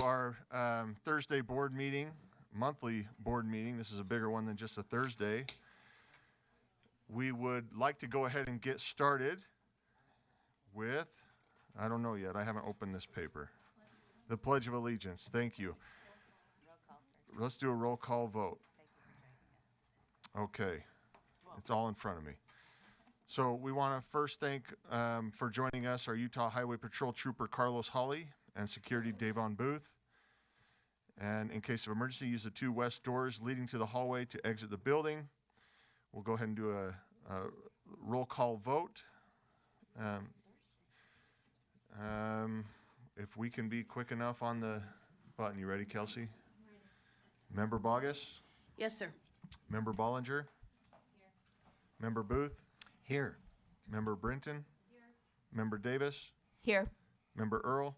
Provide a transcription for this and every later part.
our Thursday board meeting, monthly board meeting. This is a bigger one than just a Thursday. We would like to go ahead and get started with, I don't know yet, I haven't opened this paper. The Pledge of Allegiance. Thank you. Let's do a roll call vote. Okay, it's all in front of me. So we want to first thank for joining us our Utah Highway Patrol Trooper Carlos Hawley and Security Davon Booth. And in case of emergency, use the 2 west doors leading to the hallway to exit the building. We'll go ahead and do a roll call vote. If we can be quick enough on the button. You ready, Kelsey? Member Bogus? Yes, sir. Member Bollinger? Here. Member Booth? Here. Member Brinton? Here. Member Davis? Here. Member Earl?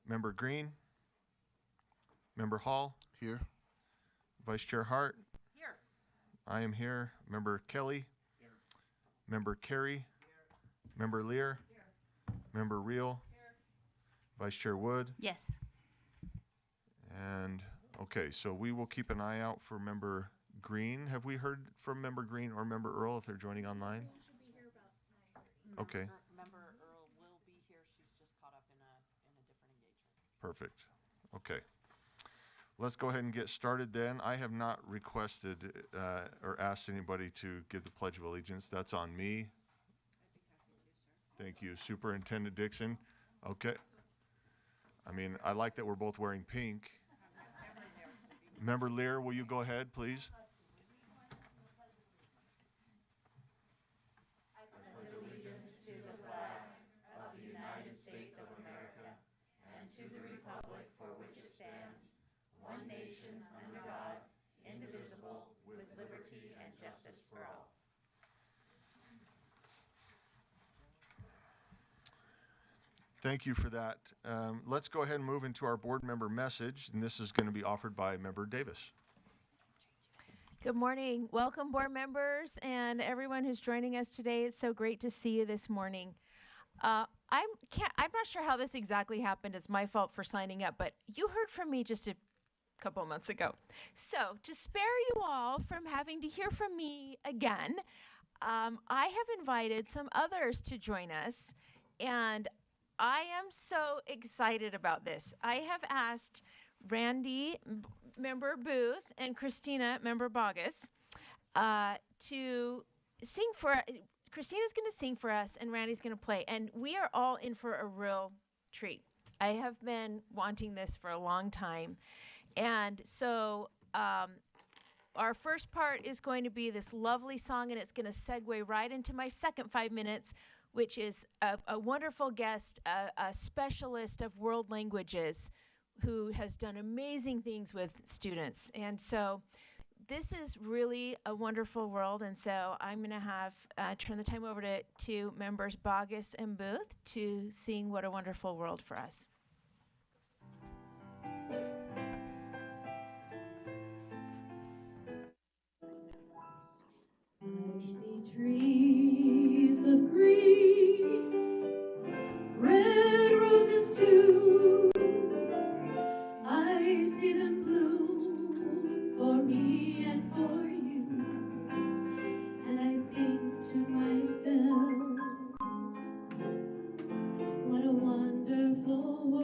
Member Green? Member Hall? Here. Vice Chair Hart? Here. I am here. Member Kelly? Here. Member Carey? Here. Member Lear? Here. Member Reel? Here. Vice Chair Wood? Yes. And, okay, so we will keep an eye out for Member Green. Have we heard from Member Green or Member Earl if they're joining online? Should be here about 9:30. Okay. Member Earl will be here. She's just caught up in a different engagement. Perfect. Okay. Let's go ahead and get started then. I have not requested or asked anybody to give the Pledge of Allegiance. That's on me. Thank you. Superintendent Dixon. Okay. I mean, I like that we're both wearing pink. Member Lear, will you go ahead, please? I pledge allegiance to the flag of the United States of America and to the republic for which it stands, one nation under God, indivisible, with liberty and justice for all. Thank you for that. Let's go ahead and move into our board member message, and this is going to be offered by Member Davis. Good morning. Welcome, board members and everyone who's joining us today. It's so great to see you this morning. I'm not sure how this exactly happened. It's my fault for signing up, but you heard from me just a couple of months ago. So to spare you all from having to hear from me again, I have invited some others to join us, and I am so excited about this. I have asked Randy, Member Booth, and Christina, Member Bogus, to sing for. Christina's going to sing for us, and Randy's going to play, and we are all in for a real treat. I have been wanting this for a long time, and so our first part is going to be this lovely song, and it's going to segue right into my second 5 minutes, which is a wonderful guest, a specialist of world languages who has done amazing things with students. And so this is really a wonderful world, and so I'm going to have turn the time over to members Bogus and Booth to sing What a Wonderful World for us. I see trees of green, red roses too. I see them bloom for me and for you. And I think to myself, what a wonderful world.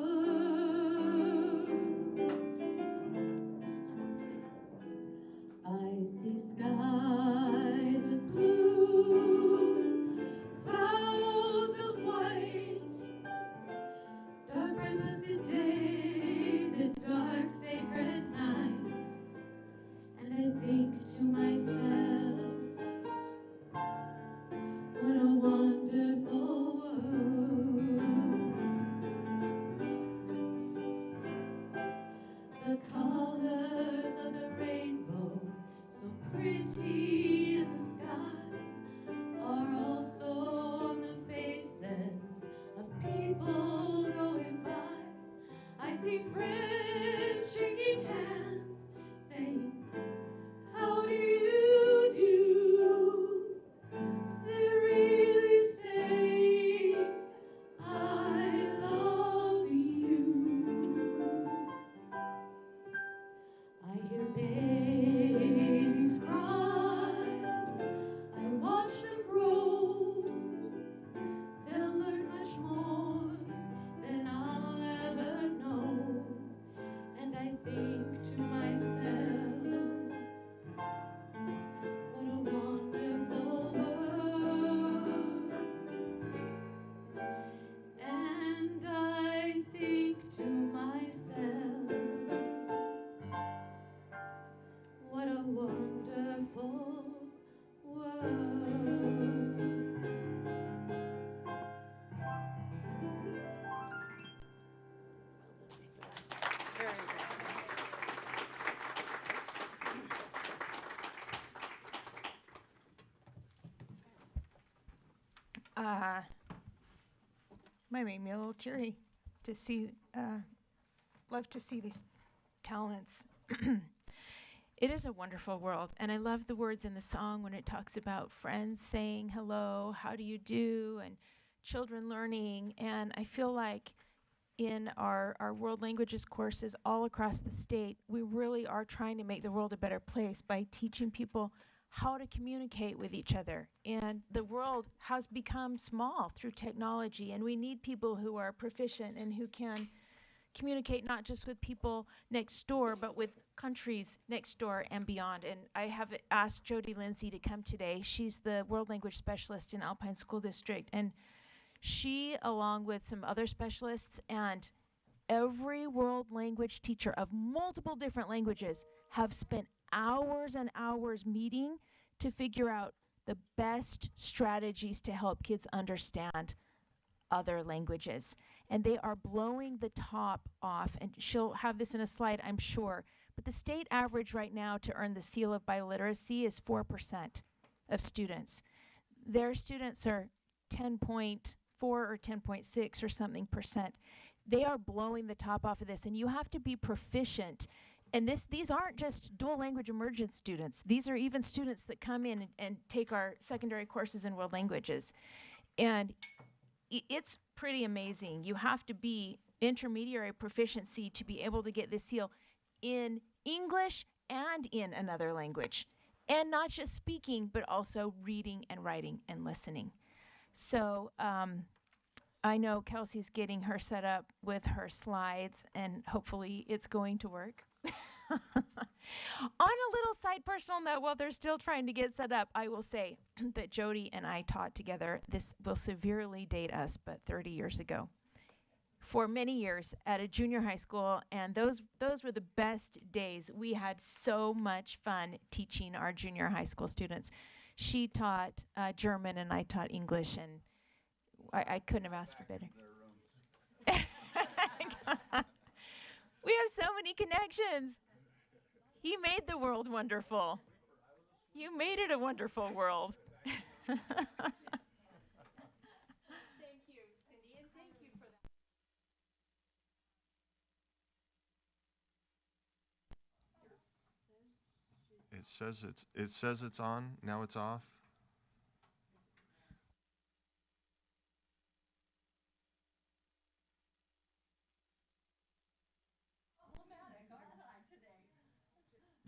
might make me a little teary to see, love to see these talents. It is a wonderful world, and I love the words in the song when it talks about friends saying hello, how do you do, and children learning. And I feel like in our world languages courses all across the state, we really are trying to make the world a better place by teaching people how to communicate with each other. And the world has become small through technology, and we need people who are proficient and who can communicate not just with people next door, but with countries next door and beyond. And I have asked Jody Lindsay to come today. She's the world language specialist in Alpine School District, and she, along with some other specialists and every world language teacher of multiple different languages, have spent hours and hours meeting to figure out the best strategies to help kids understand other languages. And they are blowing the top off, and she'll have this in a slide, I'm sure. But the state average right now to earn the seal of biliteracy is 4% of students. Their students are 10.4 or 10.6 or something percent. They are blowing the top off of this, and you have to be proficient. And these aren't just dual language immersion students. These are even students that come in and take our secondary courses in world languages. And it's pretty amazing. You have to be intermediary proficiency to be able to get this seal in English and in another language. And not just speaking, but also reading and writing and listening. So I know Kelsey's getting her set up with her slides, and hopefully it's going to work. On a little side personal note, while they're still trying to get set up, I will say that Jody and I taught together, this will severely date us, but 30 years ago, for many years at a junior high school, and those were the best days. We had so much fun teaching our junior high school students. She taught German, and I taught English, and I couldn't have asked for better. We have so many connections. He made the world wonderful. You made it a wonderful world. Thank you, Cindy, and thank you for that. It says it's on, now it's off.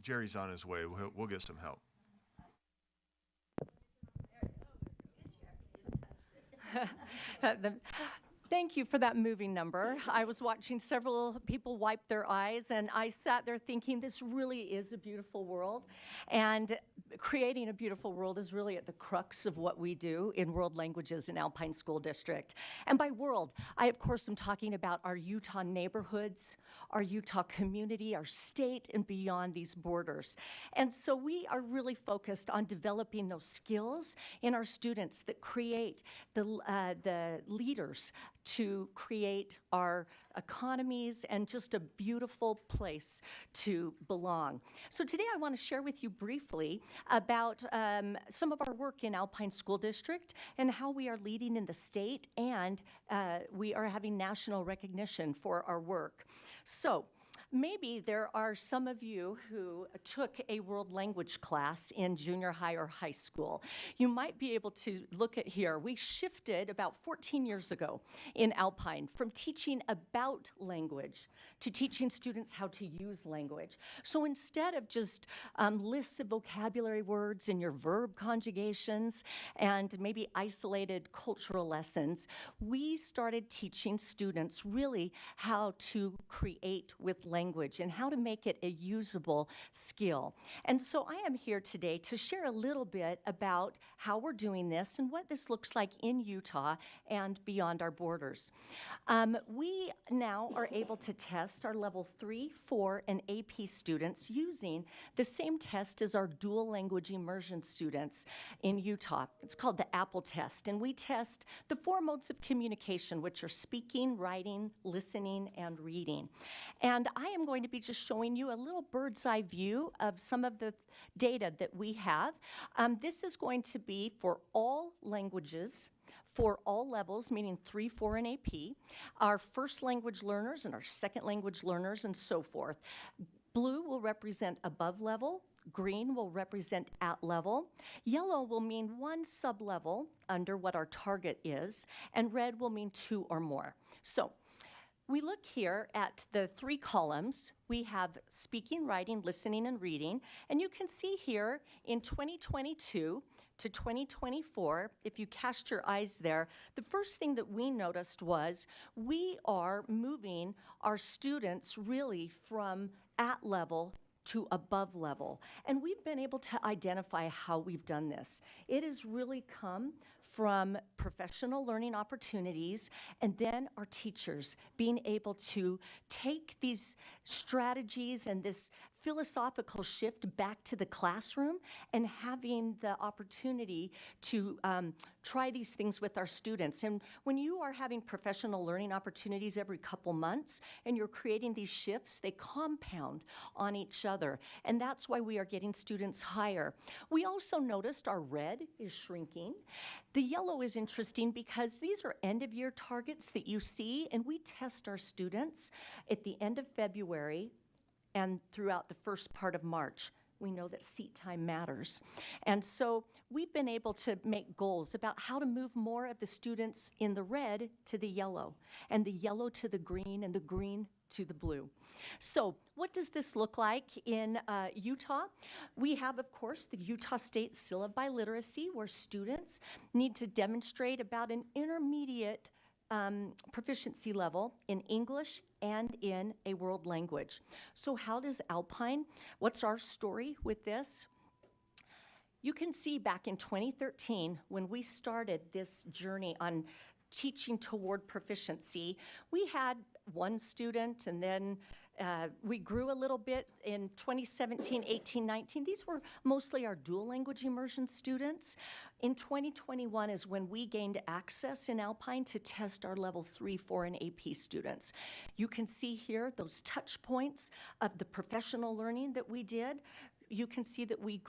Jerry's on his way. We'll get some help. Thank you for that moving number. I was watching several people wipe their eyes, and I sat there thinking, this really is a beautiful world. And creating a beautiful world is really at the crux of what we do in world languages in Alpine School District. And by world, I, of course, am talking about our Utah neighborhoods, our Utah community, our state, and beyond these borders. And so we are really focused on developing those skills in our students that create the leaders to create our economies and just a beautiful place to belong. So today I want to share with you briefly about some of our work in Alpine School District and how we are leading in the state, and we are having national recognition for our work. So maybe there are some of you who took a world language class in junior high or high school. You might be able to look at here. We shifted about 14 years ago in Alpine from teaching about language to teaching students how to use language. So instead of just lists of vocabulary words and your verb conjugations and maybe isolated cultural lessons, we started teaching students really how to create with language and how to make it a usable skill. And so I am here today to share a little bit about how we're doing this and what this looks like in Utah and beyond our borders. We now are able to test our level 3, 4, and AP students using the same test as our dual language immersion students in Utah. It's called the Apple test, and we test the 4 modes of communication, which are speaking, writing, listening, and reading. And I am going to be just showing you a little bird's eye view of some of the data that we have. This is going to be for all languages for all levels, meaning 3, 4, and AP, our first language learners and our second language learners, and so forth. Blue will represent above level, green will represent at level, yellow will mean one sub-level under what our target is, and red will mean 2 or more. So we look here at the 3 columns. We have speaking, writing, listening, and reading, and you can see here in 2022 to 2024, if you cast your eyes there, the first thing that we noticed was we are moving our students really from at level to above level. And we've been able to identify how we've done this. It has really come from professional learning opportunities and then our teachers being able to take these strategies and this philosophical shift back to the classroom and having the opportunity to try these things with our students. And when you are having professional learning opportunities every couple months and you're creating these shifts, they compound on each other. And that's why we are getting students higher. We also noticed our red is shrinking. The yellow is interesting because these are end of year targets that you see, and we test our students at the end of February and throughout the first part of March. We know that seat time matters. And so we've been able to make goals about how to move more of the students in the red to the yellow, and the yellow to the green, and the green to the blue. So what does this look like in Utah? We have, of course, the Utah State Seal of Biliteracy, where students need to demonstrate about an intermediate proficiency level in English and in a world language. So how does Alpine, what's our story with this? You can see back in 2013, when we started this journey on teaching toward proficiency, we had one student, and then we grew a little bit in 2017, 18, 19. These were mostly our dual language immersion students. In 2021 is when we gained access in Alpine to test our level 3, 4, and AP students. You can see here those touch points of the professional learning that we did. You can see that we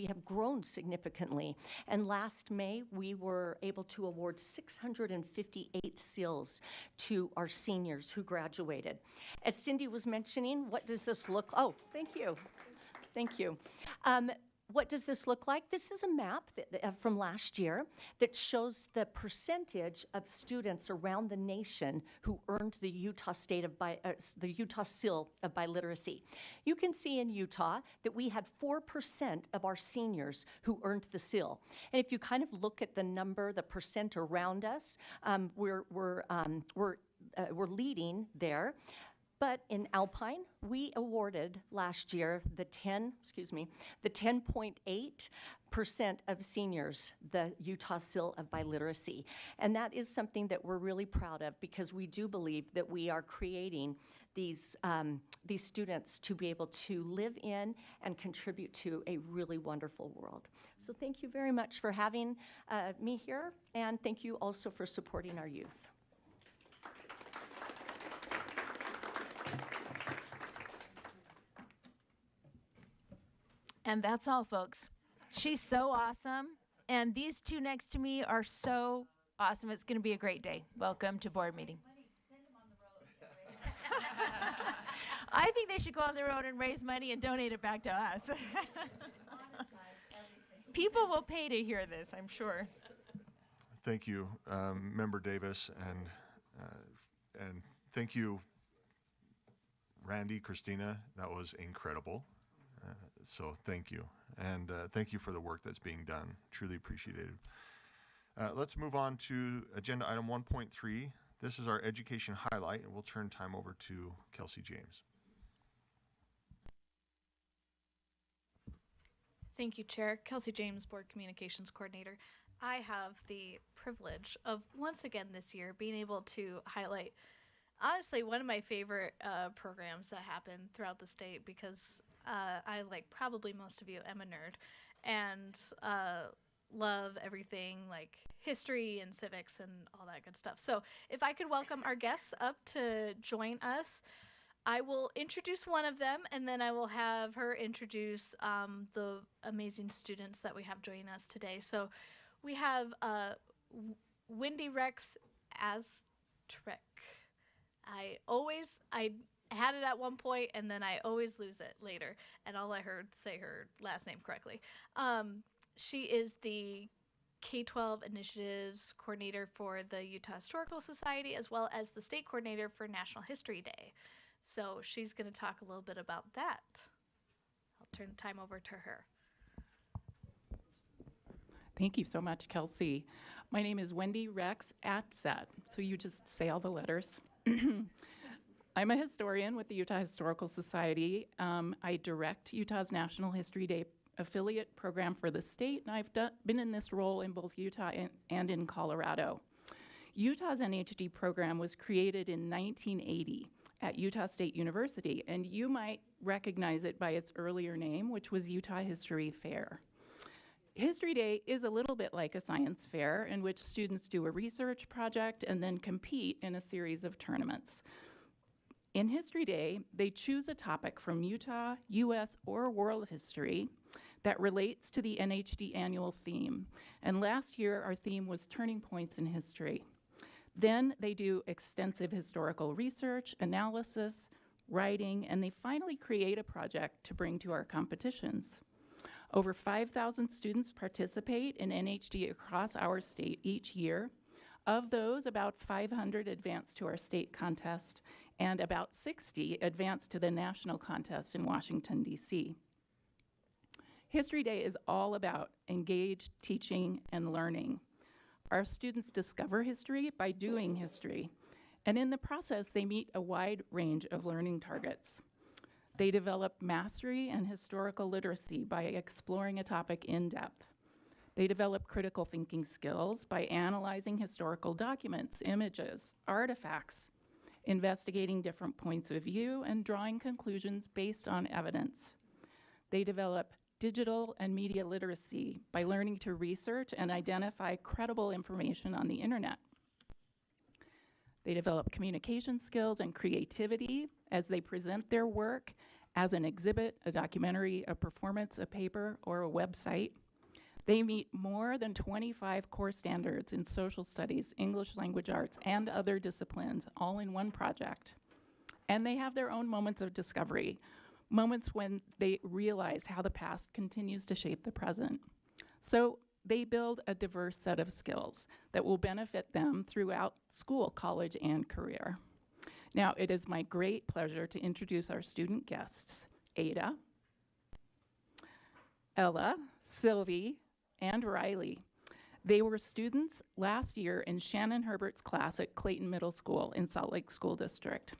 have grown significantly. And last May, we were able to award 658 seals to our seniors who graduated. As Cindy was mentioning, what does this look, oh, thank you. Thank you. What does this look like? This is a map from last year that shows the percentage of students around the nation who earned the Utah Seal of Biliteracy. You can see in Utah that we had 4% of our seniors who earned the seal. And if you kind of look at the number, the percent around us, we're leading there. But in Alpine, we awarded last year the 10.8% of seniors the Utah Seal of Biliteracy. And that is something that we're really proud of, because we do believe that we are creating these students to be able to live in and contribute to a really wonderful world. So thank you very much for having me here, and thank you also for supporting our youth. And that's all, folks. She's so awesome. And these two next to me are so awesome. It's going to be a great day. Welcome to board meeting. I think they should go on the road and raise money and donate it back to us. People will pay to hear this, I'm sure. Thank you, Member Davis, and thank you, Randy, Christina. That was incredible. So thank you, and thank you for the work that's being done. Truly appreciated. Let's move on to agenda item 1.3. This is our education highlight, and we'll turn time over to Kelsey James. Thank you, Chair. Kelsey James, Board Communications Coordinator. I have the privilege of once again this year being able to highlight, honestly, one of my favorite programs that happen throughout the state, because I, like probably most of you, am a nerd and love everything like history and civics and all that good stuff. So if I could welcome our guests up to join us, I will introduce one of them, and then I will have her introduce the amazing students that we have joining us today. So we have Wendy Rex Astrick. I had it at one point and then I always lose it later, and I'll let her say her last name correctly. She is the K-12 Initiatives Coordinator for the Utah Historical Society, as well as the State Coordinator for National History Day. So she's going to talk a little bit about that. I'll turn the time over to her. Thank you so much, Kelsey. My name is Wendy Rex Atzet, so you just say all the letters. I'm a historian with the Utah Historical Society. I direct Utah's National History Day affiliate program for the state, and I've been in this role in both Utah and in Colorado. Utah's NHD program was created in 1980 at Utah State University, and you might recognize it by its earlier name, which was Utah History Fair. History Day is a little bit like a science fair in which students do a research project and then compete in a series of tournaments. In History Day, they choose a topic from Utah, US, or world history that relates to the NHD annual theme. And last year, our theme was Turning Points in History. Then they do extensive historical research, analysis, writing, and they finally create a project to bring to our competitions. Over 5,000 students participate in NHD across our state each year. Of those, about 500 advance to our state contest, and about 60 advance to the national contest in Washington, D.C. History Day is all about engaged teaching and learning. Our students discover history by doing history, and in the process, they meet a wide range of learning targets. They develop mastery and historical literacy by exploring a topic in depth. They develop critical thinking skills by analyzing historical documents, images, artifacts, investigating different points of view, and drawing conclusions based on evidence. They develop digital and media literacy by learning to research and identify credible information on the internet. They develop communication skills and creativity as they present their work as an exhibit, a documentary, a performance, a paper, or a website. They meet more than 25 core standards in social studies, English language arts, and other disciplines, all in one project. And they have their own moments of discovery, moments when they realize how the past continues to shape the present. So they build a diverse set of skills that will benefit them throughout school, college, and career. Now, it is my great pleasure to introduce our student guests, Ada, Ella, Sylvie, and Riley. They were students last year in Shannon Herbert's class at Clayton Middle School in Salt Lake School District.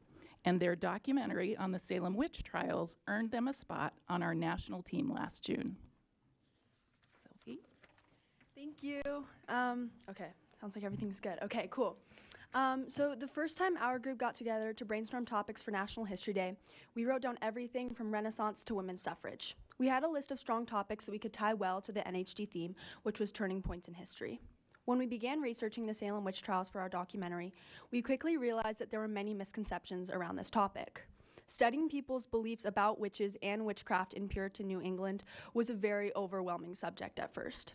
And their documentary on the Salem witch trials earned them a spot on our national team last June. Sylvie? Thank you. Okay, sounds like everything's good. Okay, cool. So the first time our group got together to brainstorm topics for National History Day, we wrote down everything from Renaissance to women's suffrage. We had a list of strong topics that we could tie well to the NHD theme, which was turning points in history. When we began researching the Salem witch trials for our documentary, we quickly realized that there were many misconceptions around this topic. Studying people's beliefs about witches and witchcraft in Puritan New England was a very overwhelming subject at first.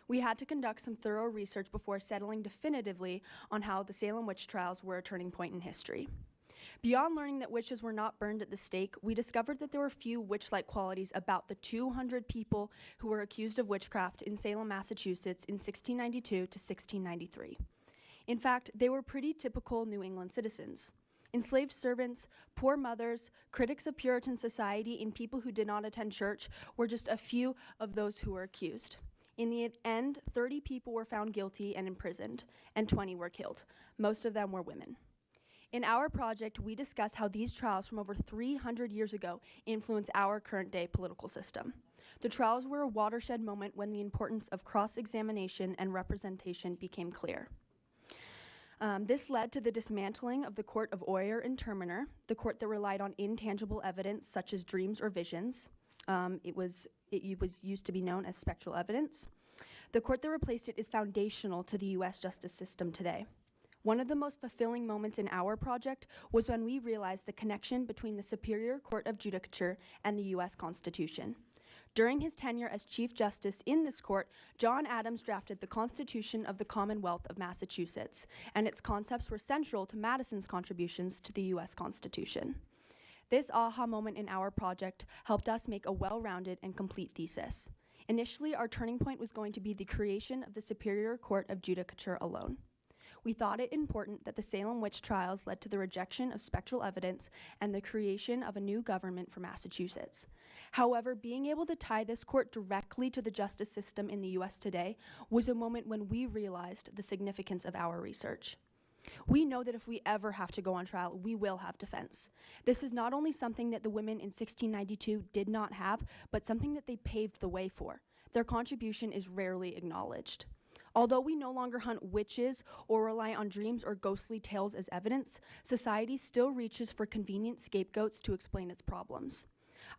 We had to conduct some thorough research before settling definitively on how the Salem witch trials were a turning point in history. Beyond learning that witches were not burned at the stake, we discovered that there were few witch-like qualities about the 200 people who were accused of witchcraft in Salem, Massachusetts in 1692 to 1693. In fact, they were pretty typical New England citizens. Enslaved servants, poor mothers, critics of Puritan society, and people who did not attend church were just a few of those who were accused. In the end, 30 people were found guilty and imprisoned, and 20 were killed. Most of them were women. In our project, we discuss how these trials from over 300 years ago influence our current day political system. The trials were a watershed moment when the importance of cross-examination and representation became clear. This led to the dismantling of the Court of Oyer and Terminer, the court that relied on intangible evidence such as dreams or visions. It was used to be known as spectral evidence. The court that replaced it is foundational to the U.S. justice system today. One of the most fulfilling moments in our project was when we realized the connection between the Superior Court of Judicature and the U.S. Constitution. During his tenure as Chief Justice in this court, John Adams drafted the Constitution of the Commonwealth of Massachusetts, and its concepts were central to Madison's contributions to the U.S. Constitution. This aha moment in our project helped us make a well-rounded and complete thesis. Initially, our turning point was going to be the creation of the Superior Court of Judicature alone. We thought it important that the Salem witch trials led to the rejection of spectral evidence and the creation of a new government for Massachusetts. However, being able to tie this court directly to the justice system in the U.S. today was a moment when we realized the significance of our research. We know that if we ever have to go on trial, we will have defense. This is not only something that the women in 1692 did not have, but something that they paved the way for. Their contribution is rarely acknowledged. Although we no longer hunt witches or rely on dreams or ghostly tales as evidence, society still reaches for convenient scapegoats to explain its problems.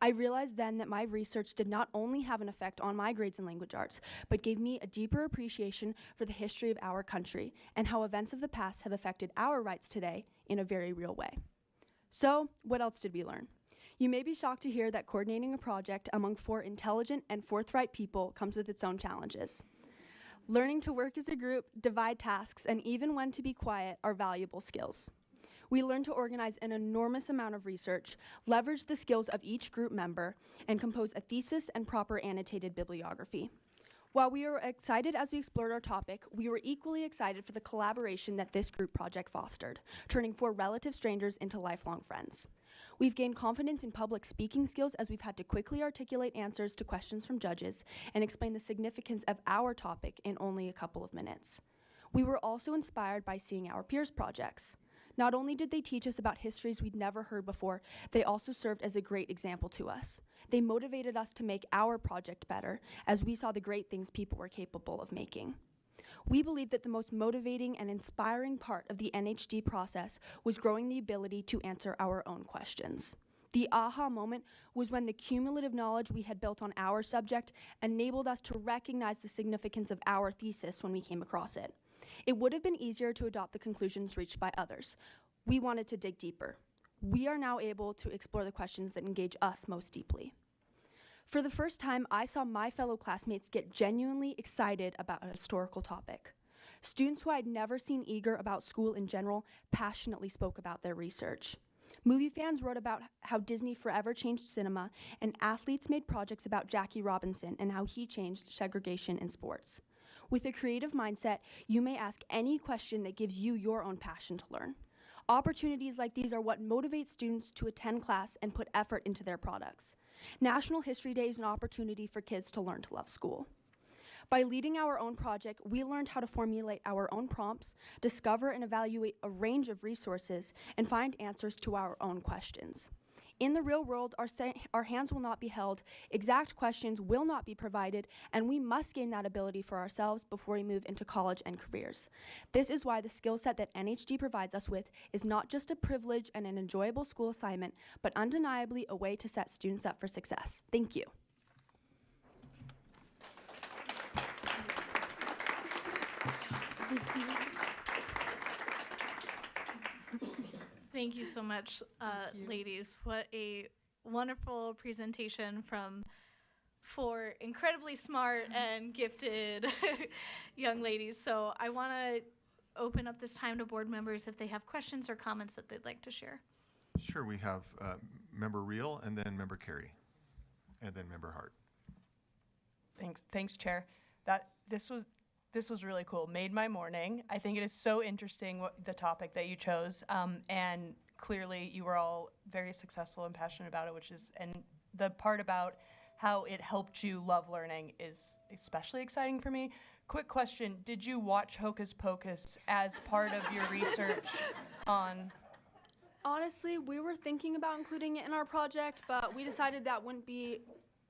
I realized then that my research did not only have an effect on my grades in language arts, but gave me a deeper appreciation for the history of our country and how events of the past have affected our rights today in a very real way. So, what else did we learn? You may be shocked to hear that coordinating a project among 4 intelligent and forthright people comes with its own challenges. Learning to work as a group, divide tasks, and even when to be quiet are valuable skills. We learned to organize an enormous amount of research, leverage the skills of each group member, and compose a thesis and proper annotated bibliography. While we were excited as we explored our topic, we were equally excited for the collaboration that this group project fostered, turning 4 relative strangers into lifelong friends. We've gained confidence in public speaking skills as we've had to quickly articulate answers to questions from judges and explain the significance of our topic in only a couple of minutes. We were also inspired by seeing our peers' projects. Not only did they teach us about histories we'd never heard before, they also served as a great example to us. They motivated us to make our project better as we saw the great things people were capable of making. We believe that the most motivating and inspiring part of the NHD process was growing the ability to answer our own questions. The aha moment was when the cumulative knowledge we had built on our subject enabled us to recognize the significance of our thesis when we came across it. It would have been easier to adopt the conclusions reached by others. We wanted to dig deeper. We are now able to explore the questions that engage us most deeply. For the first time, I saw my fellow classmates get genuinely excited about a historical topic. Students who I had never seen eager about school in general passionately spoke about their research. Movie fans wrote about how Disney forever changed cinema, and athletes made projects about Jackie Robinson and how he changed segregation in sports. With a creative mindset, you may ask any question that gives you your own passion to learn. Opportunities like these are what motivate students to attend class and put effort into their products. National History Day is an opportunity for kids to learn to love school. By leading our own project, we learned how to formulate our own prompts, discover and evaluate a range of resources, and find answers to our own questions. In the real world, our hands will not be held, exact questions will not be provided, and we must gain that ability for ourselves before we move into college and careers. This is why the skill set that NHD provides us with is not just a privilege and an enjoyable school assignment, but undeniably a way to set students up for success. Thank you. Thank you so much, ladies. What a wonderful presentation from 4 incredibly smart and gifted young ladies. So I want to open up this time to board members if they have questions or comments that they'd like to share. Sure, we have Member Reel, and then Member Carey, and then Member Hart. Thanks, Chair. This was really cool. Made my morning. I think it is so interesting the topic that you chose, and clearly you were all very successful and passionate about it, and the part about how it helped you love learning is especially exciting for me. Quick question: did you watch Hocus Pocus as part of your research on? Honestly, we were thinking about including it in our project, but we decided that wouldn't be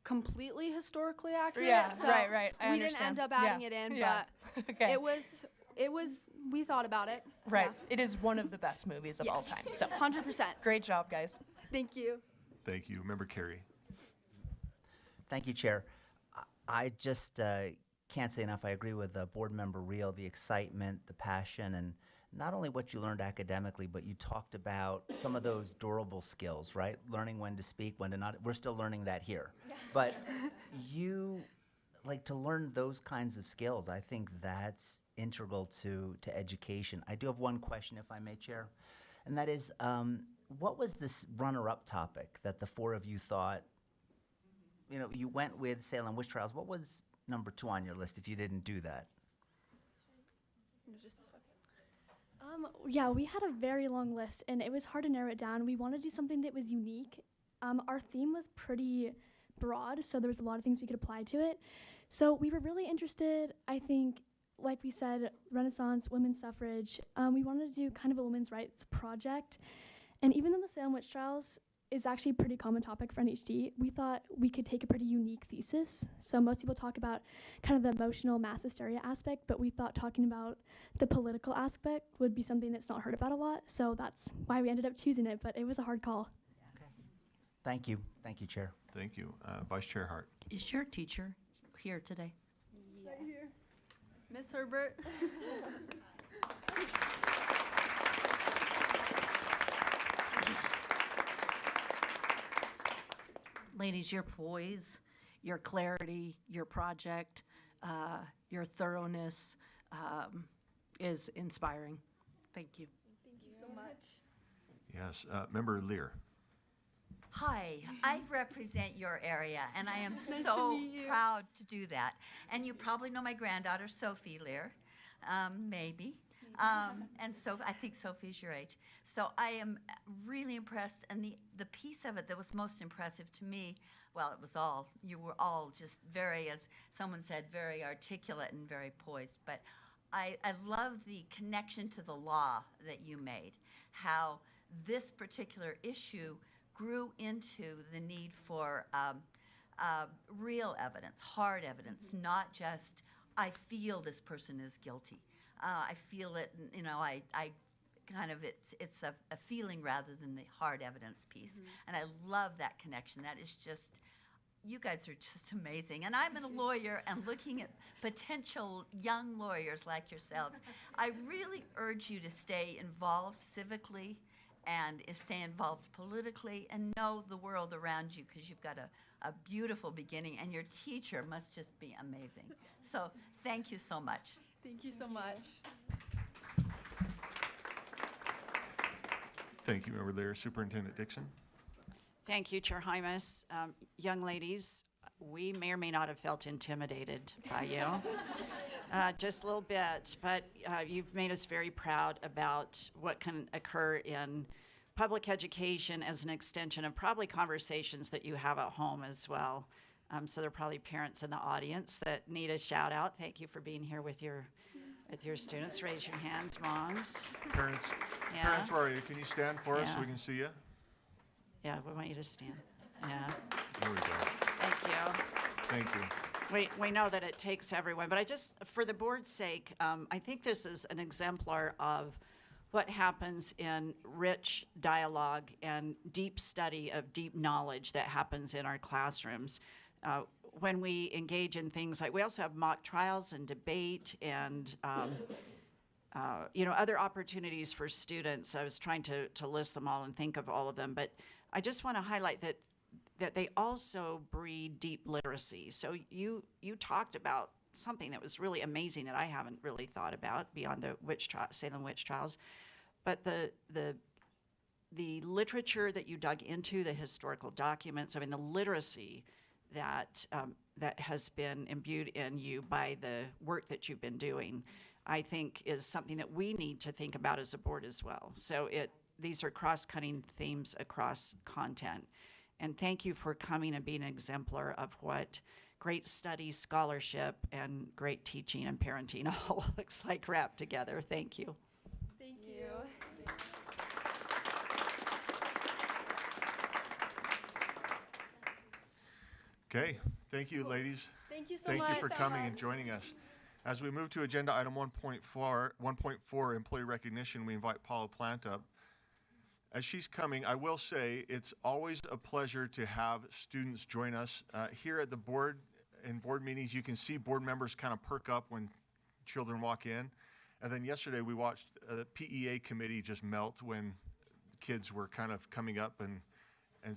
completely historically accurate. Yeah, so right. we didn't end up adding it in, but okay. it was, we thought about it. Right. Yeah. It is one of the best movies of all time. So 100%. great job, guys. Thank you. Thank you. Member Carey. Thank you, Chair. I just can't say enough. I agree with Board Member Reel, the excitement, the passion, and not only what you learned academically, but you talked about some of those durable skills, right? Learning when to speak, when to not. We're still learning that here. But you, like, to learn those kinds of skills, I think that's integral to education. I do have one question, if I may, Chair, and that is, what was this runner-up topic that the four of you thought, you know, you went with Salem witch trials. What was number 2 on your list if you didn't do that? Yeah, we had a very long list, and it was hard to narrow it down. We wanted to do something that was unique. Our theme was pretty broad, so there was a lot of things we could apply to it. So we were really interested, I think, like we said, Renaissance, women's suffrage. We wanted to do kind of a women's rights project. And even though the Salem witch trials is actually a pretty common topic for NHD, we thought we could take a pretty unique thesis. So most people talk about kind of the emotional mass hysteria aspect, but we thought talking about the political aspect would be something that's not heard about a lot. So that's why we ended up choosing it, but it was a hard call. Okay. Thank you. Thank you, Chair. Thank you. Vice Chair Hart. Is your teacher here today? Right here. Miss Herbert. Ladies, your poise, your clarity, your project, your thoroughness is inspiring. Thank you. Thank you so much. Yes. Member Lear. Hi, I represent your area, and I am Nice to so meet you. proud to do that. And you probably know my granddaughter, Sophie Lear, maybe. And so I think Sophie's your age. So I am really impressed, and the piece of it that was most impressive to me, well, it was all, you were all just very, as someone said, very articulate and very poised, but I love the connection to the law that you made, how this particular issue grew into the need for real evidence, hard evidence, not just, I feel this person is guilty. I feel it, you know, I kind of, it's a feeling rather than the hard evidence piece. And I love that connection. That is just, you guys are just amazing. And I'm a lawyer and looking at potential young lawyers like yourselves. I really urge you to stay involved civically and stay involved politically and know the world around you, because you've got a beautiful beginning, and your teacher must just be amazing. So thank you so much. Thank you so much. Thank you, Member Lear. Superintendent Dixon. Thank you, Chair Hymas. Young ladies, we may or may not have felt intimidated by you, just a little bit, but you've made us very proud about what can occur in public education as an extension of probably conversations that you have at home as well. So there are probably parents in the audience that need a shout out. Thank you for being here with your students. Raise your hands, moms. Parents, Yeah. parents, where are you? Can you stand for us so Yeah. we can see you? Yeah, we want you to stand. Yeah, There we go. thank you. Thank you. We know that it takes everyone, but I just, for the board's sake, I think this is an exemplar of what happens in rich dialogue and deep study of deep knowledge that happens in our classrooms. When we engage in things like, we also have mock trials and debate and other opportunities for students. I was trying to list them all and think of all of them, but I just want to highlight that they also breed deep literacy. So you talked about something that was really amazing that I haven't really thought about beyond the Salem witch trials, but the literature that you dug into, the historical documents. I mean, the literacy that has been imbued in you by the work that you've been doing, I think is something that we need to think about as a board as well. So these are cross-cutting themes across content. And thank you for coming and being an exemplar of what great study, scholarship, and great teaching and parenting all looks like wrapped together. Thank you. Thank you. Okay. Thank you, ladies. Thank you so Thank much. you for coming and joining us. As we move to agenda item 1.4, employee recognition, we invite Paula Plant up. As she's coming, I will say it's always a pleasure to have students join us. Here at the board, in board meetings, you can see board members kind of perk up when children walk in. And then yesterday we watched the PEA committee just melt when kids were kind of coming up, and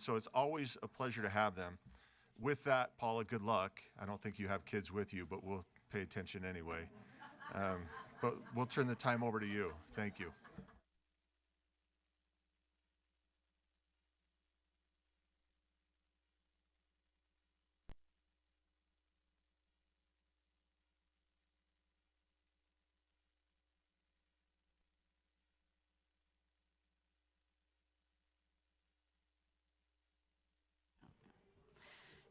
so it's always a pleasure to have them. With that, Paula, good luck. I don't think you have kids with you, but we'll pay attention anyway. But we'll turn the time over to you. Thank you.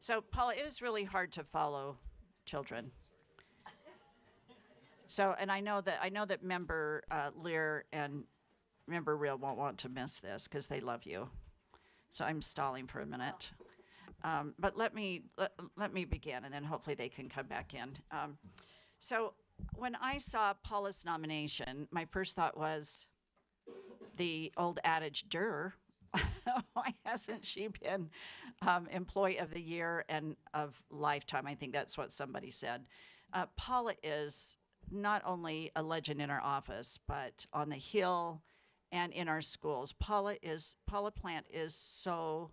So, Paula, it is really hard to follow children. So, and I know that member Lear and member Real won't want to miss this because they love you. So I'm stalling for a minute. But let me begin, and then hopefully they can come back in. So when I saw Paula's nomination, my first thought was the old adage, "Durr." Why hasn't she been Employee of the Year and of Lifetime? I think that's what somebody said. Paula is not only a legend in our office, but on the Hill and in our schools. Paula Plant is so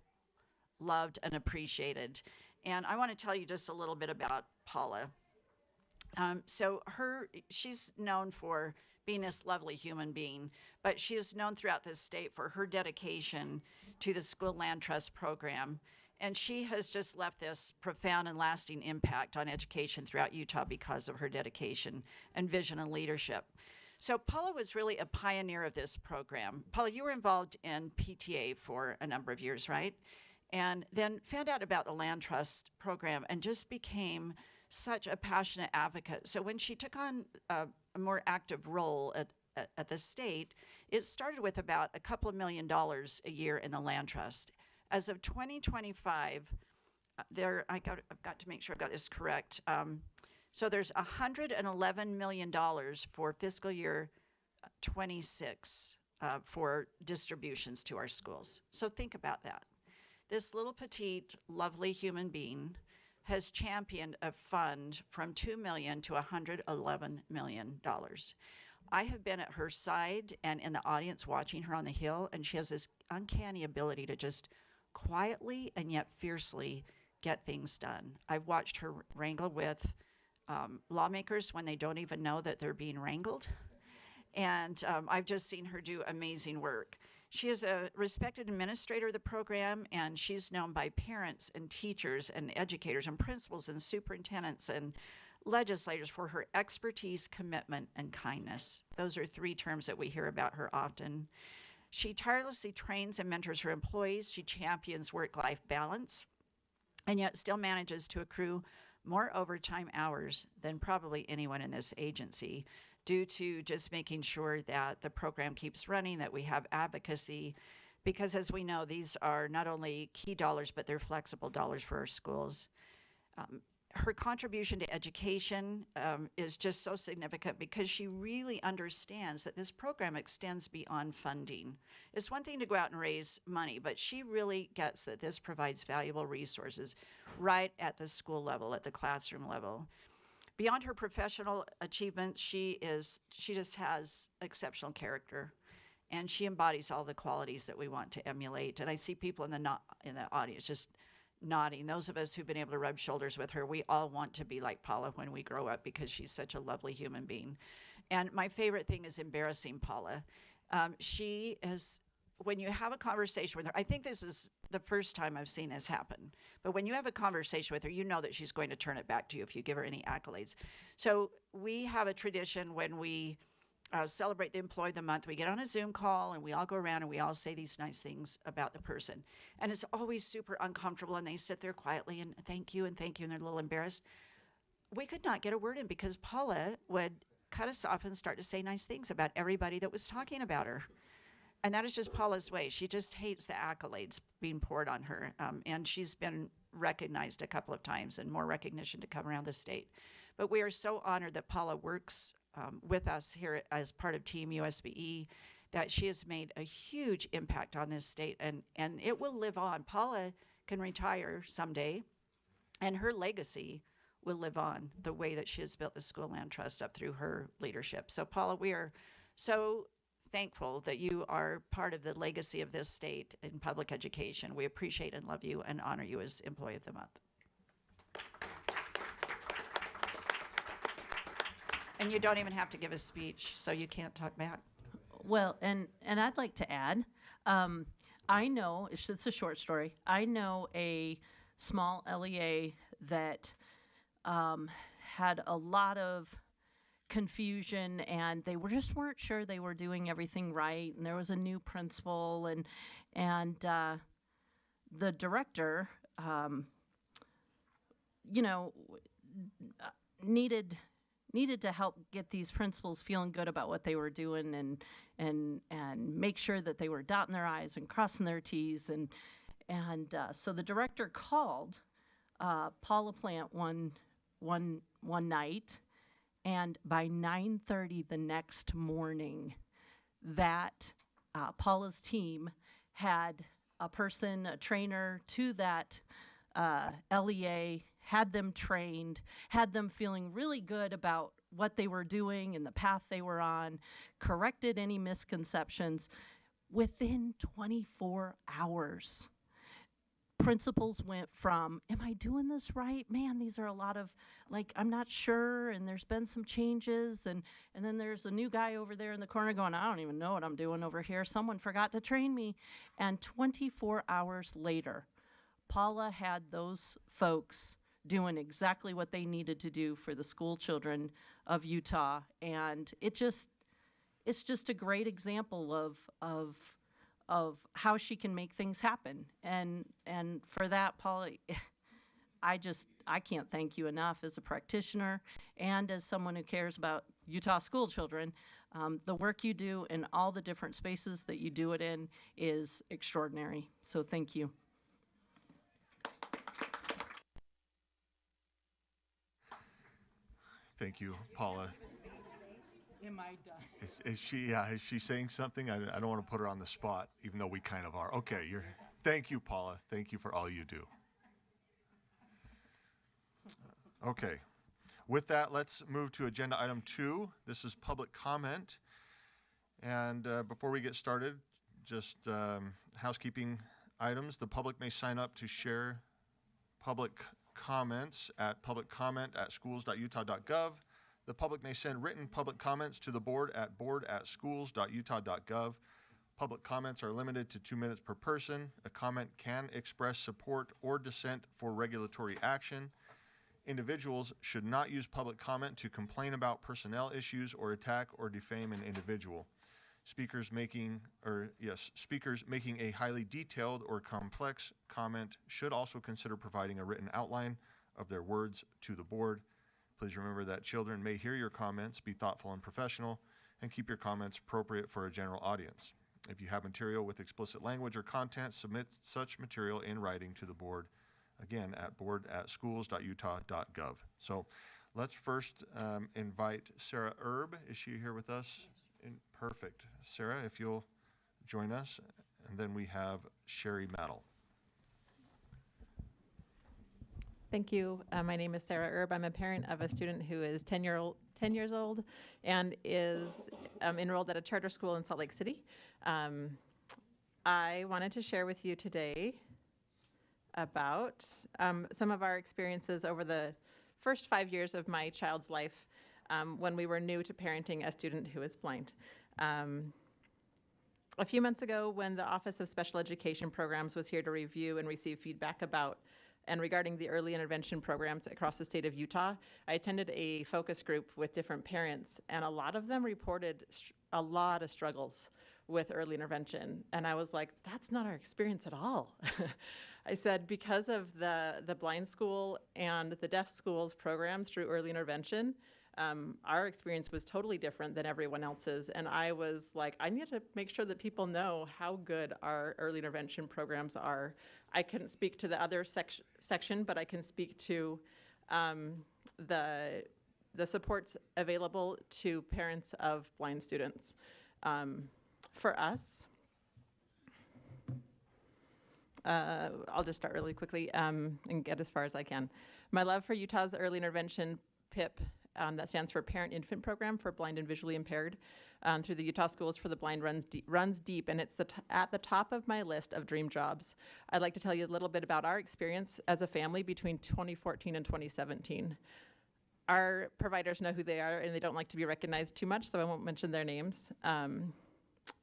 loved and appreciated. And I want to tell you just a little bit about Paula. She's known for being this lovely human being, but she is known throughout this state for her dedication to the School Land Trust program. And she has just left this profound and lasting impact on education throughout Utah because of her dedication and vision and leadership. So Paula was really a pioneer of this program. Paula, you were involved in PTA for a number of years, right? And then found out about the Land Trust program and just became such a passionate advocate. So when she took on a more active role at the state, it started with about a couple of $1 million a year in the Land Trust. As of 2025, I've got to make sure I've got this correct. So there's $111 million for fiscal year 26 for distributions to our schools. So think about that. This little petite, lovely human being has championed a fund from $2 million to $111 million. I have been at her side and in the audience watching her on the Hill, and she has this uncanny ability to just quietly and yet fiercely get things done. I've watched her wrangle with lawmakers when they don't even know that they're being wrangled. And I've just seen her do amazing work. She is a respected administrator of the program, and she's known by parents and teachers and educators and principals and superintendents and legislators for her expertise, commitment, and kindness. Those are three terms that we hear about her often. She tirelessly trains and mentors her employees. She champions work-life balance, and yet still manages to accrue more overtime hours than probably anyone in this agency, due to just making sure that the program keeps running, that we have advocacy, because as we know, these are not only key dollars, but they're flexible dollars for our schools. Her contribution to education is just so significant because she really understands that this program extends beyond funding. It's one thing to go out and raise money, but she really gets that this provides valuable resources right at the school level, at the classroom level. Beyond her professional achievements, she just has exceptional character, and she embodies all the qualities that we want to emulate. And I see people in the audience just nodding. Those of us who've been able to rub shoulders with her, we all want to be like Paula when we grow up because she's such a lovely human being. And my favorite thing is embarrassing Paula. She is, when you have a conversation with her, I think this is the first time I've seen this happen, but when you have a conversation with her, you know that she's going to turn it back to you if you give her any accolades. So we have a tradition when we celebrate the Employee of the Month, we get on a Zoom call and we all go around and we all say these nice things about the person. And it's always super uncomfortable, and they sit there quietly and thank you, and they're a little embarrassed. We could not get a word in because Paula would cut us off and start to say nice things about everybody that was talking about her. And that is just Paula's way. She just hates the accolades being poured on her. And she's been recognized a couple of times, and more recognition to come around the state. But we are so honored that Paula works with us here as part of Team USBE, that she has made a huge impact on this state, and it will live on. Paula can retire someday, and her legacy will live on the way that she has built the School Land Trust up through her leadership. So Paula, we are so thankful that you are part of the legacy of this state in public education. We appreciate and love you and honor you as Employee of the Month. And you don't even have to give a speech, so you can't talk back. Well, and I'd like to add, I know, it's a short story. I know a small LEA that had a lot of confusion, and they just weren't sure they were doing everything right, and there was a new principal, and the director, needed to help get these principals feeling good about what they were doing, and make sure that they were dotting their I's and crossing their T's, and so the director called Paula Plant one night, and by 9:30 the next morning, that Paula's team had a person, a trainer to that LEA, had them trained, had them feeling really good about what they were doing and the path they were on, corrected any misconceptions. Within 24 hours, principals went from, am I doing this right? Man, these are a lot of, I'm not sure, and there's been some changes, and then there's a new guy over there in the corner going, I don't even know what I'm doing over here. Someone forgot to train me. And 24 hours later, Paula had those folks doing exactly what they needed to do for the school children of Utah, and it's just a great example of how she can make things happen. And for that, Paula, I can't thank you enough as a practitioner and as someone who cares about Utah school children. The work you do in all the different spaces that you do it in is extraordinary. So thank you. Thank you, Paula. Am I done? Is she saying something? I don't want to put her on the spot, even though we kind of are. Okay, thank you, Paula. Thank you for all you do. Okay, with that, let's move to agenda item 2. This is public comment. And before we get started, just housekeeping items. The public may sign up to share public comments at publiccomment@schools.utah.gov. The public may send written public comments to the board at board@schools.utah.gov. Public comments are limited to 2 minutes per person. A comment can express support or dissent for regulatory action. Individuals should not use public comment to complain about personnel issues or attack or defame an individual. Speakers making a highly detailed or complex comment should also consider providing a written outline of their words to the board. Please remember that children may hear your comments. Be thoughtful and professional, and keep your comments appropriate for a general audience. If you have material with explicit language or content, submit such material in writing to the board, again, at board@schools.utah.gov. So let's first invite Sarah Erb. Is she here with us? Perfect. Sarah, if you'll join us. And then we have Sherry Maddle. Thank you. My name is Sarah Erb. I'm a parent of a student who is 10 years old and is enrolled at a charter school in Salt Lake City. I wanted to share with you today about some of our experiences over the first 5 years of my child's life when we were new to parenting a student who is blind. A few months ago, when the Office of Special Education Programs was here to review and receive feedback about and regarding the early intervention programs across the state of Utah, I attended a focus group with different parents, and a lot of them reported a lot of struggles with early intervention. And I was like, that's not our experience at all. I said, because of the blind school and the deaf schools programs through early intervention, our experience was totally different than everyone else's. And I was like, I need to make sure that people know how good our early intervention programs are. I couldn't speak to the other section, but I can speak to the supports available to parents of blind students. For us, I'll just start really quickly and get as far as I can. My love for Utah's early intervention PIP, that stands for Parent Infant Program for Blind and Visually Impaired, through the Utah Schools for the Blind runs deep, and it's at the top of my list of dream jobs. I'd like to tell you a little bit about our experience as a family between 2014 and 2017. Our providers know who they are, and they don't like to be recognized too much, so I won't mention their names.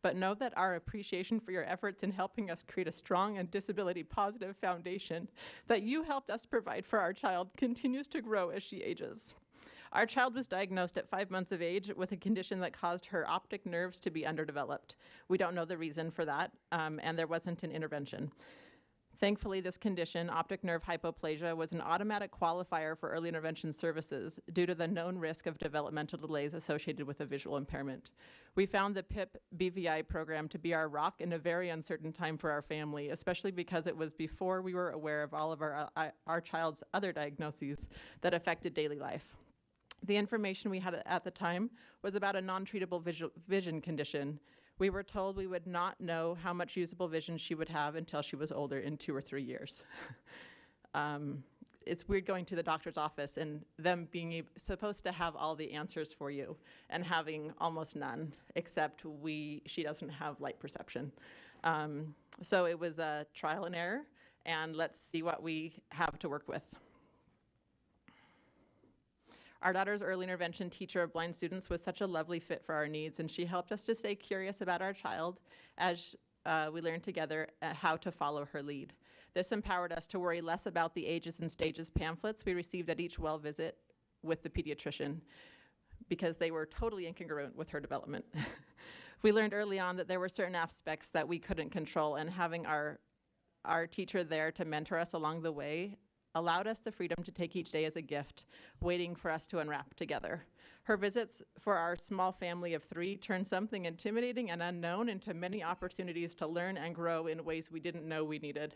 But know that our appreciation for your efforts in helping us create a strong and disability-positive foundation that you helped us provide for our child continues to grow as she ages. Our child was diagnosed at 5 months of age with a condition that caused her optic nerves to be underdeveloped. We don't know the reason for that, and there wasn't an intervention. Thankfully, this condition, optic nerve hypoplasia, was an automatic qualifier for early intervention services due to the known risk of developmental delays associated with a visual impairment. We found the PIP BVI program to be our rock in a very uncertain time for our family, especially because it was before we were aware of all of our child's other diagnoses that affected daily life. The information we had at the time was about a non-treatable vision condition. We were told we would not know how much usable vision she would have until she was older, in 2 or 3 years. It's weird going to the doctor's office and them being supposed to have all the answers for you and having almost none, except she doesn't have light perception. So it was a trial and error, and let's see what we have to work with. Our daughter's early intervention teacher of blind students was such a lovely fit for our needs, and she helped us to stay curious about our child as we learned together how to follow her lead. This empowered us to worry less about the ages and stages pamphlets we received at each well visit with the pediatrician, because they were totally incongruent with her development. We learned early on that there were certain aspects that we couldn't control, and having our teacher there to mentor us along the way allowed us the freedom to take each day as a gift, waiting for us to unwrap together. Her visits for our small family of 3 turned something intimidating and unknown into many opportunities to learn and grow in ways we didn't know we needed.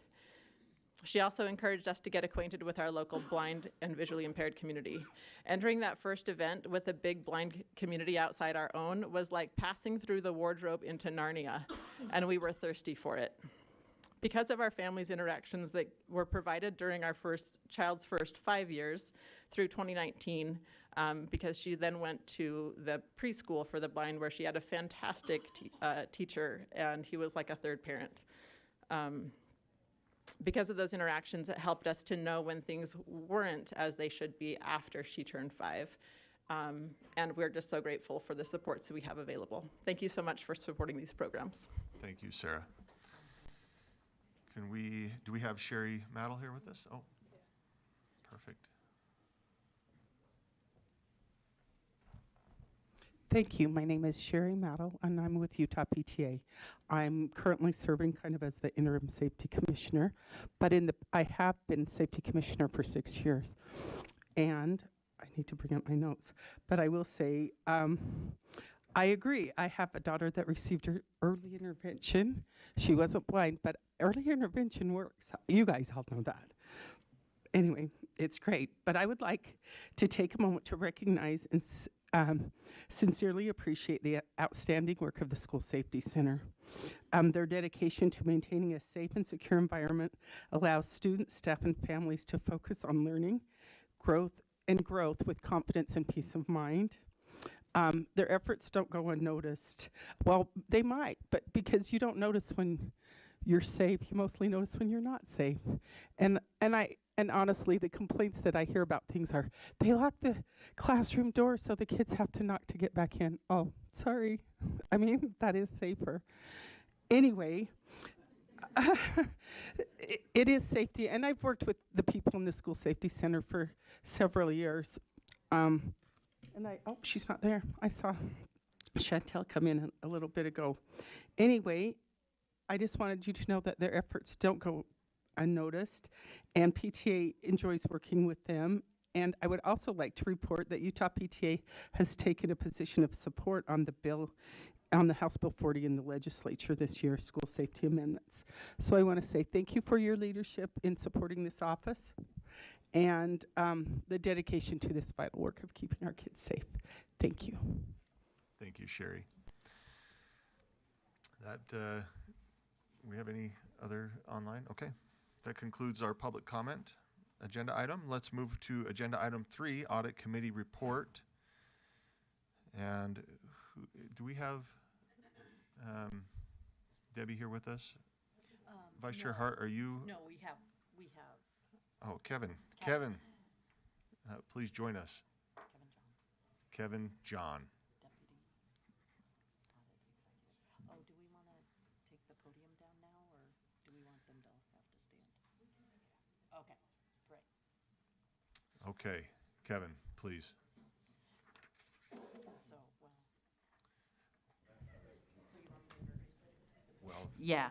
She also encouraged us to get acquainted with our local blind and visually impaired community. Entering that first event with a big blind community outside our own was like passing through the wardrobe into Narnia, and we were thirsty for it. Because of our family's interactions that were provided during our child's first 5 years through 2019, because she then went to the preschool for the blind, where she had a fantastic teacher, and he was like a third parent. Because of those interactions, it helped us to know when things weren't as they should be after she turned 5. And we're just so grateful for the supports we have available. Thank you so much for supporting these programs. Thank you, Sarah. Do we have Sherry Maddle here with us? Oh, perfect. Thank you. My name is Sherry Maddle, and I'm with Utah PTA. I'm currently serving kind of as the interim safety commissioner, but I have been safety commissioner for 6 years. And I need to bring up my notes, but I will say, I agree. I have a daughter that received her early intervention. She wasn't blind, but early intervention works. You guys all know that. Anyway, it's great. But I would like to take a moment to recognize and sincerely appreciate the outstanding work of the School Safety Center. Their dedication to maintaining a safe and secure environment allows students, staff, and families to focus on learning, growth with confidence and peace of mind. Their efforts don't go unnoticed. Well, they might, but because you don't notice when you're safe, you mostly notice when you're not safe. And honestly, the complaints that I hear about things are, they lock the classroom door so the kids have to knock to get back in. Oh, sorry. I mean, that is safer. Anyway, it is safety, and I've worked with the people in the School Safety Center for several years. Oh, she's not there. I saw Chantel come in a little bit ago. Anyway, I just wanted you to know that their efforts don't go unnoticed, and PTA enjoys working with them. And I would also like to report that Utah PTA has taken a position of support on the House Bill 40 in the legislature this year, school safety amendments. So I want to say thank you for your leadership in supporting this office and the dedication to this vital work of keeping our kids safe. Thank you. Thank you, Sherry. We have any other online? Okay. That concludes our public comment agenda item. Let's move to agenda item 3, Audit Committee Report. And do we have Debbie here with us? Vice Chair Hart, are you? No, we have. Oh, Kevin. Kevin, please join us. Kevin John. Deputy Audit Executive. Oh, do we want to take the podium down now, or do we want them to have to stand? Okay, great. Okay, Kevin, please. Well, Yeah,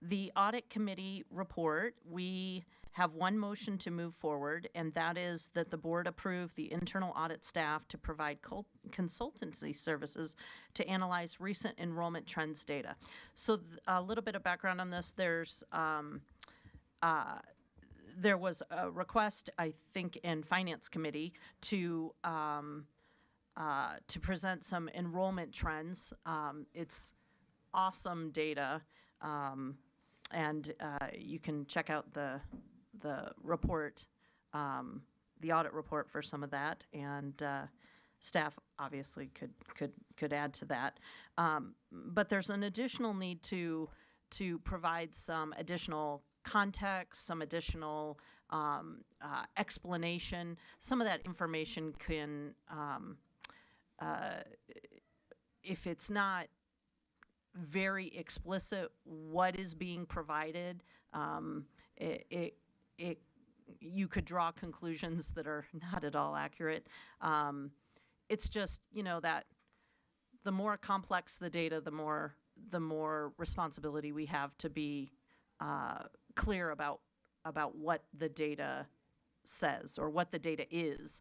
the audit committee report, we have one motion to move forward, and that is that the board approve the internal audit staff to provide consultancy services to analyze recent enrollment trends data. So a little bit of background on this, there was a request, I think, in Finance Committee to present some enrollment trends. It's awesome data, and you can check out the report, the audit report for some of that, and staff obviously could add to that. But there's an additional need to provide some additional context, some additional explanation. Some of that information can, if it's not very explicit what is being provided, you could draw conclusions that are not at all accurate. It's just, that the more complex the data, the more responsibility we have to be clear about what the data says or what the data is.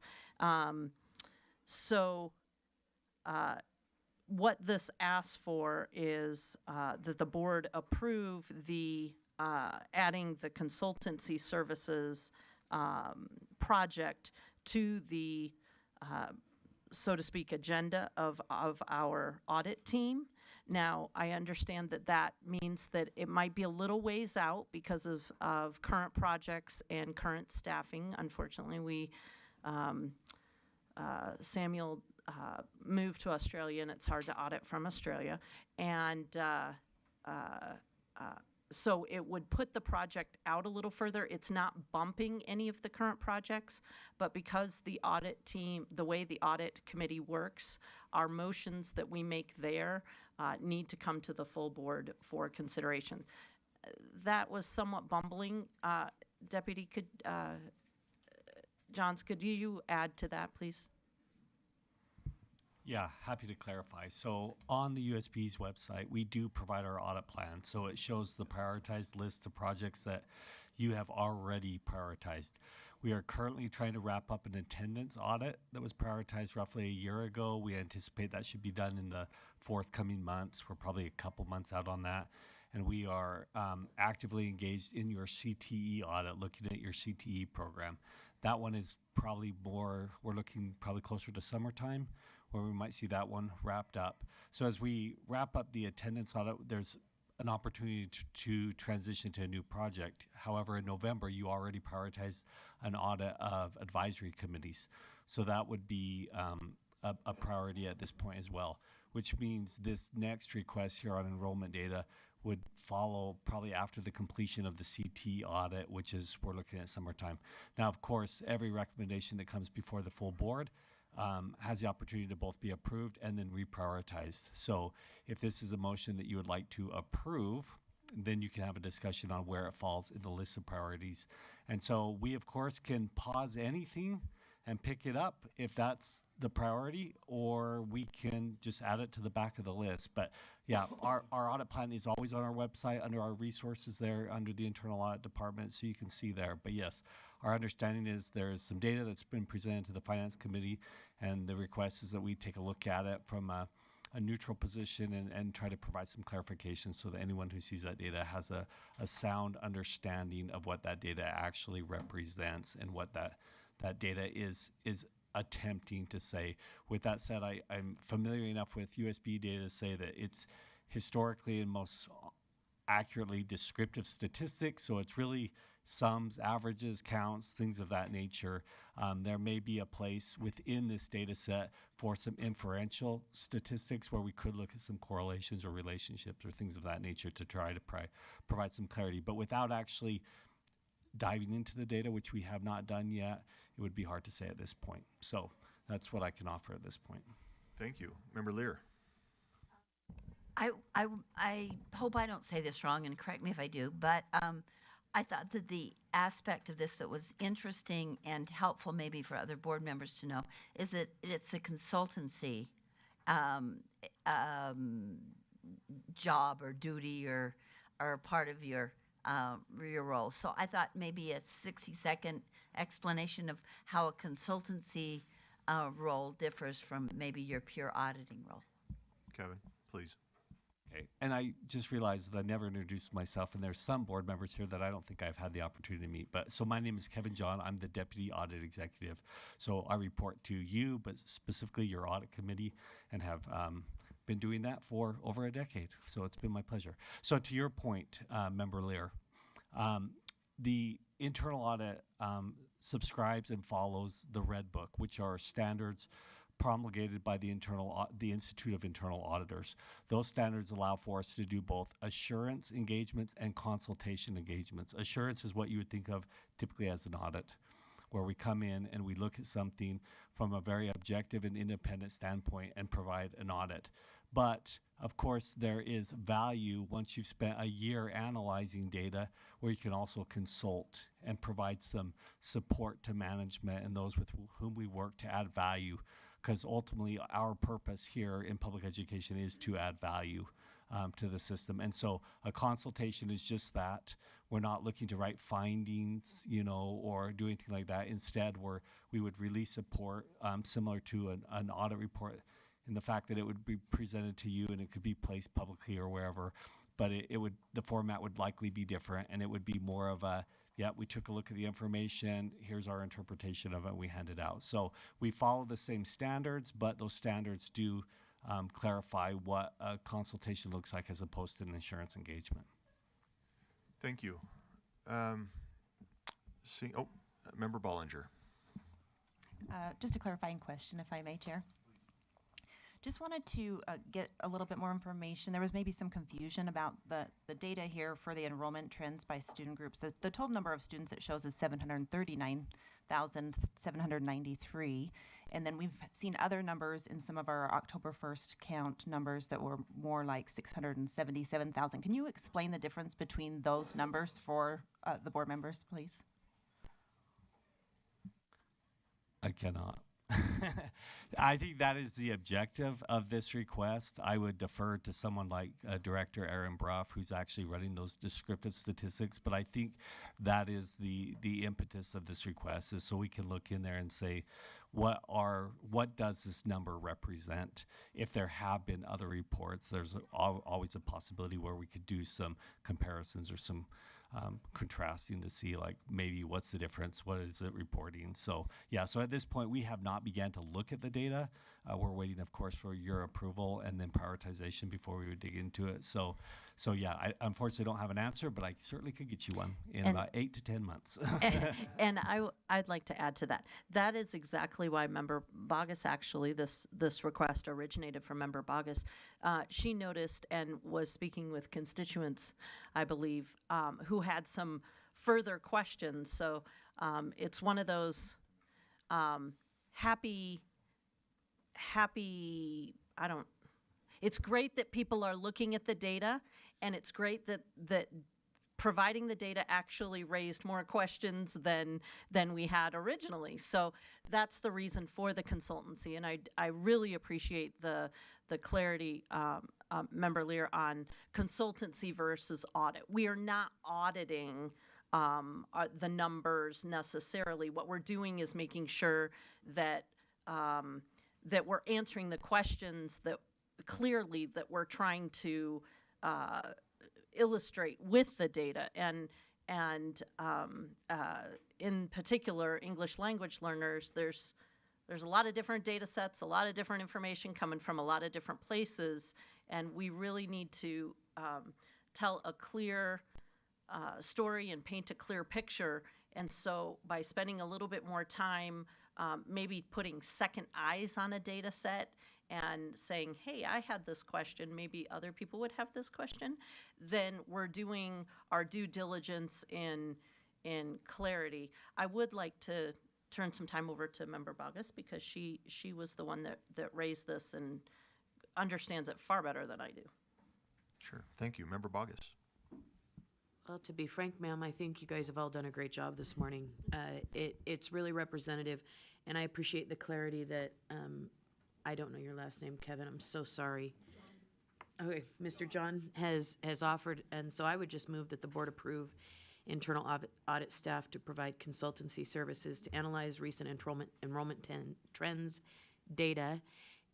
What this asks for is that the board approve the adding the consultancy services project to the, so to speak, agenda of our audit team. Now, I understand that means that it might be a little ways out because of current projects and current staffing. Unfortunately, Samuel moved to Australia, and it's hard to audit from Australia. And so it would put the project out a little further. It's not bumping any of the current projects, but because the audit team, the way the audit committee works, our motions that we make there need to come to the full board for consideration. That was somewhat bumbling. Deputy, Johns, could you add to that, please? Yeah, happy to clarify. So on the USBE's website, we do provide our audit plan. So it shows the prioritized list of projects that you have already prioritized. We are currently trying to wrap up an attendance audit that was prioritized roughly a year ago. We anticipate that should be done in the forthcoming months. We're probably a couple months out on that. And we are actively engaged in your CTE audit, looking at your CTE program. That one is probably more, we're looking probably closer to summertime, where we might see that one wrapped up. So as we wrap up the attendance audit, there's an opportunity to transition to a new project. However, in November, you already prioritized an audit of advisory committees. So that would be a priority at this point as well, which means this next request here on enrollment data would follow probably after the completion of the CT audit, which is, we're looking at summertime. Now, of course, every recommendation that comes before the full board has the opportunity to both be approved and then reprioritized. So if this is a motion that you would like to approve, then you can have a discussion on where it falls in the list of priorities. And so we, of course, can pause anything and pick it up if that's the priority, or we can just add it to the back of the list. But yeah, our audit plan is always on our website under our resources there under the internal audit department, so you can see there. But yes, our understanding is there's some data that's been presented to the finance committee, and the request is that we take a look at it from a neutral position and try to provide some clarification so that anyone who sees that data has a sound understanding of what that data actually represents and what that data is attempting to say. With that said, I'm familiar enough with USBE data to say that historically and most accurately descriptive statistics. So it's really sums, averages, counts, things of that nature. There may be a place within this data set for some inferential statistics where we could look at some correlations or relationships or things of that nature to try to provide some clarity. But without actually diving into the data, which we have not done yet, it would be hard to say at this point. So that's what I can offer at this point. Thank you. Member Lear. I hope I don't say this wrong, and correct me if I do, but I thought that the aspect of this that was interesting and helpful maybe for other board members to know is that it's a consultancy job or duty or part of your role. So I thought maybe a 60-second explanation of how a consultancy role differs from maybe your pure auditing role. Kevin, please. Okay. And I just realized that I never introduced myself, and there's some board members here that I don't think I've had the opportunity to meet. But so my name is Kevin John. I'm the Deputy Audit Executive. So I report to you, but specifically your audit committee, and have been doing that for over a decade. So it's been my pleasure. So to your point, Member Lear, the internal audit subscribes and follows the Red Book, which are standards promulgated by the Institute of Internal Auditors. Those standards allow for us to do both assurance engagements and consultation engagements. Assurance is what you would think of typically as an audit, where we come in and we look at something from a very objective and independent standpoint and provide an audit. But of course, there is value once you've spent a year analyzing data, where you can also consult and provide some support to management and those with whom we work to add value. Because ultimately, our purpose here in public education is to add value to the system. And so a consultation is just that. We're not looking to write findings, or do anything like that. Instead, we would release a report similar to an audit report, in the fact that it would be presented to you and it could be placed publicly or wherever. But the format would likely be different, and it would be more of a, yeah, we took a look at the information, here's our interpretation of it, and we hand it out. So we follow the same standards, but those standards do clarify what a consultation looks like as opposed to an insurance engagement. Thank you. Member Bollinger. Just a clarifying question, if I may, Chair. Just wanted to get a little bit more information. There was maybe some confusion about the data here for the enrollment trends by student groups. The total number of students it shows is 739,793. And then we've seen other numbers in some of our October 1st count numbers that were more like 677,000. Can you explain the difference between those numbers for the board members, please? I cannot. I think that is the objective of this request. I would defer to someone like Director Aaron Bruff, who's actually running those descriptive statistics. But I think that is the impetus of this request, is so we can look in there and say, what does this number represent? If there have been other reports, there's always a possibility where we could do some comparisons or some contrasting to see, like, maybe what's the difference, what is it reporting. So yeah, so at this point we have not began to look at the data. We're waiting, of course, for your approval and then prioritization before we would dig into it. So yeah, I unfortunately don't have an answer, but I certainly could get you one in about 8 to 10 months. And I'd like to add to that. That is exactly why Member Bogus, actually, this request originated from Member Bogus. She noticed and was speaking with constituents, I believe, who had some further questions. So it's one of those it's great that people are looking at the data, and it's great that providing the data actually raised more questions than we had originally. So that's the reason for the consultancy, and I really appreciate the clarity, Member Lear, on consultancy versus audit. We are not auditing the numbers necessarily. What we're doing is making sure that that we're answering the questions that clearly that we're trying to illustrate with the data, and in particular English language learners, there's a lot of different data sets, a lot of different information coming from a lot of different places, and we really need to tell a clear story and paint a clear picture. And so by spending a little bit more time, maybe putting second eyes on a data set and saying, hey, I had this question, maybe other people would have this question, then we're doing our due diligence in clarity. I would like to turn some time over to Member Bogus because she was the one that raised this and understands it far better than I do. Sure. Thank you. Member Bogus. Well, to be frank, ma'am, I think you guys have all done a great job this morning. It's really representative, and I appreciate the clarity that, I don't know your last name, Kevin, I'm so sorry. Okay, Mr. John has offered, and so I would just move that the board approve internal audit staff to provide consultancy services to analyze recent enrollment trends, data,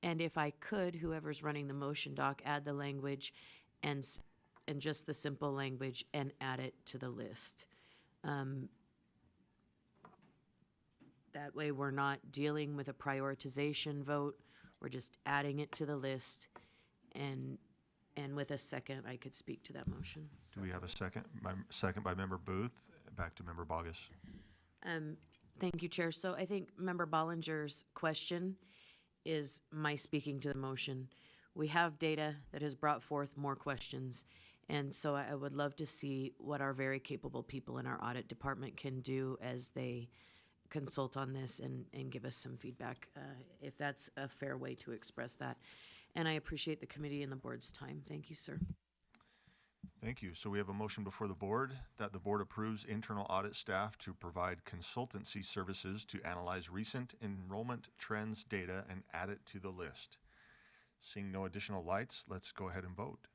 and if I could, whoever's running the motion doc, add the language and just the simple language and add it to the list. That way we're not dealing with a prioritization vote, we're just adding it to the list, and with a second, I could speak to that motion. Do we have a second? Second by Member Booth. Back to Member Bogus. Thank you, Chair. So I think Member Bollinger's question is my speaking to the motion. We have data that has brought forth more questions, and so I would love to see what our very capable people in our audit department can do as they consult on this and give us some feedback, if that's a fair way to express that. And I appreciate the committee and the board's time. Thank you, sir. Thank you. So we have a motion before the board that the board approves internal audit staff to provide consultancy services to analyze recent enrollment trends data and add it to the list. Seeing no additional lights, let's go ahead and vote.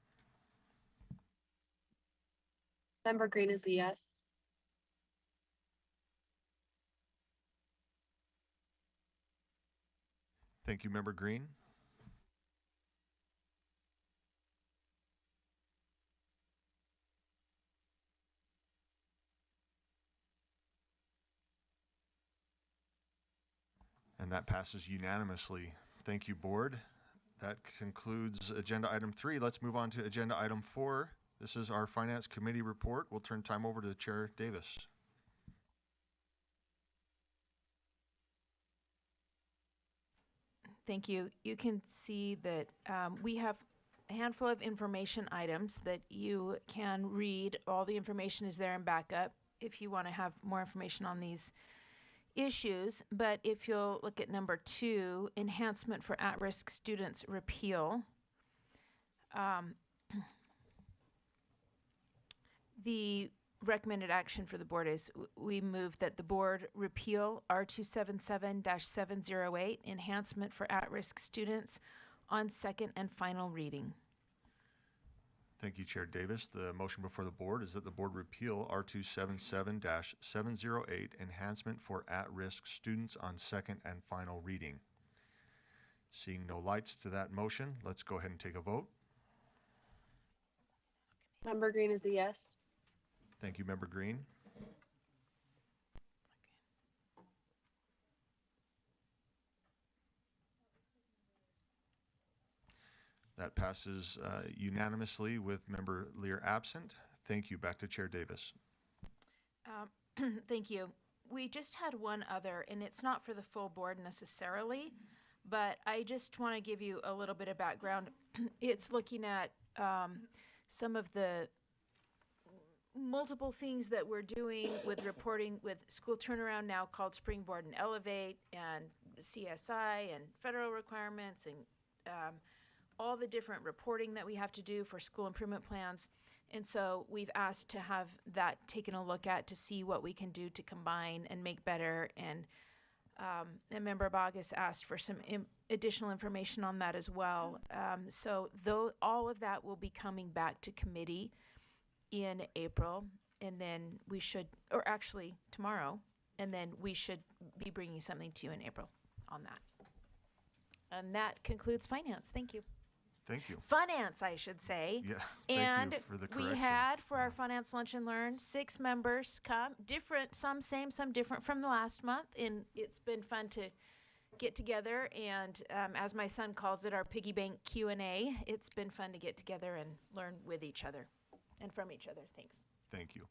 Member Green is a yes. Thank you, Member Green. And that passes unanimously. Thank you, board. That concludes agenda item 3. Let's move on to agenda item 4. This is our Finance Committee report. We'll turn time over to Chair Davis. Thank you. You can see that we have a handful of information items that you can read. All the information is there in backup if you want to have more information on these issues. But if you'll look at number 2, enhancement for at-risk students repeal. The recommended action for the board is we move that the board repeal R277-708, enhancement for at-risk students, on second and final reading. Thank you, Chair Davis. The motion before the board is that the board repeal R277-708, enhancement for at-risk students, on second and final reading. Seeing no lights to that motion, let's go ahead and take a vote. Member Green is a yes. Thank you, Member Green. That passes unanimously with Member Lear absent. Thank you. Back to Chair Davis. Thank you. We just had one other, and it's not for the full board necessarily, but I just want to give you a little bit of background. It's looking at some of the multiple things that we're doing with reporting with school turnaround, now called Springboard and Elevate, and CSI and federal requirements, and all the different reporting that we have to do for school improvement plans. And so we've asked to have that taken a look at to see what we can do to combine and make better. And Member Bogus asked for some additional information on that as well. So though all of that will be coming back to committee in April, and then we should, or actually tomorrow, and then we should be bringing something to you in April on that. And that concludes finance. Thank you. Thank you. Finance, I should say. Yeah, and thank you for the correction. we had for our finance lunch and learn 6 members come, different, some same, some different from the last month, and it's been fun to get together and, as my son calls it, our piggy bank Q&A. It's been fun to get together and learn with each other and from each other. Thanks. Thank you.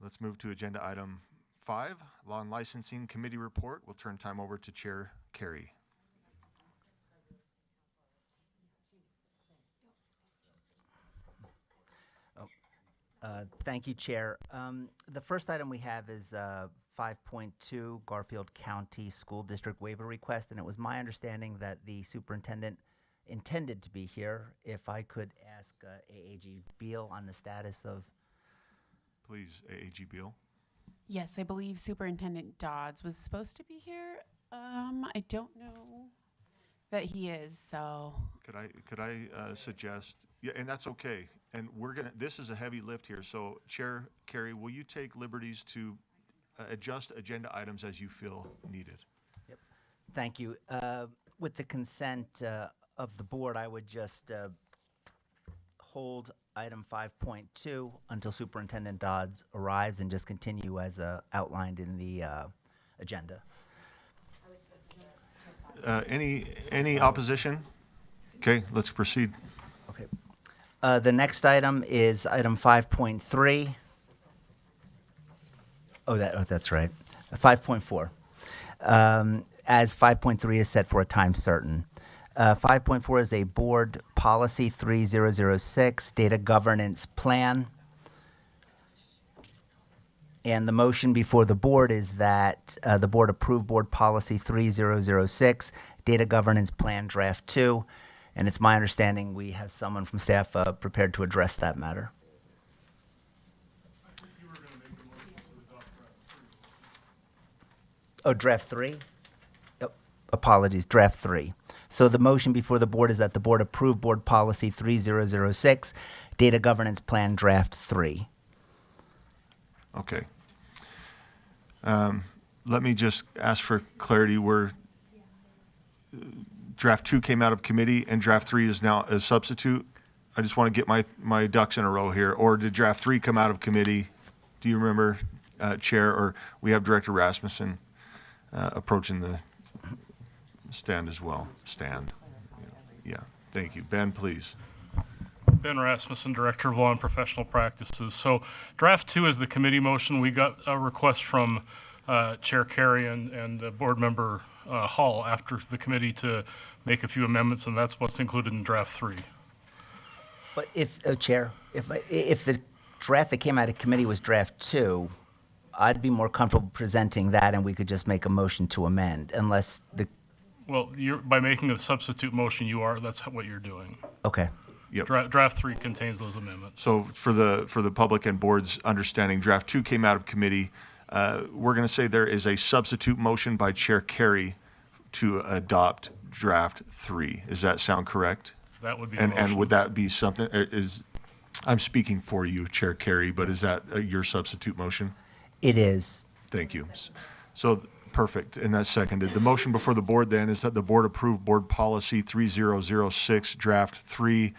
Let's move to agenda item 5, Law and Licensing Committee Report. We'll turn time over to Chair Carey. Thank you, Chair. The first item we have is 5.2 Garfield County School District Waiver Request, and it was my understanding that the superintendent intended to be here. If I could ask AAG Beal on the status of... Please, AAG Beal. Yes, I believe Superintendent Dodds was supposed to be here. I don't know that he is, so... Could I suggest, yeah, and that's okay. And this is a heavy lift here, so Chair Carey, will you take liberties to adjust agenda items as you feel needed? Yep. Thank you. With the consent of the board, I would just hold item 5.2 until Superintendent Dodds arrives and just continue as outlined in the agenda. Any opposition? Okay, let's proceed. Okay. The next item is item 5.3. That's right. 5.4. As 5.3 is set for a time certain. 5.4 is a board policy 3006, data governance plan. And the motion before the board is that the board approve board policy 3006, data governance plan draft 2. And it's my understanding we have someone from staff prepared to address that matter. Oh, draft 3? Yep. Apologies, draft 3. So the motion before the board is that the board approve board policy 3006, data governance plan draft 3. Okay. Let me just ask for clarity. Draft 2 came out of committee and draft 3 is now a substitute. I just want to get my ducks in a row here. Or did draft 3 come out of committee? Do you remember, Chair? Or we have Director Rasmussen approaching the stand as well. Yeah, thank you. Ben, please. Ben Rasmussen, Director of Law and Professional Practices. So draft 2 is the committee motion. We got a request from Chair Carey and Board Member Hall after the committee to make a few amendments, and that's what's included in draft 3. But if, Chair, if the draft that came out of committee was draft 2, I'd be more comfortable presenting that and we could just make a motion to amend, unless the... Well, by making a substitute motion, that's what you're doing. Okay. Yep. Draft 3 contains those amendments. So for the public and board's understanding, draft 2 came out of committee. We're going to say there is a substitute motion by Chair Carey to adopt draft 3. Does that sound correct? That would be the and motion. would that be something? I'm speaking for you, Chair Carey, but is that your substitute motion? It is. Thank you. So perfect, and that's seconded. The motion before the board then is that the board approve board policy 3006 draft 3.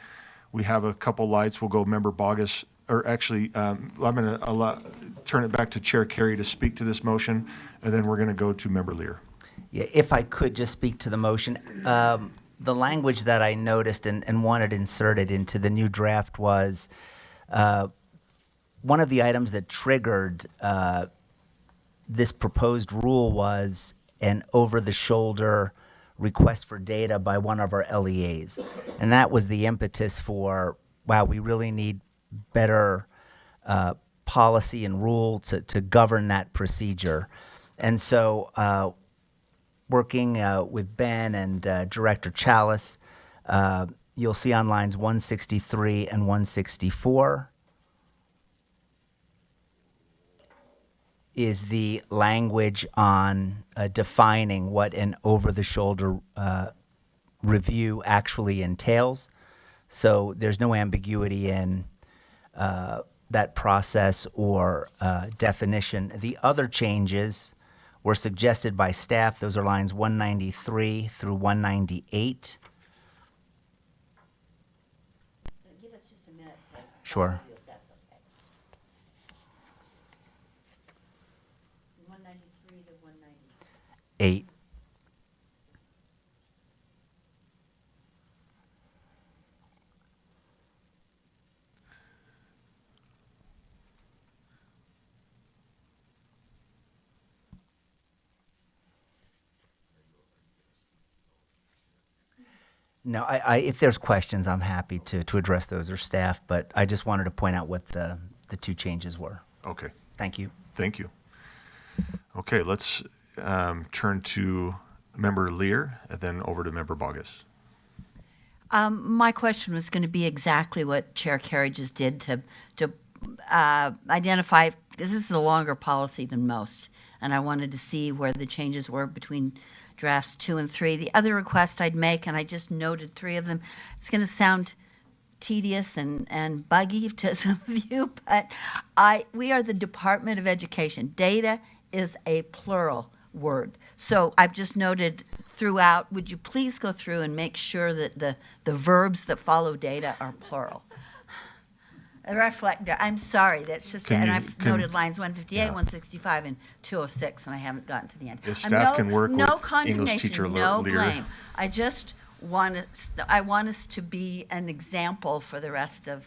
We have a couple lights. We'll go Member Bogus, or actually, I'm going to turn it back to Chair Carey to speak to this motion, and then we're going to go to Member Lear. Yeah, if I could just speak to the motion. The language that I noticed and wanted inserted into the new draft was one of the items that triggered this proposed rule was an over-the-shoulder request for data by one of our LEAs. And that was the impetus for, wow, we really need better policy and rule to govern that procedure. And so working with Ben and Director Chalice, you'll see on lines 163 and 164 is the language on defining what an over-the-shoulder review actually entails. So there's no ambiguity in that process or definition. The other changes were suggested by staff. Those are lines 193 through 198. Give us just a minute. Sure. 193 to 198. 8. No, if there's questions, I'm happy to address those or staff, but I just wanted to point out what the two changes were. Okay, Thank you. thank you. Okay, let's turn to Member Lear and then over to Member Bogus. My question was going to be exactly what Chair Carey just did to identify, because this is a longer policy than most, and I wanted to see where the changes were between drafts 2 and 3. The other request I'd make, and I just noted 3 of them, it's going to sound tedious and buggy to some of you, but we are the Department of Education. Data is a plural word. So I've just noted throughout, would you please go through and make sure that the verbs that follow data are plural? I'm sorry, that's just, and I've noted lines 158, 165, and 206, and I haven't gotten to the end. If staff can work no with condemnation, English teacher no Lear. blame. I just want us to be an example for the rest of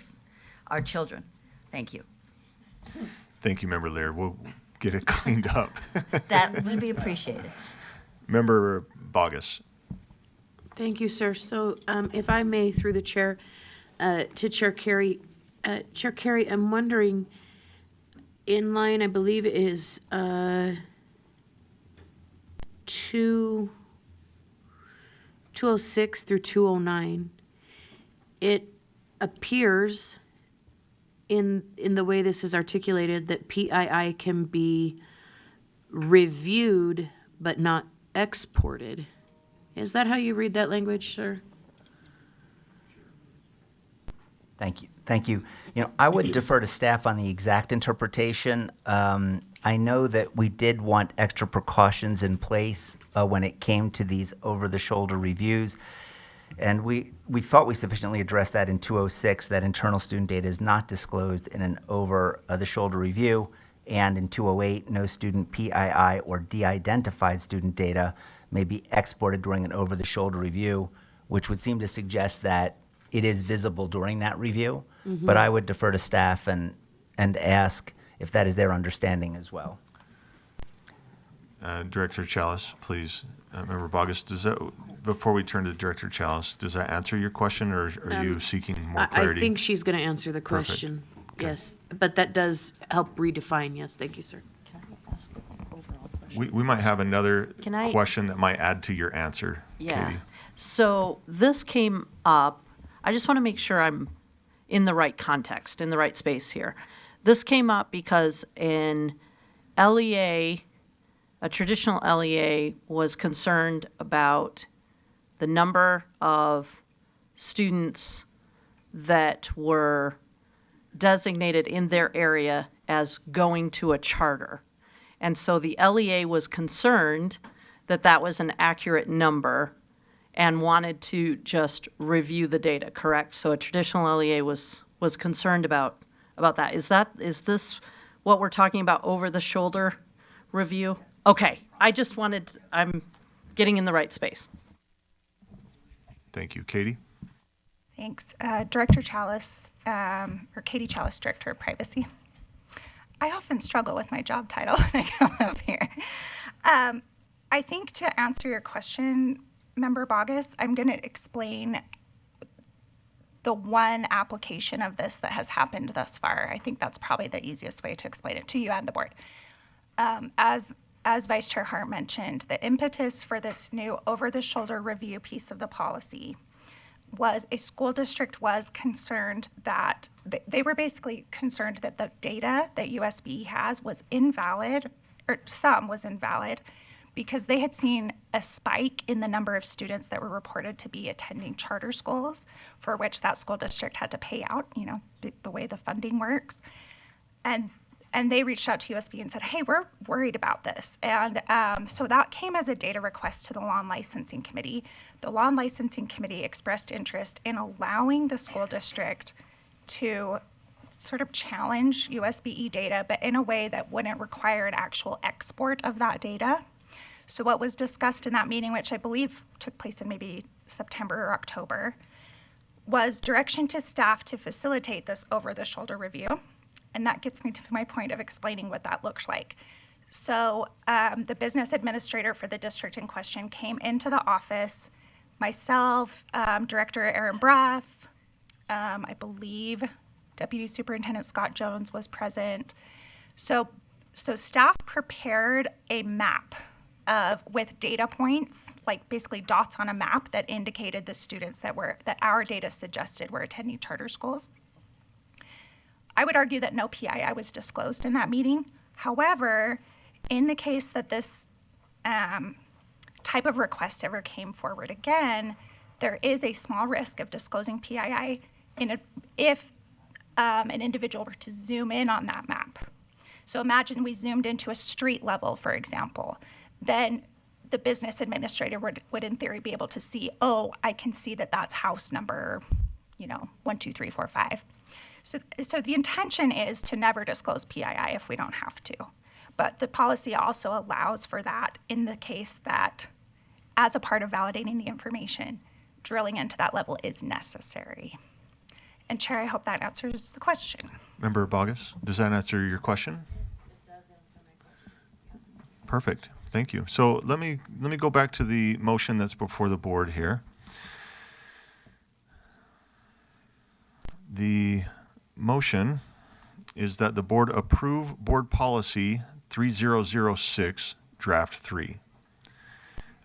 our children. Thank you. Thank you, Member Lear. We'll get it cleaned up. That would be appreciated. Member Bogus. Thank you, sir. So, if I may, through the chair, to Chair Carey, Chair Carey, I'm wondering, in line, I believe it is 206 through 209, it appears in the way this is articulated that PII can be reviewed but not exported. Is that how you read that language, sir? Thank you. Thank you. I would defer to staff on the exact interpretation. I know that we did want extra precautions in place when it came to these over-the-shoulder reviews. And we thought we sufficiently addressed that in 206, that internal student data is not disclosed in an over-the-shoulder review. And in 208, no student PII or de-identified student data may be exported during an over-the-shoulder review, which would seem to suggest that it is visible during that review. Mm-hmm. But I would defer to staff and ask if that is their understanding as well. Director Chalice, please. Member Bogus, before we turn to Director Chalice, does that answer your question, or are you seeking more clarity? I think she's going to answer the Perfect. question. Okay. Yes, but that does help redefine. Yes, thank you, sir. We might have another Can I- question that might add to your answer, Yeah. Katie. So this came up, I just want to make sure I'm in the right context, in the right space here. This came up because in LEA, a traditional LEA was concerned about the number of students that were designated in their area as going to a charter. And so the LEA was concerned that that was an accurate number and wanted to just review the data, correct? So a traditional LEA was concerned about that. Is this what we're talking about, over the shoulder review? Okay, I'm getting in the right space. Thank you. Katie? Thanks. Director Chalice, or Katie Chalice, Director of Privacy. I often struggle with my job title when I come up here. I think to answer your question, Member Bogus, I'm going to explain the one application of this that has happened thus far. I think that's probably the easiest way to explain it to you and the board. As Vice Chair Hart mentioned, the impetus for this new over-the-shoulder review piece of the policy was a school district was concerned that they were basically concerned that the data that USBE has was invalid, or some was invalid, because they had seen a spike in the number of students that were reported to be attending charter schools, for which that school district had to pay out, the way the funding works. And they reached out to USBE and said, hey, we're worried about this. And so that came as a data request to the Law and Licensing Committee. The Law and Licensing Committee expressed interest in allowing the school district to sort of challenge USBE data, but in a way that wouldn't require an actual export of that data. So what was discussed in that meeting, which I believe took place in maybe September or October, was direction to staff to facilitate this over-the-shoulder review. And that gets me to my point of explaining what that looks like. So the business administrator for the district in question came into the office. myself, Director Aaron Braff, I believe Deputy Superintendent Scott Jones was present. So staff prepared a map with data points, like basically dots on a map that indicated the students that our data suggested were attending charter schools. I would argue that no PII was disclosed in that meeting. However, in the case that this type of request ever came forward again, there is a small risk of disclosing PII if an individual were to zoom in on that map. So imagine we zoomed into a street level, for example. Then the business administrator would in theory be able to see, oh, I can see that that's house number, 1, 2, 3, 4, 5. So the intention is to never disclose PII if we don't have to. But the policy also allows for that in the case that, as a part of validating the information, drilling into that level is necessary. And Chair, I hope that answers the question. Member Bogus, does that answer your question? It does answer my question. Perfect. Thank you. So let me go back to the motion that's before the board here. The motion is that the board approve Board Policy 3006, Draft 3.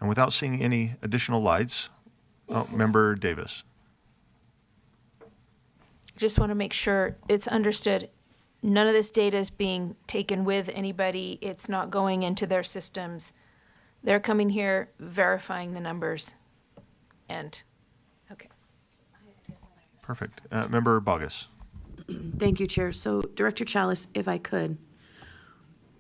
And without seeing any additional lights, Member Davis. Just want to make sure it's understood. None of this data is being taken with anybody. It's not going into their systems. They're coming here, verifying the numbers, and, okay. Perfect. Member Bogus. Thank you, Chair. So, Director Chalice, if I could,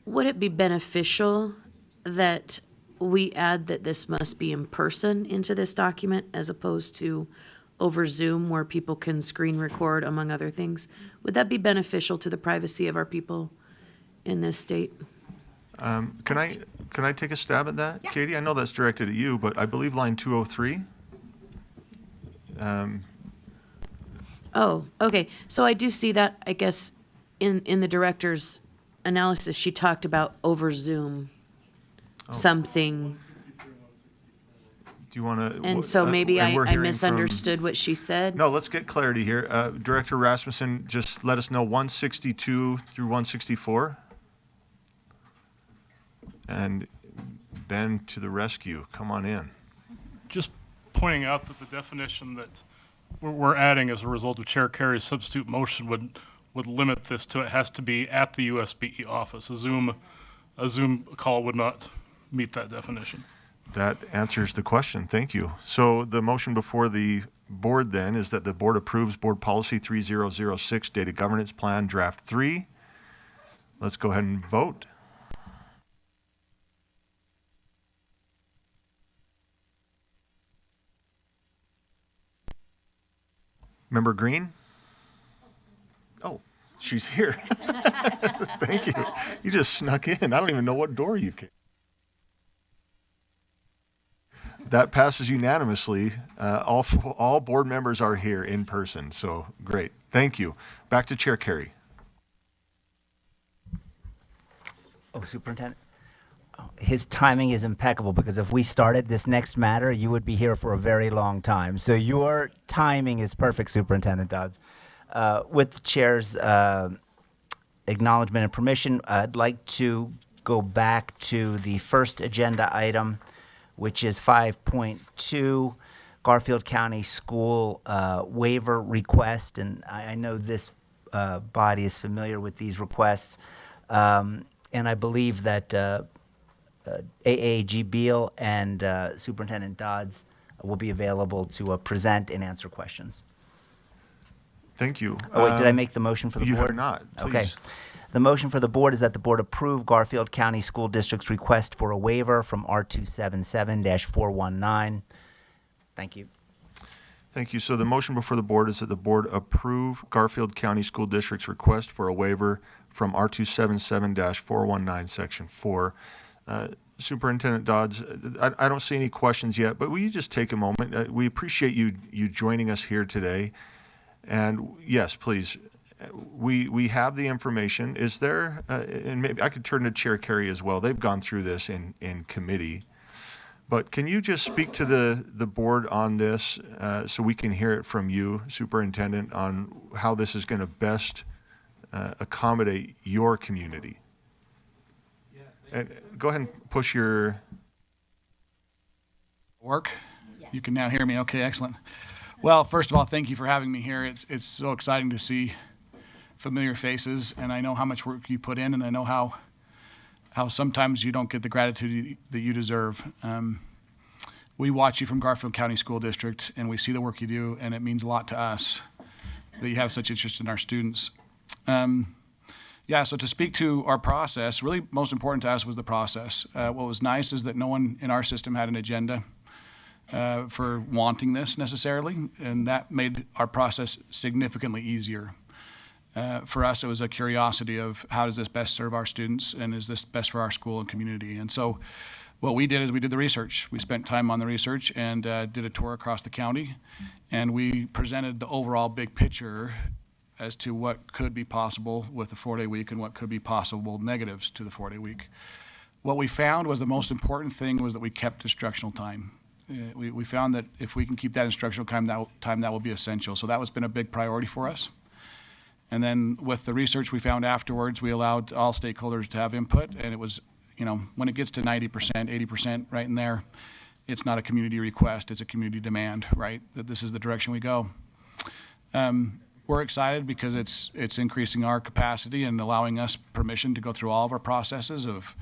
would it be beneficial that we add that this must be in person into this document as opposed to over Zoom where people can screen record, among other things? Would that be beneficial to the privacy of our people in this state? Can I take a stab at that, yeah. Katie? I know that's directed at you, but I believe line 203. Oh, okay. So I do see that, I guess, in the director's analysis, she talked about over Zoom something. Do you want to? And so maybe I misunderstood what she said. No, let's get clarity here. Director Rasmussen, just let us know 162 through 164. And Ben to the rescue. Come on in. Just pointing out that the definition that we're adding as a result of Chair Carey's substitute motion would limit this to it has to be at the USBE office. A Zoom call would not meet that definition. That answers the question. Thank you. So the motion before the board then is that the board approves Board Policy 3006, Data Governance Plan, Draft 3. Let's go ahead and vote. Member Green? Oh, she's here. Thank you. You just snuck in. I don't even know what door you came. That passes unanimously. All board members are here in person, so great. Thank you. Back to Chair Carey. Oh, Superintendent. His timing is impeccable because if we started this next matter, you would be here for a very long time. So your timing is perfect, Superintendent Dodds. With the Chair's acknowledgement and permission, I'd like to go back to the first agenda item, which is 5.2, Garfield County School waiver request. And I know this body is familiar with these requests. And I believe that AAG Beal and Superintendent Dodds will be available to present and answer questions. Thank you. Oh, wait, did I make the motion for the board? You have not. Please. Okay. The motion for the board is that the board approve Garfield County School District's request for a waiver from R277-419. Thank you. Thank you. So the motion before the board is that the board approve Garfield County School District's request for a waiver from R277-419, Section 4. Superintendent Dodds, I don't see any questions yet, but will you just take a moment? We appreciate you joining us here today. And yes, please, we have the information. Is there, and maybe I could turn to Chair Carey as well. They've gone through this in committee. But can you just speak to the board on this so we can hear it from you, Superintendent, on how this is going to best accommodate your community? And go ahead and push your... Work? You can now hear me. Okay, excellent. Well, first of all, thank you for having me here. It's so exciting to see familiar faces, and I know how much work you put in, and I know how sometimes you don't get the gratitude that you deserve. We watch you from Garfield County School District, and we see the work you do, and it means a lot to us that you have such interest in our students. Yeah, so to speak to our process, really most important to us was the process. What was nice is that no one in our system had an agenda for wanting this necessarily, and that made our process significantly easier. For us, it was a curiosity of how does this best serve our students, and is this best for our school and community? And so what we did is we did the research. We spent time on the research and did a tour across the county, and we presented the overall big picture as to what could be possible with the 4-day week and what could be possible negatives to the 4-day week. What we found was the most important thing was that we kept instructional time. We found that if we can keep that instructional time, that will be essential. So that has been a big priority for us. And then with the research we found afterwards, we allowed all stakeholders to have input, and it was, you know, when it gets to 90%, 80% right in there, it's not a community request, it's a community demand, right? That this is the direction we go. We're excited because it's increasing our capacity and allowing us permission to go through all of our processes of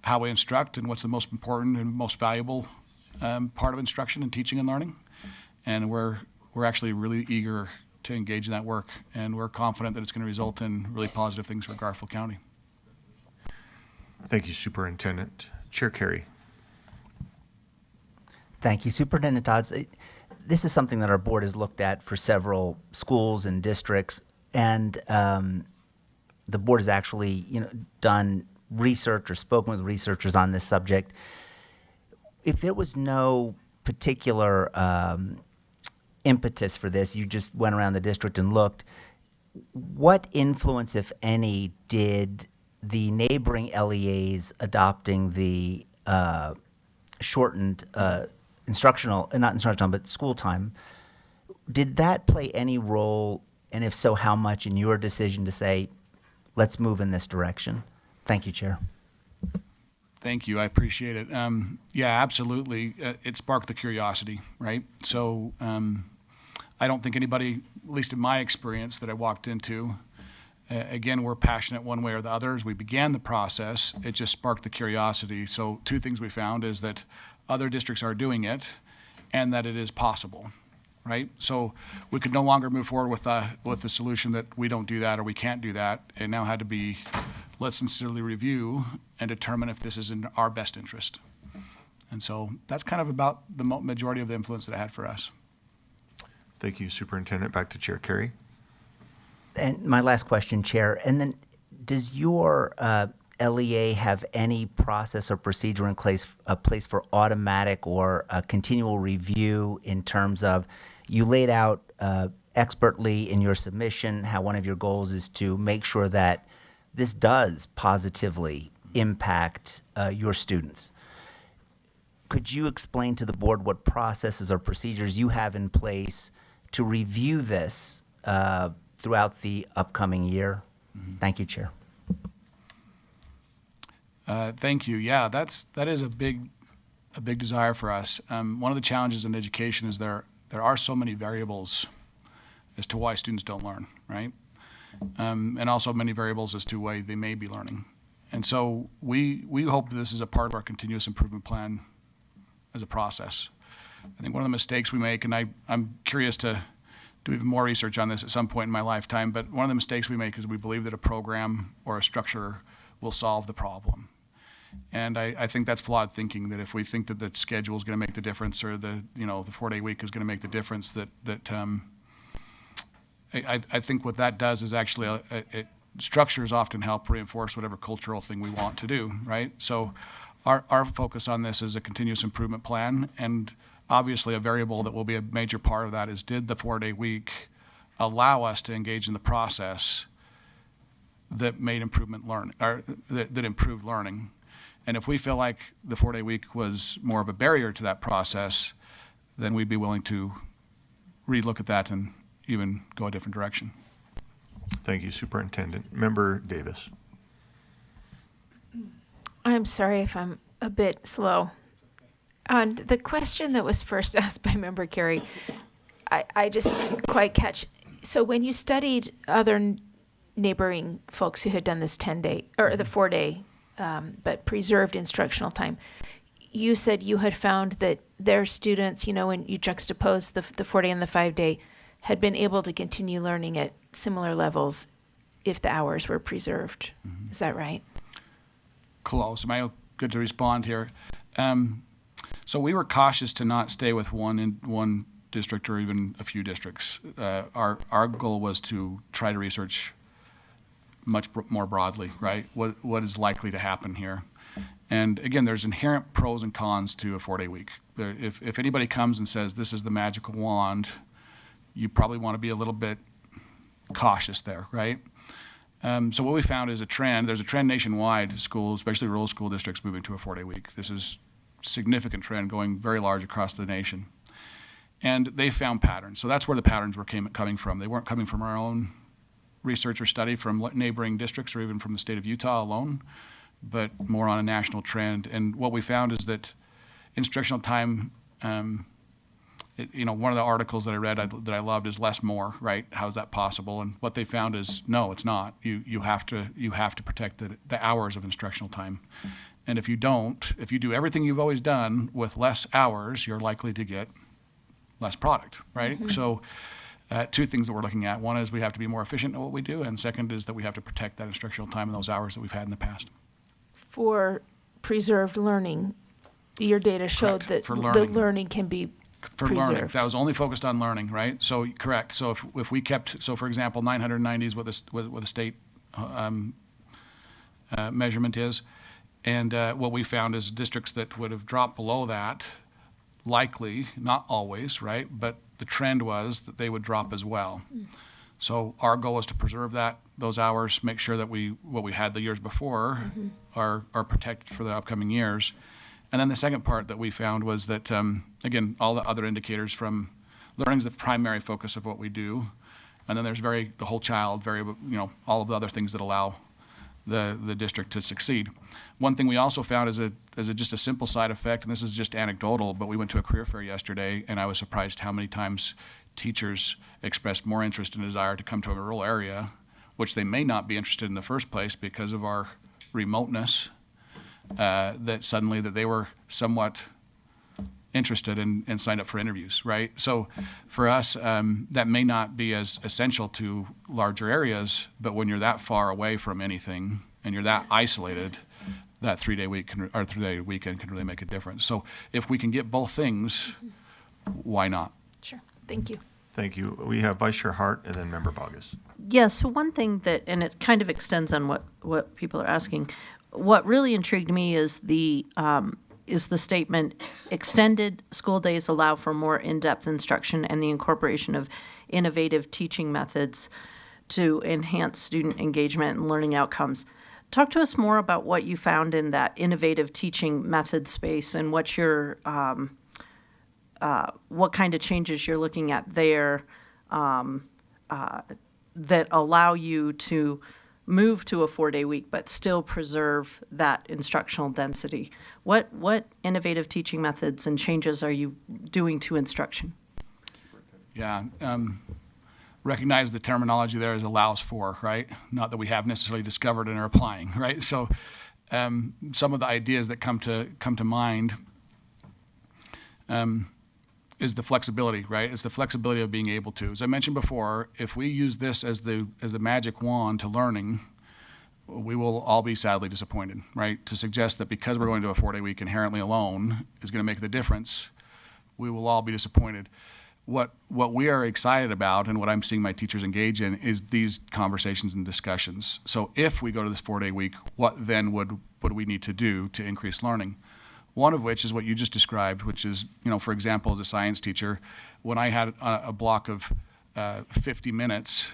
how we instruct and what's the most important and most valuable part of instruction and teaching and learning. And we're actually really eager to engage in that work, and we're confident that it's going to result in really positive things for Garfield County. Thank you, Superintendent. Chair Carey. Thank you, Superintendent Dodds. This is something that our board has looked at for several schools and districts, and the board has actually, done research or spoken with researchers on this subject. If there was no particular impetus for this, you just went around the district and looked, what influence, if any, did the neighboring LEAs adopting the shortened but school time, did that play any role, and if so, how much, in your decision to say, let's move in this direction? Thank you, Chair. Thank you, I appreciate it. Yeah, absolutely, it sparked the curiosity, right? So I don't think anybody, at least in my experience that I walked into, again, we're passionate one way or the other. As we began the process, it just sparked the curiosity. So 2 things we found is that other districts are doing it and that it is possible, right? So we could no longer move forward with the solution that we don't do that or we can't do that. It now had to be, let's sincerely review and determine if this is in our best interest. And so that's kind of about the majority of the influence that it had for us. Thank you, Superintendent. Back to Chair Carey. And my last question, Chair, and then does your LEA have any process or procedure in place for automatic or continual review in terms of, you laid out expertly in your submission how one of your goals is to make sure that this does positively impact your students. Could you explain to the board what processes or procedures you have in place to review this throughout the upcoming year? Mm-hmm. Thank you, Chair. Thank you. Yeah, that is a big desire for us. One of the challenges in education is there are so many variables as to why students don't learn, right? And also many variables as to why they may be learning. And so we hope that this is a part of our continuous improvement plan as a process. I think one of the mistakes we make, and I'm curious to do even more research on this at some point in my lifetime, but one of the mistakes we make is we believe that a program or a structure will solve the problem. And I think that's flawed thinking, that if we think that the schedule is going to make the difference, or the 4-day week is going to make the difference, I think what that does is actually structures often help reinforce whatever cultural thing we want to do, right? So our focus on this is a continuous improvement plan, and obviously a variable that will be a major part of that is, did the 4-day week allow us to engage in the process that made improvement learn, or that improved learning? And if we feel like the 4-day week was more of a barrier to that process, then we'd be willing to relook at that and even go a different direction. Thank you, Superintendent. Member Davis. I'm sorry if I'm a bit slow. On the question that was first asked by Member Carey, I just didn't quite catch. So when you studied other neighboring folks who had done this 10-day or the 4-day, but preserved instructional time, you said you had found that their students, when you juxtapose the 4-day and the 5-day, had been able to continue learning at similar levels if the hours were preserved. Mm-hmm. Is that right? Close. Am I good to respond here? So we were cautious to not stay with one district or even a few districts. Our goal was to try to research much more broadly, right? What is likely to happen here? And again, there's inherent pros and cons to a 4-day week. If anybody comes and says this is the magical wand, you probably want to be a little bit cautious there, right? So what we found is a trend. There's a trend nationwide, schools, especially rural school districts, moving to a 4-day week. This is a significant trend going very large across the nation. And they found patterns. So that's where the patterns were coming from. They weren't coming from our own research or study from neighboring districts or even from the state of Utah alone, but more on a national trend. And what we found is that instructional time, one of the articles that I read that I loved is less more, right? How is that possible? And what they found is, no, it's not. You have to protect the hours of instructional time. And if you do everything you've always done with less hours, you're likely to get less product, right? Mm-hmm. So two things that we're looking at. One is we have to be more efficient at what we do, and second is that we have to protect that instructional time and those hours that we've had in the past. For preserved learning, your data showed Correct. that The learning can be for preserved. Learning. That was only focused on learning, right? So correct. So if we kept, so for example, 990 is what the state measurement is, and what we found is districts that would have dropped below that, likely, not always, right? But the trend was that they would drop as well. Mm. So our goal was to preserve those hours, make sure that what we had the years before mm-hmm. are protected for the upcoming years. And then the second part that we found was that, again, all the other indicators from learning is the primary focus of what we do. And then there's the whole child, all of the other things that allow the district to succeed. One thing we also found is just a simple side effect, and this is just anecdotal, but we went to a career fair yesterday, and I was surprised how many times teachers expressed more interest and desire to come to a rural area, which they may not be interested in the first place because of our remoteness, that suddenly that they were somewhat interested and signed up for interviews, right? So for us, that may not be as essential to larger areas, but when you're that far away from anything and you're that isolated, that 3-day week or 3-day weekend can really make a difference. So if we can get both things, why not? Sure. Thank you. Thank you. We have Vice Chair Hart and then Member Bogus. Yeah, so one thing and it kind of extends on what people are asking. What really intrigued me is the statement, extended school days allow for more in-depth instruction and the incorporation of innovative teaching methods to enhance student engagement and learning outcomes. Talk to us more about what you found in that innovative teaching method space and what kind of changes you're looking at there that allow you to move to a 4-day week but still preserve that instructional density. What innovative teaching methods and changes are you doing to instruction? Yeah. Recognize the terminology there as allows for, right? Not that we have necessarily discovered and are applying, right? So some of the ideas that come to mind is the flexibility, right? It's the flexibility of being able to. As I mentioned before, if we use this as the magic wand to learning, we will all be sadly disappointed, right? To suggest that because we're going to a 4-day week inherently alone is going to make the difference, we will all be disappointed. What we are excited about and what I'm seeing my teachers engage in is these conversations and discussions. So if we go to this 4-day week, what then would we need to do to increase learning? One of which is what you just described, which is, for example, as a science teacher, when I had a block of 50 minutes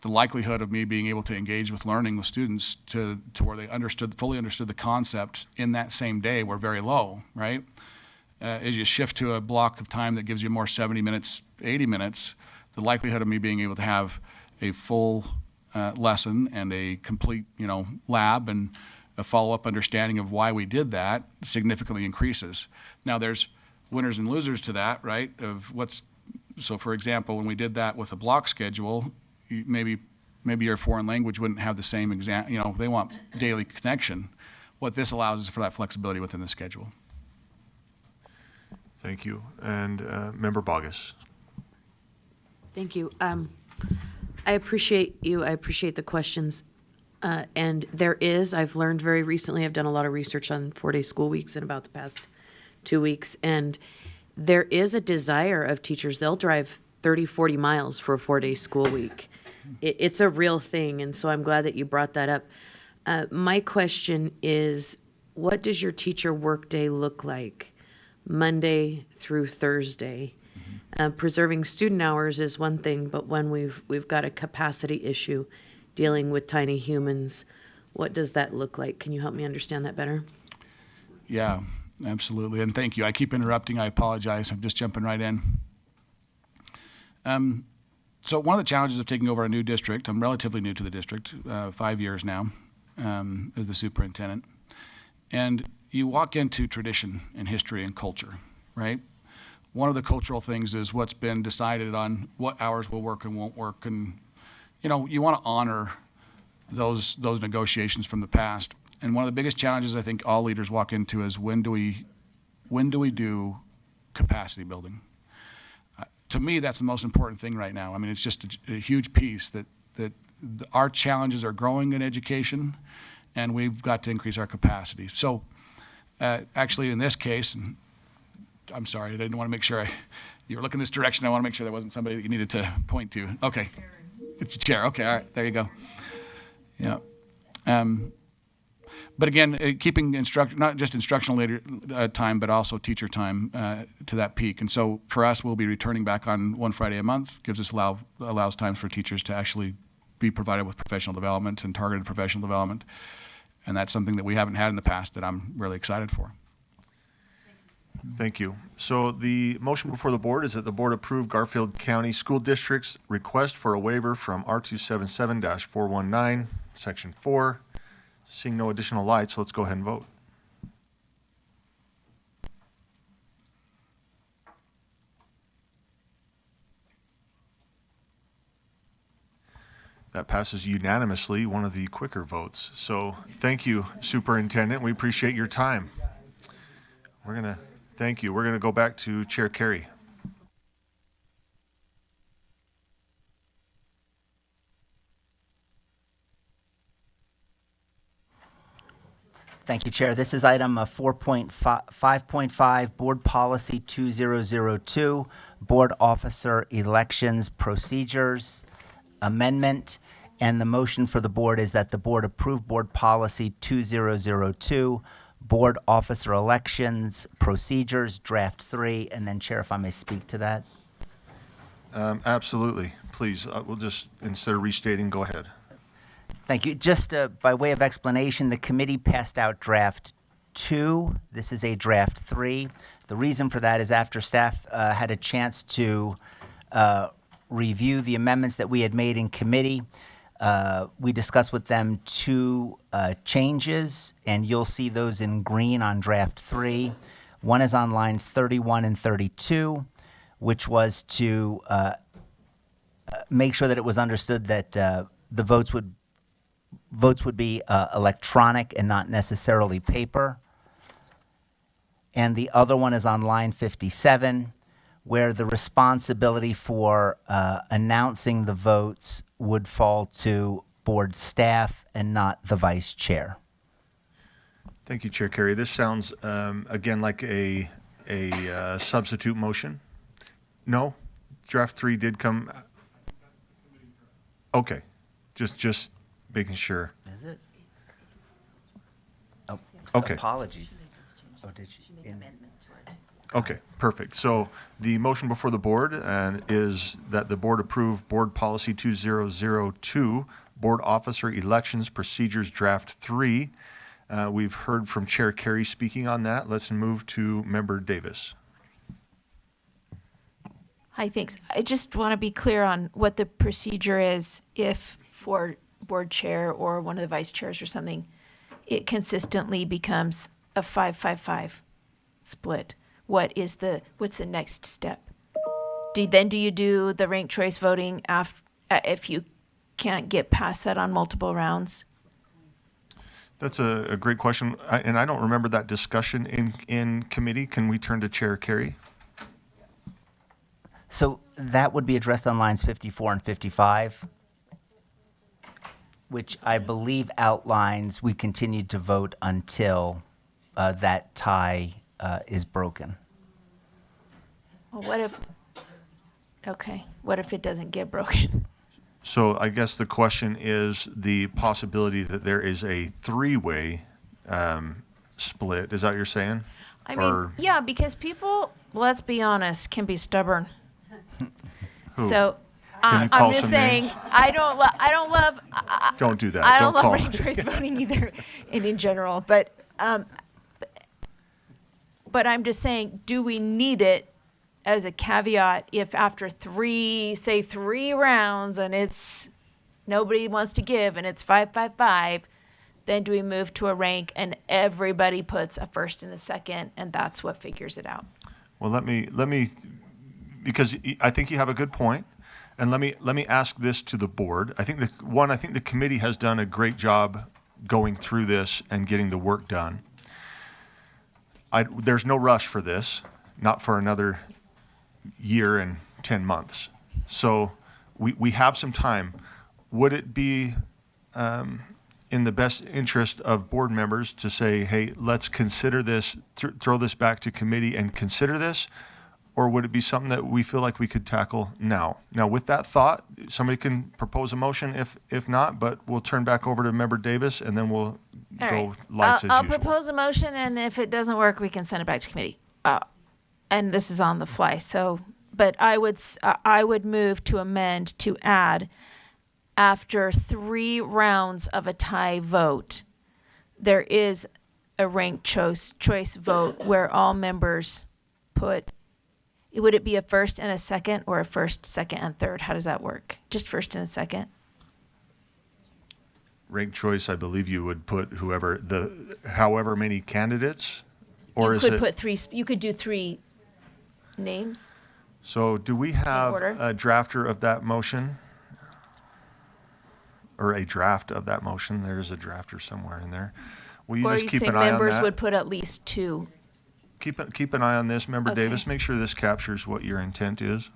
the likelihood of me being able to engage with learning with students to where they fully understood the concept in that same day were very low, right? As you shift to a block of time that gives you more 70 minutes, 80 minutes, the likelihood of me being able to have a full lesson and a complete, lab and a follow-up understanding of why we did that significantly increases. Now there's winners and losers to that, right? So for example, when we did that with a block schedule, maybe your foreign language wouldn't have the same exam, they want daily connection. What this allows is for that flexibility within the schedule. Thank you. And Member Bogus. Thank you. I appreciate you. I appreciate the questions. And I've learned very recently, I've done a lot of research on 4-day school weeks in about the past 2 weeks, and there is a desire of teachers. They'll drive 30, 40 miles for a 4-day school week. It's a real thing, and so I'm glad that you brought that up. My question is, what does your teacher workday look like Monday through Thursday? Preserving student hours is one thing, but when we've got a capacity issue dealing with tiny humans, what does that look like? Can you help me understand that better? Yeah, absolutely. And thank you. I keep interrupting. I apologize. I'm just jumping right in. So one of the challenges of taking over a new district, I'm relatively new to the district, 5 years now as the superintendent. And you walk into tradition and history and culture, right? One of the cultural things is what's been decided on what hours will work and won't work. And, you want to honor those negotiations from the past. And one of the biggest challenges I think all leaders walk into is when do we do capacity building? To me, that's the most important thing right now. I mean, it's just a huge piece that our challenges are growing in education, and we've got to increase our capacity. So actually in this case, and I'm sorry, I didn't want to make sure you were looking this direction. I want to make sure there wasn't somebody that you needed to point to. Okay. It's your chair. Okay. All right. There you go. Yeah. But again, keeping not just instructional time, but also teacher time to that peak. And so for us, we'll be returning back on one Friday a month. Allows times for teachers to actually be provided with professional development and targeted professional development. And that's something that we haven't had in the past that I'm really excited for. Thank you. So the motion before the board is that the board approve Garfield County School District's request for a waiver from R277-419, Section 4. Seeing no additional lights, let's go ahead and vote. That passes unanimously, one of the quicker votes. So thank you, Superintendent. We appreciate your time. Thank you. We're going to go back to Chair Carey. Thank you, Chair. This is item 5.5, Board Policy 2002, Board Officer Elections Procedures Amendment. And the motion for the board is that the board approve Board Policy 2002, Board Officer Elections Procedures, Draft 3. And then, Chair, if I may speak to that. Absolutely. Please, we'll just, instead of restating, go ahead. Thank you. Just by way of explanation, the committee passed out Draft 2. This is a Draft 3. The reason for that is after staff had a chance to review the amendments that we had made in committee, we discussed with them 2 changes, and you'll see those in green on Draft 3. One is on lines 31 and 32, which was to make sure that it was understood that the votes would be electronic and not necessarily paper. And the other one is on line 57, where the responsibility for announcing the votes would fall to board staff and not the vice chair. Thank you, Chair Carey. This sounds, again, like a substitute motion. No? Draft 3 did come. Okay. Just making sure. Is it? Oh, okay. Apologies. Oh, did she? Okay, perfect. So the motion before the board is that the board approve Board Policy 2002, Board Officer Elections Procedures Draft 3. We've heard from Chair Carey speaking on that. Let's move to Member Davis. Hi, thanks. I just want to be clear on what the procedure is if for board chair or one of the vice chairs or something, it consistently becomes a 5-5-5 split. What's the next step? Do you do the ranked choice voting if you can't get past that on multiple rounds? That's a great question, and I don't remember that discussion in committee. Can we turn to Chair Carey? So that would be addressed on lines 54 and 55, which I believe outlines we continue to vote until that tie is broken. Well, what if it doesn't get broken? So I guess the question is the possibility that there is a three-way split. Is that what you're saying? I mean, yeah, because people, let's be honest, can be stubborn. Who? So Can you I'm call just some saying, names? I don't love. Don't do that. I Don't don't love call. ranked choice voting either, in general. But I'm just saying, do we need it as a caveat if after three rounds and it's nobody wants to give and it's 5-5-5, then do we move to a rank and everybody puts a first and a second and that's what figures it out? Well, let me because I think you have a good point, and let me ask this to the board. I think the committee has done a great job going through this and getting the work done. There's no rush for this, not for another year and 10 months. So we have some time. Would it be in the best interest of board members to say, hey, let's consider this, throw this back to committee and consider this? Or would it be something that we feel like we could tackle now? Now, with that thought, somebody can propose a motion if not, but we'll turn back over to Member Davis and then we'll All right. go lights as I'll usual. propose a motion, and if it doesn't work, we can send it back to committee. And this is on the fly. So, but I would move to amend to add, after 3 rounds of a tie vote, there is a ranked choice vote where all members put. Would it be a first and a second, or a first, second, and third? How does that work? Just first and a second? You I believe you would put however many candidates, or is it? You could do 3 names. So do we have order? a drafter of that motion? Or a draft of that motion? There is a drafter somewhere in there. Will you Or just you keep say an eye on members that? would put at least 2. Keep an eye on this, Member Okay. Davis. Make sure this captures what your intent is.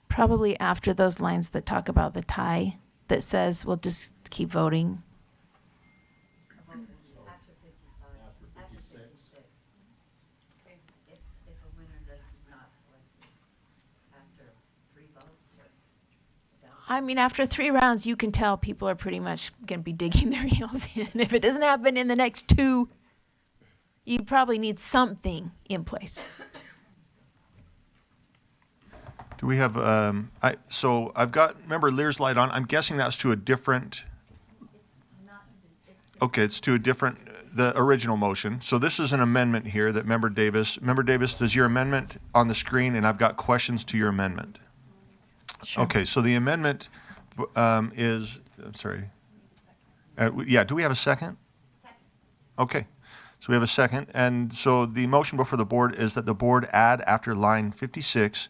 Probably after those lines that talk about the tie, that says we'll just keep voting. I mean, after 3 rounds, you can tell people are pretty much going to be digging their heels in. If it doesn't happen in the next 2, you probably need something in place. Do we have, so I've got, Member Lear's light on. I'm guessing that's to a different. Okay, it's to a different, the original motion. So this is an amendment here that Member Davis, does your amendment on the screen, and I've got questions to your amendment. Sure. Okay, so the amendment is, I'm sorry. Yeah, do we have a second? Okay, so we have a second. And so the motion before the board is that the board add after line 56,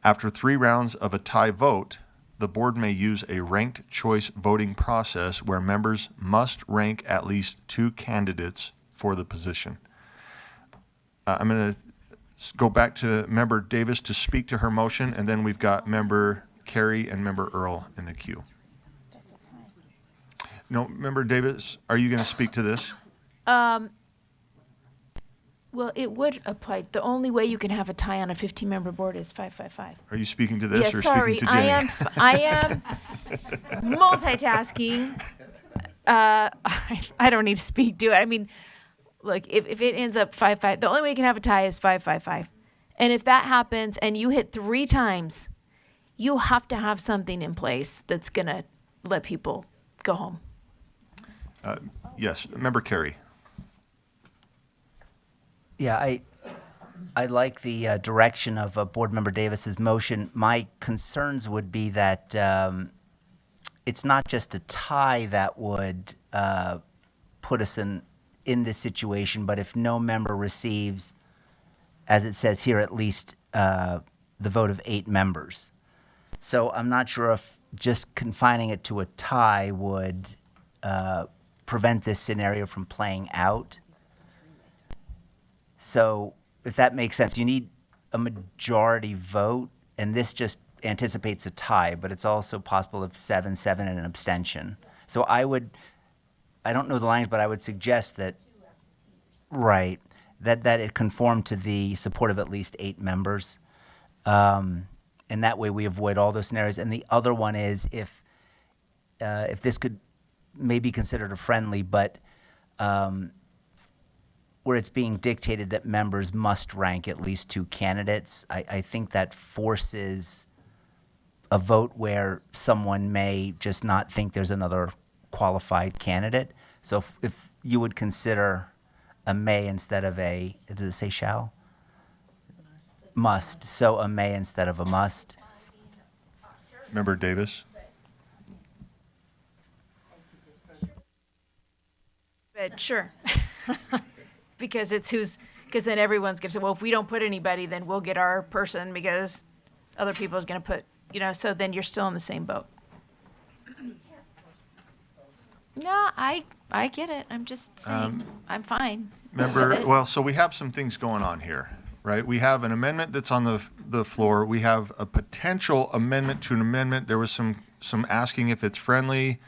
after 3 rounds of a tie vote, the board may use a ranked choice voting process where members must rank at least 2 candidates for the position. I'm going to go back to Member Davis to speak to her motion, and then we've got Member Carey and Member Earl in the queue. No, Member Davis, are you going to speak to this? Well, it would apply. The only way you can have a tie on a 15-member board is 5-5-5. Are you speaking to this Yes, or sorry, speaking to Jenny? I am multitasking. I don't need to speak, do it. I mean, look, if it ends up 5-5, the only way you can have a tie is 5-5-5. And if that happens and you hit 3 times, you have to have something in place that's going to let people go home. Yes, Member Carey. Yeah, I like the direction of Board Member Davis's motion. My concerns would be that it's not just a tie that would put us in this situation, but if no member receives, as it says here, at least the vote of 8 members. So I'm not sure if just confining it to a tie would prevent this scenario from playing out. So if that makes sense, you need a majority vote, and this just anticipates a tie, but it's also possible of 7-7 and an abstention. So I don't know the language, but I would suggest that, right, that it conform to the support of at least 8 members. And that way we avoid all those scenarios. And the other one is if this could maybe considered a friendly, but where it's being dictated that members must rank at least 2 candidates, I think that forces a vote where someone may just not think there's another qualified candidate. So if you would consider a may instead of a, does it say shall? Must. So a may instead of a must. Member Davis. But sure. Because because then everyone's going to say, well, if we don't put anybody, then we'll get our person because other people is going to put, so then you're still in the same boat. No, I get it. I'm just saying, I'm fine. So we have some things going on here, right? We have an amendment that's on the floor. We have a potential amendment to an amendment. There was some asking if it's friendly.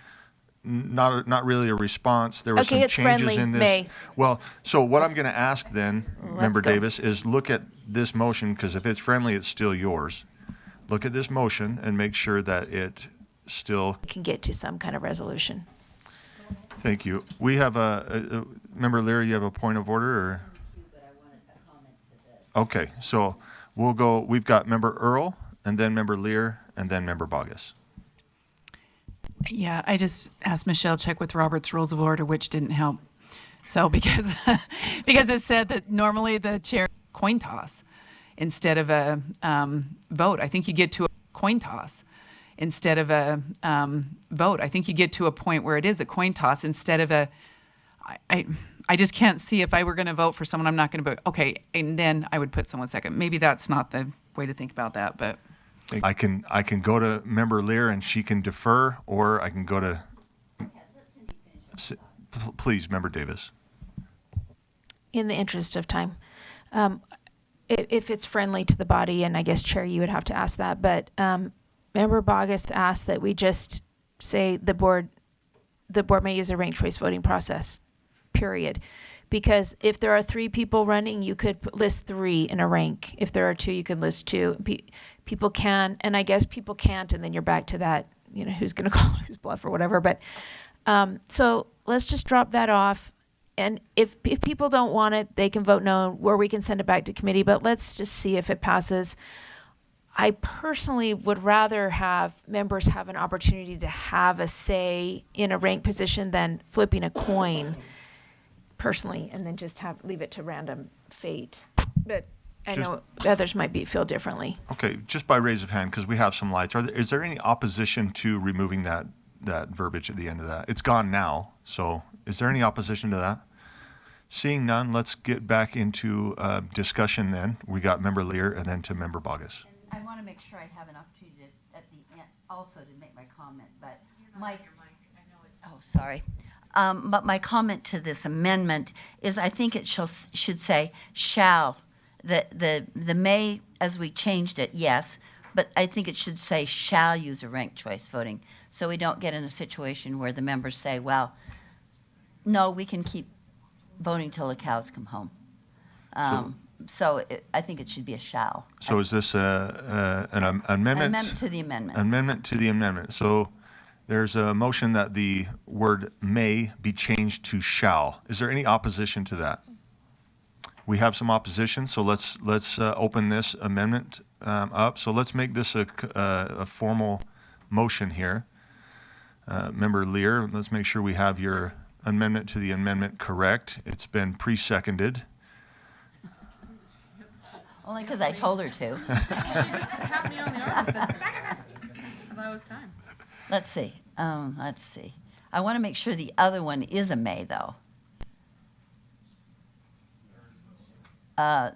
Not really a response. There was some it's changes friendly. in this. May. Well, so what I'm going to ask then, Member go. Davis, is look at this motion, because if it's friendly, it's still yours. Look at this motion and make sure that it still Can get to some kind of resolution. Thank you. We have Member Lear, you have a point of order, or? Okay, so we'll go, we've got Member Earl, and then Member Lear, and then Member Bogus. Yeah, I just asked Michelle check with Robert's Rules of Order, which didn't help. So because it said that normally the chair coin toss instead of a vote. I think you get to a coin toss instead of a vote. I think you get to a point where it is a coin toss instead of a. I just can't see if I were going to vote for someone, I'm not going to vote. Okay, and then I would put someone second. Maybe that's not the way to think about that, but. I can go to Member Lear and she can defer, or I can go to. Please, Member Davis. In the interest of time, if it's friendly to the body, and I guess Chair, you would have to ask that, but Member Bogus asked that we just say the board may use a ranked choice voting process, period. Because if there are 3 people running, you could list 3 in a rank. If there are 2, you can list 2. People can, and I guess people can't, and then you're back to that, who's going to call who's bluff or whatever. But so let's just drop that off. And if people don't want it, they can vote no, or we can send it back to committee. But let's just see if it passes. I personally would rather have members have an opportunity to have a say in a rank position than flipping a coin, personally, and then just leave it to random fate. But I know others might feel differently. Okay, just by raise of hand, because we have some lights. Is there any opposition to removing that verbiage at the end of that? It's gone now, so is there any opposition to that? Seeing none, let's get back into discussion then. We got Member Lear and then to Member Bogus. I want to make sure I have an opportunity at the end also to make my comment, but sorry. But my comment to this amendment is I think it should say shall. The may, as we changed it, yes, but I think it should say shall use a ranked choice voting, so we don't get in a situation where the members say, well, no, we can keep voting till the cows come home. I think it should be a shall. So is this an amendment? Amendment to the amendment. Amendment to the amendment. So There's a motion that the word may be changed to shall. Is there any opposition to that? We have some opposition, so let's open this amendment up. So let's make this a formal motion here. Member Lear, let's make sure we have your amendment to the amendment correct. It's been pre-seconded. Only because I told her to. She just tapped me on the arm and said, "Second this." I thought it was time. Let's see. Let's see. I want to make sure the other one is a may, though.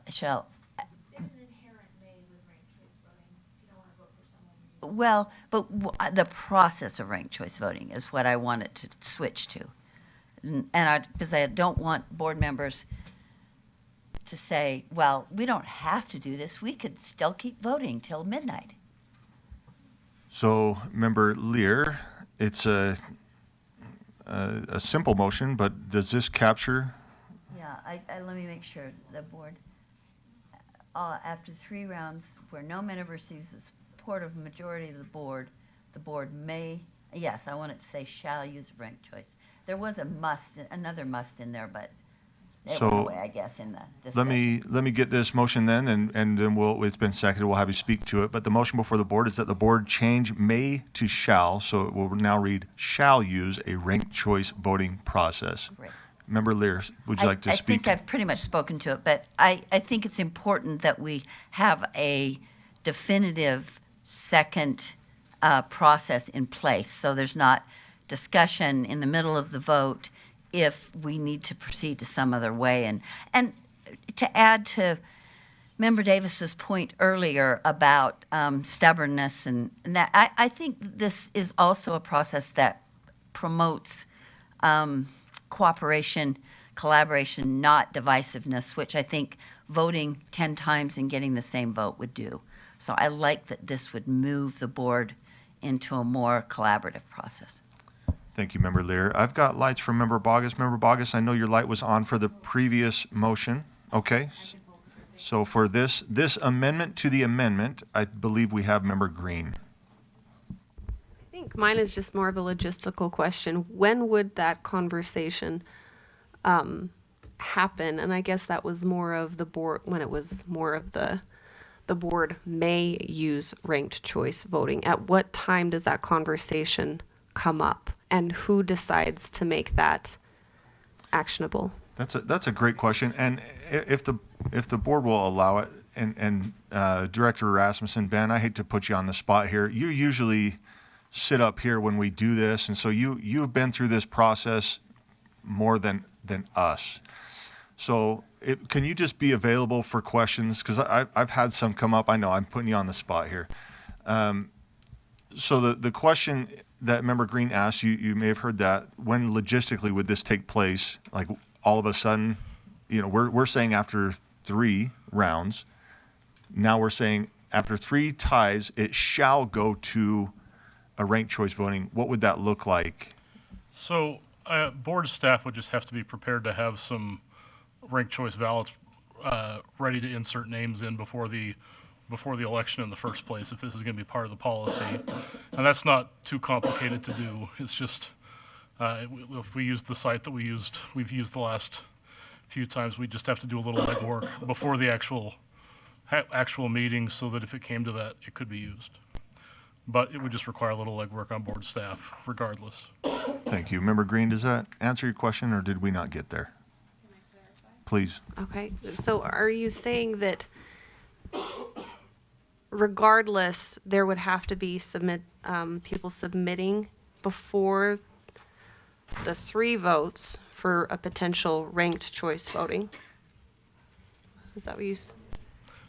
Shall. Well, but the process of ranked choice voting is what I wanted to switch to. Because I don't want board members to say, well, we don't have to do this. We could still keep voting till midnight. So, Member Lear, it's a simple motion, but does this capture? Yeah, let me make sure the board, after 3 rounds where no member receives the support of a majority of the board may, yes, I want it to say shall use ranked choice. There was another must in there, but it went away, I guess, in the discussion. Let me get this motion then, and then it's been seconded, we'll have you speak to it. But the motion before the board is that the board change may to shall, so it will now read shall use a ranked choice voting process. Great. Member Lear, would you like to speak? I think I've pretty much spoken to it, but I think it's important that we have a definitive second process in place, so there's not discussion in the middle of the vote if we need to proceed to some other way. And to add to Member Davis's point earlier about stubbornness and that, I think this is also a process that promotes cooperation, collaboration, not divisiveness, which I think voting 10 times and getting the same vote would do. So I like that this would move the board into a more collaborative process. Thank you, Member Lear. I've got lights from Member Bogus. Member Bogus, I know your light was on for the previous motion. Okay. So for this amendment to the amendment, I believe we have Member Green. I think mine is just more of a logistical question. When would that conversation happen? And I guess that was more of the board, when it was more of the board may use ranked choice voting. At what time does that conversation come up? And who decides to make that actionable? That's a great question. And if the board will allow it, and Director Rasmussen, Ben, I hate to put you on the spot here. You usually sit up here when we do this, and so you've been through this process more than us. So can you just be available for questions? Because I've had some come up. I know I'm putting you on the spot here. So the question that Member Green asked, you may have heard that. When logistically would this take place? Like all of a sudden, we're saying after 3 rounds. Now we're saying after 3 ties, it shall go to a ranked choice voting. What would that look like? So board staff would just have to be prepared to have some ranked choice ballots ready to insert names in before the election in the first place, if this is going to be part of the policy. And that's not too complicated to do. It's just, if we use the site that we've used the last few times, we just have to do a little legwork before the actual meeting so that if it came to that, it could be used. But it would just require a little legwork on board staff, regardless. Thank you. Member Green, does that answer your question, or did we not get there? Please. Okay, so are you saying that regardless, there would have to be people submitting before the 3 votes for a potential ranked choice voting? Is that what you?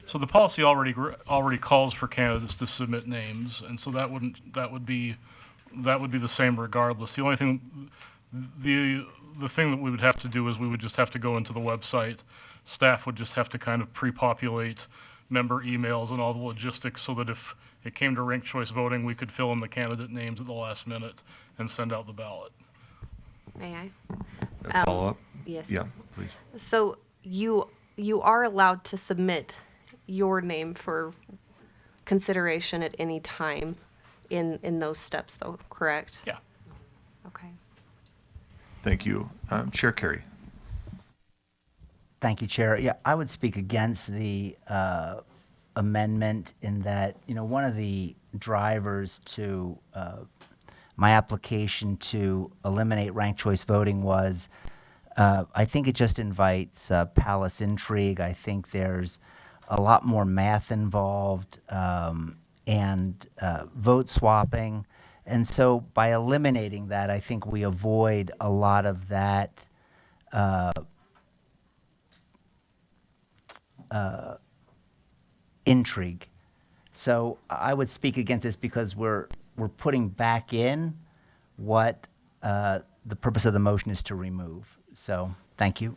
So the policy already calls for candidates to submit names, and so that would be the same regardless. The only thing, the thing that we would have to do is we would just have to go into the website. Staff would just have to kind of pre-populate member emails and all the logistics so that if it came to ranked choice voting, we could fill in the candidate names at the last minute and send out the ballot. May I? Follow up? Yes. Yeah, please. So you are allowed to submit your name for consideration at any time in those steps, though, correct? Yeah. Okay. Thank you. Chair Carey. Thank you, Chair. Yeah, I would speak against the amendment in that, one of the drivers to my application to eliminate ranked choice voting was I think it just invites palace intrigue. I think there's a lot more math involved and vote swapping. And so by eliminating that, I think we avoid a lot of that intrigue. So I would speak against this because we're putting back in what the purpose of the motion is to remove. So thank you.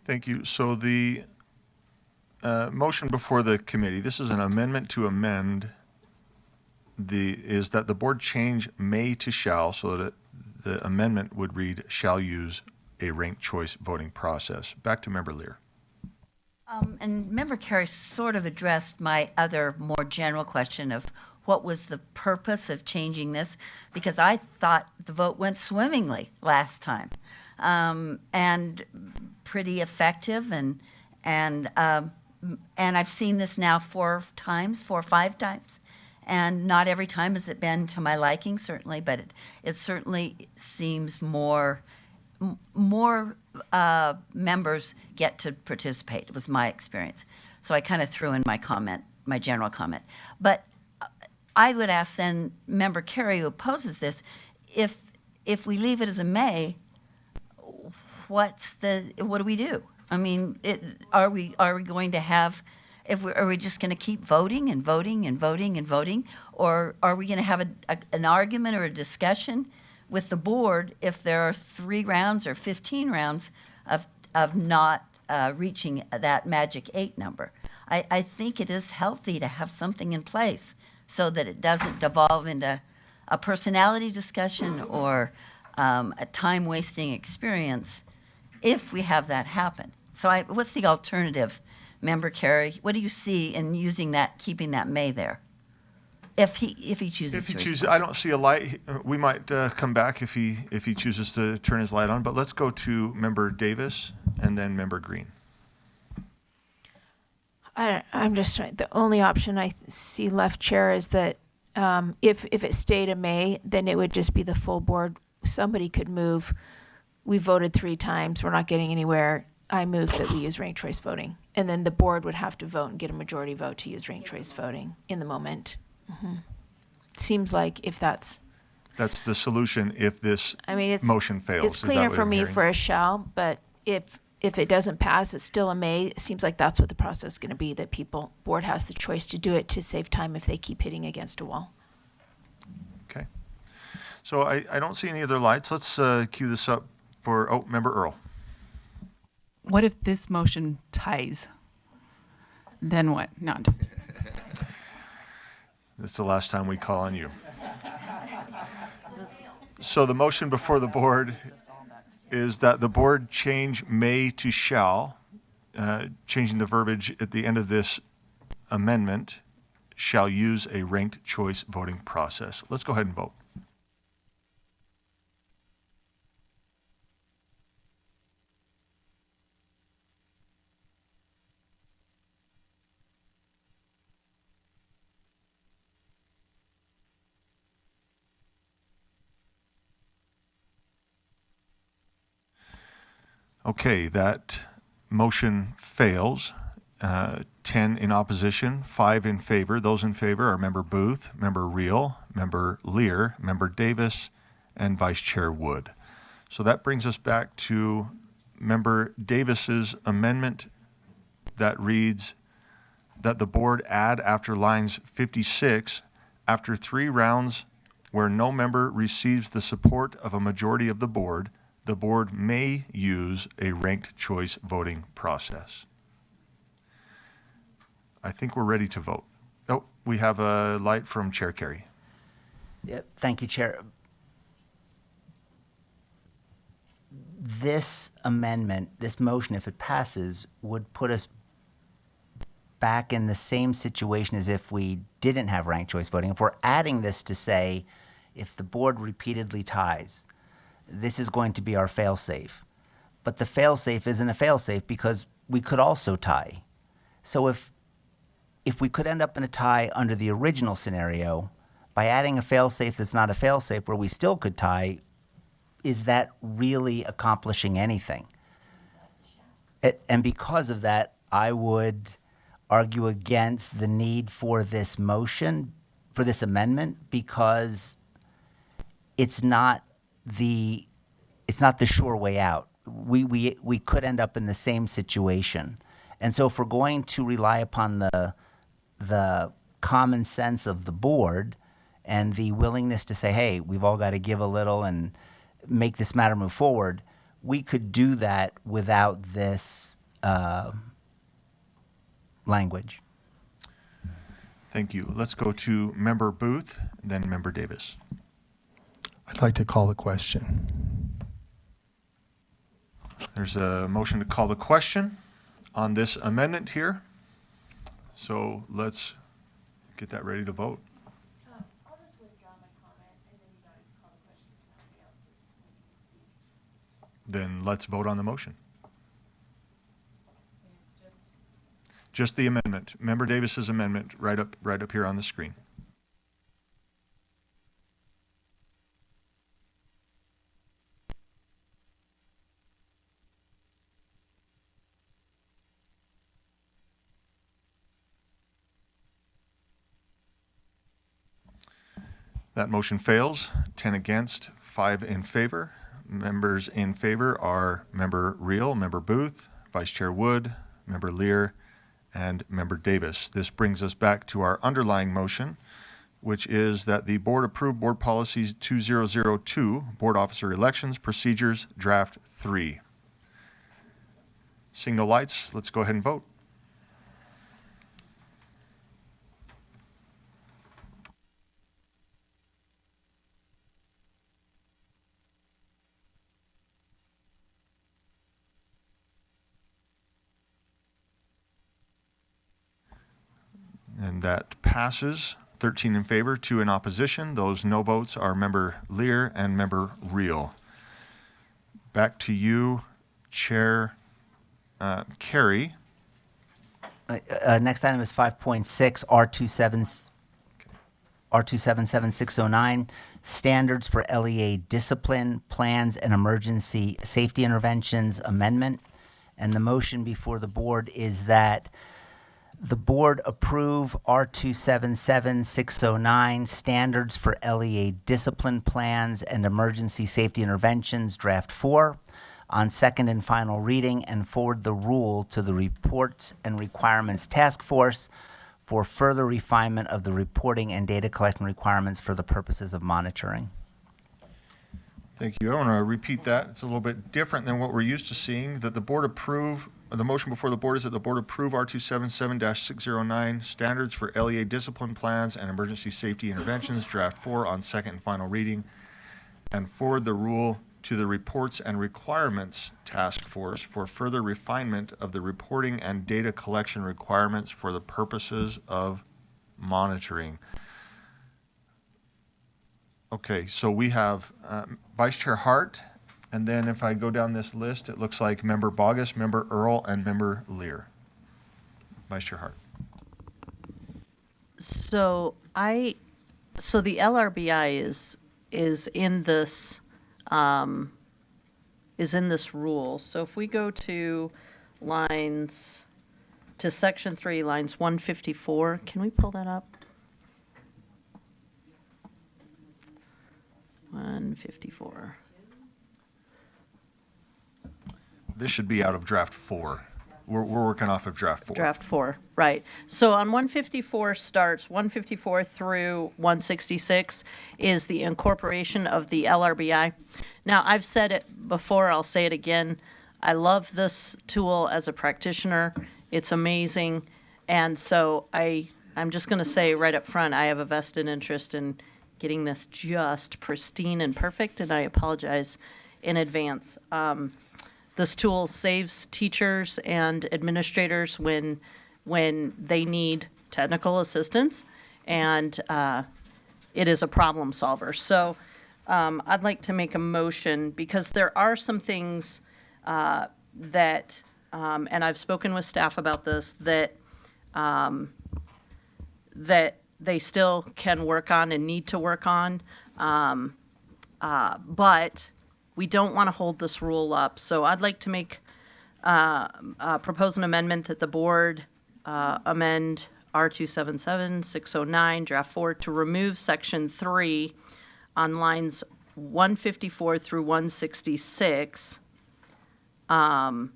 Thank you. So the motion before the committee, this is an amendment to amend is that the board change may to shall, so that the amendment would read shall use a ranked choice voting process. Back to Member Lear. And Member Carey sort of addressed my other more general question of what was the purpose of changing this, because I thought the vote went swimmingly last time, and pretty effective, and I've seen this now 4 or 5 times, and not every time has it been to my liking, certainly, but it certainly seems more members get to participate, was my experience. So I kind of threw in my general comment. But I would ask then Member Carey, who opposes this, if we leave it as a may, what do we do? I mean, are we going to have, are we just going to keep voting and voting and voting and voting, or are we going to have an argument or a discussion with the board if there are 3 rounds or 15 rounds of not reaching that magic 8 number? I think it is healthy to have something in place so that it doesn't devolve into a personality discussion or a time-wasting experience if we have that happen. So what's the alternative, Member Carey? What do you see in using that, keeping that may there? If he chooses If he to chooses, respond. I don't see a light. We might come back if he chooses to turn his light on. But let's go to Member Davis and then Member Green. I'm just trying, the only option I see left, Chair, is that if it stayed a may, then it would just be the full board. Somebody could move. We voted 3 times. We're not getting anywhere. I move that we use ranked choice voting. And then the board would have to vote and get a majority vote to use ranked choice voting in the moment. Seems like if that's the solution if this motion fails. It's cleaner for me for a shall, but if it doesn't pass, it's still a may. It seems like that's what the process is going to be, that board has the choice to do it to save time if they keep hitting against a wall. Okay. So I don't see any other lights. Let's cue this up for, Member Earl. What if this motion ties? Then what? No, I'm just. It's the last time we call on you. So the motion before the board is that the board change may to shall, changing the verbiage at the end of this amendment, shall use a ranked choice voting process. Let's go ahead and vote. Okay, that motion fails. 10 in opposition, 5 in favor. Those in favor are Member Booth, Member Reel, Member Lear, Member Davis, and Vice Chair Wood. So that brings us back to Member Davis's amendment that reads that the board add after lines 56, after 3 rounds where no member receives the support of a majority of the board may use a ranked choice voting process. I think we're ready to vote. Oh, we have a light from Chair Carey. Yep, thank you, Chair. This amendment, this motion, if it passes, would put us back in the same situation as if we didn't have ranked choice voting. If we're adding this to say, if the board repeatedly ties, this is going to be our fail-safe. But the fail-safe isn't a fail-safe because we could also tie. So if we could end up in a tie under the original scenario, by adding a fail-safe that's not a fail-safe where we still could tie, is that really accomplishing anything? And because of that, I would argue against the need for this motion, for this amendment, because it's not the sure way out. We could end up in the same situation. And so if we're going to rely upon the common sense of the board and the willingness to say, hey, we've all got to give a little and make this matter move forward, we could do that without this language. Thank you. Let's go to Member Booth, then Member Davis. I'd like to call the question. There's a motion to call the question on this amendment here. So let's get that ready to vote. Then let's vote on the motion. Just the amendment. Member Davis's amendment right up here on the screen. That motion fails. 10 against, 5 in favor. Members in favor are Member Reel, Member Booth, Vice Chair Wood, Member Lear, and Member Davis. This brings us back to our underlying motion, which is that the board approve Board Policies 2002, Board Officer Elections Procedures, Draft 3. Seeing no lights, let's go ahead and vote. And that passes. 13 in favor, 2 in opposition. Those no votes are Member Lear and Member Reel. Back to you, Chair Carey. Next item is 5.6, R277609, Standards for LEA Discipline, Plans, and Emergency Safety Interventions Amendment. And the motion before the board is that the board approve R277609, Standards for LEA Discipline Plans and Emergency Safety Interventions, Draft 4, on second and final reading, and forward the rule to the Reports and Requirements Task Force for further refinement of the reporting and data collection requirements for the purposes of monitoring. Thank you. I want to repeat that. It's a little bit different than what we're used to seeing, that the board approve, the motion before the board is that the board approve R277-609, Standards for LEA Discipline Plans and Emergency Safety Interventions, Draft 4, on second and final reading, and forward the rule to the Reports and Requirements Task Force for further refinement of the reporting and data collection requirements for the purposes of monitoring. Okay, so we have Vice Chair Hart, and then if I go down this list, it looks like Member Bogus, Member Earl, and Member Lear. Vice Chair Hart. So the LRBI is in this rule. So if we go to section 3, lines 154, can we pull that up? 154. This should be out of Draft 4. We're working off of Draft 4. Draft 4, right. So on 154 154 through 166 is the incorporation of the LRBI. Now, I've said it before, I'll say it again. I love this tool as a practitioner. It's amazing. And so I'm just going to say right up front, I have a vested interest in getting this just pristine and perfect, and I apologize in advance. This tool saves teachers and administrators when when they need technical assistance, and it is a problem solver. So I'd like to make a motion, because there are some things that, and I've spoken with staff about this, that that they still can work on and need to work on, but we don't want to hold this rule up. So I'd like to make propose an amendment that the board amend R277-609 draft 4 to remove section 3 on lines 154 through 166. I'd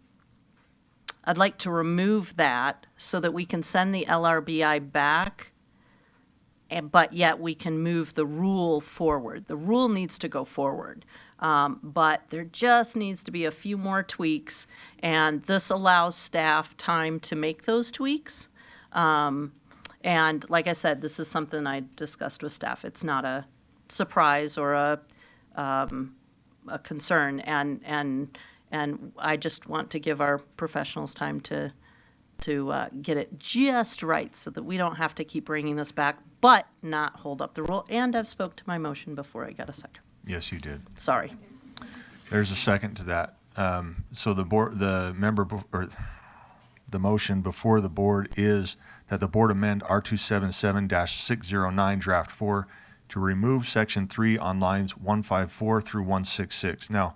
like to remove that so that we can send the LRBI back, but yet we can move the rule forward. The rule needs to go forward, but there just needs to be a few more tweaks, and this allows staff time to make those tweaks. And like I said, this is something I discussed with staff. It's not a surprise or a concern, and I just want to give our professionals time to get it just right so that we don't have to keep bringing this back, but not hold up the rule. And I've spoke to my motion before I got a second. Yes, you did. Sorry. There's a second to that. So the motion before the board is that the board amend R277-609 draft 4 to remove section 3 on lines 154 through 166. Now,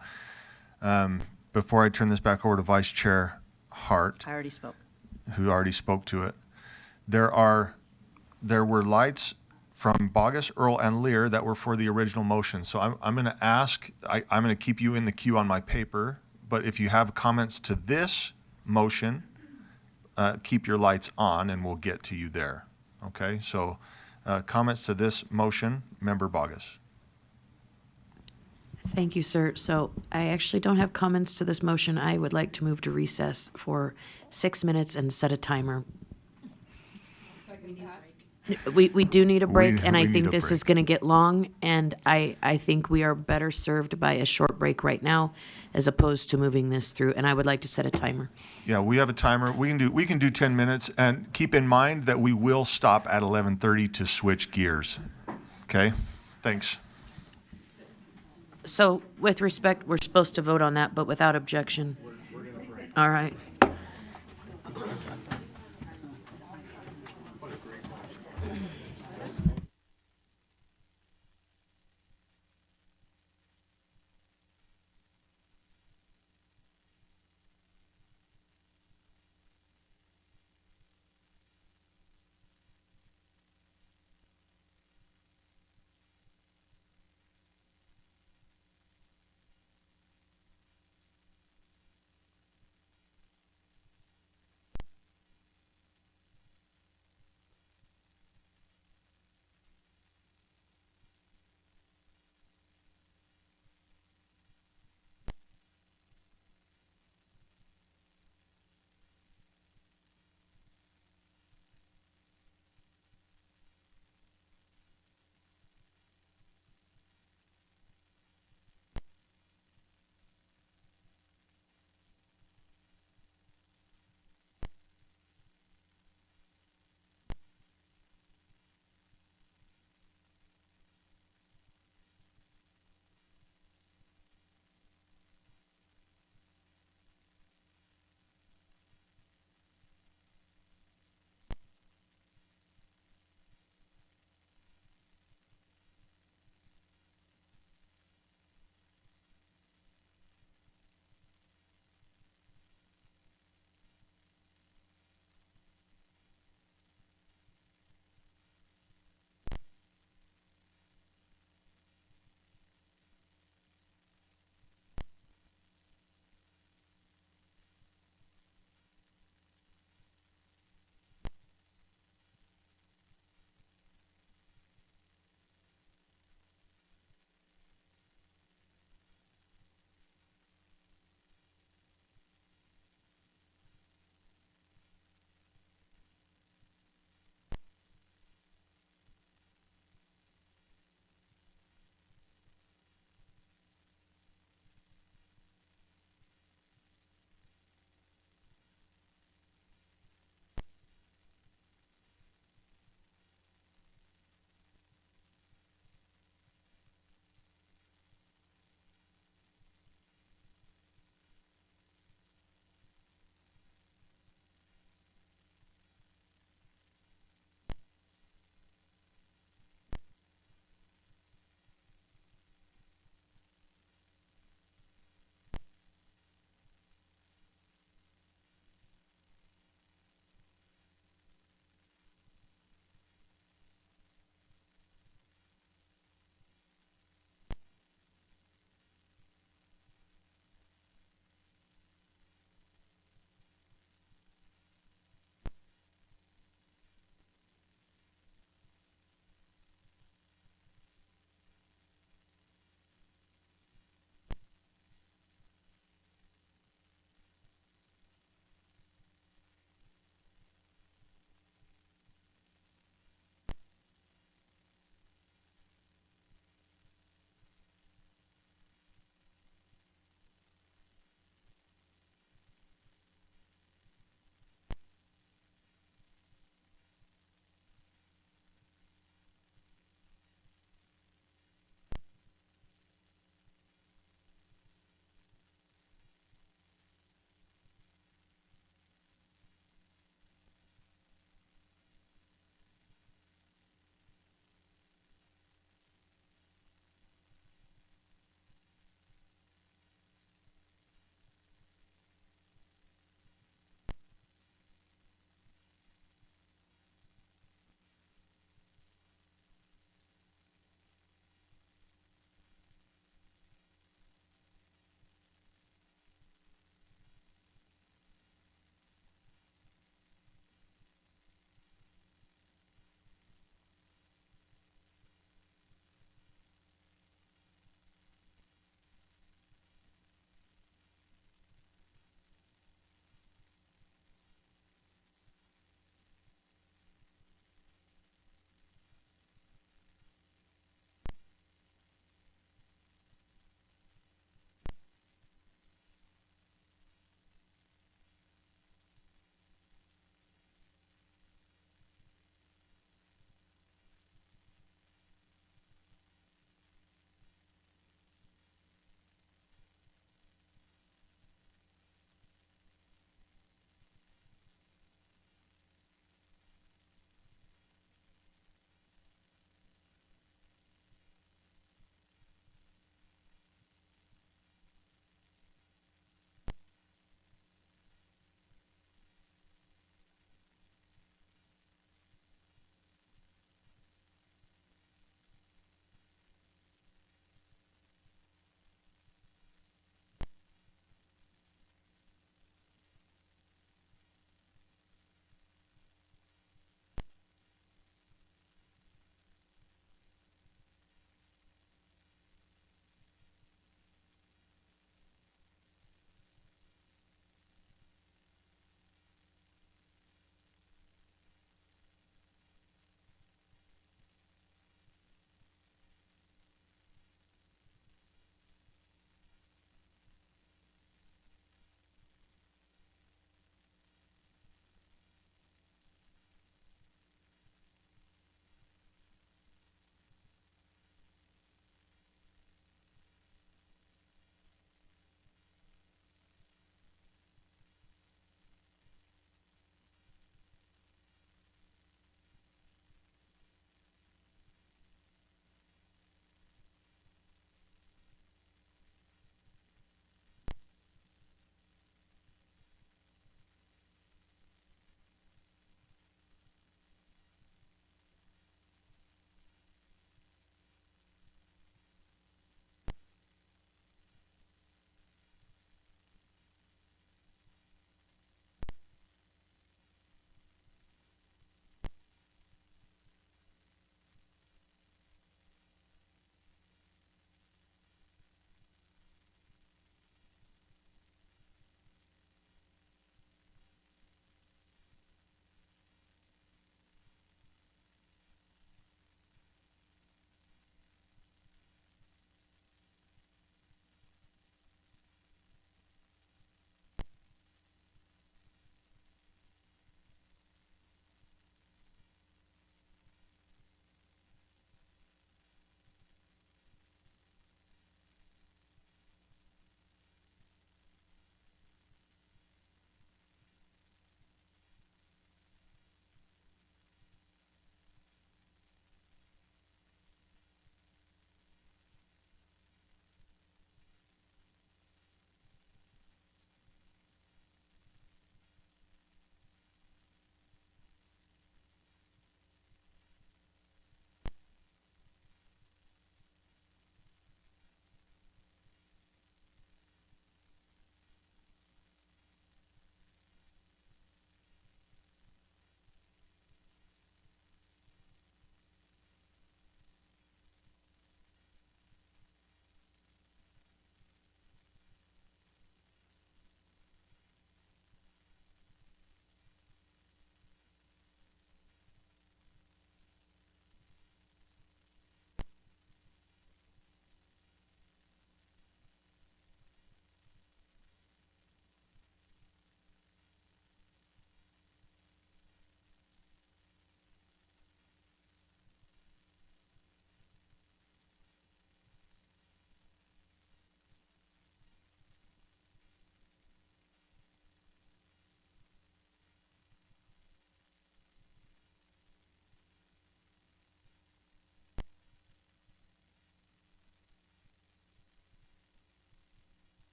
before I turn this back over to Vice Chair Hart, I already spoke. Who already spoke to it, there were lights from Bogus, Earl, and Lear that were for the original motion. So I'm going to ask, I'm going to keep you in the queue on my paper, but if you have comments to this motion, keep your lights on and we'll get to you there. Okay, so comments to this motion, Member Bogus. Thank you, sir. So I actually don't have comments to this motion. I would like to move to recess for 6 minutes and set a timer. We do need a break, and I think this is going to get long, and I think we are better served by a short break right now as opposed to moving this through, and I would like to set a timer. Yeah, we have a timer. We can do 10 minutes, and keep in mind that we will stop at 11:30 to switch gears. Okay? Thanks. So with respect, we're supposed to vote on that, but without objection. All right.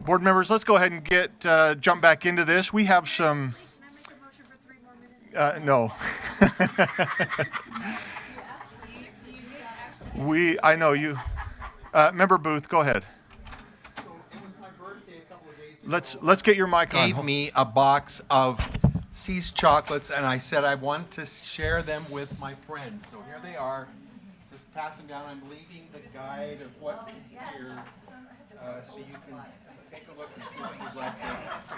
Board members, let's go ahead and jump back into this. We have some. No. I know you. Member Booth, go ahead. Let's get your mic on. Gave me a box of See's chocolates, and I said I want to share them with my friends. So here they are. Just pass them down. I'm leaving the guide of what's here, so you can take a look and see what you'd like to.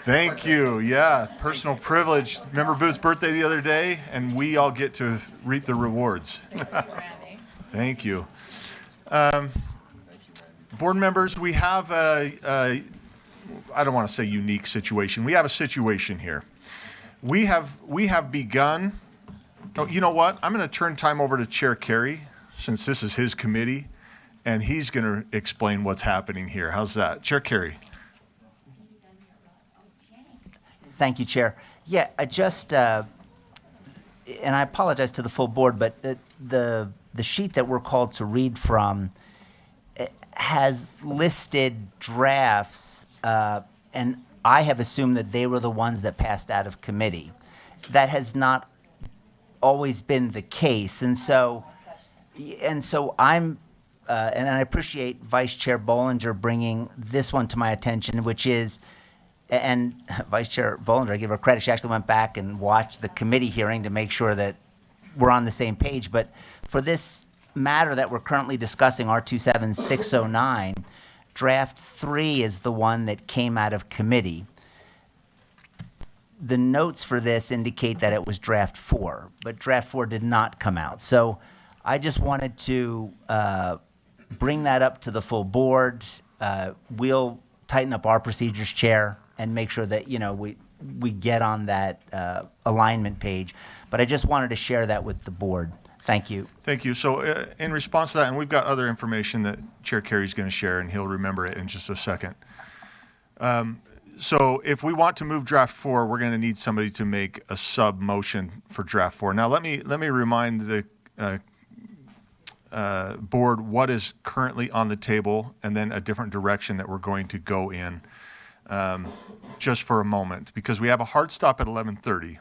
Thank you. Yeah, personal privilege. Member Booth's birthday the other day, and we all get to reap the rewards. Thank you. Board members, we have I don't want to say unique situation. We have a situation here. We have begun. Oh, you know what? I'm going to turn time over to Chair Carey, since this is his committee, and he's going to explain what's happening here. How's that? Chair Carey. Thank you, Chair. Yeah, I just, and I apologize to the full board, but the sheet that we're called to read from has listed drafts, and I have assumed that they were the ones that passed out of committee. That has not always been the case, and so I'm, and I appreciate Vice Chair Bollinger bringing this one to my attention, which is, and Vice Chair Bollinger, I give her credit, she actually went back and watched the committee hearing to make sure that we're on the same page, but for this matter that we're currently discussing, R27609, draft 3 is the one that came out of committee. The notes for this indicate that it was draft 4, but draft 4 did not come out. So I just wanted to bring that up to the full board. We'll tighten up our procedures, Chair, and make sure that, we get on that alignment page. But I just wanted to share that with the board. Thank you. Thank you. So in response to that, and we've got other information that Chair Carey's going to share, and he'll remember it in just a second. So if we want to move draft 4, we're going to need somebody to make a sub motion for draft 4. Now let me remind the board what is currently on the table, and then a different direction that we're going to go in, just for a moment, because we have a hard stop at 11:30.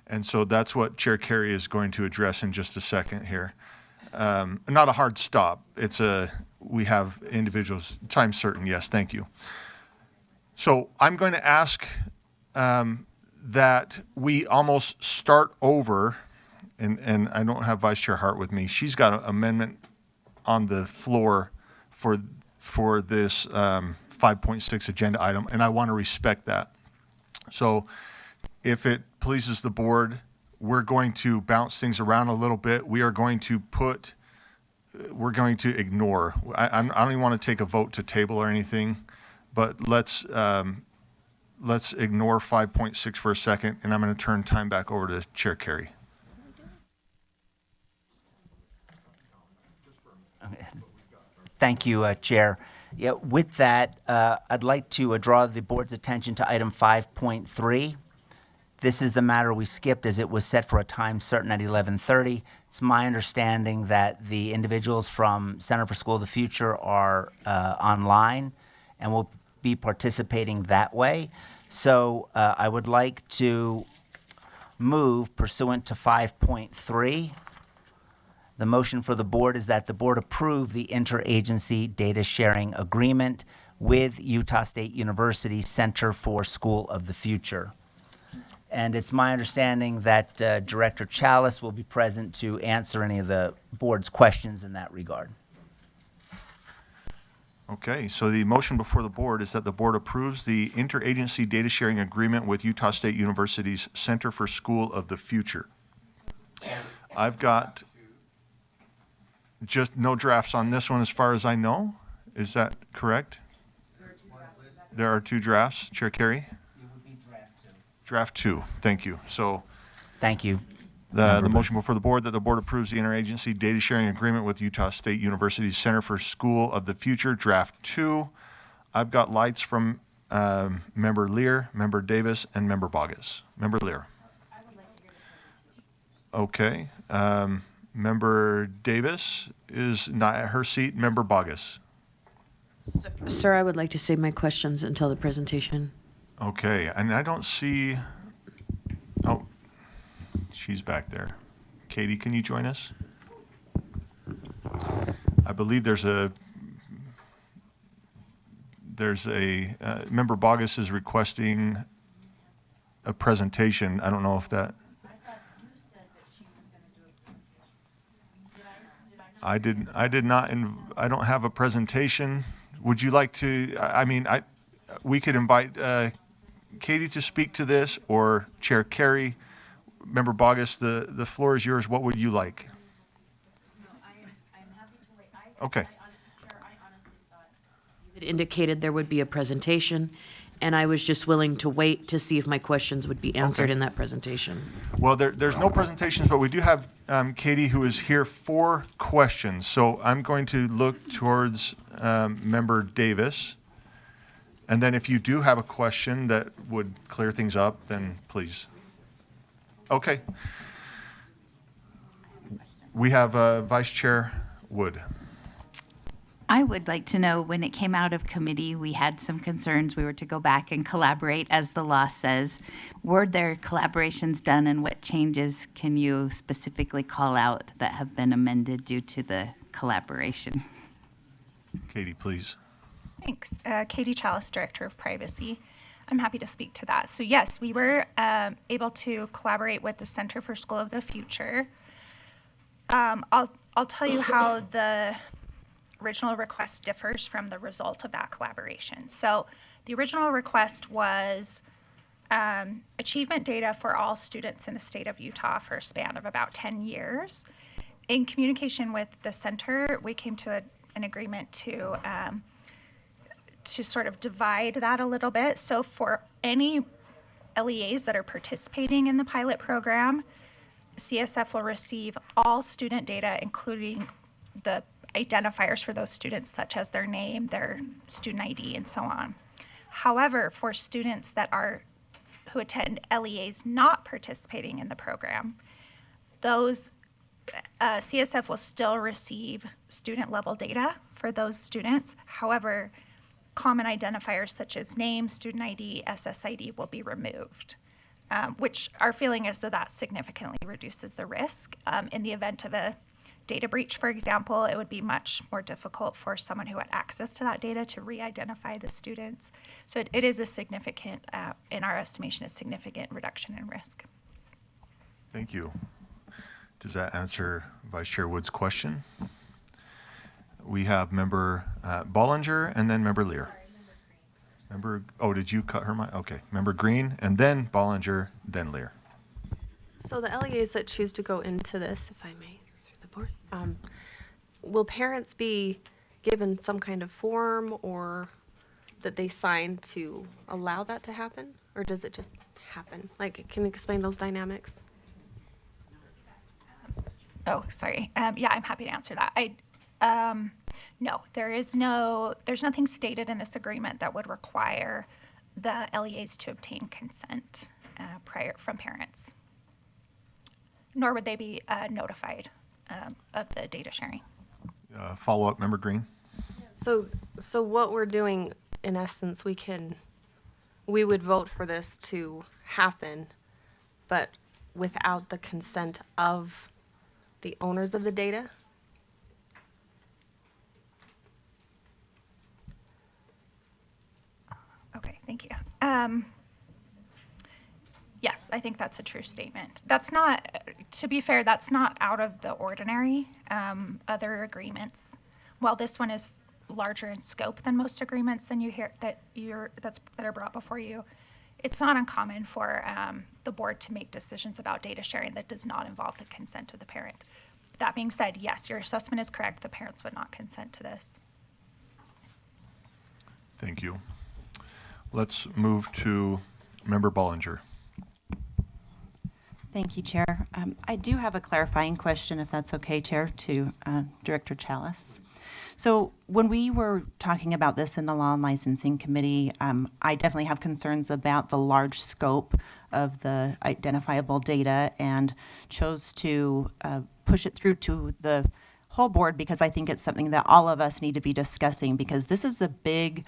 And so that's what Chair Carey is going to address in just a second here. Not a hard stop. We have individuals, time certain, yes, thank you. So I'm going to ask that we almost start over, and I don't have Vice Chair Hart with me. She's got an amendment on the floor for this 5.6 agenda item, and I want to respect that. So if it pleases the board, we're going to bounce things around a little bit. We're going to ignore. I don't even want to take a vote to table or anything, but let's ignore 5.6 for a second, and I'm going to turn time back over to Chair Carey. Thank you, Chair. Yeah, with that, I'd like to draw the board's attention to item 5.3. This is the matter we skipped as it was set for a time certain at 11:30. It's my understanding that the individuals from Center for School of the Future are online and will be participating that way. So I would like to move pursuant to 5.3. The motion for the board is that the board approve the interagency data sharing agreement with Utah State University Center for School of the Future. And it's my understanding that Director Chalice will be present to answer any of the board's questions in that regard. Okay, so the motion before the board is that the board approves the interagency data sharing agreement with Utah State University's Center for School of the Future. I've got just no drafts on this one as far as I know. Is that correct? There are 2 drafts, Chair Carey? Draft 2, thank you. So, thank you. The motion before the board that the board approves the interagency data sharing agreement with Utah State University's Center for School of the Future, draft 2. I've got lights from Member Lear, Member Davis, and Member Boggess. Member Lear. Okay. Member Davis is not at her seat. Member Boggess. Sir, I would like to save my questions until the presentation. Okay, and I don't see, oh, she's back there. Katie, can you join us? I believe there's a Member Bogus is requesting a presentation. I don't know if that. I did not, I don't have a presentation. Would you like to, we could invite Katie to speak to this, or Chair Carey. Member Bogus, the floor is yours. What would you like? Okay. It indicated there would be a presentation, and I was just willing to wait to see if my questions would be answered in that presentation. Well, there's no presentations, but we do have Katie, who is here for questions. So I'm going to look towards Member Davis. And then if you do have a question that would clear things up, then please. Okay. We have Vice Chair Wood. I would like to know, when it came out of committee, we had some concerns. We were to go back and collaborate, as the law says. Were there collaborations done, and what changes can you specifically call out that have been amended due to the collaboration? Katie, please. Thanks. Katie Chalice, Director of Privacy. I'm happy to speak to that. So yes, we were able to collaborate with the Center for School of the Future. I'll tell you how the original request differs from the result of that collaboration. So the original request was achievement data for all students in the state of Utah for a span of about 10 years. In communication with the center, we came to an agreement to sort of divide that a little bit. So for any LEAs that are participating in the pilot program, CSF will receive all student data, including the identifiers for those students, such as their name, their student ID, and so on. However, for students who attend LEAs not participating in the program, those CSF will still receive student level data for those students. However, common identifiers such as name, student ID, SSID will be removed, which our feeling is that significantly reduces the risk. In the event of a data breach, for example, it would be much more difficult for someone who had access to that data to re-identify the students. So it is a significant, in our estimation, a significant reduction in risk. Thank you. Does that answer Vice Chair Wood's question? We have Member Bollinger and then Member Lear. Oh, did you cut her mic? Okay. Member Green and then Bollinger, then Lear. So the LEAs that choose to go into this, if I may, through the board, will parents be given some kind of form or that they sign to allow that to happen? Or does it just happen? Like, can you explain those dynamics? Oh, sorry. Yeah, I'm happy to answer that. No, there's nothing stated in this agreement that would require the LEAs to obtain consent prior from parents, nor would they be notified of the data sharing. Follow up, Member Green. So what we're doing, in essence, we would vote for this to happen, but without the consent of the owners of the data? Okay, thank you. Yes, I think that's a true statement. That's not, to be fair, that's not out of the ordinary. Other agreements, while this one is larger in scope than most agreements that are brought before you, it's not uncommon for the board to make decisions about data sharing that does not involve the consent of the parent. That being said, yes, your assessment is correct. The parents would not consent to this. Thank you. Let's move to Member Bollinger. Thank you, Chair. I do have a clarifying question, if that's okay, Chair, to Director Chalice. So when we were talking about this in the Law and Licensing Committee, I definitely have concerns about the large scope of the identifiable data and chose to push it through to the whole board because I think it's something that all of us need to be discussing because this is a big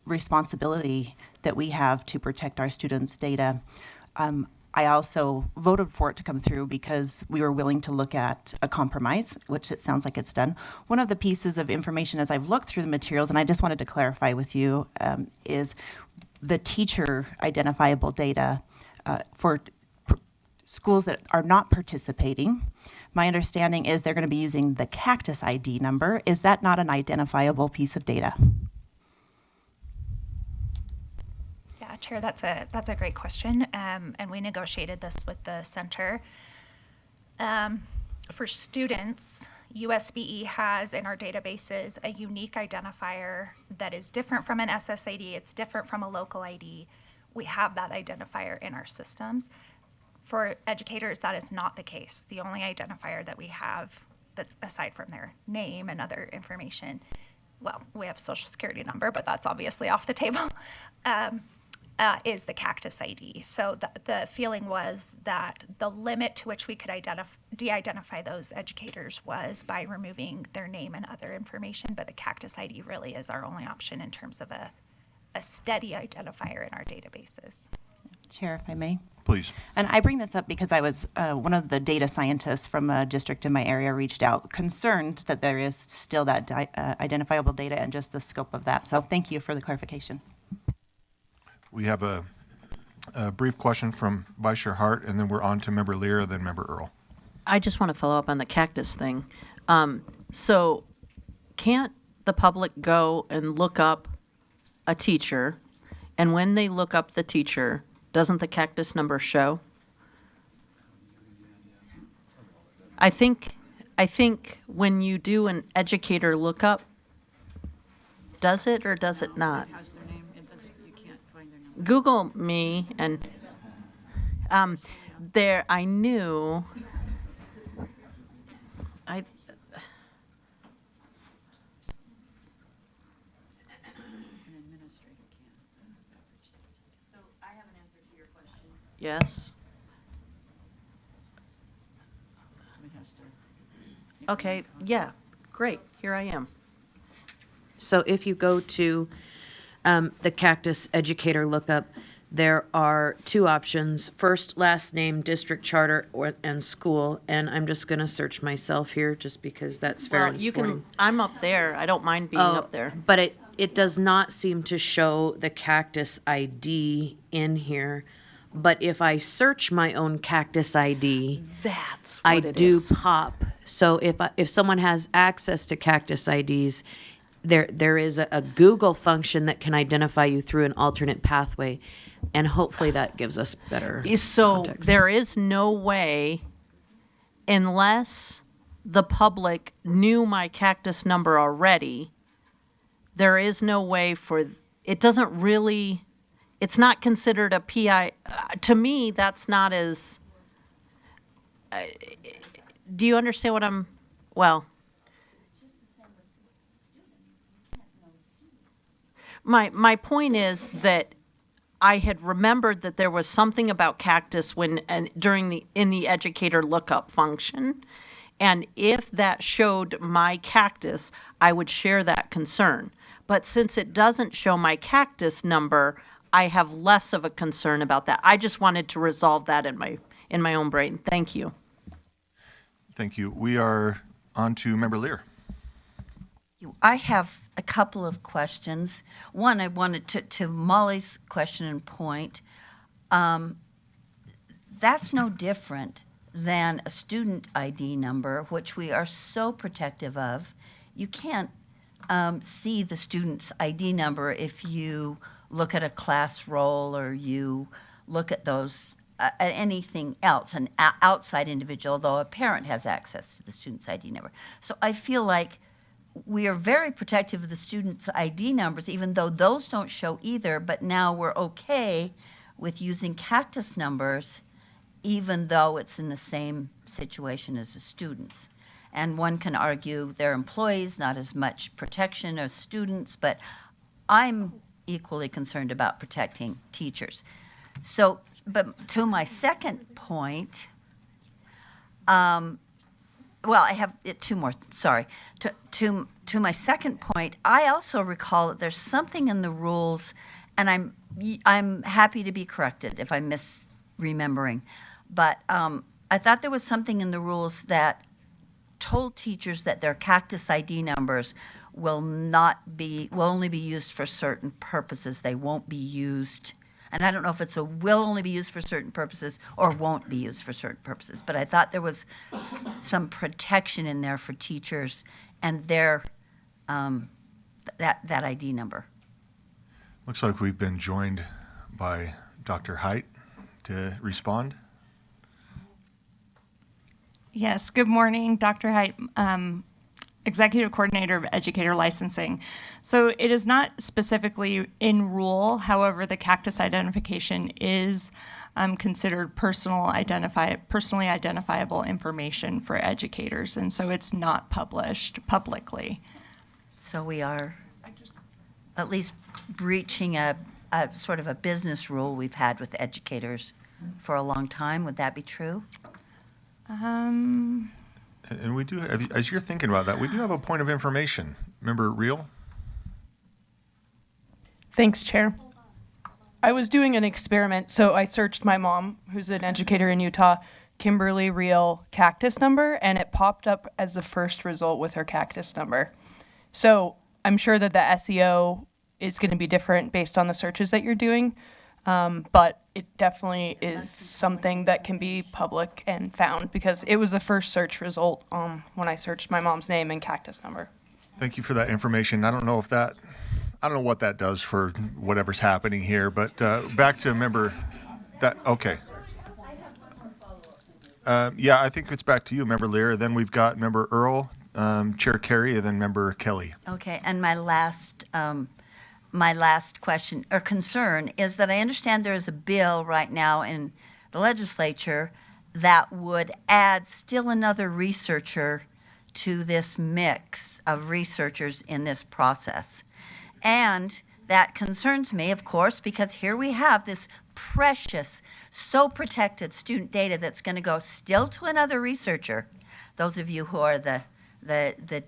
responsibility that we have to protect our students' data. I also voted for it to come through because we were willing to look at a compromise, which it sounds like it's done. One of the pieces of information as I've looked through the materials, and I just wanted to clarify with you, is the teacher identifiable data for schools that are not participating. My understanding is they're going to be using the Cactus ID number. Is that not an identifiable piece of data? Yeah, Chair, that's a great question, and we negotiated this with the center. For students, USBE has in our databases a unique identifier that is different from an SSID. It's different from a local ID. We have that identifier in our systems. For educators, that is not the case. The only identifier that we have that's aside from their name and other information, well, we have social security number, but that's obviously off the table, is the Cactus ID. So the feeling was that the limit to which we could de-identify those educators was by removing their name and other information, but the Cactus ID really is our only option in terms of a steady identifier in our databases. Chair, if I may. Please. And I bring this up because I was, one of the data scientists from a district in my area reached out, concerned that there is still that identifiable data and just the scope of that. So thank you for the clarification. We have a brief question from Vice Chair Hart, and then we're on to Member Lear, then Member Earl. I just want to follow up on the cactus thing. So can't the public go and look up a teacher, and when they look up the teacher, doesn't the cactus number show? I think when you do an educator lookup, does it or does it not? How's their name? It doesn't, you can't find their number. Google me and there I knew I yes. Okay, yeah, great, here I am. So if you go to the Cactus Educator lookup, there are two options. First, last name, district charter, and school. And I'm just going to search myself here just because that's fair Well, and you sporting. can, I'm up there, I don't mind being up there. But it does not seem to show the Cactus ID in here. But if I search my own Cactus ID, That's I what it do is. pop. So if someone has access to Cactus IDs, there is a Google function that can identify you through an alternate pathway, and hopefully that gives us better So context. there is no way, unless the public knew my cactus number already, there is no way for, it doesn't really, it's not considered a PI. To me, that's not as, do you understand what I'm, well. My point is that I had remembered that there was something about cactus when in the educator lookup function, and if that showed my cactus, I would share that concern. But since it doesn't show my cactus number, I have less of a concern about that. I just wanted to resolve that in my own brain. Thank you. Thank you. We are on to Member Lear. I have a couple of questions. One, I wanted to Molly's question and point. That's no different than a student ID number, which we are so protective of. You can't see the student's ID number if you look at a class roll or you look at those anything else, an outside individual, though a parent has access to the student's ID number. So I feel like we are very protective of the students' ID numbers, even though those don't show either, but now we're okay with using cactus numbers, even though it's in the same situation as the students. And one can argue they're employees, not as much protection as students, but I'm equally concerned about protecting teachers. So, but to my second point, well, I have two more, sorry. To my second point, I also recall that there's something in the rules, and I'm happy to be corrected if I'm misremembering, but I thought there was something in the rules that told teachers that their cactus ID numbers will only be used for certain purposes. They won't be used, and I don't know if it's will only be used for certain purposes or won't be used for certain purposes, but I thought there was some protection in there for teachers and their, that ID number. Looks like we've been joined by Dr. Height to respond. Yes, good morning, Dr. Height, Executive Coordinator of Educator Licensing. So it is not specifically in rule, however, the cactus identification is considered personally identifiable information for educators, and so it's not published publicly. So we are at least breaching a sort of a business rule we've had with educators for a long time. Would that be true? And we do, as you're thinking about that, we do have a point of information. Remember Real? Thanks, Chair. I was doing an experiment, so I searched my mom, who's an educator in Utah, Kimberly Real cactus number, and it popped up as the first result with her cactus number. So I'm sure that the SEO is going to be different based on the searches that you're doing, but it definitely is something that can be public and found because it was the first search result when I searched my mom's name and cactus number. Thank you for that information. I don't know what that does for whatever's happening here, but back to member that, okay. Yeah, I think it's back to you, member Lear. Then we've got member Earl, Chair Carey, and then member Kelly. Okay, and my last question or concern is that I understand there is a bill right now in the legislature that would add still another researcher to this mix of researchers in this process. And that concerns me, of course, because here we have this precious, so protected student data that's going to go still to another researcher. Those of you who are the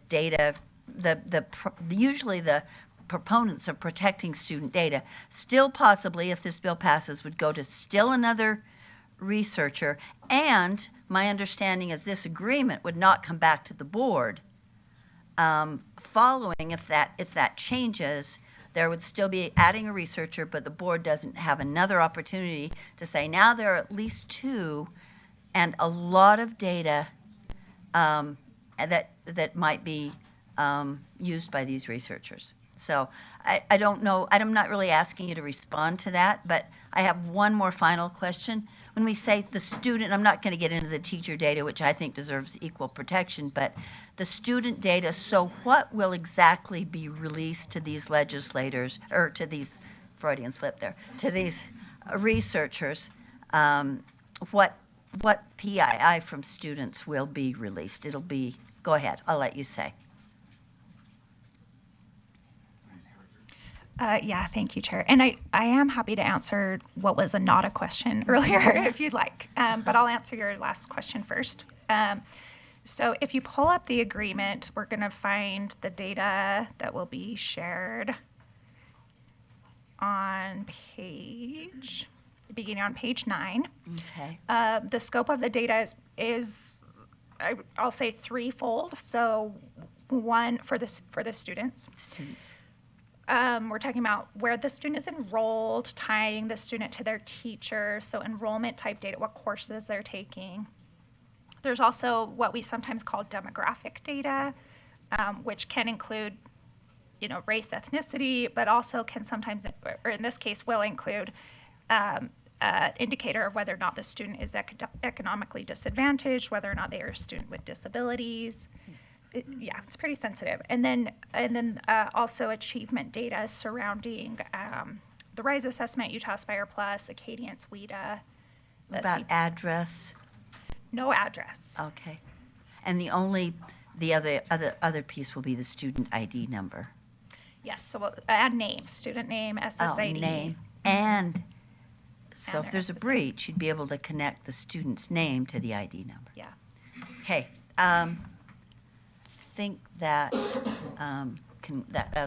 data, usually the proponents of protecting student data, still possibly, if this bill passes, would go to still another researcher. And my understanding is this agreement would not come back to the board. Following, if that changes, there would still be adding a researcher, but the board doesn't have another opportunity to say, now there are at least two, and a lot of data that might be used by these researchers. So I don't know, I'm not really asking you to respond to that, but I have one more final question. When we say the student, I'm not going to get into the teacher data, which I think deserves equal protection, but the student data, so what will exactly be released to these legislators, or to these, Freudian slip there, to these researchers? What PII from students will be released? It'll be, go ahead, I'll let you say. Yeah, thank you, Chair. And I am happy to answer what was not a question earlier, if you'd like. But I'll answer your last question first. So if you pull up the agreement, we're going to find the data that will be shared on beginning on page 9. Okay. The scope of the data is I'll say threefold. So one for the students. We're talking about where the student is enrolled, tying the student to their teacher, so enrollment type data, what courses they're taking. There's also what we sometimes call demographic data, which can include, race, ethnicity, but also can sometimes, or in this case, will include an indicator of whether or not the student is economically disadvantaged, whether or not they are a student with disabilities. Yeah, it's pretty sensitive. And then also achievement data surrounding the RISE assessment, Utah Aspire Plus, Acadience, WIDA. About address? No address. Okay. And the other piece will be the student ID number. Yes, so we'll add name, student name, SSID. Name. And so And if there's a breach, you'd be able to connect the student's name to the ID number. Yeah. Okay. think that,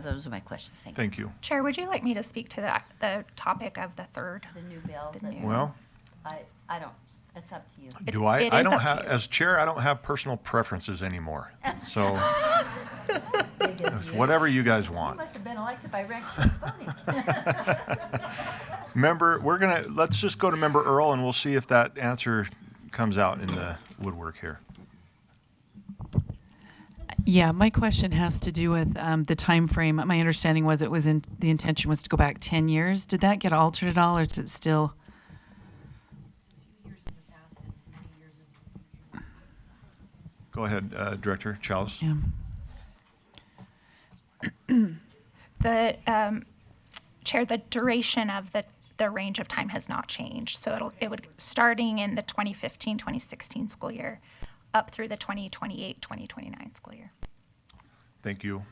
those are my questions. Thank you. Thank you. Chair, would you like me to speak to the topic of the third? The new bill. The new- Well, I don't, it's up to you. do I? it I is don't up to have, you. as chair, I don't have personal preferences anymore. So, it's whatever you guys You want. must have been elected by ranked choice voting. Member, let's just go to Member Earl and we'll see if that answer comes out in the woodwork here. Yeah, my question has to do with the time frame. My understanding was the intention was to go back 10 years. Did that get altered at all, or is it still? Go ahead, Director Chalice. Yeah. The Chair, the duration of the range of time has not changed. So it would, starting in the 2015-2016 school year, up through the 2028-2029 school year. Thank you.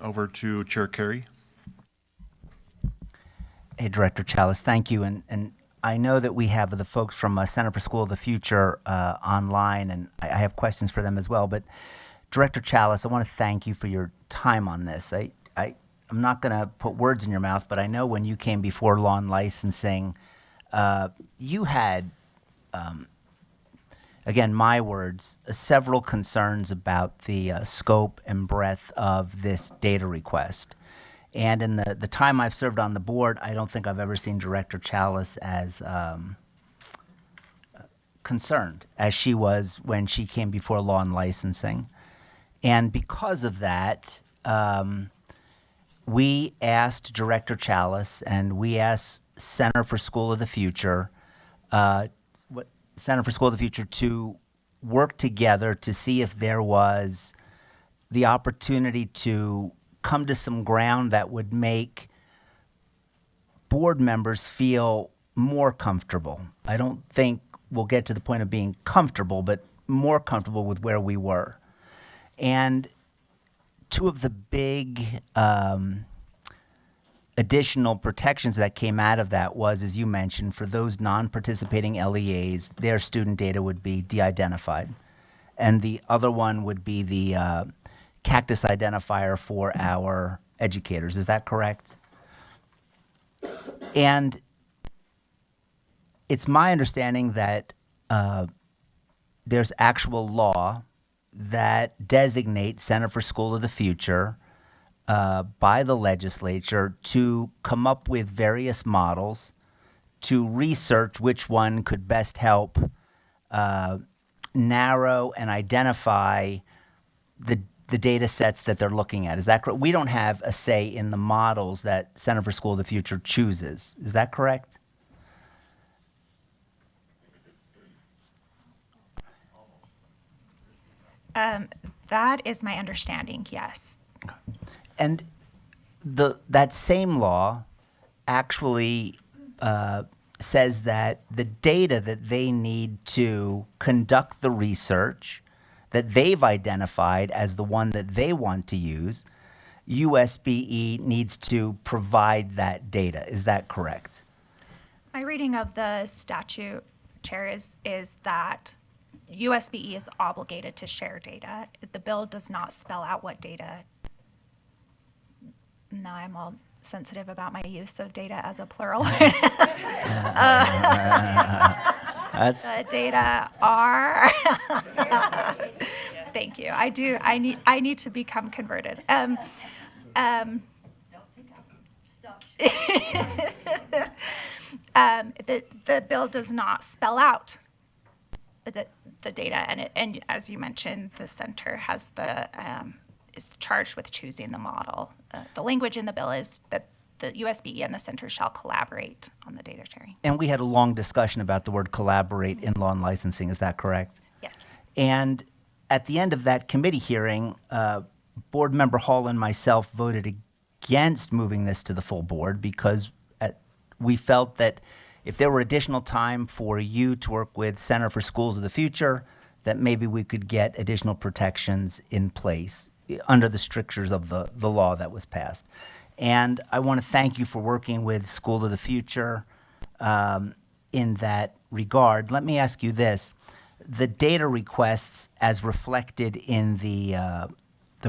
Over to Chair Carey. Hey, Director Chalice, thank you. And I know that we have the folks from Center for School of the Future online, and I have questions for them as well. But Director Chalice, I want to thank you for your time on this. I'm not going to put words in your mouth, but I know when you came before Law and Licensing, you had, again, my words, several concerns about the scope and breadth of this data request. And in the time I've served on the board, I don't think I've ever seen Director Chalice as concerned as she was when she came before Law and Licensing. And because of that, we asked Director Chalice and we asked Center for School of the Future, Center for School of the Future to work together to see if there was the opportunity to come to some ground that would make board members feel more comfortable. I don't think we'll get to the point of being comfortable, but more comfortable with where we were. And two of the big additional protections that came out of that was, as you mentioned, for those non-participating LEAs, their student data would be de-identified. And the other one would be the cactus identifier for our educators. Is that correct? And it's my understanding that there's actual law that designates Center for School of the Future by the legislature to come up with various models to research which one could best help narrow and identify the data sets that they're looking at. Is that correct? We don't have a say in the models that Center for School of the Future chooses. Is that correct? That is my understanding, yes. And that same law actually says that the data that they need to conduct the research that they've identified as the one that they want to use, USBE needs to provide that data. Is that correct? My reading of the statute, Chair, is that USBE is obligated to share data. The bill does not spell out what data. Now I'm all sensitive about my use of data as a plural. The data are. Thank you. I do. I need to become converted. The bill does not spell out the data, and as you mentioned, the center has is charged with choosing the model. The language in the bill is that the USBE and the center shall collaborate on the data sharing. And we had a long discussion about the word collaborate in Law and Licensing. Is that correct? Yes. And at the end of that committee hearing, Board Member Hall and myself voted against moving this to the full board because we felt that if there were additional time for you to work with Center for Schools of the Future, that maybe we could get additional protections in place under the strictures of the law that was passed. And I want to thank you for working with School of the Future in that regard. Let me ask you this. the data requests as reflected in the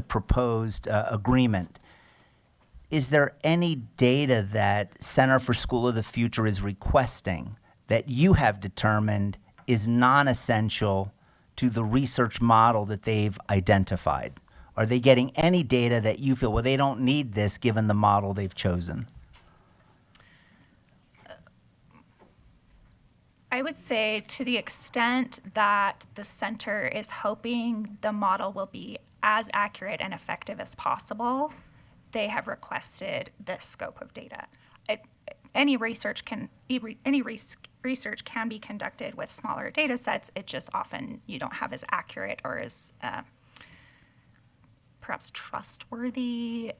proposed agreement, is there any data that Center for School of the Future is requesting that you have determined is non-essential to the research model that they've identified? Are they getting any data that you feel, well, they don't need this given the model they've chosen? I would say to the extent that the center is hoping the model will be as accurate and effective as possible, they have requested this scope of data. Any research can be conducted with smaller data sets. It just often you don't have as accurate or as perhaps trustworthy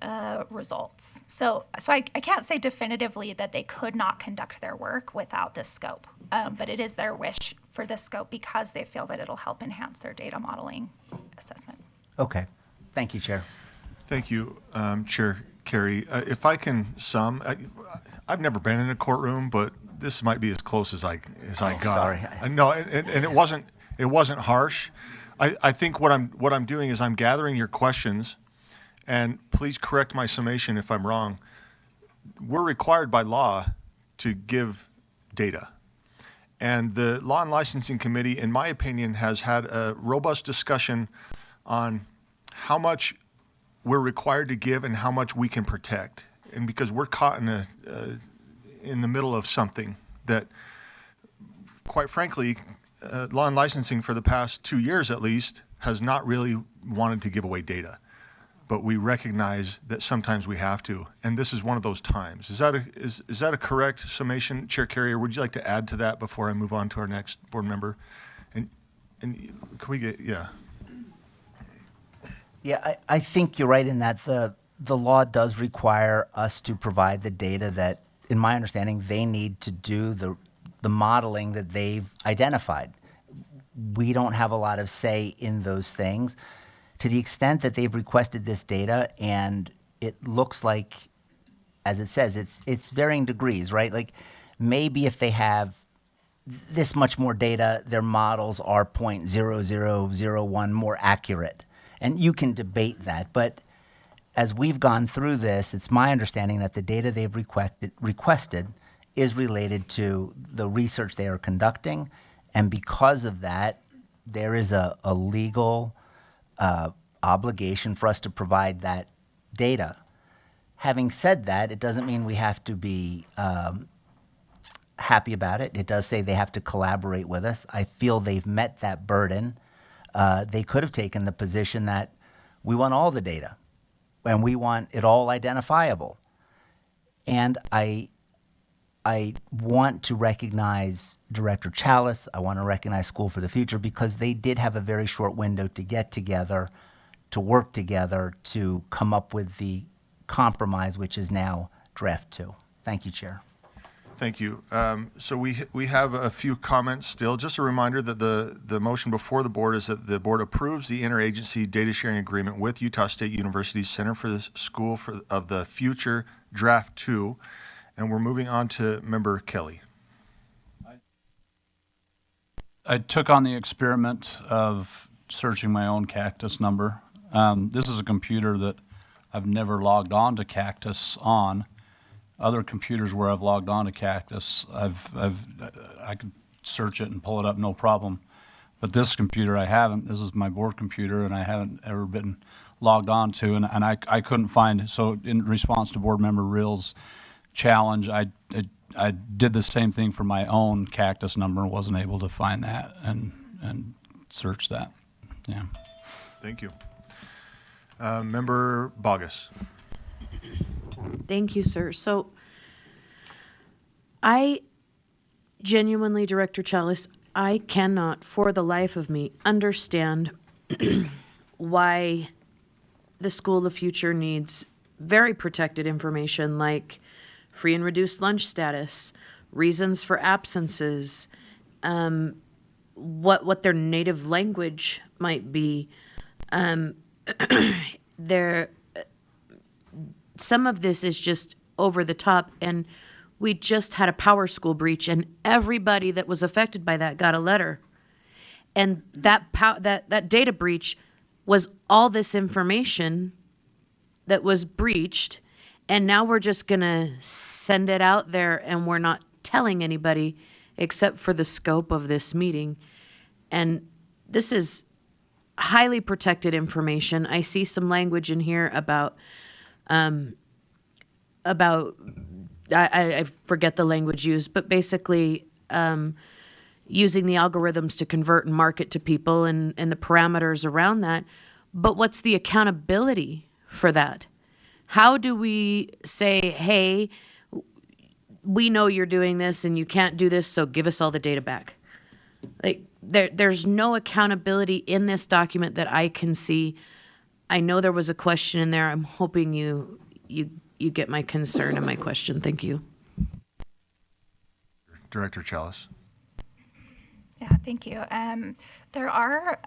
results. So I can't say definitively that they could not conduct their work without this scope, but it is their wish for this scope because they feel that it'll help enhance their data modeling assessment. Okay. Thank you, Chair. Thank you, Chair Carey. If I can sum, I've never been in a courtroom, but this might be as close as I got. Sorry. No, and it wasn't harsh. I think what I'm doing is I'm gathering your questions, and please correct my summation if I'm wrong. We're required by law to give data. And the Law and Licensing Committee, in my opinion, has had a robust discussion on how much we're required to give and how much we can protect. And because we're caught in the middle of something that, quite frankly, Law and Licensing for the past 2 years at least has not really wanted to give away data. But we recognize that sometimes we have to, and this is one of those times. Is that a correct summation, Chair Carey, or would you like to add to that before I move on to our next board member? And can we get, yeah. Yeah, I think you're right in that the law does require us to provide the data that, in my understanding, they need to do the modeling that they've identified. We don't have a lot of say in those things. To the extent that they've requested this data, and it looks like, as it says, it's varying degrees, right? Like maybe if they have this much more data, their models are 0.0001 more accurate. And you can debate that, but as we've gone through this, it's my understanding that the data they've requested is related to the research they are conducting, and because of that, there is a legal obligation for us to provide that data. Having said that, it doesn't mean we have to be happy about it. It does say they have to collaborate with us. I feel they've met that burden. They could have taken the position that we want all the data and we want it all identifiable. And I want to recognize Director Chalice. I want to recognize School for the Future because they did have a very short window to get together, to work together, to come up with the compromise, which is now draft 2. Thank you, Chair. Thank you. So we have a few comments still. Just a reminder that the motion before the board is that the board approves the interagency data sharing agreement with Utah State University's Center for the School of the Future, draft 2. And we're moving on to Member Kelly. I took on the experiment of searching my own Cactus number. This is a computer that I've never logged on to Cactus on. Other computers where I've logged on to Cactus, I could search it and pull it up, no problem. But this computer I haven't. This is my board computer, and I haven't ever been logged on to, and I couldn't find. So in response to Board Member Reel's challenge, I did the same thing for my own Cactus number and wasn't able to find that and search that. Yeah. Thank you. Member Bogus. Thank you, sir. So I genuinely, Director Chalice, I cannot for the life of me understand why the School of the Future needs very protected information like free and reduced lunch status, reasons for absences, what their native language might be. Some of this is just over the top, and we just had a power school breach, and everybody that was affected by that got a letter. And that data breach was all this information that was breached, and now we're just gonna send it out there and we're not telling anybody except for the scope of this meeting. And this is highly protected information. I see some language in here about I forget the language used, but basically using the algorithms to convert and market to people and the parameters around that. But what's the accountability for that? How do we say, hey, we know you're doing this and you can't do this, so give us all the data back? Like, there's no accountability in this document that I can see. I know there was a question in there. I'm hoping you get my concern and my question. Thank you. Director Chalice. Yeah, thank you. There are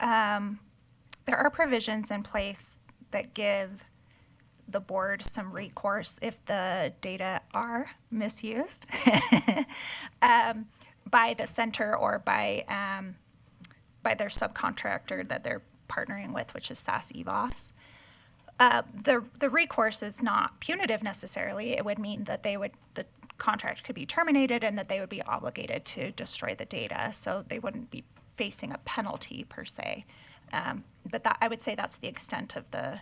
provisions in place that give the board some recourse if the data are misused by the center or by their subcontractor that they're partnering with, which is SAS EVOS. The recourse is not punitive necessarily. It would mean that the contract could be terminated and that they would be obligated to destroy the data, so they wouldn't be facing a penalty per se. But I would say that's the extent of the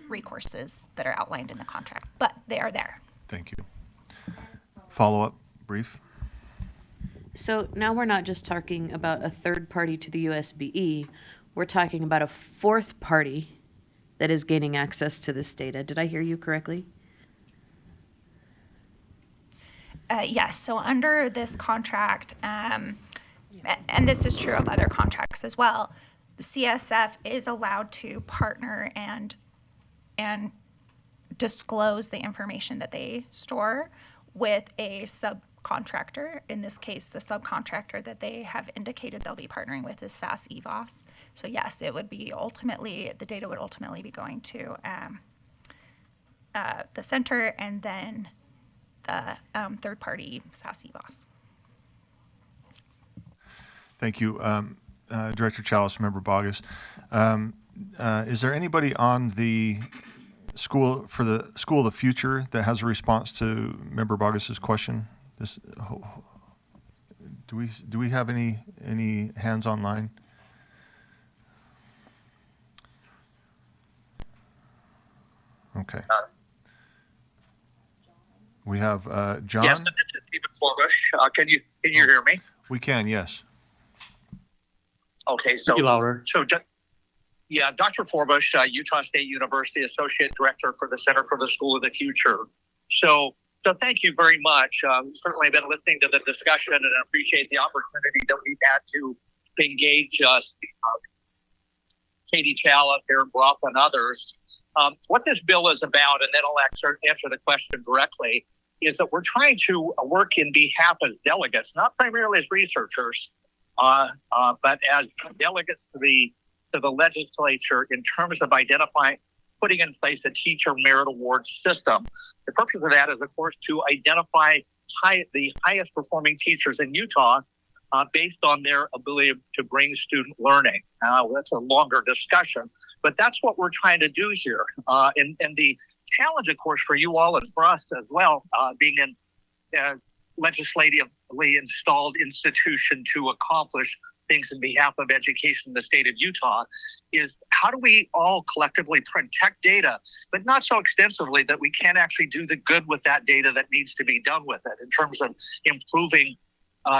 recourses that are outlined in the contract, but they are there. Thank you. Follow-up, brief. So now we're not just talking about a third party to the USBE, we're talking about a fourth party that is gaining access to this data. Did I hear you correctly? Yes, so under this contract, and this is true of other contracts as well, the CSF is allowed to partner and disclose the information that they store with a subcontractor. In this case, the subcontractor that they have indicated they'll be partnering with is SAS EVOS. So yes, it would be the data would ultimately be going to the center and then the third party SAS EVOS. Thank you. Director Chalice, Member Bogus. Is there anybody on the School of the Future that has a response to Member Bogus's question? Do we have any hands online? Okay. We have John. Yes, this is Stephen Forbush. Can you hear me? We can, yes. Okay, so Dr. Forbush, Utah State University Associate Director for the Center for the School of the Future. So thank you very much. Certainly been listening to the discussion and appreciate the opportunity that we've had to engage Katie Chalice, Aaron Brock, and others. What this bill is about, and then I'll answer the question directly, is that we're trying to work in behalf of delegates, not primarily as researchers, but as delegates to the legislature in terms of putting in place a teacher merit award system. The purpose of that is, of course, to identify the highest performing teachers in Utah based on their ability to bring student learning. That's a longer discussion, but that's what we're trying to do here. And the challenge, of course, for you all and for us as well, being a legislatively installed institution to accomplish things in behalf of education in the state of Utah, is how do we all collectively protect data, but not so extensively that we can't actually do the good with that data that needs to be done with it in terms of improving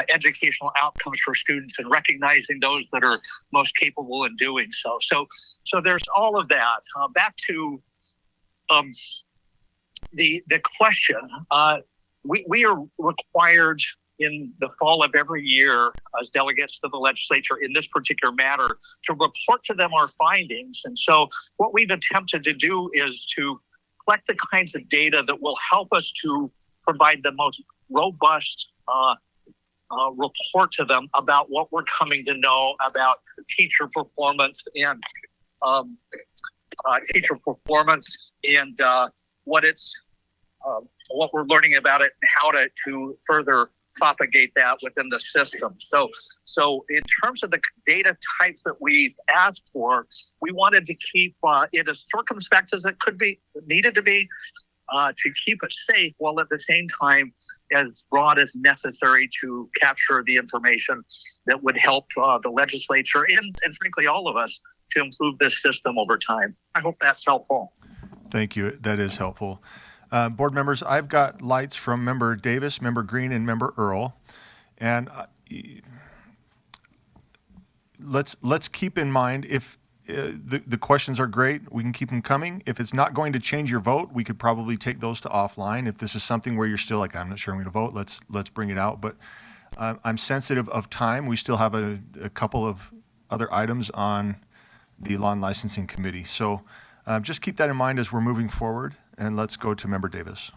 educational outcomes for students and recognizing those that are most capable in doing so. So there's all of that. Back to the question. We are required in the fall of every year as delegates to the legislature in this particular matter to report to them our findings. And so what we've attempted to do is to collect the kinds of data that will help us to provide the most robust report to them about what we're coming to know about teacher performance and what we're learning about it and how to further propagate that within the system. So in terms of the data types that we've asked for, we wanted to keep it as circumspect as it could be, needed to be, to keep it safe, while at the same time as broad as necessary to capture the information that would help the legislature and frankly all of us to improve this system over time. I hope that's helpful. Thank you. That is helpful. Board members, I've got lights from Member Davis, Member Green, and Member Earl. And let's keep in mind, if the questions are great, we can keep them coming. If it's not going to change your vote, we could probably take those to offline. If this is something where you're still like, I'm not sure I'm going to vote, let's bring it out. But I'm sensitive of time. We still have a couple of other items on the Law and Licensing Committee. So just keep that in mind as we're moving forward. And let's go to Member Davis.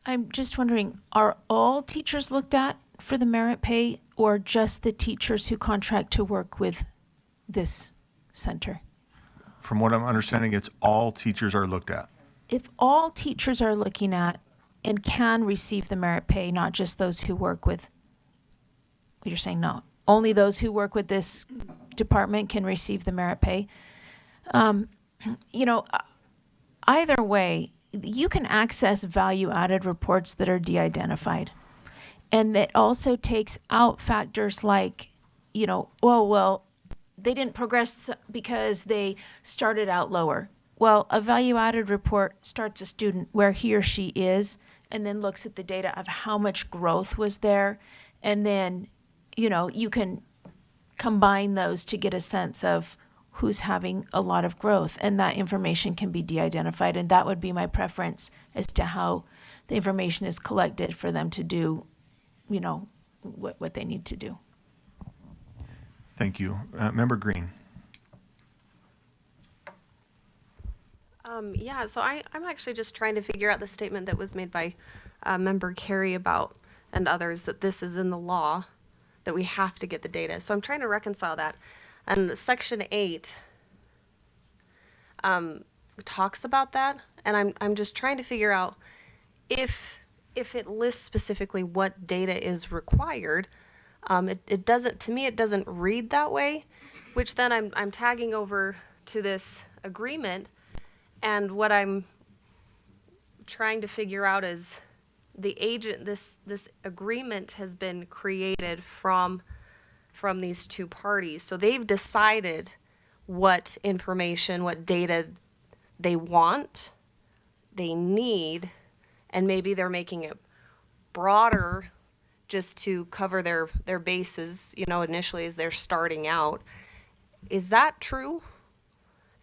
I'm just wondering, are all teachers looked at for the merit pay, or just the teachers who contract to work with this center? From what I'm understanding, it's all teachers are looked at. If all teachers are looking at and can receive the merit pay, not just those who work with, you're saying no, only those who work with this department can receive the merit pay. You know, either way, you can access value-added reports that are de-identified. And that also takes out factors like, you know, oh, well, they didn't progress because they started out lower. Well, a value-added report starts a student where he or she is and then looks at the data of how much growth was there. And then, you know, you can combine those to get a sense of who's having a lot of growth, and that information can be de-identified, and that would be my preference as to how the information is collected for them to do, you know, what they need to do. Thank you. Member Green. Yeah, so I'm actually just trying to figure out the statement that was made by Member Carey about, and others, that this is in the law, that we have to get the data. So I'm trying to reconcile that. And Section 8 talks about that, and I'm just trying to figure out if it lists specifically what data is required. It doesn't, to me, it doesn't read that way, which then I'm tagging over to this agreement, and what I'm trying to figure out is this agreement has been created from these two parties. So they've decided what information, what data they want, they need, and maybe they're making it broader just to cover their bases, you know, initially as they're starting out. Is that true?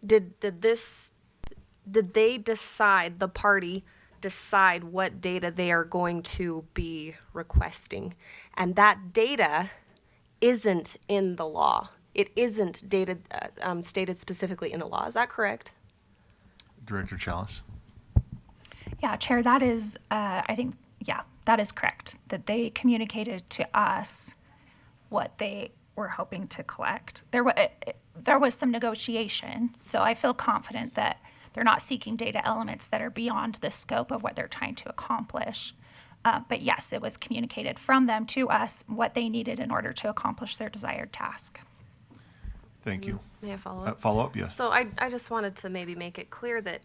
Did they decide, the party decide what data they are going to be requesting? And that data isn't in the law. It isn't dated, stated specifically in the law. Is that correct? Director Chalice. Yeah, Chair, that is, I think, yeah, that is correct. That they communicated to us what they were hoping to collect. There was some negotiation, so I feel confident that they're not seeking data elements that are beyond the scope of what they're trying to accomplish. But yes, it was communicated from them to us what they needed in order to accomplish their desired task. Thank you. May I follow up? Follow up, yes. So I just wanted to maybe make it clear that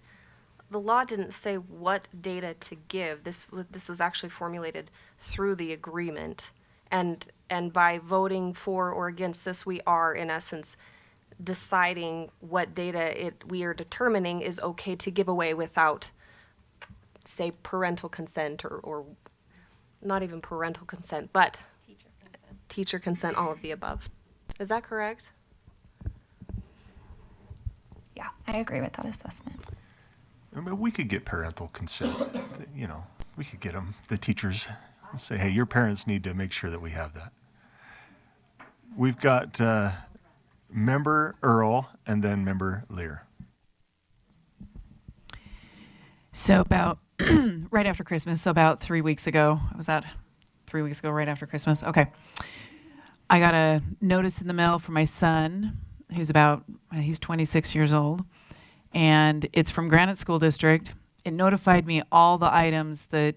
the law didn't say what data to give. This was actually formulated through the agreement. And by voting for or against this, we are, in essence, deciding what data we are determining is okay to give away without, say, parental consent or not even parental consent, but teacher consent, all of the above. Is that correct? Yeah, I agree with that assessment. I mean, we could get parental consent. You know, we could get them, the teachers, say, hey, your parents need to make sure that we have that. We've got Member Earl and then Member Lear. So about right after Christmas, so about 3 weeks ago, was that 3 weeks ago, right after Christmas? Okay. I got a notice in the mail from my son, he's 26 years old, and it's from Granite School District. It notified me all the items that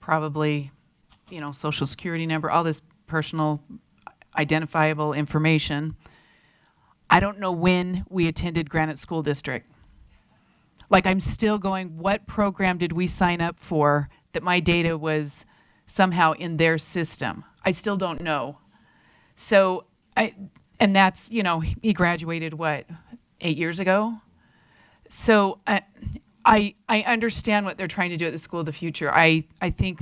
probably, social security number, all this personal identifiable information. I don't know when we attended Granite School District. Like, I'm still going, what program did we sign up for that my data was somehow in their system? I still don't know. So and that's, he graduated, 8 years ago? So I understand what they're trying to do at the School of the Future. I think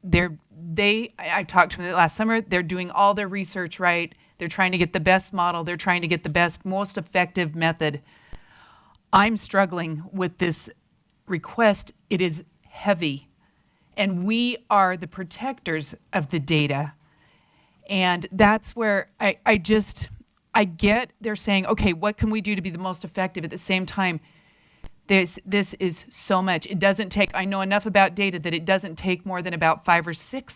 I talked to them last summer, they're doing all their research right. They're trying to get the best model. They're trying to get the best, most effective method. I'm struggling with this request. It is heavy. And we are the protectors of the data. And that's where I get they're saying, okay, what can we do to be the most effective? At the same time, this is so much. It doesn't take, I know enough about data that it doesn't take more than about 5 or 6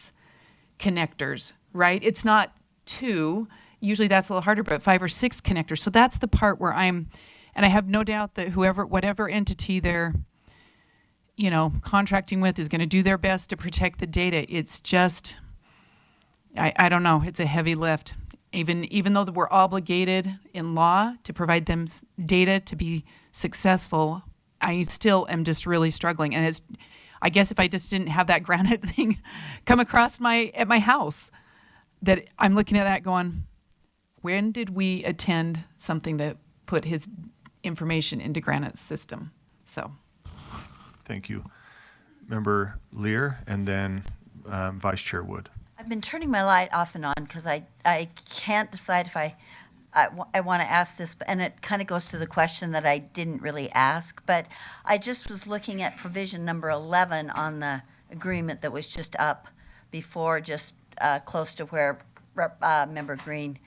connectors, right? It's not 2. Usually that's a little harder, but 5 or 6 connectors. So that's the part where and I have no doubt that whatever entity they're, contracting with is going to do their best to protect the data. It's just, I don't know, it's a heavy lift. Even though we're obligated in law to provide them data to be successful, I still am just really struggling. And I guess if I just didn't have that Granite thing come across at my house, that I'm looking at that going, when did we attend something that put his information into Granite's system? So. Thank you. Member Lear, and then Vice Chair Wood. I've been turning my light off and on because I can't decide if I want to ask this, and it kind of goes to the question that I didn't really ask, but I just was looking at provision number 11 on the agreement that was just up before, just close to where Member Green.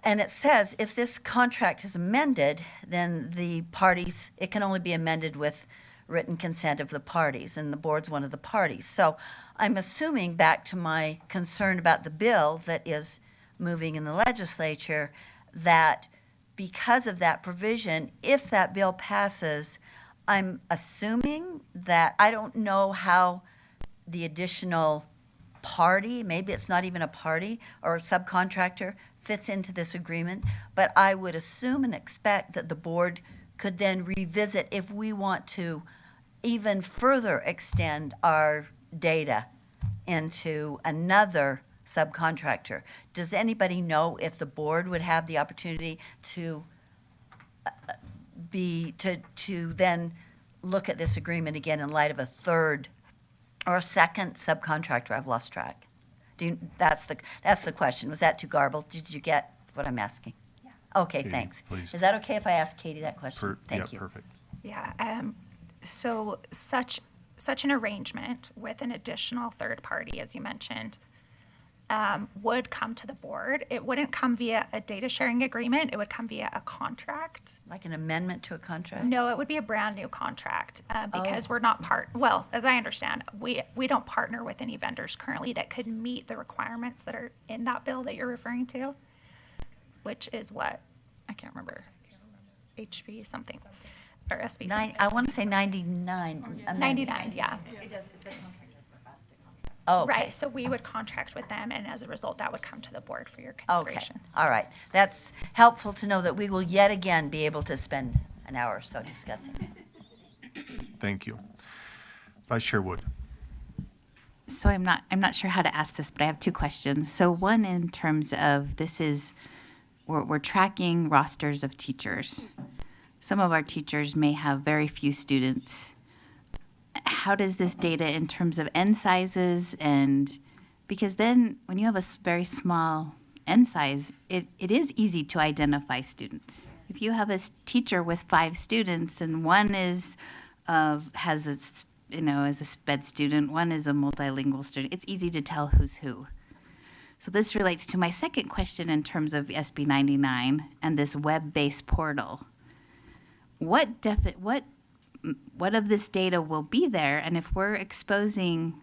And it says if this contract is amended, then it can only be amended with written consent of the parties, and the board's one of the parties. So I'm assuming, back to my concern about the bill that is moving in the legislature, that because of that provision, if that bill passes, I'm assuming that I don't know how the additional party, maybe it's not even a party or a subcontractor, fits into this agreement, but I would assume and expect that the board could then revisit if we want to even further extend our data into another subcontractor. Does anybody know if the board would have the opportunity to then look at this agreement again in light of a third or a second subcontractor? I've lost track. That's the question. Was that too garbled? Did you get what I'm asking? Yeah. Okay, Katie, thanks. please. Is that okay if I ask Katie that question? Thank you. Perfect. Yeah, so such an arrangement with an additional third party, as you mentioned, would come to the board. It wouldn't come via a data sharing agreement. It would come via a contract. Like an amendment to a contract? No, it would be a brand new contract because we're not well, as I understand, we don't partner with any vendors currently that could meet the requirements that are in that bill that you're referring to, which is what? I can't remember. HB something. Or SB something. I want to say 99. 99, yeah. It does, it's a contract for us to contract. Oh, okay. Right, so we would contract with them, and as a result, that would come to the board for your consideration. Okay, all right. That's helpful to know that we will yet again be able to spend an hour or so discussing this. Thank you. Vice Chair Wood. So I'm not sure how to ask this, but I have 2 questions. So one, in terms of we're tracking rosters of teachers. Some of our teachers may have very few students. How does this data in terms of N sizes, and because then when you have a very small N size, it is easy to identify students. If you have a teacher with 5 students and one is has is a SPED student, one is a multilingual student, it's easy to tell who's who. So this relates to my second question in terms of SB 99 and this web-based portal. What of this data will be there? And if we're exposing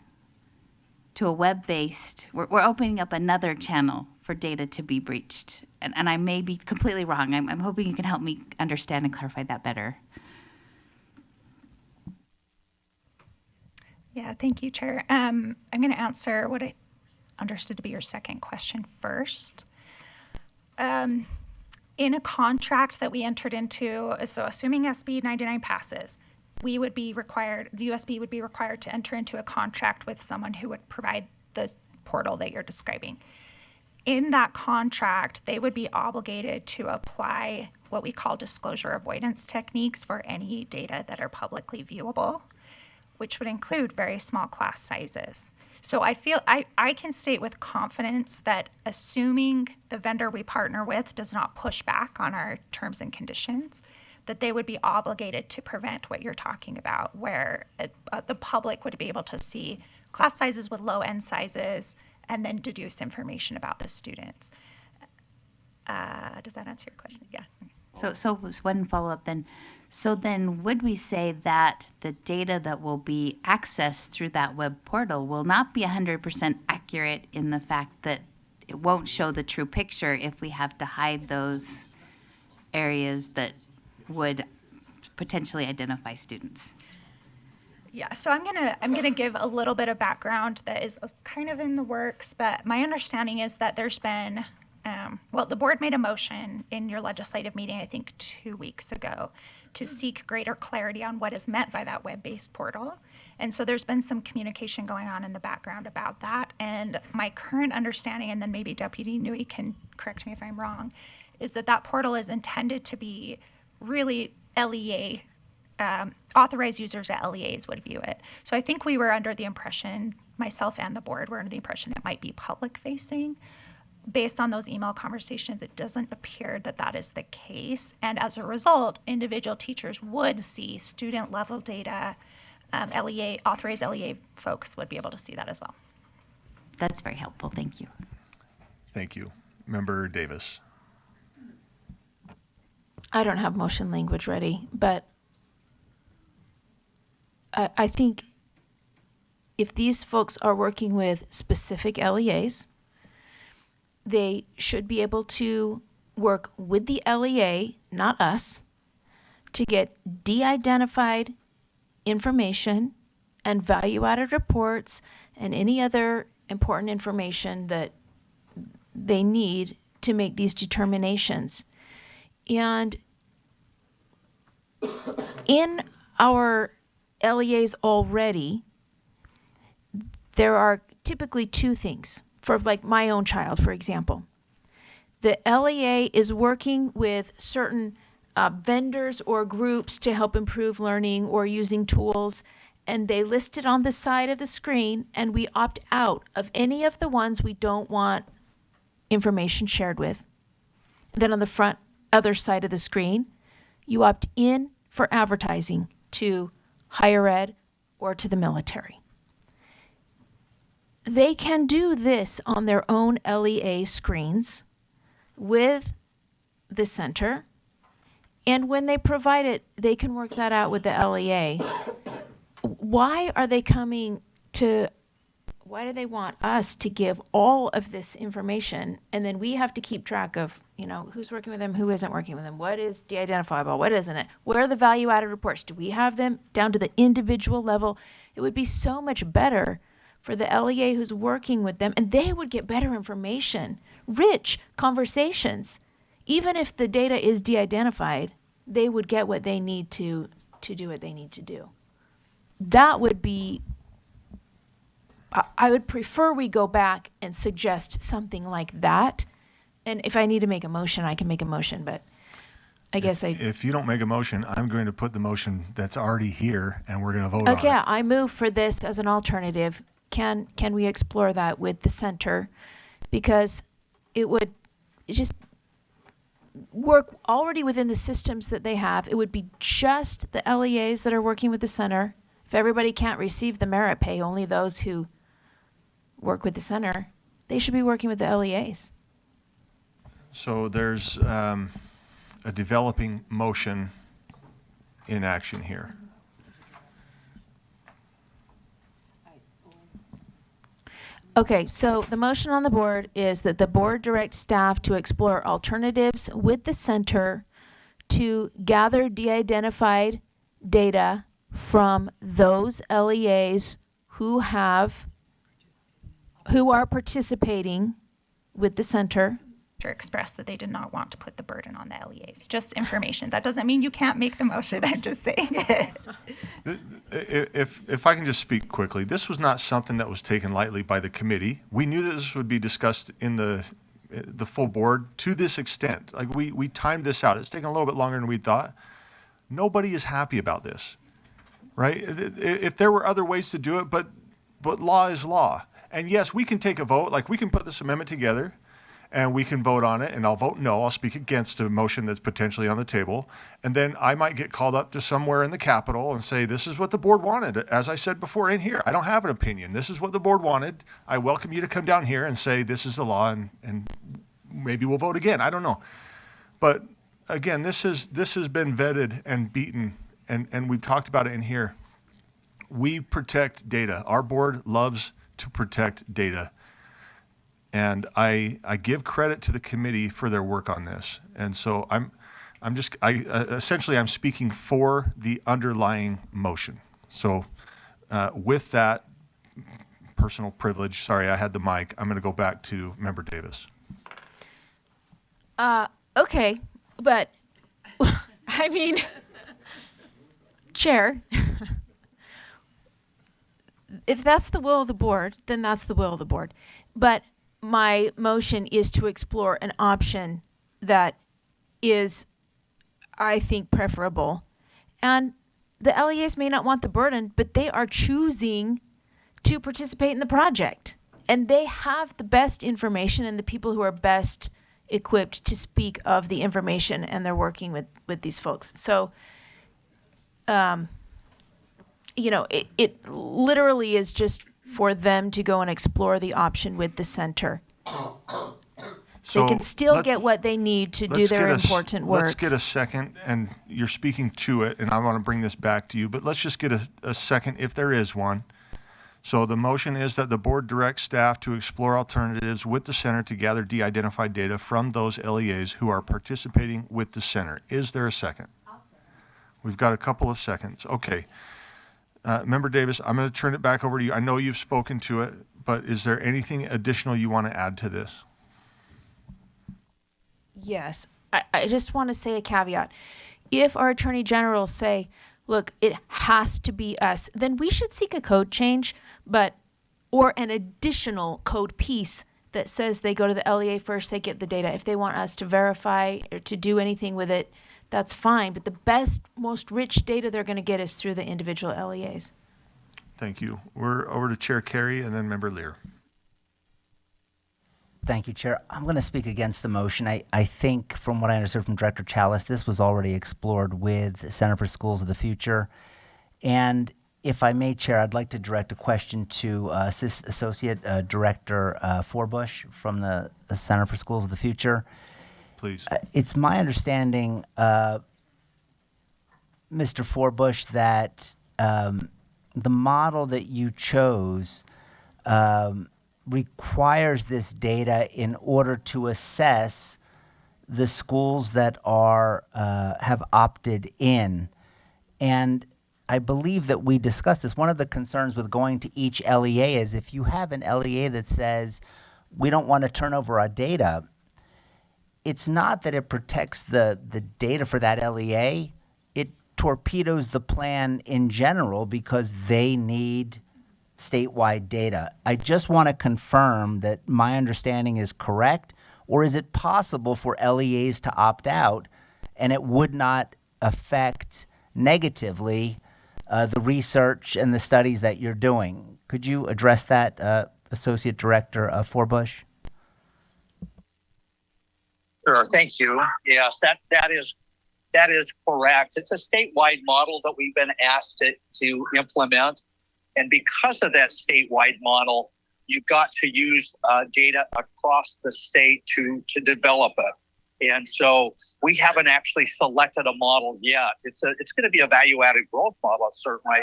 to a web-based, we're opening up another channel for data to be breached. And I may be completely wrong. I'm hoping you can help me understand and clarify that better. Yeah, thank you, Chair. I'm going to answer what I understood to be your second question first. In a contract that we entered into, so assuming SB 99 passes, we would be required, the USBE would be required to enter into a contract with someone who would provide the portal that you're describing. In that contract, they would be obligated to apply what we call disclosure avoidance techniques for any data that are publicly viewable, which would include very small class sizes. So I feel I can state with confidence that assuming the vendor we partner with does not push back on our terms and conditions, that they would be obligated to prevent what you're talking about, where the public would be able to see class sizes with low end sizes and then deduce information about the students. Does that answer your question? Yeah. So one follow-up then. So then would we say that the data that will be accessed through that web portal will not be 100% accurate in the fact that it won't show the true picture if we have to hide those areas that would potentially identify students? Yeah, so I'm gonna give a little bit of background that is kind of in the works, but my understanding is that there's been, the board made a motion in your legislative meeting, I think 2 weeks ago, to seek greater clarity on what is meant by that web-based portal. And so there's been some communication going on in the background about that. And my current understanding, and then maybe Deputy Nui can correct me if I'm wrong, is that that portal is intended to be really LEA, authorized users at LEAs would view it. So I think we were under the impression, myself and the board were under the impression it might be public facing. Based on those email conversations, it doesn't appear that that is the case. And as a result, individual teachers would see student level data. LEA, authorized LEA folks would be able to see that as well. That's very helpful. Thank you. Thank you. Member Davis. I don't have motion language ready, but I think if these folks are working with specific LEAs, they should be able to work with the LEA, not us, to get de-identified information and value-added reports and any other important information that they need to make these determinations. And in our LEAs already, there are typically two things. For like my own child, for example, the LEA is working with certain vendors or groups to help improve learning or using tools, and they list it on the side of the screen, and we opt out of any of the ones we don't want information shared with. Then on the front other side of the screen, you opt in for advertising to higher ed or to the military. They can do this on their own LEA screens with the center, and when they provide it, they can work that out with the LEA. Why are they coming to, why do they want us to give all of this information, and then we have to keep track of, you know, who's working with them, who isn't working with them, what is de-identifiable, what isn't it, where are the value-added reports, do we have them down to the individual level? It would be so much better for the LEA who's working with them, and they would get better information, rich conversations. Even if the data is de-identified, they would get what they need to do what they need to do. That would be, I would prefer we go back and suggest something like that. And if I need to make a motion, I can make a motion, but I guess If you don't make a motion, I'm going to put the motion that's already here, and we're going to vote on it. Okay, I move for this as an alternative. Can we explore that with the center? Because it would just work already within the systems that they have. It would be just the LEAs that are working with the center. If everybody can't receive the merit pay, only those who work with the center, they should be working with the LEAs. So there's a developing motion in action here. Okay, so the motion on the board is that the board direct staff to explore alternatives with the center to gather de-identified data from those LEAs who are participating with the center. Expressed that they did not want to put the burden on the LEAs. Just information. That doesn't mean you can't make the motion. I'm just saying it. If I can just speak quickly, this was not something that was taken lightly by the committee. We knew that this would be discussed in the full board to this extent. Like we timed this out. It's taken a little bit longer than we thought. Nobody is happy about this, right? If there were other ways to do it, but law is law. And yes, we can take a vote. Like we can put this amendment together and we can vote on it, and I'll vote no. I'll speak against a motion that's potentially on the table. And then I might get called up to somewhere in the Capitol and say, this is what the board wanted. As I said before in here, I don't have an opinion. This is what the board wanted. I welcome you to come down here and say, this is the law, and maybe we'll vote again. I don't know. But again, this has been vetted and beaten, and we've talked about it in here. We protect data. Our board loves to protect data. And I give credit to the committee for their work on this. And so essentially I'm speaking for the underlying motion. So with that personal privilege, sorry, I had the mic. I'm going to go back to Member Davis. Okay, but I mean, Chair, if that's the will of the board, then that's the will of the board. But my motion is to explore an option that is, I think, preferable. And the LEAs may not want the burden, but they are choosing to participate in the project. And they have the best information and the people who are best equipped to speak of the information, and they're working with these folks. So, it literally is just for them to go and explore the option with the center. They can still get what they need to do their important work. Let's get a second, and you're speaking to it, and I want to bring this back to you, but let's just get a second if there is one. So the motion is that the board directs staff to explore alternatives with the center to gather de-identified data from those LEAs who are participating with the center. Is there a second? We've got a couple of seconds. Okay. Member Davis, I'm going to turn it back over to you. I know you've spoken to it, but is there anything additional you want to add to this? Yes. I just want to say a caveat. If our Attorney General say, look, it has to be us, then we should seek a code change, or an additional code piece that says they go to the LEA first, they get the data. If they want us to verify or to do anything with it, that's fine, but the best, most rich data they're going to get is through the individual LEAs. Thank you. We're over to Chair Carey and then Member Lear. Thank you, Chair. I'm going to speak against the motion. I think, from what I understood from Director Chalice, this was already explored with the Center for Schools of the Future. And if I may, Chair, I'd like to direct a question to Associate Director Forbush from the Center for Schools of the Future. Please. It's my understanding, Mr. Forbush, that the model that you chose requires this data in order to assess the schools that are have opted in. And I believe that we discussed this. One of the concerns with going to each LEA is if you have an LEA that says, we don't want to turn over our data, it's not that it protects the data for that LEA. It torpedoes the plan in general because they need statewide data. I just want to confirm that my understanding is correct, or is it possible for LEAs to opt out and it would not affect negatively the research and the studies that you're doing? Could you address that, Associate Director Forbush? Sure, thank you. Yes, that is correct. It's a statewide model that we've been asked to implement. And because of that statewide model, you've got to use data across the state to develop it. And so we haven't actually selected a model yet. It's going to be a value-added growth model, certainly,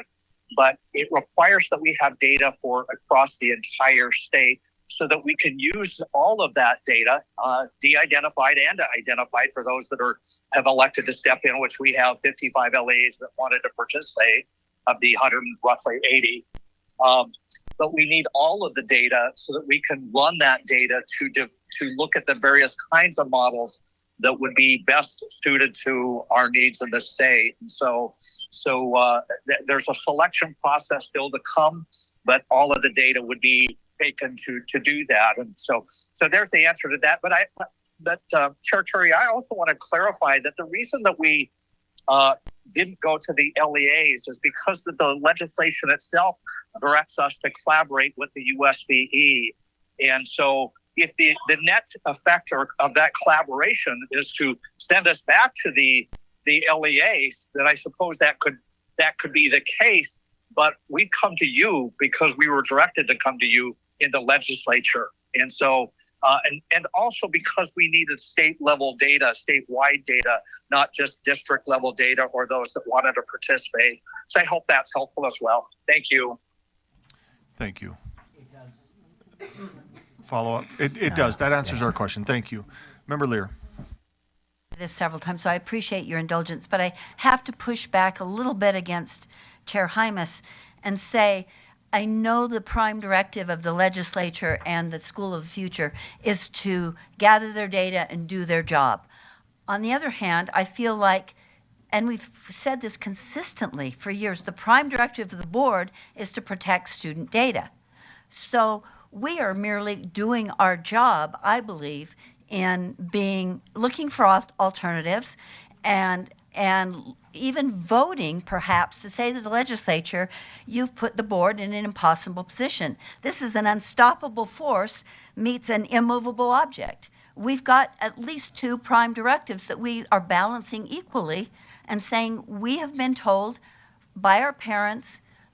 but it requires that we have data for across the entire state so that we can use all of that data, de-identified and identified for those that have elected to step in, which we have 55 LEAs that wanted to participate of the 100 roughly 80. But we need all of the data so that we can run that data to look at the various kinds of models that would be best suited to our needs in the state. And so there's a selection process still to come, but all of the data would be taken to do that. And so there's the answer to that. But Chair Curry, I also want to clarify that the reason that we didn't go to the LEAs is because the legislation itself directs us to collaborate with the USBE. And so if the net effect of that collaboration is to send us back to the LEAs, then I suppose that could be the case. But we come to you because we were directed to come to you in the legislature. And so and also because we needed state level data, statewide data, not just district level data or those that wanted to participate. So I hope that's helpful as well. Thank you. Thank you. Follow up. It does. That answers our question. Thank you. Member Lear. This several times, so I appreciate your indulgence, but I have to push back a little bit against Chair Hymas and say, I know the prime directive of the legislature and the School of the Future is to gather their data and do their job. On the other hand, I feel like, and we've said this consistently for years, the prime directive of the board is to protect student data. So we are merely doing our job, I believe, in looking for alternatives and even voting, perhaps, to say to the legislature, you've put the board in an impossible position. This is an unstoppable force meets an immovable object. We've got at least two prime directives that we are balancing equally and saying we have been told by our parents,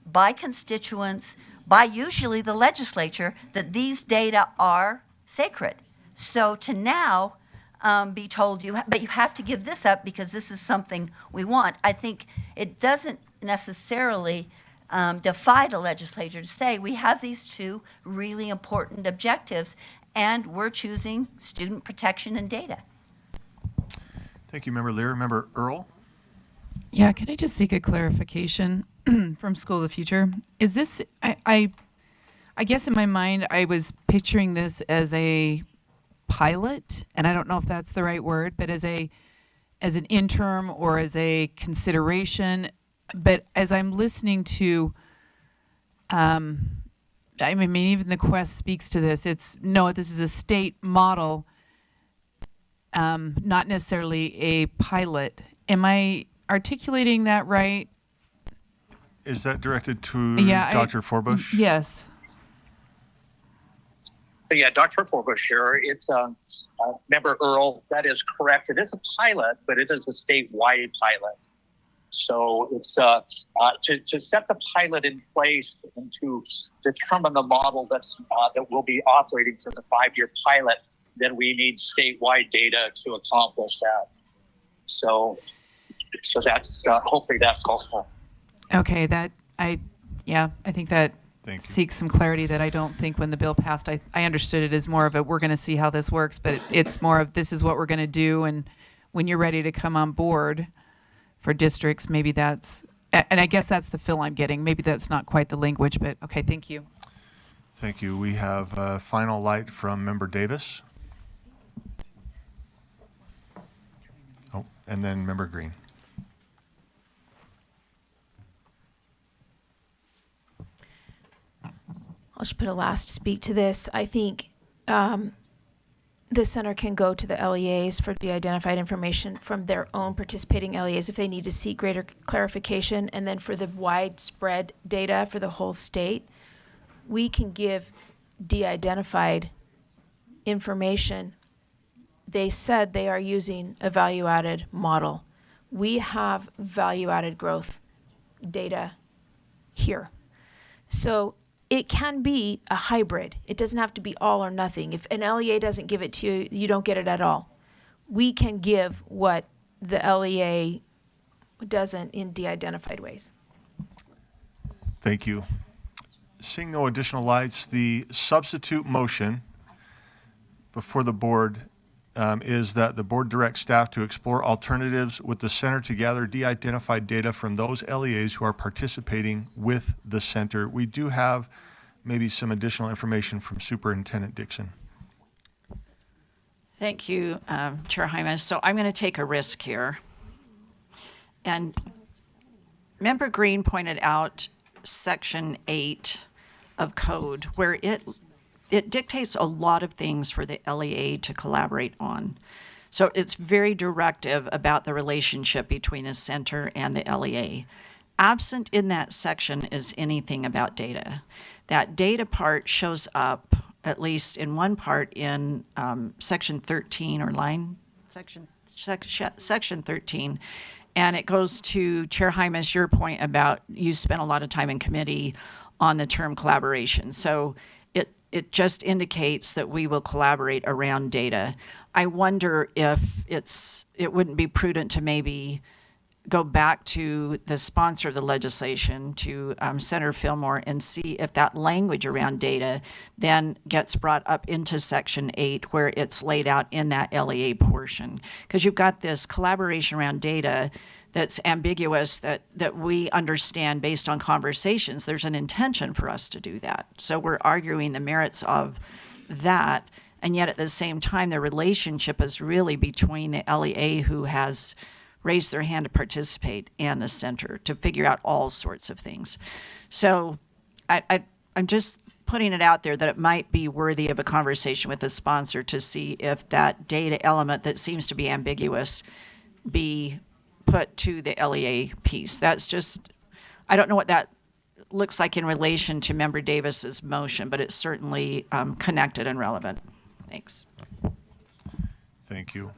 by constituents, by usually the legislature, that these data are sacred. So to now be told but you have to give this up because this is something we want. I think it doesn't necessarily defy the legislature to say we have these two really important objectives and we're choosing student protection and data. Thank you, Member Lear. Member Earl? Yeah, can I just seek a clarification from School of the Future? Is this, I guess in my mind I was picturing this as a pilot, and I don't know if that's the right word, but as an interim or as a consideration. But as I'm listening to, I mean, even the Quest speaks to this. This is a state model, not necessarily a pilot. Am I articulating that right? Is that directed to Dr. Forbush? Yes. Yeah, Dr. Forbush here. It's Member Earl. That is correct. It is a pilot, but it is a statewide pilot. So it's to set the pilot in place and to determine the model that will be operating for the 5-year pilot. Then we need statewide data to accomplish that. So that's hopefully that's helpful. Okay, I think that seeks some clarity that I don't think when the bill passed, I understood it as more of we're going to see how this works, but it's more of this is what we're going to do, and when you're ready to come on board for districts, maybe that's, and I guess that's the feel I'm getting. Maybe that's not quite the language, but okay, thank you. Thank you. We have final light from Member Davis. Oh, and then Member Green. I'll just put a last speak to this. I think the center can go to the LEAs for the identified information from their own participating LEAs if they need to seek greater clarification, and then for the widespread data for the whole state, we can give de-identified information. They said they are using a value-added model. We have value-added growth data here. So it can be a hybrid. It doesn't have to be all or nothing. If an LEA doesn't give it to you, you don't get it at all. We can give what the LEA doesn't in de-identified ways. Thank you. Seeing no additional lights, the substitute motion before the board is that the board directs staff to explore alternatives with the center to gather de-identified data from those LEAs who are participating with the center. We do have maybe some additional information from Superintendent Dixon. Thank you, Chair Hymas. So I'm going to take a risk here. And Member Green pointed out Section 8 of code, where it dictates a lot of things for the LEA to collaborate on. So it's very directive about the relationship between the center and the LEA. Absent in that section is anything about data. That data part shows up, at least in one part, in Section 13 or Section 13. And it goes to Chair Hymas, your point about you spent a lot of time in committee on the term collaboration. So it just indicates that we will collaborate around data. I wonder if it wouldn't be prudent to maybe go back to the sponsor of the legislation, to Senator Fillmore, and see if that language around data then gets brought up into Section 8, where it's laid out in that LEA portion. Because you've got this collaboration around data that's ambiguous, that we understand based on conversations. There's an intention for us to do that. So we're arguing the merits of that, and yet at the same time, the relationship is really between the LEA, who has raised their hand to participate, and the center to figure out all sorts of things. So I'm just putting it out there that it might be worthy of a conversation with the sponsor to see if that data element that seems to be ambiguous be put to the LEA piece. That's just, I don't know what that looks like in relation to Member Davis's motion, but it's certainly connected and relevant. Thanks. Thank you.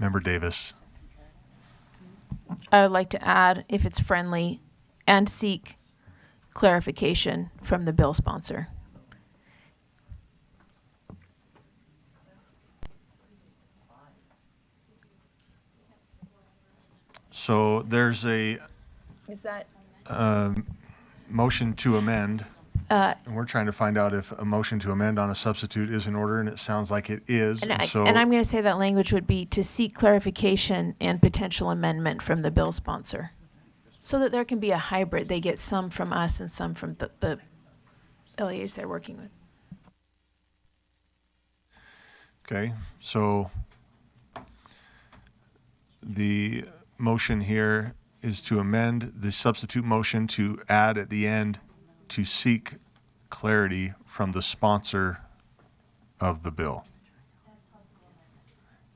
Member Davis. I would like to add, if it's friendly, and seek clarification from the bill sponsor. So there's a Is that motion to amend. Uh, And we're trying to find out if a motion to amend on a substitute is in order, and it sounds like it is. and And I'm going to say that language would be to seek clarification and potential amendment from the bill sponsor, so that there can be a hybrid. They get some from us and some from the LEAs they're working with. Okay, so the motion here is to amend the substitute motion to add at the end, to seek clarity from the sponsor of the bill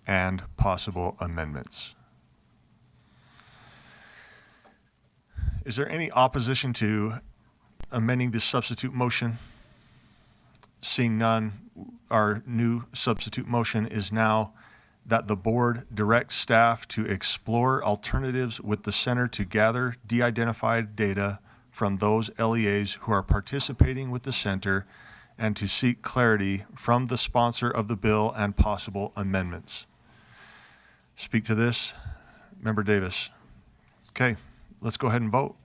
and possible amendments. Is there any opposition to amending this substitute motion? Seeing none, our new substitute motion is now that the board directs staff to explore alternatives with the center to gather de-identified data from those LEAs who are participating with the center, and to seek clarity from the sponsor of the bill and possible amendments. Speak to this, Member Davis. Okay, let's go ahead and vote.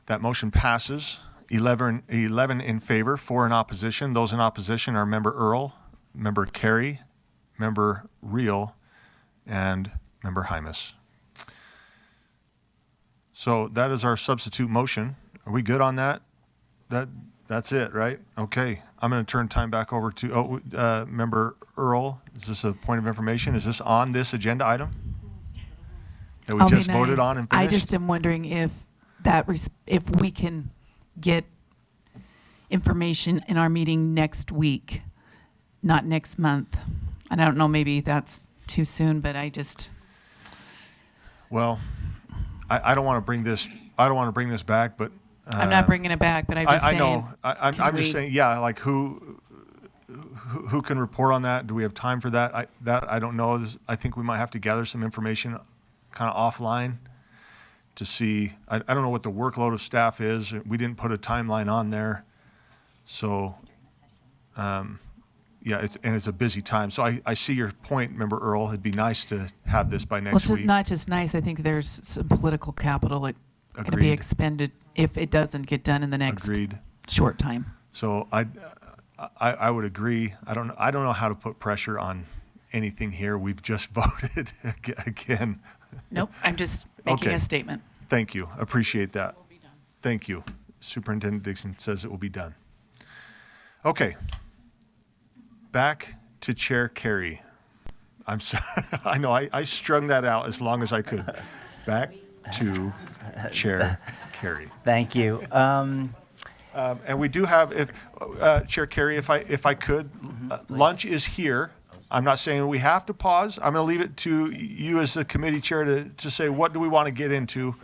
That motion passes. 11 in favor, 4 in opposition. Those in opposition are Member Earl, Member Carey, Member Reel, and Member Hymas. So that is our substitute motion. Are we good on that? That's it, right? Okay. I'm going to turn time back over to Member Earl. Is this a point of information? Is this on this agenda item that we just voted on and I finished? just am wondering if if we can get information in our meeting next week, not next month. And I don't know, maybe that's too soon, but I just... Well, I don't want to bring this, back, but. I'm not bringing it back, but I'm just saying. I know, I'm just we- saying, yeah, like who can report on that? Do we have time for that? I don't know. I think we might have to gather some information kind of offline to see. I don't know what the workload of staff is. We didn't put a timeline on there. So, yeah, it's a busy time. So I see your point, Member Earl. It'd be nice to have this by next Well, week. it's not just nice. I think there's some political capital that going to be Agreed. expended if it doesn't get done in the next Agreed. short time. So I would agree. I don't know how to put pressure on anything here. We've just voted again. Nope, I'm just making Okay. a statement. Thank you. Appreciate that. Thank you. Superintendent Dixon says it will be done. Okay. Back to Chair Carey. I'm sorry. I know I strung that out as long as I could. Back to Chair Carey. Thank you. And we do have, Chair Carey, if I could, lunch is here. I'm not saying we have to pause. I'm going to leave it to you as the committee chair to say what do we want to get into.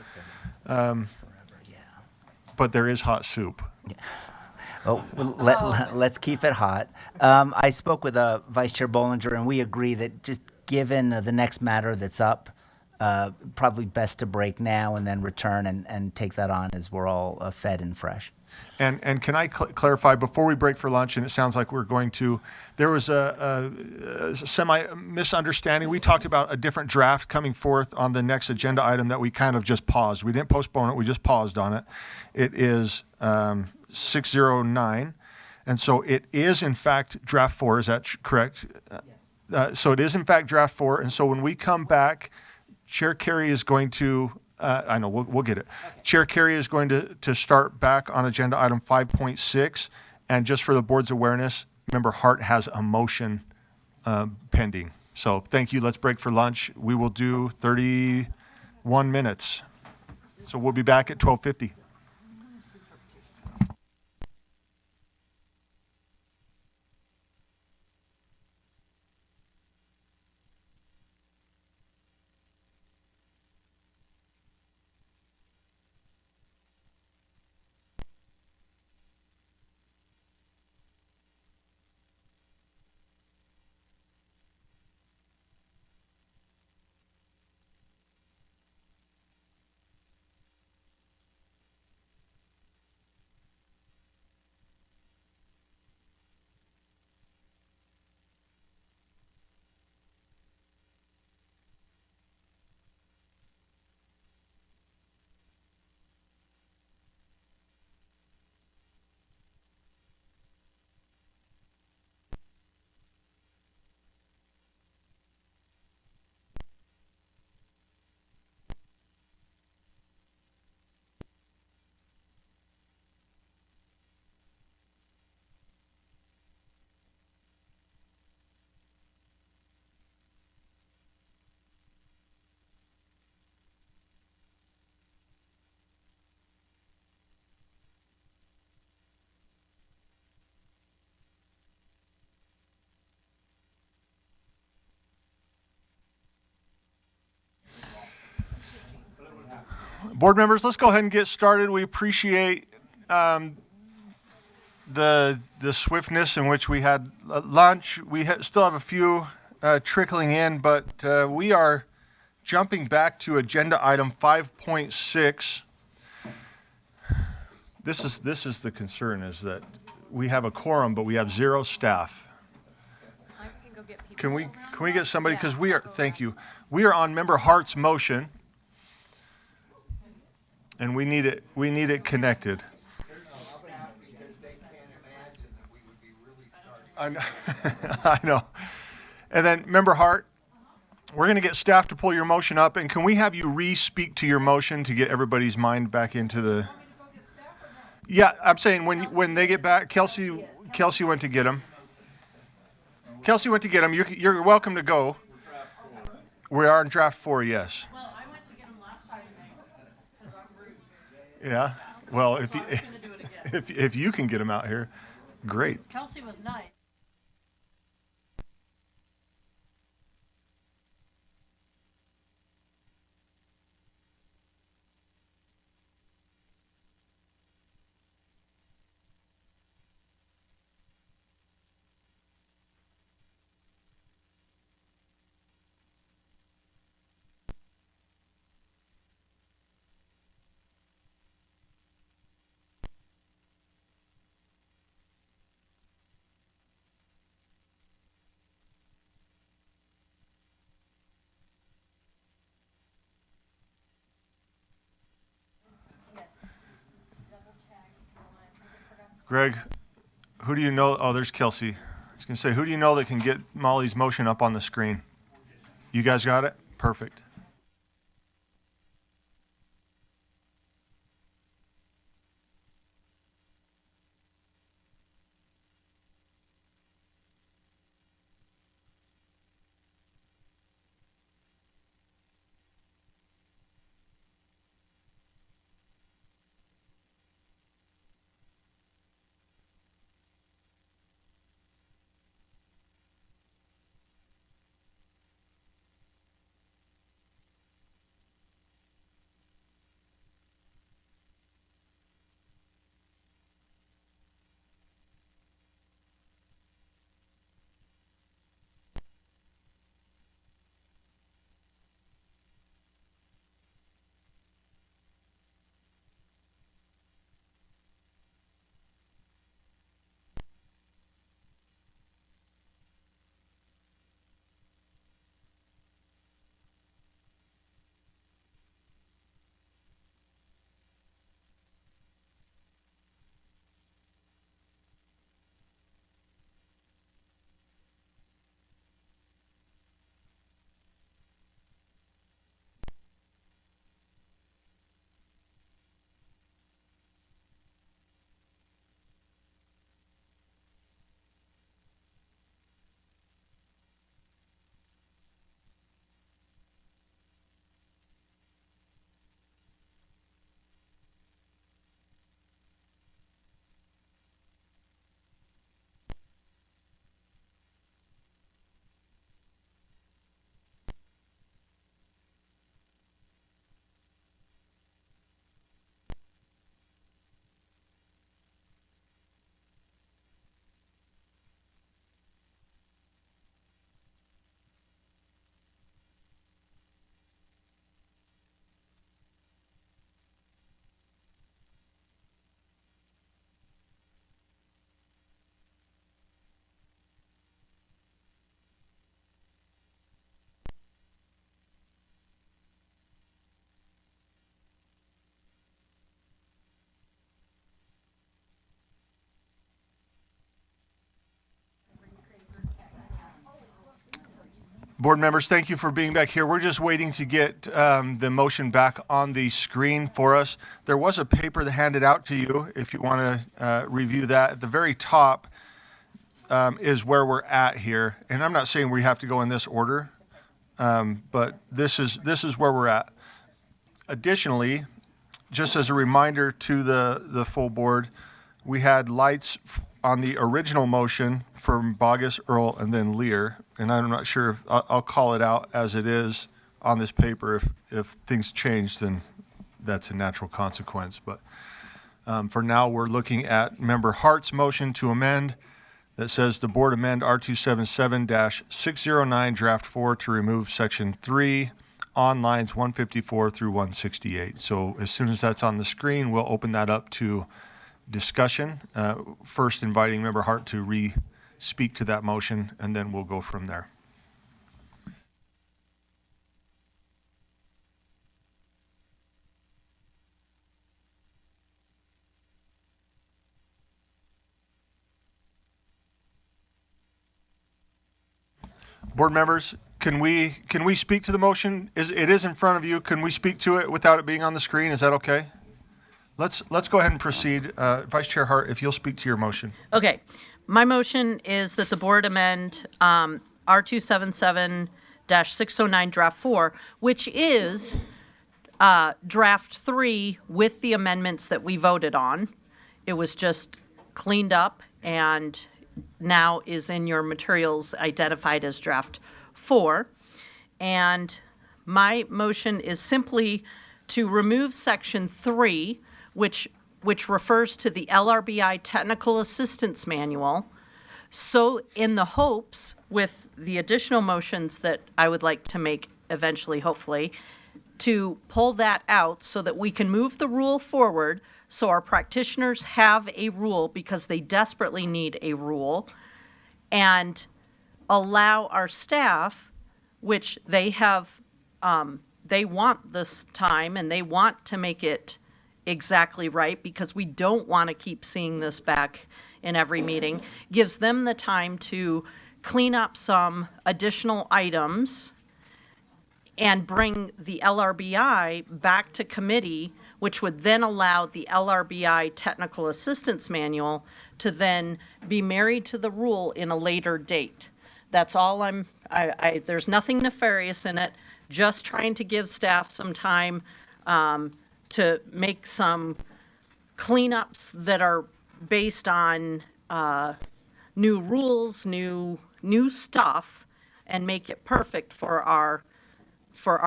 But there is hot soup. Oh, let's keep it hot. I spoke with Vice Chair Bollinger, and we agree that just given the next matter that's up, probably best to break now and then return and take that on as we're all fed and fresh. And can I clarify, before we break for lunch, and it sounds like we're going to, there was a semi-misunderstanding. We talked about a different draft coming forth on the next agenda item that we kind of just paused. We didn't postpone it, we just paused on it. It is 609, and so it is in fact draft 4, is that correct? So it is in fact draft 4, and so when we come back, Chair Carey is going to, I know, we'll get it. Chair Carey is going to start back on agenda item 5.6. And just for the board's awareness, Member Hart has a motion pending. So thank you. Let's break for lunch. We will do 31 minutes. So we'll be back at 12:50. Board members, let's go ahead and get started. We appreciate the swiftness in which we had lunch. We still have a few trickling in, but we are jumping back to agenda item 5.6. This is the concern, is that we have a quorum, but we have 0 staff. Can we get somebody, because we are, thank you. We are on Member Hart's motion. And we need it connected. I know. I know. And then, Member Hart, we're going to get staff to pull your motion up. And can we have you re-speak to your motion to get everybody's mind back into the... Yeah, I'm saying when they get back, Kelsey went to get them. Kelsey went to get them. You're welcome to go. We are in draft 4, yes. Yeah. Well, if you can get them out here, great. Kelsey was nice. Greg, who do you know? Oh, there's Kelsey. I was going to say, who do you know that can get Molly's motion up on the screen? You guys got it? Perfect. Board members, thank you for being back here. We're just waiting to get the motion back on the screen for us. There was a paper that handed out to you if you want to review that. At the very top is where we're at here. And I'm not saying we have to go in this order, but this is where we're at. Additionally, just as a reminder to the full board, we had lights on the original motion from Bogus, Earl, and then Lear. And I'm not sure if I'll call it out as it is on this paper. If things change, then that's a natural consequence. But for now, we're looking at Member Hart's motion to amend that says the board amend R277-609 draft 4 to remove section 3 on lines 154 through 168. So as soon as that's on the screen, we'll open that up to discussion. First inviting Member Hart to speak to that motion, and then we'll go from there. Board members, can we speak to the motion? It is in front of you. Can we speak to it without it being on the screen? Is that okay? Let's go ahead and proceed. Vice Chair Hart, if you'll speak to your motion. Okay. My motion is that the board amend R277-609 draft 4, which is draft 3 with the amendments that we voted on. It was just cleaned up and now is in your materials identified as draft 4. And my motion is simply to remove section 3, which refers to the LRBI Technical Assistance Manual. So in the hopes, with the additional motions that I would like to make eventually, hopefully, to pull that out so that we can move the rule forward so our practitioners have a rule because they desperately need a rule, and allow our staff, which they have, they want this time and they want to make it exactly right, because we don't want to keep seeing this back in every meeting, gives them the time to clean up some additional items and bring the LRBI back to committee, which would then allow the LRBI Technical Assistance Manual to then be married to the rule in a later date. That's all there's nothing nefarious in it, just trying to give staff some time to make some cleanups that are based on new rules, new stuff, and make it perfect for our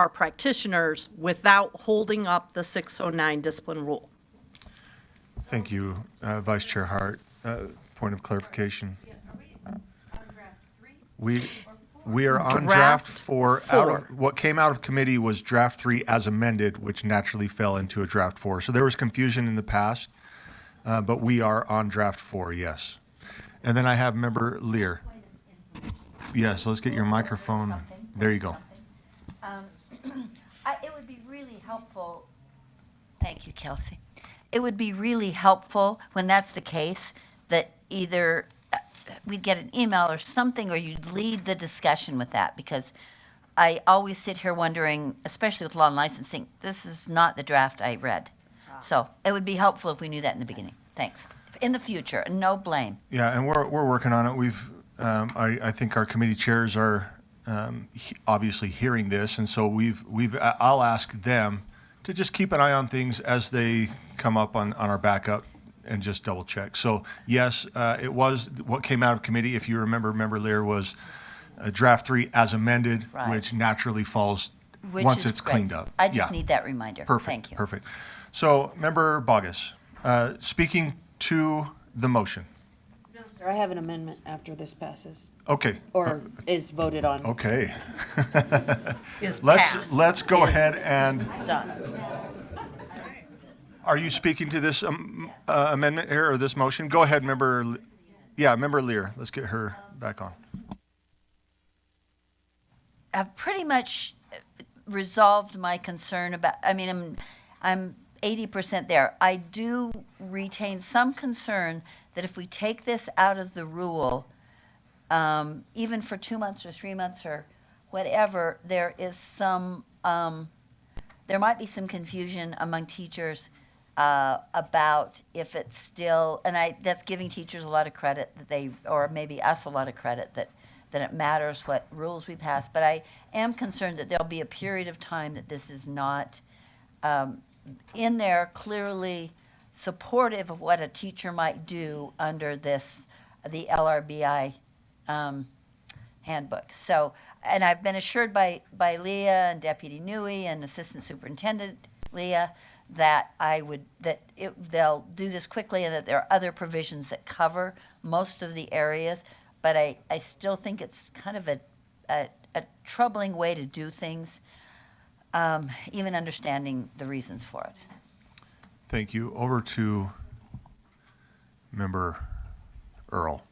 practitioners without holding up the 609 discipline rule. Thank you, Vice Chair Hart. Point of clarification. We are on draft 4. What came out of committee was draft 3 as amended, which naturally fell into a draft 4. So there was confusion in the past, but we are on draft 4, yes. And then I have Member Lear. Yes, let's get your microphone. There you go. It would be really helpful. Thank you, Kelsey. It would be really helpful when that's the case that either we'd get an email or something, or you'd lead the discussion with that, because I always sit here wondering, especially with law and licensing, this is not the draft I read. So it would be helpful if we knew that in the beginning. Thanks. In the future, and no blame. Yeah, and we're working on it. We've I think our committee chairs are obviously hearing this, and so I'll ask them to just keep an eye on things as they come up on our backup and just double check. So yes, it was what came out of committee. If you remember, Member Lear, was draft 3 as amended, Right. which naturally falls Which once is it's great. cleaned up. I just Yeah. need that reminder. Perfect. Thank you. Perfect. So, Member Bogus, speaking to the motion. No, sir, I have an amendment after this passes. Okay. Or is voted on. Okay. Is let's passed. go Is ahead and. done. Are you speaking to this amendment here or this motion? Go ahead, Member. Member Lear. Let's get her back on. I've pretty much resolved my concern about, I'm 80% there. I do retain some concern that if we take this out of the rule, even for 2 months or 3 months or whatever, there might be some confusion among teachers about if it's still, and that's giving teachers a lot of credit or maybe us a lot of credit that it matters what rules we pass. But I am concerned that there'll be a period of time that this is not in there clearly supportive of what a teacher might do under the LRBI handbook. So, and I've been assured by Leah and Deputy Newey and Assistant Superintendent Leah that they'll do this quickly, and that there are other provisions that cover most of the areas. But I still think it's kind of a troubling way to do things, even understanding the reasons for it. Thank you. Over to Member Earl.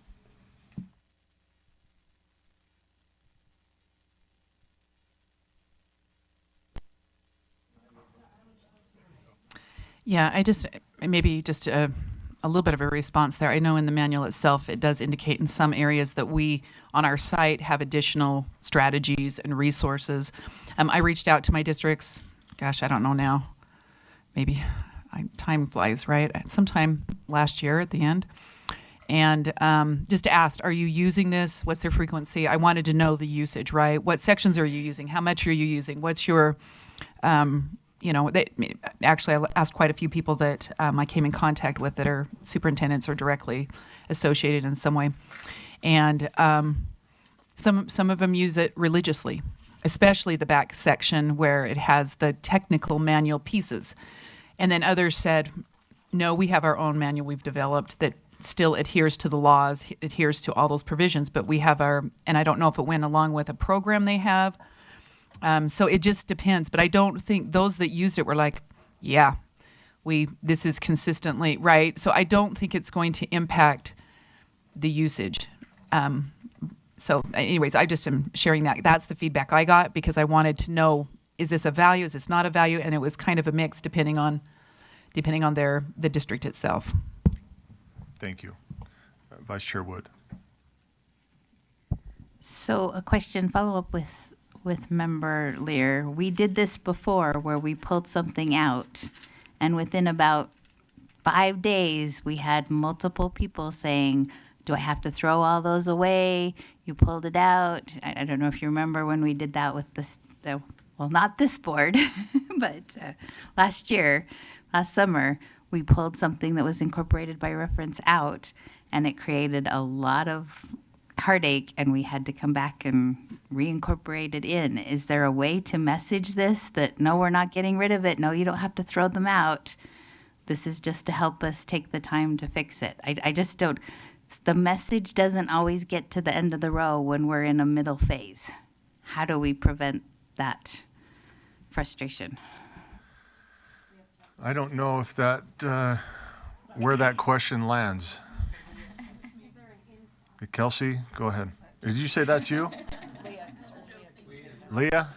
Yeah, maybe just a little bit of a response there. I know in the manual itself, it does indicate in some areas that we, on our site, have additional strategies and resources. I reached out to my districts, gosh, I don't know now, maybe time flies, right? Sometime last year at the end. And just asked, are you using this? What's their frequency? I wanted to know the usage, right? What sections are you using? How much are you using? What's your, actually I asked quite a few people that I came in contact with that are superintendents or directly associated in some way. And some of them use it religiously, especially the back section where it has the technical manual pieces. And then others said, no, we have our own manual we've developed that still adheres to the laws, adheres to all those provisions, but we have and I don't know if it went along with a program they have. So it just depends, but I don't think those that used it were like, yeah, this is consistently, right? So I don't think it's going to impact the usage. So anyways, I just am sharing that. That's the feedback I got because I wanted to know, is this a value? Is this not a value? And it was kind of a mix depending on depending on the district itself. Thank you. Vice Chair Wood. So a question, follow up with Member Lear. We did this before where we pulled something out, and within about 5 days, we had multiple people saying, do I have to throw all those away? You pulled it out. I don't know if you remember when we did that with well, not this board, but last summer, we pulled something that was incorporated by reference out, and it created a lot of heartache, and we had to come back and reincorporate it in. Is there a way to message this that, no, we're not getting rid of it, no, you don't have to throw them out, this is just to help us take the time to fix it? I just don't, the message doesn't always get to the end of the row when we're in a middle phase. How do we prevent that frustration? I don't know if that, where that question lands. Kelsey, go ahead. Did you say that's you? Leah?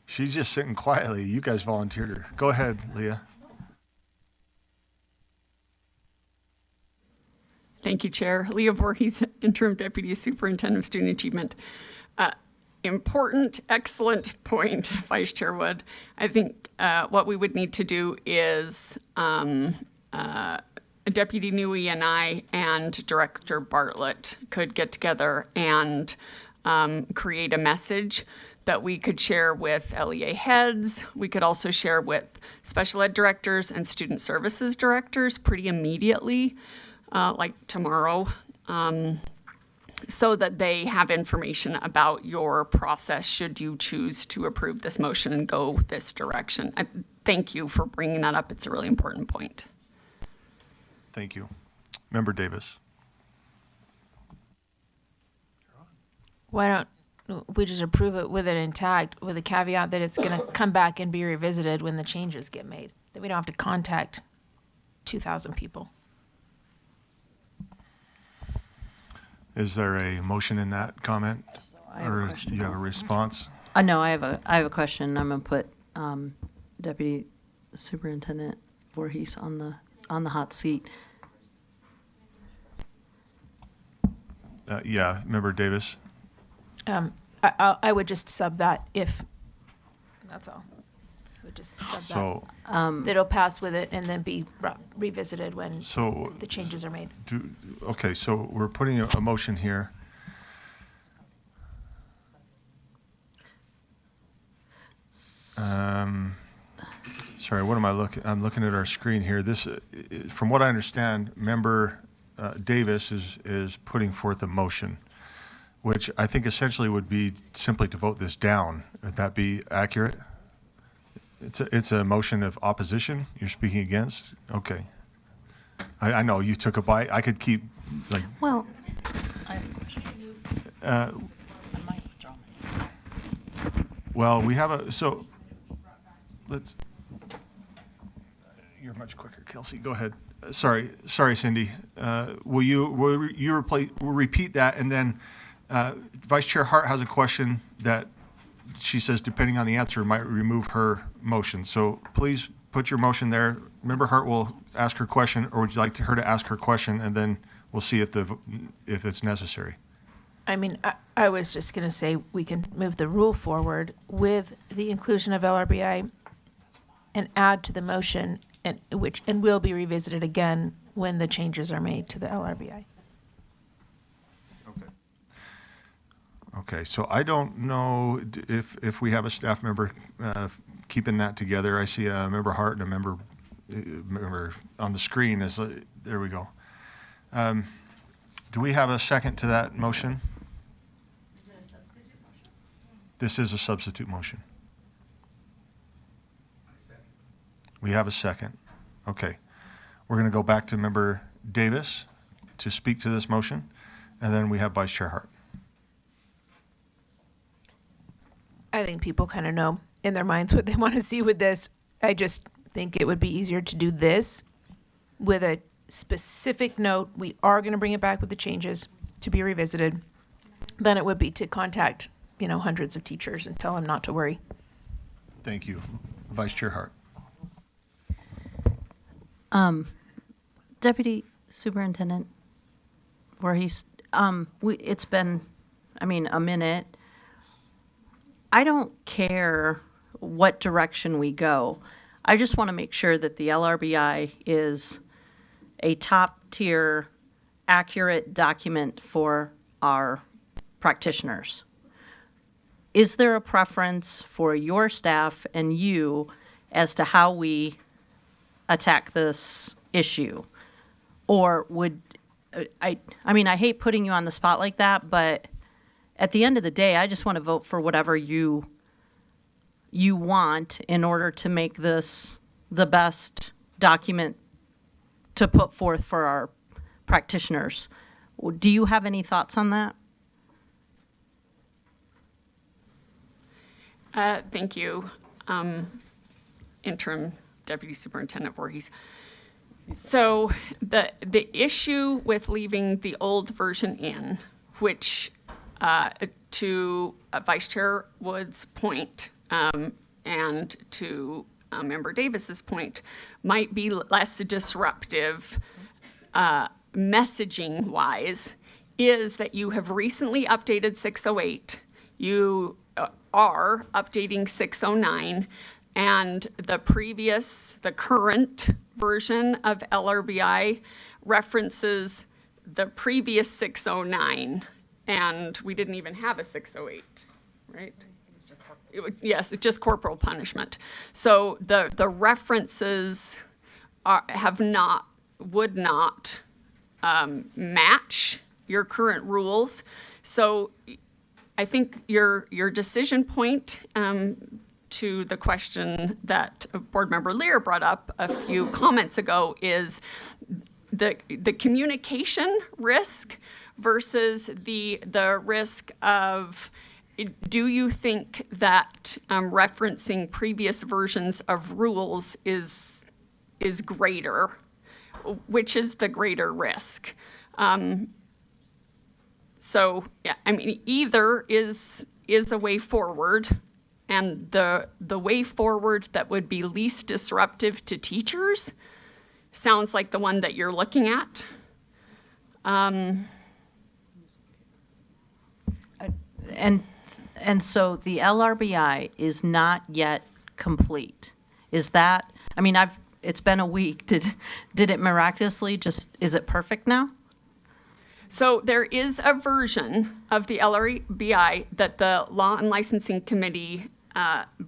She's just sitting quietly. You guys volunteered her. Go ahead, Leah. Thank you, Chair. Leah Voorhees, Interim Deputy Superintendent of Student Achievement. Important, excellent point, Vice Chair Wood. I think what we would need to do is Deputy Newey and I and Director Bartlett could get together and create a message that we could share with LEA heads. We could also share with special ed directors and student services directors pretty immediately, like tomorrow, so that they have information about your process should you choose to approve this motion and go this direction. Thank you for bringing that up. It's a really important point. Thank you. Member Davis. Why don't we just approve it with it intact, with a caveat that it's going to come back and be revisited when the changes get made, that we don't have to contact 2,000 people. Is there a motion in that comment? Or you have a response? No, I have a question. I'm gonna put Deputy Superintendent Voorhees on the hot seat. Yeah, Member Davis. I would just sub that if, that's all. Would just sub So, that. It'll pass with it and then be revisited when so the changes are made. Okay, so we're putting a motion here. Sorry, what am I looking? I'm looking at our screen here. This, from what I understand, Member Davis is putting forth a motion, which I think essentially would be simply to vote this down. Would that be accurate? It's a motion of opposition. You're speaking against. Okay. I know you took a bite. I could keep like. Well, Well, we have so. Let's. You're much quicker, Kelsey. Go ahead. Sorry, Cindy. Will you repeat that, and then Vice Chair Hart has a question that she says, depending on the answer, might remove her motion. So please put your motion there. Member Hart will ask her question, or would you like her to ask her question, and then we'll see if it's necessary. I mean, I was just going to say we can move the rule forward with the inclusion of LRBI and add to the motion, and will be revisited again when the changes are made to the LRBI. Okay, so I don't know if we have a staff member keeping that together. I see a Member Hart and a member on the screen. There we go. Do we have a second to that motion? Is it a substitute motion? This is a substitute motion. We have a second. Okay. We're going to go back to Member Davis to speak to this motion, and then we have Vice Chair Hart. I think people kind of know in their minds what they want to see with this. I just think it would be easier to do this with a specific note. We are going to bring it back with the changes to be revisited than it would be to contact, hundreds of teachers and tell them not to worry. Thank you. Vice Chair Hart. Deputy Superintendent Voorhees, it's been, a minute. I don't care what direction we go. I just want to make sure that the LRBI is a top-tier, accurate document for our practitioners. Is there a preference for your staff and you as to how we attack this issue? Or would, I hate putting you on the spot like that, but at the end of the day, I just want to vote for whatever you want in order to make this the best document to put forth for our practitioners. Do you have any thoughts on that? Thank you, Interim Deputy Superintendent Voorhees. So the issue with leaving the old version in, which to Vice Chair Wood's point and to Member Davis's point, might be less disruptive messaging-wise, is that you have recently updated 608. You are updating 609, and the current version of LRBI references the previous 609, and we didn't even have a 608, right? Yes, it's just corporal punishment. So the references would not match your current rules. So I think your decision point to the question that Board Member Lear brought up a few comments ago is the communication risk versus the risk of, do you think that referencing previous versions of rules is greater? Which is the greater risk? So yeah, either is a way forward, and the way forward that would be least disruptive to teachers sounds like the one that you're looking at. And so the LRBI is not yet complete. Is that, it's been a week. Did it miraculously is it perfect now? So there is a version of the LRBI that the Law and Licensing Committee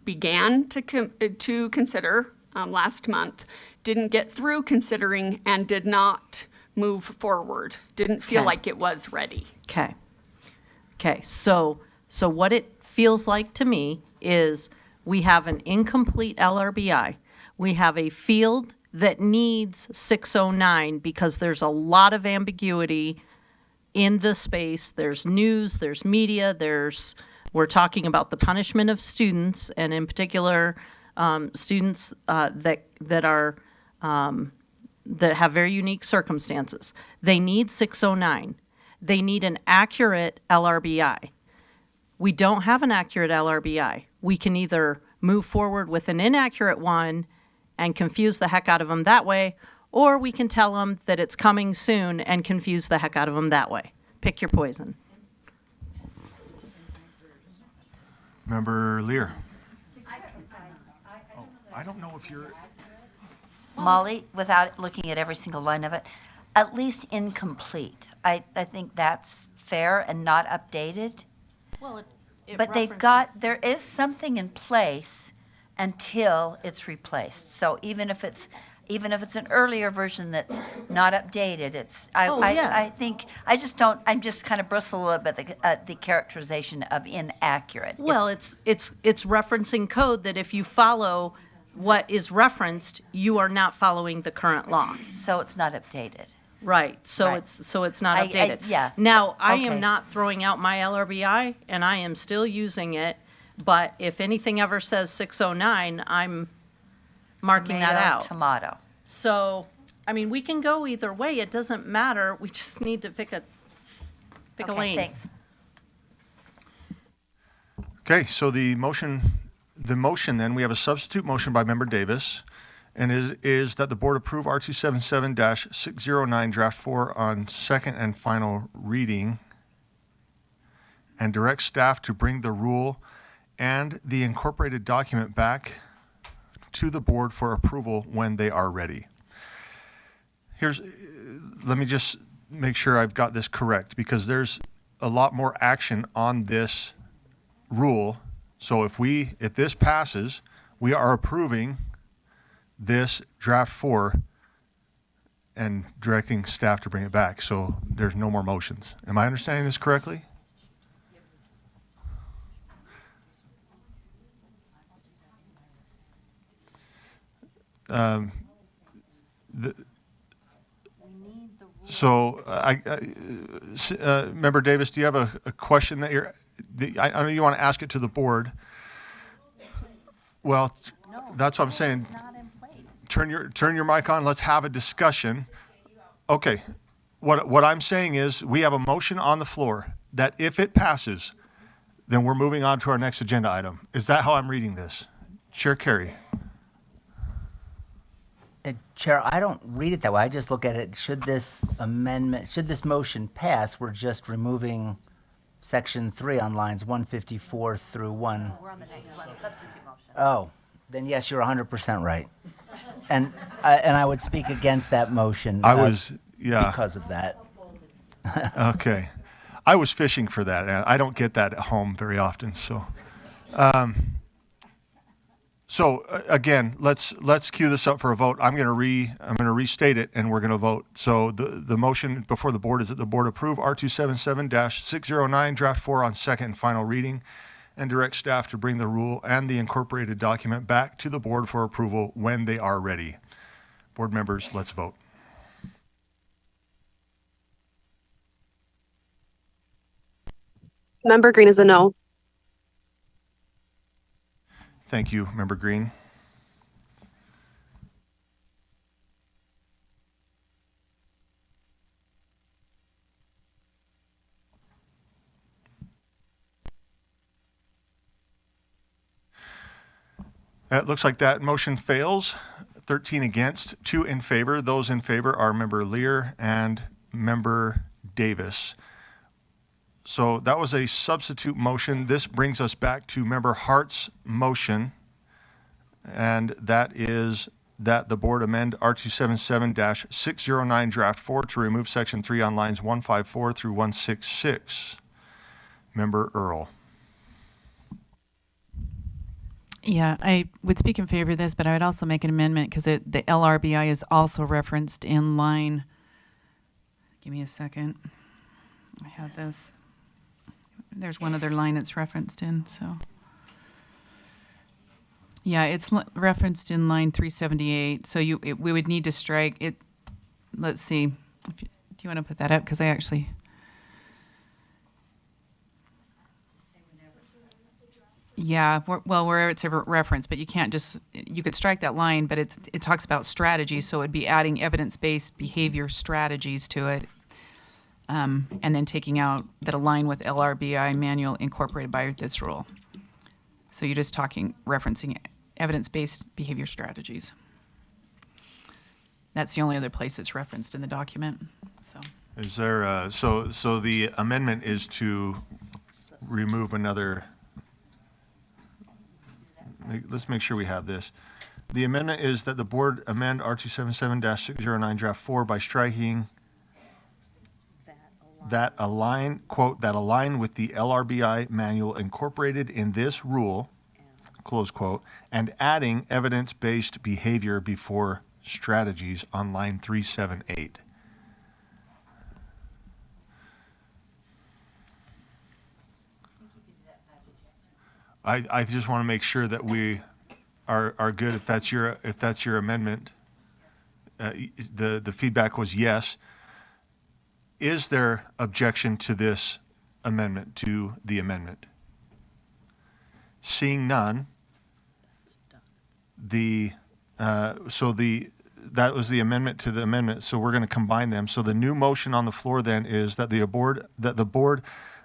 began to consider last month, didn't get through considering, and did not move forward. Didn't feel like it was ready. Okay, so what it feels like to me is we have an incomplete LRBI. We have a field that needs 609 because there's a lot of ambiguity in the space. There's news, there's media, we're talking about the punishment of students, and in particular, students that have very unique circumstances. They need 609. They need an accurate LRBI. We don't have an accurate LRBI. We can either move forward with an inaccurate one and confuse the heck out of them that way, or we can tell them that it's coming soon and confuse the heck out of them that way. Pick your poison. Member Lear. I don't know if you're... Molly, without looking at every single line of it, at least incomplete. I think that's fair and not updated. Well, but there is something in place until it's replaced. So even if it's an earlier version that's not updated, I think I'm just kind of bristle a little bit at the characterization of inaccurate. Well, it's referencing code that if you follow what is referenced, you are not following the current law. So it's not updated. Right. So it's not updated. Yeah. Now, I am not throwing out my LRBI, and I am still using it. But if anything ever says 609, I'm marking that out. Tomato. So, we can go either way. It doesn't matter. We just need to pick a lane. Thanks. Okay, so the motion then, we have a substitute motion by Member Davis and is that the board approve R277-609 draft 4 on second and final reading and direct staff to bring the rule and the incorporated document back to the board for approval when they are ready. Let me just make sure I've got this correct, because there's a lot more action on this rule. So if this passes, we are approving this draft 4 and directing staff to bring it back. So there's no more motions. Am I understanding this correctly? Member Davis, do you have a question that I know you want to ask it to the board? Well, that's what I'm saying. Turn your mic on. Let's have a discussion. Okay. What I'm saying is we have a motion on the floor that if it passes, then we're moving on to our next agenda item. Is that how I'm reading this? Chair Carey. Chair, I don't read it that way. I just look at it, should this motion pass, we're just removing section 3 on lines 154 through 1. We're on the next one, substitute motion. Oh, then yes, you're 100% right. And I would speak against that motion. Because of that. Okay. I was fishing for that. I don't get that at home very often, so. Again, let's cue this up for a vote. I'm going to restate it, and we're going to vote. So the motion before the board is that the board approve R277-609 draft 4 on second and final reading, and direct staff to bring the rule and the incorporated document back to the board for approval when they are ready. Board members, let's vote. Member Green is a no. Thank you, Member Green. It looks like that motion fails. 13 against, 2 in favor. Those in favor are Member Lear and Member Davis. So that was a substitute motion. This brings us back to Member Hart's motion, and that is that the board amend R277-609 draft 4 to remove section 3 on lines 154 through 166. Member Earl. Yeah, I would speak in favor of this, but I would also make an amendment because the LRBI is also referenced in line. Give me a second. I have this. There's one other line it's referenced in, so. Yeah, it's referenced in line 378, so we would need to strike it. Let's see. Do you want to put that up? Because I actually. Yeah, wherever it's ever referenced, but you can't just, you could strike that line, but it talks about strategy, so it'd be adding evidence-based behavior strategies to it. And then taking out that align with LRBI manual incorporated by this rule. So you're just referencing evidence-based behavior strategies. That's the only other place it's referenced in the document. So. Is there, so the amendment is to remove another, let's make sure we have this. The amendment is that the board amend R277-609 draft 4 by striking that align, quote, that align with the LRBI manual incorporated in this rule, close quote, and adding evidence-based behavior before strategies on line 378. I just want to make sure that we are good. If that's your amendment, the feedback was yes. Is there objection to this amendment, to the amendment? Seeing none, that was the amendment to the amendment, so we're going to combine them. So the new motion on the floor then is that the board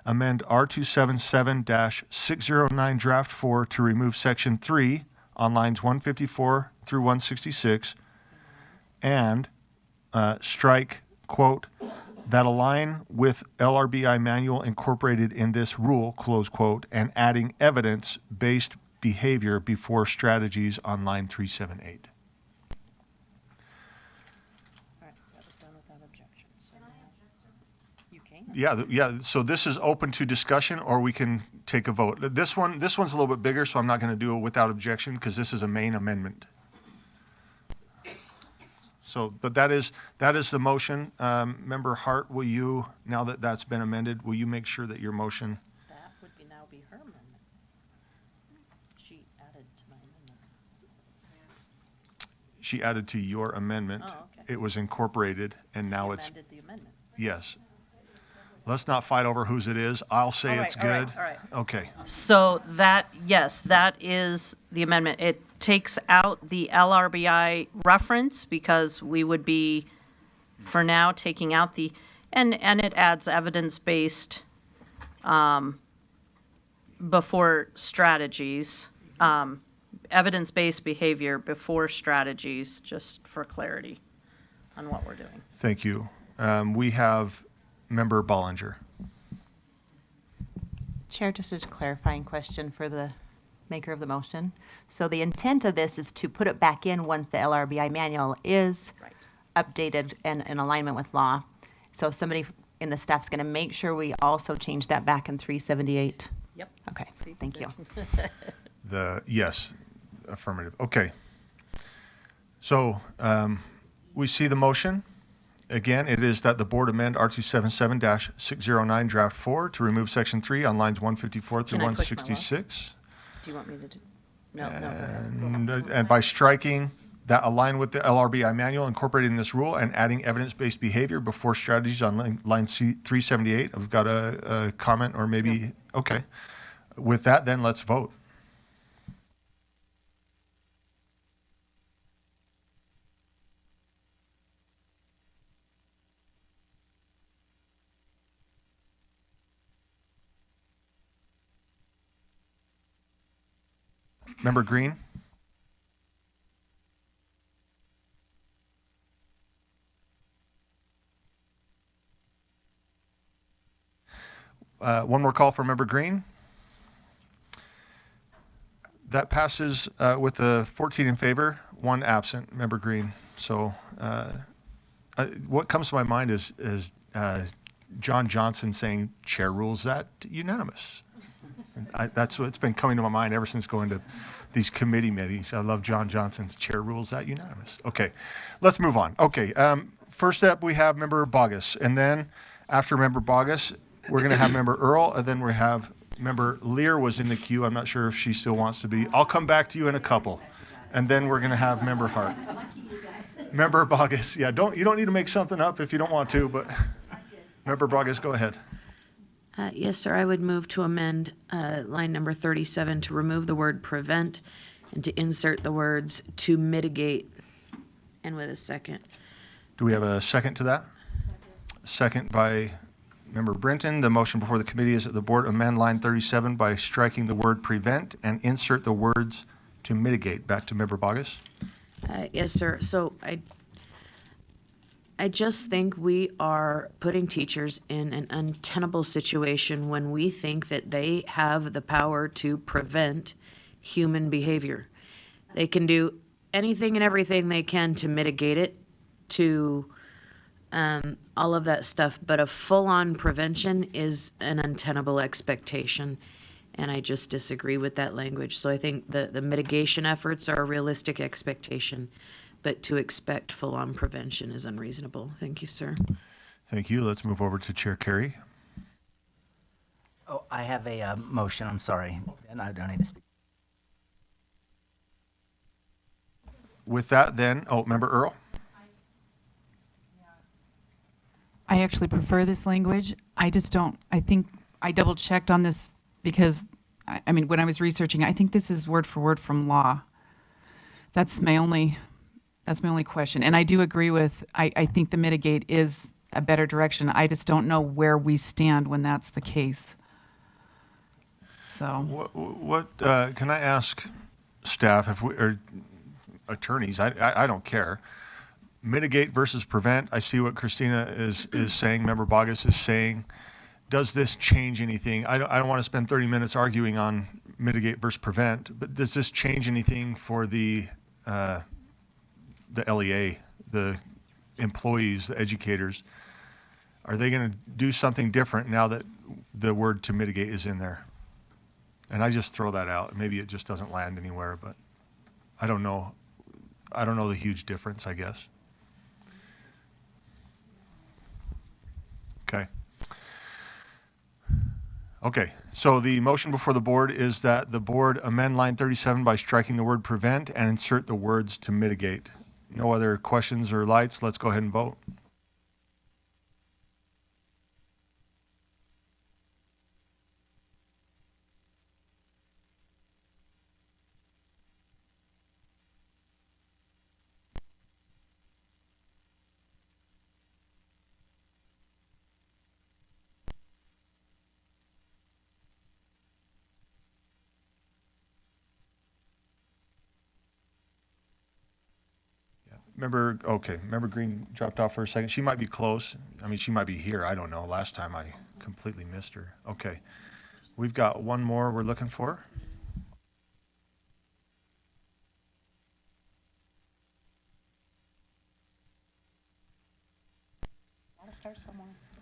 amend R277-609 draft 4 to remove section 3 on lines 154 through 166, and strike, quote, that align with LRBI manual incorporated in this rule, close quote, and adding evidence-based behavior before strategies on line 378. Yeah, so this is open to discussion, or we can take a vote. This one's a little bit bigger, so I'm not going to do it without objection because this is a main amendment. So, but that is the motion. Member Hart, will you, now that that's been amended, will you make sure that your motion? That would now be her amendment. She added to my amendment. She added to your amendment. Oh, okay. It was incorporated, and now She it's, amended the amendment. yes. Let's not fight over whose it is. I'll say All right, it's all right, good. all right. Okay. So that, yes, that is the amendment. It takes out the LRBI reference because we would be, for now, taking out the, and it adds evidence-based before strategies, evidence-based behavior before strategies, just for clarity on what we're doing. Thank you. We have Member Bollinger. Chair, just a clarifying question for the maker of the motion. So the intent of this is to put it back in once the LRBI manual is updated and in alignment with law. So somebody in the staff's going to make sure we also change that back in 378. Yep. Okay, thank you. Yes, affirmative. Okay. So we see the motion. Again, it is that the board amend R277-609 draft 4 to remove section 3 on lines 154 through Can I push my 166. Do you want me to do? No, no, go ahead. And by striking that align with the LRBI manual incorporated in this rule and adding evidence-based behavior before strategies on line 378. I've got a comment or maybe, okay. With that, then let's vote. Member Green? One more call for Member Green. That passes with the 14 in favor, 1 absent, Member Green. So what comes to my mind is John Johnson saying, chair rules that unanimous. That's what's been coming to my mind ever since going to these committee meetings. I love John Johnson's chair rules that unanimous. Okay, let's move on. Okay, first up we have Member Bogus, and then after Member Bogus, we're going to have Member Earl, and then we have Member Lear was in the queue. I'm not sure if she still wants to be. I'll come back to you in a couple, and then we're going to have Member Hart. Member Bogus, yeah, you don't need to make something up if you don't want to, but Member Bogus, go ahead. Yes, sir. I would move to amend line number 37 to remove the word prevent and to insert the words to mitigate, and with a second. Do we have a second to that? Second by Member Brinton. The motion before the committee is that the board amend line 37 by striking the word prevent and insert the words to mitigate. Back to Member Bogus. Yes, sir. So I just think we are putting teachers in an untenable situation when we think that they have the power to prevent human behavior. They can do anything and everything they can to mitigate it, to all of that stuff, but a full-on prevention is an untenable expectation, and I just disagree with that language. So I think the mitigation efforts are a realistic expectation, but to expect full-on prevention is unreasonable. Thank you, sir. Thank you. Let's move over to Chair Carey. Oh, I have a motion, I'm sorry, and I don't need to speak. With that then, Member Earl. I actually prefer this language. I just don't, I think I double checked on this because, I mean, when I was researching, I think this is word for word from law. That's my only question. And I do agree with, I think the mitigate is a better direction. I just don't know where we stand when that's the case. So. What can I ask staff, if we, or attorneys, I don't care. Mitigate versus prevent. I see what Christina is saying, Member Bogus is saying. Does this change anything? I don't want to spend 30 minutes arguing on mitigate versus prevent, but does this change anything for the LEA, the employees, the educators? Are they going to do something different now that the word to mitigate is in there? And I just throw that out. Maybe it just doesn't land anywhere, but I don't know. I don't know the huge difference, I guess. Okay. Okay, so the motion before the board is that the board amend line 37 by striking the word prevent and insert the words to mitigate. No other questions or lights. Let's go ahead and vote. Member Green dropped off for a second. She might be close. I mean, she might be here. I don't know. Last time I completely missed her. Okay. We've got one more we're looking for.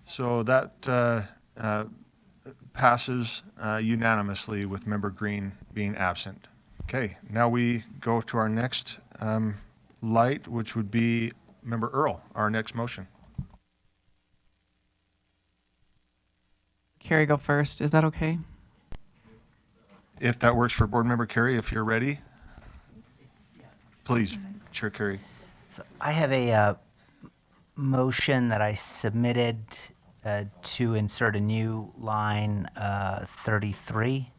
So that passes unanimously with Member Green being absent. Okay, now we go to our next light, which would be Member Earl, our next motion. Carrie, go first. Is that okay? If that works for Board Member Carey, if you're ready, please, Chair Carey. So I have a motion that I submitted to insert a new line 33.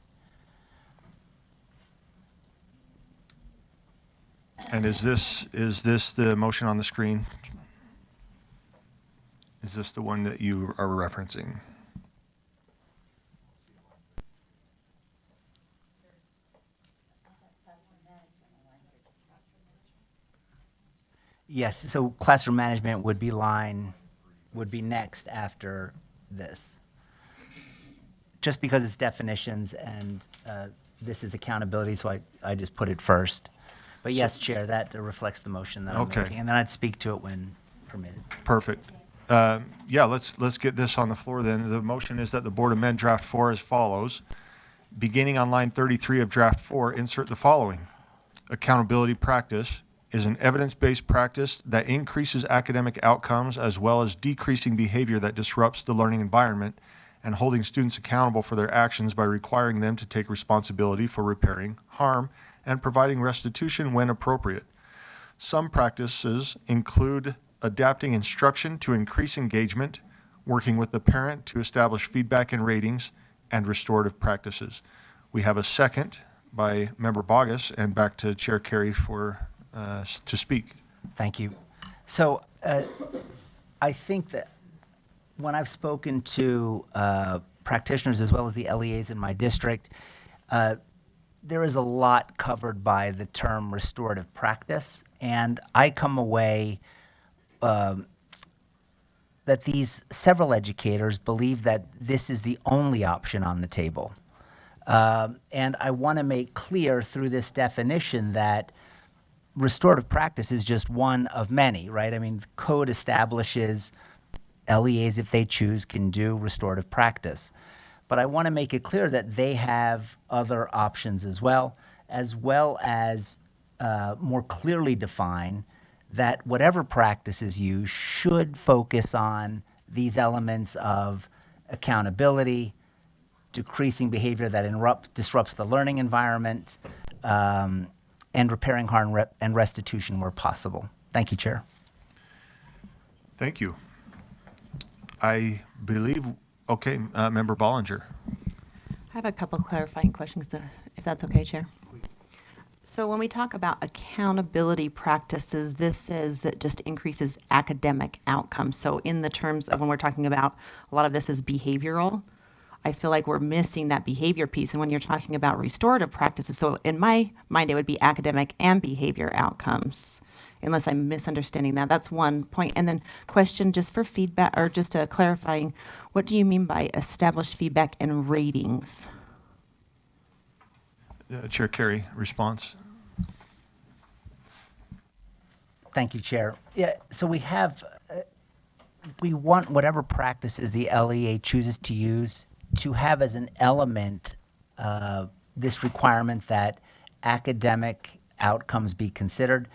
And is this the motion on the screen? Is this the one that you are referencing? Yes, so classroom management would be next after this. Just because it's definitions and this is accountability, so I just put it first. But yes, Chair, that reflects the motion that I'm making, and then I'd speak to it when permitted. Perfect. Yeah, let's get this on the floor then. The motion is that the board amend draft 4 as follows. Beginning on line 33 of draft 4, insert the following. Accountability practice is an evidence-based practice that increases academic outcomes as well as decreasing behavior that disrupts the learning environment and holding students accountable for their actions by requiring them to take responsibility for repairing harm and providing restitution when appropriate. Some practices include adapting instruction to increase engagement, working with the parent to establish feedback and ratings, and restorative practices. We have a second by Member Bogus, and back to Chair Carey for to speak. Thank you. So I think that when I've spoken to practitioners as well as the LEAs in my district, there is a lot covered by the term restorative practice, and I come away that these several educators believe that this is the only option on the table. And I want to make clear through this definition that restorative practice is just one of many, right? I mean, code establishes LEAs, if they choose, can do restorative practice. But I want to make it clear that they have other options as well as more clearly define that whatever practice is used should focus on these elements of accountability, decreasing behavior that disrupts the learning environment, and repairing harm and restitution where possible. Thank you, Chair. Thank you. I believe, okay, Member Bollinger. I have a couple clarifying questions, if that's okay, Chair. So when we talk about accountability practices, this says that just increases academic outcomes. So in the terms of when we're talking about a lot of this is behavioral, I feel like we're missing that behavior piece. And when you're talking about restorative practices, so in my mind, it would be academic and behavior outcomes, unless I'm misunderstanding that. That's one point. And then question just for feedback, or just a clarifying, what do you mean by established feedback and ratings? Chair Carey, response. Thank you, Chair. Yeah, so we have, we want whatever practices the LEA chooses to use to have as an element this requirement that academic outcomes be considered.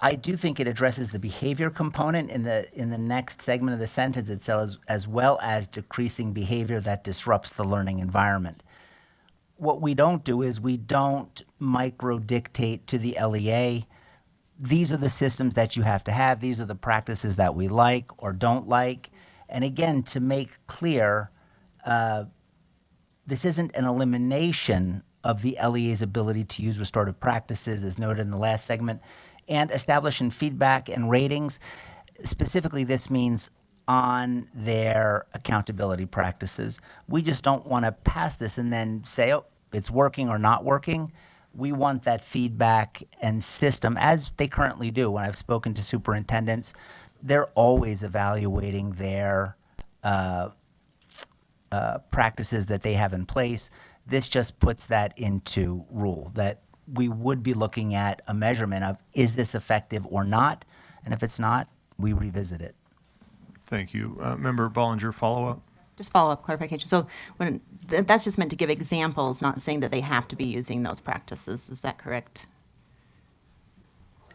I do think it addresses the behavior component in the next segment of the sentence. It says, as well as decreasing behavior that disrupts the learning environment. What we don't do is we don't micro-dictate to the LEA, these are the systems that you have to have, these are the practices that we like or don't like. And again, to make clear, this isn't an elimination of the LEA's ability to use restorative practices, as noted in the last segment, and establishing feedback and ratings. Specifically, this means on their accountability practices. We just don't want to pass this and then say, oh, it's working or not working. We want that feedback and system, as they currently do. When I've spoken to superintendents, they're always evaluating their practices that they have in place. This just puts that into rule, that we would be looking at a measurement of, is this effective or not? And if it's not, we revisit it. Thank you. Member Bollinger, follow-up? Just follow-up clarification. So when that's just meant to give examples, not saying that they have to be using those practices. Is that correct?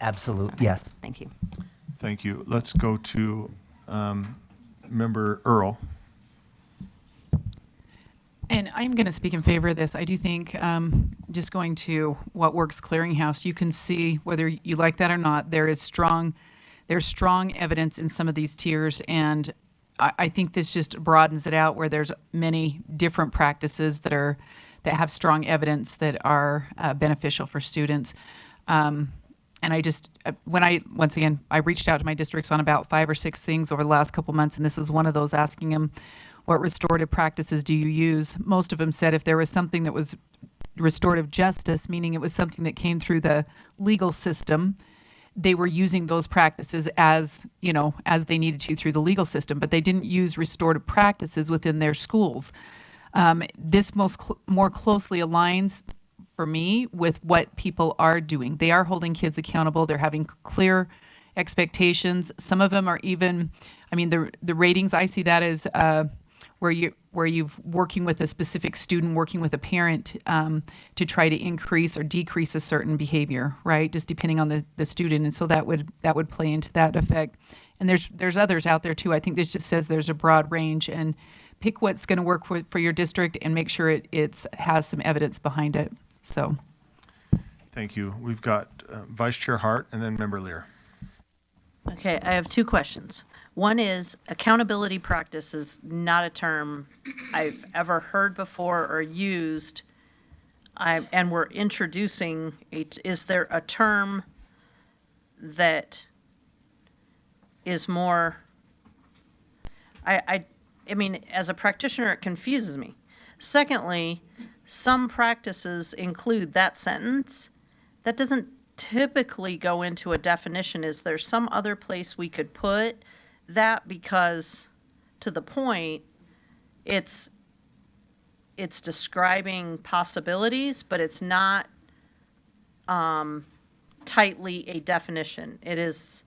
Absolutely, Okay. yes. Thank you. Thank you. Let's go to Member Earl. And I'm going to speak in favor of this. I do think just going to What Works Clearinghouse, you can see whether you like that or not, there's strong evidence in some of these tiers, and I think this just broadens it out where there's many different practices that have strong evidence that are beneficial for students. And I just, once again, I reached out to my districts on about 5 or 6 things over the last couple months, and this is one of those, asking them, what restorative practices do you use? Most of them said if there was something that was restorative justice, meaning it was something that came through the legal system, they were using those practices as they needed to through the legal system, but they didn't use restorative practices within their schools. This more closely aligns for me with what people are doing. They are holding kids accountable. They're having clear expectations. Some of them are even, the ratings, I see that as where you've working with a specific student, working with a parent to try to increase or decrease a certain behavior, right? Just depending on the student, and so that would play into that effect. And there's others out there too. I think this just says there's a broad range, and pick what's going to work for your district and make sure it has some evidence behind it. So, thank you. We've got Vice Chair Hart and then Member Lear. Okay, I have 2 questions. One is, accountability practice is not a term I've ever heard before or used, and we're introducing, is there a term that is more, I mean, as a practitioner, it confuses me. Secondly, some practices include that sentence. That doesn't typically go into a definition. Is there some other place we could put that? Because to the point, it's describing possibilities, but it's not tightly a definition. It is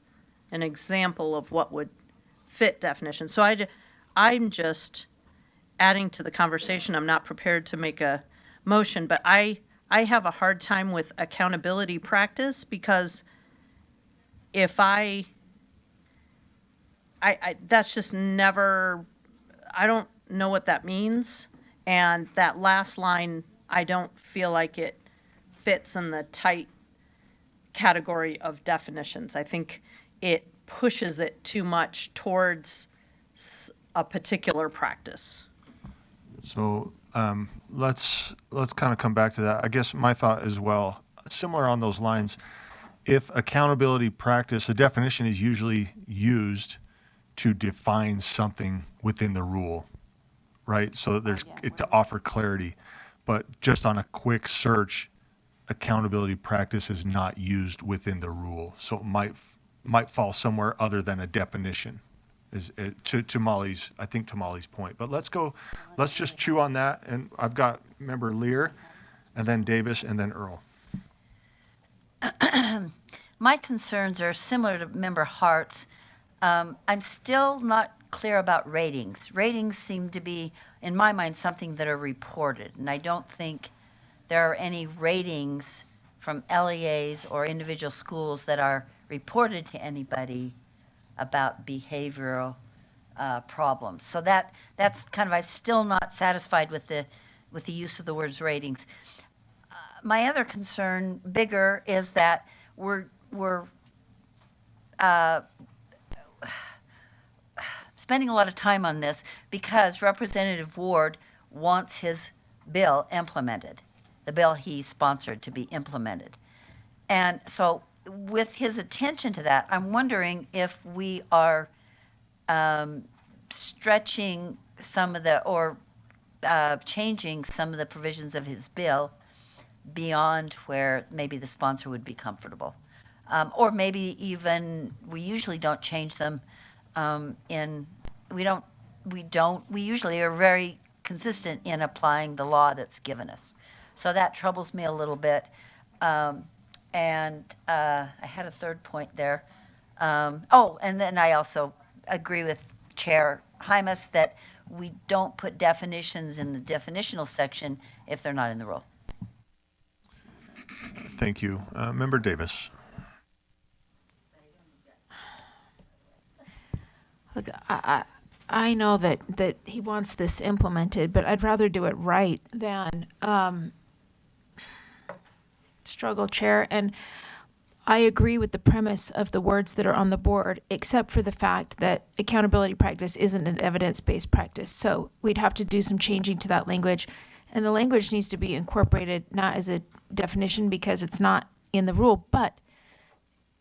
an example of what would fit definition. So I'm just adding to the conversation. I'm not prepared to make a motion, but I have a hard time with accountability practice, because if I that's just never, I don't know what that means. And that last line, I don't feel like it fits in the tight category of definitions. I think it pushes it too much towards a particular practice. So let's kind of come back to that. I guess my thought as well, similar on those lines, if accountability practice, the definition is usually used to define something within the rule right? So that there's to offer clarity. But just on a quick search, accountability practice is not used within the rule. So it might fall somewhere other than a definition. Is to Molly's, I think to Molly's point. But let's just chew on that. And I've got member Lear, and then Davis, and then Earl. My concerns are similar to member Hart's. I'm still not clear about ratings. Ratings seem to be, in my mind, something that are reported, and I don't think there are any ratings from LEAs or individual schools that are reported to anybody about behavioral problems. So that's kind of, I'm still not satisfied with the use of the words ratings. My other concern, bigger, is that we're spending a lot of time on this because Representative Ward wants his bill implemented, the bill he sponsored to be implemented. And so with his attention to that, I'm wondering if we are stretching some of the, or changing some of the provisions of his bill beyond where maybe the sponsor would be comfortable. Or maybe even, we usually don't change them we usually are very consistent in applying the law that's given us. So that troubles me a little bit. And I had a third point there. And then I also agree with Chair Hymas that we don't put definitions in the definitional section if they're not in the rule. Thank you. Member Davis. Look, I know that he wants this implemented, but I'd rather do it right than struggle, Chair. And I agree with the premise of the words that are on the board, except for the fact that accountability practice isn't an evidence-based practice. So we'd have to do some changing to that language. And the language needs to be incorporated not as a definition because it's not in the rule, but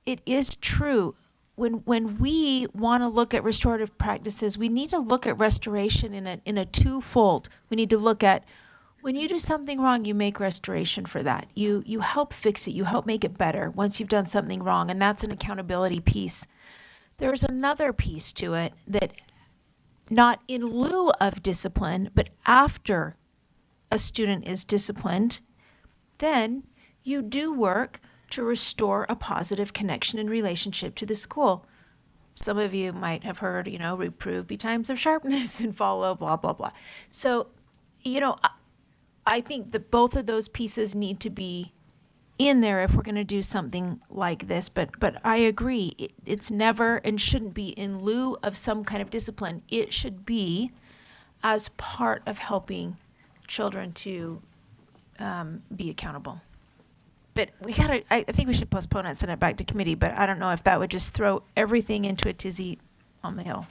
it is true. When we want to look at restorative practices, we need to look at restoration in a twofold. We need to look at when you do something wrong, you make restoration for that. You help fix it. You help make it better once you've done something wrong, and that's an accountability piece. There's another piece to it that not in lieu of discipline, but after a student is disciplined, then you do work to restore a positive connection and relationship to the school. Some of you might have heard, reprove be times of sharpness and follow, blah, blah, blah. So, I think that both of those pieces need to be in there if we're going to do something like this. But I agree, it's never and shouldn't be in lieu of some kind of discipline. It should be as part of helping children to be accountable. But I think we should postpone it and send it back to committee, but I don't know if that would just throw everything into a tizzy on the hill.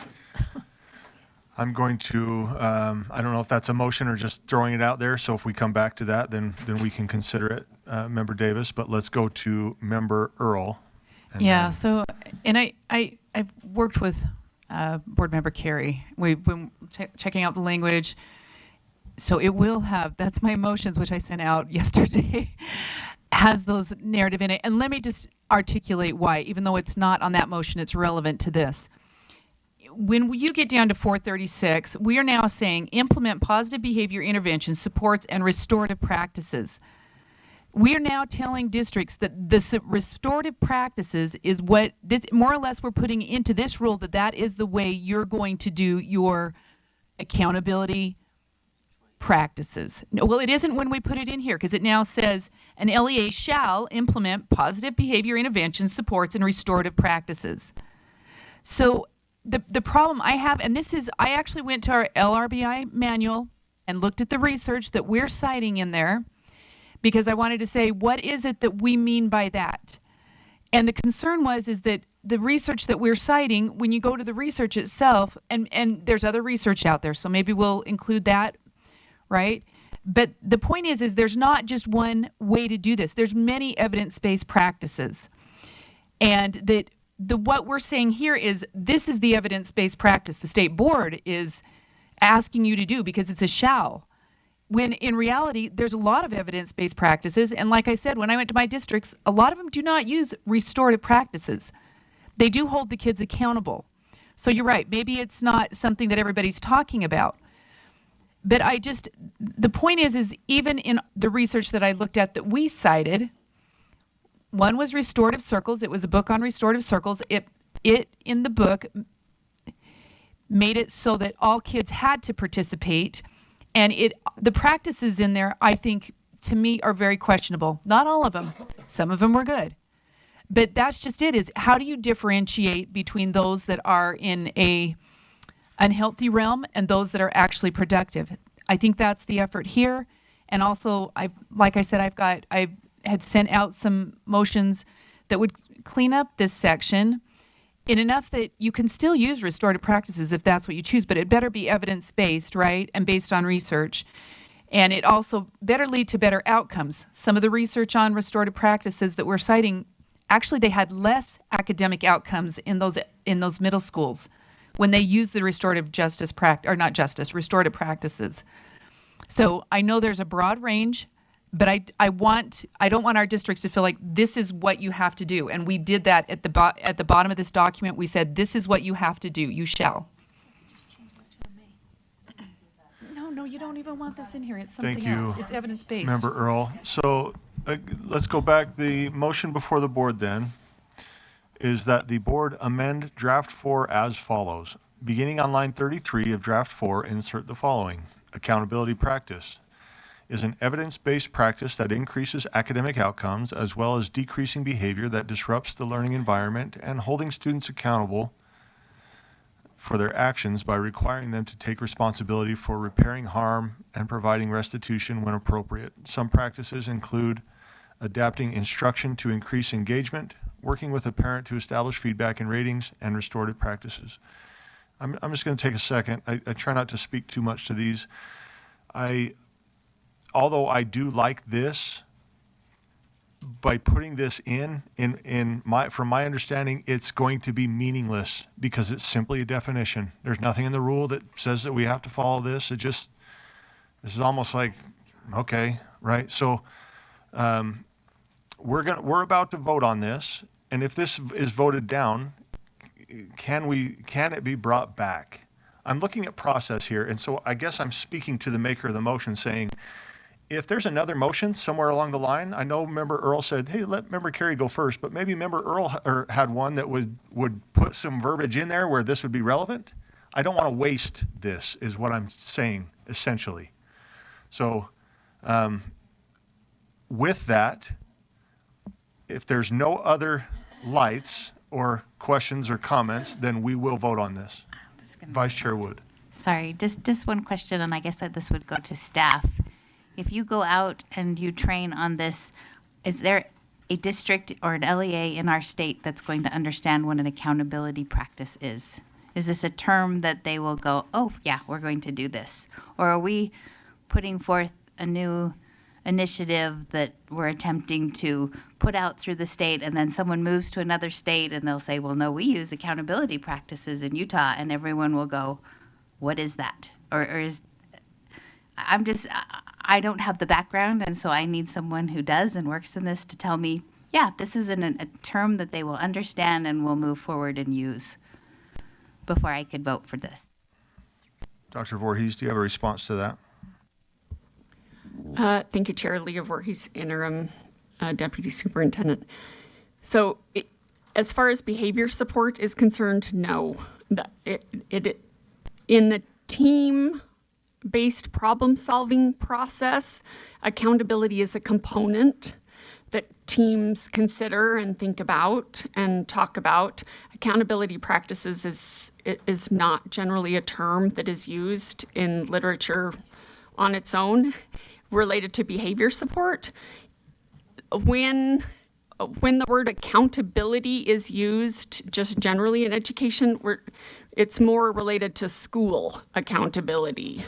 I'm going to, I don't know if that's a motion or just throwing it out there, so if we come back to that, then we can consider it, Member Davis, but let's go to Member Earl. Yeah, so, and I've worked with Board Member Carey. We've been checking out the language, so it will have, that's my motions, which I sent out yesterday, has those narrative in it. And let me just articulate why, even though it's not on that motion, it's relevant to this. When you get down to 436, we are now saying implement positive behavior interventions, supports, and restorative practices. We are now telling districts that the restorative practices is what this, more or less, we're putting into this rule that is the way you're going to do your accountability practices. No, well, it isn't when we put it in here, because it now says an LEA shall implement positive behavior interventions, supports, and restorative practices. So the problem I have, and this is, I actually went to our LRBI manual and looked at the research that we're citing in there, because I wanted to say, what is it that we mean by that? And the concern is that the research that we're citing, when you go to the research itself, and there's other research out there, so maybe we'll include that, right? But the point is there's not just one way to do this. There's many evidence-based practices. And what we're saying here is this is the evidence-based practice. The state board is asking you to do because it's a shall. When in reality, there's a lot of evidence-based practices. And like I said, when I went to my districts, a lot of them do not use restorative practices. They do hold the kids accountable. So you're right, maybe it's not something that everybody's talking about. But the point is even in the research that I looked at that we cited, one was restorative circles. It was a book on restorative circles. It in the book made it so that all kids had to participate. And the practices in there, I think, to me, are very questionable. Not all of them. Some of them were good. But that's just it, is how do you differentiate between those that are in a unhealthy realm and those that are actually productive? I think that's the effort here. And also, like I said, I had sent out some motions that would clean up this section in enough that you can still use restorative practices if that's what you choose, but it better be evidence-based, right, and based on research. And it also better lead to better outcomes. Some of the research on restorative practices that we're citing, actually they had less academic outcomes in those middle schools when they use the restorative restorative practices. So I know there's a broad range, but I don't want our districts to feel like this is what you have to do. And we did that at the bottom of this document. We said, this is what you have to do. You shall. No, you don't even want this in here. It's something Thank you, else. It's evidence-based. Member Earl. So let's go back. The motion before the board then is that the board amend draft 4 as follows. Beginning on line 33 of draft 4, insert the following. Accountability practice is an evidence-based practice that increases academic outcomes as well as decreasing behavior that disrupts the learning environment and holding students accountable for their actions by requiring them to take responsibility for repairing harm and providing restitution when appropriate. Some practices include adapting instruction to increase engagement, working with a parent to establish feedback and ratings, and restorative practices. I'm just going to take a second. I try not to speak too much to these. Although I do like this, by putting this from my understanding, it's going to be meaningless because it's simply a definition. There's nothing in the rule that says that we have to follow this. This is almost like, okay, right? So we're about to vote on this, and if this is voted down, can it be brought back? I'm looking at process here, and so I guess I'm speaking to the maker of the motion saying, if there's another motion somewhere along the line, I know Member Earl said, hey, let Member Carey go first, but maybe Member Earl had one that would put some verbiage in there where this would be relevant. I don't want to waste this, is what I'm saying, essentially. So with that, if there's no other lights or questions or comments, then we will vote on this. Vice Chair Wood. Sorry, just one question, and I guess that this would go to staff. If you go out and you train on this, is there a district or an LEA in our state that's going to understand what an accountability practice is? Is this a term that they will go, oh, yeah, we're going to do this? Or are we putting forth a new initiative that we're attempting to put out through the state, and then someone moves to another state and they'll say, well, no, we use accountability practices in Utah, and everyone will go, what is that? Or is, I don't have the background, and so I need someone who does and works in this to tell me, yeah, this is a term that they will understand and will move forward and use before I could vote for this. Dr. Voorhees, do you have a response to that? Thank you, Chair. Leah Voorhees, Interim Deputy Superintendent. So as far as behavior support is concerned, no. In the team-based problem-solving process, accountability is a component that teams consider and think about and talk about. Accountability practices is not generally a term that is used in literature on its own related to behavior support. When the word accountability is used just generally in education, it's more related to school accountability,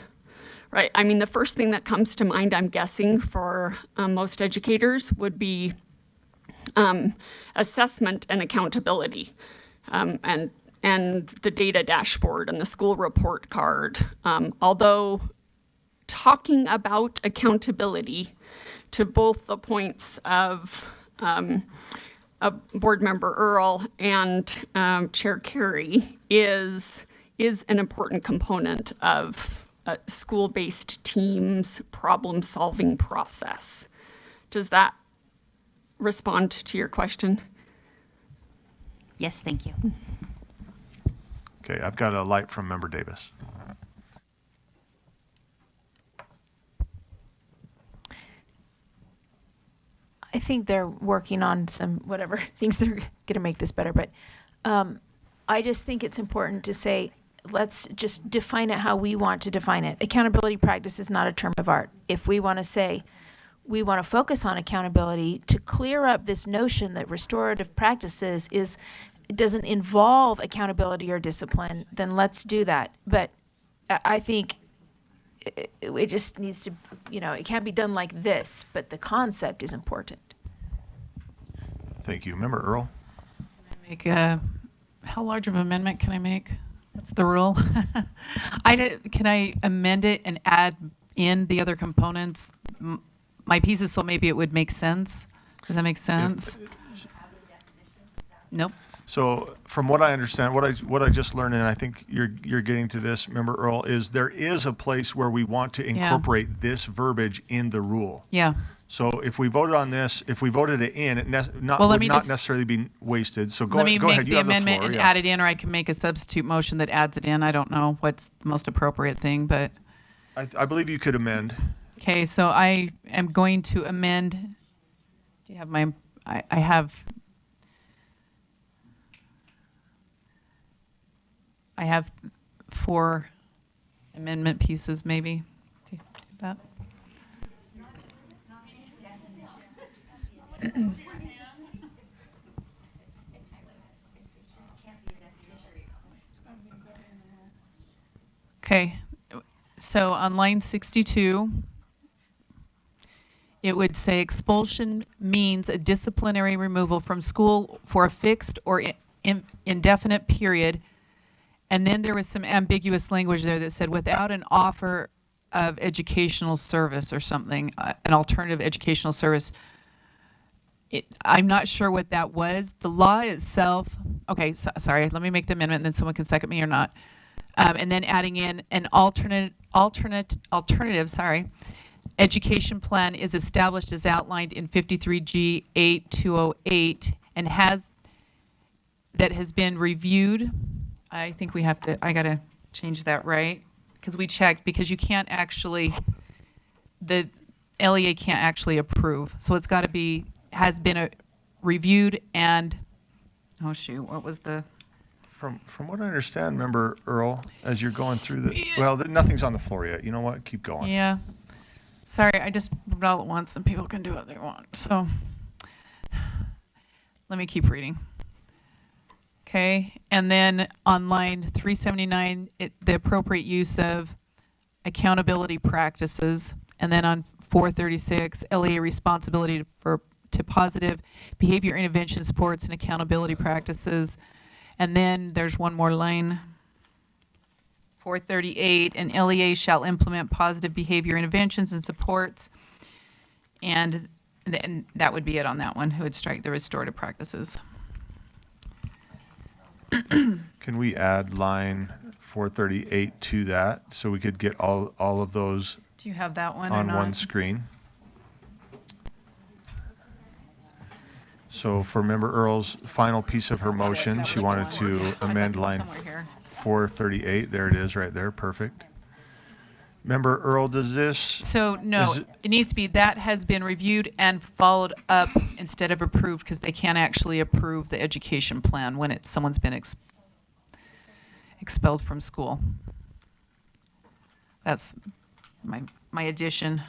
right? I mean, the first thing that comes to mind, I'm guessing, for most educators would be assessment and accountability. And and the data dashboard and the school report card. Although talking about accountability to both the points of Board Member Earl and Chair Carey is an important component of a school-based team's problem-solving process. Does that respond to your question? Yes, thank you. Okay, I've got a light from Member Davis. I think they're working on some whatever things they're going to make this better, but I just think it's important to say, let's just define it how we want to define it. Accountability practice is not a term of art. If we want to say we want to focus on accountability to clear up this notion that restorative practices doesn't involve accountability or discipline, then let's do that. But I think it just needs to, it can't be done like this, but the concept is important. Thank you. Member Earl? How large of an amendment can I make? What's the rule? Can I amend it and add in the other components, my pieces, so maybe it would make sense? Does that make sense? Nope. So from what I understand, what I just learned, and I think you're getting to this, Member Earl, is there is a place where we want to incorporate this verbiage in the rule. Yeah. So if we voted on this, if we voted it in, it would not necessarily be wasted. So go Let me ahead. make You the have the amendment floor. and Yeah. add it in, or I can make a substitute motion that adds it in. I don't know what's the most appropriate thing, but. I believe you could amend. Okay, so I am going to amend. Do you have my? I have. I have 4 amendment pieces, maybe. Do that. Okay, so on line 62, it would say expulsion means a disciplinary removal from school for a fixed or indefinite period. And then there was some ambiguous language there that said without an offer of educational service or something, an alternative educational service. I'm not sure what that was. The law itself, okay, sorry, let me make the amendment and then someone can second me or not. And then adding in an alternative, education plan is established as outlined in 53G 8208 and has been reviewed. I think I gotta change that, right? Because we checked, because you can't actually, the LEA can't actually approve. So it's gotta be, has been reviewed and, oh shoot, what was the? From what I understand, Member Earl, as you're going through nothing's on the floor yet. You know what? Keep going. Yeah. Sorry, I just moved all at once and people can do what they want. So let me keep reading. Okay, and then on line 379, the appropriate use of accountability practices, and then on 436, LEA responsibility to positive behavior intervention supports and accountability practices. And then there's one more line, 438, and LEA shall implement positive behavior interventions and supports. And that would be it on that one, who would strike the restorative practices. Can we add line 438 to that so we could get all of those Do you have that one or on not? one screen? So for Member Earl's final piece of her motion, she wanted to amend line 438. There it is right there. Perfect. Member Earl, does this? So no, it needs to be that has been reviewed and followed up instead of approved, because they can't actually approve the education plan when someone's been expelled from school. That's my addition.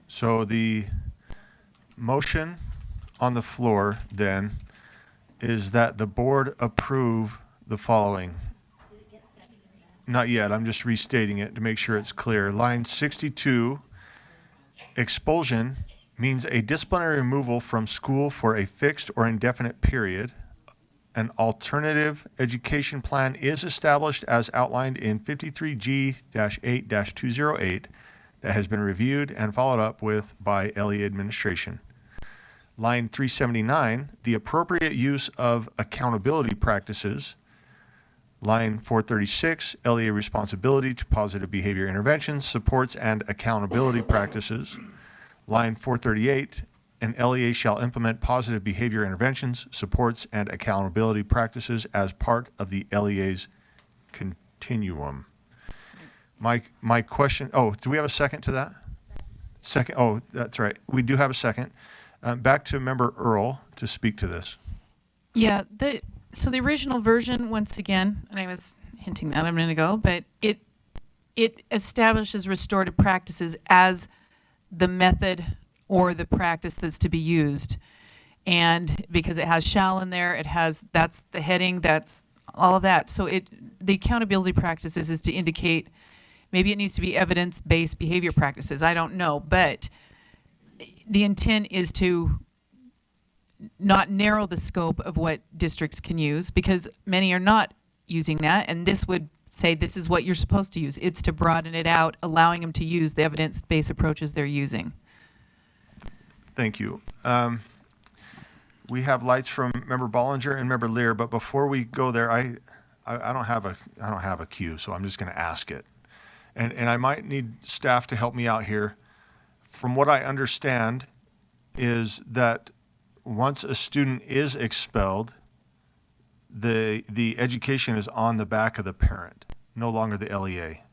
So the motion on the floor then is that the board approve the following. Not yet, I'm just restating it to make sure it's clear. Line 62, expulsion means a disciplinary removal from school for a fixed or indefinite period. An alternative education plan is established as outlined in 53G-8-208 that has been reviewed and followed up with by LEA administration. Line 379, the appropriate use of accountability practices. Line 436, LEA responsibility to positive behavior interventions, supports, and accountability practices. Line 438, an LEA shall implement positive behavior interventions, supports, and accountability practices as part of the LEA's continuum. My question, oh, do we have a second to that? Second, oh, that's right. We do have a second. Back to Member Earl to speak to this. Yeah, so the original version, once again, and I was hinting that a minute ago, but it establishes restorative practices as the method or the practice that's to be used. And because it has shall in there, that's the heading, that's all of that. So the accountability practices is to indicate, maybe it needs to be evidence-based behavior practices, I don't know, but the intent is to not narrow the scope of what districts can use, because many are not using that, and this would say this is what you're supposed to use. It's to broaden it out, allowing them to use the evidence-based approaches they're using. Thank you. We have lights from Member Bollinger and Member Lear, but before we go there, I don't have a cue, so I'm just going to ask it, and I might need staff to help me out here. From what I understand, is that once a student is expelled, the education is on the back of the parent, no longer the LEA.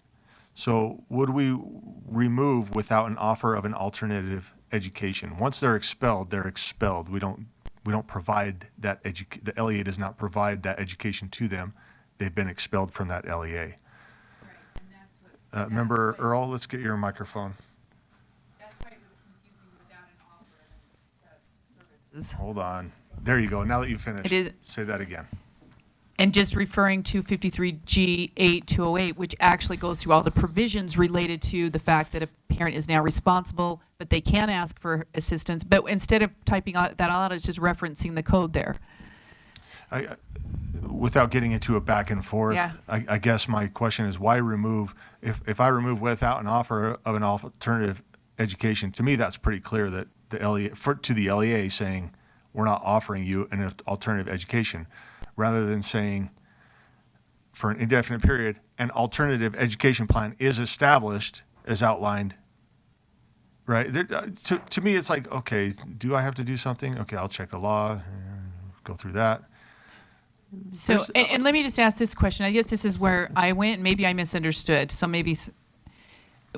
So would we remove without an offer of an alternative education? Once they're expelled, they're expelled. We don't provide that the LEA does not provide that education to them. They've been expelled from that LEA. Member Earl, let's get your microphone. Hold on. There you go. Now that you've finished, say that again. And just referring to 53G-8-208, which actually goes through all the provisions related to the fact that a parent is now responsible, but they can ask for assistance. But instead of typing that out, it's just referencing the code there. Without getting into a back and forth, Yeah. I guess my question is why remove, if I remove without an offer of an alternative education, to me that's pretty clear that the LEA, to the LEA saying we're not offering you an alternative education, rather than saying for an indefinite period, an alternative education plan is established as outlined, right? To me, it's like, okay, do I have to do something? Okay, I'll check the law, go through that. So, and let me just ask this question. I guess this is where I went, maybe I misunderstood. So maybe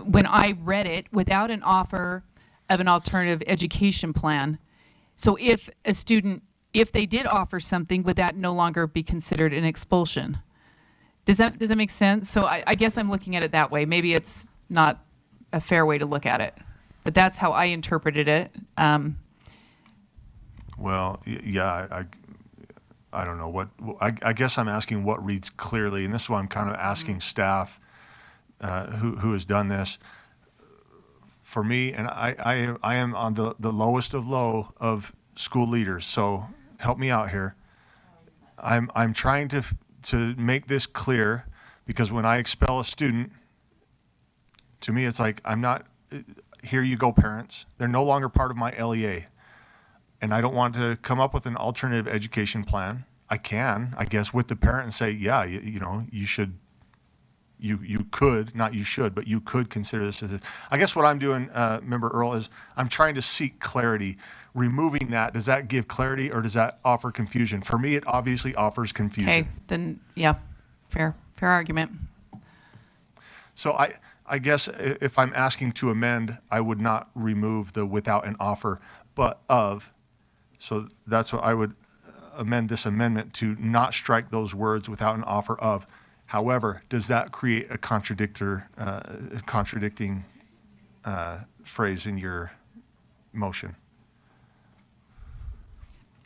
when I read it, without an offer of an alternative education plan, so if a student, if they did offer something, would that no longer be considered an expulsion? Does that make sense? So I guess I'm looking at it that way. Maybe it's not a fair way to look at it, but that's how I interpreted it. Well, yeah, I don't know what, I guess I'm asking what reads clearly, and this is why I'm kind of asking staff who has done this. For me, and I am on the lowest of low of school leaders, so help me out here. I'm trying to make this clear, because when I expel a student, to me it's like, I'm not, here you go parents, they're no longer part of my LEA. And I don't want to come up with an alternative education plan. I can, I guess, with the parent and say, yeah, you know, you should, you could, not you should, but you could consider this as I guess what I'm doing, Member Earl, is I'm trying to seek clarity. Removing that, does that give clarity or does that offer confusion? For me, it obviously offers confusion. Okay, then, yeah, fair argument. So I guess if I'm asking to amend, I would not remove the without an offer, but of. So that's what I would amend this amendment to not strike those words without an offer of. However, does that create a contradicting phrase in your motion?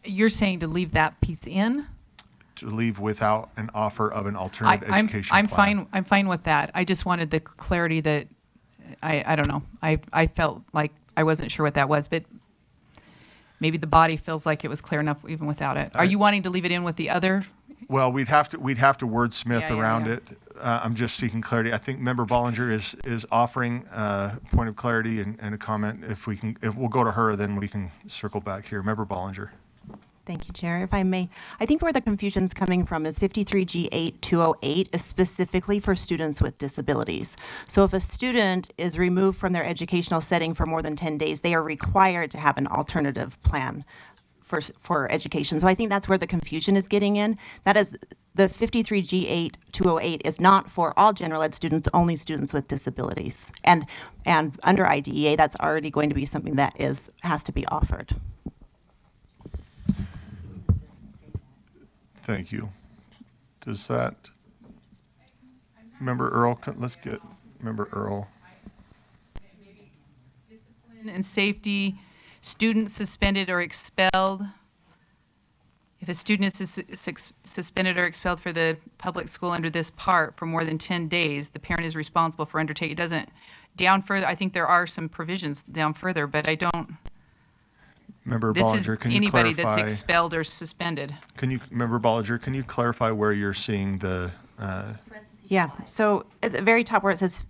You're saying to leave that piece in? To leave without an offer of an alternative education plan. I'm fine with that. I just wanted the clarity that I don't know. I felt like I wasn't sure what that was, but maybe the body feels like it was clear enough even without it. Are you wanting to leave it in with the other? Well, we'd have to wordsmith Yeah, yeah, around yeah. it. I'm just seeking clarity. I think Member Bollinger is offering a point of clarity and a comment. If we'll go to her, then we can circle back here. Member Bollinger. Thank you, Chair. If I may, I think where the confusion's coming from is 53G8208 is specifically for students with disabilities. So if a student is removed from their educational setting for more than 10 days, they are required to have an alternative plan for education. So I think that's where the confusion is getting in. That is, the 53G8208 is not for all general ed students, only students with disabilities. And under IDEA, that's already going to be something that has to be offered. Thank you. Does that, Member Earl, let's get Member Earl. Discipline and safety, student suspended or expelled. If a student is suspended or expelled for the public school under this part for more than 10 days, the parent is responsible for undertaking. It doesn't, down further, I think there are some provisions down further, but I don't. Member This is Bollinger, can you anybody clarify? that's expelled or suspended. Member Bollinger, can you clarify where you're seeing the? Yeah, so at the very top where it says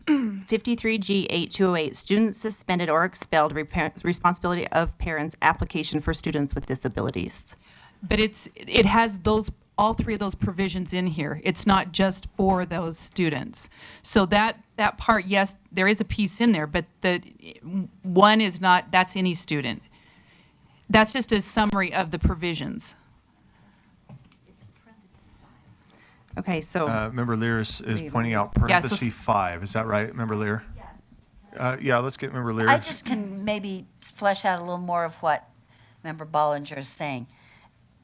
53G8208, students suspended or expelled, responsibility of parents, application for students with disabilities. But it has all three of those provisions in here. It's not just for those students. So that part, yes, there is a piece in there, but the one is not, that's any student. That's just a summary of the provisions. Okay, so. Member Lear is pointing out Yeah, so parenthesis 5. Is that right, Member Lear? Yeah, let's get Member Lear. I just can maybe flesh out a little more of what Member Bollinger is saying.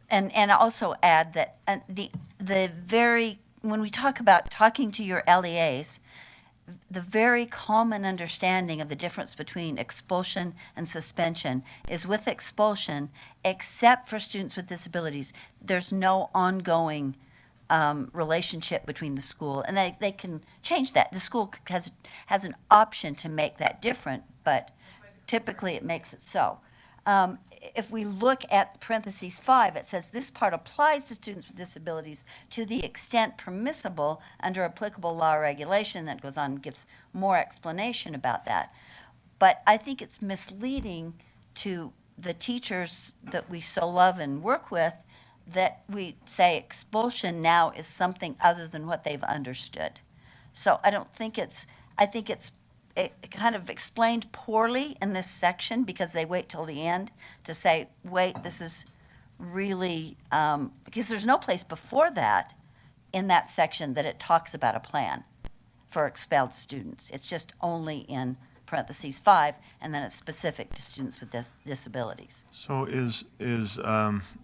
And also add that when we talk about talking to your LEAs, the very common understanding of the difference between expulsion and suspension is with expulsion, except for students with disabilities, there's no ongoing relationship between the school, and they can change that. The school has an option to make that different, but typically it makes it so. If we look at parentheses 5, it says this part applies to students with disabilities to the extent permissible under applicable law or regulation. That goes on and gives more explanation about that. But I think it's misleading to the teachers that we so love and work with that we say expulsion now is something other than what they've understood. So I think it's kind of explained poorly in this section because they wait till the end to say, wait, this is really, because there's no place before that in that section that it talks about a plan for expelled students. It's just only in parentheses 5, and then it's specific to students with disabilities. So is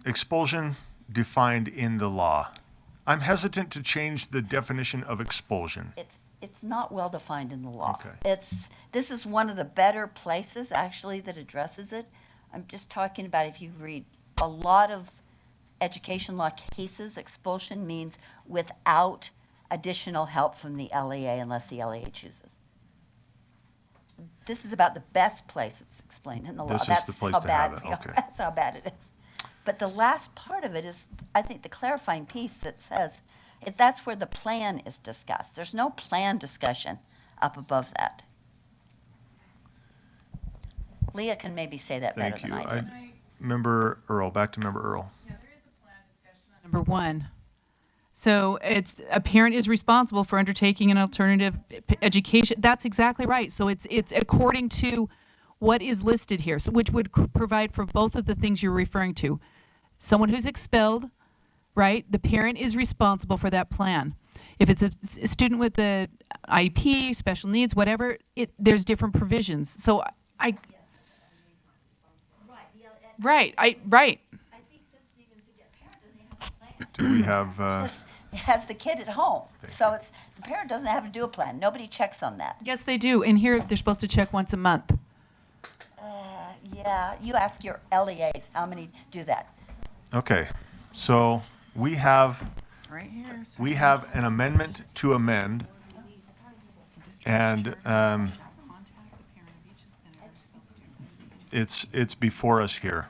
expulsion defined in the law? I'm hesitant to change the definition of expulsion. It's not well defined in the law. Okay. This is one of the better places actually that addresses it. I'm just talking about if you read a lot of education law cases, expulsion means without additional help from the LEA unless the LEA chooses. This is about the best place it's explained in the law. This is That's the place how to bad, have it, you know, okay. that's how bad it is. But the last part of it is, I think, the clarifying piece that says that's where the plan is discussed. There's no plan discussion up above that. Leah can maybe say that better Thank you. than I did. Member Earl, back to Member Earl. Number 1. So it's a parent is responsible for undertaking an alternative education. That's exactly right. So it's according to what is listed here, so which would provide for both of the things you're referring to. Someone who's expelled, right? The parent is responsible for that plan. If it's a student with the IEP, special needs, whatever, there's different provisions. So right. Do we have? It has the kid at home, so the parent doesn't have to do a plan. Nobody checks on that. Yes, they do. And here they're supposed to check once a month. Yeah, you ask your LEAs how many do that. Okay, so we have Right here. we have an amendment to amend, and it's before us here.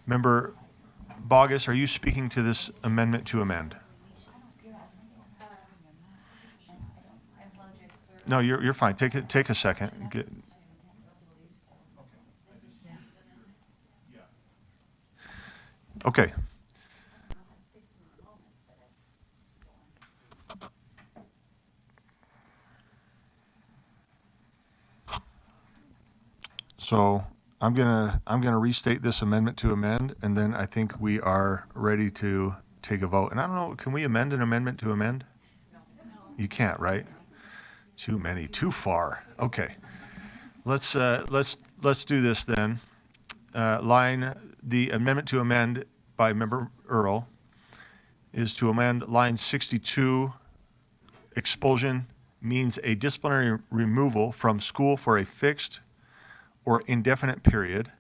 Member Bogus, are you speaking to this amendment to amend? No, you're fine. Take a second. Okay. So I'm gonna restate this amendment to amend, and then I think we are ready to take a vote. And I don't know, can we amend an amendment to amend? You can't, right? Too many, too far. Okay. Let's do this then. The amendment to amend by Member Earl is to amend line 62. Expulsion means a disciplinary removal from school for a fixed or indefinite period.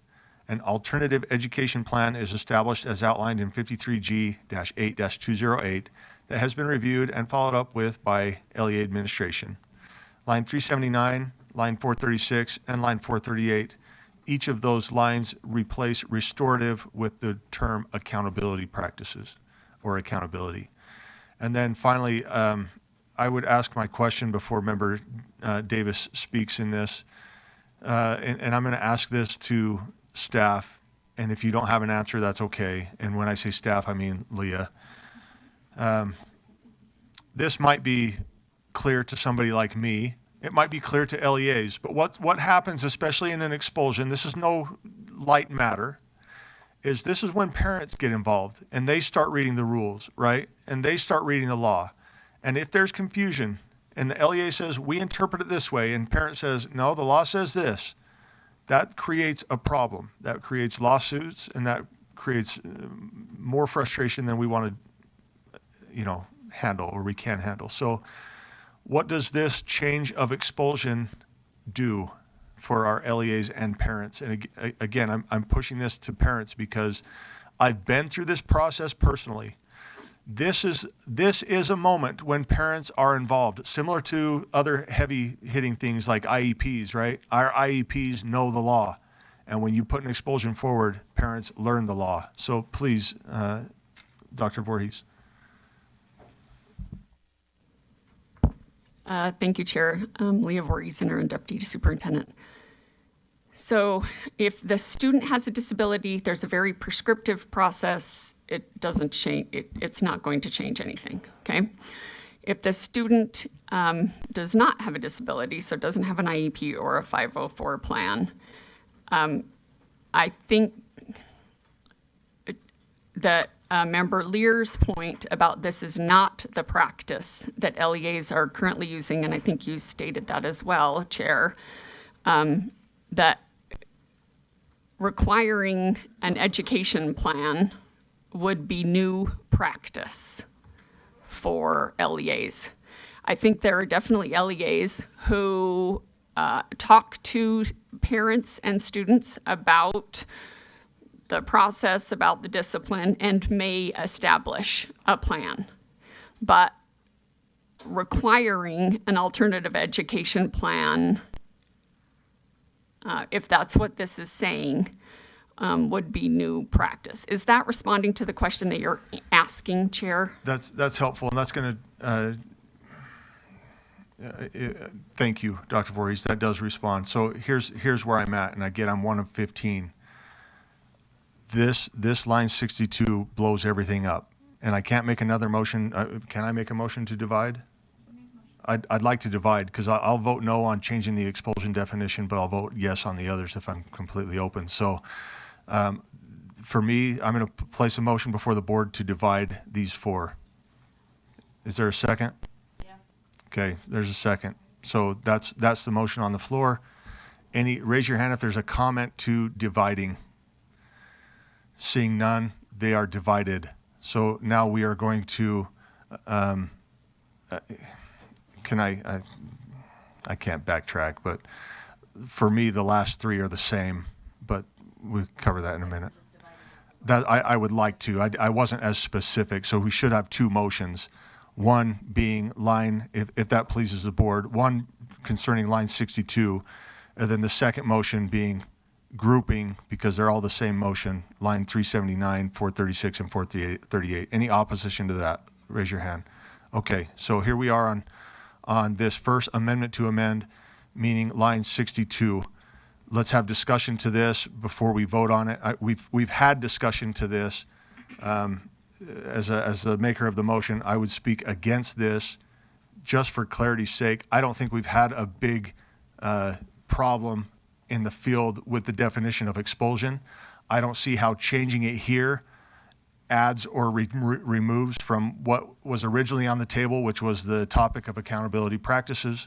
An alternative education plan is established as outlined in 53G-8-208 that has been reviewed and followed up with by LEA administration. Line 379, line 436, and line 438, each of those lines replace restorative with the term accountability practices or accountability. And then finally, I would ask my question before Member Davis speaks in this. And I'm going to ask this to staff, and if you don't have an answer, that's okay. And when I say staff, I mean Leah. This might be clear to somebody like me. It might be clear to LEAs. But what happens, especially in an expulsion, this is no light matter, is this is when parents get involved, and they start reading the rules, right? And they start reading the law. And if there's confusion, and the LEA says, we interpret it this way, and parent says, no, the law says this, that creates a problem. That creates lawsuits, and that creates more frustration than we want to, handle, or we can handle. So what does this change of expulsion do for our LEAs and parents? And again, I'm pushing this to parents because I've been through this process personally. This is a moment when parents are involved, similar to other heavy hitting things like IEPs, right? Our IEPs know the law. And when you put an expulsion forward, parents learn the law. So please, Dr. Voorhees. Thank you, Chair. Leah Voorhees, Interim Deputy Superintendent. So if the student has a disability, there's a very prescriptive process. It doesn't change, it's not going to change anything, okay? If the student does not have a disability, so doesn't have an IEP or a 504 plan, I think that Member Lear's point about this is not the practice that LEAs are currently using, and I think you stated that as well, Chair, that requiring an education plan would be new practice for LEAs. I think there are definitely LEAs who talk to parents and students about the process, about the discipline, and may establish a plan. But requiring an alternative education plan, if that's what this is saying, would be new practice. Is that responding to the question that you're asking, Chair? That's helpful, and that's going to, thank you, Dr. Voorhees. That does respond. So here's where I'm at, and again, I'm one of 15. This line 62 blows everything up, and I can't make another motion. Can I make a motion to divide? I'd like to divide, because I'll vote no on changing the expulsion definition, but I'll vote yes on the others if I'm completely open. So for me, I'm going to place a motion before the board to divide these four. Is there a second? Yeah. Okay, there's a second. So that's the motion on the floor. Raise your hand if there's a comment to dividing. Seeing none, they are divided. So now we are going to, I can't backtrack, but for me, the last three are the same, but we'll cover that in a minute. That I would like to. I wasn't as specific, so we should have two motions. One being line, if that pleases the board, one concerning line 62, and then the second motion being grouping because they're all the same motion, line 379, 436, and 438. Any opposition to that? Raise your hand. Okay, so here we are on this first amendment to amend, meaning line 62. Let's have discussion to this before we vote on it. We've had discussion to this. As the maker of the motion, I would speak against this just for clarity's sake. I don't think we've had a big problem in the field with the definition of expulsion. I don't see how changing it here adds or removes from what was originally on the table, which was the topic of accountability practices.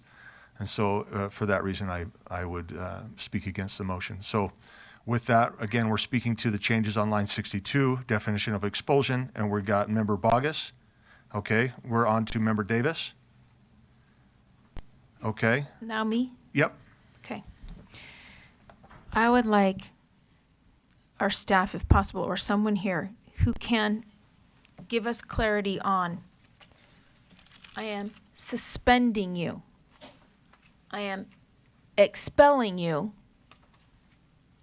And so for that reason, I would speak against the motion. So with that, again, we're speaking to the changes on line 62, definition of expulsion, and we've got Member Bogus. Okay, we're on to Member Davis. Okay. Now me? Yep. Okay. I would like our staff, if possible, or someone here who can give us clarity on, I am suspending you. I am expelling you.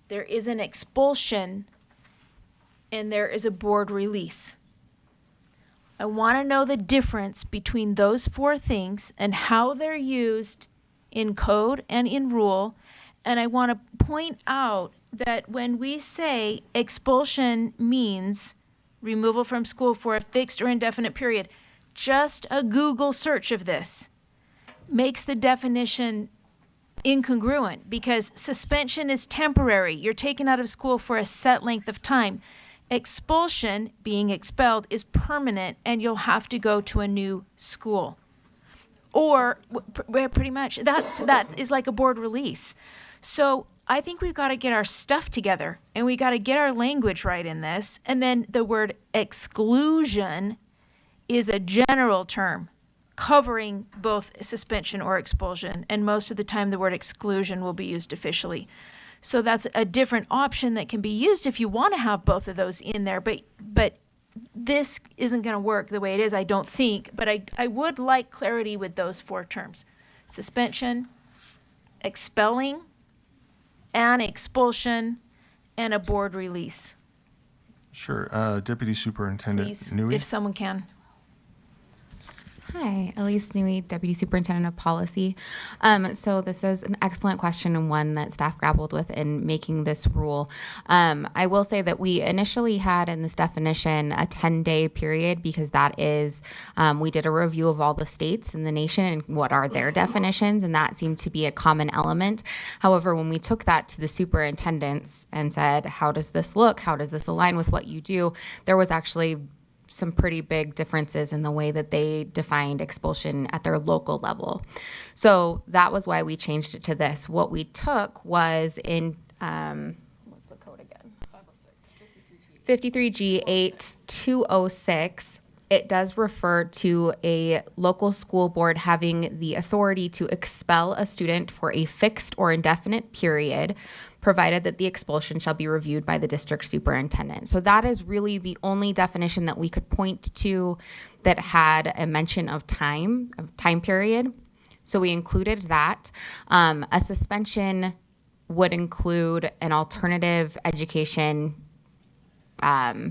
There is an expulsion and there is a board release. I want to know the difference between those four things and how they're used in code and in rule. And I want to point out that when we say expulsion means removal from school for a fixed or indefinite period, just a Google search of this makes the definition incongruent, because suspension is temporary. You're taken out of school for a set length of time. Expulsion, being expelled, is permanent, and you'll have to go to a new school. Or pretty much that is like a board release. So I think we've got to get our stuff together, and we got to get our language right in this. And then the word exclusion is a general term covering both suspension or expulsion, and most of the time the word exclusion will be used officially. So that's a different option that can be used if you want to have both of those in there, but this isn't going to work the way it is, I don't think, but I would like clarity with those four terms: suspension, expelling, and expulsion, and a board release. Sure. Deputy Superintendent Please, Newey. if someone can. Hi, Elise Newey, Deputy Superintendent of Policy. So this is an excellent question and one that staff grappled with in making this rule. I will say that we initially had in this definition a 10-day period because that is, we did a review of all the states in the nation and what are their definitions, and that seemed to be a common element. However, when we took that to the superintendents and said, how does this look? How does this align with what you do? There was actually some pretty big differences in the way that they defined expulsion at their local level. So that was why we changed it to this. What we took was in, what's the code again? 53G8206. It does refer to a local school board having the authority to expel a student for a fixed or indefinite period, provided that the expulsion shall be reviewed by the district superintendent. So that is really the only definition that we could point to that had a mention of time period. So we included that. A suspension would include an alternative education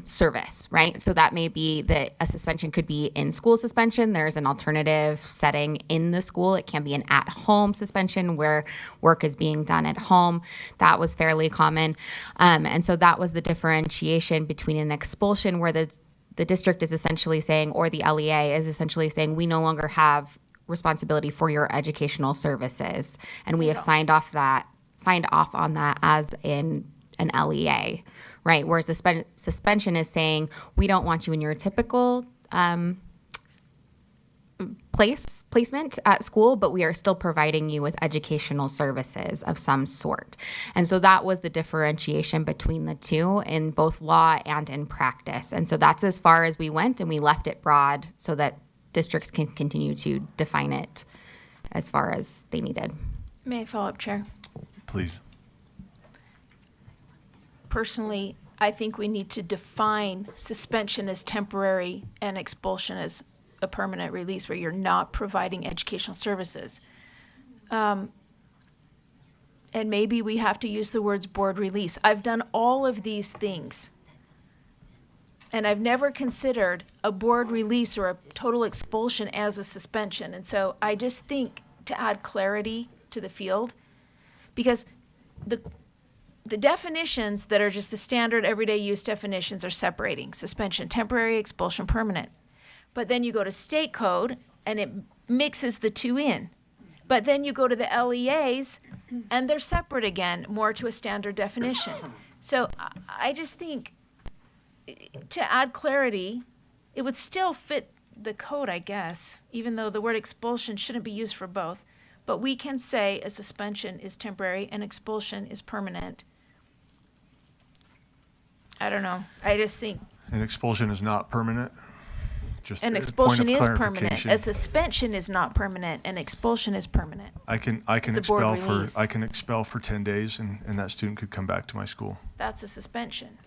service, right? So that may be that a suspension could be in school suspension. There's an alternative setting in the school. It can be an at-home suspension where work is being done at home. That was fairly common. And so that was the differentiation between an expulsion where the district is essentially saying, or the LEA is essentially saying, we no longer have responsibility for your educational services. And we have signed off on that as in an LEA. Right, whereas the suspension is saying, we don't want you in your typical placement at school, but we are still providing you with educational services of some sort. And so that was the differentiation between the two in both law and in practice. And so that's as far as we went, and we left it broad so that districts can continue to define it as far as they needed. May I follow up, Chair? Please. Personally, I think we need to define suspension as temporary and expulsion as a permanent release where you're not providing educational services. And maybe we have to use the words board release. I've done all of these things. And I've never considered a board release or a total expulsion as a suspension. And so I just think to add clarity to the field, because the definitions that are just the standard everyday use definitions are separating suspension, temporary, expulsion, permanent. But then you go to state code and it mixes the two in. But then you go to the LEAs and they're separate again, more to a standard definition. So I just think to add clarity, it would still fit the code, I guess, even though the word expulsion shouldn't be used for both. But we can say a suspension is temporary and expulsion is permanent. I don't know. I just think An expulsion is not permanent. Just an a expulsion point of is permanent. clarification. A suspension is not permanent. An expulsion is permanent. I can It's a board release. expel for 10 days and that student could come back to my school. That's a suspension.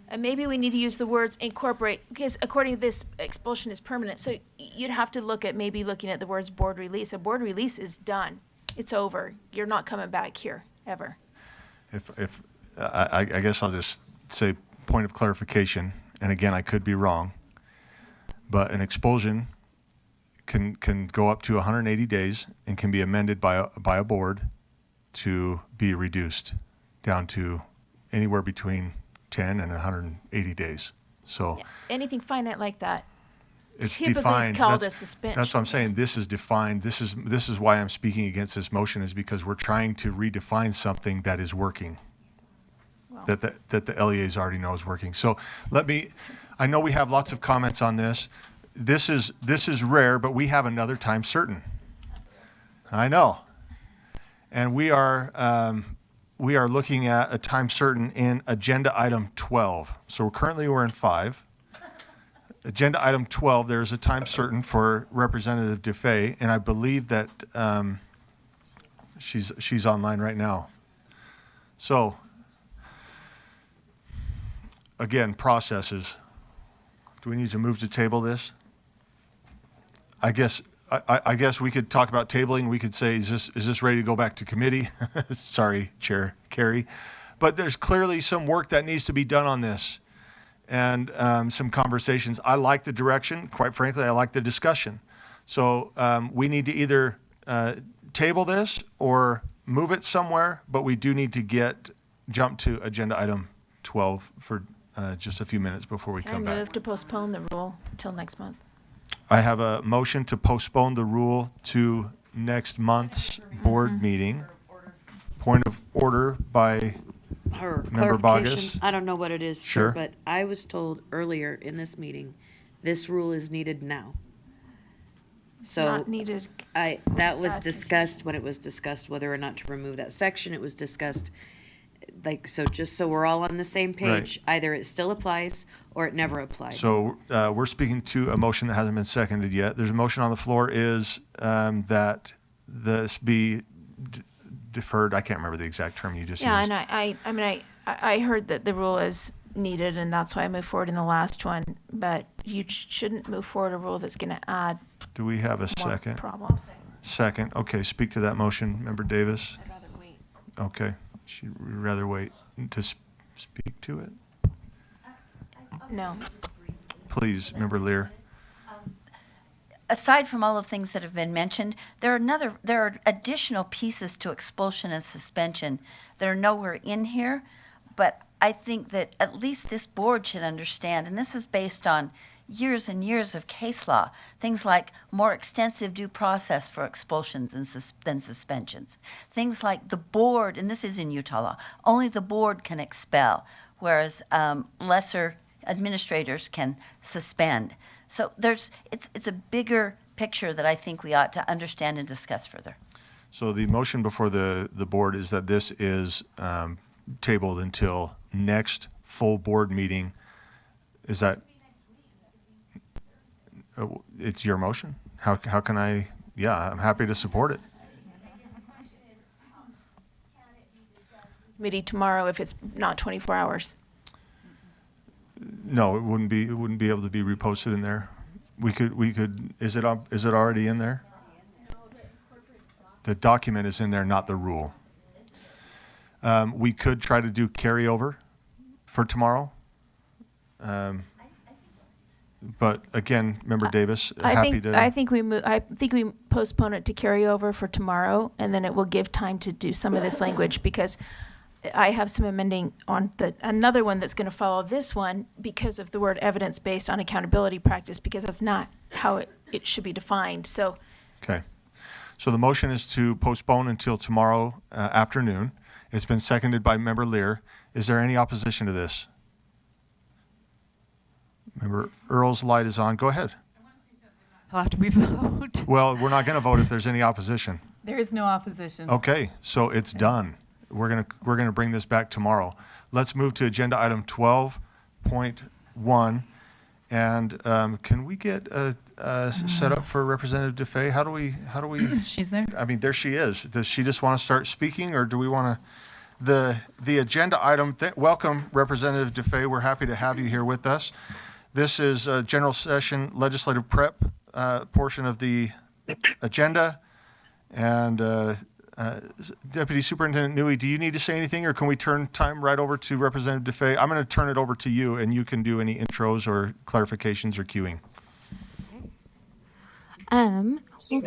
And maybe we need to use the words incorporate, because according to this, expulsion is permanent. So you'd have to look at maybe looking at the words board release. A board release is done. It's over. You're not coming back here, ever. I guess I'll just say point of clarification, and again, I could be wrong, but an expulsion can go up to 180 days and can be amended by a board to be reduced down to anywhere between 10 and 180 days. So Anything finite like that it's typically defined. is called a That's suspension. what I'm saying. This is defined. This is why I'm speaking against this motion, is because we're trying to redefine something that is working. That the LEAs already know is working. So I know we have lots of comments on this. This is rare, but we have another time certain. I know. And we are looking at a time certain in agenda item 12. So currently we're in 5. Agenda item 12, there's a time certain for Representative DeFay, and I believe that she's online right now. So again, processes. Do we need to move to table this? I guess we could talk about tabling. We could say, is this ready to go back to committee? Sorry, Chair Carey. But there's clearly some work that needs to be done on this, and some conversations. I like the direction. Quite frankly, I like the discussion. So we need to either table this or move it somewhere, but we do need to jump to agenda item 12 for just a few minutes before we come I back. move to postpone the rule until next month. I have a motion to postpone the rule to next month's board meeting. Point of order by Her Member clarification, Bogus. I don't know what it is, Sure. sir, but I was told earlier in this meeting, this rule is needed now. So Not needed. that was discussed when it was discussed whether or not to remove that section. It was discussed, so just so we're all on the same page, either it still applies or it never applied. So we're speaking to a motion that hasn't been seconded yet. There's a motion on the floor is that this be deferred. I can't remember the exact term you just Yeah, used. and I heard that the rule is needed, and that's why I moved forward in the last one. But you shouldn't move forward a rule that's going to add Do we have a more second? problems. Second. Okay, speak to that motion, Member Davis. I'd rather wait. Okay, she'd rather wait to speak to it. No. Please, Member Lear. Aside from all of the things that have been mentioned, there are additional pieces to expulsion and suspension that are nowhere in here, but I think that at least this board should understand, and this is based on years and years of case law, things like more extensive due process for expulsions than suspensions. Things like the board, and this is in Utah law, only the board can expel, whereas lesser administrators can suspend. So it's a bigger picture that I think we ought to understand and discuss further. So the motion before the board is that this is tabled until next full board meeting. Is that? It's your motion? How can I? Yeah, I'm happy to support it. Committee tomorrow if it's not 24 hours. No, it wouldn't be able to be reposted in there. We could. Is it already in there? The document is in there, not the rule. We could try to do carryover for tomorrow. But again, Member Davis, happy to. I think we postpone it to carry over for tomorrow, and then it will give time to do some of this language, because I have some amending on another one that's going to follow this one because of the word evidence-based on accountability practice, because that's not how it should be defined. So. Okay. So the motion is to postpone until tomorrow afternoon. It's been seconded by Member Lear. Is there any opposition to this? Member Earl's light is on. Go ahead. I'll have to re-vote. Well, we're not going to vote if there's any opposition. There is no opposition. Okay, so it's done. We're gonna bring this back tomorrow. Let's move to agenda item 12.1, and can we get set up for Representative DeFay? How do we? She's there. I mean, there she is. Does she just want to start speaking, or do we want to? The agenda item. Welcome, Representative DeFay. We're happy to have you here with us. This is a general session legislative prep portion of the agenda, and. Deputy Superintendent Newey, do you need to say anything, or can we turn time right over to Representative DeFay? I'm going to turn it over to you, and you can do any intros or clarifications or queuing. Well,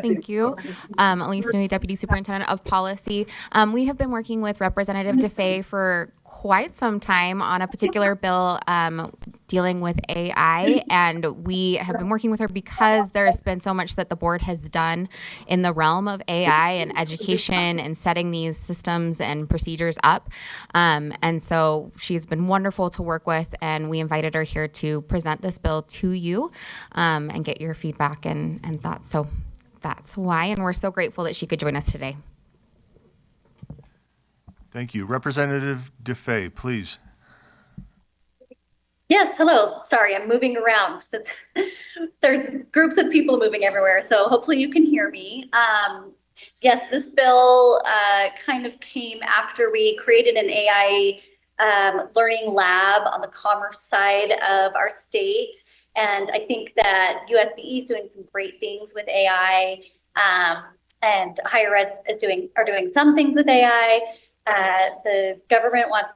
thank you. Elise Newey, Deputy Superintendent of Policy. We have been working with Representative DeFay for quite some time on a particular bill dealing with AI, and we have been working with her because there's been so much that the board has done in the realm of AI and education and setting these systems and procedures up. And so she's been wonderful to work with, and we invited her here to present this bill to you and get your feedback and thoughts. So that's why, and we're so grateful that she could join us today. Thank you. Representative DeFay, please. Yes, hello. Sorry, I'm moving around. There's groups of people moving everywhere, so hopefully you can hear me. Yes, this bill kind of came after we created an AI learning lab on the commerce side of our state. And I think that USBE is doing some great things with AI, and higher ed are doing some things with AI. The government wants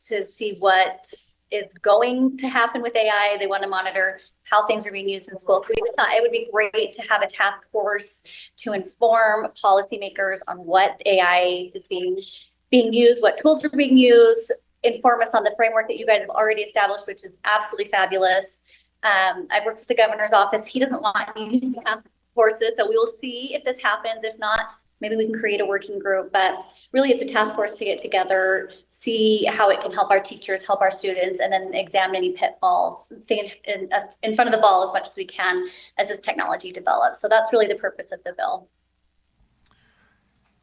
to see what is going to happen with AI. They want to monitor how things are being used in schools. So we thought it would be great to have a task force to inform policymakers on what AI is being used, what tools are being used, inform us on the framework that you guys have already established, which is absolutely fabulous. I've worked with the governor's office. He doesn't want me to task forces, so we will see if this happens. If not, maybe we can create a working group, but really it's a task force to get together, see how it can help our teachers, help our students, and then examine any pitfalls, stay in front of the ball as much as we can as this technology develops. So that's really the purpose of the bill.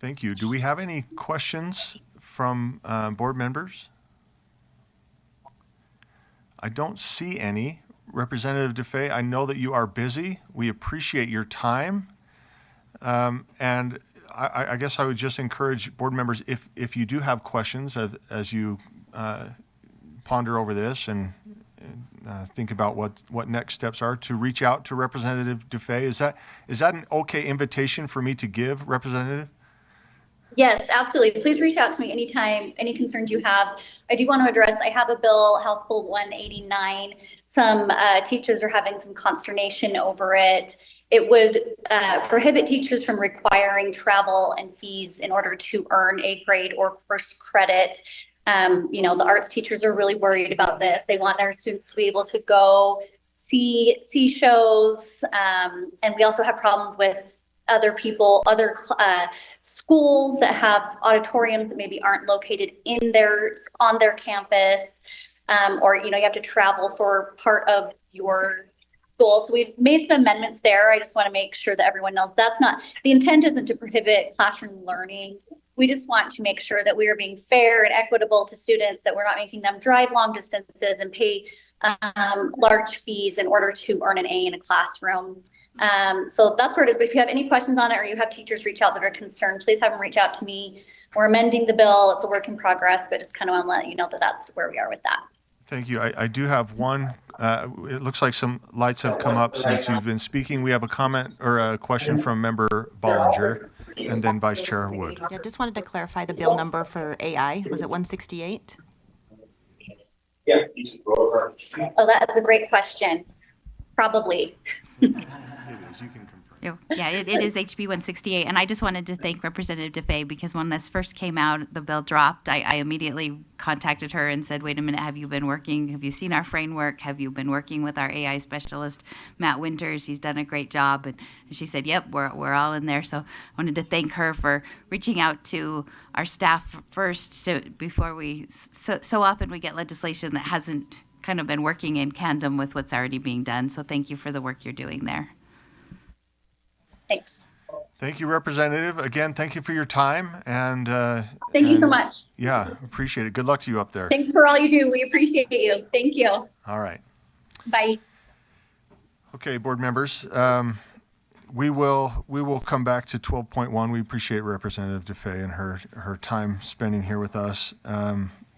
Thank you. Do we have any questions from board members? I don't see any. Representative DeFay, I know that you are busy. We appreciate your time. And I guess I would just encourage board members, if you do have questions as you ponder over this and think about what next steps are, to reach out to Representative DeFay. Is that an okay invitation for me to give, Representative? Yes, absolutely. Please reach out to me anytime, any concerns you have. I do want to address, I have a bill, House Bill 189. Some teachers are having some consternation over it. It would prohibit teachers from requiring travel and fees in order to earn a grade or course credit. You know, the arts teachers are really worried about this. They want their students to be able to go see shows. And we also have problems with other schools that have auditoriums that maybe aren't located on their campus. Or, you know, you have to travel for part of your school. So we've made some amendments there. I just want to make sure that everyone knows that's not, the intent isn't to prohibit classroom learning. We just want to make sure that we are being fair and equitable to students, that we're not making them drive long distances and pay large fees in order to earn an A in a classroom. So that's where it is. But if you have any questions on it, or you have teachers reach out that are concerned, please have them reach out to me. We're amending the bill. It's a work in progress, but just kind of want to let you know that that's where we are with that. Thank you. I do have one. It looks like some lights have come up since you've been speaking. We have a comment or a question from Member Bollinger. and then Vice Chair Wood. Yeah, just wanted to clarify the bill number for AI. Was it 168? Oh, that is a great question. Probably. It is, you can confirm. Yeah, it is HB 168, and I just wanted to thank Representative DeFay because when this first came out, the bill dropped. I immediately contacted her and said, wait a minute, have you seen our framework? Have you been working with our AI specialist, Matt Winters? He's done a great job. And she said, yep, we're all in there. So I wanted to thank her for reaching out to our staff first before so often we get legislation that hasn't kind of been working in tandem with what's already being done. So thank you for the work you're doing there. Thanks. Thank you, Representative. Again, thank you for your time, and Thank you so much. Yeah, appreciate it. Good luck to you up there. Thanks for all you do. We appreciate you. Thank you. All right. Bye. Okay, board members, we will come back to 12.1. We appreciate Representative DeFay and her time spending here with us.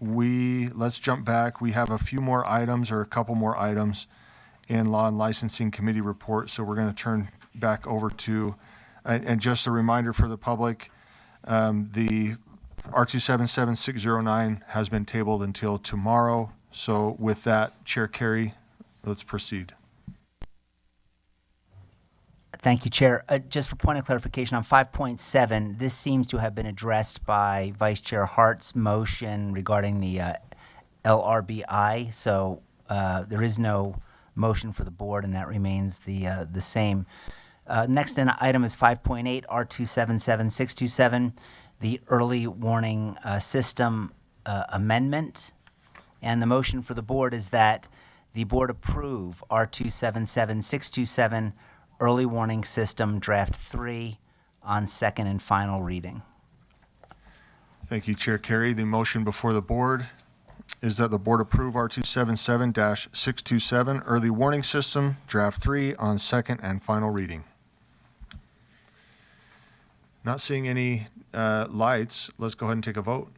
Let's jump back. We have a few more items, or a couple more items in Law and Licensing Committee report, so we're going to turn back over to, and just a reminder for the public, the R277609 has been tabled until tomorrow. So with that, Chair Carey, let's proceed. Thank you, Chair. Just for point of clarification, on 5.7, this seems to have been addressed by Vice Chair Hart's motion regarding the LRBI. So there is no motion for the board, and that remains the same. Next item is 5.8, R277627, the early warning system amendment. And the motion for the board is that the board approve R277627 early warning system draft 3 on second and final reading. Thank you, Chair Carey. The motion before the board is that the board approve R277-627 early warning system draft 3 on second and final reading. Not seeing any lights. Let's go ahead and take a vote.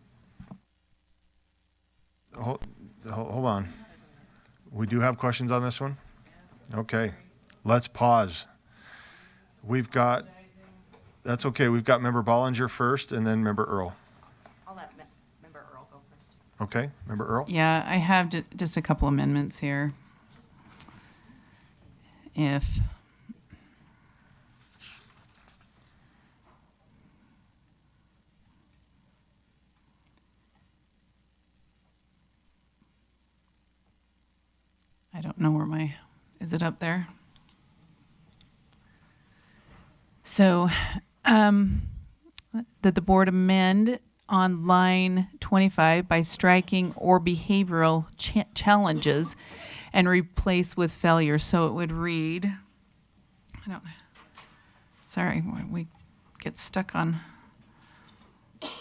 Hold on. We do have questions on this one? Okay. Let's pause. That's okay. We've got Member Bollinger first and then Member Earl. I'll let Member Earl go first. Okay. Member Earl? Yeah, I have just a couple amendments here. I don't know where is it up there? So, that the board amend on line 25 by striking or behavioral challenges and replace with failure. So it would read, sorry, we get stuck on, let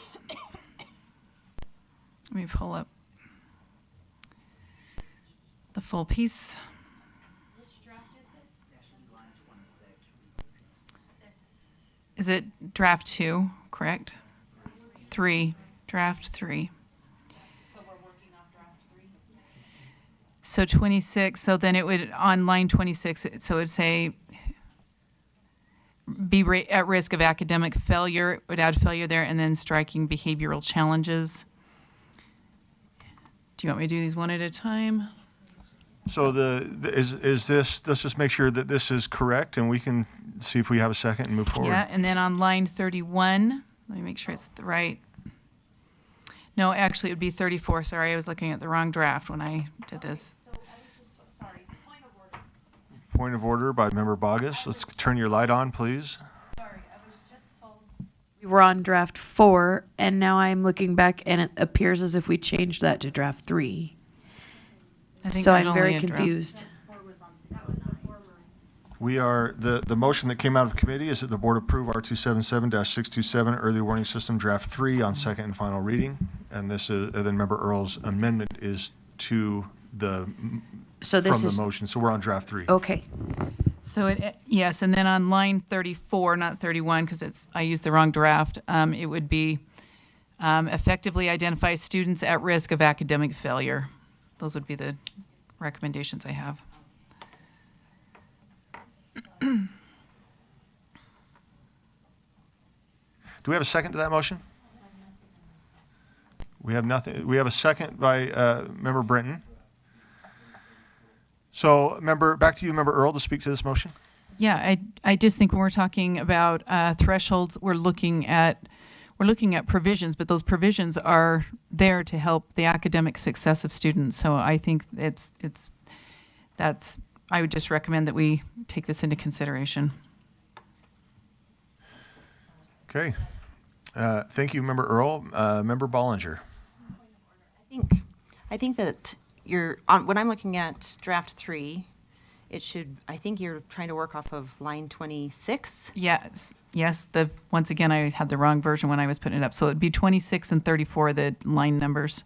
me pull up the full piece. Is it draft 2, correct? 3, draft 3. So we're working off draft 3? So 26, so then it would, on line 26, so it would say, be at risk of academic failure, it would add failure there, and then striking behavioral challenges. Do you want me to do these one at a time? So is this, let's just make sure that this is correct, and we can see if we have a second and move forward. Yeah, and then on line 31, let me make sure it's the right. No, actually it would be 34. Sorry, I was looking at the wrong draft when I did this. So I was just, sorry, point of order. Point of order by Member Bogus. Let's turn your light on, please. Sorry, I was just told. We were on draft 4, and now I'm looking back, and it appears as if we changed that to draft 3. I think So there's I'm only very a draft. confused. We are, the motion that came out of committee is that the board approve R277-627 early warning system draft 3 on second and final reading. And this is, and then Member Earl's amendment is to the, So this from the is- motion. So we're on draft 3. Okay. So yes, and then on line 34, not 31, because I used the wrong draft, it would be effectively identify students at risk of academic failure. Those would be the recommendations I have. Do we have a second to that motion? We have nothing. We have a second by Member Brinton. So, back to you, Member Earl, to speak to this motion. Yeah, I just think when we're talking about thresholds, we're looking at provisions, but those provisions are there to help the academic success of students. So I think I would just recommend that we take this into consideration. Okay. Thank you, Member Earl. Member Bollinger. I think that when I'm looking at draft 3, I think you're trying to work off of line 26. Yes. Once again, I had the wrong version when I was putting it up. So it'd be 26 and 34, the line numbers.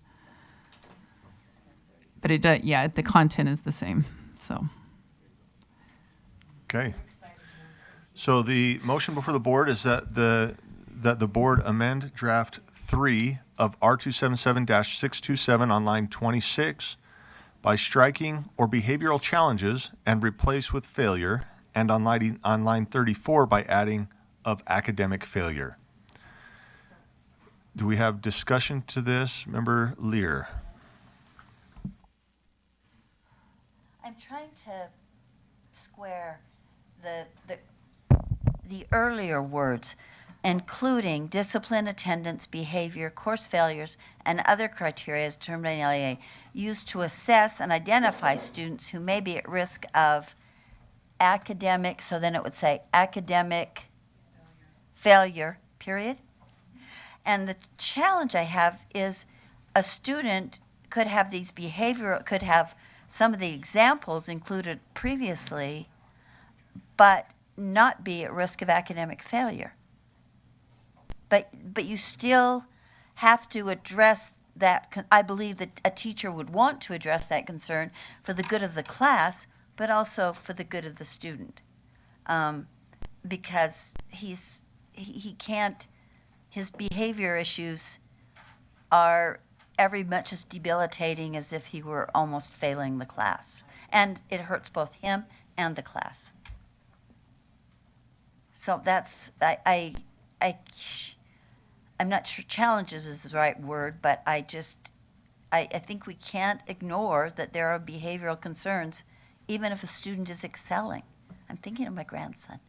But the content is the same, so. Okay. So the motion before the board is that the board amend draft 3 of R277-627 on line 26 by striking or behavioral challenges and replace with failure, and on line 34 by adding of academic failure. Do we have discussion to this? Member Lear. I'm trying to square the earlier words, including discipline, attendance, behavior, course failures, and other criteria as determined in LEA, used to assess and identify students who may be at risk of academic, so then it would say academic failure, period. And the challenge I have is a student could have could have some of the examples included previously, but not be at risk of academic failure. But you still have to address that. I believe that a teacher would want to address that concern for the good of the class, but also for the good of the student, because he can't. His behavior issues are every much as debilitating as if he were almost failing the class, and it hurts both him and the class. So that's I'm not sure challenges is the right word, but I think we can't ignore that there are behavioral concerns, even if a student is excelling. I'm thinking of my grandson.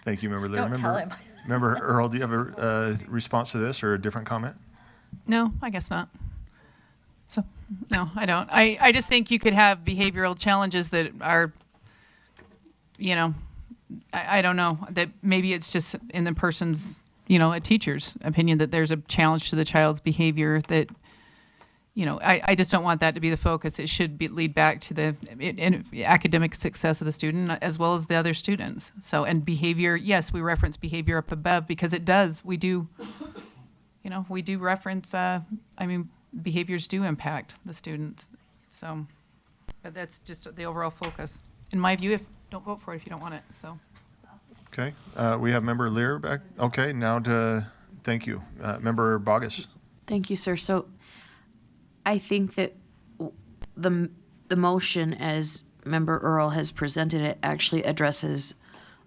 Thank you, Member Lear. Don't tell him. Member Earl, do you have a response to this or a different comment? No, I guess not. So, no, I don't. I just think you could have behavioral challenges that are, I don't know, that maybe it's just in the person's, a teacher's opinion that there's a challenge to the child's behavior that, I just don't want that to be the focus. It should lead back to the academic success of the student as well as the other students. So, and behavior, yes, we reference behavior up above because it does. We do reference, behaviors do impact the students. So, but that's just the overall focus. In my view, don't vote for it if you don't want it, so. Okay, we have Member Lear back. Okay, thank you. Member Bogus. Thank you, sir. So I think that the motion as Member Earl has presented it actually addresses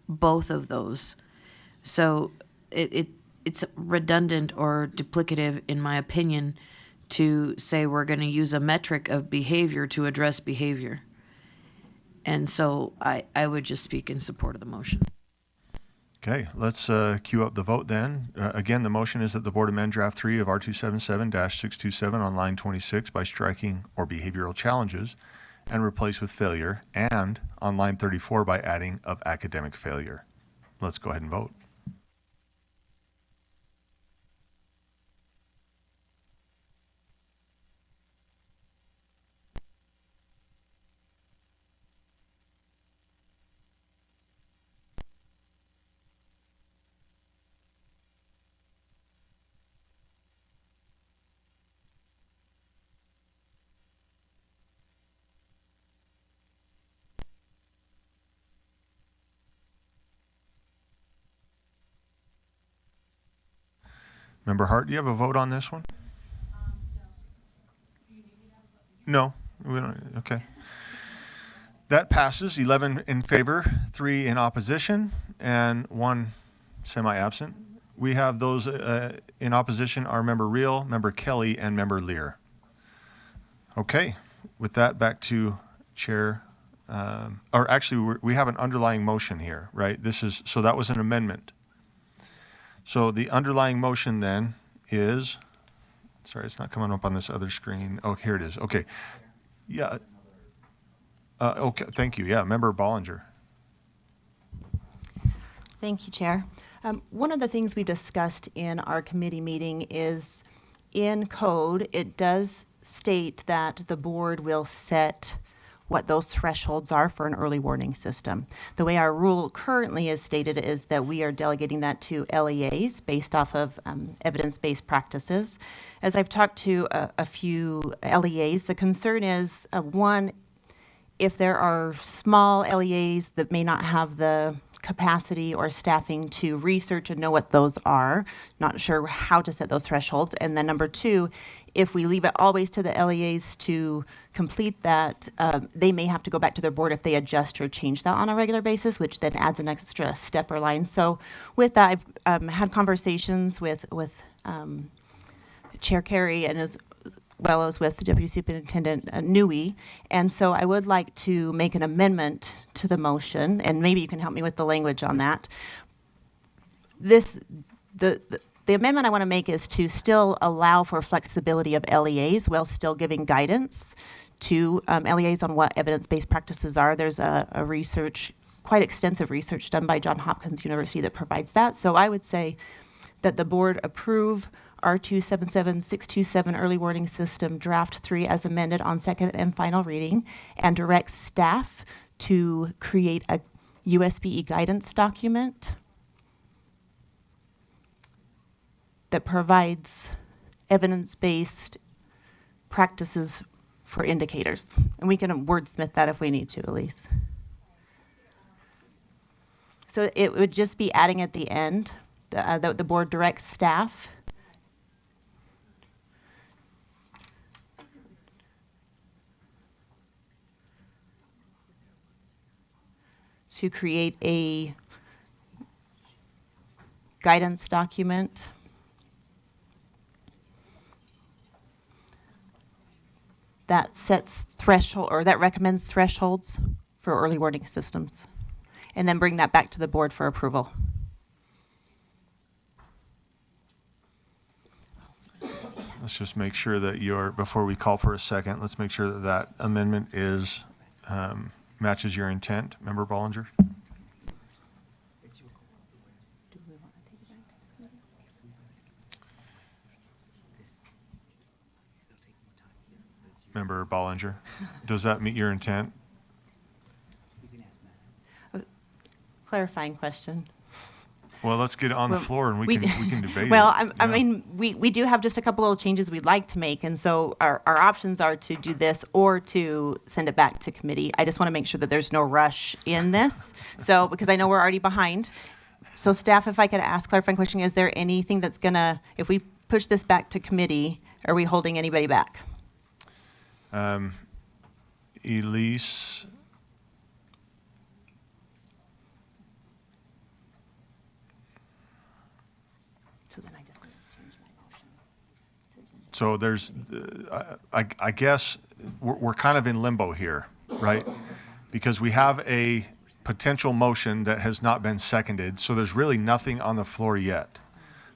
both of those. So it's redundant or duplicative, in my opinion, to say we're going to use a metric of behavior to address behavior. And so I would just speak in support of the motion. Okay, let's queue up the vote then. Again, the motion is that the board amend draft 3 of R277-627 on line 26 by striking or behavioral challenges and replace with failure, and on line 34 by adding of academic failure. Let's go ahead and vote. Member Hart, do you have a vote on this one? No, we don't. Okay. That passes 11 in favor, 3 in opposition, and 1 semi-absent. We have those in opposition are Member Reel, Member Kelly, and Member Lear. Okay, with that, back to Chair, or actually, we have an underlying motion here, right? So that was an amendment. So the underlying motion then is, sorry, it's not coming up on this other screen. Oh, here it is. Okay. Yeah. Okay, thank you. Yeah, Member Bollinger. Thank you, Chair. One of the things we discussed in our committee meeting is in code, it does state that the board will set what those thresholds are for an early warning system. The way our rule currently is stated is that we are delegating that to LEAs based off of evidence-based practices. As I've talked to a few LEAs, the concern is, one, if there are small LEAs that may not have the capacity or staffing to research and know what those are, not sure how to set those thresholds. And then number two, if we leave it always to the LEAs to complete that, they may have to go back to their board if they adjust or change that on a regular basis, which then adds an extra step or line. So with that, I've had conversations with Chair Carey and as well as with Deputy Superintendent Newey. And so I would like to make an amendment to the motion, and maybe you can help me with the language on that. The amendment I want to make is to still allow for flexibility of LEAs while still giving guidance to LEAs on what evidence-based practices are. There's a research, quite extensive research done by Johns Hopkins University that provides that. So I would say that the board approve R277627 Early Warning System Draft 3 as amended on second and final reading, and direct staff to create a USBE guidance document that provides evidence-based practices for indicators. And we can wordsmith that if we need to, Elise. So it would just be adding at the end, the board directs staff to create a guidance document that sets threshold, or that recommends thresholds for early warning systems, and then bring that back to the board for approval. Let's just make sure that before we call for a second, let's make sure that that amendment is, matches your intent. Member Bollinger? Member Bollinger, does that meet your intent? Clarifying question. Well, let's get it on the floor and we can debate well, it. I mean, we do have just a couple little changes we'd like to make, and so our options are to do this or to send it back to committee. I just want to make sure that there's no rush in this, so because I know we're already behind. So staff, if I could ask clarifying question, is there anything that's gonna, if we push this back to committee, are we holding anybody back? Elise? So there's, I guess, we're kind of in limbo here, right? Because we have a potential motion that has not been seconded, so there's really nothing on the floor yet.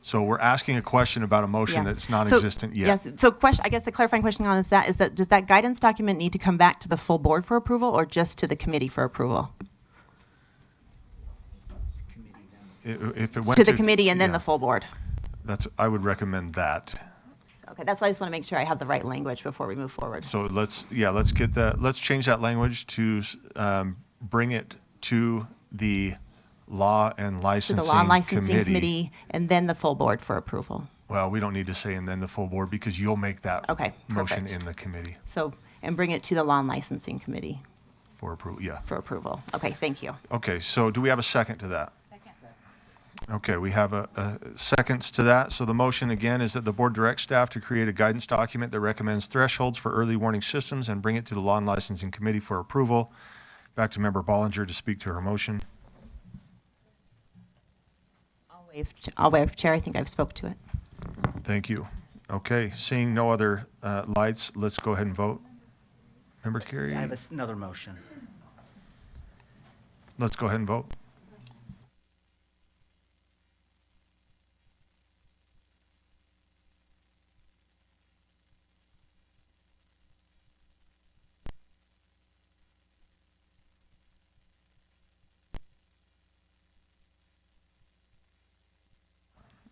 So we're asking a question about a motion that's non-existent yet. Yes, so I guess the clarifying question on is that does that guidance document need to come back to the full board for approval or just to the committee for approval? If it went to the committee and then the full board. I would recommend that. Okay, that's why I just want to make sure I have the right language before we move forward. So let's change that language to bring it to the Law and Licensing to the Law and Licensing Committee and then the full board for approval. Well, we don't need to say and then the full board because you'll make that motion perfect. in the committee. So, and bring it to the Law and Licensing Committee. For approval, yeah. For approval. Okay, thank you. Okay, so do we have a second to that? Okay, we have a seconds to that. So the motion again is that the board directs staff to create a guidance document that recommends thresholds for early warning systems and bring it to the Law and Licensing Committee for approval. Back to Member Bollinger to speak to her motion. I'll I'll waive, Chair. I think I've spoke to it. Thank you. Okay, seeing no other lights, let's go ahead and vote. Member Carey? I have another motion. Let's go ahead and vote.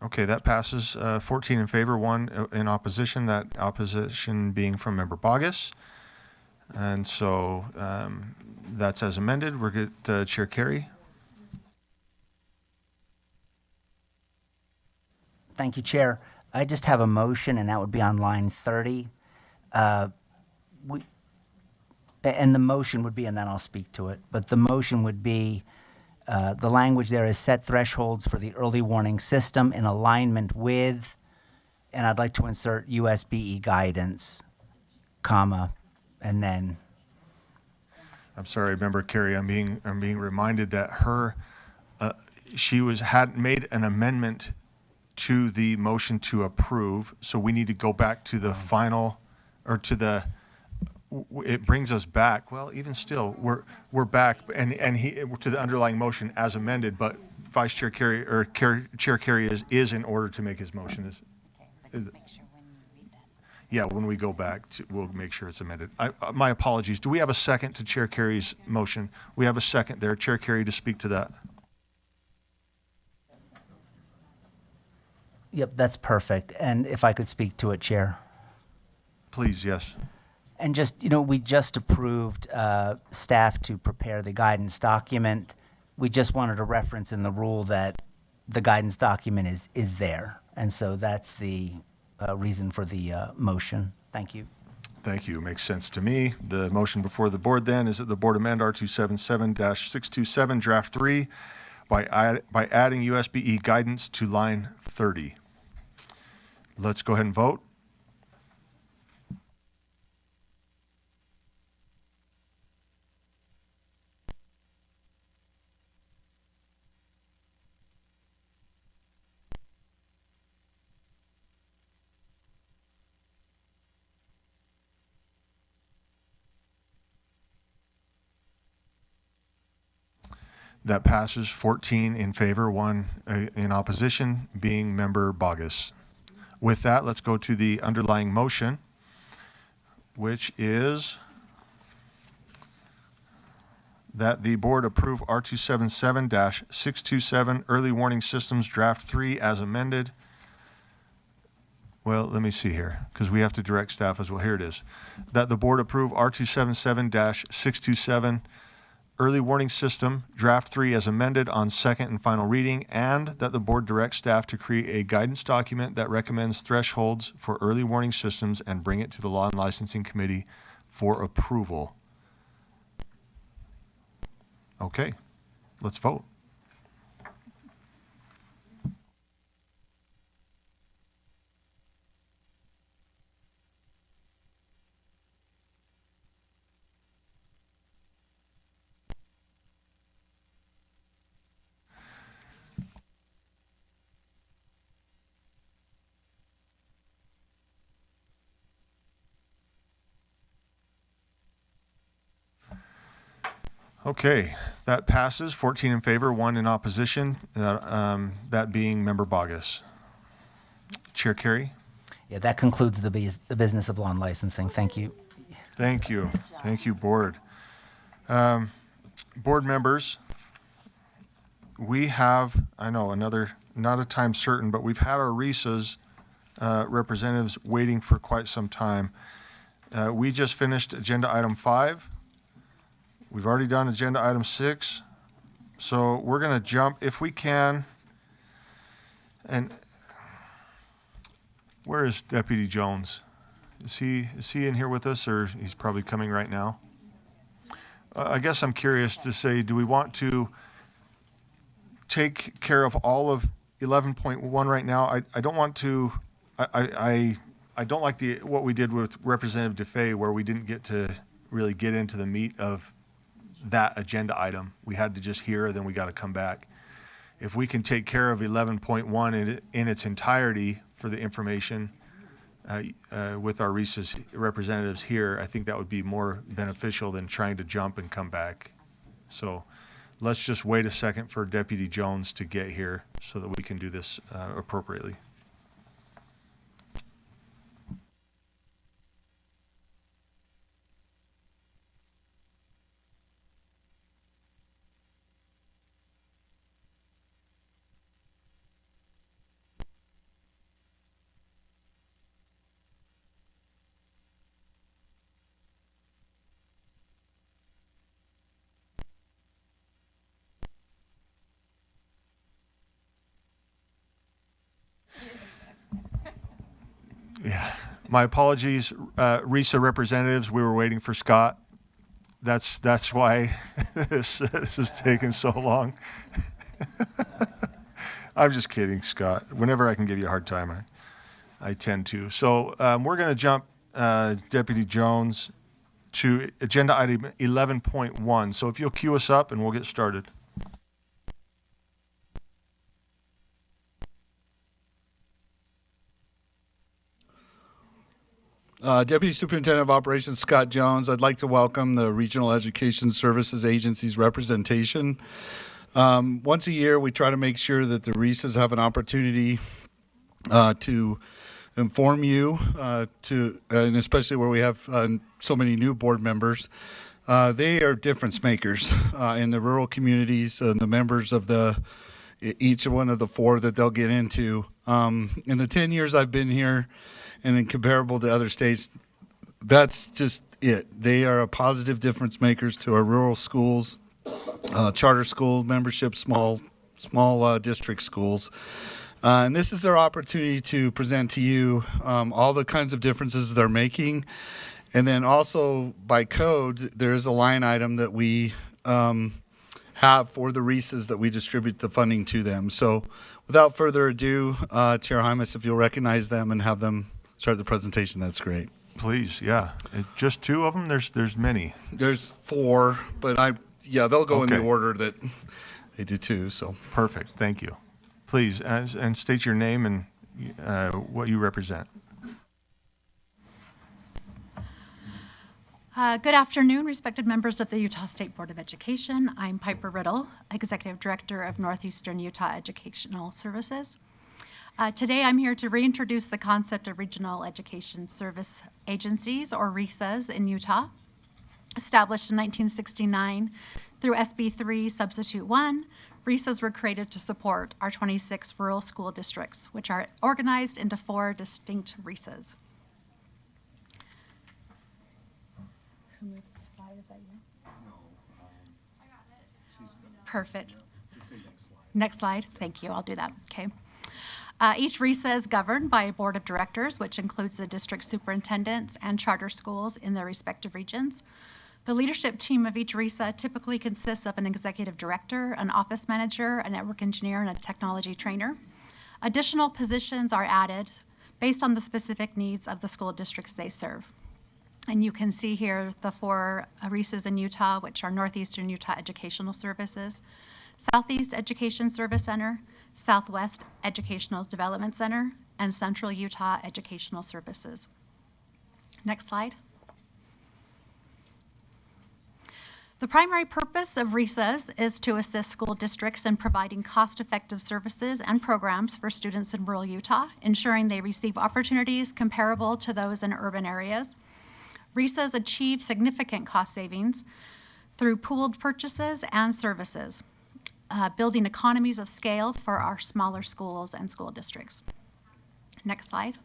Okay, that passes 14 in favor, 1 in opposition, that opposition being from Member Bogus. And so that's as amended. We're good, Chair Carey. Thank you, Chair. I just have a motion, and that would be on line 30. And the motion would be, and then I'll speak to it, but the motion would be, the language there is set thresholds for the early warning system in alignment with, and I'd like to insert USBE guidance, comma, and then. I'm sorry, Member Carey, I'm being reminded that she had made an amendment to the motion to approve, so we need to go back to the final, or to the, it brings us back, well, even still, we're back, and to the underlying motion as amended, but Vice Chair Carey, or Chair Carey is in order to make his motion. Yeah, when we go back, we'll make sure it's amended. My apologies. Do we have a second to Chair Carey's motion? We have a second there. Chair Carey, to speak to that. Yep, that's perfect. And if I could speak to it, Chair. Please, yes. And just, we just approved staff to prepare the guidance document. We just wanted a reference in the rule that the guidance document is there. And so that's the reason for the motion. Thank you. Thank you. Makes sense to me. The motion before the board then is that the board amend R277-627 draft 3 by adding USBE guidance to line 30. Let's go ahead and vote. That passes 14 in favor, 1 in opposition, being Member Bogus. With that, let's go to the underlying motion, which is that the board approve R277-627 Early Warning Systems Draft 3 as amended. Well, let me see here, because we have to direct staff as well. Here it is. That the board approve R277-627 Early Warning System, Draft 3 as amended on second and final reading, and that the board directs staff to create a guidance document that recommends thresholds for early warning systems and bring it to the Law and Licensing Committee for approval. Okay, let's vote. Okay, that passes 14 in favor, 1 in opposition, that being Member Bogus. Chair Carey? Yeah, that concludes the business of law and licensing. Thank you. Thank you. Thank you, board. Board members, we have, I know, not a time certain, but we've had our Reesa's representatives waiting for quite some time. We just finished agenda item 5. We've already done agenda item 6, so we're going to jump, if we can, and where is Deputy Jones? Is he in here with us, or he's probably coming right now? I guess I'm curious to say, do we want to take care of all of 11.1 right now? I don't want to, I don't like what we did with Representative DeFay, where we didn't get to really get into the meat of that agenda item. We had to just hear, then we got to come back. if we can take care of 11.1 in its entirety for the information with our Reese's representatives here, I think that would be more beneficial than trying to jump and come back. So let's just wait a second for Deputy Jones to get here so that we can do this appropriately. Yeah, my apologies, Reesa representatives. We were waiting for Scott. That's why this is taking so long. I'm just kidding, Scott. Whenever I can give you a hard time, I tend to. So we're going to jump, Deputy Jones, to agenda item 11.1. So if you'll cue us up and we'll get started. Deputy Superintendent of Operations Scott Jones, I'd like to welcome the Regional Education Services Agency's representation. Once a year, we try to make sure that the Reesas have an opportunity to inform you, and especially where we have so many new board members. They are difference makers in the rural communities and the members of each one of the four that they'll get into. In the 10 years I've been here, and in comparable to other states, that's just it. They are a positive difference makers to our rural schools, charter school membership, small district schools. And this is our opportunity to present to you all the kinds of differences they're making. And then also by code, there is a line item that we have for the Reesas that we distribute the funding to them. So without further ado, Chair Hymas, if you'll recognize them and have them start the presentation, that's great. Please, yeah. Just two of them? There's many. There's four, but they'll go in the order that they do too, so. Perfect, thank you. Please, and state your name and what you represent. Good afternoon, respected members of the Utah State Board of Education. I'm Piper Riddle, Executive Director of Northeastern Utah Educational Services. Today I'm here to reintroduce the concept of Regional Education Service Agencies, or RESAs, in Utah. Established in 1969 through SB 3 Substitute 1, RESAs were created to support our 26 rural school districts, which are organized into 4 distinct RESAs. Who moves the slide? Is that you? No. Perfect. Next slide. Thank you. I'll do that. Okay. Each RESA is governed by a board of directors, which includes the district superintendents and charter schools in their respective regions. The leadership team of each RESA typically consists of an executive director, an office manager, a network engineer, and a technology trainer. Additional positions are added based on the specific needs of the school districts they serve. And you can see here the 4 RESAs in Utah, which are Northeastern Utah Educational Services, Southeast Education Service Center, Southwest Educational Development Center, and Central Utah Educational Services. Next slide. The primary purpose of RESAs is to assist school districts in providing cost-effective services and programs for students in rural Utah, ensuring they receive opportunities comparable to those in urban areas. RESAs achieve significant cost savings through pooled purchases and services, building economies of scale for our smaller schools and school districts. Next slide.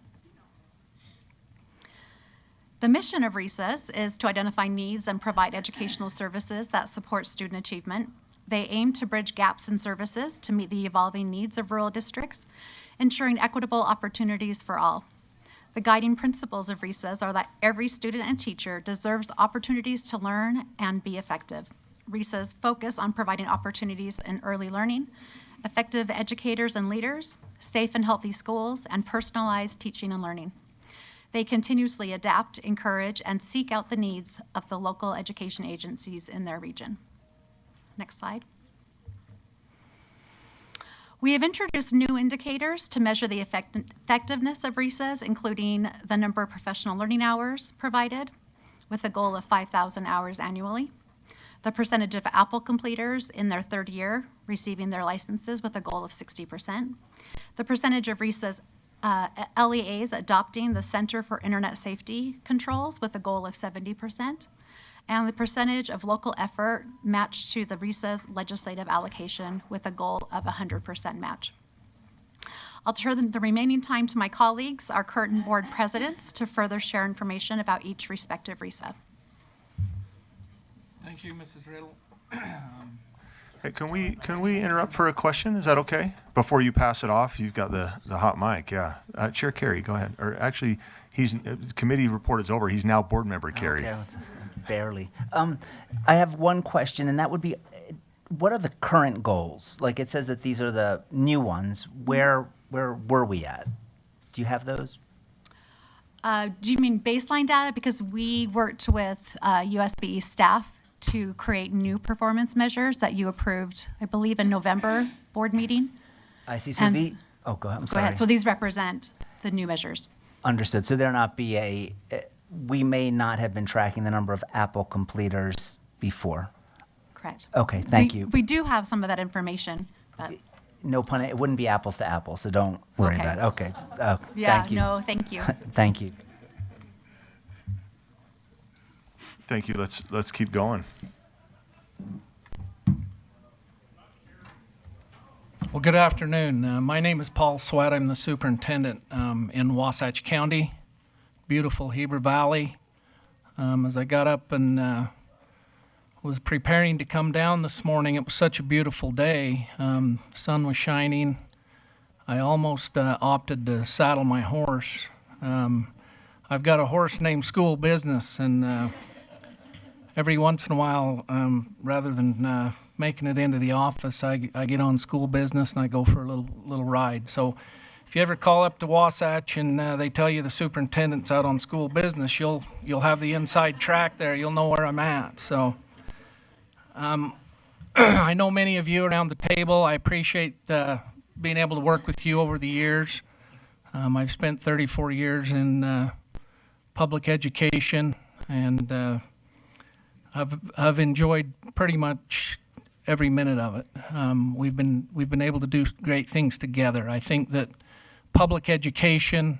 The mission of RESAs is to identify needs and provide educational services that support student achievement. They aim to bridge gaps in services to meet the evolving needs of rural districts, ensuring equitable opportunities for all. The guiding principles of RESAs are that every student and teacher deserves opportunities to learn and be effective. RESAs focus on providing opportunities in early learning, effective educators and leaders, safe and healthy schools, and personalized teaching and learning. They continuously adapt, encourage, and seek out the needs of the local education agencies in their region. Next slide. We have introduced new indicators to measure the effectiveness of Reesa's, including the number of professional learning hours provided, with a goal of 5,000 hours annually, the percentage of Apple completers in their third year receiving their licenses with a goal of 60%, the percentage of Reesa's LEAs adopting the Center for Internet Safety Controls with a goal of 70%, and the percentage of local effort matched to the Reesa's legislative allocation with a goal of 100% match. I'll turn the remaining time to my colleagues, our current board presidents, to further share information about each respective Reesa. Thank you, Mrs. Riddle. Hey, can we interrupt for a question? Is that okay? Before you pass it off, you've got the hot mic. Yeah, Chair Carey, go ahead. Or actually, the committee report is over. He's now board member Carey. Okay, barely. I have one question, and that would be, what are the current goals? Like it says that these are the new ones. Where were we at? Do you have those? Do you mean baseline data? Because we worked with USBE staff to create new performance measures that you approved, I believe, in November board meeting. I see. So And oh, go ahead. I'm Go sorry. ahead. So these represent the new measures. Understood. So there not be we may not have been tracking the number of Apple completers before. Correct. Okay, thank you. We do have some of that information, but No pun. It wouldn't be apples to apples, so don't worry Okay. about it. Okay. yeah, Thank you. no, thank you. Thank you. Thank you. Let's keep going. Well, good afternoon. My name is Paul Sweat. I'm the superintendent in Wasatch County, beautiful Heber Valley. As I got up and was preparing to come down this morning, it was such a beautiful day. The sun was shining. I almost opted to saddle my horse. I've got a horse named School Business, and every once in a while, rather than making it into the office, I get on School Business and I go for a little ride. So if you ever call up to Wasatch and they tell you the superintendent's out on School Business, you'll have the inside track there. You'll know where I'm at. So I know many of you around the table. I appreciate being able to work with you over the years. I've spent 34 years in public education, and I've enjoyed pretty much every minute of it. We've been able to do great things together. I think that public education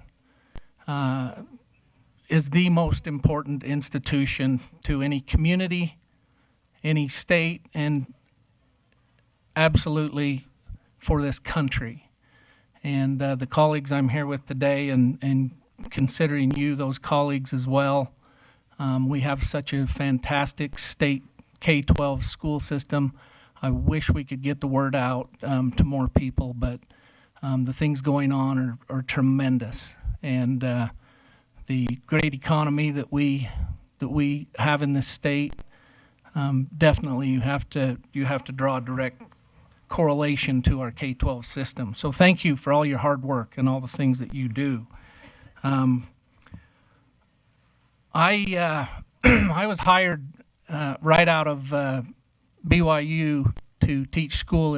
is the most important institution to any community, any state, and absolutely for this country. And the colleagues I'm here with today, and considering you those colleagues as well, we have such a fantastic state K-12 school system. I wish we could get the word out to more people, but the things going on are tremendous. And the great economy that we have in this state, definitely you have to draw a direct correlation to our K-12 system. So thank you for all your hard work and all the things that you do. I was hired right out of BYU to teach school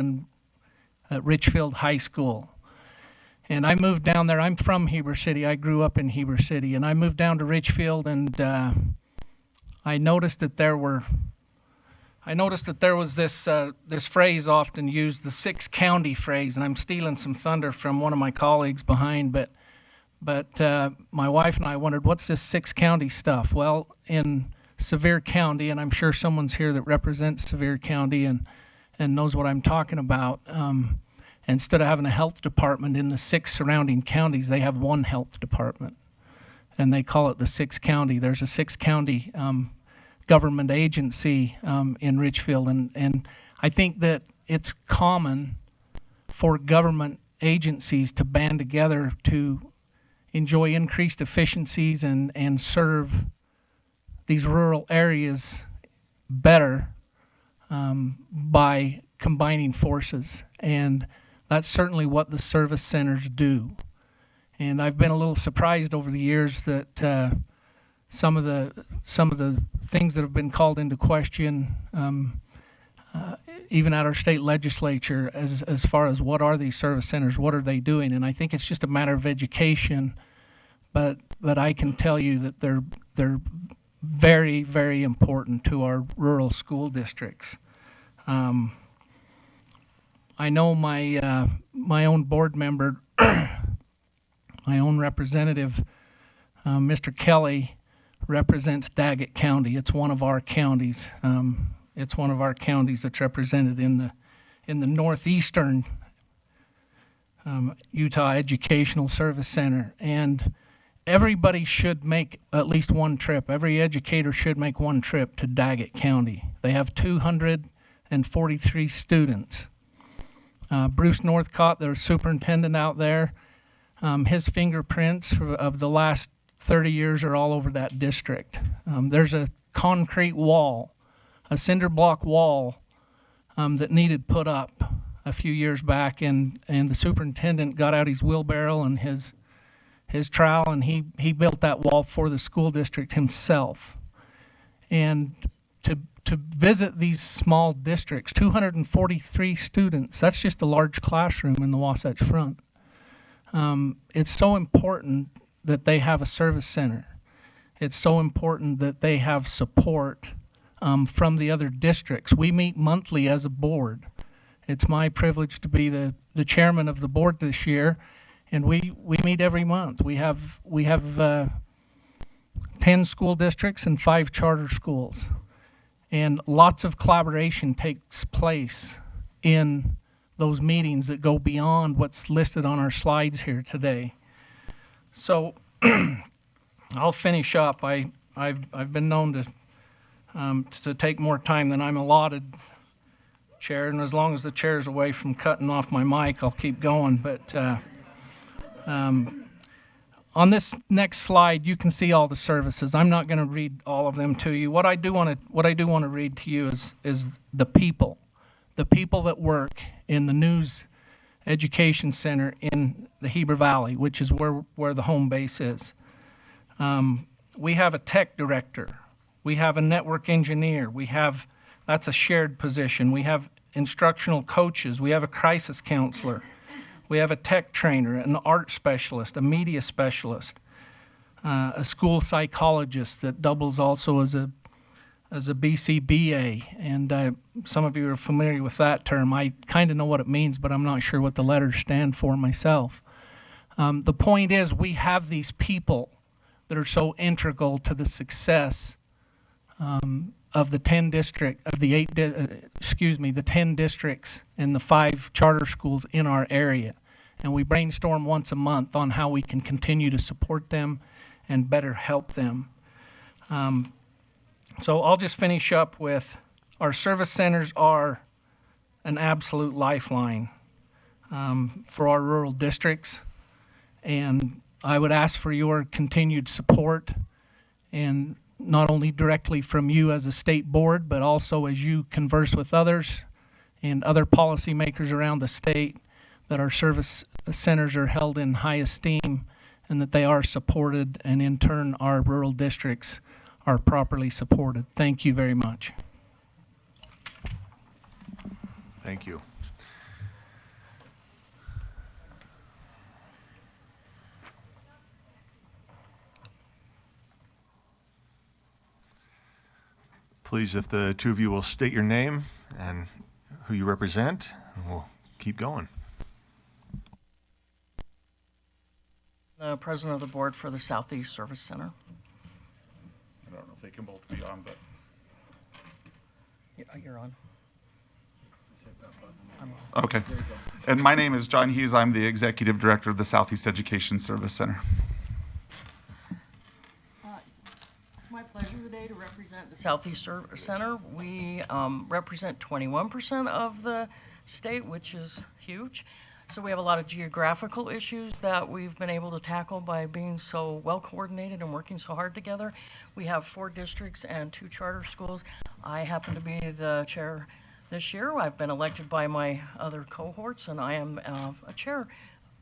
at Richfield High School. And I moved down there. I'm from Heber City. I grew up in Heber City. And I moved down to Richfield, and I noticed that there was this phrase often used, the 6-county phrase. And I'm stealing some thunder from one of my colleagues behind, but my wife and I wondered, what's this 6-county stuff? Well, in Sevier County, and I'm sure someone's here that represents Sevier County and knows what I'm talking about, instead of having a health department in the 6 surrounding counties, they have one health department, and they call it the 6-county. There's a 6-county government agency in Richfield, and I think that it's common for government agencies to band together to enjoy increased efficiencies and serve these rural areas better by combining forces. And that's certainly what the service centers do. And I've been a little surprised over the years that some of the things that have been called into question even at our state legislature, as far as what are these service centers, what are they doing? And I think it's just a matter of education, but I can tell you that they're very, very important to our rural school districts. I know my my own board member, my own representative, Mr. Kelly, represents Daggett County. It's one of our counties. It's one of our counties that's represented in the northeastern Utah Educational Service Center. And everybody should make at least one trip. Every educator should make one trip to Daggett County. They have 243 students. Bruce Northcott, their superintendent out there, his fingerprints of the last 30 years are all over that district. There's a concrete wall, a cinder block wall that needed put up a few years back, and the superintendent got out his wheelbarrow and his trowel, and he built that wall for the school district himself. And to visit these small districts, 243 students, that's just a large classroom in the Wasatch Front. It's so important that they have a service center. It's so important that they have support from the other districts. We meet monthly as a board. It's my privilege to be the chairman of the board this year, and we meet every month. We have 10 school districts and 5 charter schools. And lots of collaboration takes place in those meetings that go beyond what's listed on our slides here today. So I'll finish up. I've been known to take more time than I'm allotted, Chair, and as long as the chair's away from cutting off my mic, I'll keep going. But on this next slide, you can see all the services. I'm not going to read all of them to you. What I do want to read to you is the people that work in the News Education Center in the Heber Valley, which is where the home base is. We have a tech director. We have a network engineer. That's a shared position. We have instructional coaches. We have a crisis counselor. We have a tech trainer, an art specialist, a media specialist, a school psychologist that doubles also as a BCBA. And some of you are familiar with that term. I kind of know what it means, but I'm not sure what the letters stand for myself. The point is, we have these people that are so integral to the success of the 10 districts and the 5 charter schools in our area. And we brainstorm once a month on how we can continue to support them and better help them. So I'll just finish up with our service centers are an absolute lifeline for our rural districts. And I would ask for your continued support, and not only directly from you as a state board, but also as you converse with others and other policymakers around the state, that our service centers are held in high esteem and that they are supported, and in turn our rural districts are properly supported. Thank you very much. Thank you. Please, if the two of you will state your name and who you represent, and we'll keep going. The president of the board for the Southeast Service Center. I don't know if they can both be on, but Yeah, you're on. okay. And my name is John Hughes. I'm the executive director of the Southeast Education Service Center. It's my pleasure today to represent the Southeast Service Center. We represent 21% of the state, which is huge. So we have a lot of geographical issues that we've been able to tackle by being so well coordinated and working so hard together. We have 4 districts and 2 charter schools. I happen to be the chair this year. I've been elected by my other cohorts, and I am a chair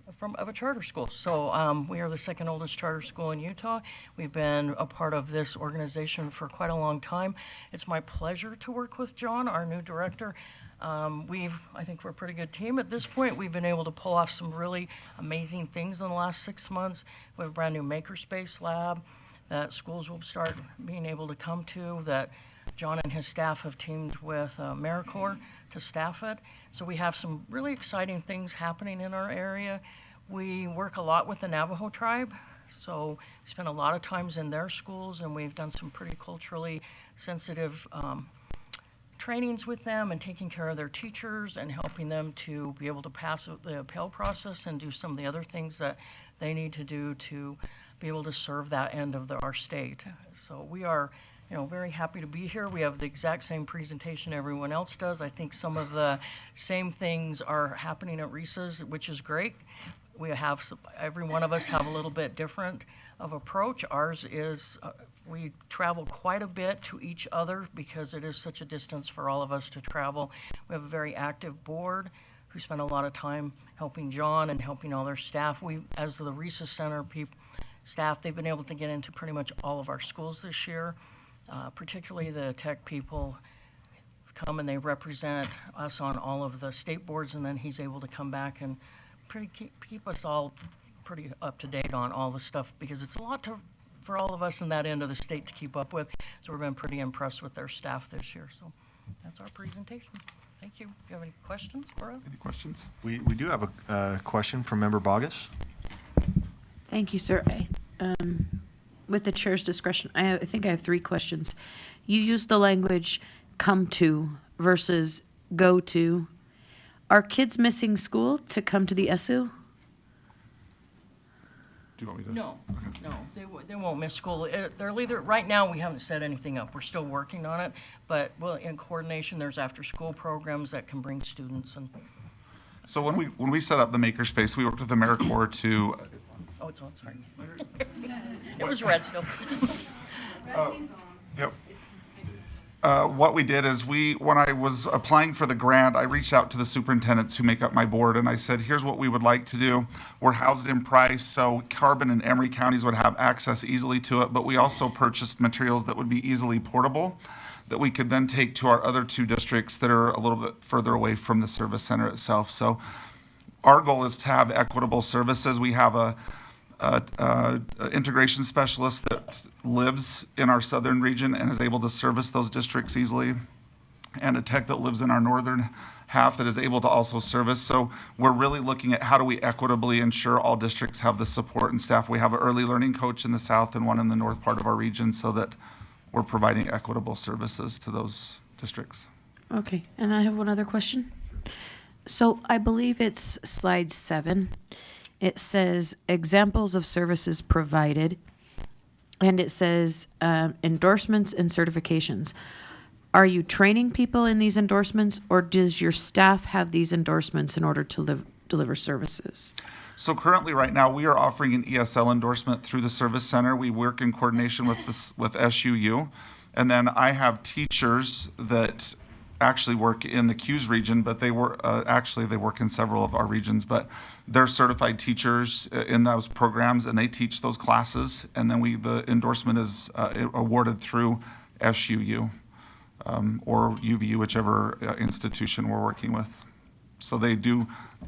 of a charter school. So we are the second oldest charter school in Utah. We've been a part of this organization for quite a long time. It's my pleasure to work with John, our new director. I think we're a pretty good team at this point. We've been able to pull off some really amazing things in the last 6 months. We have a brand new makerspace lab that schools will start being able to come to, that John and his staff have teamed with AmeriCorps to staff it. So we have some really exciting things happening in our area. We work a lot with the Navajo tribe, so we spend a lot of times in their schools, and we've done some pretty culturally sensitive trainings with them and taking care of their teachers and helping them to be able to pass the appeal process and do some of the other things that they need to do to be able to serve that end of our state. So we are very happy to be here. We have the exact same presentation everyone else does. I think some of the same things are happening at Reesa's, which is great. We have, every one of us have a little bit different of approach. Ours is, we travel quite a bit to each other because it is such a distance for all of us to travel. We have a very active board who spend a lot of time helping John and helping all their staff. We, as the Reesa Center staff, they've been able to get into pretty much all of our schools this year. Particularly the tech people come and they represent us on all of the state boards, and then he's able to come back and keep us all pretty up to date on all the stuff, because it's a lot for all of us in that end of the state to keep up with. So we've been pretty impressed with their staff this year. So that's our presentation. Thank you. Do you have any questions for us? Any questions? We do have a question from Member Bogus. Thank you, sir. With the chair's discretion, I think I have 3 questions. You used the language come to versus go to. Are kids missing school to come to the SU? Do you want me to? No, they won't miss school. They're either, right now we haven't set anything up. We're still working on it, but in coordination, there's after-school programs that can bring students. And So when we set up the makerspace, we worked with AmeriCorps to. Oh, it's on, sorry. It was red still. Yep. What we did is when I was applying for the grant, I reached out to the superintendents who make up my board, and I said, here's what we would like to do. We're housed in Price, so Carbon and Emory counties would have access easily to it, but we also purchased materials that would be easily portable that we could then take to our other 2 districts that are a little bit further away from the service center itself. So our goal is to have equitable services. We have a integration specialist that lives in our southern region and is able to service those districts easily, and a tech that lives in our northern half that is able to also service. So we're really looking at how do we equitably ensure all districts have the support and staff. We have an early learning coach in the south and one in the north part of our region, so that we're providing equitable services to those districts. Okay, and I have one other question. So I believe it's slide 7. It says examples of services provided, and it says endorsements and certifications. Are you training people in these endorsements, or does your staff have these endorsements in order to deliver services? So currently, right now, we are offering an ESL endorsement through the Service Center. We work in coordination with SUU, and then I have teachers that actually work in the Q's region, but they work in several of our regions, but they're certified teachers in those programs, and they teach those classes, and then the endorsement is awarded through SUU or UVU, whichever institution we're working with. So they do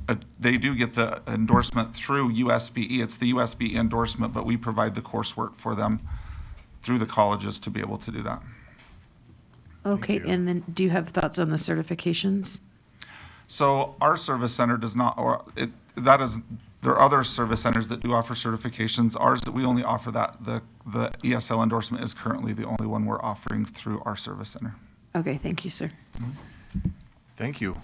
get the endorsement through USBE. It's the USBE endorsement, but we provide the coursework for them through the colleges to be able to do that. Okay, and then do you have thoughts on the certifications? So our service center does not, there are other service centers that do offer certifications. Ours, we only offer that. The ESL endorsement is currently the only one we're offering through our service center. Okay, thank you, sir. Thank you.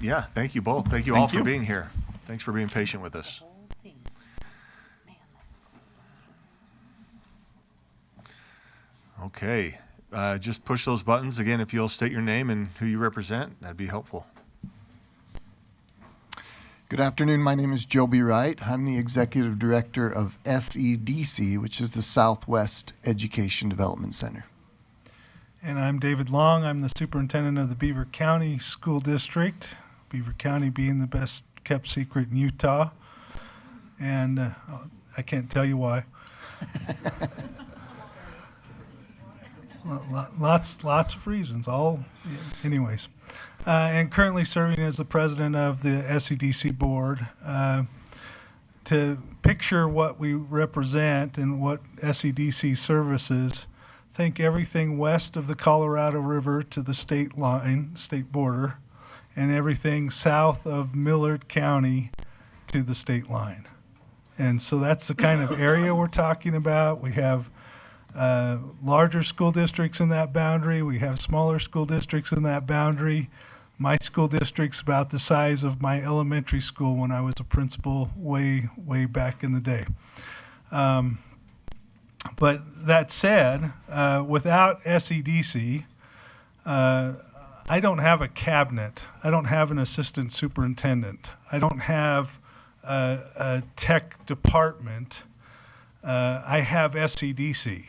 Yeah, thank you both. Thank you all for being here. Thanks for being patient with us. Okay, just push those buttons. Again, if you'll state your name and who you represent, that'd be helpful. Good afternoon. My name is Joby Wright. I'm the Executive Director of SEDC, which is the Southwest Education Development Center. And I'm David Long. I'm the Superintendent of the Beaver County School District, Beaver County being the best kept secret in Utah, and I can't tell you why. Lots of reasons. Anyways, and currently serving as the president of the SEDC board. To picture what we represent and what SEDC services, think everything west of the Colorado River to the state border, and everything south of Millard County to the state line. And so that's the kind of area we're talking about. We have larger school districts in that boundary. We have smaller school districts in that boundary. My school district's about the size of my elementary school when I was a principal way back in the day. But that said, without SEDC, I don't have a cabinet. I don't have an assistant superintendent. I don't have a tech department. I have SEDC.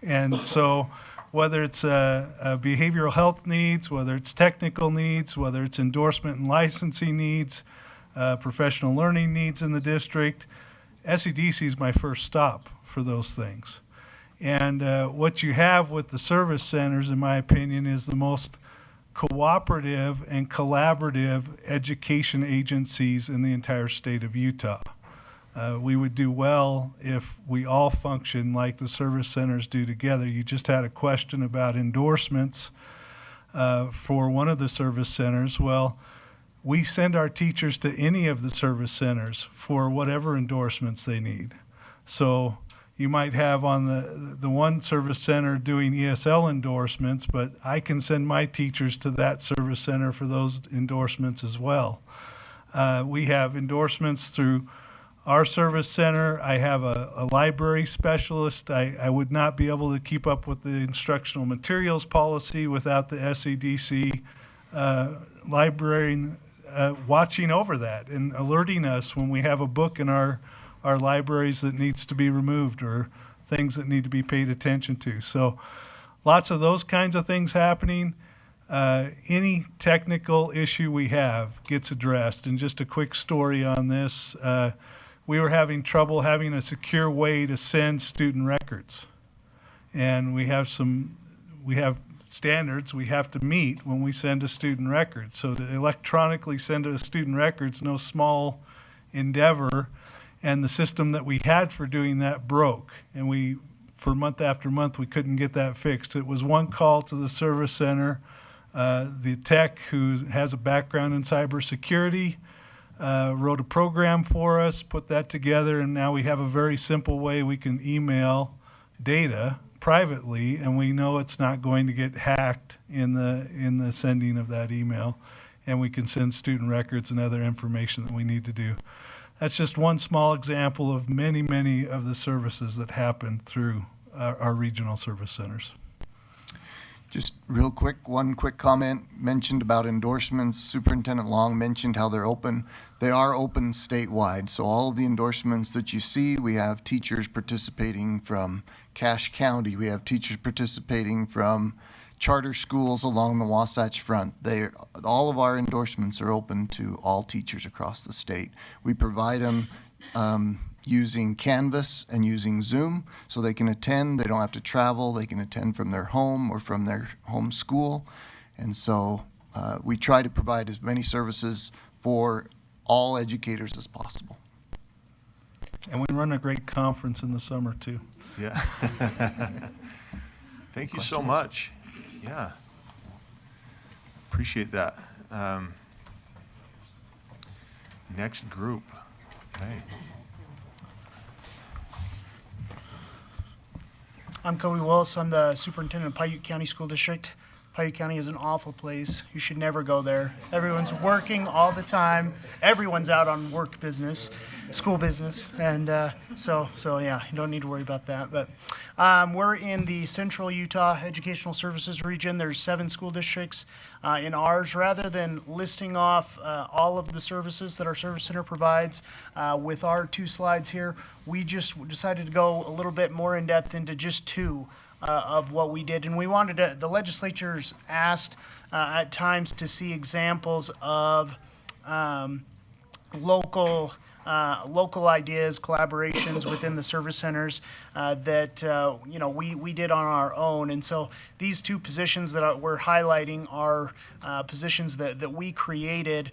And so whether it's behavioral health needs, whether it's technical needs, whether it's endorsement and licensing needs, professional learning needs in the district, SEDC is my first stop for those things. And what you have with the service centers, in my opinion, is the most cooperative and collaborative education agencies in the entire state of Utah. We would do well if we all function like the service centers do together. You just had a question about endorsements for one of the service centers. Well, we send our teachers to any of the service centers for whatever endorsements they need. So you might have on the one service center doing ESL endorsements, but I can send my teachers to that service center for those endorsements as well. We have endorsements through our service center. I have a library specialist. I would not be able to keep up with the instructional materials policy without the SEDC librarian watching over that and alerting us when we have a book in our libraries that needs to be removed or things that need to be paid attention to. So lots of those kinds of things happening. Any technical issue we have gets addressed. And just a quick story on this. We were having trouble having a secure way to send student records. And we have standards we have to meet when we send a student record. So to electronically send a student record's no small endeavor. And the system that we had for doing that broke. And for month after month, we couldn't get that fixed. It was one call to the service center. The tech, who has a background in cybersecurity, wrote a program for us, put that together, and now we have a very simple way we can email data privately, and we know it's not going to get hacked in the sending of that email, and we can send student records and other information that we need to do. That's just one small example of many, many of the services that happen through our regional service centers. Just real quick, one quick comment mentioned about endorsements. Superintendent Long mentioned how they're open. They are open statewide. So all of the endorsements that you see, we have teachers participating from Cache County. We have teachers participating from charter schools along the Wasatch Front. All of our endorsements are open to all teachers across the state. We provide them using Canvas and using Zoom, so they can attend. They don't have to travel. They can attend from their home or from their home school. And so we try to provide as many services for all educators as possible. And we run a great conference in the summer too. Yeah. Thank you so much. Yeah. Appreciate that. Next group. Okay. I'm Cody Willis. I'm the superintendent of Paiute County School District. Paiute County is an awful place. You should never go there. Everyone's working all the time. Everyone's out on work business, school business, and so yeah, you don't need to worry about that. But we're in the Central Utah Educational Services region. There's 7 school districts in ours. Rather than listing off all of the services that our service center provides with our 2 slides here, we just decided to go a little bit more in depth into just 2 of what we did. And we wanted to, the legislature's asked at times to see examples of local ideas, collaborations within the service centers that we did on our own. And so these two positions that we're highlighting are positions that we created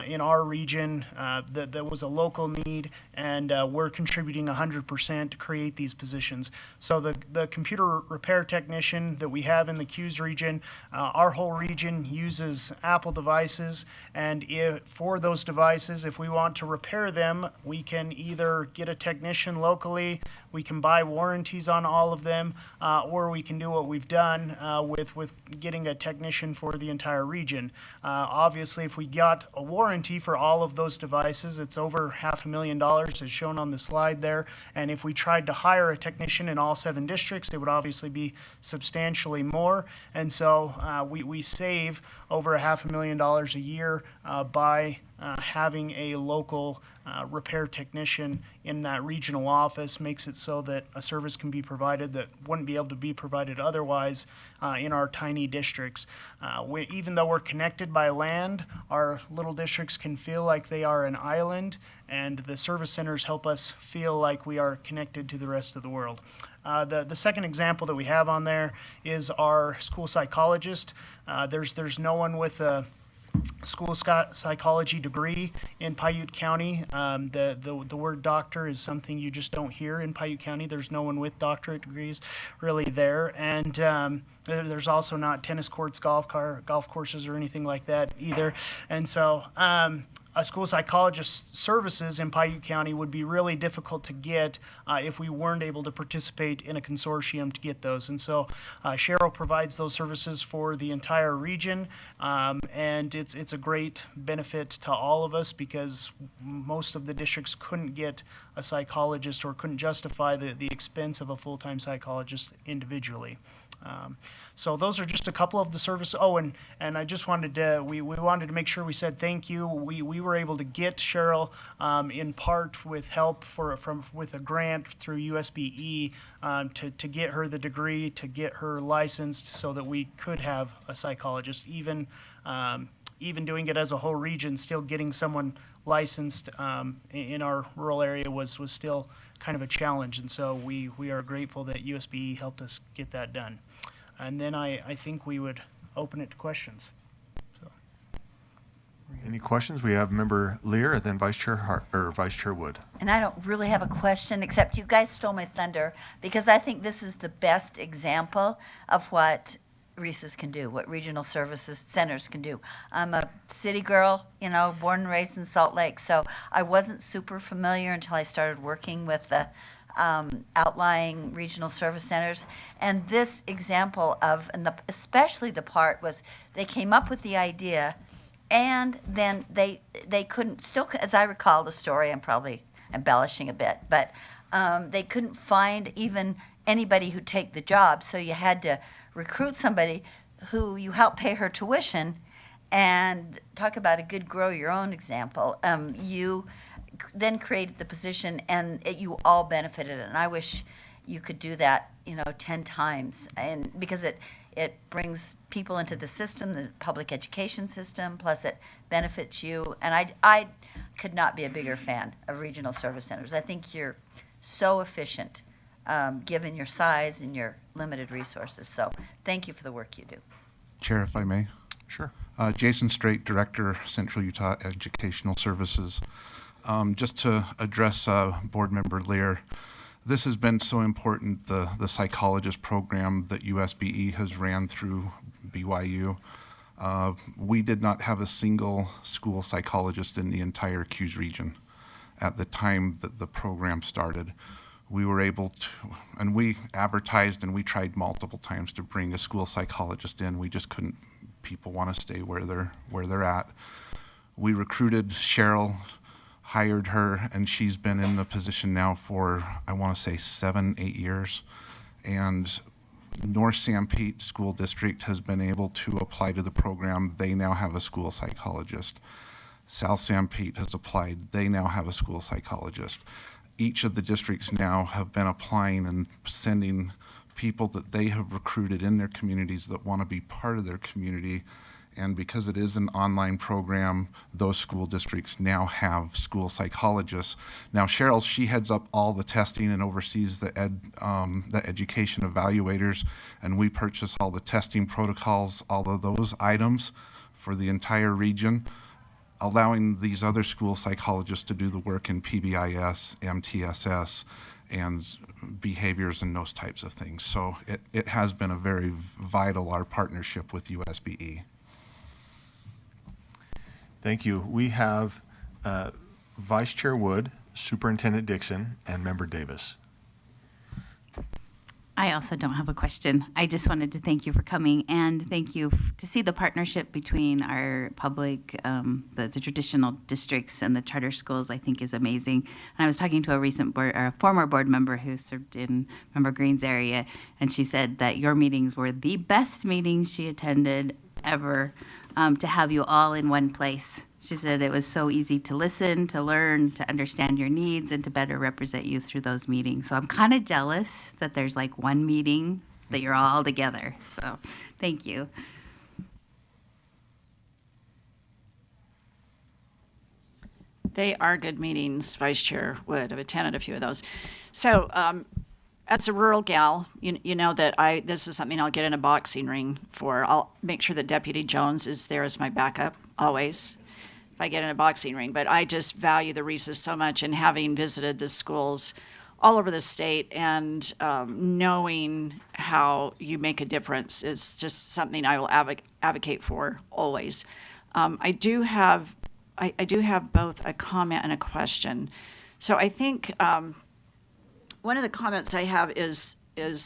in our region that was a local need, and we're contributing 100% to create these positions. So the computer repair technician that we have in the Q's region, our whole region uses Apple devices, and for those devices, if we want to repair them, we can either get a technician locally, we can buy warranties on all of them, or we can do what we've done with getting a technician for the entire region. Obviously, if we got a warranty for all of those devices, it's over $500,000 as shown on the slide there. And if we tried to hire a technician in all 7 districts, it would obviously be substantially more. And so we save over $500,000 a year by having a local repair technician in that regional office. Makes it so that a service can be provided that wouldn't be able to be provided otherwise in our tiny districts. Even though we're connected by land, our little districts can feel like they are an island, and the service centers help us feel like we are connected to the rest of the world. The second example that we have on there is our school psychologist. There's no one with a school psychology degree in Paiute County. The word doctor is something you just don't hear in Paiute County. There's no one with doctorate degrees really there. And there's also not tennis courts, golf courses, or anything like that either. And so a school psychologist services in Paiute County would be really difficult to get if we weren't able to participate in a consortium to get those. And so Cheryl provides those services for the entire region, and it's a great benefit to all of us because most of the districts couldn't get a psychologist or couldn't justify the expense of a full-time psychologist individually. So those are just a couple of the services. Oh, and I just wanted to, we wanted to make sure we said thank you. We were able to get Cheryl in part with help with a grant through USBE to get her the degree, to get her licensed so that we could have a psychologist. Even doing it as a whole region, still getting someone licensed in our rural area was still kind of a challenge. And so we are grateful that USBE helped us get that done. And then I think we would open it to questions. So. Any questions? We have Member Lear and then Vice Chair Wood. And I don't really have a question, except you guys stole my thunder, because I think this is the best example of what Reesa's can do, what regional services centers can do. I'm a city girl, born and raised in Salt Lake, so I wasn't super familiar until I started working with the outlying regional service centers. And this example of, especially the part was they came up with the idea, and then they couldn't, still, as I recall the story, I'm probably embellishing a bit, but they couldn't find even anybody who'd take the job, so you had to recruit somebody who you help pay her tuition. And talk about a good grow your own example. You then created the position, and you all benefited. And I wish you could do that, 10 times. And because it brings people into the system, the public education system, plus it benefits you. And I could not be a bigger fan of regional service centers. I think you're so efficient, given your size and your limited resources. So thank you for the work you do. Chair, if I may. Sure. Jason Straight, Director, Central Utah Educational Services. Just to address Board Member Lear, this has been so important, the psychologist program that USBE has ran through BYU. We did not have a single school psychologist in the entire Q's region at the time that the program started. We were able to, and we advertised and we tried multiple times to bring a school psychologist in. We just couldn't. People want to stay where they're at. We recruited Cheryl, hired her, and she's been in the position now for, I want to say, 7-8 years. And North Sanpete School District has been able to apply to the program. They now have a school psychologist. South Sanpete has applied. They now have a school psychologist. Each of the districts now have been applying and sending people that they have recruited in their communities that want to be part of their community And because it is an online program, those school districts now have school psychologists. Now Cheryl, she heads up all the testing and oversees the education evaluators, and we purchase all the testing protocols, all of those items for the entire region, allowing these other school psychologists to do the work in PBIS, MTSS, and behaviors and those types of things. So it has been a very vital, our partnership with USBE. Thank you. We have Vice Chair Wood, Superintendent Dixon, and Member Davis. I also don't have a question. I just wanted to thank you for coming, and thank you to see the partnership between our public, the traditional districts and the charter schools, I think is amazing. And I was talking to a former board member who served in Member Green's area, and she said that your meetings were the best meetings she attended ever, to have you all in one place. She said it was so easy to listen, to learn, to understand your needs, and to better represent you through those meetings. So I'm kind of jealous that there's like one meeting that you're all together. So thank you. They are good meetings, Vice Chair Wood. I've attended a few of those. So as a rural gal, you know that this is something I'll get in a boxing ring for. I'll make sure that Deputy Jones is there as my backup, always, if I get in a boxing ring. But I just value the Reesas so much, and having visited the schools all over the state and knowing how you make a difference is just something I will advocate for always. I do have both a comment and a question. So I think one of the comments I have is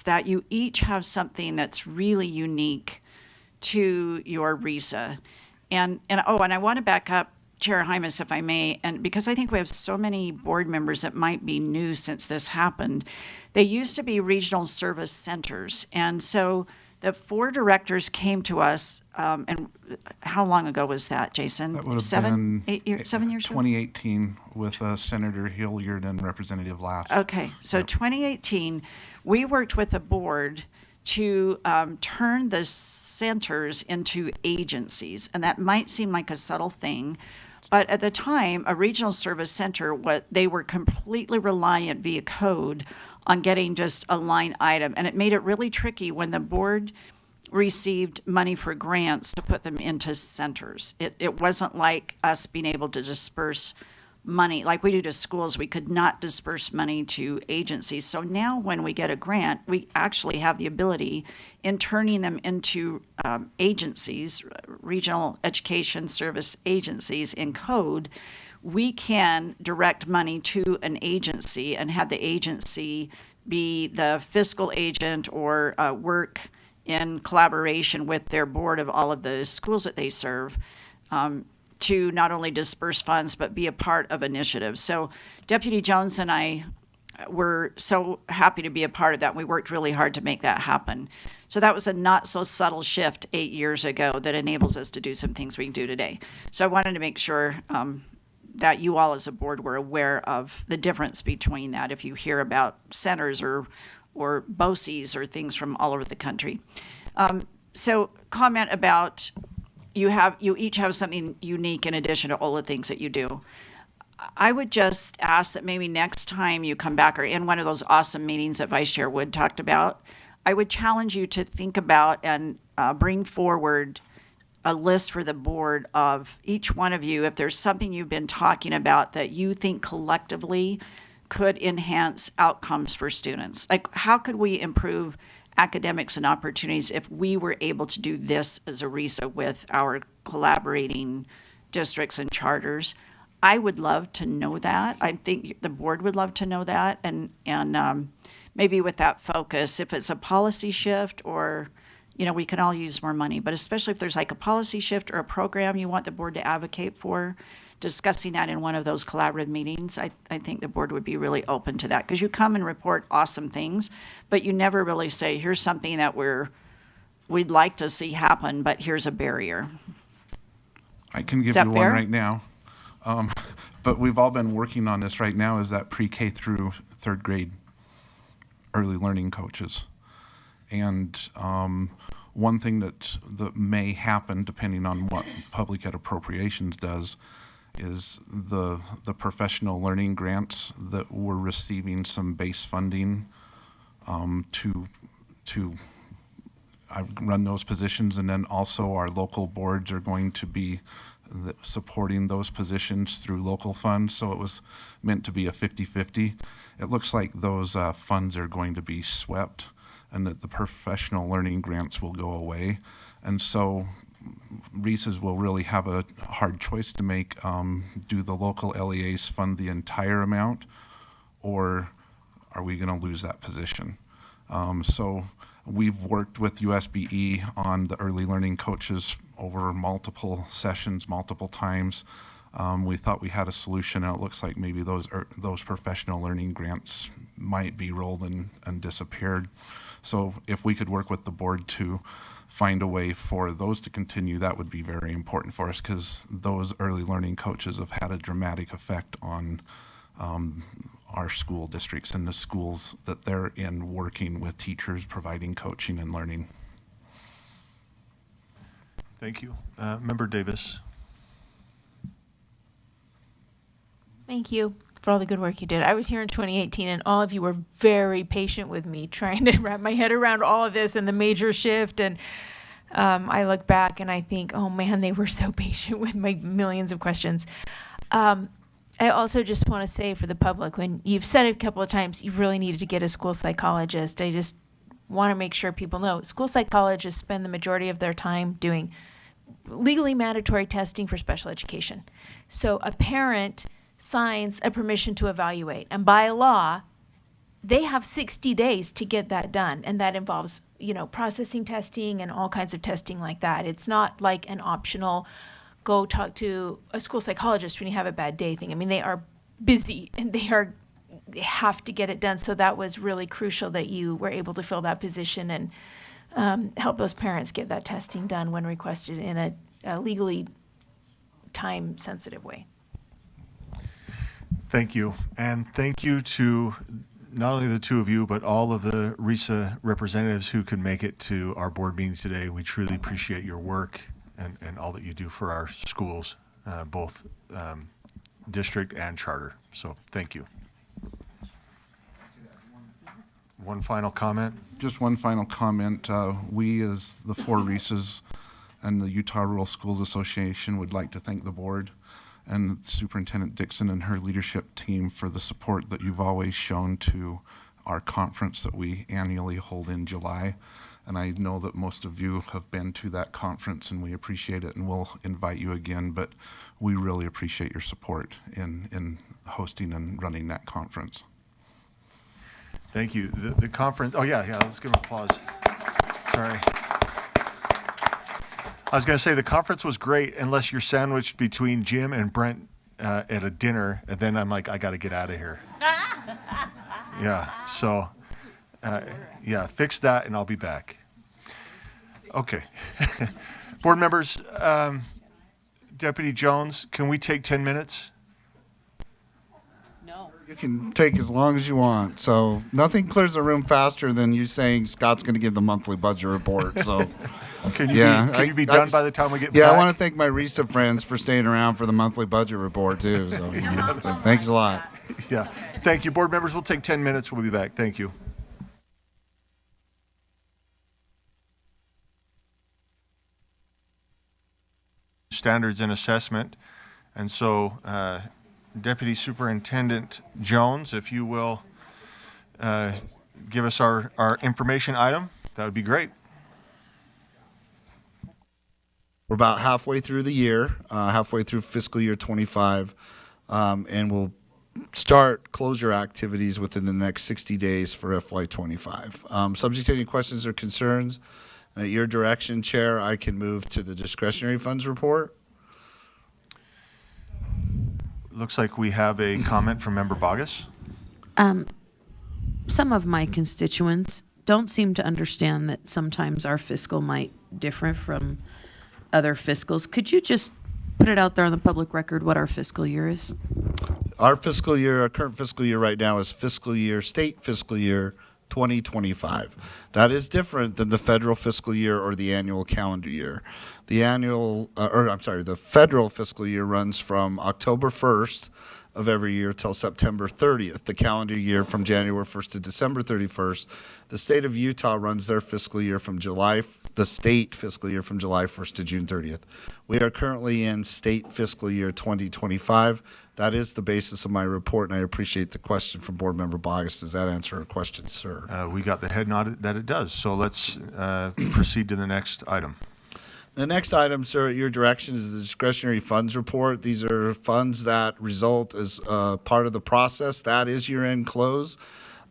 that you each have something that's really unique to your Reesa. And I want to back up, Chair Hymas, if I may, and because I think we have so many board members that might be new since this happened. They used to be regional service centers. And so the 4 directors came to us, and how long ago was that, Jason? That would have 7 been years ago? 2018 with Senator Hilliard and Representative Last. Okay, so Yep. 2018, we worked with the board to turn the centers into agencies, and that might seem like a subtle thing, but at the time, a regional service center, they were completely reliant via code on getting just a line item, and it made it really tricky when the board received money for grants to put them into centers. It wasn't like us being able to disperse money like we do to schools. We could not disperse money to agencies. So now when we get a grant, we actually have the ability in turning them into agencies, regional education service agencies in code. We can direct money to an agency and have the agency be the fiscal agent or work in collaboration with their board of all of the schools that they serve, to not only disperse funds, but be a part of initiatives. So Deputy Jones and I were so happy to be a part of that. We worked really hard to make that happen. So that was a not so subtle shift 8 years ago that enables us to do some things we can do today. So I wanted to make sure that you all as a board were aware of the difference between that if you hear about centers or BOCES or things from all over the country. So comment about you each have something unique in addition to all the things that you do. I would just ask that maybe next time you come back or in one of those awesome meetings that Vice Chair Wood talked about, I would challenge you to think about and bring forward a list for the board of each one of you, if there's something you've been talking about that you think collectively could enhance outcomes for students. Like, how could we improve academics and opportunities if we were able to do this as a Reesa with our collaborating districts and charters? I would love to know that. I think the board would love to know that, and maybe with that focus, if it's a policy shift or, we can all use more money, but especially if there's like a policy shift or a program you want the board to advocate for, discussing that in one of those collaborative meetings, I think the board would be really open to that, because you come and report awesome things, but you never really say, here's something that we'd like to see happen, but here's a barrier. I can give Is that you fair? one right now. But we've all been working on this right now, is that pre-K through 3rd grade early learning coaches. And one thing that may happen, depending on what public ed appropriations does, is the professional learning grants that we're receiving some base funding to run those positions, and then also our local boards are going to be supporting those positions through local funds. So it was meant to be a 50-50. It looks like those funds are going to be swept, and that the professional learning grants will go away. And so Reese's will really have a hard choice to make. Do the local LEAs fund the entire amount, or are we going to lose that position? So we've worked with USBE on the early learning coaches over multiple sessions, multiple times. We thought we had a solution, and it looks like maybe those professional learning grants might be rolled and disappeared. So if we could work with the board to find a way for those to continue, that would be very important for us, because those early learning coaches have had a dramatic effect on our school districts and the schools that they're in, working with teachers, providing coaching and learning. Thank you. Member Davis. Thank you for all the good work you did. I was here in 2018, and all of you were very patient with me, trying to wrap my head around all of this and the major shift. And I look back and I think, oh man, they were so patient with my millions of questions. I also just want to say for the public, when you've said it a couple of times, you really needed to get a school psychologist. I just want to make sure people know school psychologists spend the majority of their time doing legally mandatory testing for special education. So a parent signs a permission to evaluate, and by law they have 60 days to get that done, and that involves, you know, processing testing and all kinds of testing like that. It's not like an optional go talk to a school psychologist when you have a bad day thing. I mean, they are busy and they have to get it done. So that was really crucial that you were able to fill that position and help those parents get that testing done when requested in a legally time sensitive way. Thank you. And thank you to not only the two of you, but all of the Reesa representatives who could make it to our board meeting today. We truly appreciate your work and all that you do for our schools, both district and charter. So thank you. One final comment? Just one final comment. We, as the four Reesas and the Utah Rural Schools Association, would like to thank the board and Superintendent Dixon and her leadership team for the support that you've always shown to our conference that we annually hold in July. And I know that most of you have been to that conference, and we appreciate it, and we'll invite you again. But we really appreciate your support in hosting and running that conference. Thank you. The conference, oh yeah, let's give them applause. Sorry. I was going to say the conference was great unless you're sandwiched between Jim and Brent at a dinner, and then I'm like, I got to get out of here. Yeah, so yeah, fix that and I'll be back. Okay. Board members, Deputy Jones, can we take 10 minutes? You can take as long as you want. So nothing clears the room faster than you saying Scott's going to give the monthly budget report. So can you be done by the time we get back? Yeah, I want to thank my Reesa friends for staying around for the monthly budget report too. So thanks a lot. Yeah, thank you. Board members, we'll take 10 minutes. We'll be back. Thank you. Standards and assessment. And so Deputy Superintendent Jones, if you will give us our information item, that would be great. We're about halfway through the year, halfway through fiscal year 25, and we'll start closure activities within the next 60 days for FY25. Subject to any questions or concerns, at your direction, Chair, I can move to the discretionary funds report. Looks like we have a comment from Member Bogus. Some of my constituents don't seem to understand that sometimes our fiscal might differ from other fiscals. Could you just put it out there on the public record what our fiscal year is? Our fiscal year, our current fiscal year right now is state fiscal year 2025. That is different than the federal fiscal year or the annual calendar year. The federal fiscal year runs from October 1st of every year till September 30th. The calendar year from January 1st to December 31st. The state of Utah runs their fiscal year from the state fiscal year from July 1st to June 30th. We are currently in state fiscal year 2025. That is the basis of my report, and I appreciate the question from Board Member Bogus. Does that answer her question, sir? We got the head nod that it does. So let's proceed to the next item. The next item, sir, at your direction is the discretionary funds report. These are funds that result as part of the process. That is year-end close.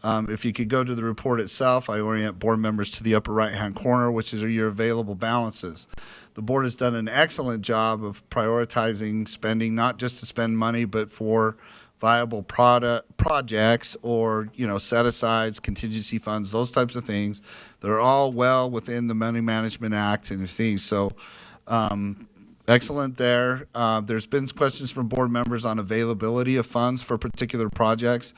If you could go to the report itself, I orient board members to the upper right-hand corner, which is your available balances. The board has done an excellent job of prioritizing spending, not just to spend money, but for viable projects or, set-asides, contingency funds, those types of things. They're all well within the Money Management Act and things. So, excellent there. There's been questions from board members on availability of funds for particular projects.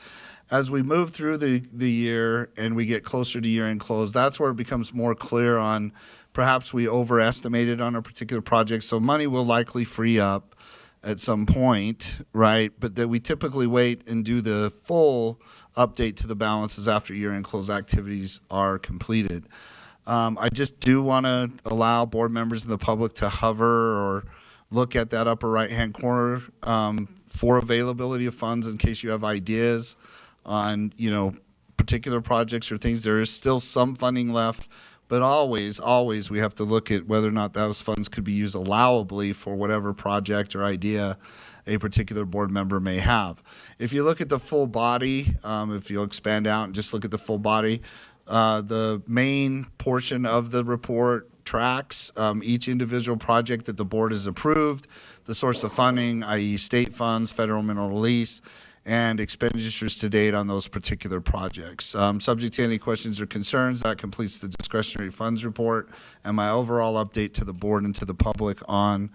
As we move through the year and we get closer to year-end close, that's where it becomes more clear on perhaps we overestimated on a particular project. So money will likely free up at some point, right? But that we typically wait and do the full update to the balances after year-end close activities are completed. I just do want to allow board members and the public to hover or look at that upper right-hand corner for availability of funds in case you have ideas on, particular projects or things. There is still some funding left, but always we have to look at whether or not those funds could be used allowably for whatever project or idea a particular board member may have. If you look at the full body, if you'll expand out and just look at the full body, the main portion of the report tracks each individual project that the board has approved, the source of funding, i.e. state funds, federal mineral release, and expenditures to date on those particular projects. Subject to any questions or concerns, that completes the discretionary funds report and my overall update to the board and to the public on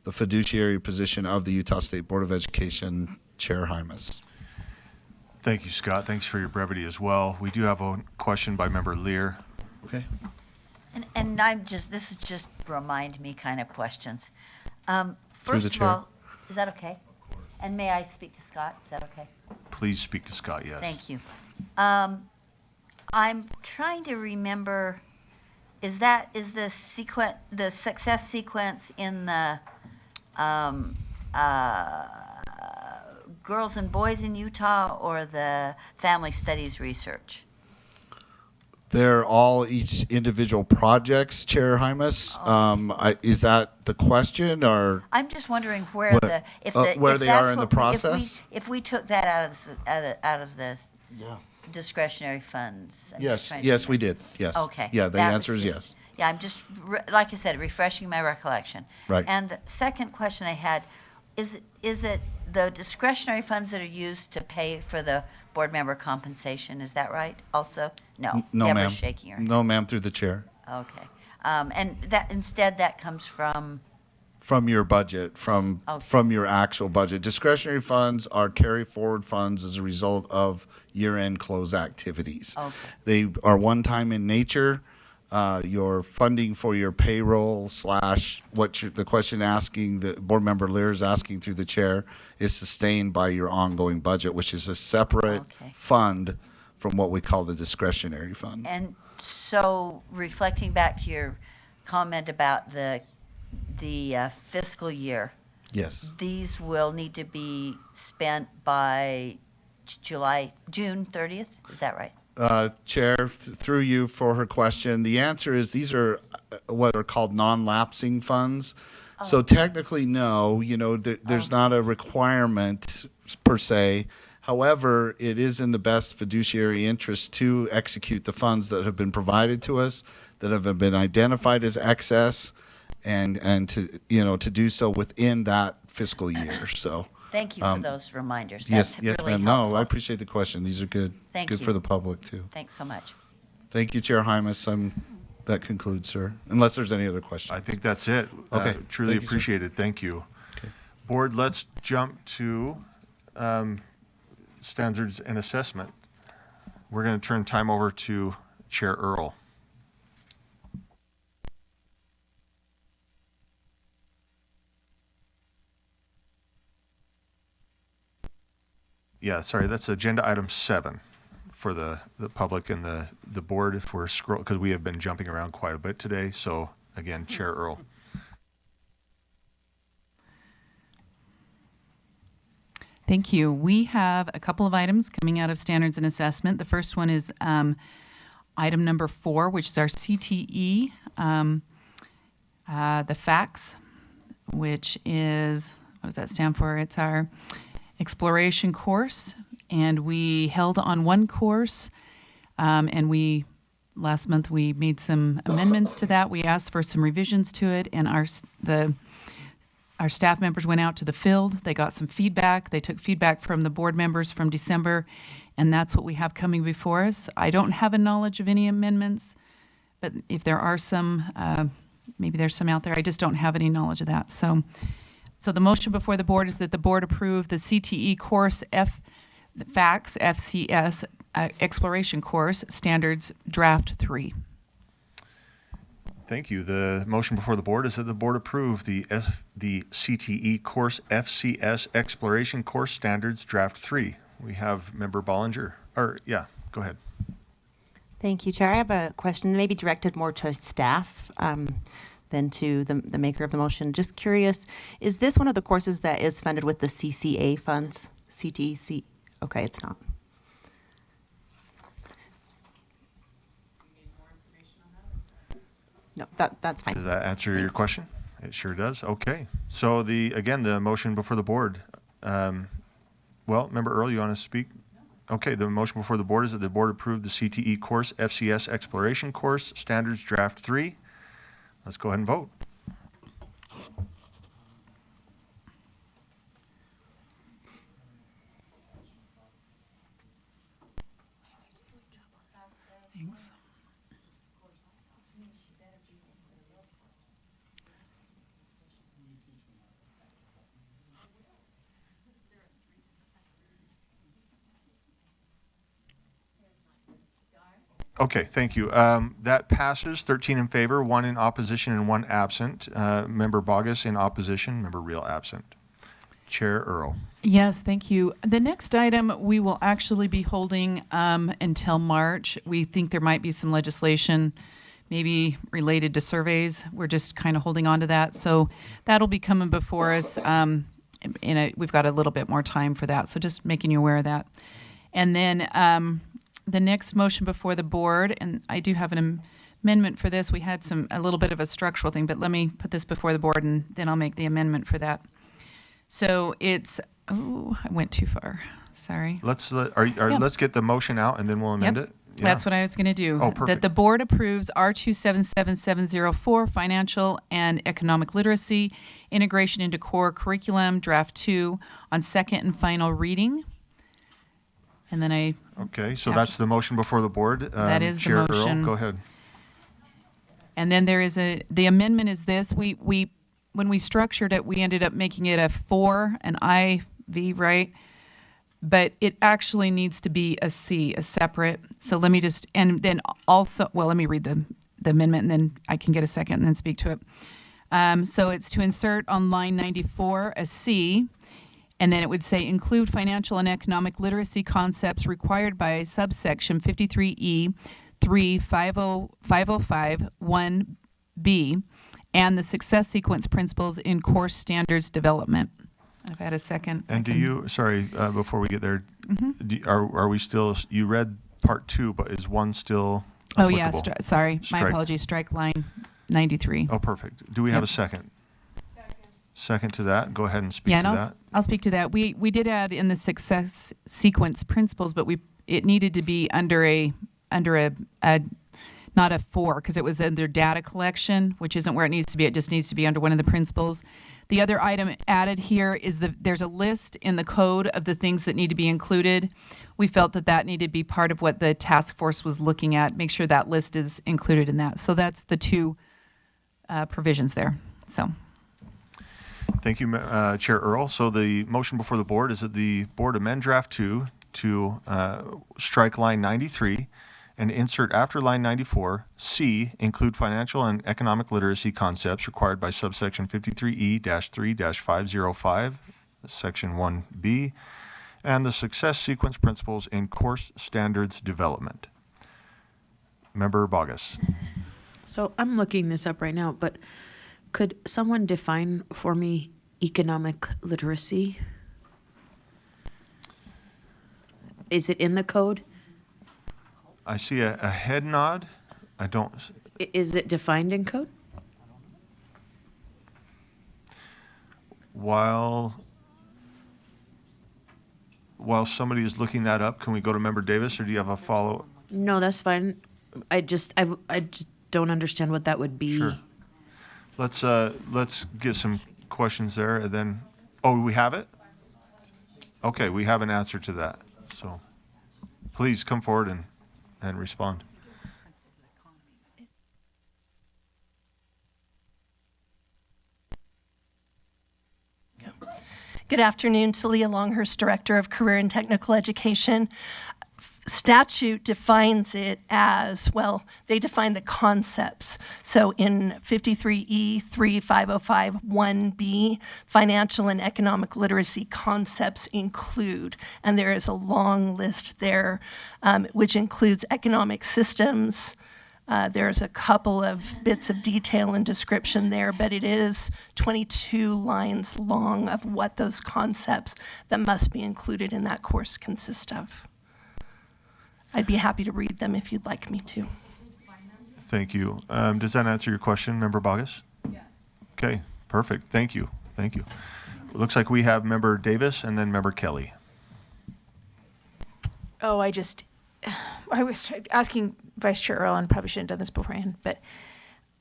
the fiduciary position of the Utah State Board of Education, Chair Hymas. Thank you, Scott. Thanks for your brevity as well. We do have a question by Member Lear. Okay. And this is just remind me kind of questions. Through First the of chair. all, is that okay? And may I speak to Scott? Is that okay? Please speak to Scott, yes. Thank you. I'm trying to remember, is the success sequence in the girls and boys in Utah or the family studies research? They're all each individual projects, Chair Hymas. Is that the question, or? I'm just wondering where What- where if they that's are in the what process? If we took that out of the discretionary funds. I'm just trying to Yes, we remember. did. Yes. Okay. Yeah, the that was answer is just- yes. Yeah, I'm just like I said, refreshing my recollection. Right. And the second question I had is it the discretionary funds that are used to pay for the board member compensation? Is that right? Also, no. No, Deborah's ma'am. shaking her head. No, ma'am, through the chair. Okay. And that instead that comes from. From your budget, from your actual budget. Discretionary funds are carry forward funds as a result of year-end close activities. Okay. They are one-time in nature. Your funding for your payroll / the question asking, the board member Lear is asking through the chair, is sustained by your ongoing budget, which is a separate fund from what we call the discretionary fund. And so, reflecting back to your comment about the fiscal year. Yes. These will need to be spent by June 30th. Is that right? Chair, through you for her question, the answer is these are what are called non-lapsing funds. So technically, no, there's not a requirement per se. However, it is in the best fiduciary interest to execute the funds that have been provided to us, that have been identified as excess, and to do so within that fiscal year. So. Thank you for those reminders. Yes, That's yes, really ma'am. helpful. No, I appreciate the question. These are good. Thank Good you. for the public too. Thanks so much. Thank you, Chair Hymas. That concludes, sir. Unless there's any other questions. I think that's it. Okay. Truly Thank you, sir. appreciate it. Thank you. Okay. Board, let's jump to standards and assessment. we're going to turn time over to Chair Earl. Yeah, sorry, that's agenda item 7 for the public and the board, if we're because we have been jumping around quite a bit today. So again, Chair Earl. Thank you. We have a couple of items coming out of standards and assessment. The first one is item number 4, which is our CTE, the FACS, which is, what does that stand for? It's our exploration course, and we held on one course, and last month we made some amendments to that. We asked for some revisions to it, and our staff members went out to the field. They got some feedback. They took feedback from the board members from December, and that's what we have coming before us. I don't have a knowledge of any amendments, but if there are some, maybe there's some out there. I just don't have any knowledge of that. So the motion before the board is that the board approve the CTE course FACS, FCS, Exploration Course, Standards, Draft 3. Thank you. The motion before the board is that the board approve the CTE course FCS Exploration Course Standards, Draft 3. We have Member Bollinger. Yeah, go ahead. Thank you, Chair. I have a question, maybe directed more to staff than to the maker of the motion. Just curious, is this one of the courses that is funded with the CCA funds? CTC? Okay, it's not. No, that's fine. Does that answer your question? It sure does. Okay. So again, the motion before the board. Well, Member Earl, you want to speak? Okay, the motion before the board is that the board approve the CTE course FCS Exploration Course Standards Draft 3. Let's go ahead and vote. Thanks. Okay, thank you. That passes 13 in favor, 1 in opposition, and 1 absent. Member Bogus in opposition, Member Reel absent. Chair Earl. Yes, thank you. The next item we will actually be holding until March. We think there might be some legislation maybe related to surveys. We're just kind of holding on to that. So that'll be coming before us. We've got a little bit more time for that, so just making you aware of that. And then the next motion before the board, and I do have an amendment for this. We had a little bit of a structural thing, but let me put this before the board and then I'll make the amendment for that. So it's, I went too far. Sorry. Let's get the motion out and then we'll amend it. Yeah. That's what I was going to do. Oh, perfect. That the board approves R277704 Financial and Economic Literacy Integration into Core Curriculum Draft 2 on second and final reading. And then Okay, so that's the motion before the board. That is Chair the motion. Earl, go ahead. And then there is the amendment is this. When we structured it, we ended up making it a 4, an IV, right? But it actually needs to be a C, a separate. So let me just, and then also, well, let me read the amendment and then I can get a second and then speak to it. So it's to insert on line 94 a C, and then it would say include financial and economic literacy concepts required by subsection 53E 35005 1B and the success sequence principles in course standards development. I've had a second. And before we get there, Mm-hmm. are we still, you read part 2, but is 1 still applicable? Oh yeah, sorry, my apologies, strike line 93. Oh, perfect. Do we have a second? Second to that? Go ahead and speak to that. I'll speak to that. We did add in the success sequence principles, but it needed to be under a not a 4, because it was under data collection, which isn't where it needs to be. It just needs to be under one of the principles. The other item added here is there's a list in the code of the things that need to be included. We felt that needed to be part of what the task force was looking at. Make sure that list is included in that. So that's the 2 provisions there. So. Thank you, Chair Earl. So the motion before the board is that the board amend draft 2 to strike line 93 and insert after line 94, C, include financial and economic literacy concepts required by subsection 53E-3-505, section 1B, and the success sequence principles in course standards development. Member Bogus. So I'm looking this up right now, but could someone define for me economic literacy? Is it in the code? I see a head nod. I don't. Is it defined in code? While somebody is looking that up, can we go to Member Davis, or do you have a follow? No, that's fine. I just don't understand what that would be. Sure. Let's get some questions there, and then. Oh, we have it? Okay, we have an answer to that. So, please come forward and respond. Good afternoon, Talia Longhurst, Director of Career and Technical Education. Statute defines it as, well, they define the concepts. So in 53E-3-505 1B, financial and economic literacy concepts include, and there is a long list there, which includes economic systems. There's a couple of bits of detail and description there, but it is 22 lines long of what those concepts that must be included in that course consist of. I'd be happy to read them if you'd like me to. Thank you. Does that answer your question, Member Bogus? Yeah. Okay, perfect. Thank you. Thank you. It looks like we have Member Davis and then Member Kelly. Oh, I was asking Vice Chair Earl, and probably shouldn't have done this beforehand, but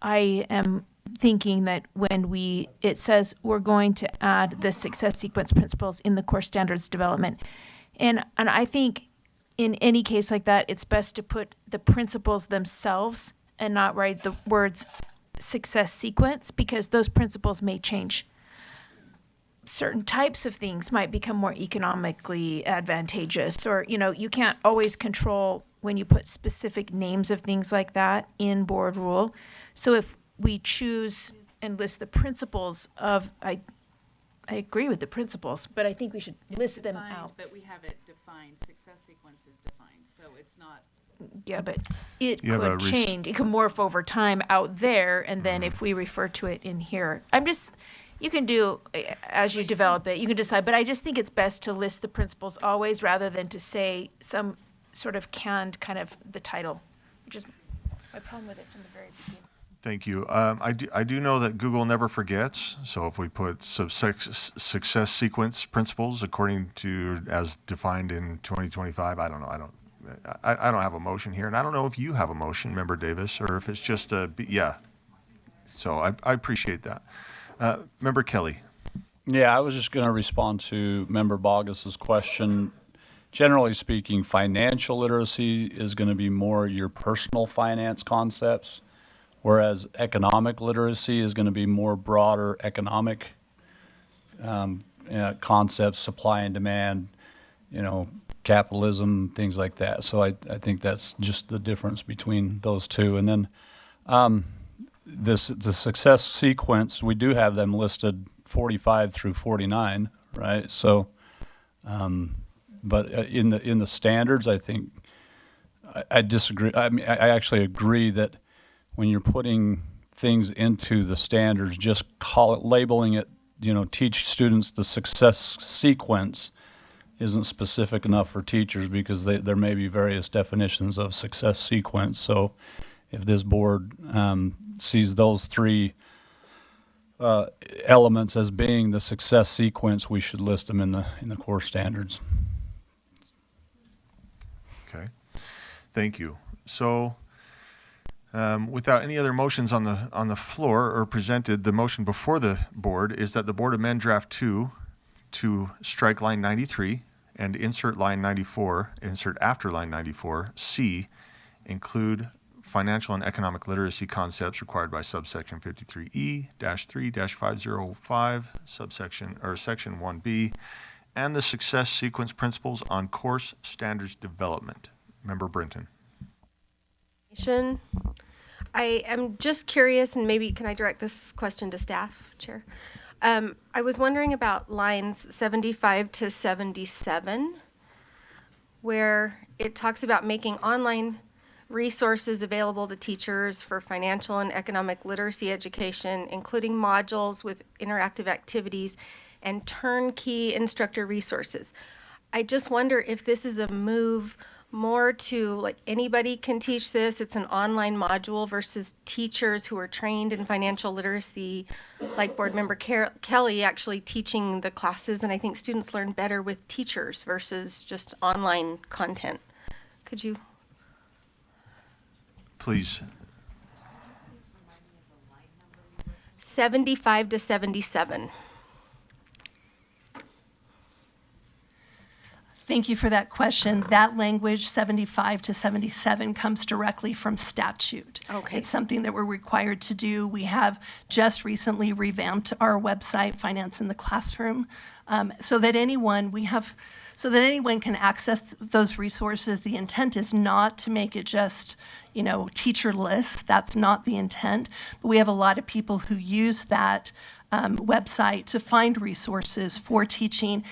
I am thinking that when it says we're going to add the success sequence principles in the course standards development, and I think in any case like that, it's best to put the principles themselves and not write the words success sequence, because those principles may change. Certain types of things might become more economically advantageous, or, you can't always control when you put specific names of things like that in board rule. So if we choose and list the principles of, I agree with the principles, but I think we should list them out. But we have it defined. Success sequence is defined, so it's not. Yeah, but it You have a could change. It could morph over time out there, and then if we refer to it in here, you can do, as you develop it, you can decide, but I just think it's best to list the principles always rather than to say some sort of canned kind of the title, which is my problem with it from the very beginning. Thank you. I do know that Google never forgets. So if we put success sequence principles according to as defined in 2025, I don't know. I don't have a motion here, and I don't know if you have a motion, Member Davis, or if it's just yeah. So I appreciate that. Member Kelly. Yeah, I was just going to respond to Member Bogus's question. Generally speaking, financial literacy is going to be more your personal finance concepts, whereas economic literacy is going to be more broader economic concepts, supply and demand, capitalism, things like that. So I think that's just the difference between those two. And then the success sequence, we do have them listed 45 through 49, right? So, but in the standards, I think I disagree. I mean, I actually agree that when you're putting things into the standards, just labeling it, teach students the success sequence isn't specific enough for teachers, because there may be various definitions of success sequence. So if this board sees those three elements as being the success sequence, we should list them in the core standards. Okay, thank you. So without any other motions on the floor or presented, the motion before the board is that the board amend draft 2 to strike line 93 and insert line 94, insert after line 94, C, include financial and economic literacy concepts required by subsection 53E-3-505, subsection or section 1B, and the success sequence principles on course standards development. Member Brinton. I am just curious, and maybe can I direct this question to staff, Chair? I was wondering about lines 75 to 77, where it talks about making online resources available to teachers for financial and economic literacy education, including modules with interactive activities and turnkey instructor resources. I just wonder if this is a move more to like anybody can teach this, it's an online module, versus teachers who are trained in financial literacy, like Board Member Kelly actually teaching the classes, and I think students learn better with teachers versus just online content. Could you? Please. 75 to 77. Thank you for that question. That language, 75 to 77, comes directly from statute. Okay. It's something that we're required to do. We have just recently revamped our website, Finance in the Classroom, so that anyone can access those resources. The intent is not to make it just, teacher lists. That's not the intent. But we have a lot of people who use that website to find resources for teaching.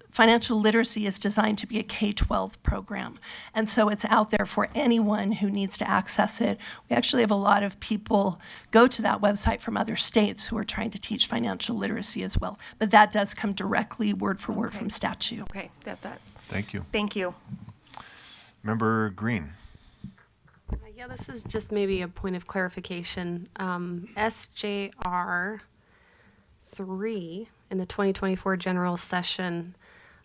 Financial literacy is designed to be a K-12 program, and so it's out there for anyone who needs to access it. We actually have a lot of people go to that website from other states who are trying to teach financial literacy as well, but that does come directly, word for word, from statute. Okay, that. Thank you. Thank you. Member Green. Yeah, this is just maybe a point of clarification. SJR 3 in the 2024 general session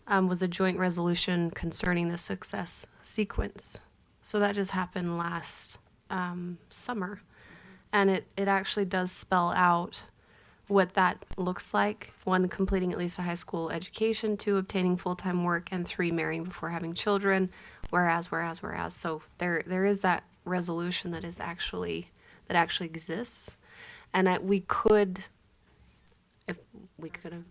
was a joint resolution concerning the success sequence. So that just happened last summer. And it actually does spell out what that looks like. 1, completing at least a high school education. 2, obtaining full-time work. And 3, marrying before having children. Whereas. So there is that resolution that actually exists. And that we could, if we could have.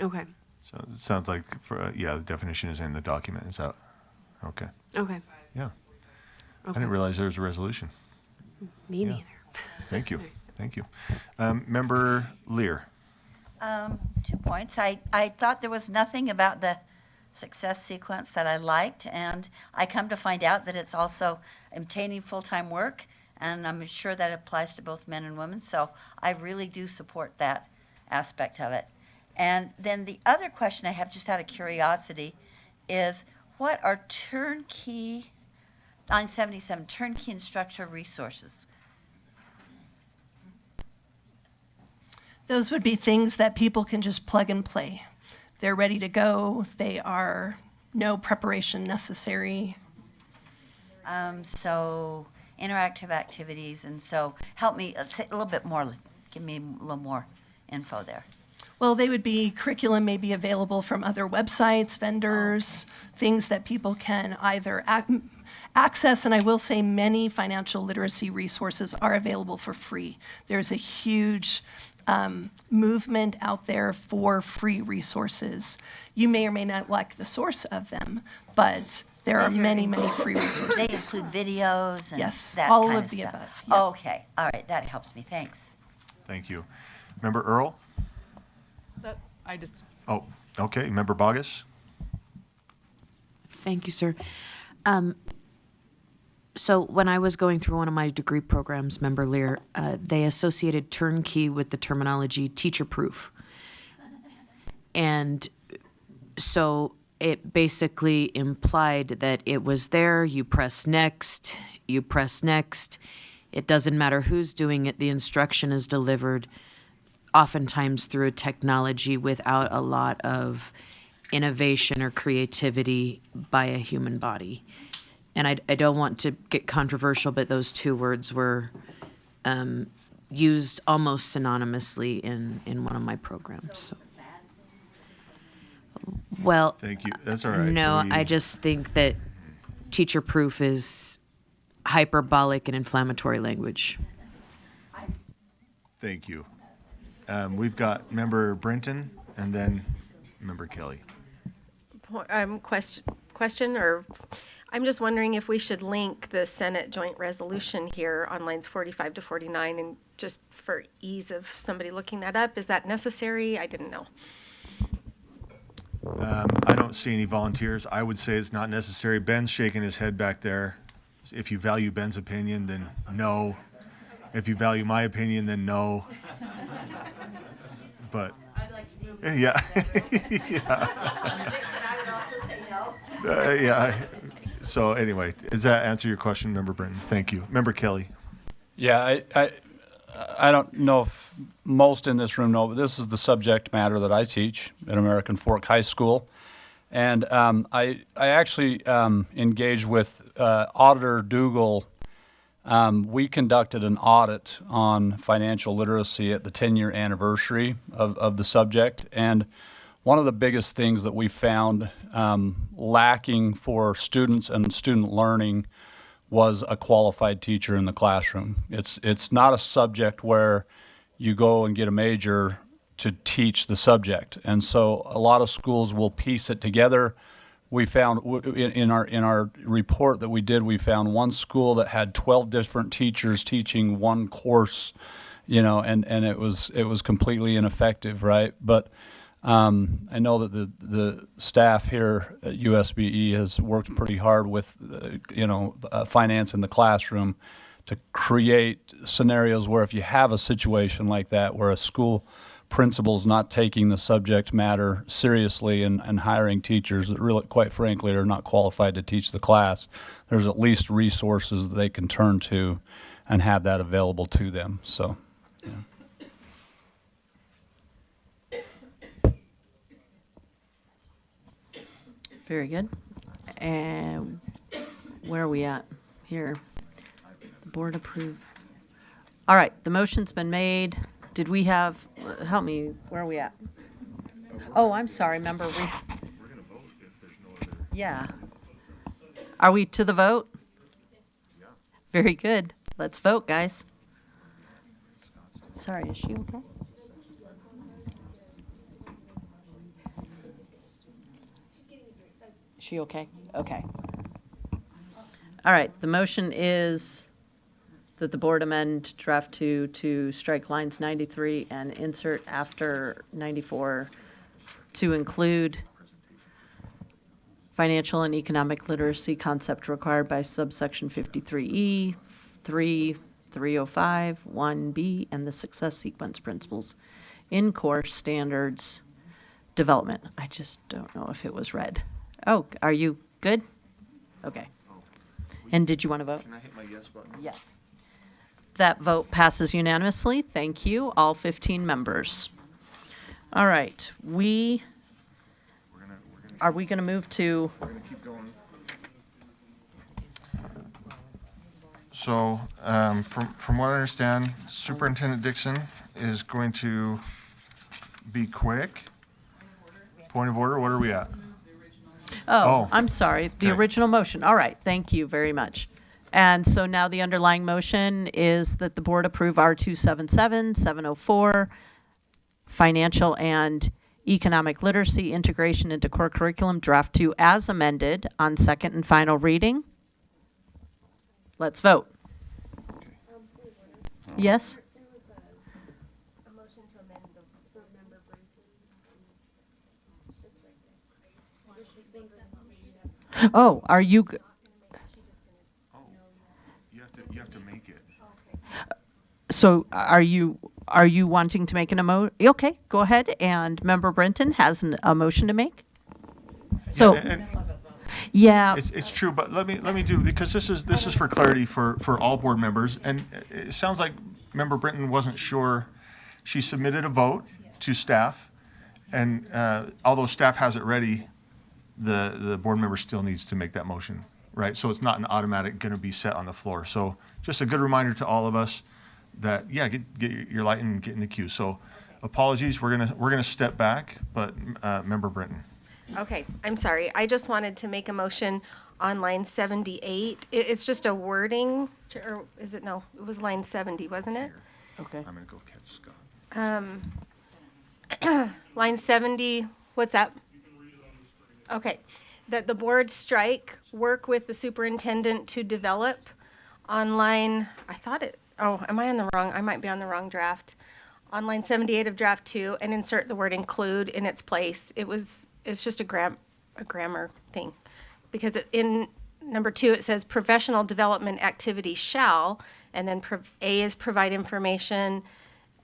Okay. So it sounds like, the definition is in the document. Is that okay? Okay. Yeah. I Okay. didn't realize there was a resolution. Me neither. Thank you. Thank you. Member Lear. 2 points. I thought there was nothing about the success sequence that I liked, and I come to find out that it's also obtaining full-time work, and I'm sure that applies to both men and women, so I really do support that aspect of it. And then the other question I have, just out of curiosity, is what are turnkey, 977, turnkey instructor resources? Those would be things that people can just plug and play. They're ready to go. They are no preparation necessary. So interactive activities, and so help me say a little bit more, give me a little more info there. Well, they would be curriculum maybe available from other websites, vendors, things that people can either access, and I will say many financial literacy resources are available for free. There's a huge movement out there for free resources. You may or may not like the source of them, but there are many free resources. They include videos and yes, that all kind of of the stuff. above. Yeah. Okay, all right, that helps me, thanks. Thank you. Member Earl. Oh, okay. Member Bogus. Thank you, sir. So when I was going through one of my degree programs, Member Lear, they associated turnkey with the terminology teacher-proof. And so it basically implied that it was there, you press next. It doesn't matter who's doing it, the instruction is delivered, oftentimes through a technology without a lot of innovation or creativity by a human body. And I don't want to get controversial, but those two words were used almost synonymously in one of my programs. So. Well, thank you. That's all right. No, I just think that teacher-proof is hyperbolic and inflammatory language. Thank you. We've got Member Brenton and then Member Kelly. Question, or I'm just wondering if we should link the Senate joint resolution here on lines 45 to 49, and just for ease of somebody looking that up, is that necessary? I didn't know. I don't see any volunteers. I would say it's not necessary. Ben's shaking his head back there. If you value Ben's opinion, then no. If you value my opinion, then no. But I'd like to move. yeah, yeah. Yeah. So anyway, does that answer your question, Member Brenton? Thank you. Member Kelly. Yeah, I don't know if most in this room know, but this is the subject matter that I teach at American Fork High School. And I actually engaged with Auditor Dougal. We conducted an audit on financial literacy at the 10-year anniversary of the subject. And one of the biggest things that we found lacking for students and student learning was a qualified teacher in the classroom. It's not a subject where you go and get a major to teach the subject. And so a lot of schools will piece it together. We found in our report that we did, we found one school that had 12 different teachers teaching one course, you know, and it was completely ineffective, right? But I know that the staff here at USBE has worked pretty hard with, finance in the classroom to create scenarios where if you have a situation like that, where a school principal's not taking the subject matter seriously and hiring teachers that really, quite frankly, are not qualified to teach the class, there's at least resources that they can turn to and have that available to them. So, yeah. Very good. And where are we at here? The board approved. All right, the motion's been made. Did we have, help me, where are we at? Oh, I'm sorry, member. We're going to vote if there's no other. Yeah. Are we to the vote? Yeah. Very good. Let's vote, guys. Sorry, is she okay? Is she okay? Okay. All right, the motion is that the board amend draft 2 to strike lines 93 and insert after 94 to include financial and economic literacy concept required by subsection 53E, 3, 305, 1B, and the success sequence principles in course standards development. I just don't know if it was read. Oh, are you good? Okay. And did you want to vote? Can I hit my yes button? Yes. That vote passes unanimously. Thank you, all 15 members. All right, are we going to move to? We're going to keep going. So, from what I understand, Superintendent Dixon is going to be quick. Point of order, what are we at? Oh, I'm sorry, the Okay. original motion. All right, thank you very much. And so now the underlying motion is that the board approve R277, 704, financial and economic literacy integration into core curriculum, draft 2 as amended on second and final reading. Let's vote. Yes? Oh, are you? You have to make it. So are you wanting to make an Okay, go ahead. And Member Brenton has a motion to make. So, yeah. It's true, but let me do, because this is for clarity for all board members, and it sounds like Member Brenton wasn't sure. She submitted a vote to staff, and although staff has it ready, the board member still needs to make that motion, right? So it's not an automatic going to be set on the floor. So just a good reminder to all of us that, yeah, get your light and get in the queue. So apologies, we're gonna step back, but Member Brenton. Okay, I'm sorry. I just wanted to make a motion on line 78. It's just a wording, or is it? No, it was line 70, wasn't it? Okay. I'm gonna go catch Scott. Line 70, what's that? Okay, that the board strike, work with the superintendent to develop on line, am I on the wrong, I might be on the wrong draft. On line 78 of draft 2, and insert the word include in its place. It's just a grammar thing. Because in number 2, it says professional development activity shall, and then A is provide information,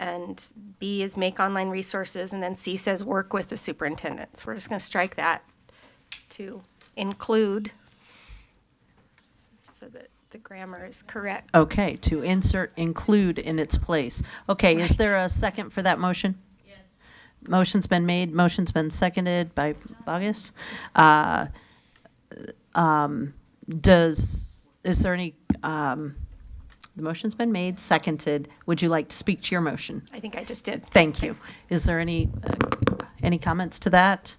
and B is make online resources, and then C says work with the superintendent. So we're just going to strike that to include so that the grammar is correct. Okay, to insert include in its place. Okay, is there a second for that motion? Yes. Motion's been made, motion's been seconded by Bogus. Is there any, the motion's been made, seconded. Would you like to speak to your motion? I think I just did. Thank you. Is there any comments to that?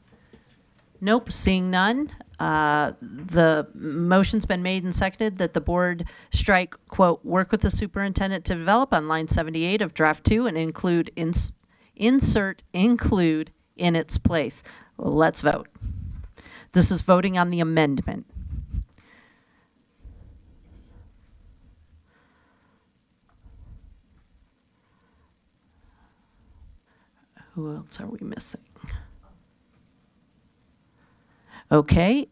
Nope, seeing none. The motion's been made and seconded that the board strike, quote, work with the superintendent to develop on line 78 of draft 2 and include, insert include in its place. Well, let's vote. This is voting on the amendment. Who else are we missing? Okay,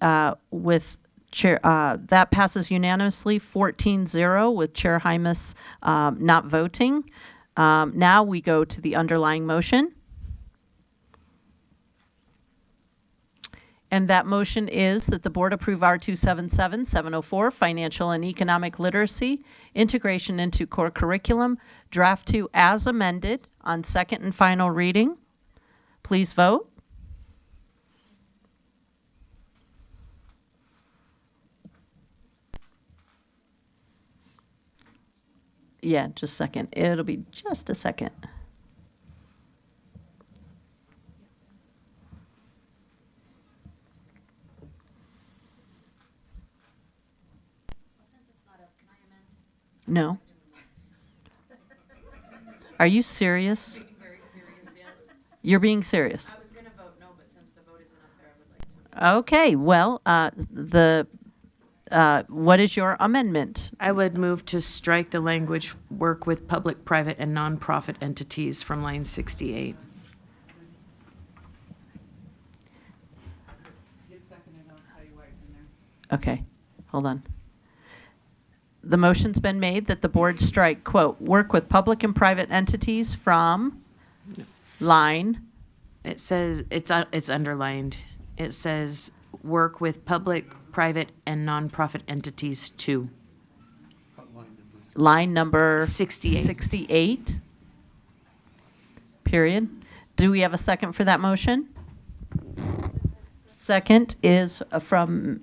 with Chair, that passes unanimously 14-0 with Chair Hymas not voting. Now we go to the underlying motion. And that motion is that the board approve R277-704, Financial and Economic Literacy, Integration into Core Curriculum, Draft 2 as amended on second and final reading. Please vote. Yeah, just a second. It'll be just a second. No. Are you serious? Very serious, yes. You're being serious? I was going to vote no, but since the vote isn't up there, I would like to. Okay, well, what is your amendment? I would move to strike the language work with public, private, and nonprofit entities from line 68. Okay, hold on. The motion's been made that the board strike, quote, work with public and private entities from line. It says, it's underlined. It says work with public, private, and nonprofit entities too. Line number 68. 68. Period. Do we have a second for that motion? Second is from,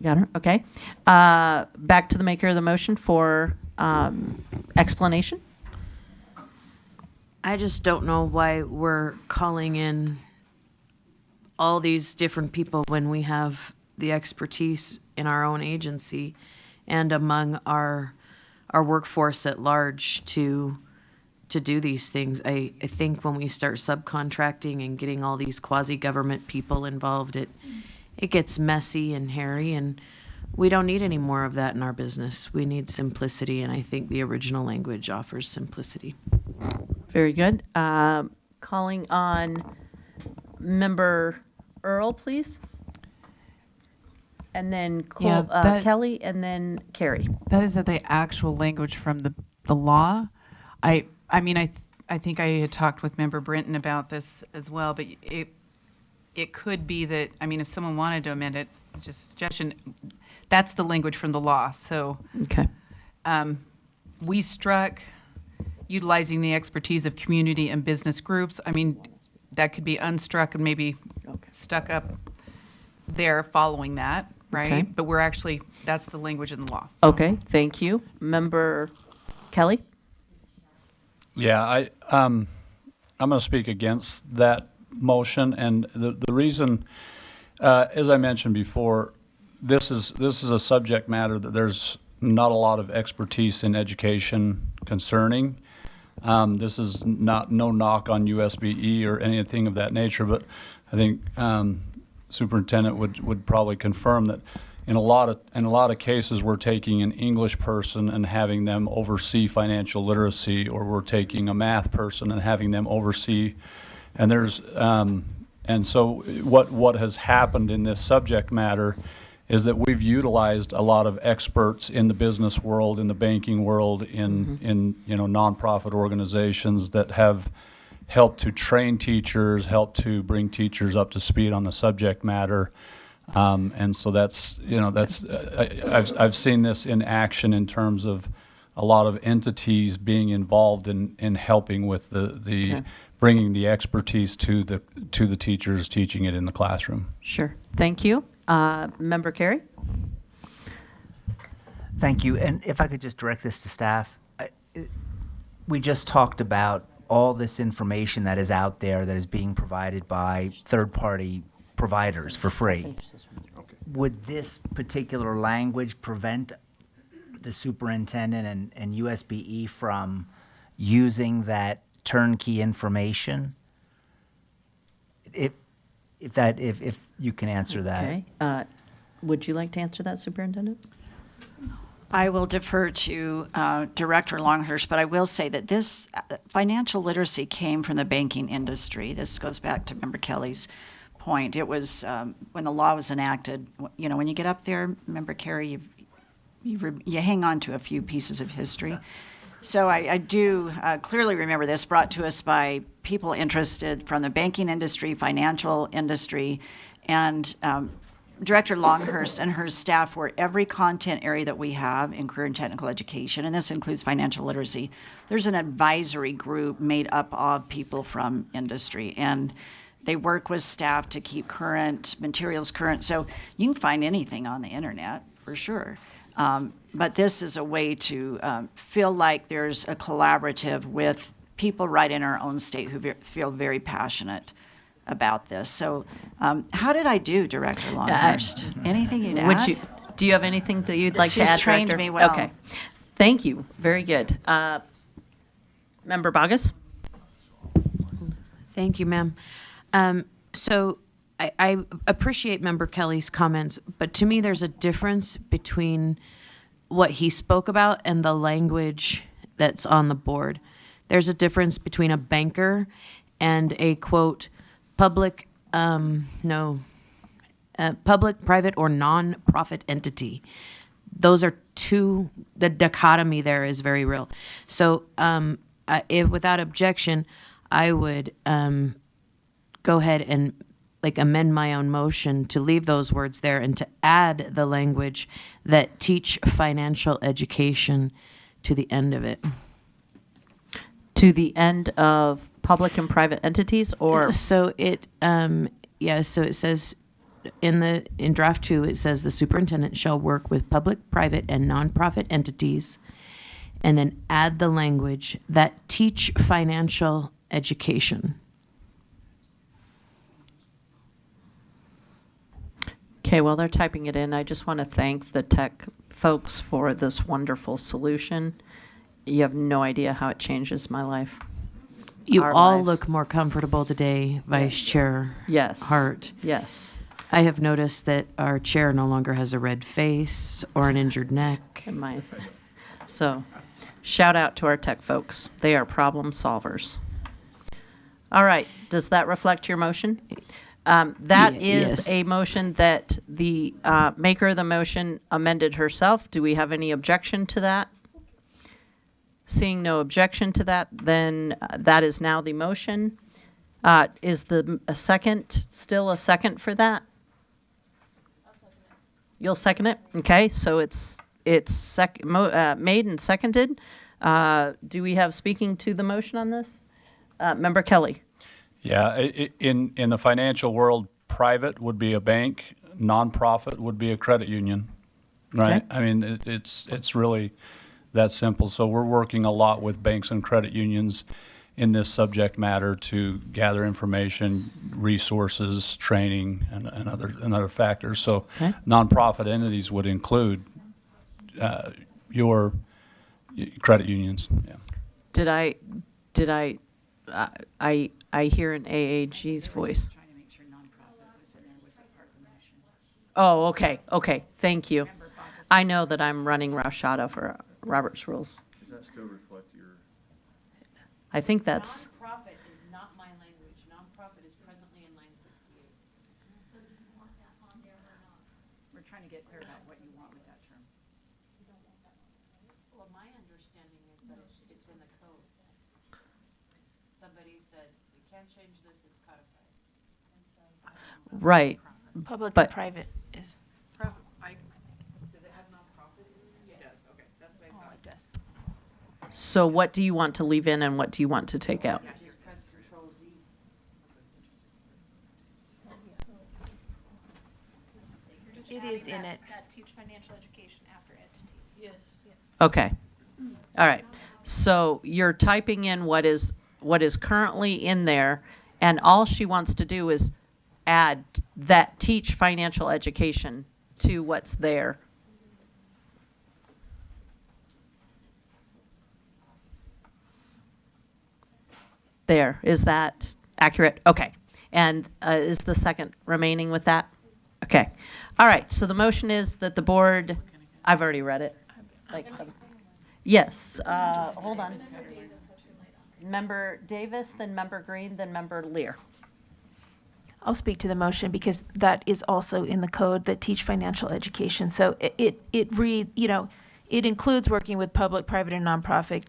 got her, okay. Back to the maker of the motion for explanation. I just don't know why we're calling in all these different people when we have the expertise in our own agency and among our workforce at large to do these things. I think when we start subcontracting and getting all these quasi-government people involved, it gets messy and hairy, and we don't need any more of that in our business. We need simplicity, and I think the original language offers simplicity. Very good. Calling on Member Earl, please. And then Kelly, and then Carrie. That is the actual language from the law. I think I had talked with Member Brinton about this as well, but it could be that, if someone wanted to amend it, it's just a suggestion, that's the language from the law. So okay. We struck utilizing the expertise of community and business groups. That could be unstruck and maybe stuck up there following that, right? Okay. But that's the language in the law. So. Okay, thank you. Member Kelly? Yeah, I'm going to speak against that motion, and the reason, as I mentioned before, this is a subject matter that there's not a lot of expertise in education concerning. This is no knock on USBE or anything of that nature, but I think Superintendent would probably confirm that in a lot of cases we're taking an English person and having them oversee financial literacy, or we're taking a math person and having them oversee, and there's and so what has happened in this subject matter is that we've utilized a lot of experts in the business world, in the banking world, in nonprofit organizations that have helped to train teachers, helped to bring teachers up to speed on the subject matter, and so I've seen this in action in terms of a lot of entities being involved in helping with the bringing the expertise to the teachers teaching it in the classroom. Sure. Thank you. Member Carey? Thank you. And if I could just direct this to staff, we just talked about all this information that is out there that is being provided by third-party providers for free. Would this particular language prevent the superintendent and USBE from using that turnkey information? If you can answer that. Okay. Would you like to answer that, Superintendent? I will defer to Director Longhurst, but I will say that this financial literacy came from the banking industry. This goes back to Member Kelly's point. It was when the law was enacted. When you get up there, Member Carey, you hang on to a few pieces of history. So I do clearly remember this, brought to us by people interested from the banking industry, financial industry, and Director Longhurst and her staff were every content area that we have in career and technical education, and this includes financial literacy. There's an advisory group made up of people from industry, and they work with staff to keep current materials current. So you can find anything on the internet for sure. But this is a way to feel like there's a collaborative with people right in our own state who feel very passionate about this. So how did I do, Director Longhurst? Anything you'd add? Do you have anything that you'd like to add, She's trained Director? me well. Okay. Thank you. Very good. Member Bogus? Thank you, ma'am. So I appreciate Member Kelly's comments, but to me there's a difference between what he spoke about and the language that's on the board. There's a difference between a banker and a, quote, public, private, or non-profit entity. Those are two, the dichotomy there is very real. So if without objection, I would go ahead and amend my own motion to leave those words there and to add the language that teach financial education to the end of it. To the end of public and private entities, or? So it, so it says in draft 2, it says the superintendent shall work with public, private, and nonprofit entities, and then add the language that teach financial education. Okay, while they're typing it in, I just want to thank the tech folks for this wonderful solution. You have no idea how it changes my life. You Our all lives. look more comfortable today, Vice Chair Hart. Yes. I have noticed that our chair no longer has a red face or an injured neck. So, shout out to our tech folks. They are problem solvers. All right, does that reflect your motion? That is yes. a motion that the maker of the motion amended herself. Do we have any objection to that? Seeing no objection to that, then that is now the motion. Is a second still a second for that? You'll second it? Okay, so it's made and seconded. Do we have speaking to the motion on this? Member Kelly. Yeah, in the financial world, private would be a bank, nonprofit would be a credit union, right? Okay. I mean, it's really that simple. So we're working a lot with banks and credit unions in this subject matter to gather information, resources, training, and other factors. So Okay. nonprofit entities would include your credit unions. Yeah. Did I, I hear an AAG's voice. Oh, okay, thank you. I know that I'm running roughshod for Robert's rules. Does that still reflect your? I think that's, Nonprofit is not my language. Nonprofit is presently in line 68. We're trying to get clear about what you want with that term. Well, my understanding is that it's in the code. Somebody said, we can't change this, it's codified. right. Public But- and private is. Does it have nonprofit? Yes. It does, okay, that's what I thought. Oh, it does. So what do you want to leave in and what do you want to take out? Just press Control Z. It is in it. That teach financial education after entities. Yes. Okay. All right. So you're typing in what is currently in there, and all she wants to do is add that teach financial education to what's there. There. Is that accurate? Okay. And is the second remaining with that? Okay. All right. So the motion is that the board, I've already read it. Yes. Hold on. Member Davis, then Member Green, then Member Lear. I'll speak to the motion because that is also in the code that teach financial education. So it includes working with public, private, and nonprofit.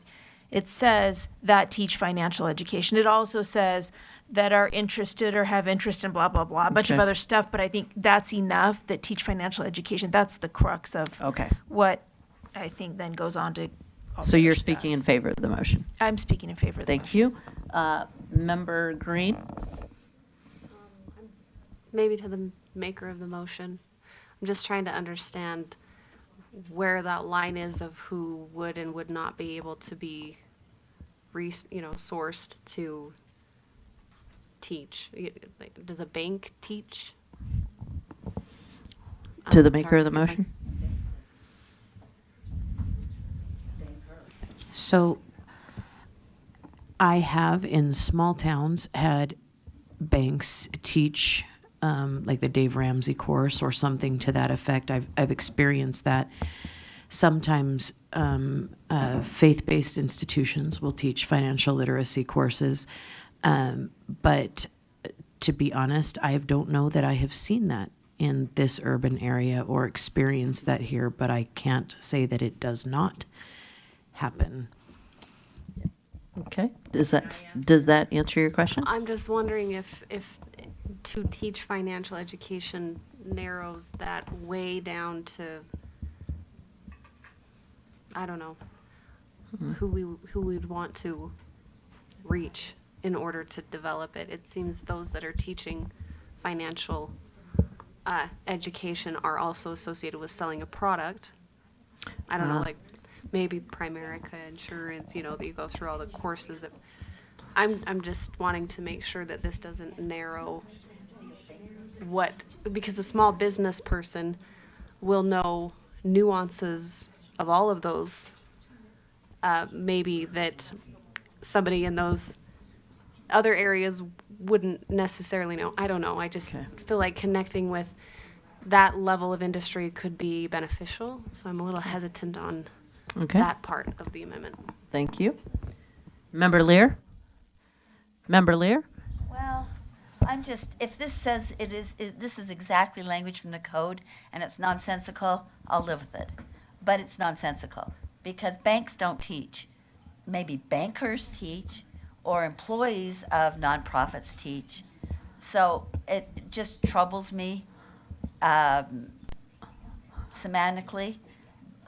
It says that teach financial education. It also says that are interested or have interest in blah, blah, blah, a bunch of Okay. other stuff, but I think that's enough that teach financial education. That's the crux of Okay. what I think then goes on to all the So you're other stuff. speaking in favor of the motion. I'm speaking in favor of the Thank you. Member Green? Maybe to the maker of the motion. I'm just trying to understand where that line is of who would and would not be able to be sourced to teach. Does a bank teach? To the maker of the motion? So I have in small towns had banks teach like the Dave Ramsey course or something to that effect. I've experienced that. Sometimes faith-based institutions will teach financial literacy courses, but to be honest, I don't know that I have seen that in this urban area or experienced that here, but I can't say that it does not happen. Okay. Does that answer your question? I'm just wondering if to teach financial education narrows that way down to, I don't know, who we'd want to reach in order to develop it. It seems those that are teaching financial education are also associated with selling a product. I don't know, like maybe Primerica Insurance, you go through all the courses. I'm just wanting to make sure that this doesn't narrow because a small business person will know nuances of all of those, maybe that somebody in those other areas wouldn't necessarily know. I don't know. I just feel like connecting with that level of industry could be beneficial. So I'm a little hesitant on that part of the amendment. Thank you. Member Lear? Member Lear? Well, if this says this is exactly language from the code and it's nonsensical, I'll live with it. But it's nonsensical because banks don't teach. Maybe bankers teach or employees of nonprofits teach. So it just troubles me semantically.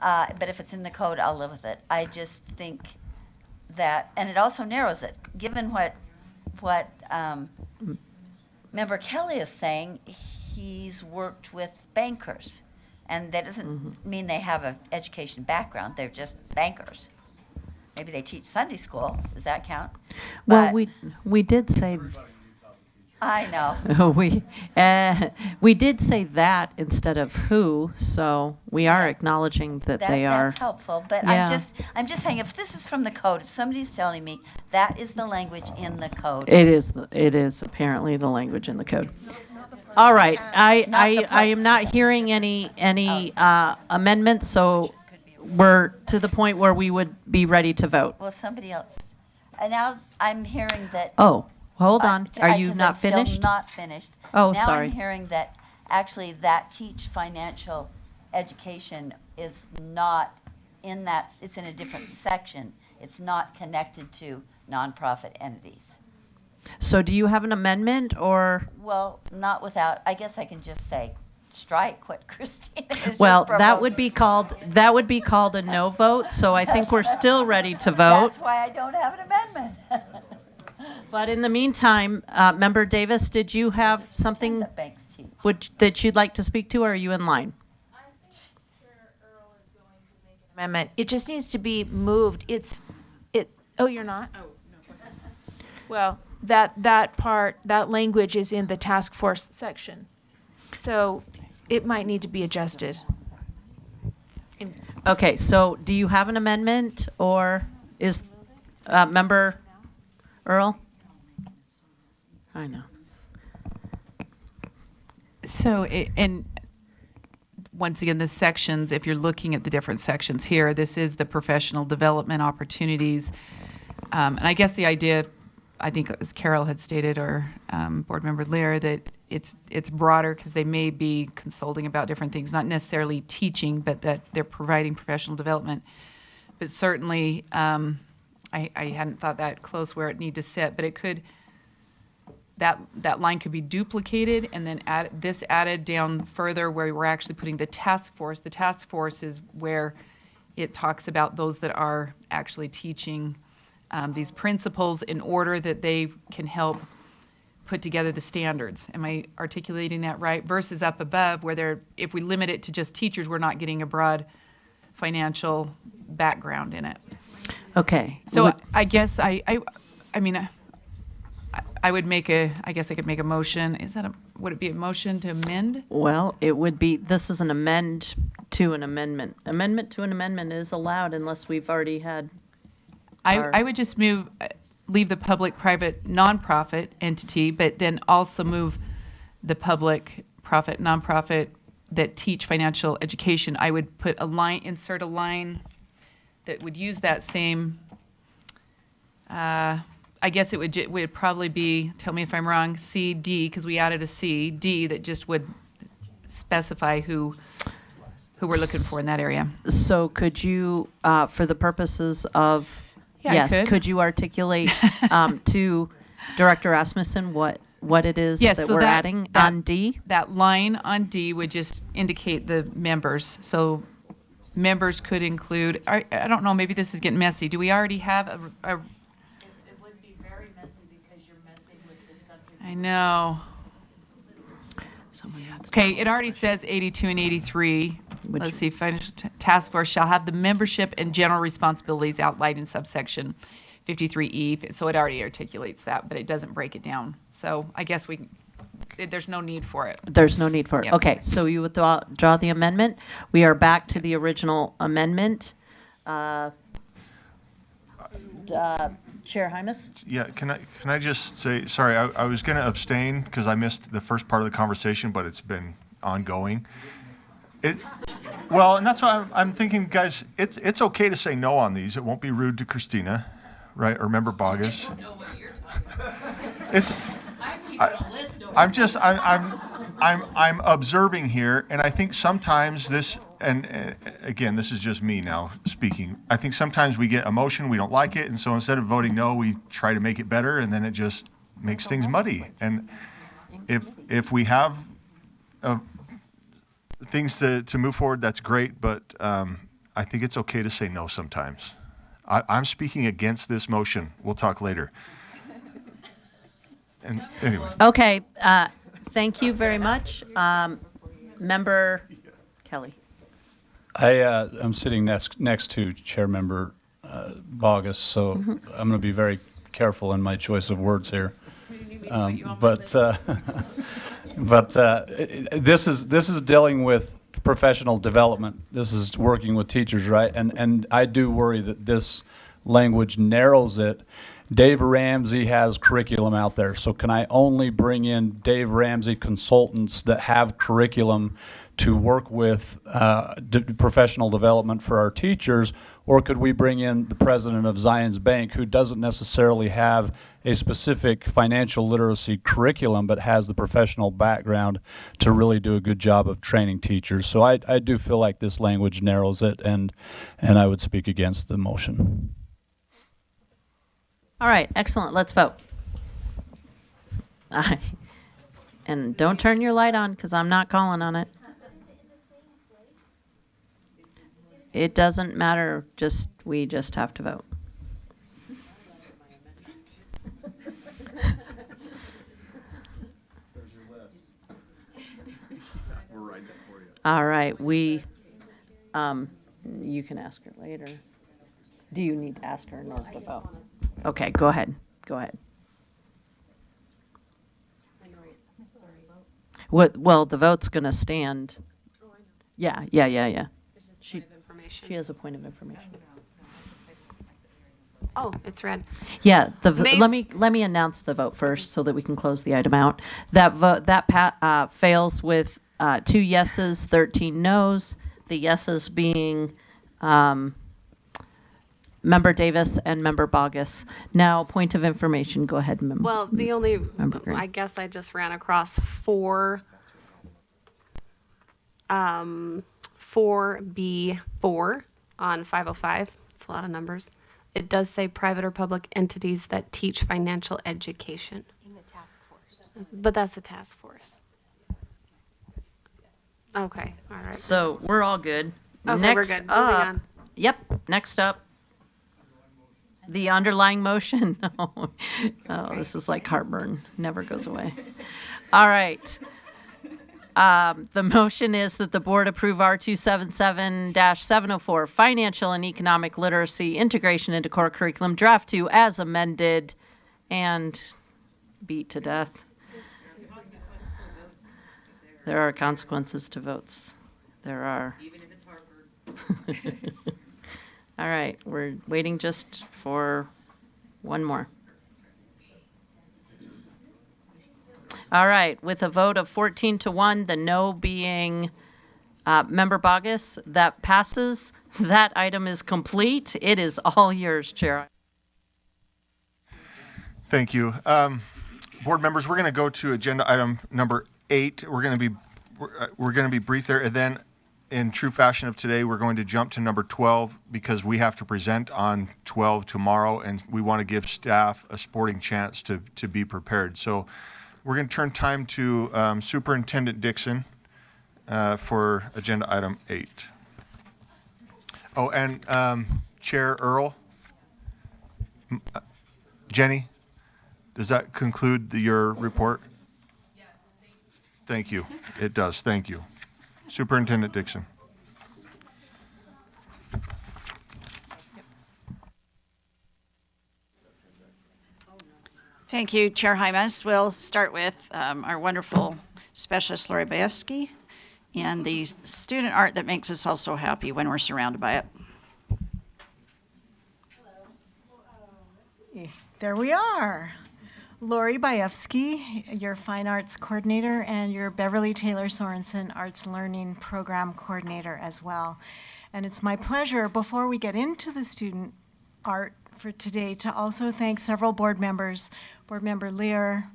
But if it's in the code, I'll live with it. I just think that, and it also narrows it. Given what Member Kelly is saying, he's worked with bankers, and that doesn't mean they have an education background. They're just bankers. Maybe they teach Sunday school. Does that count? Well, we did say. I know. We did say that instead of who, so we are acknowledging that they are. That's helpful, but Yeah. I'm just saying, if this is from the code, if somebody's telling me that is the language in the code. It is apparently the language in the code. All right, I am not hearing any amendments, so we're to the point where we would be ready to vote. Well, somebody else. And now I'm hearing that. Oh, hold on. Are you 'cause not I'm still finished? not finished. Oh, now sorry. I'm hearing that actually that teach financial education is not in that, it's in a different section. It's not connected to nonprofit entities. So do you have an amendment or? Well, not without, I guess I can just say, strike what Christina is just Well, that proposing. would be called a no vote, so I think we're still ready to vote. That's why I don't have an amendment. But in the meantime, Member Davis, did you have something Banks teach. that you'd like to speak to, or are you in line? Amendment. It just needs to be moved. Oh, you're not? Oh, no. Well, that language is in the task force section. So it might need to be adjusted. Okay, so do you have an amendment, or is Member Earl? I know. So, and once again, the sections, if you're looking at the different sections here, this is the professional development opportunities. And I guess the idea, I think as Carol had stated, or Board Member Lear, that it's broader because they may be consulting about different things, not necessarily teaching, but that they're providing professional development. But certainly, I hadn't thought that close where it need to sit, but it could, that line could be duplicated and then added down further where we're actually putting the task force. The task force is where it talks about those that are actually teaching these principles in order that they can help put together the standards. Am I articulating that right? Versus up above where if we limit it to just teachers, we're not getting a broad financial background in it. Okay. So I guess I mean, I would make I guess I could make a motion. Would it be a motion to amend? Well, it would be, this is an amend to an amendment. Amendment to an amendment is allowed unless we've already had. I would just leave the public-private nonprofit entity, but then also move the public-profit nonprofit that teach financial education. I would put insert a line that would use that same, I guess it would probably be, tell me if I'm wrong, CD, because we added a C, D, that just would specify who we're looking for in that area. So could you, for the purposes of, Yeah, yes, could you articulate to Director Rasmussen what it is that we're adding on D? That line on D would just indicate the members. So members could include, I don't know, maybe this is getting messy. Do we already have a It would be very messy because you're messing with the subject. I know. Okay, it already says 82 and 83. Let's see, financial task force shall have the membership and general responsibilities outlined in subsection 53E. So it already articulates that, but it doesn't break it down. So I guess there's no need for it. There's no need for it. Yep. Okay, so you withdraw the amendment. We are back to the original amendment. Chair Hymas? Yeah, can I just say, sorry, I was going to abstain because I missed the first part of the conversation, but it's been ongoing. Well, and that's why I'm thinking, guys, it's okay to say no on these. It won't be rude to Christina, right? Or Member Bogus. I'm observing here, and I think sometimes this, and again, this is just me now speaking. I think sometimes we get emotion, we don't like it, and so instead of voting no, we try to make it better, and then it just makes things muddy. And if we have things to move forward, that's great, but I think it's okay to say no sometimes. I'm speaking against this motion. We'll talk later. And anyway. Okay, thank you very much. Member Kelly. I'm sitting next to Chair Member Bogus, so I'm going to be very careful in my choice of words here. This is dealing with professional development. This is working with teachers, right? And I do worry that this language narrows it. Dave Ramsey has curriculum out there, so can I only bring in Dave Ramsey consultants that have curriculum to work with professional development for our teachers, or could we bring in the president of Zions Bank, who doesn't necessarily have a specific financial literacy curriculum, but has the professional background to really do a good job of training teachers? So I do feel like this language narrows it, and I would speak against the motion. All right, excellent. Let's vote. And don't turn your light on because I'm not calling on it. It doesn't matter. We just have to vote. All right, you can ask her later. Do you need to ask her in order to vote? Okay, go ahead. Go ahead. Well, the vote's going to stand. Yeah. She has a point of information. Oh, it's red. Yeah, let me announce the vote first so that we can close the item out. That vote fails with 2 yeses, 13 noes. The yeses being Member Davis and Member Bogus. Now, point of information. Go ahead, Member. Well, I guess I just ran across 4B4 on 505. It's a lot of numbers. It does say private or public entities that teach financial education. In the task force. But that's the task force. Okay, all right. So we're all good. Okay, next we're good. Moving up, on. Yep. Next up, the underlying motion. Oh, this is like heartburn. Never goes away. All right. The motion is that the board approve R277-704, Financial and Economic Literacy Integration into Core Curriculum, Draft 2, as amended and beat to death. There are consequences to votes. There are. Even if it's Harvard. All right, we're waiting just for one more. All right, with a vote of 14-1, the no being Member Bogus, that passes. That item is complete. It is all yours, Chair. Thank you. Board members, we're going to go to agenda item number 8. We're going to be brief there, and then in true fashion of today, we're going to jump to number 12 because we have to present on 12 tomorrow, and we want to give staff a sporting chance to be prepared. So we're going to turn time to Superintendent Dixon for agenda item 8. Oh, and Chair Earl, Jenny, does that conclude your report? Yes, thank you. It does, thank you. Superintendent Dixon. Thank you, Chair Hymas. We'll start with our wonderful specialist, Lori Bayevsky, and the student art that makes us all so happy when we're surrounded by it. There we are. Lori Bayevsky, your Fine Arts Coordinator, and your Beverly Taylor Sorensen Arts Learning Program Coordinator as well. And it's my pleasure, before we get into the student art for today, to also thank several board members, Board Member Lear,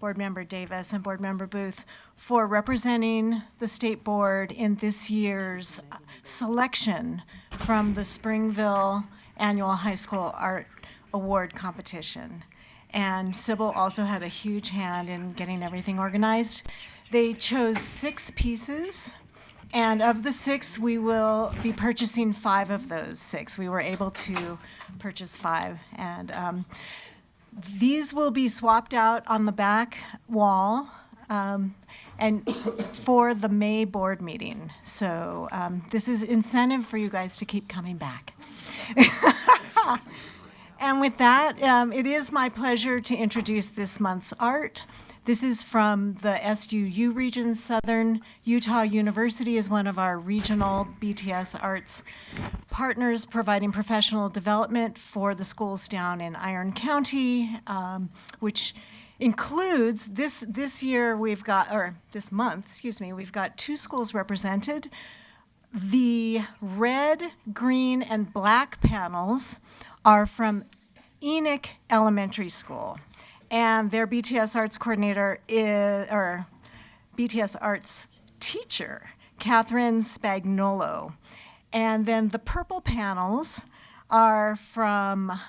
Board Member Davis, and Board Member Booth, for representing the State Board in this year's selection from the Springville Annual High School Art Award Competition. And Sybil also had a huge hand in getting everything organized. They chose 6 pieces, and of the 6, we will be purchasing 5 of those 6. We were able to purchase 5, and these will be swapped out on the back wall and for the May board meeting. So this is incentive for you guys to keep coming back. And with that, it is my pleasure to introduce this month's art. This is from the SUU region. Southern Utah University is one of our regional BTS arts partners, providing professional development for the schools down in Iron County, which includes this year we've got, or this month, excuse me, we've got 2 schools represented. The red, green, and black panels are from Enoch Elementary School, and their BTS arts coordinator is, or BTS arts teacher, Catherine Spagnolo. And then the purple panels are from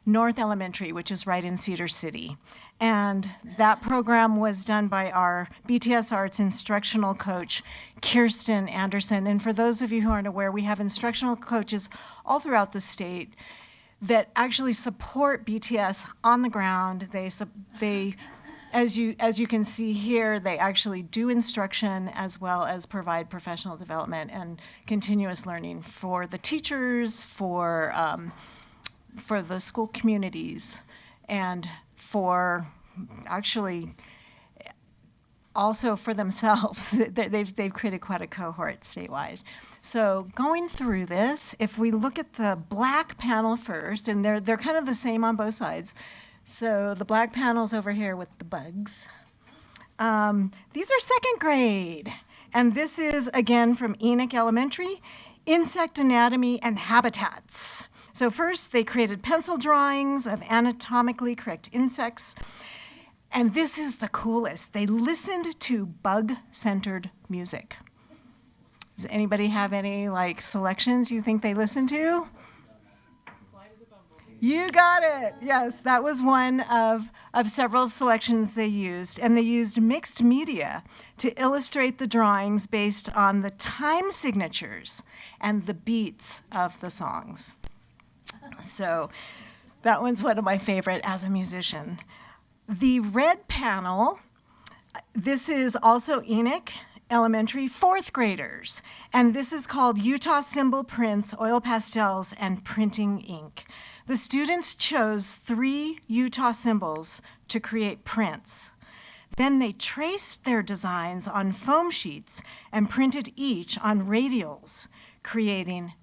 North Elementary, which is right in Cedar City. And that program was done by our BTS Arts instructional coach, Kirsten Anderson. And for those of you who aren't aware, we have instructional coaches all throughout the state that actually support BTS on the ground. They as you can see here, they actually do instruction as well as provide professional development and continuous learning for the teachers, for the school communities, and for actually also for themselves. They've created quite a cohort statewide. So going through this, if we look at the black panel first, and they're kind of the same on both sides. So the black panel's over here with the bugs. These are second grade, and this is again from Enoch Elementary, Insect Anatomy and Habitats. So first they created pencil drawings of anatomically correct insects, and this is the coolest. They listened to bug-centered music. Does anybody have any selections you think they listened to? You got it. Yes, that was one of several selections they used. And they used mixed media to illustrate the drawings based on the time signatures and the beats of the songs. So that one's one of my favorite as a musician. The red panel, this is also Enoch Elementary, 4th graders. And this is called Utah Symbol Prints, Oil Pastels, and Printing Ink. The students chose 3 Utah symbols to create prints. Then they traced their designs on foam sheets and printed each on radials, creating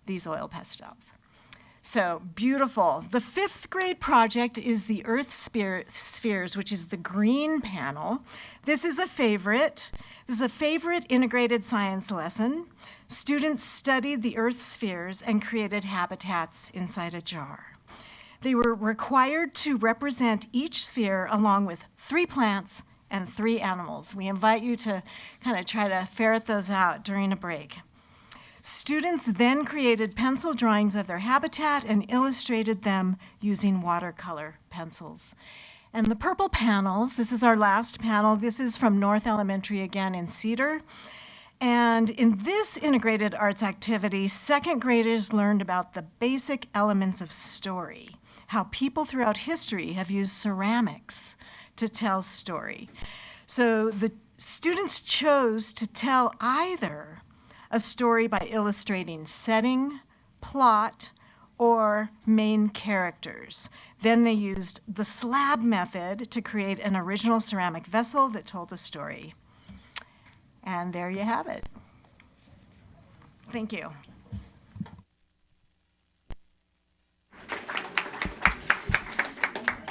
these oil pastels. So beautiful. The 5th grade project is the Earth Spheres, which is the green panel. This is a favorite. This is a favorite integrated science lesson. Students studied the Earth spheres and created habitats inside a jar. They were required to represent each sphere along with 3 plants and 3 animals. We invite you to kind of try to ferret those out during a break. Students then created pencil drawings of their habitat and illustrated them using watercolor pencils. And the purple panels, this is our last panel. This is from North Elementary again in Cedar. And in this integrated arts activity, 2nd graders learned about the basic elements of story, how people throughout history have used ceramics to tell story. So the students chose to tell either a story by illustrating setting, plot, or main characters. Then they used the slab method to create an original ceramic vessel that told a story. And there you have it. Thank you.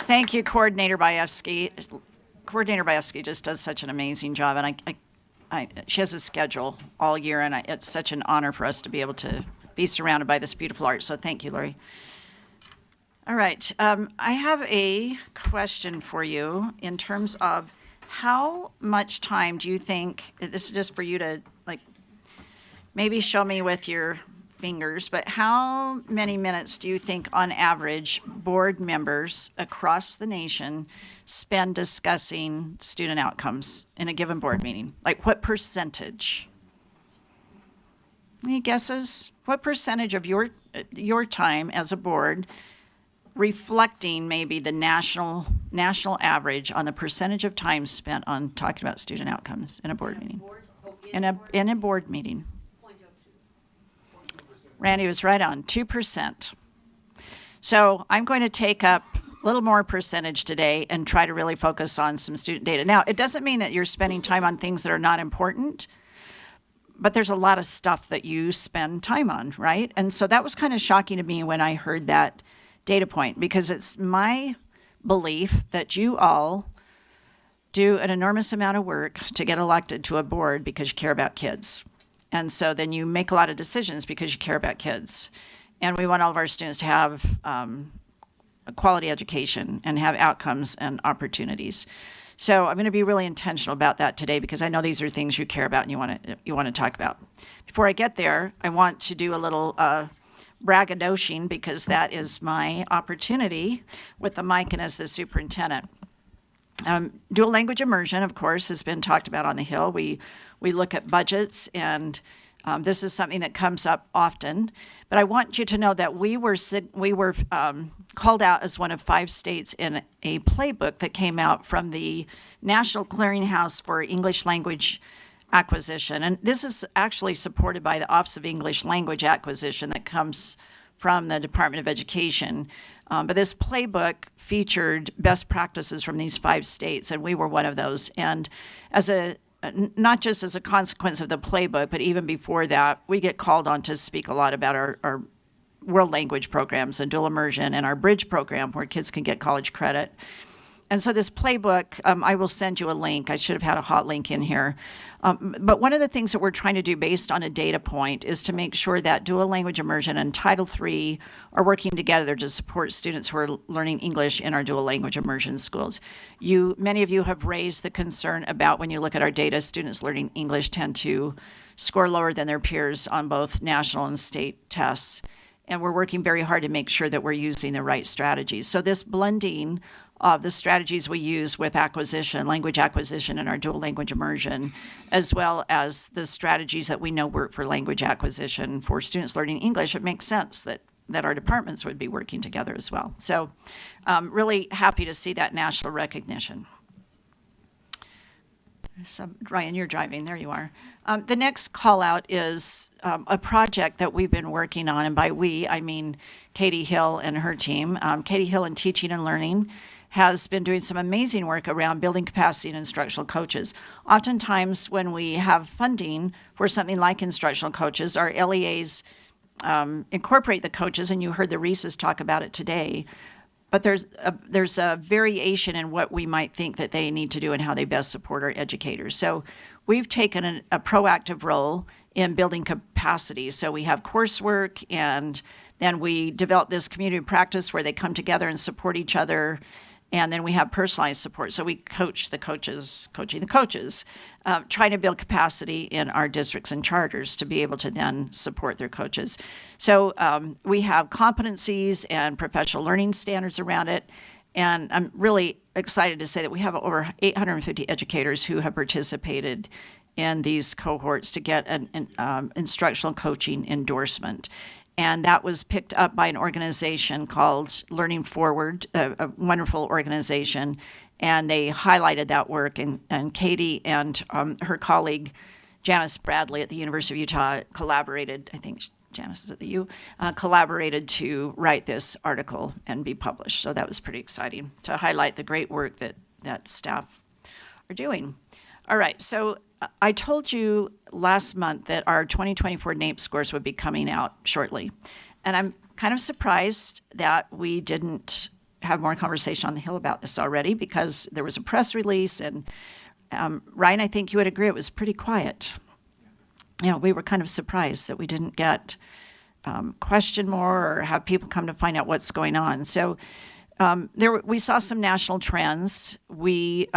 Thank you, Coordinator Bayevsky. Coordinator Bayevsky just does such an amazing job, and she has a schedule all year, and it's such an honor for us to be able to be surrounded by this beautiful art. So thank you, Lori. All right, I have a question for you in terms of how much time do you think, this is just for you to maybe show me with your fingers, but how many minutes do you think on average board members across the nation spend discussing student outcomes in a given board meeting? What percentage? Any guesses? What percentage of your time as a board reflecting maybe the national average on the percentage of time spent on talking about student outcomes in a board meeting? In a board meeting. Randy was right on, 2%. So I'm going to take up a little more percentage today and try to really focus on some student data. Now, it doesn't mean that you're spending time on things that are not important, but there's a lot of stuff that you spend time on, right? And so that was kind of shocking to me when I heard that data point, because it's my belief that you all do an enormous amount of work to get elected to a board because you care about kids. And so then you make a lot of decisions because you care about kids. And we want all of our students to have a quality education and have outcomes and opportunities. So I'm going to be really intentional about that today because I know these are things you care about and you want to talk about. Before I get there, I want to do a little braggadociing because that is my opportunity with the mic and as the superintendent. Dual language immersion, of course, has been talked about on the Hill. We look at budgets, and this is something that comes up often. But I want you to know that we were called out as one of 5 states in a playbook that came out from the National Clearinghouse for English Language Acquisition. And this is actually supported by the Office of English Language Acquisition that comes from the Department of Education. But this playbook featured best practices from these 5 states, and we were one of those. And as not just as a consequence of the playbook, but even before that, we get called on to speak a lot about our world language programs and dual immersion and our bridge program where kids can get college credit. And so this playbook, I will send you a link. I should have had a hot link in here. But one of the things that we're trying to do based on a data point is to make sure that dual language immersion and Title III are working together to support students who are learning English in our dual language immersion schools. Many of you have raised the concern about when you look at our data, students learning English tend to score lower than their peers on both national and state tests. And we're working very hard to make sure that we're using the right strategies. So this blending of the strategies we use with language acquisition in our dual language immersion, as well as the strategies that we know work for language acquisition for students learning English, it makes sense that our departments would be working together as well. So really happy to see that national recognition. Ryan, you're driving. There you are. The next call out is a project that we've been working on, and by we, I mean Katie Hill and her team. Katie Hill in Teaching and Learning has been doing some amazing work around building capacity in instructional coaches. Oftentimes when we have funding for something like instructional coaches, our LEAs incorporate the coaches, and you heard the Reesas talk about it today. But there's a variation in what we might think that they need to do and how they best support our educators. So we've taken a proactive role in building capacity. So we have coursework, and then we develop this community practice where they come together and support each other. And then we have personalized support. So we coach the coaches, coaching the coaches, trying to build capacity in our districts and charters to be able to then support their coaches. So we have competencies and professional learning standards around it. And I'm really excited to say that we have over 850 educators who have participated in these cohorts to get an instructional coaching endorsement. And that was picked up by an organization called Learning Forward, a wonderful organization. And they highlighted that work. And Katie and her colleague, Janice Bradley at the University of Utah, collaborated, I think Janice is at the U, collaborated to write this article and be published. So that was pretty exciting to highlight the great work that staff are doing. All right, so I told you last month that our 2024 NAEP scores would be coming out shortly. And I'm kind of surprised that we didn't have more conversation on the Hill about this already, because there was a press release, and Ryan, I think you would agree it was pretty quiet. You know, we were kind of surprised that we didn't get questioned more or have people come to find out what's going on. So we saw some national trends. We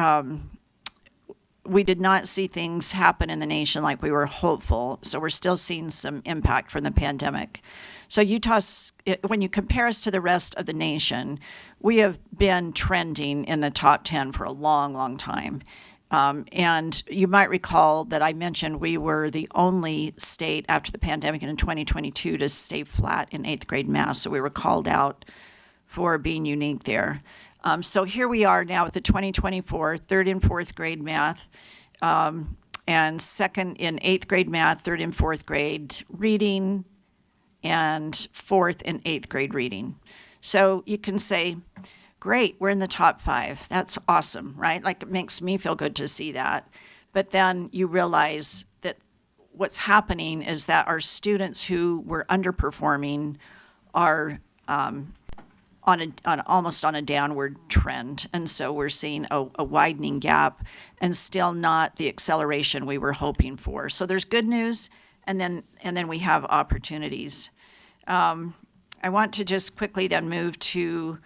did not see things happen in the nation like we were hopeful. So we're still seeing some impact from the pandemic. So when you compare us to the rest of the nation, we have been trending in the top 10 for a long, long time. And you might recall that I mentioned we were the only state after the pandemic and in 2022 to stay flat in 8th grade math. So we were called out for being unique there. So here we are now with the 2024 3rd and 4th grade math, and 2nd in 8th grade math, 3rd and 4th grade reading, and 4th in 8th grade reading. So you can say, great, we're in the top 5. That's awesome, right? Like, it makes me feel good to see that. But then you realize that what's happening is that our students who were underperforming are almost on a downward trend. And so we're seeing a widening gap and still not the acceleration we were hoping for. So there's good news, and then we have opportunities. I want to just quickly then move to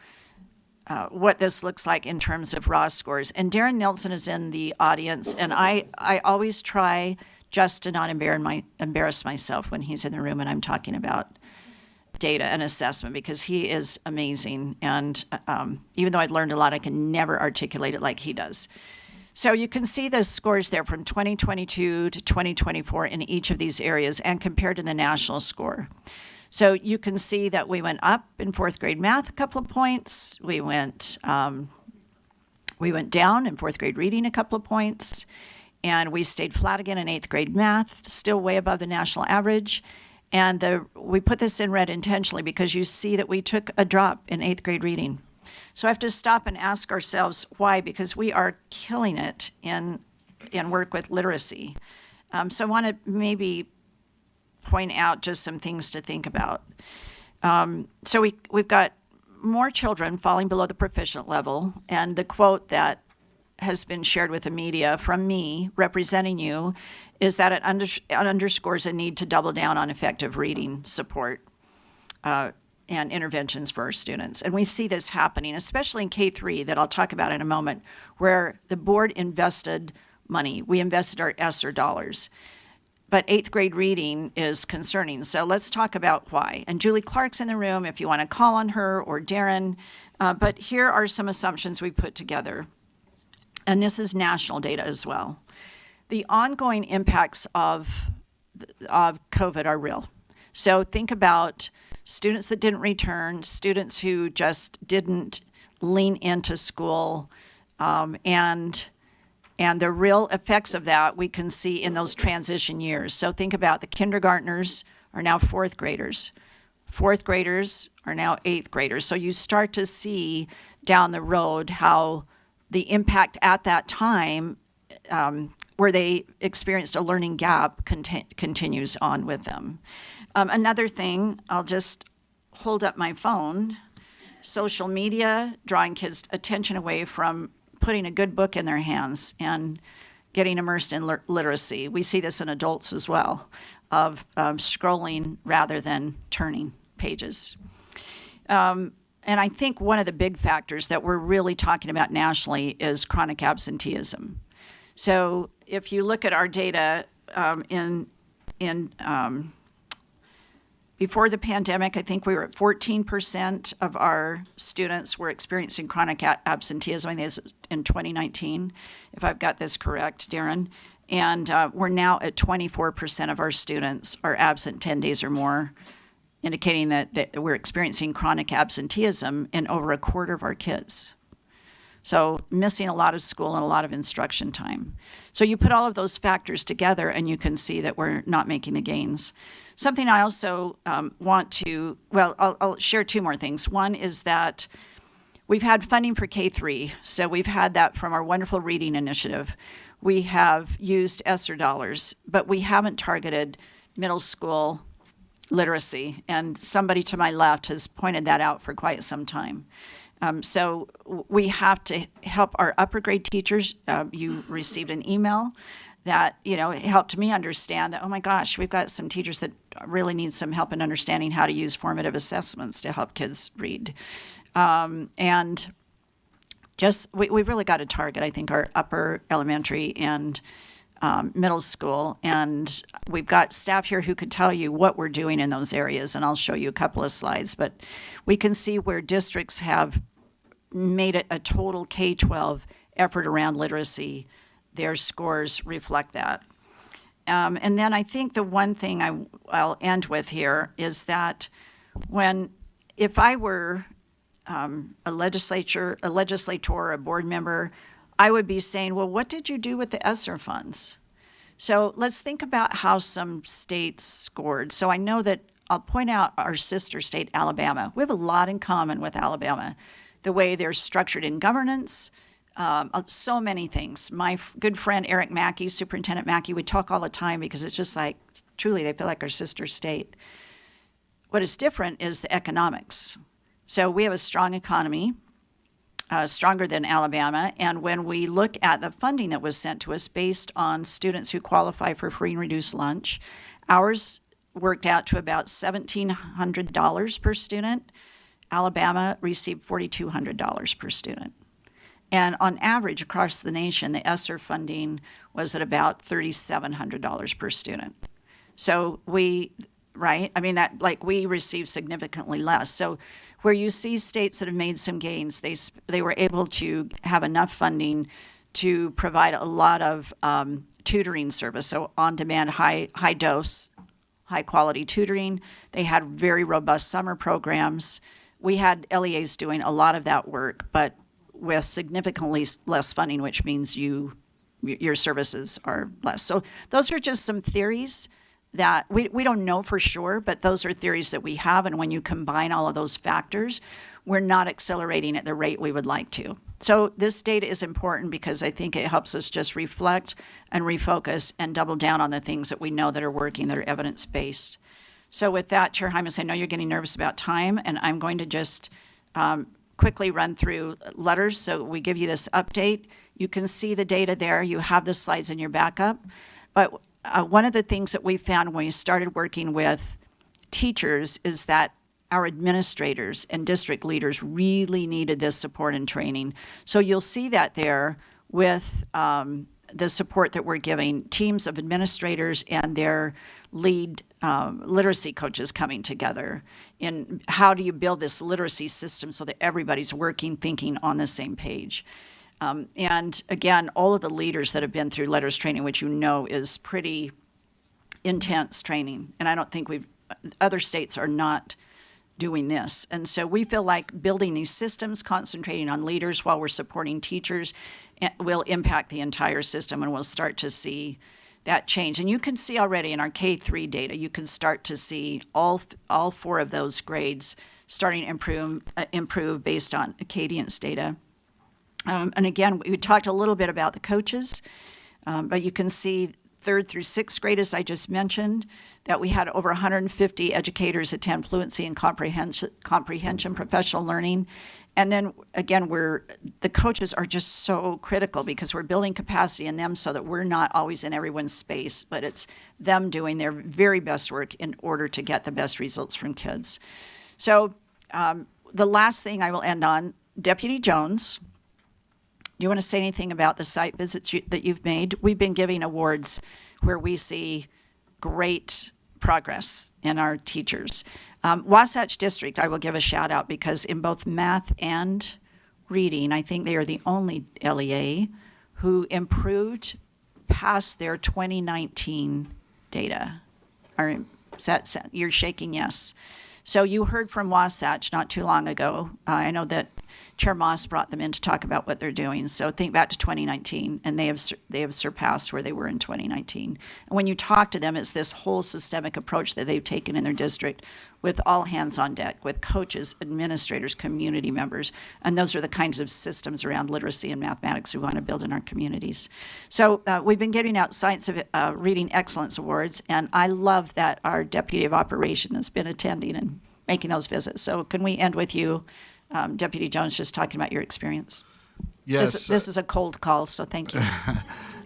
what this looks like in terms of raw scores. And Darren Nelson is in the audience, and I always try just to not embarrass myself when he's in the room and I'm talking about data and assessment, because he is amazing. And even though I've learned a lot, I can never articulate it like he does. So you can see the scores there from 2022 to 2024 in each of these areas and compared to the national score. So you can see that we went up in 4th grade math a couple of points. We went down in 4th grade reading a couple of points. And we stayed flat again in 8th grade math, still way above the national average. And we put this in red intentionally because you see that we took a drop in 8th grade reading. So I have to stop and ask ourselves why, because we are killing it in work with literacy. So I want to maybe point out just some things to think about. So we've got more children falling below the proficient level, and the quote that has been shared with the media from me representing you is that it underscores a need to double down on effective reading support and interventions for our students. And we see this happening, especially in K-3, that I'll talk about in a moment, where the board invested money. We invested our ESSER dollars. But 8th grade reading is concerning. So let's talk about why. And Julie Clark's in the room if you want to call on her, or Darren. But here are some assumptions we put together. And this is national data as well. The ongoing impacts of COVID are real. So think about students that didn't return, students who just didn't lean into school, and the real effects of that we can see in those transition years. So think about the kindergartners are now 4th graders. 4th graders are now 8th graders. So you start to see down the road how the impact at that time, where they experienced a learning gap, continues on with them. Another thing, I'll just hold up my phone. Social media, drawing kids' attention away from putting a good book in their hands and getting immersed in literacy. We see this in adults as well, of scrolling rather than turning pages. And I think one of the big factors that we're really talking about nationally is chronic absenteeism. So if you look at our data before the pandemic, I think we were at 14% of our students were experiencing chronic absenteeism. I think it's in 2019, if I've got this correct, Darren. And we're now at 24% of our students are absent 10 days or more, indicating that we're experiencing chronic absenteeism in over a quarter of our kids. So missing a lot of school and a lot of instruction time. So you put all of those factors together and you can see that we're not making the gains. Something I also want to, I'll share 2 more things. One is that we've had funding for K-3. So we've had that from our wonderful reading initiative. We have used ESSER dollars, but we haven't targeted middle school literacy. And somebody to my left has pointed that out for quite some time. So we have to help our upper grade teachers. You received an email that, it helped me understand that, oh my gosh, we've got some teachers that really need some help in understanding how to use formative assessments to help kids read. And just, we've really got to target, I think, our upper elementary and middle school. And we've got staff here who could tell you what we're doing in those areas. And I'll show you a couple of slides, but we can see where districts have made it a total K-12 effort around literacy. Their scores reflect that. And then I think the one thing I'll end with here is that if I were a legislator, a board member, I would be saying, well, what did you do with the ESSER funds? So let's think about how some states scored. So I know that I'll point out our sister state, Alabama. We have a lot in common with Alabama. The way they're structured in governance, so many things. My good friend Eric Mackey, Superintendent Mackey, would talk all the time because it's just like, truly, they feel like our sister state. What is different is the economics. So we have a strong economy, stronger than Alabama. And when we look at the funding that was sent to us based on students who qualify for free and reduced lunch, ours worked out to about $1,700 per student. Alabama received $4,200 per student. And on average across the nation, the ESSER funding was at about $3,700 per student. So we receive significantly less. So where you see states that have made some gains, they were able to have enough funding to provide a lot of tutoring service. So on-demand, high dose, high quality tutoring. They had very robust summer programs. We had LEAs doing a lot of that work, but with significantly less funding, which means your services are less. So those are just some theories that we don't know for sure, but those are theories that we have. And when you combine all of those factors, we're not accelerating at the rate we would like to. So this data is important because I think it helps us just reflect and refocus and double down on the things that we know that are working, that are evidence-based. So with that, Chair Hymas, I know you're getting nervous about time, and I'm going to just quickly run through letters. So we give you this update. You can see the data there. You have the slides in your backup. But one of the things that we found when we started working with teachers is that our administrators and district leaders really needed this support and training. So you'll see that there with the support that we're giving teams of administrators and their lead literacy coaches coming together in how do you build this literacy system so that everybody's working, thinking on the same page. And again, all of the leaders that have been through letters training, which you know is pretty intense training, and I don't think other states are not doing this. And so we feel like building these systems, concentrating on leaders while we're supporting teachers, will impact the entire system, and we'll start to see that change. And you can see already in our K-3 data, you can start to see all four of those grades starting to improve based on Acadian's data. And again, we talked a little bit about the coaches, but you can see 3rd through 6th grade, as I just mentioned, that we had over 150 educators attend fluency and comprehension, professional learning. And then again, the coaches are just so critical because we're building capacity in them so that we're not always in everyone's space, but it's them doing their very best work in order to get the best results from kids. So the last thing I will end on, Deputy Jones, do you want to say anything about the site visits that you've made? We've been giving awards where we see great progress in our teachers. Wasatch District, I will give a shout out because in both math and reading, I think they are the only LEA who improved past their 2019 data. You're shaking yes. So you heard from Wasatch not too long ago. I know that Chair Moss brought them in to talk about what they're doing. So think back to 2019, and they have surpassed where they were in 2019. And when you talk to them, it's this whole systemic approach that they've taken in their district with all hands on deck, with coaches, administrators, community members. And those are the kinds of systems around literacy and mathematics we want to build in our communities. So we've been giving out Science of Reading Excellence Awards, and I love that our Deputy of Operation has been attending and making those visits. So can we end with you, Deputy Jones, just talking about your experience? Yes. This is a cold call, so thank you.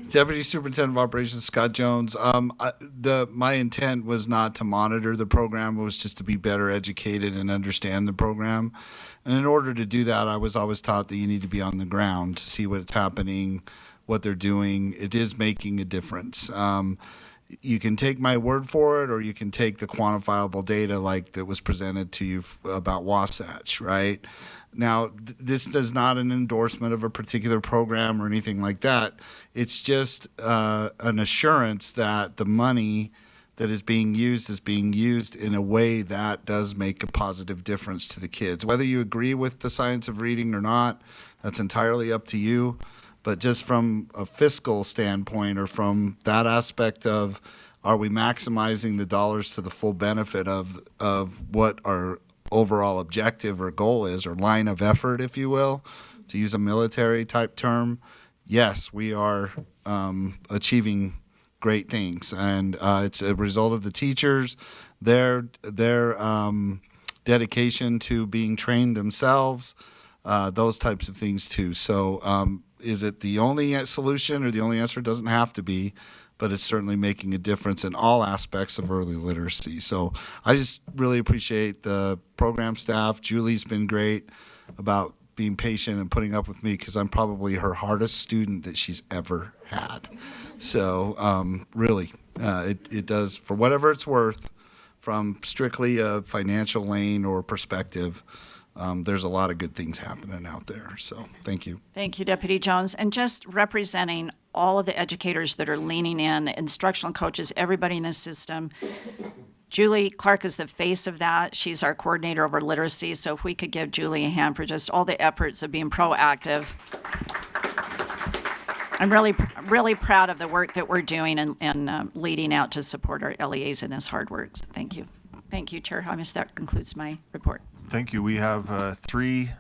Deputy Superintendent of Operations Scott Jones. My intent was not to monitor the program, it was just to be better educated and understand the program. And in order to do that, I was always taught that you need to be on the ground to see what's happening, what they're doing. It is making a difference. You can take my word for it, or you can take the quantifiable data like that was presented to you about Wasatch, right? Now, this is not an endorsement of a particular program or anything like that. It's just an assurance that the money that is being used in a way that does make a positive difference to the kids. Whether you agree with the science of reading or not, that's entirely up to you. But just from a fiscal standpoint or from that aspect of are we maximizing the dollars to the full benefit of what our overall objective or goal is, or line of effort, if you will, to use a military type term? Yes, we are achieving great things, and it's a result of the teachers, their dedication to being trained themselves, those types of things too. So is it the only solution or the only answer? It doesn't have to be, but it's certainly making a difference in all aspects of early literacy. So I just really appreciate the program staff. Julie's been great about being patient and putting up with me, because I'm probably her hardest student that she's ever had. So really, it does, for whatever it's worth, from strictly a financial lane or perspective, there's a lot of good things happening out there. So thank you. Thank you, Deputy Jones. And just representing all of the educators that are leaning in, instructional coaches, everybody in this system. Julie Clark is the face of that. She's our coordinator over literacy. So if we could give Julie a hand for just all the efforts of being proactive. I'm really proud of the work that we're doing and leading out to support our LEAs in this hard work. So thank you. Thank you, Chair Hymas. That concludes my report. Thank you. We have 3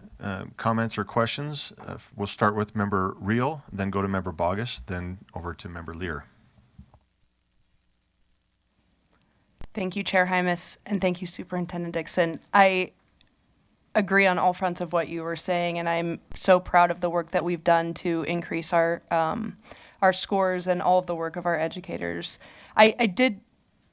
comments or questions. We'll start with Member Reel, then go to Member Bogus, then over to Member Lear. Thank you, Chair Hymas, and thank you, Superintendent Dixon. I agree on all fronts of what you were saying, and I'm so proud of the work that we've done to increase our scores and all of the work of our educators. I did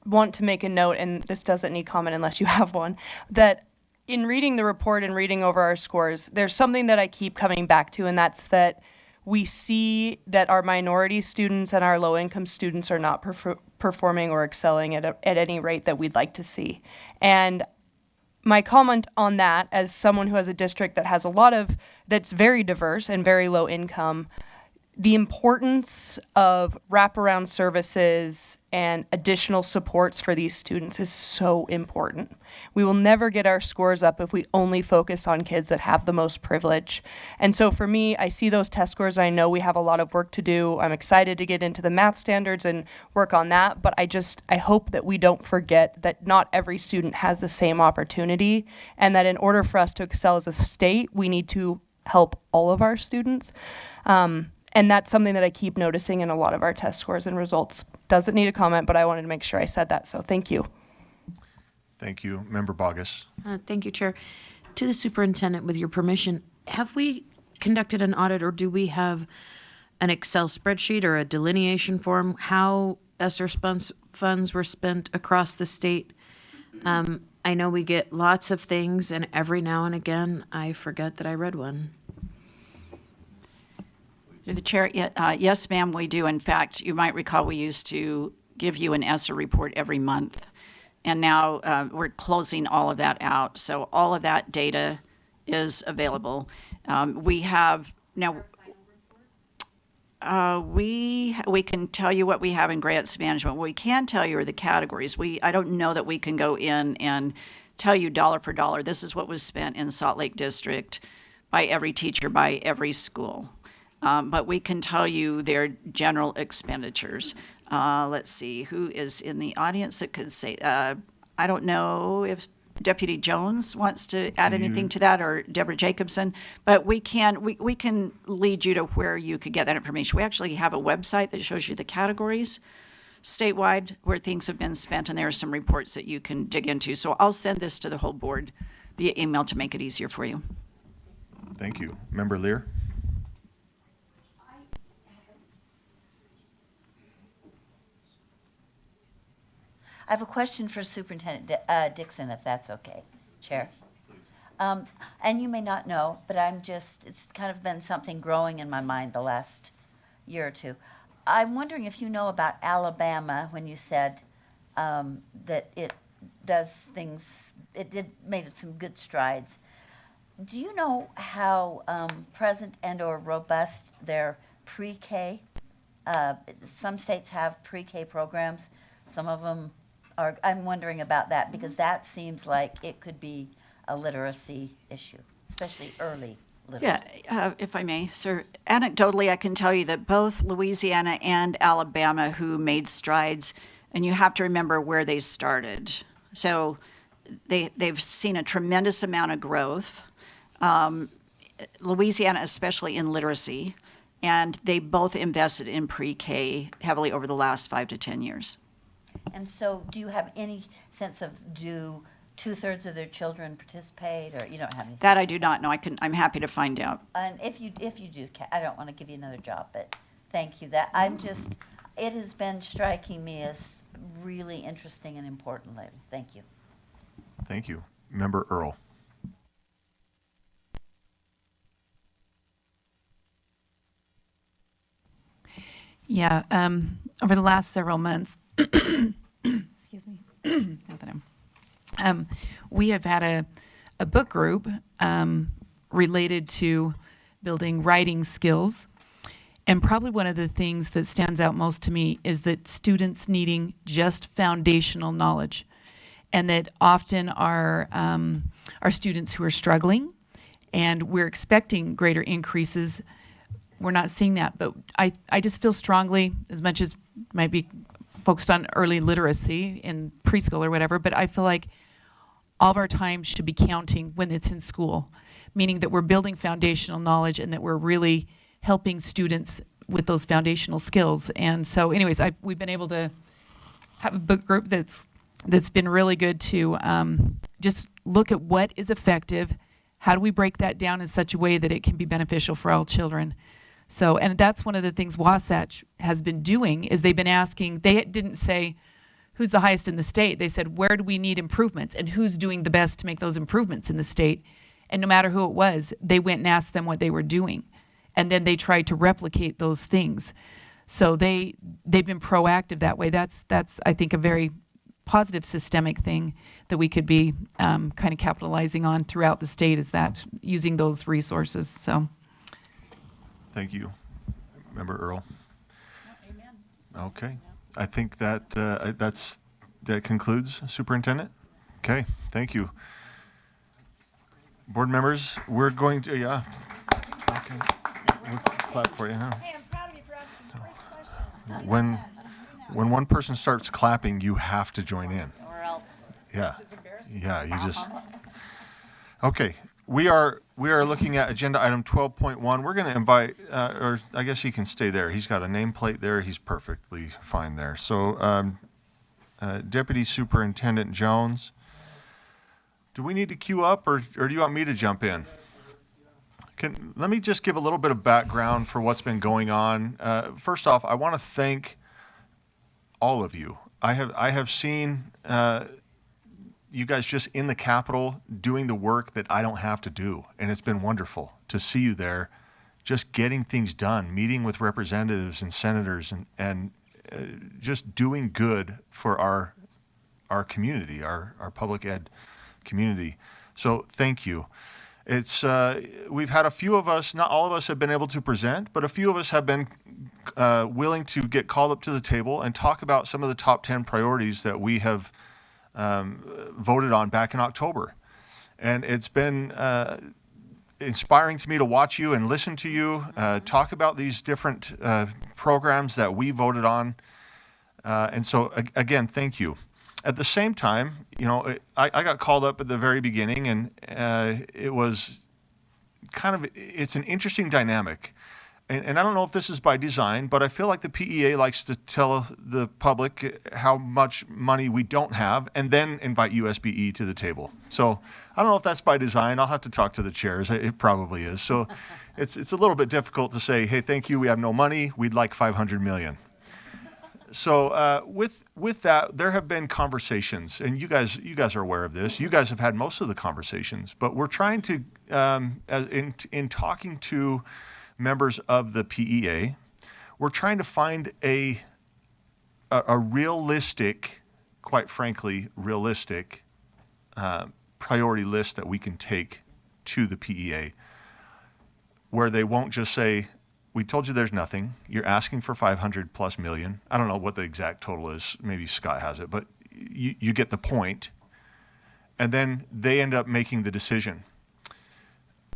want to make a note, and this doesn't need comment unless you have one, that in reading the report and reading over our scores, there's something that I keep coming back to, and that's that we see that our minority students and our low-income students are not performing or excelling at any rate that we'd like to see. And my comment on that, as someone who has a district that has that's very diverse and very low income, the importance of wraparound services and additional supports for these students is so important. We will never get our scores up if we only focus on kids that have the most privilege. And so for me, I see those test scores, and I know we have a lot of work to do. I'm excited to get into the math standards and work on that, but I hope that we don't forget that not every student has the same opportunity, and that in order for us to excel as a state, we need to help all of our students. And that's something that I keep noticing in a lot of our test scores and results. Doesn't need a comment, but I wanted to make sure I said that, so thank you. Thank you. Member Bogus. Thank you, Chair. To the Superintendent, with your permission, have we conducted an audit, or do we have an Excel spreadsheet or a delineation form how ESSER funds were spent across the state? I know we get lots of things, and every now and again I forget that I read one. Through the chair, yes, ma'am, we do. In fact, you might recall we used to give you an ESSER report every month, and now we're closing all of that out. So all of that data is available. We have now. We can tell you what we have in grants management. What we can tell you are the categories. I don't know that we can go in and tell you dollar for dollar. This is what was spent in Salt Lake District by every teacher, by every school. But we can tell you their general expenditures. Let's see, who is in the audience that could say, I don't know if Deputy Jones wants to add anything to that, or Deborah Jacobson, but we can lead you to where you could get that information. We actually have a website that shows you the categories statewide where things have been spent, and there are some reports that you can dig into. So I'll send this to the whole board via email to make it easier for you. Thank you. Member Lear. I have a question for Superintendent Dixon, if that's okay, Chair. And you may not know, but it's kind of been something growing in my mind the last year or two. I'm wondering if you know about Alabama, when you said that it does things, made some good strides. Do you know how present and or robust their pre-K? Some states have pre-K programs, some of them I'm wondering about that, because that seems like it could be a literacy issue, especially early literacy. Yeah, if I may, sir. Anecdotally, I can tell you that both Louisiana and Alabama, who made strides And you have to remember where they started. So they've seen a tremendous amount of growth. Louisiana, especially in literacy, and they both invested in pre-K heavily over the last 5 to 10 years. And so do you have any sense of, do 2/3 of their children participate, or you don't have any? That I do not know. I'm happy to find out. And if you do, I don't want to give you another job, but thank you. It has been striking me as really interesting and important lately. Thank you. Thank you. Member Earl. Yeah, over the last several months, excuse me, not that we have had a book group related to building writing skills. And probably one of the things that stands out most to me is that students needing just foundational knowledge, and that often our students who are struggling, and we're expecting greater increases, we're not seeing that. But I just feel strongly, as much as might be focused on early literacy in preschool or whatever, but I feel like all of our time should be counting when it's in school, meaning that we're building foundational knowledge and that we're really helping students with those foundational skills. And so anyways, we've been able to have a book group that's been really good to just look at what is effective, how do we break that down in such a way that it can be beneficial for all children. So, and that's one of the things Wasatch has been doing, is they've been asking, they didn't say who's the highest in the state, they said where do we need improvements and who's doing the best to make those improvements in the state. And no matter who it was, they went and asked them what they were doing. And then they tried to replicate those things. So they've been proactive that way. That's I think a very positive systemic thing that we could be kind of capitalizing on throughout the state, is that using those resources. So. Thank you. Member Earl. Okay. I think that that concludes, Superintendent. Okay. Thank you. Board members, we're going to, yeah. Okay. We'll clap for you, huh? Hey, I'm proud of you for asking great questions. When one person starts clapping, you have to join in. Or else. Yeah. Yeah, you just. Okay. We are looking at agenda item 12.1. We're going to invite, or I guess he can stay there. He's got a nameplate there. He's perfectly fine there. So, Deputy Superintendent Jones, do we need to queue up, or do you want me to jump in? Let me just give a little bit of background for what's been going on. First off, I want to thank all of you. I have seen you guys just in the Capitol doing the work that I don't have to do, and it's been wonderful to see you there, just getting things done, meeting with representatives and senators, and just doing good for our community, our public ed community. So thank you. It's we've had a few of us, not all of us have been able to present, but a few of us have been willing to get called up to the table and talk about some of the top 10 priorities that we have voted on back in October. And it's been inspiring to me to watch you and listen to you talk about these different programs that we voted on. And so again, thank you. At the same time, I got called up at the very beginning, and it was it's an interesting dynamic. And I don't know if this is by design, but I feel like the PEA likes to tell the public how much money we don't have and then invite USBE to the table. So I don't know if that's by design. I'll have to talk to the chairs. It probably is. So it's a little bit difficult to say, hey, thank you, we have no money. We'd like $500 million. So with that, there have been conversations, and you guys are aware of this. You guys have had most of the conversations, but we're trying to, in talking to members of the PEA, we're trying to find a realistic, quite frankly, realistic priority list that we can take to the PEA, where they won't just say, we told you there's nothing, you're asking for 500 plus million. I don't know what the exact total is, maybe Scott has it, but you get the point. And then they end up making the decision.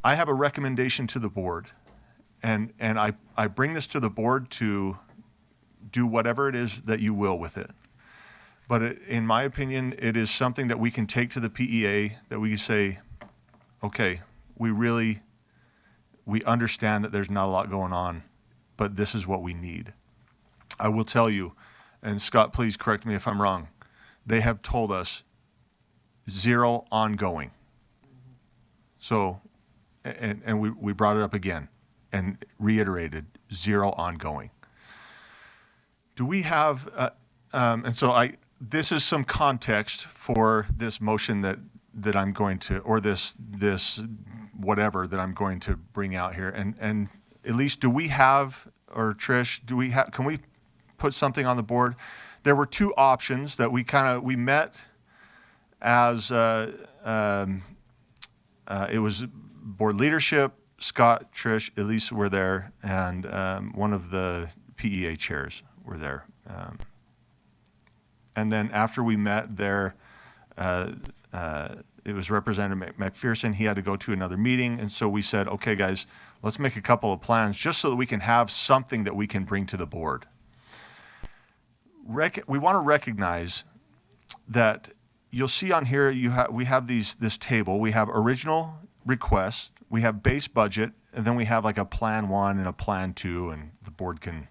I have a recommendation to the board, and I bring this to the board to do whatever it is that you will with it. But in my opinion, it is something that we can take to the PEA, that we can say, okay, we understand that there's not a lot going on, but this is what we need. I will tell you, and Scott, please correct me if I'm wrong, they have told us 0 ongoing. So, and we brought it up again and reiterated 0 ongoing. Do we have, and so this is some context for this motion that I'm going to, or this whatever that I'm going to bring out here. And Elise, do we have, or Trish, can we put something on the board? There were 2 options that we met as, it was board leadership, Scott, Trish, Elise were there, and one of the PEA chairs were there. And then after we met there, it was Representative McPherson. He had to go to another meeting, and so we said, okay, guys, let's make a couple of plans just so that we can have something that we can bring to the board. We want to recognize that you'll see on here, we have this table. We have original request, we have base budget, and then we have like a plan 1 and a plan 2, and the board can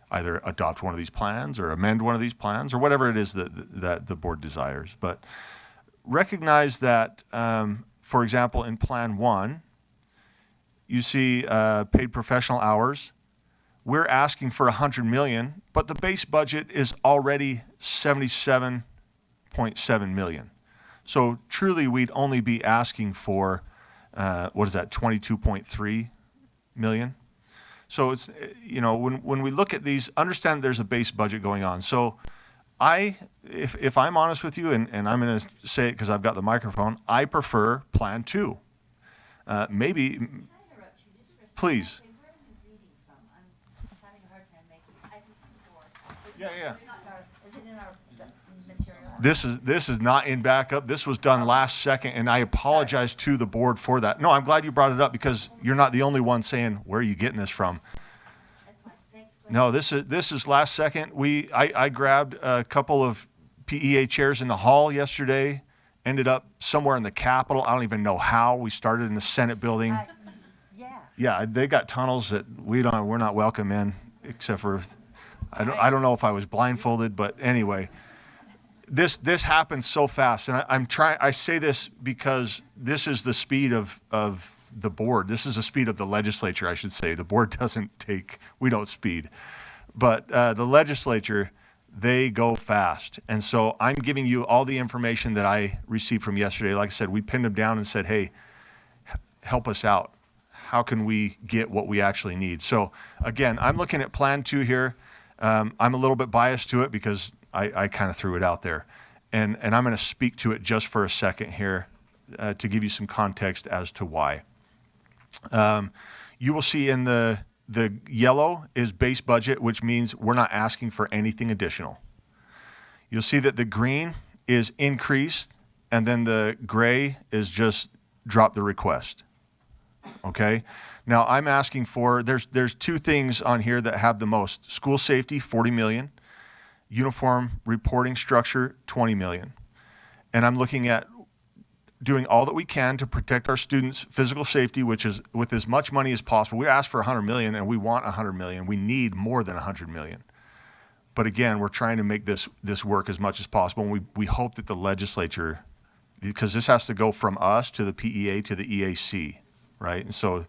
either adopt one of these plans or amend one of these plans or whatever it is that the board desires. But recognize that, for example, in plan 1, you see paid professional hours. We're asking for $100 million, but the base budget is already $77.7 million. So truly, we'd only be asking for, what is that, $22.3 million? So it's, when we look at these, understand there's a base budget going on. So if I'm honest with you, and I'm going to say it because I've got the microphone, I prefer plan 2. Maybe, please. Yeah. This is not in backup. This was done last second, and I apologize to the board for that. No, I'm glad you brought it up because you're not the only one saying, where are you getting this from? No, this is last second. I grabbed a couple of PEA chairs in the hall yesterday, ended up somewhere in the Capitol. I don't even know how. We started in the Senate building. Yeah, they got tunnels that we're not welcome in, except for, I don't know if I was blindfolded, but anyway. This happens so fast, and I say this because this is the speed of the board. This is the speed of the legislature, I should say. The board we don't speed. But the legislature, they go fast. And so I'm giving you all the information that I received from yesterday. Like I said, we pinned them down and said, hey, help us out. How can we get what we actually need? So again, I'm looking at Plan 2 here. I'm a little bit biased to it because I kind of threw it out there. And I'm going to speak to it just for a second here to give you some context as to why. You will see in the yellow is base budget, which means we're not asking for anything additional. You'll see that the green is increased, and then the gray is just drop the request. Okay? Now I'm asking for, there's 2 things on here that have the most. School safety, $40 million. Uniform reporting structure, $20 million. And I'm looking at doing all that we can to protect our students' physical safety, which is with as much money as possible. We asked for $100 million, and we want $100 million. We need more than $100 million. But again, we're trying to make this work as much as possible, and we hope that the legislature, because this has to go from us to the PEA to the EAC, right? And so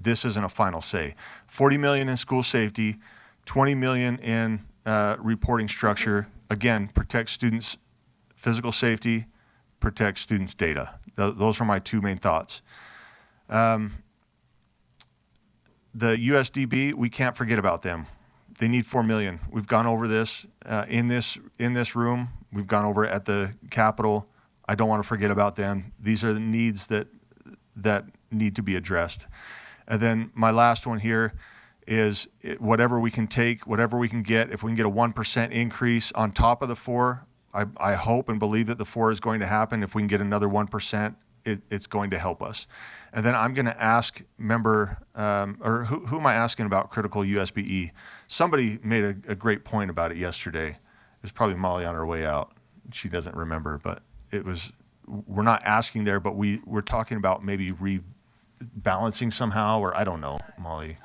this isn't a final say. $40 million in school safety, $20 million in reporting structure. Again, protect students' physical safety, protect students' data. Those are my 2 main thoughts. The USDB, we can't forget about them. They need $4 million. We've gone over this in this room. We've gone over it at the Capitol. I don't want to forget about them. These are the needs that need to be addressed. And then my last one here is whatever we can take, whatever we can get. If we can get a 1% increase on top of the 4, I hope and believe that the 4 is going to happen. If we can get another 1%, it's going to help us. And then I'm going to ask who am I asking about critical USBE? Somebody made a great point about it yesterday. was probably Molly on her way out. She doesn't remember, but we're not asking there, but we're talking about maybe rebalancing somehow, or I don't know, Molly.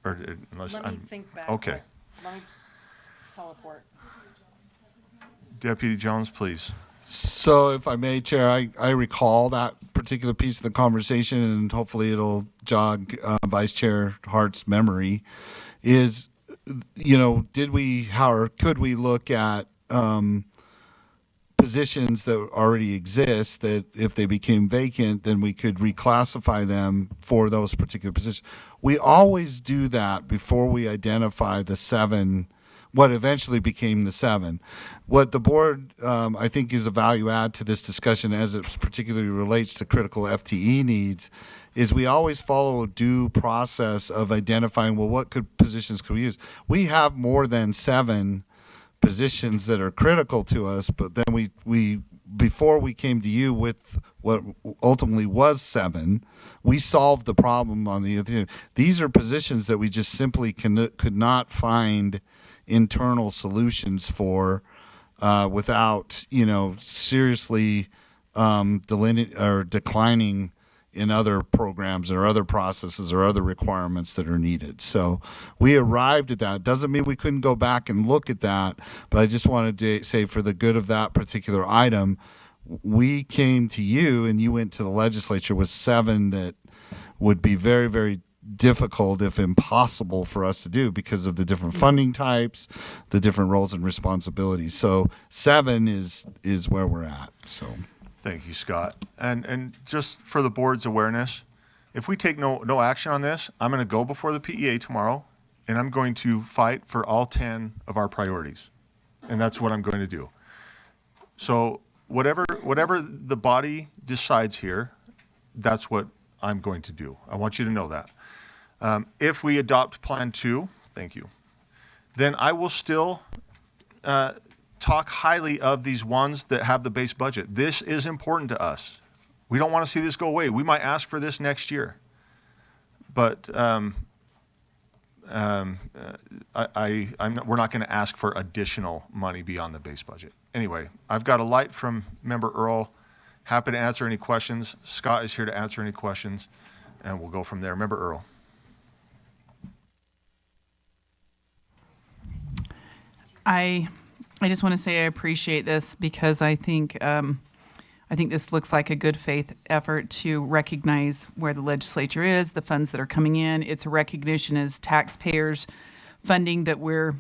Or unless Let me think back. Okay. Let me teleport. Deputy Jones, please. So if I may, Chair, I recall that particular piece of the conversation, and hopefully it'll jog Vice Chair Hart's memory, is, could we look at positions that already exist that if they became vacant, then we could reclassify them for those particular positions. We always do that before we identify the 7, what eventually became the 7. What the board, I think, is a value add to this discussion as it particularly relates to critical FTE needs, is we always follow a due process of identifying, well, what positions could we use? We have more than 7 positions that are critical to us, but then we before we came to you with what ultimately was 7, we solved the problem on the other. These are positions that we just simply could not find internal solutions for without seriously declining in other programs or other processes or other requirements that are needed. So we arrived at that. Doesn't mean we couldn't go back and look at that, but I just wanted to say, for the good of that particular item, we came to you and you went to the legislature with 7 that would be very, very difficult, if impossible, for us to do because of the different funding types, the different roles and responsibilities. So 7 is where we're at. So Thank you, Scott. And just for the board's awareness, if we take no action on this, I'm going to go before the PEA tomorrow, and I'm going to fight for all 10 of our priorities. And that's what I'm going to do. So whatever the body decides here, that's what I'm going to do. I want you to know that. If we adopt Plan 2, thank you, then I will still talk highly of these ones that have the base budget. This is important to us. We don't want to see this go away. We might ask for this next year. But we're not going to ask for additional money beyond the base budget. Anyway, I've got a light from Member Earl. Happy to answer any questions. Scott is here to answer any questions, and we'll go from there. Member Earl. I just want to say I appreciate this because I think this looks like a good faith effort to recognize where the legislature is, the funds that are coming in. It's a recognition as taxpayers funding that we're,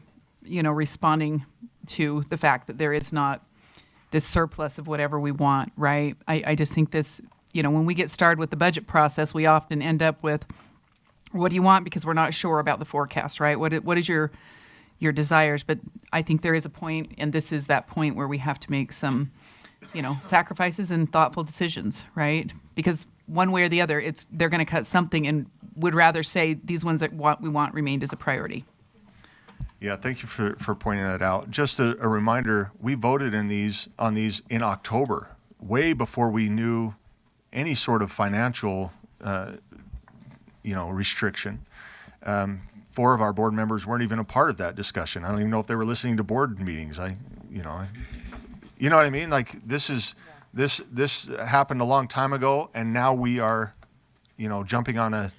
responding to the fact that there is not this surplus of whatever we want, right? I just think this, when we get started with the budget process, we often end up with, what do you want? Because we're not sure about the forecast, right? What is your desires? But I think there is a point, and this is that point where we have to make some, sacrifices and thoughtful decisions, right? Because one way or the other, they're going to cut something, and would rather say these ones that we want remained as a priority. Yeah, thank you for pointing that out. Just a reminder, we voted on these in October, way before we knew any sort of financial, restriction. 4 of our board members weren't even a part of that discussion. I don't even know if they were listening to board meetings. You know what I mean? Like this happened a long time ago, and now we are, jumping on a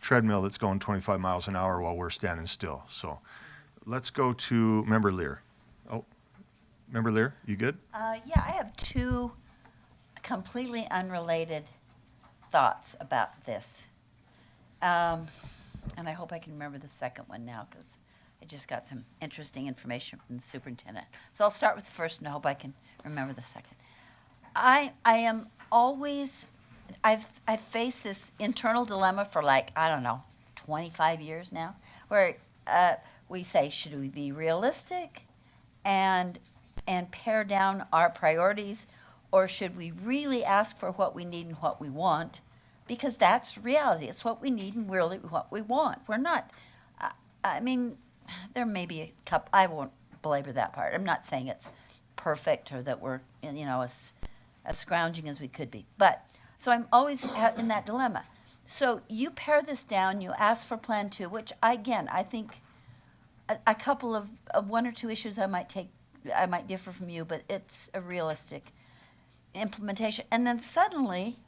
treadmill that's going 25 miles an hour while we're standing still. So let's go to Member Lear. Oh, Member Lear, you good? Yeah, I have 2 completely unrelated thoughts about this. And I hope I can remember the second one now because I just got some interesting information from the superintendent. So I'll start with the first and I hope I can remember the second. I am always, I've faced this internal dilemma for 25 years now, where we say, should we be realistic and pare down our priorities, or should we really ask for what we need and what we want? Because that's reality. It's what we need and really what we want. We're not, there may be a couple, I won't belabor that part. I'm not saying it's perfect or that we're, as scrounging as we could be. But, so I'm always in that dilemma. So you pare this down, you ask for Plan 2, which I think a couple of one or two issues I might differ from you, but it's a realistic implementation. And then suddenly,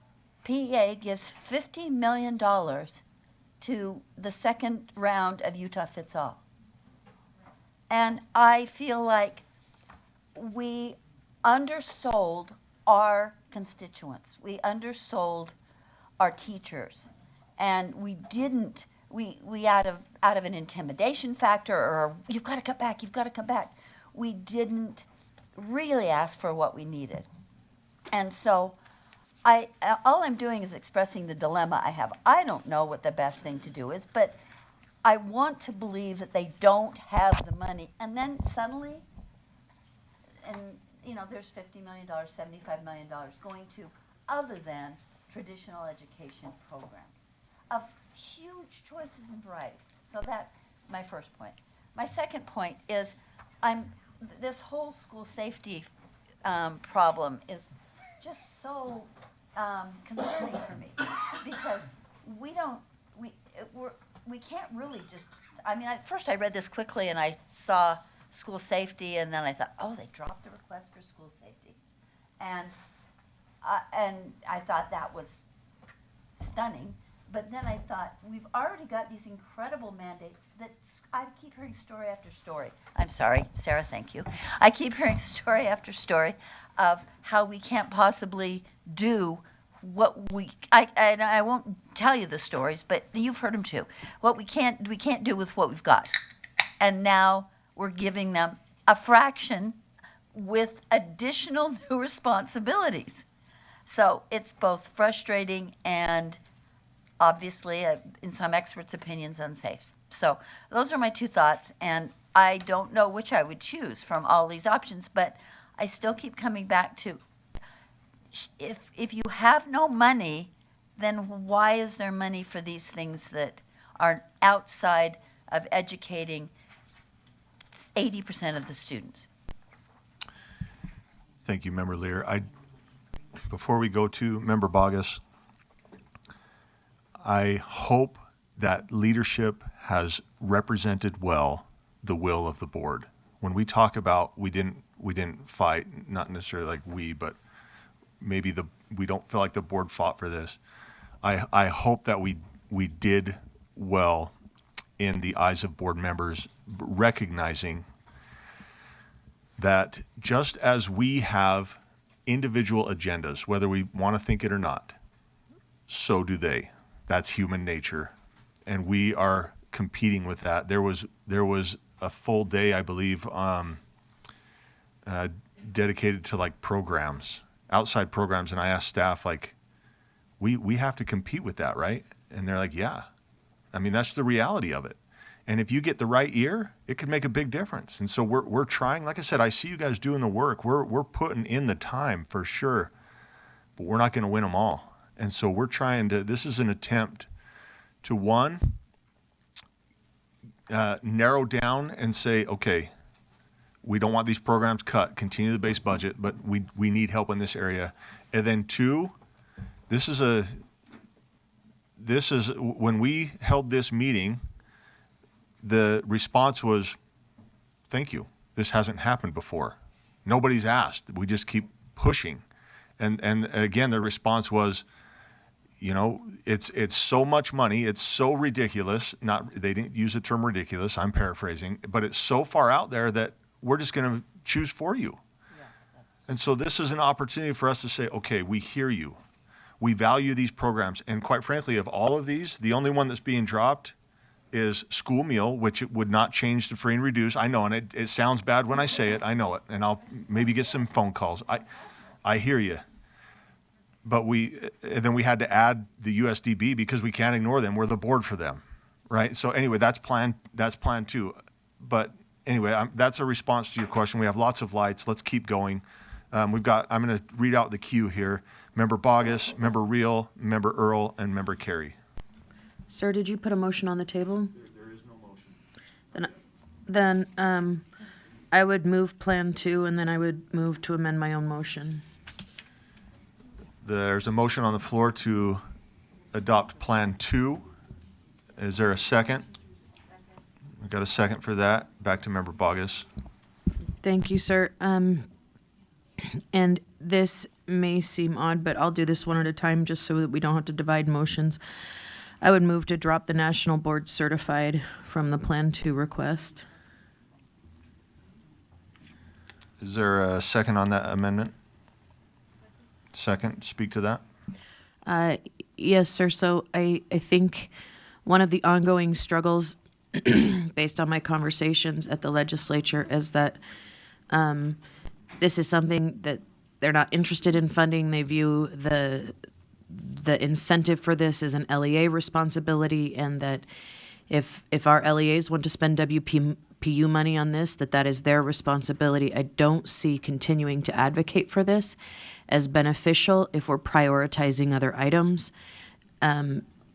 PEA gives $50 million to the second round of Utah Fits All. And I feel like we undersold our constituents. We undersold our teachers. And we didn't, we out of an intimidation factor, or you've got to cut back, you've got to cut back, we didn't really ask for what we needed. And so all I'm doing is expressing the dilemma I have. I don't know what the best thing to do is, but I want to believe that they don't have the money. And then suddenly, and there's $50 million, $75 million going to other than traditional education programs of huge choices and varieties. So that's my first point. My second point is this whole school safety problem is just so concerning for me, because we can't really just, at first I read this quickly and I saw school safety, and then I thought, oh, they dropped the request for school safety. And I thought that was stunning. But then I thought, we've already got these incredible mandates that I keep hearing story after story. I'm sorry, Sarah, thank you. I keep hearing story after story of how we can't possibly do what I won't tell you the stories, but you've heard them too. What we can't do with what we've got. And now we're giving them a fraction with additional new responsibilities. So it's both frustrating and obviously, in some experts' opinions, unsafe. So those are my two thoughts, and I don't know which I would choose from all these options, but I still keep coming back to, if you have no money, then why is there money for these things that are outside of educating 80% of the students? Thank you, Member Lear. Before we go to Member Bogus, I hope that leadership has represented well the will of the board. When we talk about we didn't fight, not necessarily like we, but maybe we don't feel like the board fought for this. I hope that we did well in the eyes of board members, recognizing that just as we have individual agendas, whether we want to think it or not, so do they. That's human nature, and we are competing with that. There was a full day, I believe, dedicated to like programs, outside programs, and I asked staff, like, we have to compete with that, right? And they're like, yeah. That's the reality of it. And if you get the right ear, it could make a big difference. And so we're trying. Like I said, I see you guys doing the work. We're putting in the time for sure, but we're not going to win them all. And so we're trying to, this is an attempt to, one, narrow down and say, okay, we don't want these programs cut, continue the base budget, but we need help in this area. And then two, this is when we held this meeting, the response was, thank you. This hasn't happened before. Nobody's asked. We just keep pushing. And again, the response was, it's so much money, it's so ridiculous. They didn't use the term ridiculous, I'm paraphrasing, but it's so far out there that we're just going to choose for you. And so this is an opportunity for us to say, okay, we hear you. We value these programs. And quite frankly, of all of these, the only one that's being dropped is school meal, which it would not change to free and reduce. I know, and it sounds bad when I say it. I know it. And I'll maybe get some phone calls. I hear you. But then we had to add the USDB because we can't ignore them. We're the board for them, right? So anyway, that's plan 2. But anyway, that's a response to your question. We have lots of lights. Let's keep going. I'm going to read out the queue here. Member Bogus, Member Reel, Member Earl, and Member Carey. Sir, did you put a motion on the table? There is no motion. Then I would move Plan 2, and then I would move to amend my own motion. There's a motion on the floor to adopt Plan 2. Is there a second? We got a second for that. Back to Member Bogus. Thank you, sir. And this may seem odd, but I'll do this one at a time just so that we don't have to divide motions. I would move to drop the National Board Certified from the Plan 2 request. Is there a second on that amendment? Second, speak to that. Yes, sir. So I think one of the ongoing struggles based on my conversations at the legislature is that this is something that they're not interested in funding. They view the incentive for this as an LEA responsibility, and that if our LEAs want to spend WPU money on this, that is their responsibility. I don't see continuing to advocate for this as beneficial if we're prioritizing other items.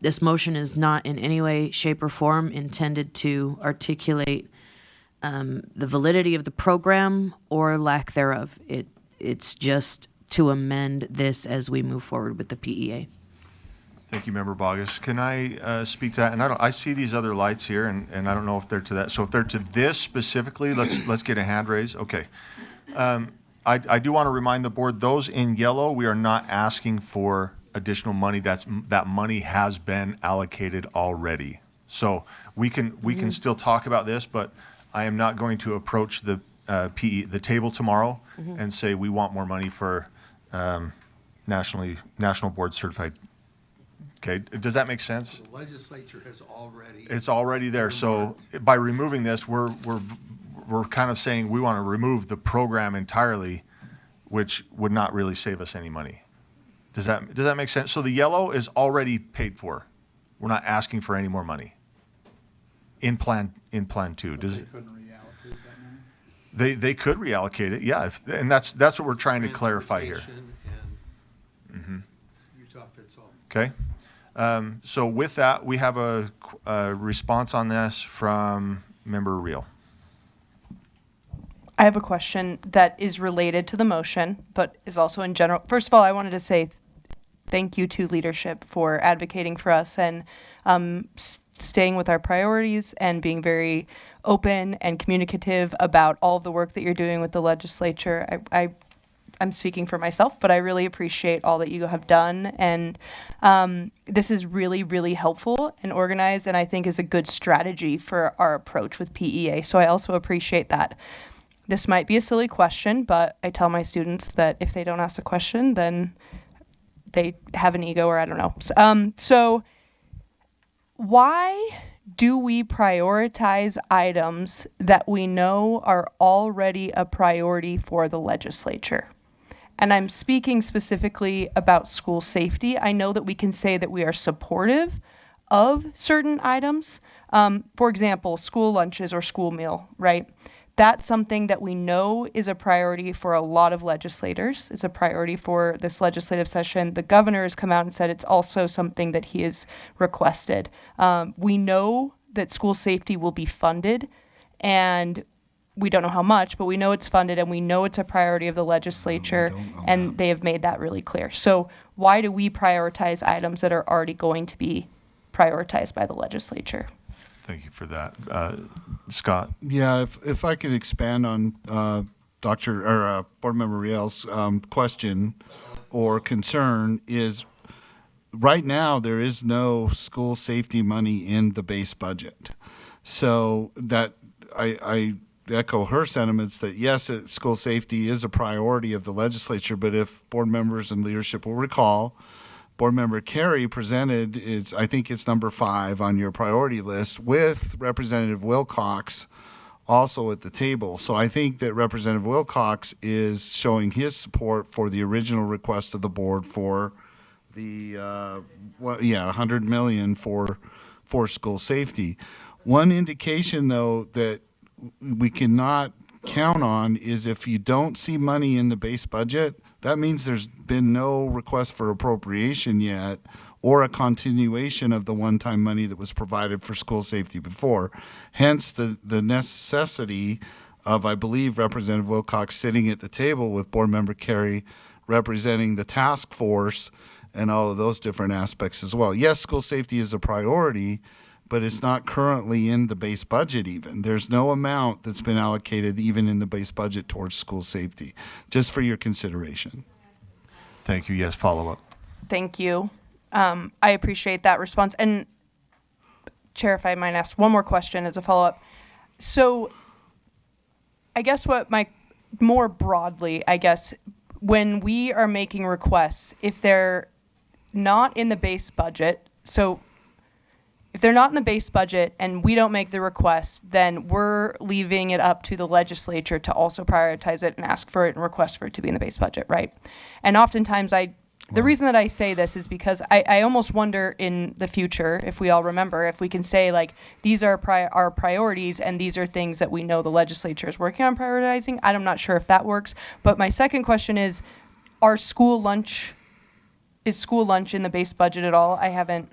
This motion is not in any way, shape, or form intended to articulate the validity of the program or lack thereof. It's just to amend this as we move forward with the PEA. Thank you, Member Bogus. Can I speak to that? And I see these other lights here, and I don't know if they're to that. So if they're to this specifically, let's get a hand raise. Okay. I do want to remind the board, those in yellow, we are not asking for additional money. That money has been allocated already. So we can still talk about this, but I am not going to approach the table tomorrow and say we want more money for national board certified. Okay, does that make sense? The legislature has already. It's already there. So by removing this, we're kind of saying we want to remove the program entirely, which would not really save us any money. Does that make sense? So the yellow is already paid for. We're not asking for any more money in plan 2. Does it? They could reallocate it, yeah, and that's what we're trying to clarify here. Utah fits all. Okay, so with that, we have a response on this from Member Reel. I have a question that is related to the motion, but is also in general. First of all, I wanted to say thank you to leadership for advocating for us and staying with our priorities and being very open and communicative about all of the work that you're doing with the legislature. I'm speaking for myself, but I really appreciate all that you have done. And this is really, really helpful and organized, and I think is a good strategy for our approach with PEA. So I also appreciate that. This might be a silly question, but I tell my students that if they don't ask a question, then they have an ego, or I don't know. So why do we prioritize items that we know are already a priority for the legislature? And I'm speaking specifically about school safety. I know that we can say that we are supportive of certain items. For example, school lunches or school meal, right? That's something that we know is a priority for a lot of legislators. It's a priority for this legislative session. The governor has come out and said it's also something that he has requested. We know that school safety will be funded, and we don't know how much, but we know it's funded, and we know it's a priority of the legislature, and they have made that really clear. So why do we prioritize items that are already going to be prioritized by the legislature? Thank you for that. Scott? Yeah, if I could expand on Board Member Riel's question or concern is, right now there is no school safety money in the base budget. So that I echo her sentiments that yes, school safety is a priority of the legislature, but if board members and leadership will recall, Board Member Carey presented, I think it's number 5 on your priority list, with Representative Wilcox also at the table. So I think that Representative Wilcox is showing his support for the original request of the board for the $100 million for school safety. One indication, though, that we cannot count on is if you don't see money in the base budget, that means there's been no request for appropriation yet or a continuation of the one-time money that was provided for school safety before. Hence the necessity of, I believe, Representative Wilcox sitting at the table with Board Member Carey representing the task force and all of those different aspects as well. Yes, school safety is a priority, but it's not currently in the base budget even. There's no amount that's been allocated even in the base budget towards school safety, just for your consideration. Thank you. Yes, follow up. Thank you. I appreciate that response. And Chair, if I might ask one more question as a follow-up. So I guess more broadly, I guess, when we are making requests, if they're not in the base budget, so if they're not in the base budget and we don't make the request, then we're leaving it up to the legislature to also prioritize it and ask for it and request for it to be in the base budget, right? And oftentimes the reason that I say this is because I almost wonder in the future, if we all remember, if we can say, like, these are our priorities and these are things that we know the legislature is working on prioritizing. I'm not sure if that works. But my second question is school lunch in the base budget at all? I haven't.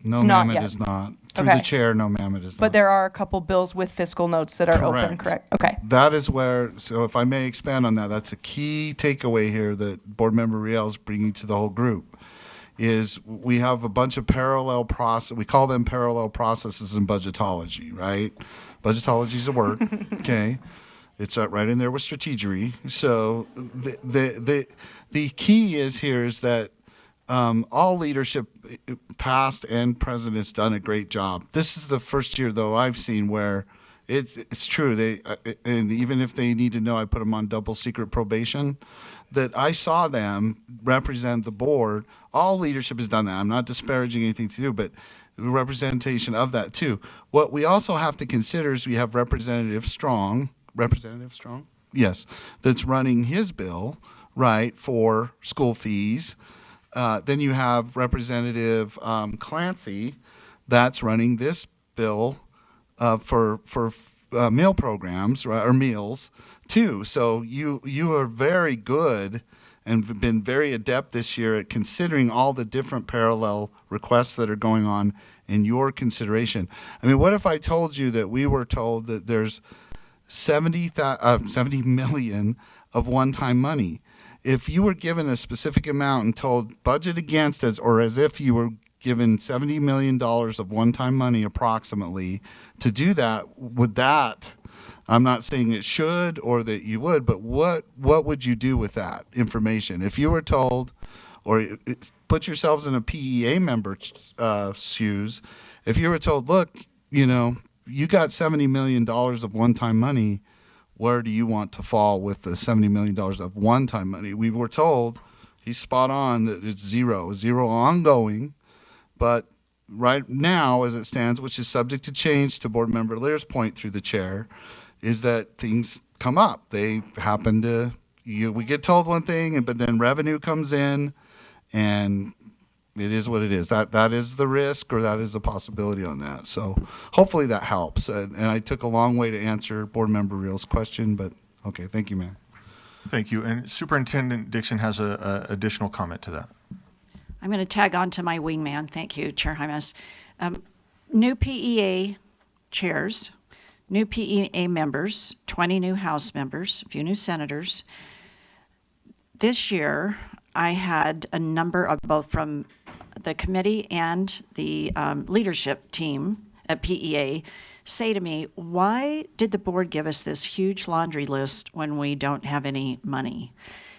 No, It's ma'am, not it yet. is not. Through Okay. the chair, no, ma'am, it is not. But there are a couple bills with fiscal notes that are open, correct? Okay. That is where, so if I may expand on that, that's a key takeaway here that Board Member Riel is bringing to the whole group, is we have a bunch of parallel we call them parallel processes in budgetology, right? Budgetology is a word, okay? It's right in there with strategery. So the key is here is that all leadership, past and present, has done a great job. This is the first year, though, I've seen where it's true. And even if they need to know, I put them on double secret probation. That I saw them represent the board. All leadership has done that. I'm not disparaging anything to do, but representation of that too. What we also have to consider is we have Representative Strong, yes, that's running his bill, right, for school fees. Then you have Representative Clancy that's running this bill for meal programs, right, or meals too. So you are very good and have been very adept this year at considering all the different parallel requests that are going on in your consideration. I mean, what if I told you that we were told that there's 70 million of one-time money? If you were given a specific amount and told budget against us, or as if you were given $70 million of one-time money approximately to do that, would that, I'm not saying it should or that you would, but what would you do with that information? If you were told, or put yourselves in a PEA member's shoes, if you were told, look, you got $70 million of one-time money, where do you want to fall with the $70 million of one-time money? We were told, he's spot on, that it's zero ongoing, but right now, as it stands, which is subject to change to Board Member Lear's point through the chair, is that things come up. They happen to, we get told one thing, but then revenue comes in, and it is what it is. That is the risk, or that is a possibility on that. So hopefully that helps. And I took a long way to answer Board Member Reel's question, but okay, thank you, ma'am. Thank you. And Superintendent Dixon has a additional comment to that. I'm going to tag on to my wingman. Thank you, Chair Hymas. New PEA chairs, new PEA members, 20 new House members, a few new senators. This year, I had a number of both from the committee and the leadership team at PEA say to me, why did the board give us this huge laundry list when we don't have any money?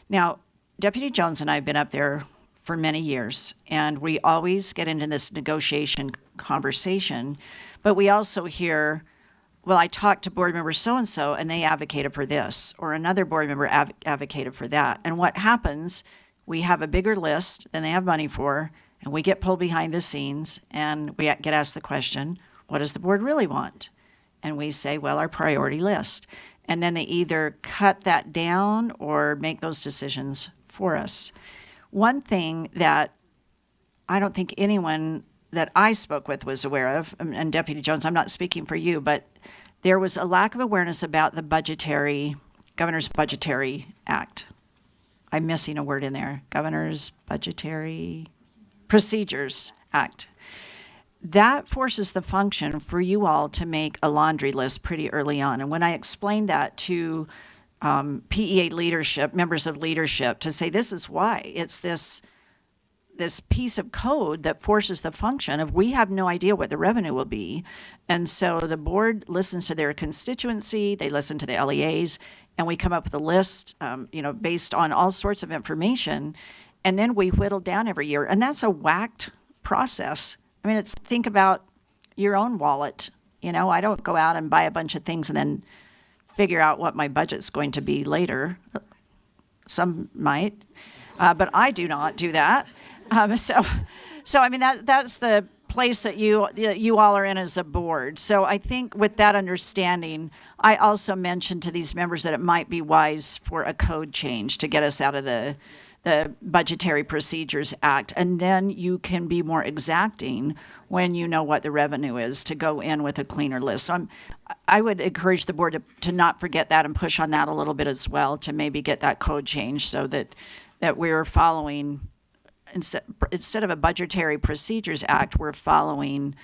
Now, Deputy Jones and I have been up there for many years, and we always get into this negotiation conversation, but we also hear, well, I talked to board member so-and-so and they advocated for this, or another board member advocated for that. And what happens, we have a bigger list than they have money for, and we get pulled behind the scenes, and we get asked the question, what does the board really want? And we say, well, our priority list. And then they either cut that down or make those decisions for us. One thing that I don't think anyone that I spoke with was aware of, and Deputy Jones, I'm not speaking for you, but there was a lack of awareness about the Governor's Budgetary Act. I'm missing a word in there. Governor's Budgetary Procedures Act. That forces the function for you all to make a laundry list pretty early on. And when I explained that to PEA leadership, members of leadership, to say this is why, it's this this piece of code that forces the function of we have no idea what the revenue will be. And so the board listens to their constituency, they listen to the LEAs, and we come up with a list, based on all sorts of information. And then we whittle down every year. And that's a whacked process. I mean, think about your own wallet. I don't go out and buy a bunch of things and then figure out what my budget's going to be later. Some might, but I do not do that. So I mean, that's the place that you all are in as a board. So I think with that understanding, I also mentioned to these members that it might be wise for a code change to get us out of the Budgetary Procedures Act, and then you can be more exacting when you know what the revenue is to go in with a cleaner list. So I would encourage the board to not forget that and push on that a little bit as well, to maybe get that code changed so that we're following, instead of a Budgetary Procedures Act, we're following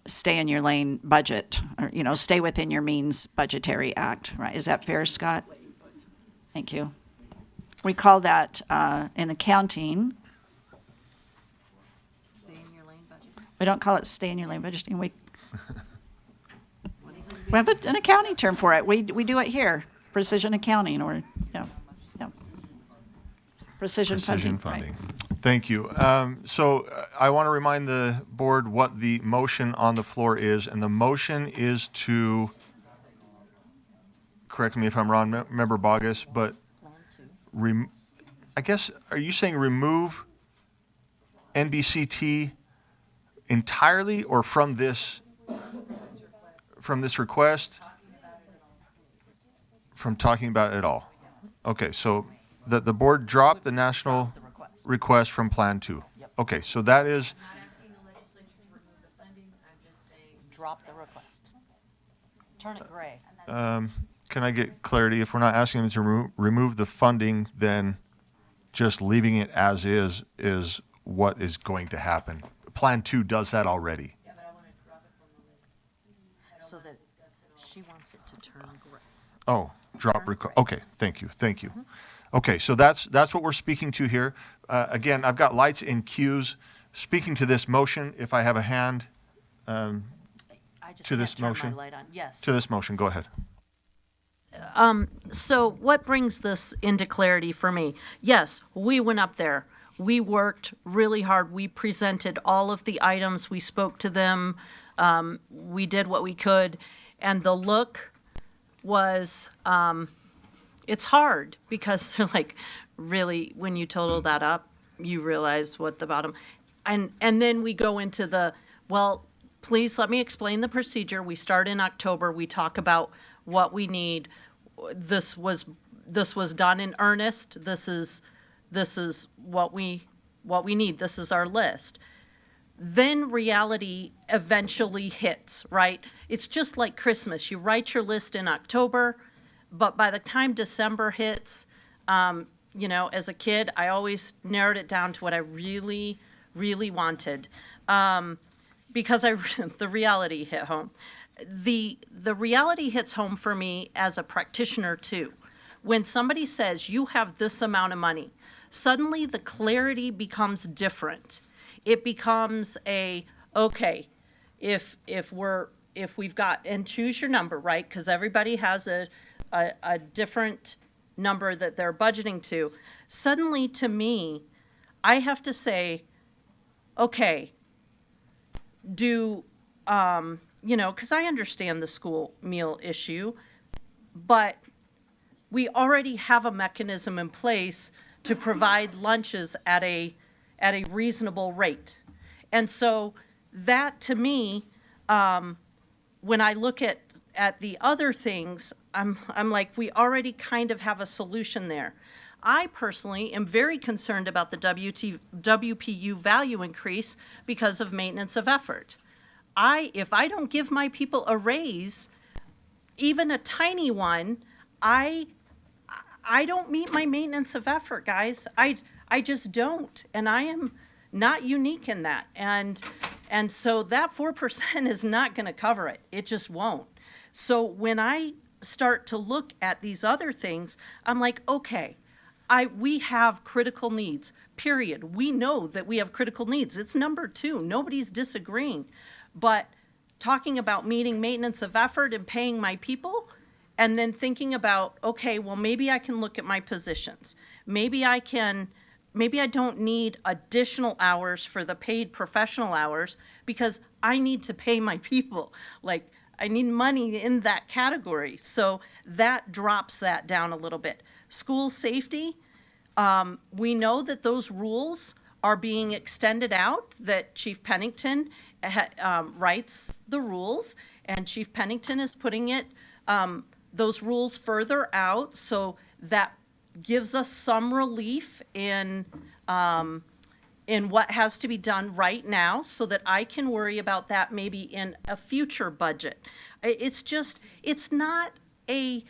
stay in your lane budget, or stay within your means budgetary act, right? Is that fair, Scott? Thank you. We call that in accounting. Stay in your lane budget. We don't call it stay in your lane budgeting. We have an accounting term for it. We do it here, precision accounting, or precision funding. Right. Thank you. So I want to remind the board what the motion on the floor is, and the motion is to, correct me if I'm wrong, Member Bogus, but I guess, are you saying remove NBCT entirely, or from this request? From talking about it at all? Okay, so the board dropped the national request from Plan 2. Okay, so that is. I'm not asking the legislature to remove the funding, I'm just saying drop the request. Turn it gray. Can I get clarity? If we're not asking them to remove the funding, then just leaving it as is what is going to happen. Plan 2 does that already. Yeah, but I want to drop it from the list so that she wants it to turn gray. Oh, drop request. Okay, thank you. Okay, so that's what we're speaking to here. Again, I've got lights and cues. Speaking to this motion, if I have a hand to this motion. Yes. To this motion, go ahead. So what brings this into clarity for me? Yes, we went up there. We worked really hard. We presented all of the items. We spoke to them. We did what we could. And the look was, it's hard because they're like, really, when you total that up, you realize what the bottom. And then we go into well, please let me explain the procedure. We start in October. We talk about what we need. This was done in earnest. This is what we need. This is our list. Then reality eventually hits, right? It's just like Christmas. You write your list in October, but by the time December hits, as a kid, I always narrowed it down to what I really, really wanted, because the reality hit home. The reality hits home for me as a practitioner too. When somebody says you have this amount of money, suddenly the clarity becomes different. It becomes okay, if we've got, and choose your number, right? Because everybody has a different number that they're budgeting to. Suddenly, to me, I have to say, okay, because I understand the school meal issue, but we already have a mechanism in place to provide lunches at a reasonable rate. And so that, to me, when I look at the other things, I'm like, we already kind of have a solution there. I personally am very concerned about the WPU value increase because of maintenance of effort. If I don't give my people a raise, even a tiny one, I don't meet my maintenance of effort, guys. I just don't, and I am not unique in that. And so that 4% is not going to cover it. It just won't. So when I start to look at these other things, I'm like, okay, we have critical needs, period. We know that we have critical needs. It's number 2. Nobody's disagreeing. But talking about meeting maintenance of effort and paying my people, and then thinking about, okay, well, maybe I can look at my positions. Maybe I don't need additional hours for the paid professional hours because I need to pay my people. Like, I need money in that category. So that drops that down a little bit. School safety, we know that those rules are being extended out, that Chief Pennington writes the rules, and Chief Pennington is putting those rules further out, so that gives us some relief in what has to be done right now, so that I can worry about that maybe in a future budget. It's not a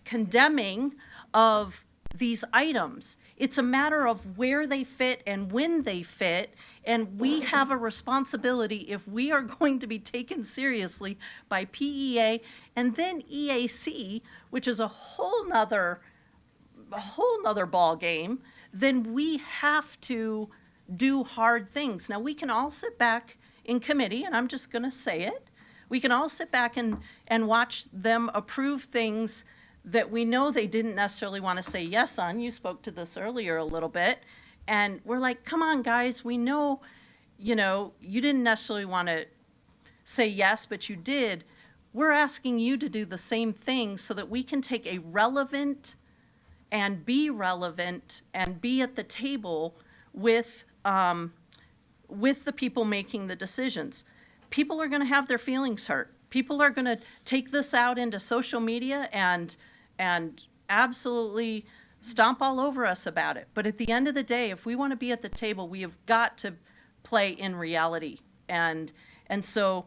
condemning of these items. It's a matter of where they fit and when they fit, and we have a responsibility, if we are going to be taken seriously by PEA and then EAC, which is a whole nother ball game, then we have to do hard things. Now, we can all sit back in committee, and I'm just going to say it, we can all sit back and watch them approve things that we know they didn't necessarily want to say yes on. You spoke to this earlier a little bit. And we're like, come on, guys, we know, you didn't necessarily want to say yes, but you did. We're asking you to do the same thing so that we can take a relevant and be at the table with the people making the decisions. People are going to have their feelings hurt. People are going to take this out into social media and absolutely stomp all over us about it. But at the end of the day, if we want to be at the table, we have got to play in reality. And so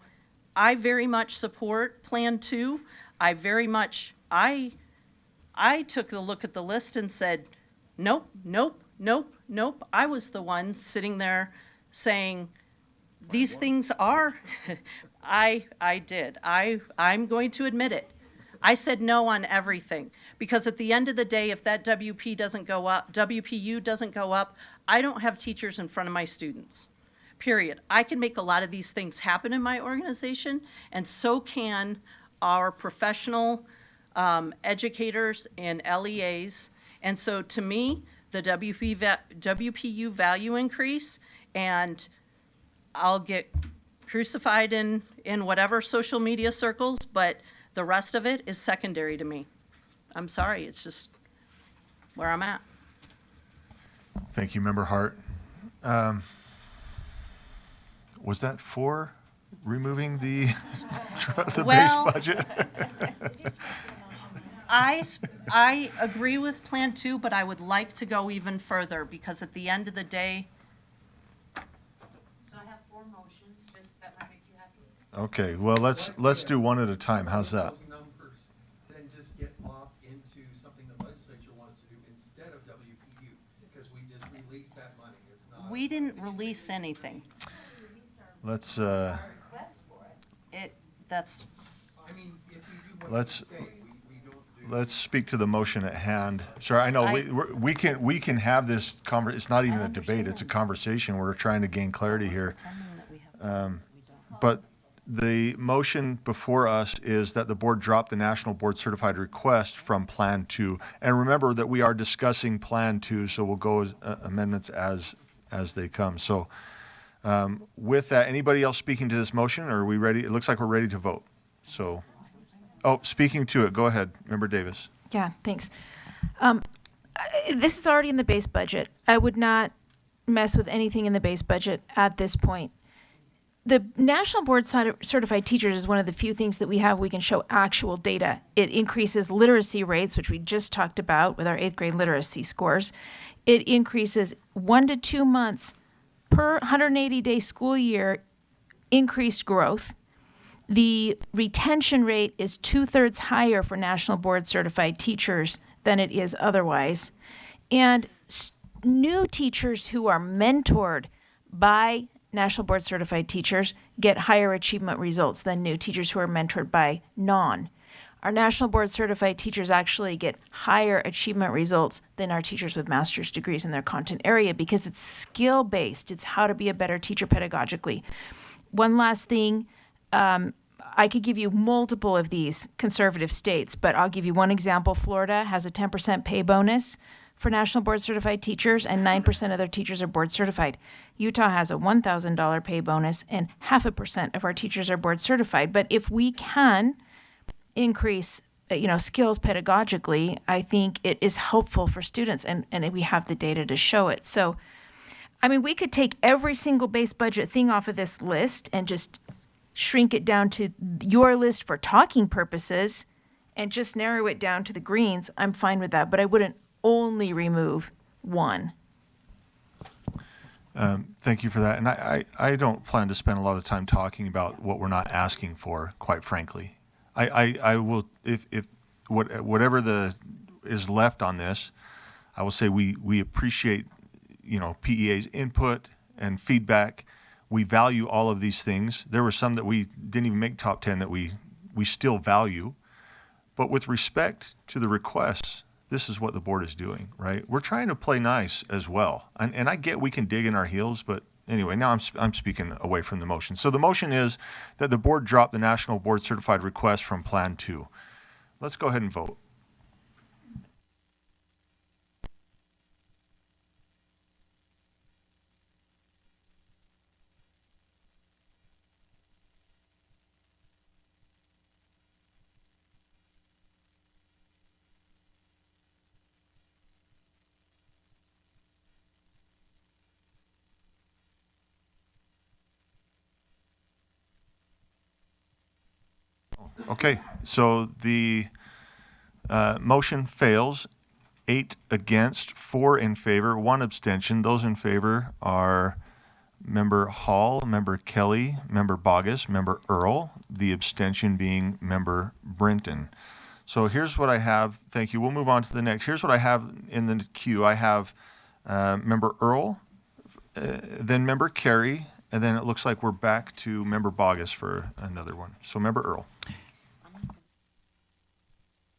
I very much support Plan 2. I took a look at the list and said, nope, nope, nope, nope. I was the one sitting there saying, these things are, I did. I'm going to admit it. I said no on everything, because at the end of the day, if that WPU doesn't go up, I don't have teachers in front of my students, period. I can make a lot of these things happen in my organization, and so can our professional educators and LEAs. And so to me, the WPU value increase, and I'll get crucified in whatever social media circles, but the rest of it is secondary to me. I'm sorry, it's just where I'm at. Thank you, Member Hart. Was that for removing the base budget? I agree with Plan 2, but I would like to go even further, because at the end of the day. So I have 4 motions, that might make you happy. Okay, well, let's do one at a time. How's that? Those numbers then just get locked into something the legislature wants to do instead of WPU, because we just released that money. It's not. We didn't release anything. Let's let's speak to the motion at hand. Sorry, I know we can have this it's not even a debate, it's a conversation. We're trying to gain clarity here. But the motion before us is that the board drop the National Board Certified request from Plan 2. And remember that we are discussing Plan 2, so we'll go amendments as they come. So with that, anybody else speaking to this motion, or are we ready? It looks like we're ready to vote. So, speaking to it, go ahead, Member Davis. Yeah, thanks. This is already in the base budget. I would not mess with anything in the base budget at this point. The National Board Certified Teachers is one of the few things that we have we can show actual data. It increases literacy rates, which we just talked about with our 8th grade literacy scores. It increases 1 to 2 months per 180-day school year increased growth. The retention rate is 2/3 higher for National Board Certified Teachers than it is otherwise. And new teachers who are mentored by National Board Certified Teachers get higher achievement results than new teachers who are mentored by non. our national board certified teachers actually get higher achievement results than our teachers with master's degrees in their content area because it's skill based. It's how to be a better teacher pedagogically. One last thing, I could give you multiple of these conservative states, but I'll give you one example. Florida has a 10% pay bonus for national board certified teachers, and 9% of their teachers are board certified. Utah has a $1,000 pay bonus, and 0.5% of our teachers are board certified. But if we can increase, skills pedagogically, I think it is helpful for students, and we have the data to show it. So, I mean, we could take every single base budget thing off of this list and just shrink it down to your list for talking purposes and just narrow it down to the greens. I'm fine with that, but I wouldn't only remove one. Thank you for that. And I don't plan to spend a lot of time talking about what we're not asking for, quite frankly. I will, if whatever is left on this, I will say we appreciate, PEA's input and feedback. We value all of these things. There were some that we didn't even make top 10 that we still value. But with respect to the requests, this is what the board is doing, right? We're trying to play nice as well. And I get we can dig in our heels, but anyway, now I'm speaking away from the motion. So the motion is that the board drop the national board certified request from Plan 2. Let's go ahead and vote. Okay, so the motion fails. 8 against, 4 in favor, 1 abstention. Those in favor are Member Hall, Member Kelly, Member Bogus, Member Earl, the abstention being Member Brinton. So here's what I have. Thank you. We'll move on to the next. Here's what I have in the queue. I have Member Earl, then Member Carey, and then it looks like we're back to Member Bogus for another one. So Member Earl.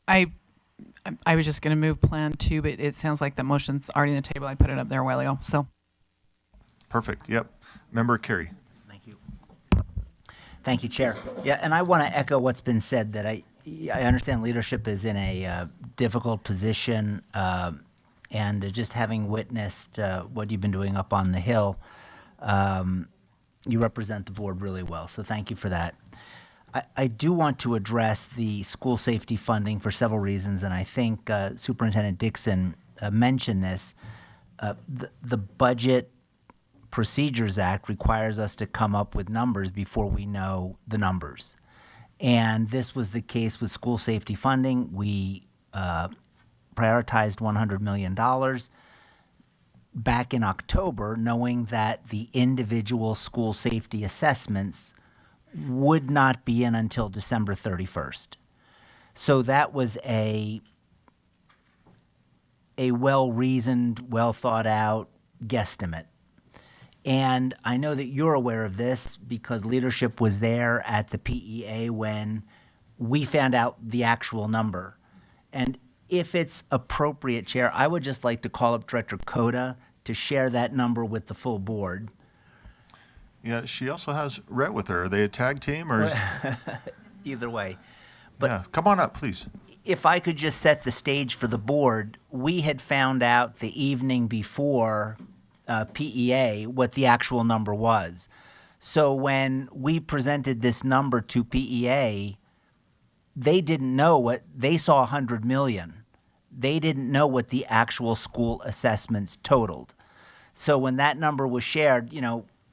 I was just going to move Plan 2, but it sounds like the motion's already on the table. I put it up there a while ago, so. Perfect, yep. Member Carey. Thank you. Thank you, Chair. Yeah, and I want to echo what's been said, that I understand leadership is in a difficult position, and just having witnessed what you've been doing up on the Hill, you represent the board really well, so thank you for that. I do want to address the school safety funding for several reasons, and I think Superintendent Dixon mentioned this. The Budget Procedures Act requires us to come up with numbers before we know the numbers. And this was the case with school safety funding. We prioritized $100 million back in October, knowing that the individual school safety assessments would not be in until December 31st. So that was a well-reasoned, well-thought-out guesstimate. And I know that you're aware of this because leadership was there at the PEA when we found out the actual number. And if it's appropriate, Chair, I would just like to call up Director Coda to share that number with the full board. Yeah, she also has Rhett with her. Are they a tag team or? Either way. But yeah, come on up, please. If I could just set the stage for the board, we had found out the evening before PEA what the actual number was. So when we presented this number to PEA, they didn't know what, they saw 100 million. They didn't know what the actual school assessments totaled. So when that number was shared,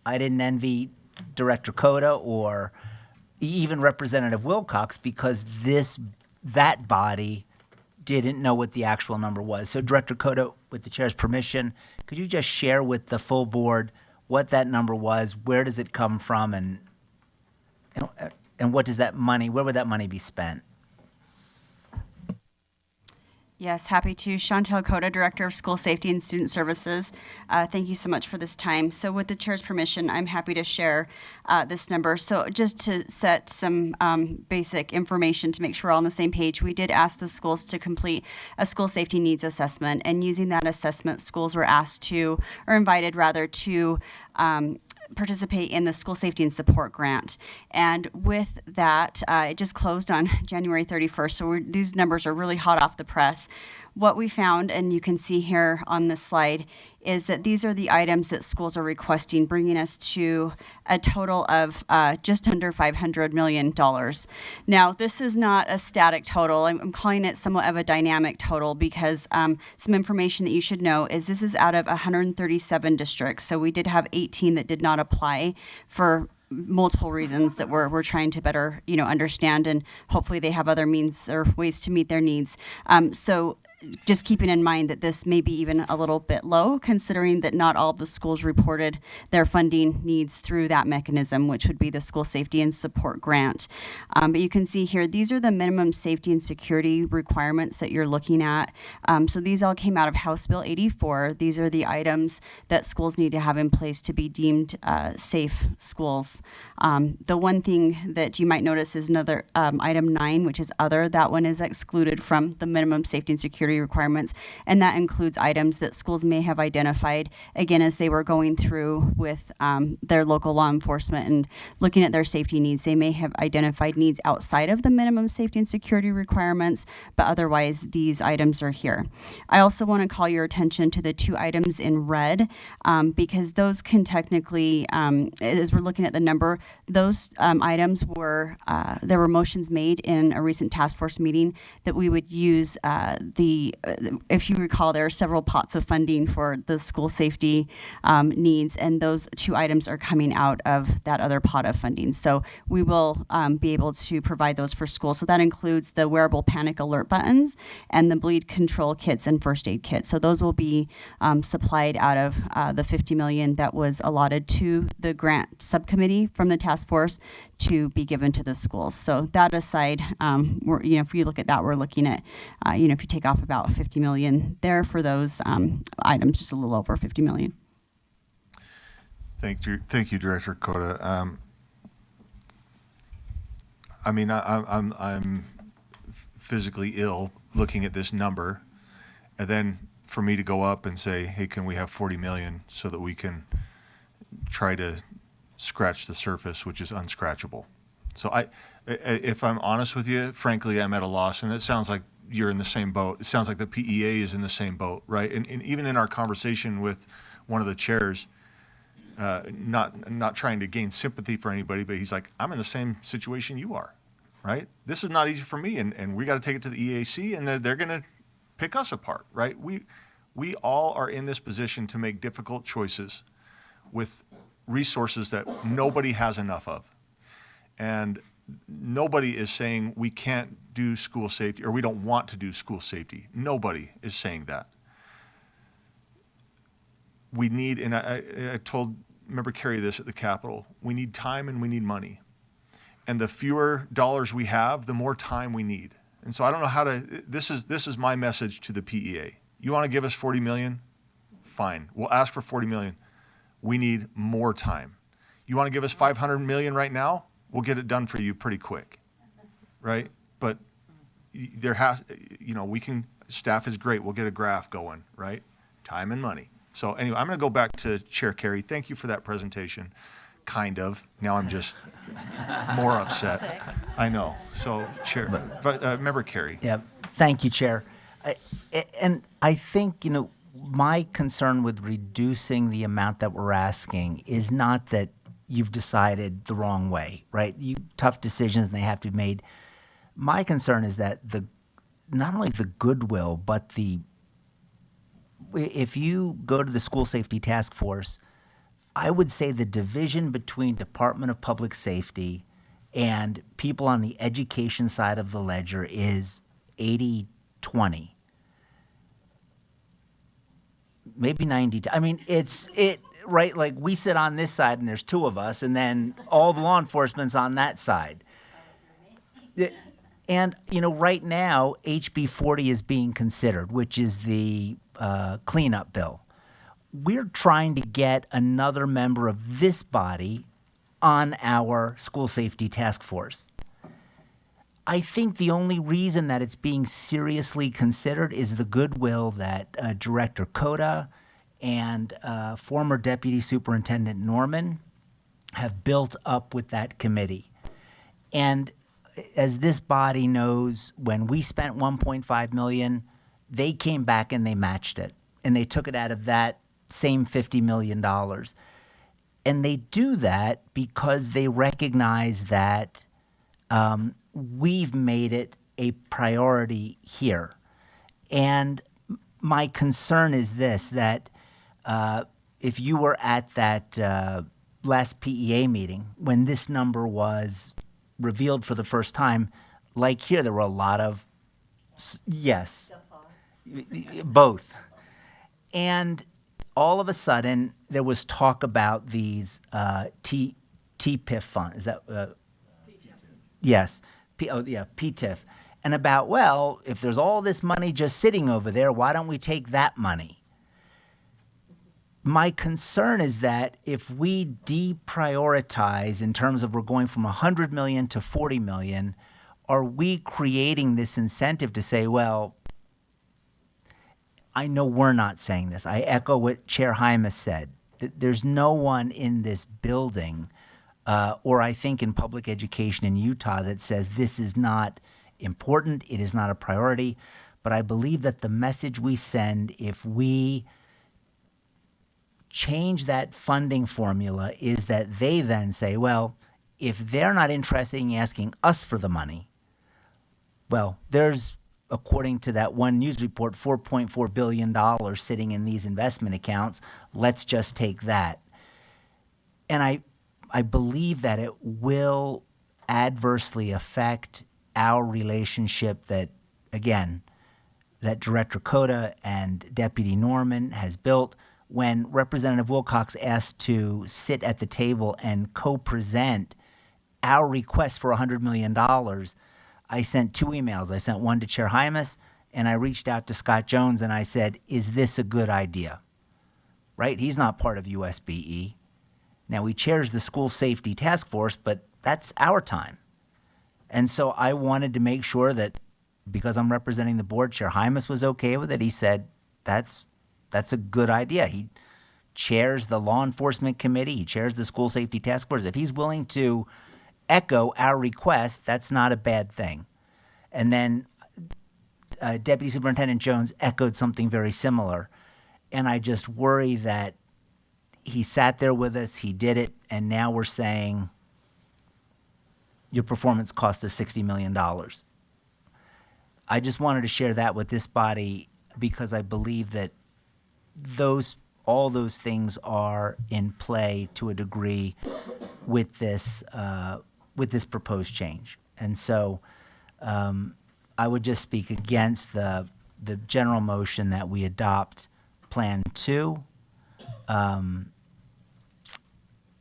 I didn't envy Director Coda or even Representative Wilcox because that body didn't know what the actual number was. So Director Coda, with the chair's permission, could you just share with the full board what that number was, where does it come from, and what does that money, where would that money be spent? Yes, happy to. Chantel Cota, Director of School Safety and Student Services. Thank you so much for this time. So with the chair's permission, I'm happy to share this number. So just to set some basic information to make sure we're all on the same page, we did ask the schools to complete a school safety needs assessment. And using that assessment, schools were asked to, or invited rather, to participate in the school safety and support grant. And with that, it just closed on January 31st. So these numbers are really hot off the press. What we found, and you can see here on this slide, is that these are the items that schools are requesting, bringing us to a total of just under $500 million. Now, this is not a static total. I'm calling it somewhat of a dynamic total because some information that you should know is this is out of 137 districts. So we did have 18 that did not apply for multiple reasons that we're trying to better understand, and hopefully they have other means or ways to meet their needs. So just keeping in mind that this may be even a little bit low, considering that not all of the schools reported their funding needs through that mechanism, which would be the school safety and support grant. But you can see here, these are the minimum safety and security requirements that you're looking at. So these all came out of House Bill 84. These are the items that schools need to have in place to be deemed safe schools. The one thing that you might notice is another item 9, which is other. That one is excluded from the minimum safety and security requirements, and that includes items that schools may have identified, again, as they were going through with their local law enforcement and looking at their safety needs. They may have identified needs outside of the minimum safety and security requirements, but otherwise these items are here. I also want to call your attention to the 2 items in red because those can technically, as we're looking at the number, those items were, there were motions made in a recent task force meeting that we would use if you recall, there are several pots of funding for the school safety needs, and those 2 items are coming out of that other pot of funding. So we will be able to provide those for schools. So that includes the wearable panic alert buttons and the bleed control kits and first aid kits. So those will be supplied out of the $50 million that was allotted to the grant subcommittee from the task force to be given to the schools. So that aside, if you look at that, we're looking at, if you take off about $50 million there for those items, just a little over $50 million. Thank you, Director Cota. I'm physically ill looking at this number, and then for me to go up and say, hey, can we have 40 million so that we can try to scratch the surface, which is unscratchable. So if I'm honest with you, frankly, I'm at a loss, and it sounds like you're in the same boat. It sounds like the PEA is in the same boat, right? And even in our conversation with one of the chairs, not trying to gain sympathy for anybody, but he's like, I'm in the same situation you are, right? This is not easy for me, and we got to take it to the EAC, and they're going to pick us apart, right? We all are in this position to make difficult choices with resources that nobody has enough of. And nobody is saying we can't do school safety or we don't want to do school safety. Nobody is saying that. We need, and I told Member Carey this at the Capitol, we need time and we need money. And the fewer dollars we have, the more time we need. And so I don't know how to, this is my message to the PEA. You want to give us 40 million? Fine, we'll ask for 40 million. We need more time. You want to give us 500 million right now? We'll get it done for you pretty quick, right? But there has, we can, staff is great. We'll get a graph going, right? Time and money. So anyway, I'm going to go back to Chair Carey. Thank you for that presentation. Kind of. Now I'm just more upset. I know. So Chair, but Member Carey. Yeah. Thank you, Chair. And I think, my concern with reducing the amount that we're asking is not that you've decided the wrong way, right? Tough decisions, and they have to be made. My concern is that not only the goodwill, but if you go to the School Safety Task Force, I would say the division between Department of Public Safety and people on the education side of the ledger is 80-20. Maybe 90. I mean, right? Like we sit on this side and there's 2 of us, and then all the law enforcement's on that side. And, you know, right now, HB 40 is being considered, which is the cleanup bill. We're trying to get another member of this body on our school safety task force. I think the only reason that it's being seriously considered is the goodwill that Director Coda and former Deputy Superintendent Norman have built up with that committee. And as this body knows, when we spent $1.5 million, they came back and they matched it. And they took it out of that same $50 million. And they do that because they recognize that we've made it a priority here. And my concern is this, that if you were at that last PEA meeting, when this number was revealed for the first time, like here, there were a lot of, yes, both. And all of a sudden, there was talk about these TPIF funds. Is that yes, PTIF, and about, well, if there's all this money just sitting over there, why don't we take that money? My concern is that if we deprioritize in terms of we're going from 100 million to 40 million, are we creating this incentive to say, well, I know we're not saying this. I echo what Chair Hymas said. There's no one in this building, or I think in public education in Utah, that says this is not important, it is not a priority. But I believe that the message we send, if we change that funding formula, is that they then say, well, if they're not interested in asking us for the money, well, there's, according to that one news report, $4.4 billion sitting in these investment accounts. Let's just take that. And I believe that it will adversely affect our relationship that, again, that Director Coda and Deputy Norman has built. When Representative Wilcox asked to sit at the table and co-present our request for $100 million, I sent 2 emails. I sent one to Chair Hymas, and I reached out to Scott Jones, and I said, is this a good idea? Right? He's not part of USBE. Now, he chairs the School Safety Task Force, but that's our time. And so I wanted to make sure that, because I'm representing the board, Chair Hymas was okay with it. He said, that's a good idea. He chairs the Law Enforcement Committee. He chairs the School Safety Task Force. If he's willing to echo our request, that's not a bad thing. And then Deputy Superintendent Jones echoed something very similar. And I just worry that he sat there with us, he did it, and now we're saying your performance cost us $60 million. I just wanted to share that with this body because I believe that all those things are in play to a degree with this proposed change. And so I would just speak against the general motion that we adopt Plan 2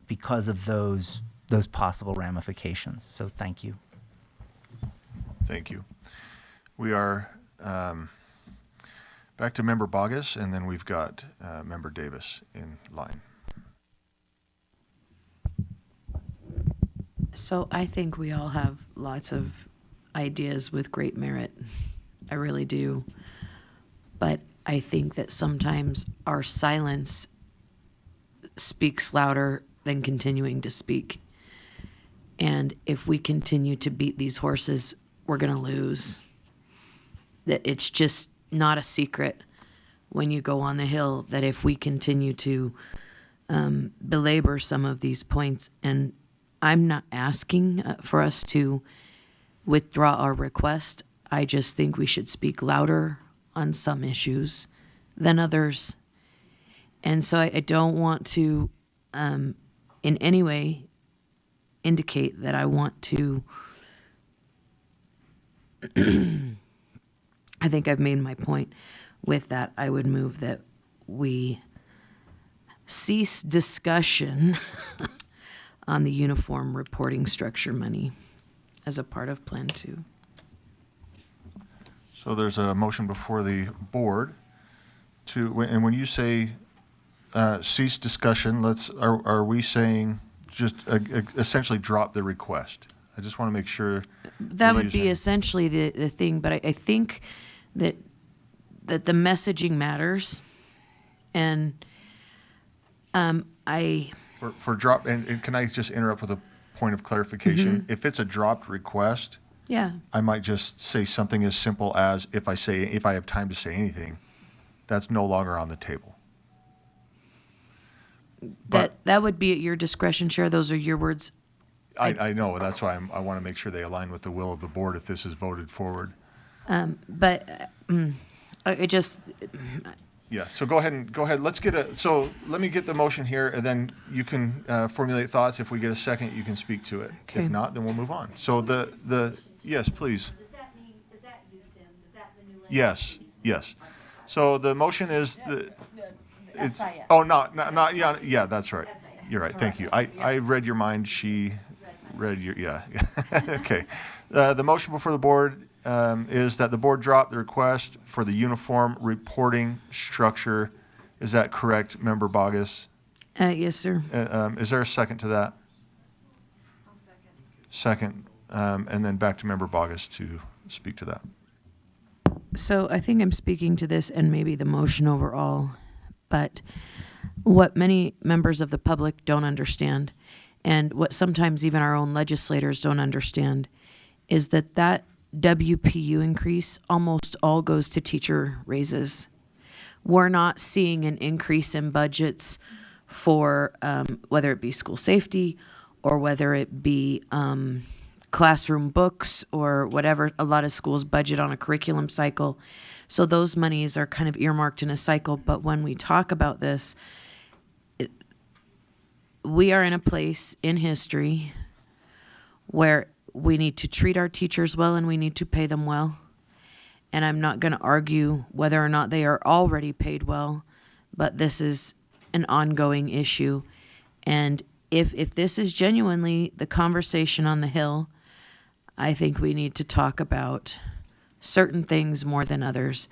because of those possible ramifications. So thank you. Thank you. We are back to Member Boggess, and then we've got Member Davis in line. So I think we all have lots of ideas with great merit. I really do. But I think that sometimes our silence speaks louder than continuing to speak. And if we continue to beat these horses, we're going to lose. That it's just not a secret when you go on the Hill that if we continue to belabor some of these points, and I'm not asking for us to withdraw our request, I just think we should speak louder on some issues than others. And so I don't want to in any way indicate that I want to I think I've made my point. With that, I would move that we cease discussion on the uniform reporting structure money as a part of Plan 2. So there's a motion before the board and when you say cease discussion, are we saying just essentially drop the request? I just want to make sure. That we're would be using- essentially the thing, but I think that the messaging matters, and For drop, and can I just interrupt with a point of clarification? If it's a dropped request, yeah. I might just say something as simple as, if I have time to say anything, that's no longer on the table. That would be at your discretion, Chair. Those are your words. I know, that's why I want to make sure they align with the will of the board if this is voted forward. Yeah, so go ahead, let me get the motion here, and then you can formulate thoughts. If we get a second, you can speak to it. Okay. If not, then we'll move on. So yes, please. Does that mean, is that new Sims? Is that the new language? Yes. So the motion is yeah, that's right. You're right, thank you. I read your mind, she read your, yeah. Okay. The motion before the board is that the board drop the request for the uniform reporting structure. Is that correct, Member Bogus? Yes, sir. Is there a second to that? Second, and then back to Member Bogus to speak to that. So I think I'm speaking to this and maybe the motion overall, but what many members of the public don't understand, and what sometimes even our own legislators don't understand, is that WPU increase almost all goes to teacher raises. We're not seeing an increase in budgets for whether it be school safety or whether it be classroom books or whatever. A lot of schools budget on a curriculum cycle. So those monies are kind of earmarked in a cycle. But when we talk about this, we are in a place in history where we need to treat our teachers well and we need to pay them well. And I'm not going to argue whether or not they are already paid well, but this is an ongoing issue. And if this is genuinely the conversation on the Hill, I think we need to talk about certain things more than others.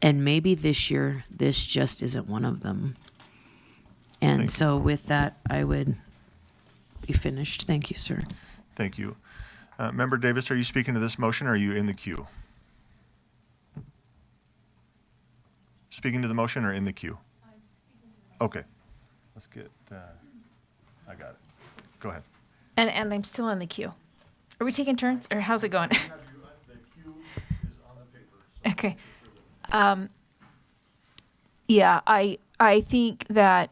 And maybe this year, this just isn't one of them. And so with that, I would be finished. Thank you, sir. Thank you. Member Davis, are you speaking to this motion or are you in the queue? Speaking to the motion or in the queue? Okay. Let's get, I got it. Go ahead. And I'm still in the queue. Are we taking turns, or how's it going? Okay. Yeah, I think that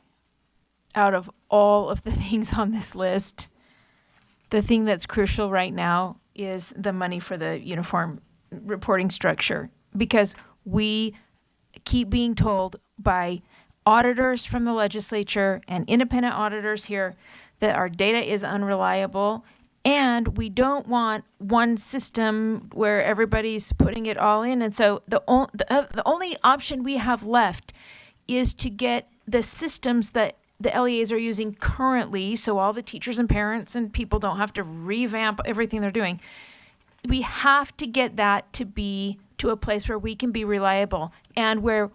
out of all of the things on this list, the thing that's crucial right now is the money for the uniform reporting structure, because we keep being told by auditors from the legislature and independent auditors here that our data is unreliable, and we don't want one system where everybody's putting it all in. And so the only option we have left is to get the systems that the LEAs are using currently, so all the teachers and parents and people don't have to revamp everything they're doing. We have to get that to be to a place where we can be reliable, and where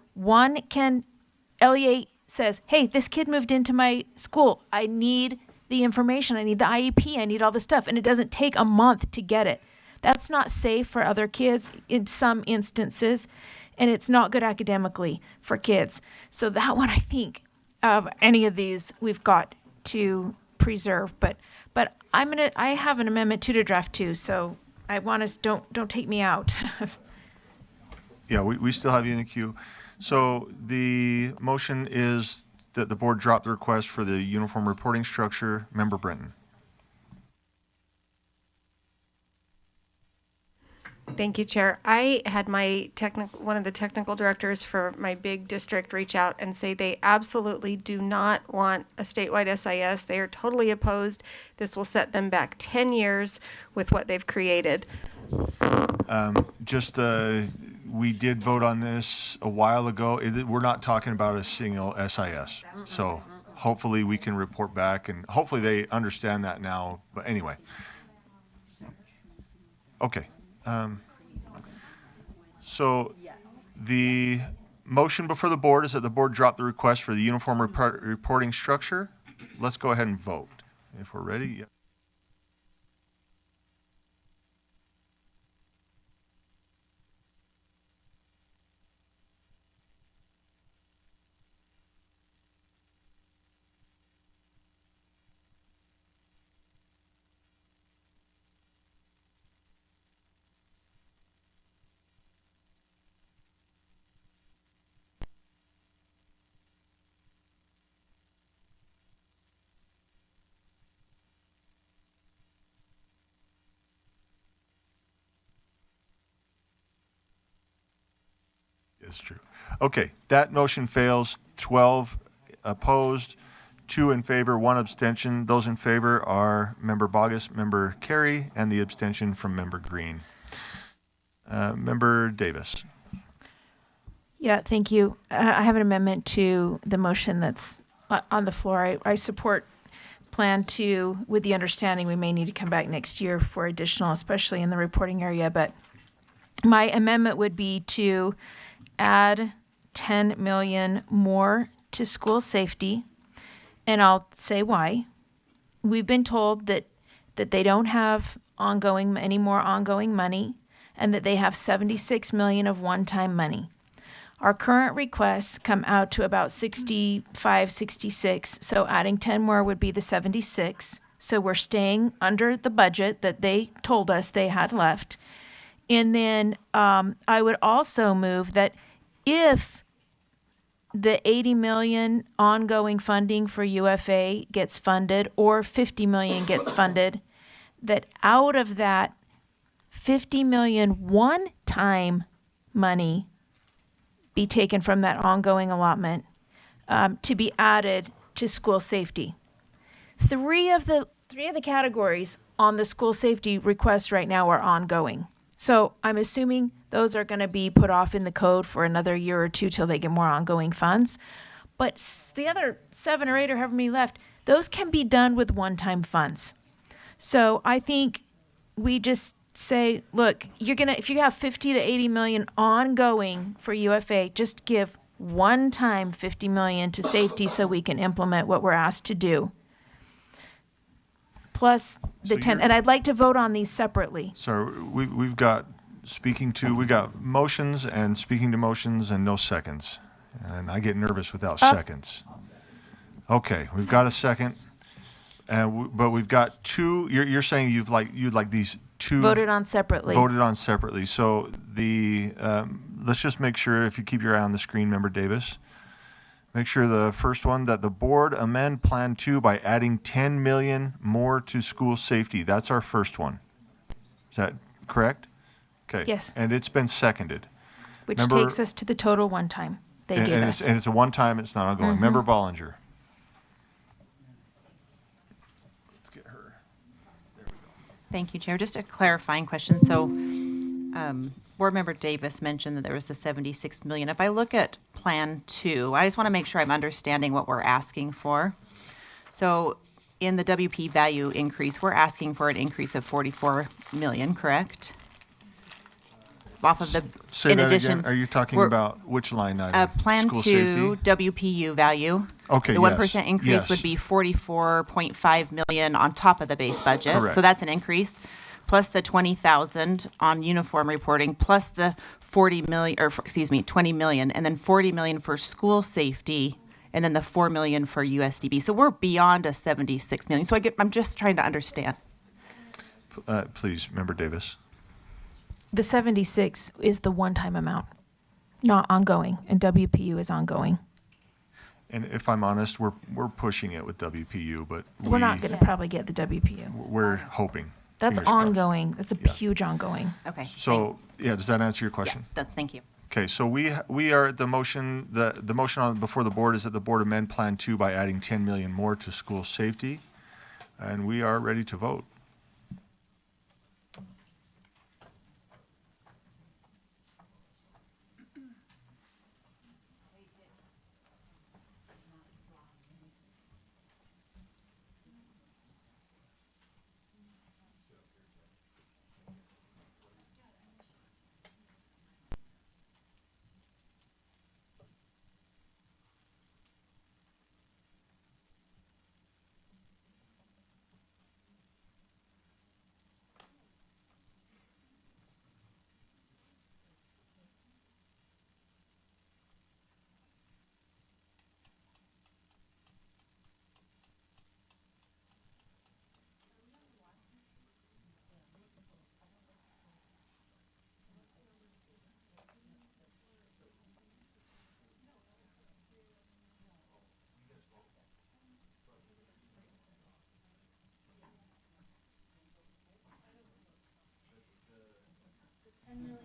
LEA says, hey, this kid moved into my school. I need the information. I need the IEP. I need all this stuff. And it doesn't take a month to get it. That's not safe for other kids in some instances, and it's not good academically for kids. So that one, I think, of any of these, we've got to preserve. But I have an amendment to draft 2, so I want us, don't take me out. Yeah, we still have you in the queue. So the motion is that the board drop the request for the uniform reporting structure. Member Brenton. Thank you, Chair. I had my one of the technical directors for my big district reach out and say they absolutely do not want a statewide SIS. They are totally opposed. This will set them back 10 years with what they've created. We did vote on this a while ago. We're not talking about a single SIS. So hopefully we can report back, and hopefully they understand that now. But anyway. Okay. So the motion before the board is that the board drop the request for the uniform reporting structure. Let's go ahead and vote. If we're ready, yeah. It's true. Okay, that motion fails. 12 opposed, 2 in favor, 1 abstention. Those in favor are Member Bogus, Member Carey, and the abstention from Member Green. Member Davis. Yeah, thank you. I have an amendment to the motion that's on the floor. I support Plan 2 with the understanding we may need to come back next year for additional, especially in the reporting area. But my amendment would be to add 10 million more to school safety, and I'll say why. We've been told that they don't have any more ongoing money, and that they have 76 million of one-time money. Our current requests come out to about 65, 66, so adding 10 more would be the 76. So we're staying under the budget that they told us they had left. And then I would also move that if the 80 million ongoing funding for UFA gets funded, or 50 million gets funded, that out of that 50 million one-time money be taken from that ongoing allotment to be added to school safety. Three of the categories on the school safety requests right now are ongoing. So I'm assuming those are going to be put off in the code for another year or two till they get more ongoing funds. But the other 7 or 8 or however many left, those can be done with one-time funds. So I think we just say, look, if you have 50 to 80 million ongoing for UFA, just give one-time 50 million to safety so we can implement what we're asked to do. Plus the 10, and I'd like to vote on these separately. So we've got we got motions and speaking to motions and no seconds. And I get nervous without seconds. Okay, we've got a second. But we've got 2. You're saying you'd like these 2 voted on separately. Voted on separately. So let's just make sure, if you keep your eye on the screen, Member Davis, make sure the first one, that the board amend Plan 2 by adding 10 million more to school safety. That's our first one. Is that correct? Okay. Yes. And it's been seconded. Which takes us to the total one time they gave us. And it's a one time. It's not ongoing. Member Bollinger. Thank you, Chair. Just a clarifying question. So, Board Member Davis mentioned that there was the 76 million. If I look at Plan 2, I just want to make sure I'm understanding what we're asking for. So, in the WP value increase, we're asking for an increase of 44 million, correct? Off of the, Say in that addition, again. Are you talking about which line item? Plan School 2 safety? WPU value. Okay, The 1% increase yes. would be 44.5 million on top of the base budget. Correct. So that's an increase, plus the 20,000 on uniform reporting, plus the 20 million, and then 40 million for school safety, and then the 4 million for USDB. So we're beyond a 76 million. So I'm just trying to understand. Please, Member Davis. The 76 is the one-time amount, not ongoing, and WPU is ongoing. And if I'm honest, we're pushing it with WPU, but We're not going to probably get the WPU. We're hoping. That's Fingers crossed. ongoing. That's a huge ongoing. Okay. So, does that answer your question? Yeah, thank you. Okay, so we are at the motion, the motion on before the board is that the board amend Plan 2 by adding 10 million more to school safety, and we are ready to vote.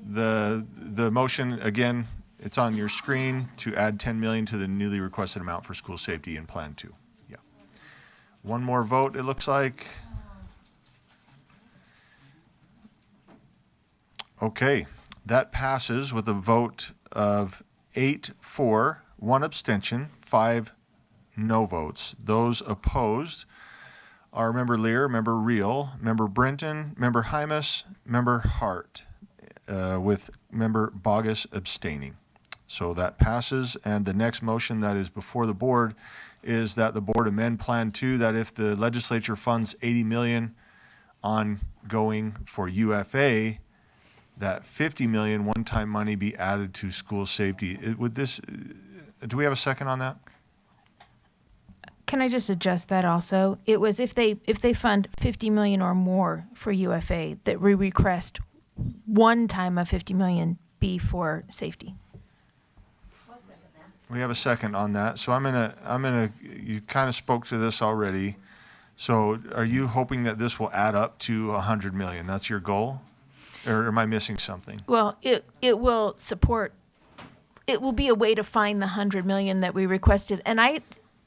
The motion, again, it's on your screen to add 10 million to the newly requested amount for school safety in Plan 2. Yeah. One more vote, it looks like. Okay, that passes with a vote of 8 for, 1 abstention, 5 no votes. Those opposed are Member Lear, Member Reel, Member Brenton, Member Hymas, Member Hart, with Member Bogus abstaining. So that passes, and the next motion that is before the board is that the board amend Plan 2, that if the legislature funds 80 million ongoing for UFA, that 50 million one-time money be added to school safety. Do we have a second on that? Can I just adjust that also? It was if they fund 50 million or more for UFA, that we request one time of 50 million be for safety. We have a second on that. So you kind of spoke to this already. So are you hoping that this will add up to 100 million? That's your goal? Or am I missing something? Well, it will support, it will be a way to find the 100 million that we requested. And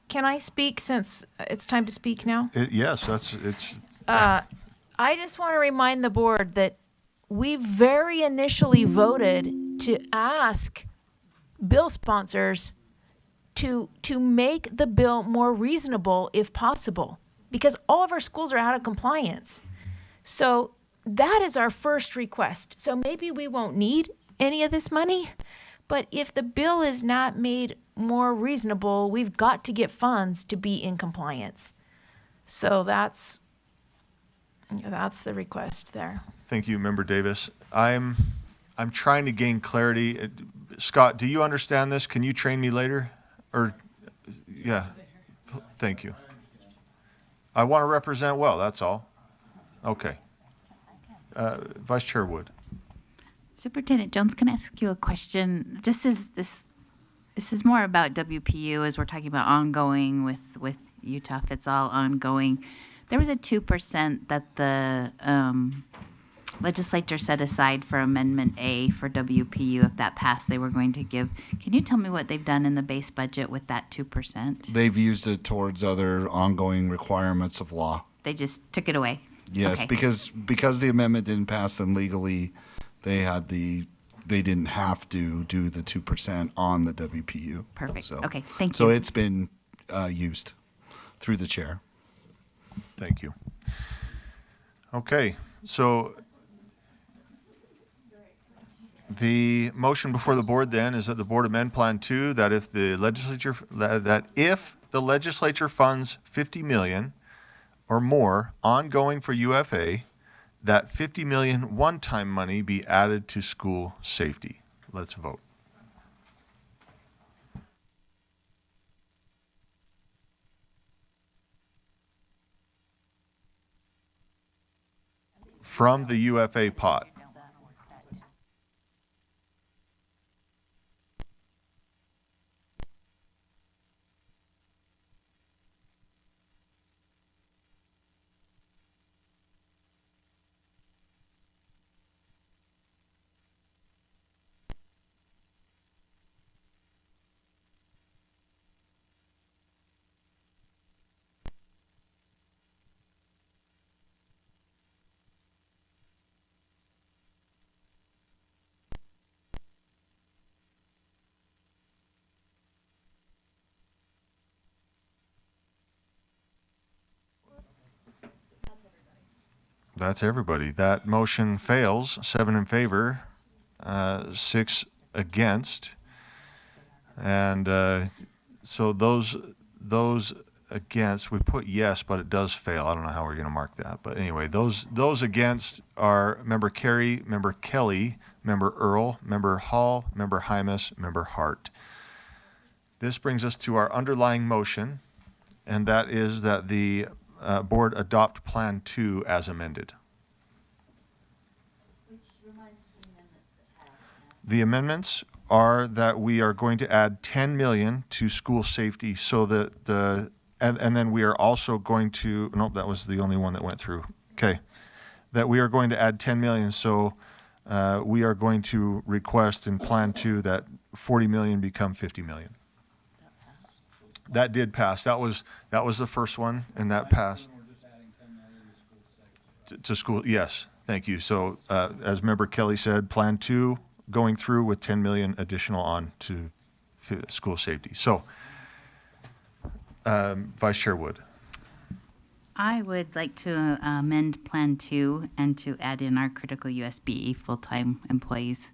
can I speak since it's time to speak now? Yes, I just want to remind the board that we very initially voted to ask bill sponsors to make the bill more reasonable if possible, because all of our schools are out of compliance. So that is our first request. So maybe we won't need any of this money, but if the bill is not made more reasonable, we've got to get funds to be in compliance. So that's the request there. Thank you, Member Davis. I'm trying to gain clarity. Scott, do you understand this? Can you train me later? Or, yeah, thank you. I want to represent well, that's all. Okay. Vice Chair Wood. Superintendent Jones, can I ask you a question? This is more about WPU as we're talking about ongoing with UTUF. It's all ongoing. There was a 2% that the legislature set aside for Amendment A for WPU. If that passed, they were going to give. Can you tell me what they've done in the base budget with that 2%? They've used it towards other ongoing requirements of law. They just took it away? Yes, Okay. because the amendment didn't pass, then legally they didn't have to do the 2% on the WPU. Perfect. So, Okay, thank you. So it's been used through the chair. Thank you. Okay, so the motion before the board then is that the board amend Plan 2, that if the legislature funds 50 million or more ongoing for UFA, that 50 million one-time money be added to school safety. Let's vote. From the UFA pot. That's everybody. That motion fails. 7 in favor, 6 against. And so those against, we put yes, but it does fail. I don't know how we're going to mark that. But anyway, those against are Member Carey, Member Kelly, Member Earl, Member Hall, Member Hymas, Member Hart. This brings us to our underlying motion, and that is that the board adopt Plan 2 as amended. The amendments are that we are going to add 10 million to school safety, so that and then we are also going to, nope, that was the only one that went through. Okay. That we are going to add 10 million. So we are going to request in Plan 2 that 40 million become 50 million. That did pass. That was the first one, and that passed. To school, yes, thank you. So, as Member Kelly said, Plan 2 going through with 10 million additional on to school safety. So, Vice Chair Wood. I would like to amend Plan 2 and to add in our critical USBE full-time employees.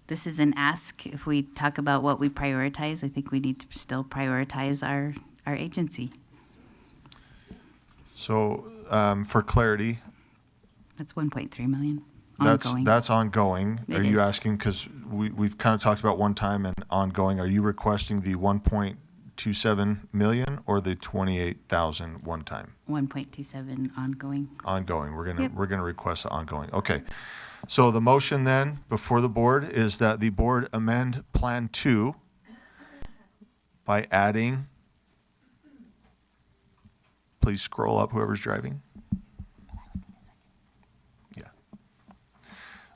This is an ask. If we talk about what we prioritize, I think we need to still prioritize our agency. So, for clarity, That's 1.3 million ongoing. that's ongoing. It Are you is. asking, because we've kind of talked about one time and ongoing, are you requesting the 1.27 million or the 28,000 one time? 1.27 ongoing. Ongoing. We're Yep. gonna request the ongoing. Okay. So the motion then before the board is that the board amend Plan 2 by adding, please scroll up, whoever's driving. Yeah.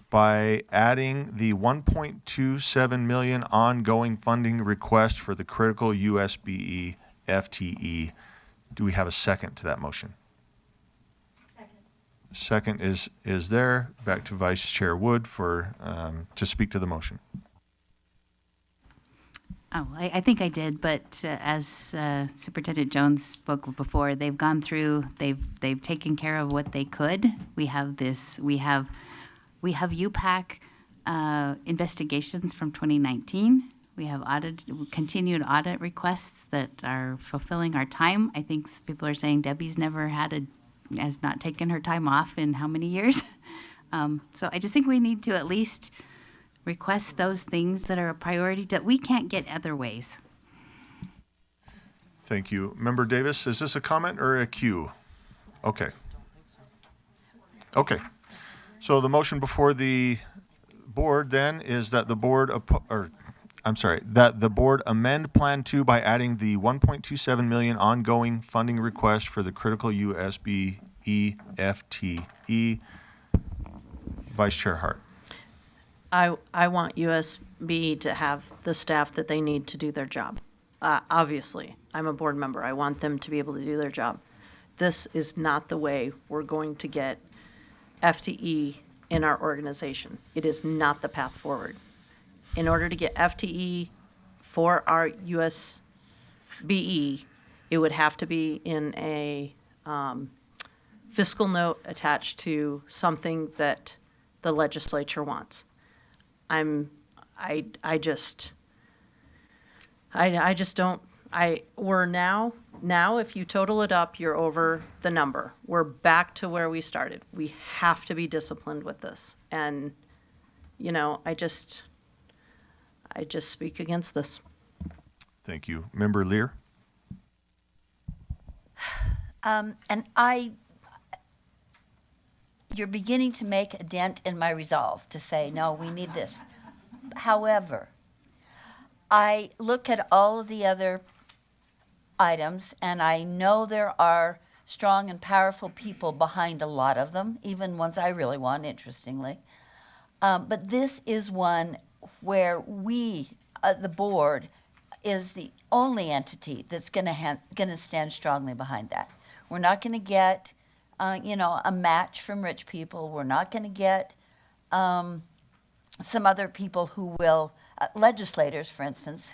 By adding the 1.27 million ongoing funding request for the critical USBE FTE. Do we have a second to that motion? Second is there. Back to Vice Chair Wood for to speak to the motion. Oh, I think I did, but as Superintendent Jones spoke before, they've gone through, they've taken care of what they could. We have UPAC investigations from 2019. We have continued audit requests that are fulfilling our time. I think people are saying Debbie's has not taken her time off in how many years? So I just think we need to at least request those things that are a priority that we can't get other ways. Thank you. Member Davis, is this a comment or a cue? Okay. Okay. So the motion before the board then is that the board that the board amend Plan 2 by adding the 1.27 million ongoing funding request for the critical USBE FTE. Vice Chair Hart. I want USBE to have the staff that they need to do their job. Obviously, I'm a board member. I want them to be able to do their job. This is not the way we're going to get FTE in our organization. It is not the path forward. In order to get FTE for our USBE, it would have to be in a fiscal note attached to something that the legislature wants. We're now, if you total it up, you're over the number. We're back to where we started. We have to be disciplined with this. And, I just speak against this. Thank you. Member Lear? You're beginning to make a dent in my resolve to say, no, we need this. However, I look at all of the other items, and I know there are strong and powerful people behind a lot of them, even ones I really want, interestingly. But this is one where we, the board, is the only entity that's going to stand strongly behind that. We're not going to get, a match from rich people. We're not going to get some other people who will, legislators, for instance,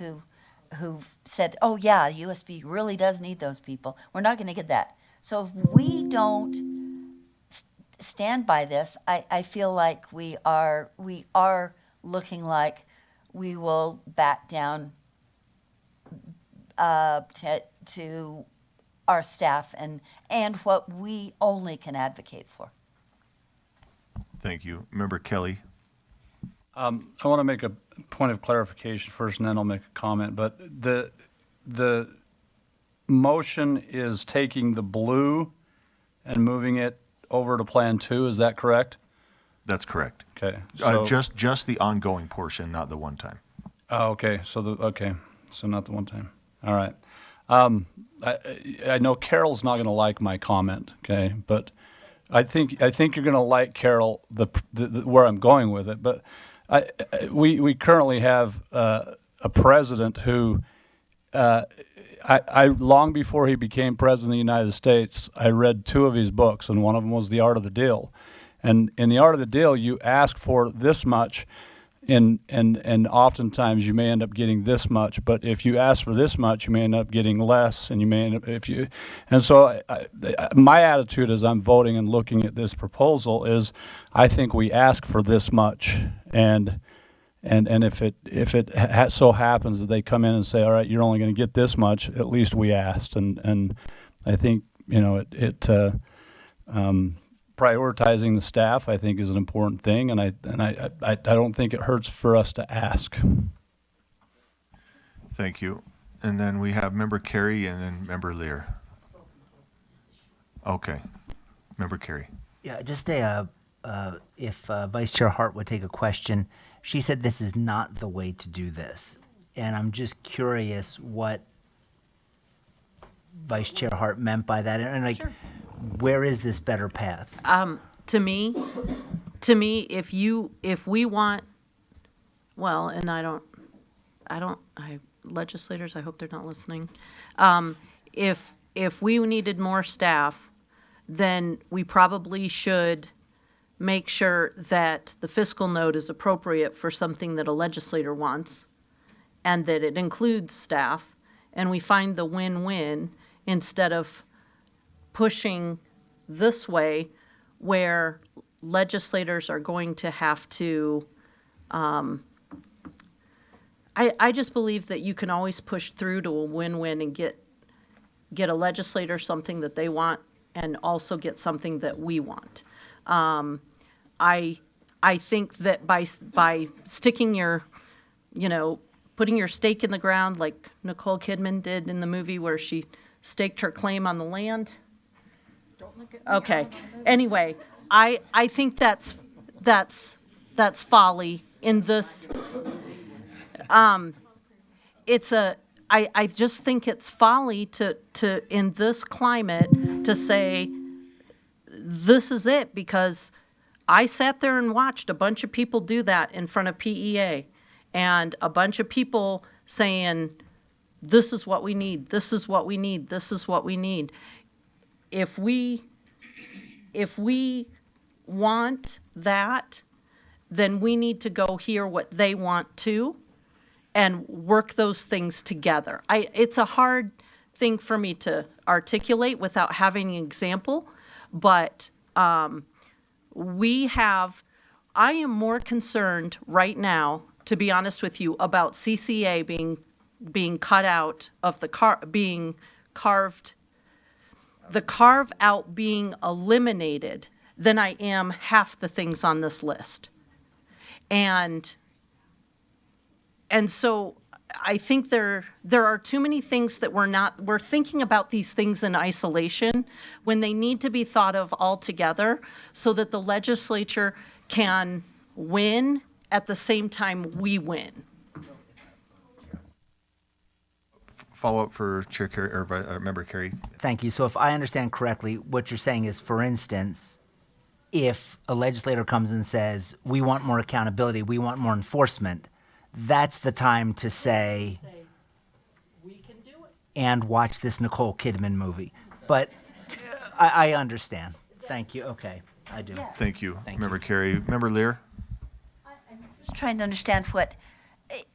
who've said, oh yeah, USB really does need those people. We're not going to get that. So if we don't stand by this, I feel like we are looking like we will back down to our staff and what we only can advocate for. Thank you. Member Kelly? I want to make a point of clarification first, and then I'll make a comment. But the motion is taking the blue and moving it over to Plan 2. Is that correct? That's correct. Okay. So, just the ongoing portion, not the one time. oh, okay. So not the one time. All right. I know Carol's not going to like my comment. Okay, but I think you're going to like, Carol, the where I'm going with it. But we currently have a president who I long before he became president of the United States, I read 2 of his books, and one of them was The Art of the Deal. And in The Art of the Deal, you ask for this much, and oftentimes you may end up getting this much. But if you ask for this much, you may end up getting less, and you may end up And so my attitude as I'm voting and looking at this proposal is, I think we ask for this much, and if it so happens that they come in and say, all right, you're only going to get this much, at least we asked. And I think, prioritizing the staff, I think, is an important thing, and I don't think it hurts for us to ask. Thank you. And then we have Member Carey and then Member Lear. Okay. Member Carey. Yeah, just if Vice Chair Hart would take a question. She said this is not the way to do this. And I'm just curious what Vice Chair Hart meant by that. And Sure. Where is this better path? To me, if we want, well, and legislators, I hope they're not listening. If we needed more staff, then we probably should make sure that the fiscal note is appropriate for something that a legislator wants, and that it includes staff, and we find the win-win instead of pushing this way where legislators are going to have to, I just believe that you can always push through to a win-win and get a legislator something that they want and also get something that we want. I think that by sticking your, putting your stake in the ground like Nicole Kidman did in the movie where she staked her claim on the land. Okay. Anyway, I think that's folly in this. I just think it's folly to in this climate to say this is it, because I sat there and watched a bunch of people do that in front of PEA, and a bunch of people saying, this is what we need, this is what we need, this is what we need. If we want that, then we need to go hear what they want too and work those things together. It's a hard thing for me to articulate without having an example, but I am more concerned right now, to be honest with you, about CCA being cut out of being carved, the carve out being eliminated, than I am half the things on this list. And so I think there are too many things that we're thinking about these things in isolation when they need to be thought of all together so that the legislature can win at the same time we win. Follow up for Chair Carey, or Member Carey. Thank you. So if I understand correctly, what you're saying is, for instance, if a legislator comes and says, we want more accountability, we want more enforcement, that's the time to say, we can do it, and watch this Nicole Kidman movie. But I understand. Thank you. Okay, I do. Thank you, Member Carey. Member Lear? I'm just trying to understand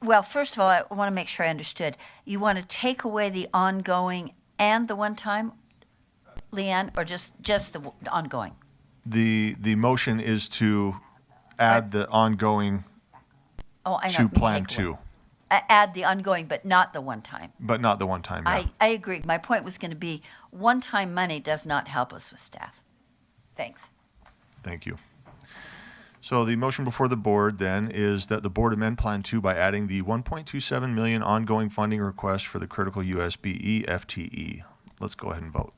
well, first of all, I want to make sure I understood. You want to take away the ongoing and the one-time, Leanne, or just the ongoing? The motion is to add the ongoing to Plan 2. Add the ongoing, but not the one-time. But not the one-time, yeah. I agree. My point was going to be, one-time money does not help us with staff. Thanks. Thank you. So the motion before the board then is that the board amend Plan 2 by adding the $1.27 million ongoing funding request for the critical USBE FTE. Let's go ahead and vote.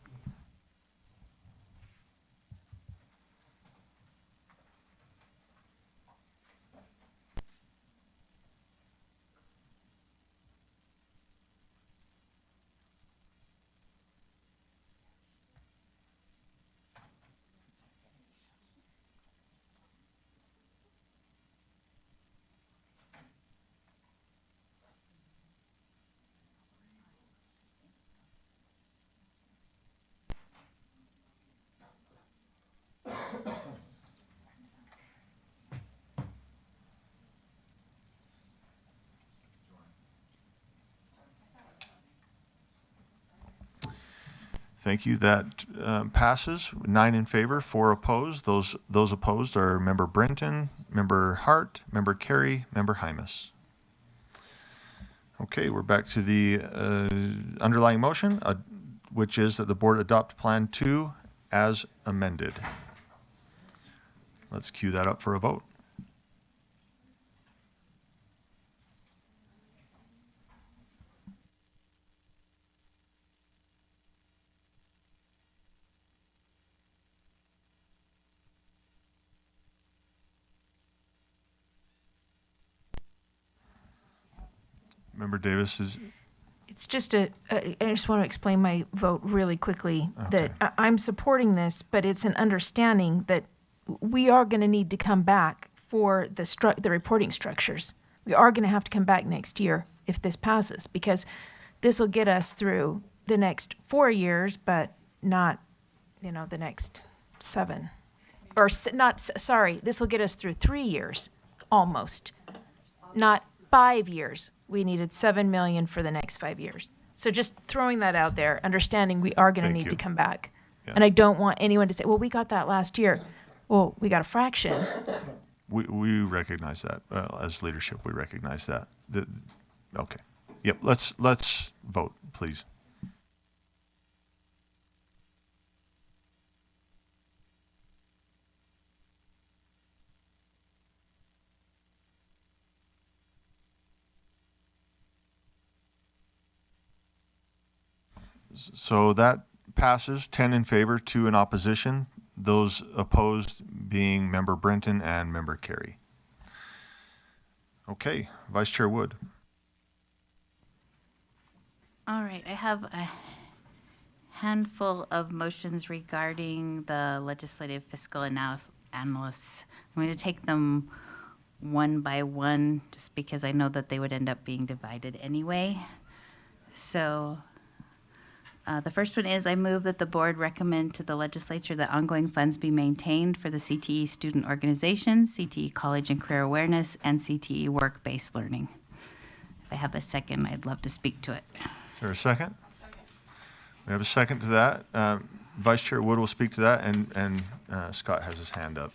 Thank you. That passes. 9 in favor, 4 opposed. Those opposed are Member Brenton, Member Hart, Member Carey, Member Hymas. Okay, we're back to the underlying motion, which is that the board adopt Plan 2 as amended. Let's cue that up for a vote. Member Davis is. It's just I just want to explain my vote really quickly, that I'm supporting this, but it's an understanding that we are going to need to come back for the reporting structures. We are going to have to come back next year if this passes, because this will get us through the next 4 years, but not, the next 7. Or sorry, this will get us through 3 years, almost. Not 5 years. We needed $7 million for the next 5 years. So just throwing that out there, understanding we are going to need to come back. Yeah. And I don't want anyone to say, well, we got that last year. Well, we got a fraction. We recognize that. As leadership, we recognize that. Okay. Yep, let's vote, please. So that passes, 10 in favor, 2 in opposition. Those opposed being Member Brenton and Member Carey. Okay, Vice Chair Wood. All right, I have a handful of motions regarding the legislative fiscal analysts. I'm going to take them one by one, just because I know that they would end up being divided anyway. So the first one is, I move that the board recommend to the legislature that ongoing funds be maintained for the CTE student organizations, CTE College and Career Awareness, and CTE Work-Based Learning. If I have a second, I'd love to speak to it. Is there a second? We have a second to that. Vice Chair Wood will speak to that, and Scott has his hand up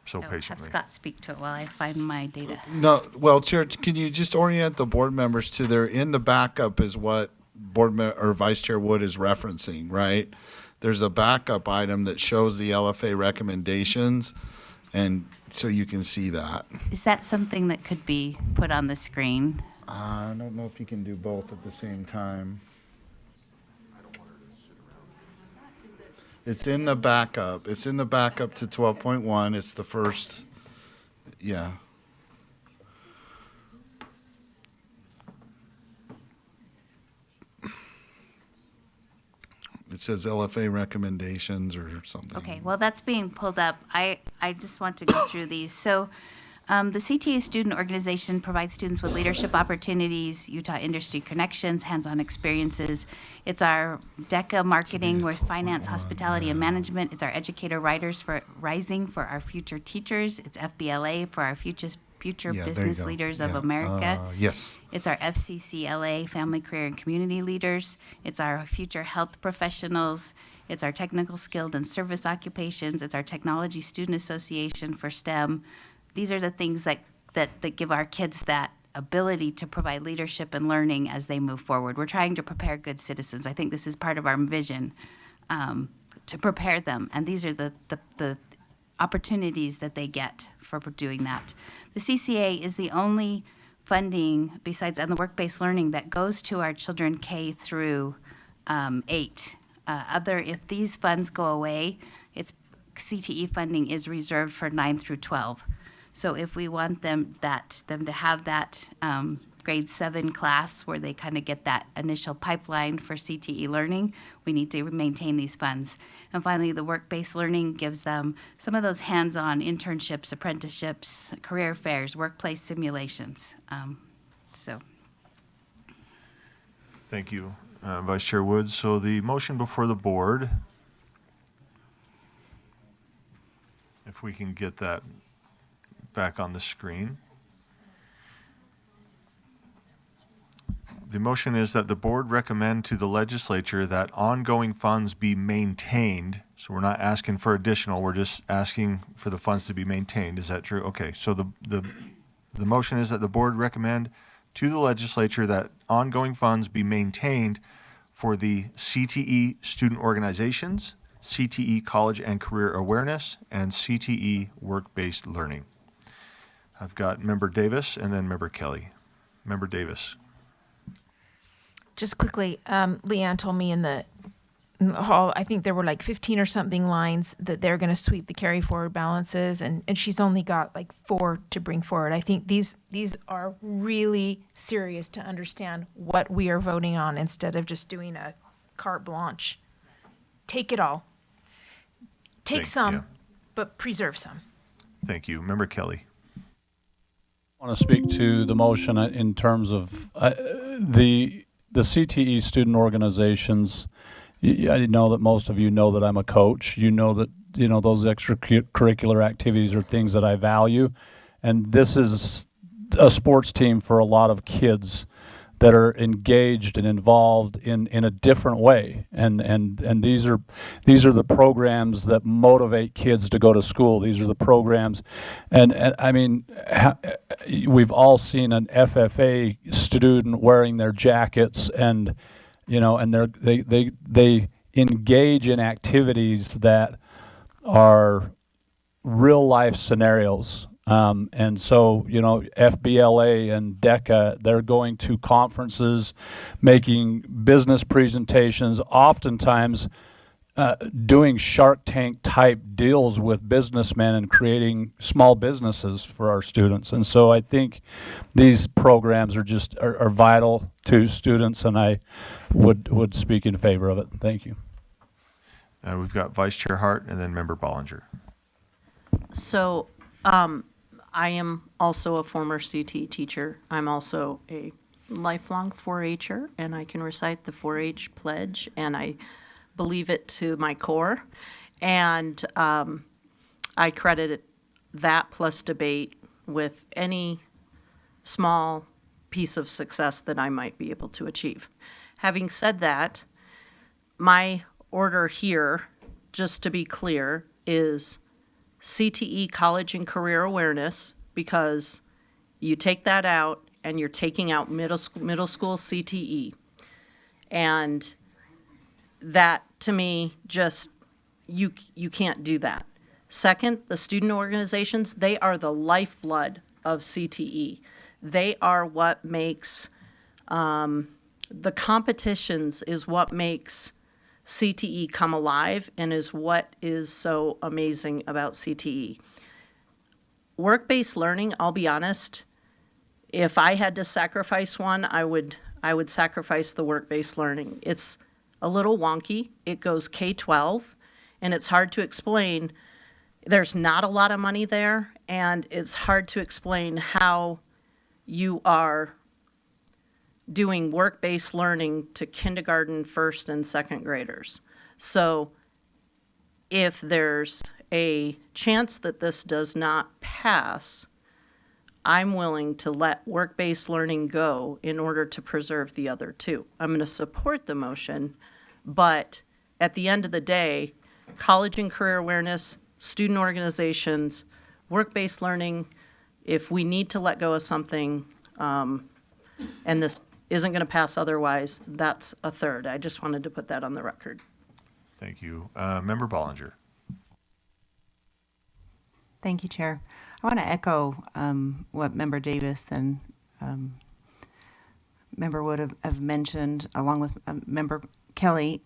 so Have patiently. Scott speak to it while I find my data. No, well, Chair, can you just orient the board members to their, in the backup is what or Vice Chair Wood is referencing, right? There's a backup item that shows the LFA recommendations, and so you can see that. Is that something that could be put on the screen? I don't know if you can do both at the same time. It's in the backup. It's in the backup to 12.1. It's the first, yeah. It says LFA recommendations or something. Okay, well, that's being pulled up. I just want to go through these. So the CTA student organization provides students with leadership opportunities, Utah industry connections, hands-on experiences. It's our DECA marketing with finance, hospitality, and management. It's our educator writers for Rising for our future teachers. It's FBLA for our future Yeah, there you business go. leaders of Yeah. America. Yes. It's our FCCLA, Family, Career, and Community Leaders. It's our future health professionals. It's our technical skilled and service occupations. It's our Technology Student Association for STEM. These are the things that give our kids that ability to provide leadership and learning as they move forward. We're trying to prepare good citizens. I think this is part of our vision, to prepare them. And these are the opportunities that they get for doing that. The CCA is the only funding, besides on the work-based learning, that goes to our children K through 8. If these funds go away, it's CTE funding is reserved for 9 through 12. So if we want them to have that grade 7 class where they kind of get that initial pipeline for CTE learning, we need to maintain these funds. And finally, the work-based learning gives them some of those hands-on internships, apprenticeships, career fairs, workplace simulations. Thank you, Vice Chair Woods. So the motion before the board, if we can get that back on the screen. The motion is that the board recommend to the legislature that ongoing funds be maintained. So we're not asking for additional, we're just asking for the funds to be maintained. Is that true? Okay, so the motion is that the board recommend to the legislature that ongoing funds be maintained for the CTE student organizations, CTE college and career awareness, and CTE work-based learning. I've got Member Davis and then Member Kelly. Member Davis. Just quickly, Leanne told me in the hall, I think there were like 15 or something lines that they're going to sweep the carry forward balances, and she's only got like 4 to bring forward. I think these are really serious to understand what we are voting on instead of just doing a carte blanche. Take it all. Take some, but preserve some. Thank you. Member Kelly. I want to speak to the motion in terms of the CTE student organizations. I know that most of you know that I'm a coach. You know that, those extracurricular activities are things that I value. And this is a sports team for a lot of kids that are engaged and involved in a different way. And these are the programs that motivate kids to go to school. These are the programs. And I mean, we've all seen an FFA student wearing their jackets and, and they engage in activities that are real life scenarios. And so, FBLA and DECA, they're going to conferences, making business presentations, oftentimes doing Shark Tank type deals with businessmen and creating small businesses for our students. And so I think these programs are vital to students, and I would speak in favor of it. Thank you. We've got Vice Chair Hart and then Member Bollinger. So, I am also a former CT teacher. I'm also a lifelong 4-H'er, and I can recite the 4-H pledge, and I believe it to my core. And I credit that plus debate with any small piece of success that I might be able to achieve. Having said that, my order here, just to be clear, is CTE college and career awareness, because you take that out and you're taking out middle school CTE. And that, to me, just, you can't do that. Second, the student organizations, they are the lifeblood of CTE. They are what makes, the competitions is what makes CTE come alive and is what is so amazing about CTE. Work-based learning, I'll be honest, if I had to sacrifice one, I would sacrifice the work-based learning. It's a little wonky. It goes K-12, and it's hard to explain. There's not a lot of money there, and it's hard to explain how you are doing work-based learning to kindergarten, first and second graders. So if there's a chance that this does not pass, I'm willing to let work-based learning go in order to preserve the other two. I'm going to support the motion, but at the end of the day, college and career awareness, student organizations, work-based learning, if we need to let go of something, and this isn't going to pass otherwise, that's a third. I just wanted to put that on the record. Thank you. Member Bollinger. Thank you, Chair. I want to echo what Member Davis and Member Wood have mentioned, along with Member Kelly.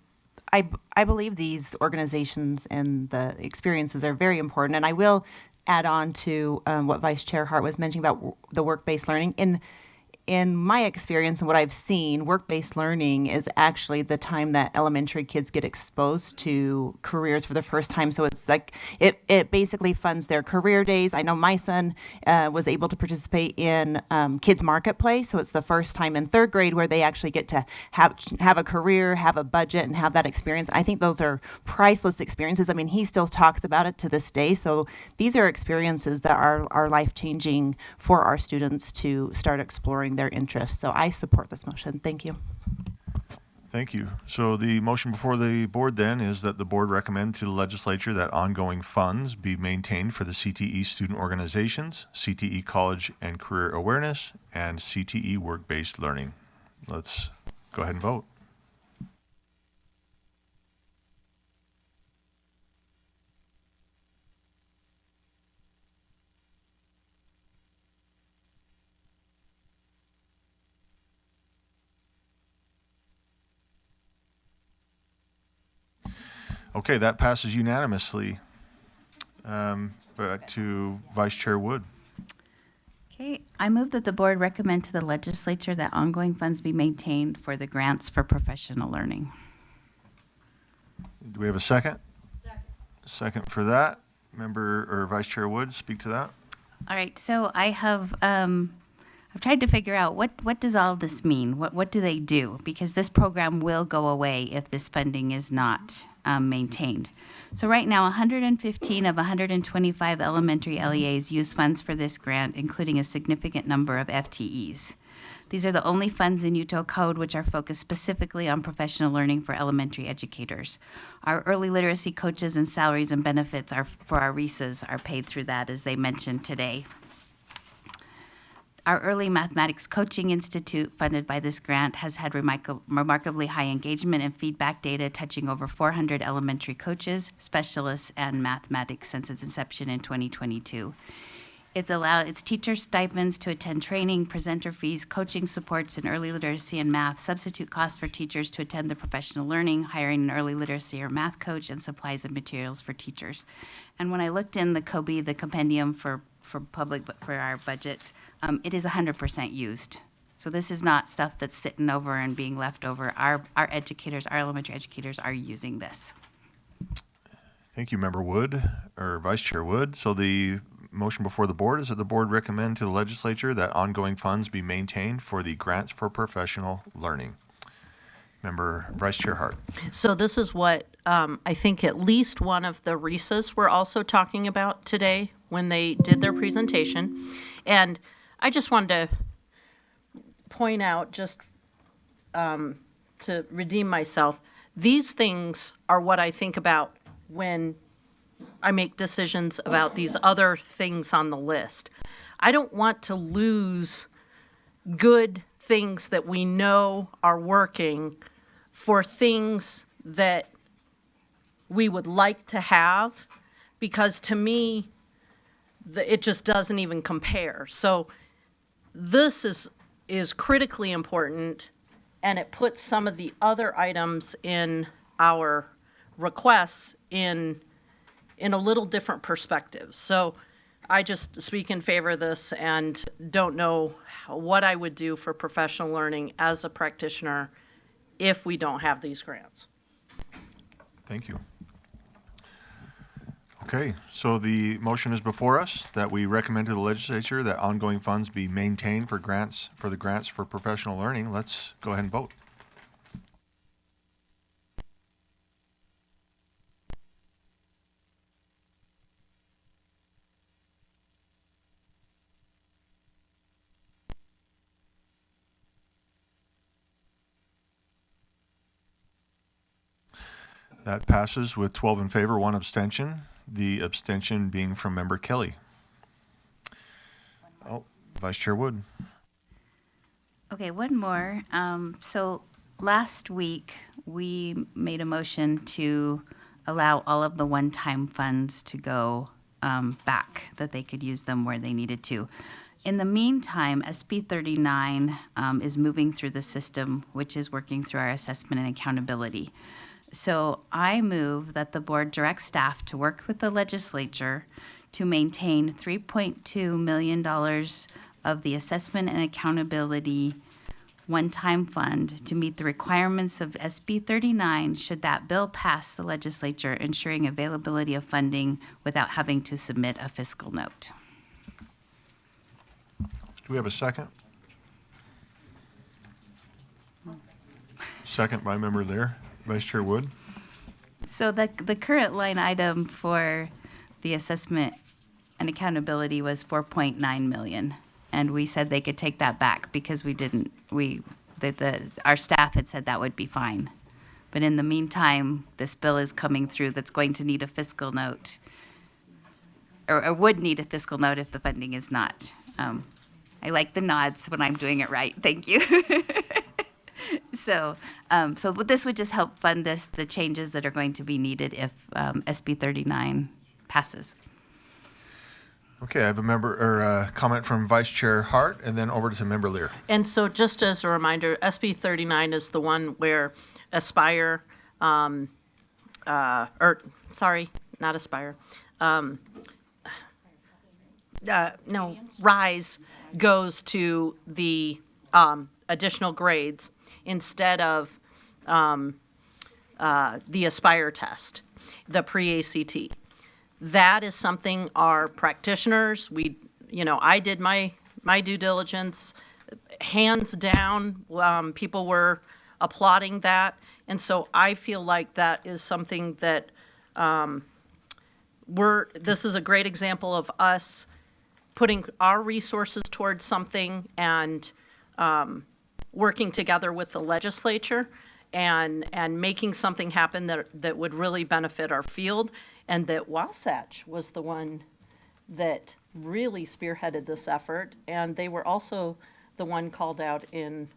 I believe these organizations and the experiences are very important, and I will add on to what Vice Chair Hart was mentioning about the work-based learning. In my experience and what I've seen, work-based learning is actually the time that elementary kids get exposed to careers for the first time. So it's like, it basically funds their career days. I know my son was able to participate in Kids Marketplace. So it's the first time in third grade where they actually get to have a career, have a budget, and have that experience. I think those are priceless experiences. I mean, he still talks about it to this day. So these are experiences that are life-changing for our students to start exploring furthering their interests. So I support this motion. Thank you. Thank you. So the motion before the board then is that the board recommend to the legislature that ongoing funds be maintained for the CTE student organizations, CTE college and career awareness, and CTE work-based learning. Let's go ahead and vote. Okay, that passes unanimously. Back to Vice Chair Wood. Okay, I move that the board recommend to the legislature that ongoing funds be maintained for the grants for professional learning. Do we have a second? Second for that. Member or Vice Chair Wood, speak to that. All right, so I've tried to figure out what does all this mean? What do they do? Because this program will go away if this funding is not maintained. So right now, 115 of 125 elementary LEAs use funds for this grant, including a significant number of FTEs. These are the only funds in Utah Code which are focused specifically on professional learning for elementary educators. Our early literacy coaches and salaries and benefits for our Reesas are paid through that, as they mentioned today. Our Early Mathematics Coaching Institute, funded by this grant, has had remarkably high engagement and feedback data touching over 400 elementary coaches, specialists, and mathematics since its inception in 2022. It's allowed its teacher stipends to attend training, presenter fees, coaching supports in early literacy and math, substitute costs for teachers to attend the professional learning, hiring an early literacy or math coach, and supplies and materials for teachers. And when I looked in the COBE, the compendium for our budget, it is 100% used. So this is not stuff that's sitting over and being left over. Our educators, our elementary educators are using this. Thank you, Member Wood, or Vice Chair Wood. So the motion before the board is that the board recommend to the legislature that ongoing funds be maintained for the grants for professional learning. Member Vice Chair Hart. So this is what I think at least one of the Reesas were also talking about today when they did their presentation. And I just wanted to point out, just to redeem myself, these things are what I think about when I make decisions about these other things on the list. I don't want to lose good things that we know are working for things that we would like to have, because to me, it just doesn't even compare. So this is critically important, and it puts some of the other items in our requests in a little different perspective. So I just speak in favor of this and don't know what I would do for professional learning as a practitioner if we don't have these grants. Thank you. Okay, so the motion is before us that we recommend to the legislature that ongoing funds be maintained for the grants for professional learning. Let's go ahead and vote. That passes with 12 in favor, 1 abstention, the abstention being from Member Kelly. Oh, Vice Chair Wood. Okay, one more. So last week, we made a motion to allow all of the one-time funds to go back, that they could use them where they needed to. In the meantime, SB 39 is moving through the system, which is working through our assessment and accountability. So I move that the board direct staff to work with the legislature to maintain $3.2 million of the assessment and accountability one-time fund to meet the requirements of SB 39 should that bill pass the legislature, ensuring availability of funding without having to submit a fiscal note. Do we have a second? Second by Member there. Vice Chair Wood. So the current line item for the assessment and accountability was $4.9 million. and we said they could take that back because our staff had said that would be fine. But in the meantime, this bill is coming through that's going to need a fiscal note, or would need a fiscal note if the funding is not. I like the nods when I'm doing it right. Thank you. So this would just help fund the changes that are going to be needed if SB 39 passes. Okay, I have a comment from Vice Chair Hart, and then over to Member Lear. And so just as a reminder, SB 39 is the one where Aspire, not Aspire, RISE goes to the additional grades instead of the Aspire test, the pre-ACT. That is something our practitioners, I did my due diligence, hands down, people were applauding that. And so I feel like that is something that this is a great example of us putting our resources towards something and working together with the legislature and making something happen that would really benefit our field, and that Wasatch was the one that really spearheaded this effort, and they were also the one called out in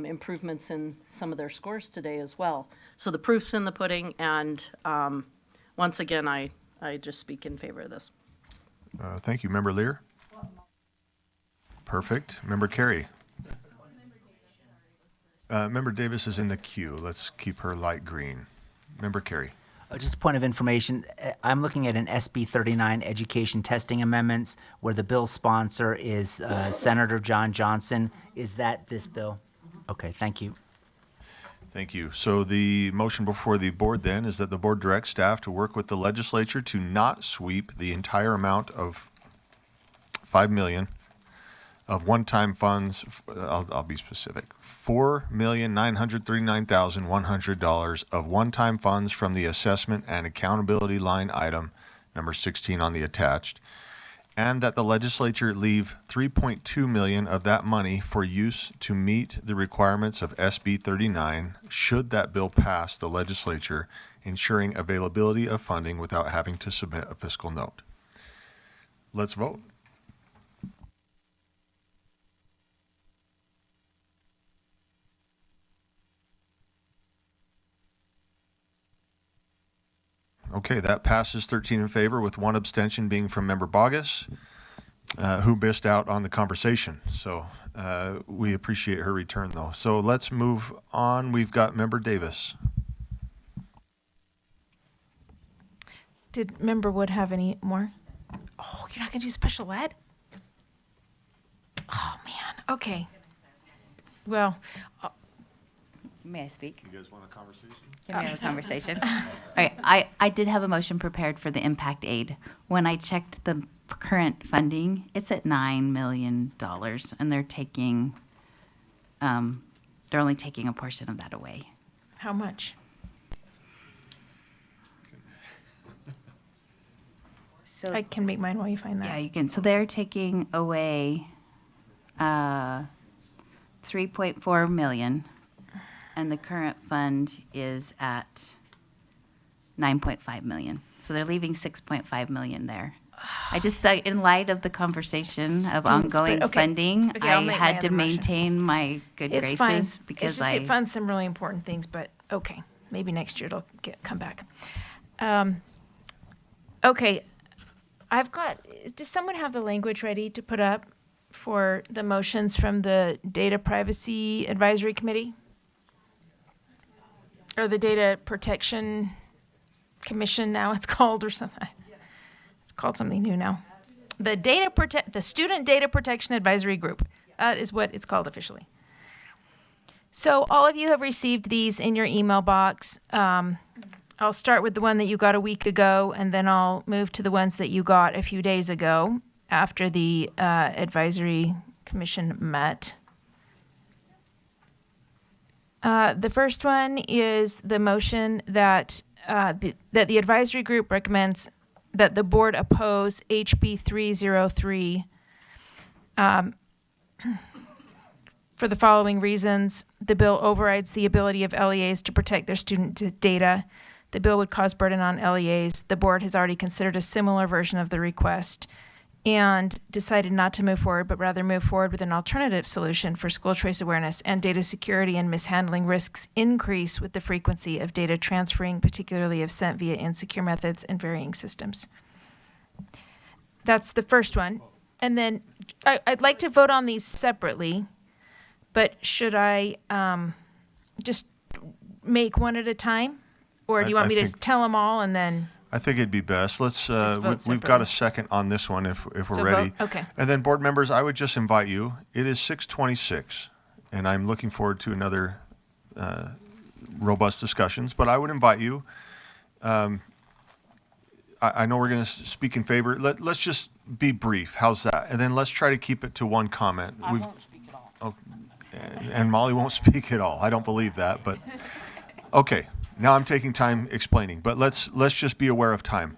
improvements in some of their scores today as well. So the proof's in the pudding, and once again, I just speak in favor of this. Thank you. Member Lear? Perfect. Member Carey? Member Davis is in the queue. Let's keep her light green. Member Carey? Just a point of information, I'm looking at an SB 39 education testing amendments where the bill sponsor is Senator John Johnson. Is that this bill? Okay, thank you. Thank you. So the motion before the board then is that the board directs staff to work with the legislature to not sweep the entire amount of $5 million of one-time funds. I'll be specific. $4,939,100 of one-time funds from the assessment and accountability line item number 16 on the attached, and that the legislature leave $3.2 million of that money for use to meet the requirements of SB 39 should that bill pass the legislature, ensuring availability of funding without having to submit a fiscal note. Let's vote. Okay, that passes 13 in favor with one abstention being from Member Bogus, who missed out on the conversation. So we appreciate her return though. So let's move on. We've got Member Davis. Did Member Wood have any more? Oh, you're not going to do special ed? Oh, man. Okay. Well, May I speak? You guys want a conversation? Can we have a conversation? All right, I did have a motion prepared for the impact aid. When I checked the current funding, it's at $9 million, and they're only taking a portion of that away. how much? So I can make mine while you find that. yeah, you can. So they're taking away 3.4 million, and the current fund is at 9.5 million. So they're leaving 6.5 million there. I just thought, in light of the conversation of ongoing funding, I'll I make had my to other motion. maintain my good It's graces fine. because it's just, it funds some really important things, but okay, maybe next year it'll come back. Okay, does someone have the language ready to put up for the motions from the Data Privacy Advisory Committee? Or the Data Protection Commission now it's called, or something. It's called something new now. The Student Data Protection Advisory Group. That is what it's called officially. So all of you have received these in your email box. I'll start with the one that you got a week ago, and then I'll move to the ones that you got a few days ago after the Advisory Commission met. The first one is the motion that the advisory group recommends that the board oppose HB 303 For the following reasons, the bill overrides the ability of LEAs to protect their student data. The bill would cause burden on LEAs. The board has already considered a similar version of the request and decided not to move forward, but rather move forward with an alternative solution for school choice awareness and data security and mishandling risks increase with the frequency of data transferring, particularly if sent via insecure methods and varying systems. That's the first one. And then I'd like to vote on these separately, but should I just make one at a time? Or do you want me to tell them all and then? I think it'd be best. Let's, vote we've got a separately. second on this one if we're So ready. vote? Okay. And then board members, I would just invite you. It is 6:26, and I'm looking forward to another robust discussions, but I would invite you. I know we're going to speak in favor. Let's just be brief. How's that? And then let's try to keep it to one comment. I won't speak at all. Oh, and Molly won't speak at all. I don't believe that, but okay. Now I'm taking time explaining, but let's just be aware of time.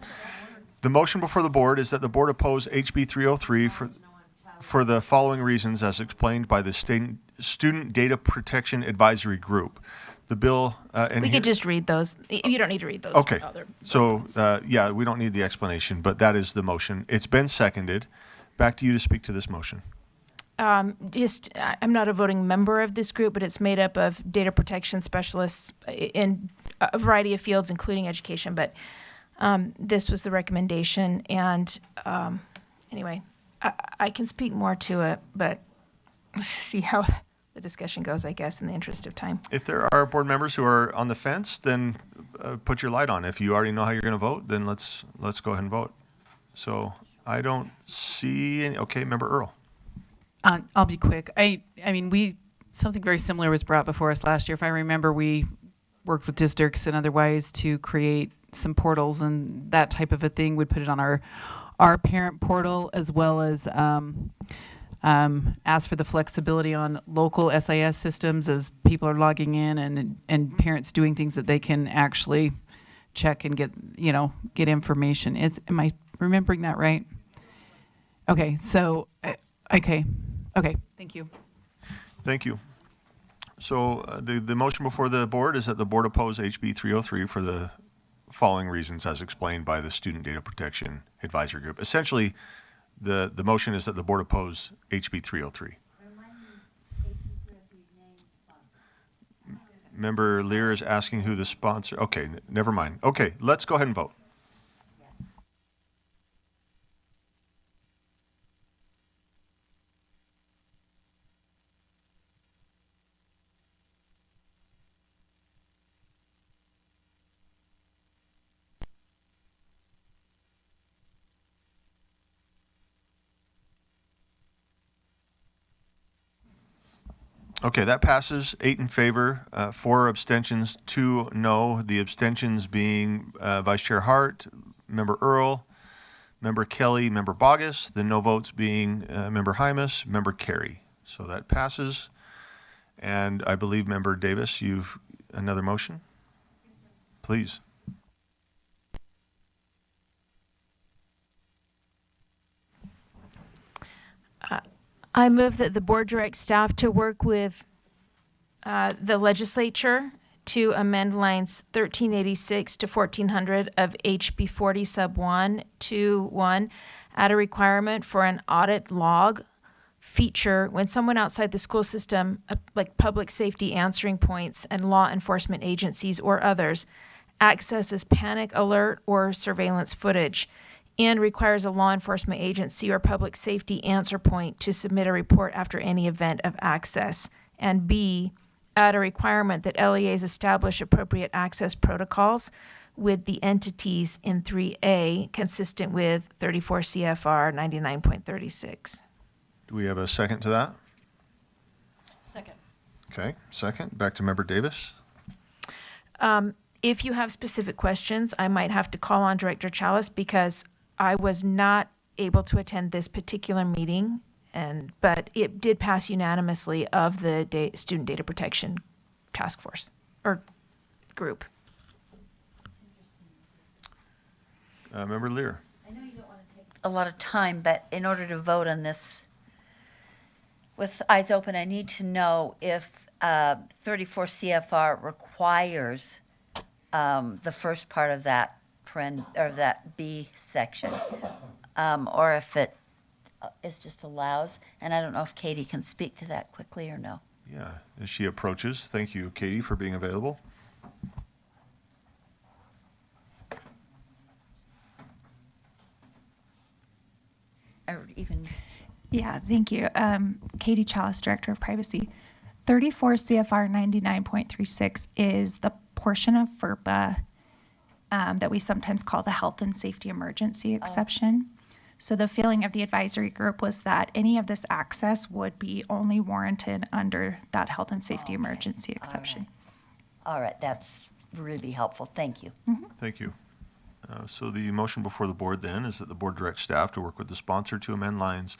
The motion before the board is that the board oppose HB 303 for the following reasons as explained by the Student Data Protection Advisory Group. The bill and We here- could just read those. You don't need to read those. Okay, other so, yeah, we don't need the explanation, but that is the motion. It's been seconded. Back to you to speak to this motion. I'm not a voting member of this group, but it's made up of data protection specialists in a variety of fields, including education. But this was the recommendation, and anyway, I can speak more to it, but see how the discussion goes, I guess, in the interest of time. If there are board members who are on the fence, then put your light on. If you already know how you're going to vote, then let's go ahead and vote. So I don't see any. Okay, Member Earl. I'll be quick. I mean, something very similar was brought before us last year. If I remember, we worked with districts and otherwise to create some portals and that type of a thing. We'd put it on our parent portal, as well as ask for the flexibility on local SIS systems as people are logging in and parents doing things that they can actually check and get information. Am I remembering that right? Okay, so okay, thank you. Thank you. So the motion before the board is that the board oppose HB 303 for the following reasons as explained by the Student Data Protection Advisory Group. Essentially, the motion is that the board oppose HB 303. Member Lear is asking who the sponsor. Okay, never mind. Okay, let's go ahead and vote. Okay, that passes. 8 in favor, 4 abstentions, 2 no. The abstentions being Vice Chair Hart, Member Earl, Member Kelly, Member Bogus. The no votes being Member Hymas, Member Carey. So that passes. And I believe Member Davis, you've another motion? Please. I move that the board direct staff to work with the legislature to amend lines 1386 to 1400 of HB 40 sub 1 to 1, add a requirement for an audit log feature when someone outside the school system, like public safety answering points and law enforcement agencies or others, accesses panic alert or surveillance footage, and requires a law enforcement agency or public safety answer point to submit a report after any event of access. And B, add a requirement that LEAs establish appropriate access protocols with the entities in 3A consistent with 34 CFR 99.36. Do we have a second to that? Second. Okay, second. Back to Member Davis. If you have specific questions, I might have to call on Director Chalice because I was not able to attend this particular meeting, but it did pass unanimously of the Student Data Protection Task Force or group. Member Lear. I know you don't want to take a lot of time, but in order to vote on this, with eyes open, I need to know if 34 CFR requires the first part of that or that B section, or if it is just allows. And I don't know if Katie can speak to that quickly or no. Yeah, as she approaches, thank you, Katie, for being available. Or even. Yeah, thank you. Katie Chalice, Director of Privacy. 34 CFR 99.36 is the portion of FERPA that we sometimes call the health and safety emergency exception. So the feeling of the advisory group was that any of this access would be only warranted under that health and safety emergency exception. All right, that's really helpful. Thank you. Thank you. So the motion before the board then is that the board direct staff to work with the sponsor to amend lines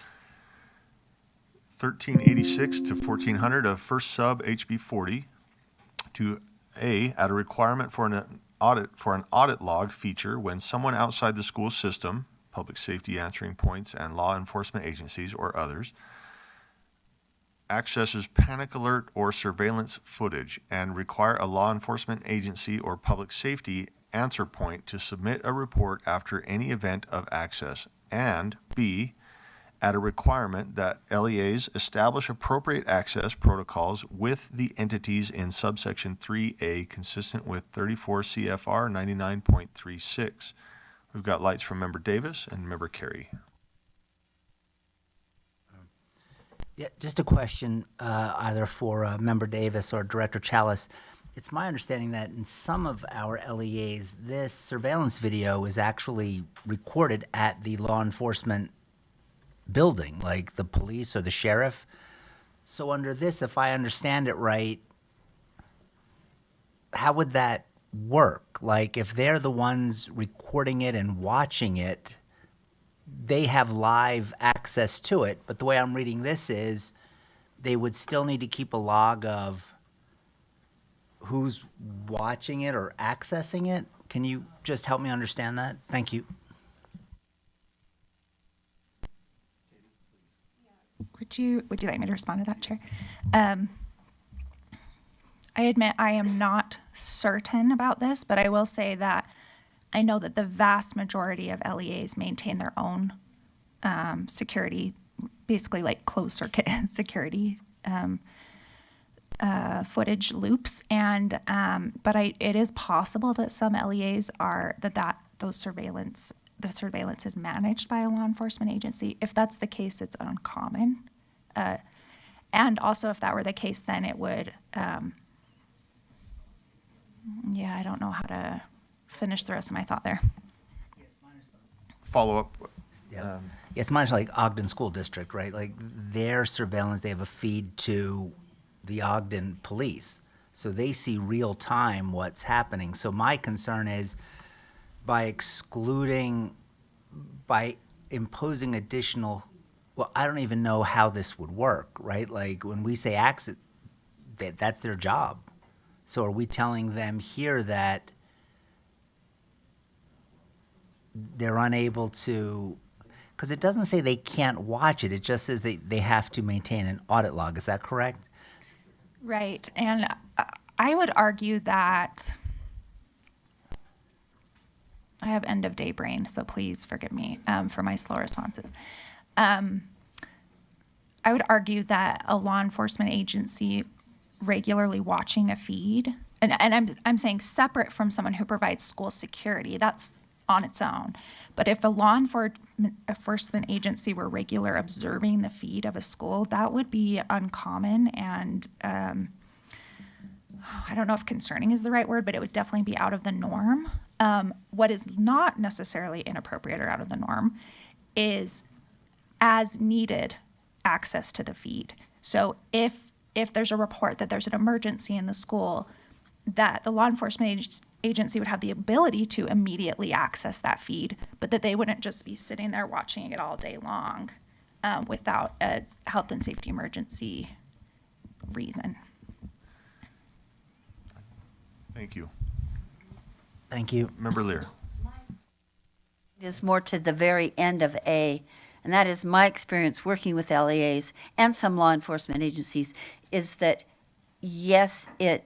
1386 to 1400 of first sub HB 40 to A, add a requirement for an audit log feature when someone outside the school system, public safety answering points, and law enforcement agencies or others accesses panic alert or surveillance footage and require a law enforcement agency or public safety answer point to submit a report after any event of access, and B, add a requirement that LEAs establish appropriate access protocols with the entities in subsection 3A consistent with 34 CFR 99.36. We've got lights from Member Davis and Member Carey. Yeah, just a question, either for Member Davis or Director Chalice. It's my understanding that in some of our LEAs, this surveillance video is actually recorded at the law enforcement building, like the police or the sheriff. So under this, if I understand it right, how would that work? Like if they're the ones recording it and watching it, they have live access to it. But the way I'm reading this is they would still need to keep a log of who's watching it or accessing it. Can you just help me understand that? Thank you. Would you like me to respond to that, Chair? I admit I am not certain about this, but I will say that I know that the vast majority of LEAs maintain their own security, basically like closed circuit security footage loops, and but it is possible that some LEAs are the surveillance is managed by a law enforcement agency. If that's the case, it's uncommon. And also, if that were the case, then it would. Yeah, I don't know how to finish the rest of my thought there. Follow up. Yeah, it's much like Ogden School District, right? Like their surveillance, they have a feed to the Ogden police. So they see real time what's happening. So my concern is by imposing additional, well, I don't even know how this would work, right? Like when we say access, that's their job. So are we telling them here that they're unable to, because it doesn't say they can't watch it, it just says they have to maintain an audit log, is that correct? Right, and I would argue that, I have end of day brain, so please forgive me for my slow responses. I would argue that a law enforcement agency regularly watching a feed, and I'm saying separate from someone who provides school security, that's on its own. But if a law enforcement agency were regular observing the feed of a school, that would be uncommon, and I don't know if concerning is the right word, but it would definitely be out of the norm. What is not necessarily inappropriate or out of the norm is as needed access to the feed. So if there's a report that there's an emergency in the school, that the law enforcement agency would have the ability to immediately access that feed, but that they wouldn't just be sitting there watching it all day long without a health and safety emergency reason. Thank you. Thank you. Member Lear. It is more to the very end of A, and that is my experience working with LEAs and some law enforcement agencies, is that yes, it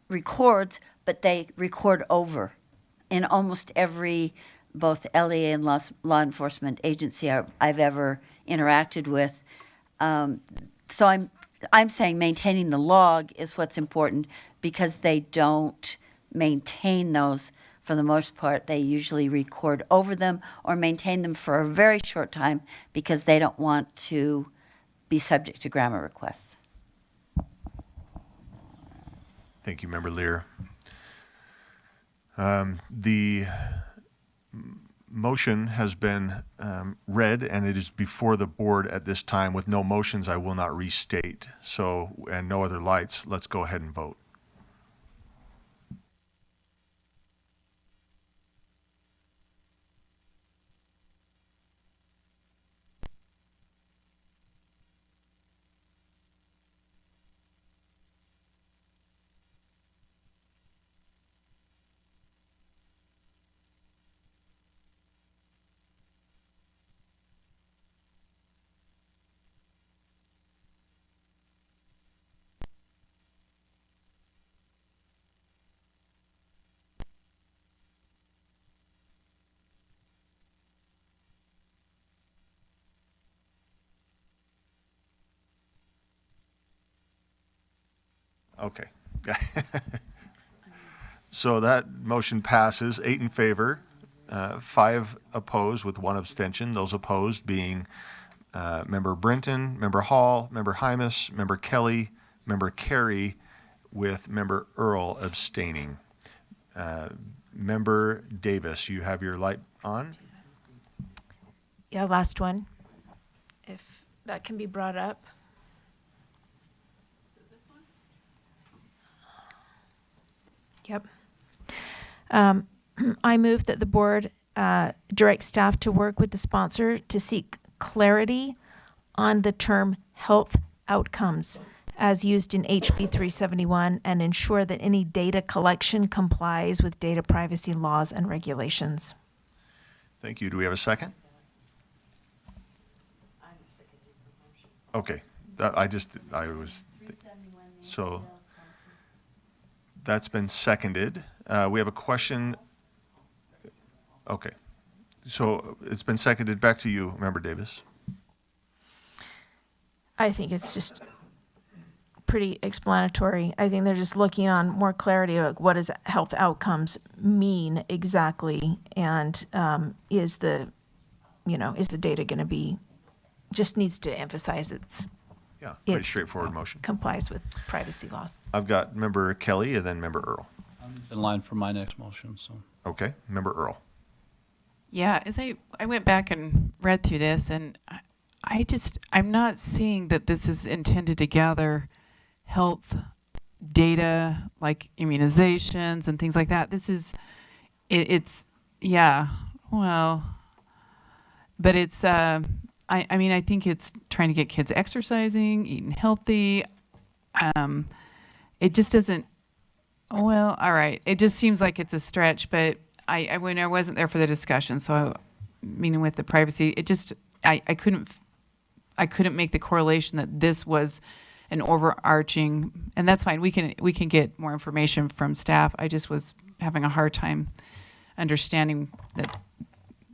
records, but they record over in almost every both LEA and law enforcement agency I've ever interacted with. So I'm saying maintaining the log is what's important, because they don't maintain those for the most part. They usually record over them or maintain them for a very short time because they don't want to be subject to grammar requests. Thank you, Member Lear. The motion has been read, and it is before the board at this time. With no motions, I will not restate. So, and no other lights, let's go ahead and vote. Okay. So that motion passes, 8 in favor, 5 opposed with 1 abstention. Those opposed being Member Brinton, Member Hall, Member Hymas, Member Kelly, Member Carey, with Member Earl abstaining. Member Davis, you have your light on? Yeah, last one, if that can be brought up. Yep. I move that the board direct staff to work with the sponsor to seek clarity on the term health outcomes as used in HB 371 and ensure that any data collection complies with data privacy laws and regulations. Thank you. Do we have a second? Okay. So that's been seconded. We have a question. Okay. So it's been seconded. Back to you, Member Davis. I think it's just pretty explanatory. I think they're just looking on more clarity, like what does health outcomes mean exactly, and is the data going to be? Just needs to emphasize Yeah, pretty straightforward motion. Complies with privacy laws. I've got Member Kelly and then Member Earl. I'm in line for my next motion, so. Okay, Member Earl. Yeah, as I went back and read through this, and I'm not seeing that this is intended to gather health data like immunizations and things like that. This is, but it's, I think it's trying to get kids exercising, eating healthy. It just doesn't, all right. It just seems like it's a stretch, but when I wasn't there for the discussion, so meaning with the privacy, it just, I couldn't make the correlation that this was an overarching, and that's fine. We can get more information from staff. I just was having a hard time understanding that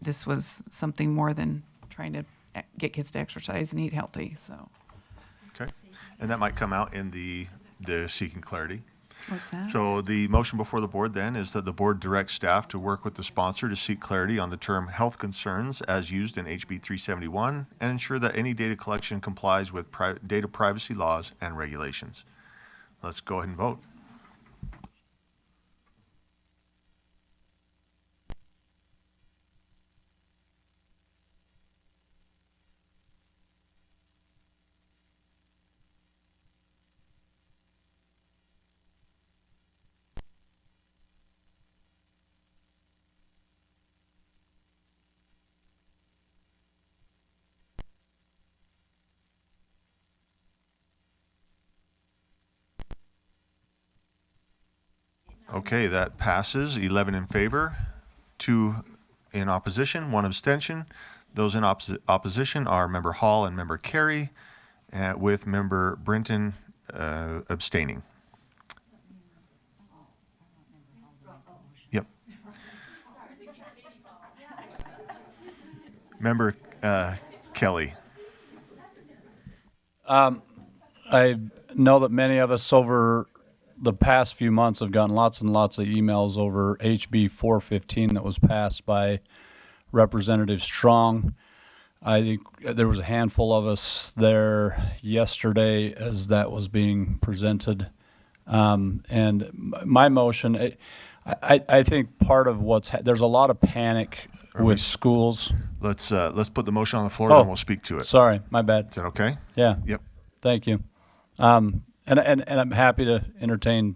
this was something more than trying to get kids to exercise and eat healthy. So. Okay, and that might come out in the seeking clarity. What's that? So the motion before the board then is that the board directs staff to work with the sponsor to seek clarity on the term health concerns as used in HB 371 and ensure that any data collection complies with data privacy laws and regulations. Let's go ahead and vote. Okay, that passes. 11 in favor, 2 in opposition, 1 abstention. Those in opposition are Member Hall and Member Carey, with Member Brinton abstaining. Yep. Member Kelly. I know that many of us over the past few months have gotten lots and lots of emails over HB 415 that was passed by Representative Strong. I think there was a handful of us there yesterday as that was being presented. And my motion, I think part of there's a lot of panic with schools. Let's put the motion on the floor, then we'll speak to it. Sorry, my bad. Is that okay? Yeah. Yep. Thank you. And I'm happy to entertain.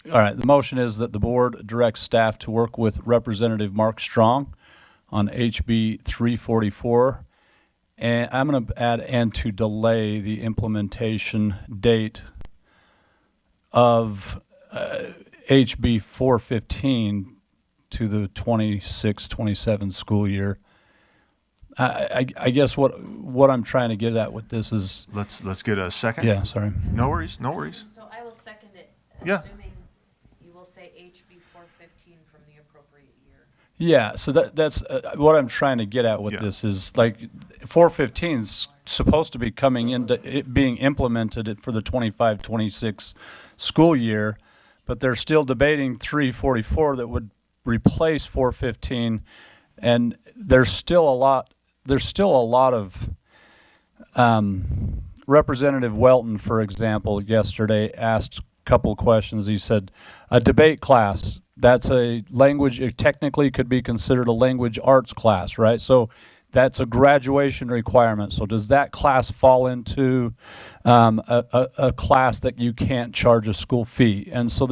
All right, the motion is that the board directs staff to work with Representative Mark Strong on HB 344. And I'm going to add and to delay the implementation date of HB 415 to the 26-27 school year. I guess what I'm trying to get at with this is... Let's get a second. Yeah, sorry. No worries, no worries. So I will second it, Yeah. assuming you will say HB 415 from the appropriate year. Yeah, so that's what I'm trying to get at with this is, like, 415 is supposed to be coming into it being implemented for the 25-26 school year, but they're still debating 344 that would replace 415, and there's still a lot of Representative Welton, for example, yesterday asked a couple questions. He said, a debate class, that's a language, it technically could be considered a language arts class, right? So that's a graduation requirement. So does that class fall into a class that you can't charge a school fee? And so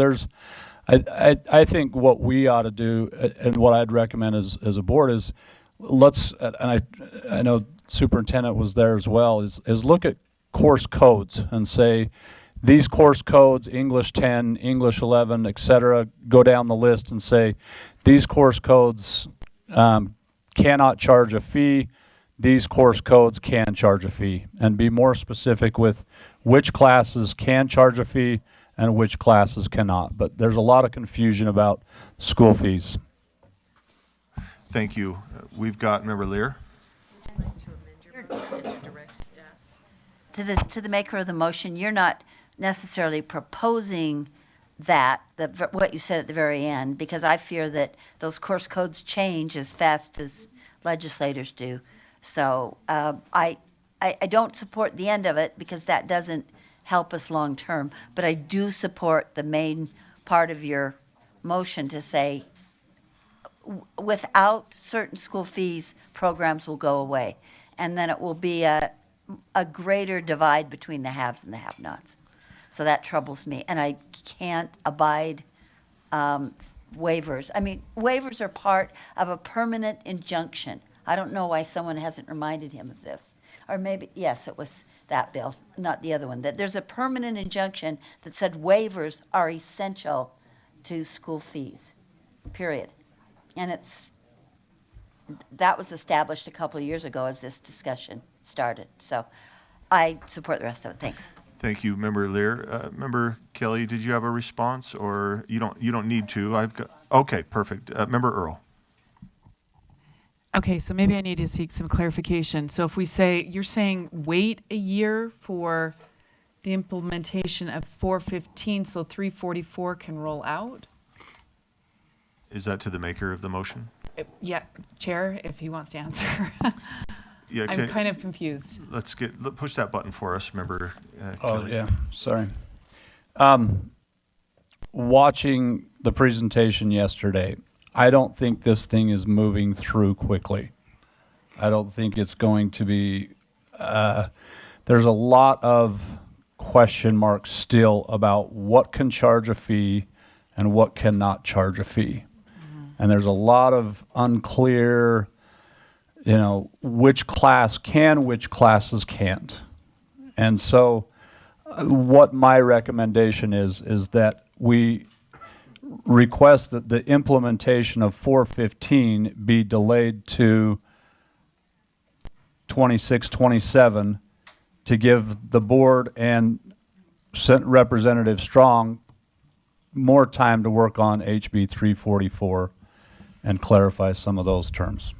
I think what we ought to do, and what I'd recommend as a board is, and I know Superintendent was there as well, is look at course codes and say, these course codes, English 10, English 11, etc., go down the list and say, these course codes cannot charge a fee, these course codes can charge a fee, and be more specific with which classes can charge a fee and which classes cannot. But there's a lot of confusion about school fees. Thank you. We've got Member Lear. To the maker of the motion, you're not necessarily proposing that, what you said at the very end, because I fear that those course codes change as fast as legislators do. So I don't support the end of it because that doesn't help us long term, but I do support the main part of your motion to say without certain school fees, programs will go away. And then it will be a greater divide between the haves and the have-nots. So that troubles me. And I can't abide waivers. I mean, waivers are part of a permanent injunction. I don't know why someone hasn't reminded him of this. Or maybe, yes, it was that bill, not the other one. That there's a permanent injunction that said waivers are essential to school fees, period. And that was established a couple of years ago as this discussion started. So I support the rest of it. Thanks. Thank you, Member Lear. Member Kelly, did you have a response, or you don't need to? Okay, perfect. Member Earl. Okay, so maybe I need to seek some clarification. So if we say, you're saying wait a year for the implementation of 415 so 344 can roll out? Is that to the maker of the motion? Yeah, Chair, if he wants to answer. Yeah, I'm kind of confused. Let's push that button for us, Member Oh, Kelly. yeah, sorry. Watching the presentation yesterday, I don't think this thing is moving through quickly. I don't think it's going to be, there's a lot of question marks still about what can charge a fee and what cannot charge a fee. And there's a lot of unclear, which class can, which classes can't. And so what my recommendation is that we request that the implementation of 415 be delayed to 26-27 to give the board and Representative Strong more time to work on HB 344 and clarify some of those terms.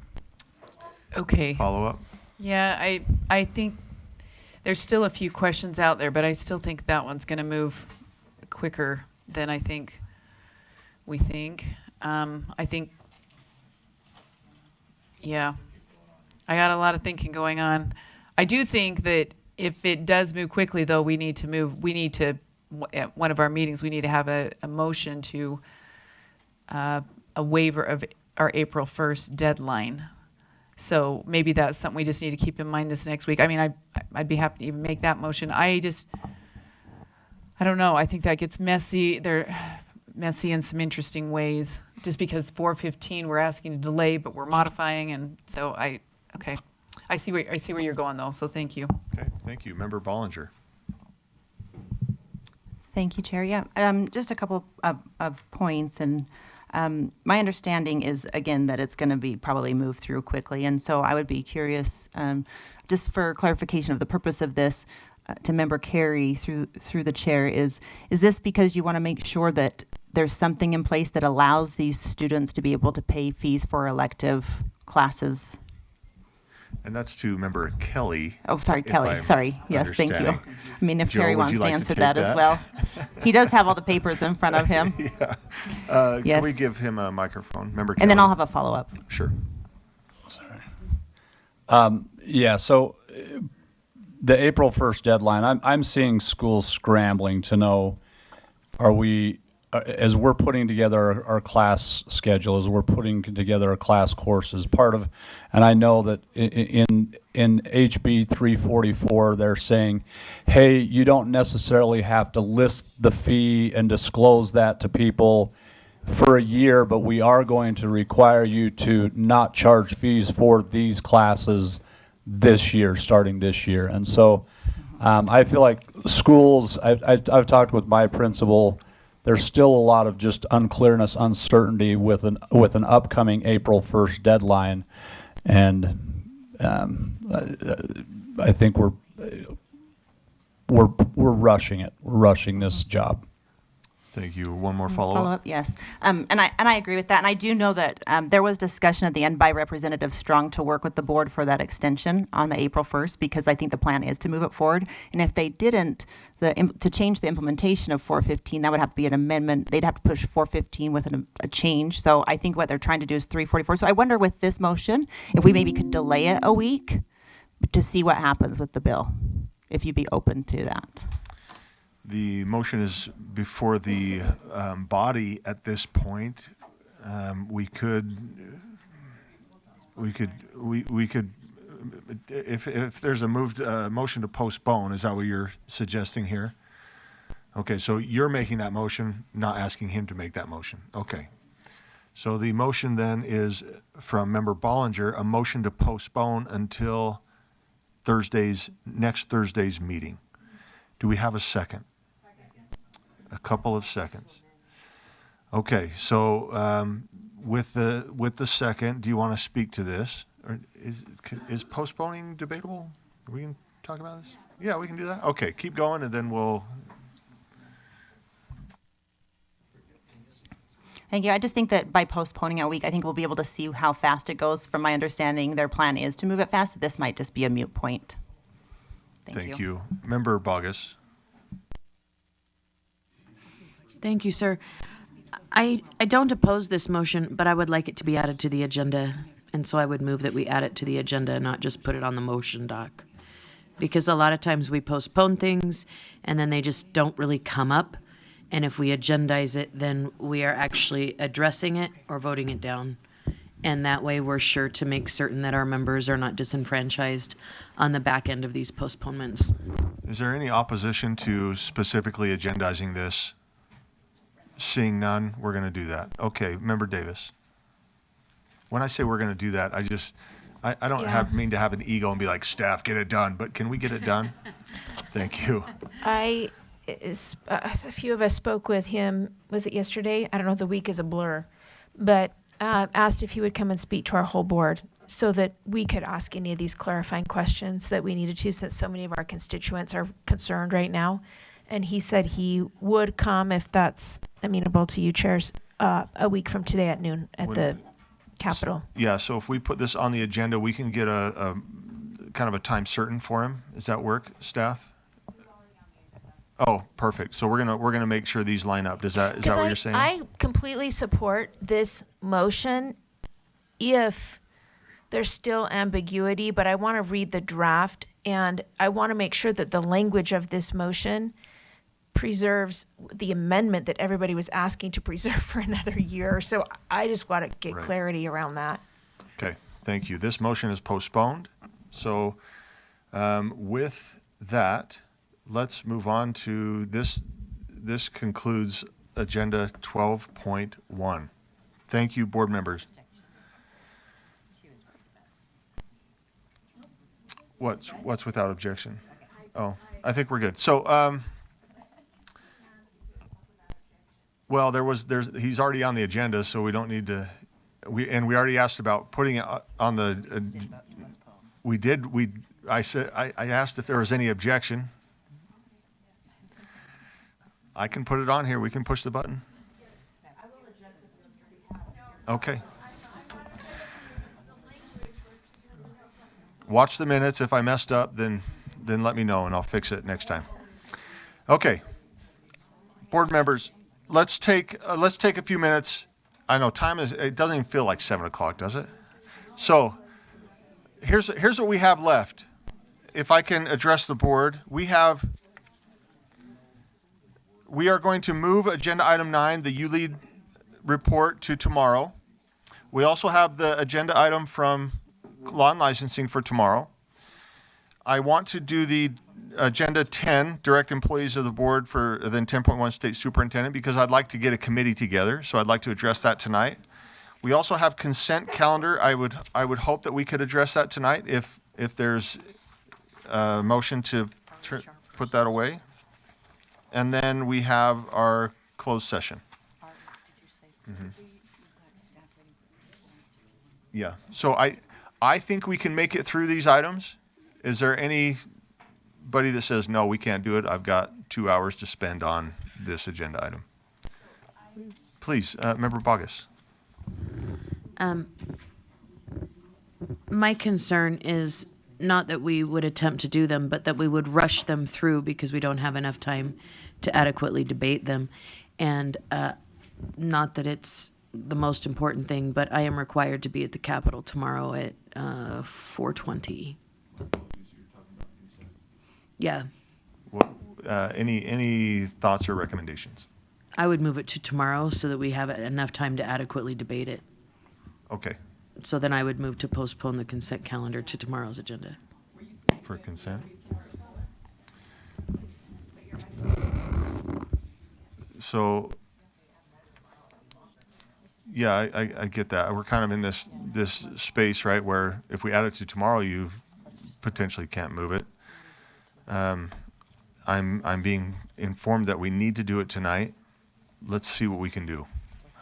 Okay. Follow up? Yeah, I think there's still a few questions out there, but I still think that one's going to move quicker than I think we think. I think, yeah, I got a lot of thinking going on. I do think that if it does move quickly, though, we need to, at one of our meetings, we need to have a motion to a waiver of our April 1st deadline. So maybe that's something we just need to keep in mind this next week. I mean, I'd be happy to even make that motion. I don't know. I think that gets messy. They're messy in some interesting ways. Just because 415 we're asking to delay, but we're modifying, and so okay. I see where you're going though. So thank you. Okay, thank you. Member Bollinger. Thank you, Chair. Yeah, just a couple of points, and my understanding is, again, that it's going to be probably moved through quickly, and so I would be curious, just for clarification of the purpose of this, to Member Carey through the chair, is this because you want to make sure that there's something in place that allows these students to be able to pay fees for elective classes? And that's to Member Kelly. Oh, sorry, if Kelly. I'm Sorry. Yes, thank you. understanding. I mean, if Joe, Terry would wants you to like to answer take that as well. He does have all the papers in front of him. Yeah. Yes. Can we give him a microphone? Member Kelly. And then I'll have a follow-up. Sure. Yeah, so the April 1st deadline, I'm seeing schools scrambling to know, are we, as we're putting together our class schedule, as we're putting together our class courses, part of, and I know that in HB 344, they're saying, hey, you don't necessarily have to list the fee and disclose that to people for a year, but we are going to require you to not charge fees for these classes this year, starting this year. And so I feel like schools, I've talked with my principal, there's still a lot of just unclearness, uncertainty with an upcoming April 1st deadline, and I think we're rushing it. We're rushing this job. Thank you. One more follow-up? Follow-up, yes. And I agree with that. And I do know that there was discussion at the end by Representative Strong to work with the board for that extension on the April 1st, because I think the plan is to move it forward. And if they didn't, to change the implementation of 415, that would have to be an amendment. They'd have to push 415 with a change. So I think what they're trying to do is 344. So I wonder with this motion, if we maybe could delay it a week to see what happens with the bill, if you'd be open to that. The motion is before the body at this point. We could, if there's a motion to postpone, is that what you're suggesting here? Okay, so you're making that motion, not asking him to make that motion. Okay. So the motion then is from Member Bollinger, a motion to postpone until next Thursday's meeting. Do we have a second? A couple of seconds. Okay, so with the second, do you want to speak to this? Or is postponing debatable? We can talk about this? Yeah, we can do that. Okay, keep going, and then we'll. Thank you. I just think that by postponing a week, I think we'll be able to see how fast it goes. From my understanding, their plan is to move it fast. This might just be a moot point. Thank you. Member Bogus. Thank you, sir. I don't oppose this motion, but I would like it to be added to the agenda. And so I would move that we add it to the agenda, not just put it on the motion doc. Because a lot of times we postpone things and then they just don't really come up. And if we agendize it, then we are actually addressing it or voting it down. And that way we're sure to make certain that our members are not disenfranchised on the back end of these postponements. Is there any opposition to specifically agendizing this? Seeing none, we're going to do that. Okay, Member Davis. When I say we're going to do that, I don't mean to have an ego and be like, staff, get it done, but can we get it done? Thank you. I a few of us spoke with him, was it yesterday? I don't know, the week is a blur, but asked if he would come and speak to our whole board so that we could ask any of these clarifying questions that we needed to, since so many of our constituents are concerned right now. And he said he would come, if that's amenable to you, chairs, a week from today at noon at the Capitol. Yeah, so if we put this on the agenda, we can get a kind of a time certain for him. Does that work, staff? Oh, perfect. So we're gonna make sure these line up. Is that what you're saying? I completely support this motion if there's still ambiguity, but I want to read the draft, and I want to make sure that the language of this motion preserves the amendment that everybody was asking to preserve for another year. So I just want to get clarity around that. Okay, thank you. This motion is postponed. So with that, let's move on to this. This concludes agenda 12.1. Thank you, board members. What's without objection? Oh, I think we're good. So, well, he's already on the agenda, so we don't need to. We already asked about putting it on the. I asked if there was any objection. I can put it on here. We can push the button. Okay. Watch the minutes. If I messed up, then let me know and I'll fix it next time. Okay. Board members, let's take a few minutes. I know it doesn't even feel like 7 o'clock, does it? So here's what we have left. If I can address the board, we are going to move agenda item 9, the ULEAD report, to tomorrow. We also have the agenda item from law and licensing for tomorrow. I want to do the agenda 10, direct employees of the board, for then 10.1 state superintendent, because I'd like to get a committee together. So I'd like to address that tonight. We also have consent calendar. I would hope that we could address that tonight if there's a motion to put that away. And then we have our closed session. Yeah. So I think we can make it through these items. Is there anybody that says, no, we can't do it? I've got 2 hours to spend on this agenda item. Please, Member Bogus. My concern is not that we would attempt to do them, but that we would rush them through because we don't have enough time to adequately debate them. And not that it's the most important thing, but I am required to be at the Capitol tomorrow at 4:20. Yeah. Any thoughts or recommendations? I would move it to tomorrow so that we have enough time to adequately debate it. Okay. So then I would move to postpone the consent calendar to tomorrow's agenda. For consent? So, yeah, I get that. We're kind of in this space, right, where if we add it to tomorrow, you potentially can't move it. I'm being informed that we need to do it tonight. Let's see what we can do.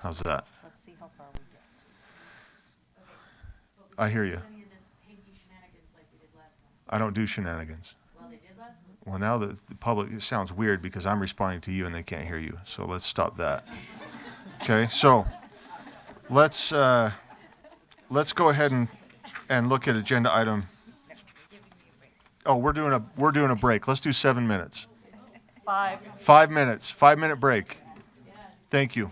How's that? Let's see how far we get. I hear you. I don't do shenanigans. Well, now the public, it sounds weird because I'm responding to you and they can't hear you. So let's stop that. Okay, so let's go ahead and look at agenda item. Oh, we're doing a break. Let's do 7 minutes. 5 minutes. 5-minute break. Thank you.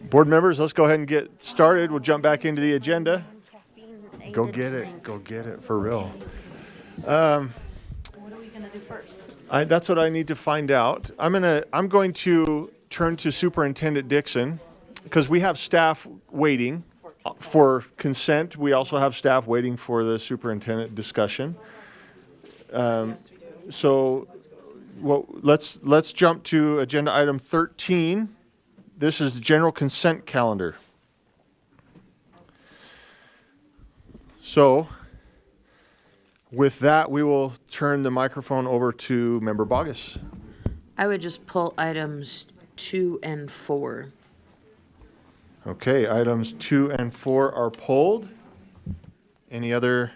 Board members, let's go ahead and get started. We'll jump back into the agenda. Go get it. Go get it for real. What are we gonna do first? That's what I need to find out. I'm going to turn to Superintendent Dixon because we have staff waiting for consent. We also have staff waiting for the superintendent discussion. So let's jump to agenda item 13. This is the general consent calendar. So with that, we will turn the microphone over to Member Bogus. I would just pull items 2 and 4. Okay, items 2 and 4 are pulled. Any other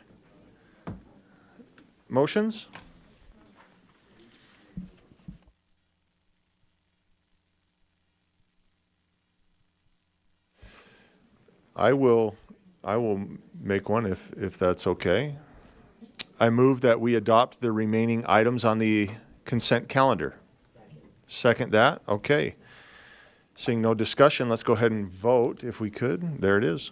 motions? I will make one if that's okay. I move that we adopt the remaining items on the consent calendar. Second that? Okay. Seeing no discussion, let's go ahead and vote if we could. There it is.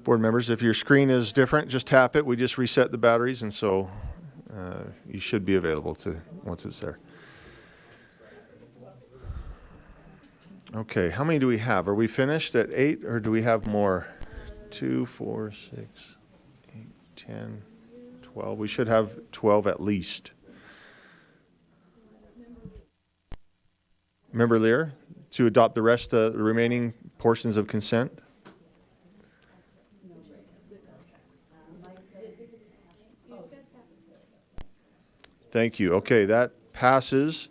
Board members, if your screen is different, just tap it. We just reset the batteries, and so you should be available to once it's there. Okay, how many do we have? Are we finished at 8, or do we have more? 2, 4, 6, 8, 10, 12. We should have 12 at least. Member Lear, to adopt the rest of the remaining portions of consent. Thank you. Okay, that passes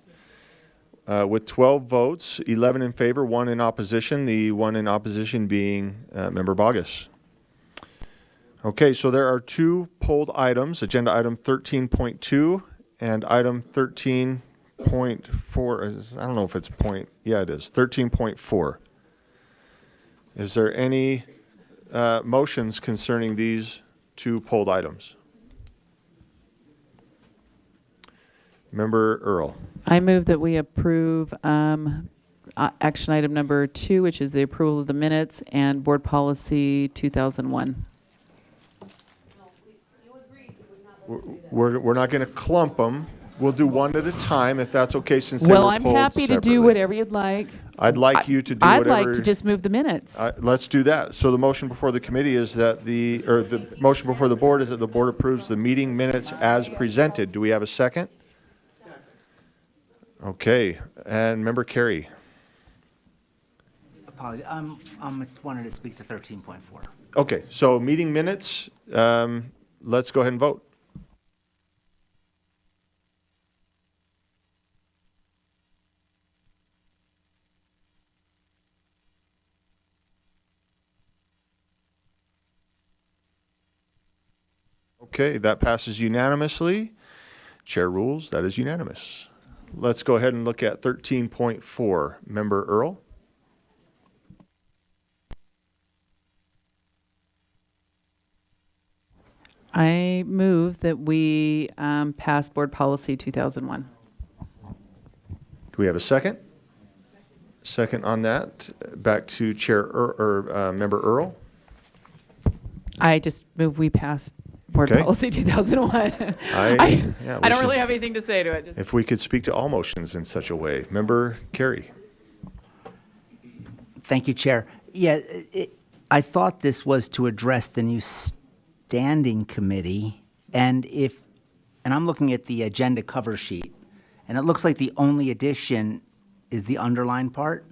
with 12 votes, 11 in favor, 1 in opposition, the 1 in opposition being Member Bogus. Okay, so there are 2 pulled items, agenda item 13.2 and item 13.4. I don't know if it's point. Yeah, it is. 13.4. Is there any motions concerning these 2 pulled items? Member Earl. I move that we approve action item number 2, which is the approval of the minutes, and board policy 2001. We're not going to clump them. We'll do one at a time if that's okay, since Well, they I'm were pulled happy to do separately. whatever you'd like. I'd like you to do I'd whatever. like to just move the minutes. Let's do that. So the motion before the committee is that the motion before the board is that the board approves the meeting minutes as presented. Do we have a second? Okay, and Member Carey. Apologies. Just wanted to speak to 13.4. Okay, so meeting minutes, let's go ahead and vote. Okay, that passes unanimously. Chair rules, that is unanimous. Let's go ahead and look at 13.4. Member Earl. I move that we pass board policy 2001. Do we have a second? Second on that. Back to Member Earl. I just move we pass board Okay. policy 2001. I I don't really have anything to say to it. Just If we could speak to all motions in such a way. Member Carey. Thank you, Chair. Yeah, I thought this was to address the new standing committee, and I'm looking at the agenda cover sheet, and it looks like the only addition is the underlined part,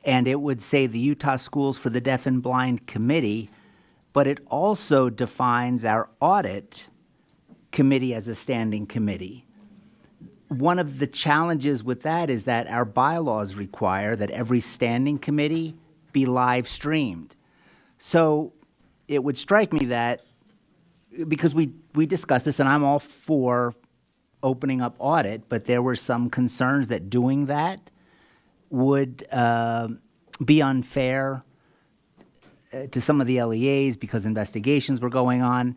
and it would say the Utah Schools for the Deaf and Blind Committee, but it also defines our audit committee as a standing committee. One of the challenges with that is that our bylaws require that every standing committee be live streamed. So it would strike me that, because we discussed this, and I'm all for opening up audit, but there were some concerns that doing that would be unfair to some of the LEAs because investigations were going on.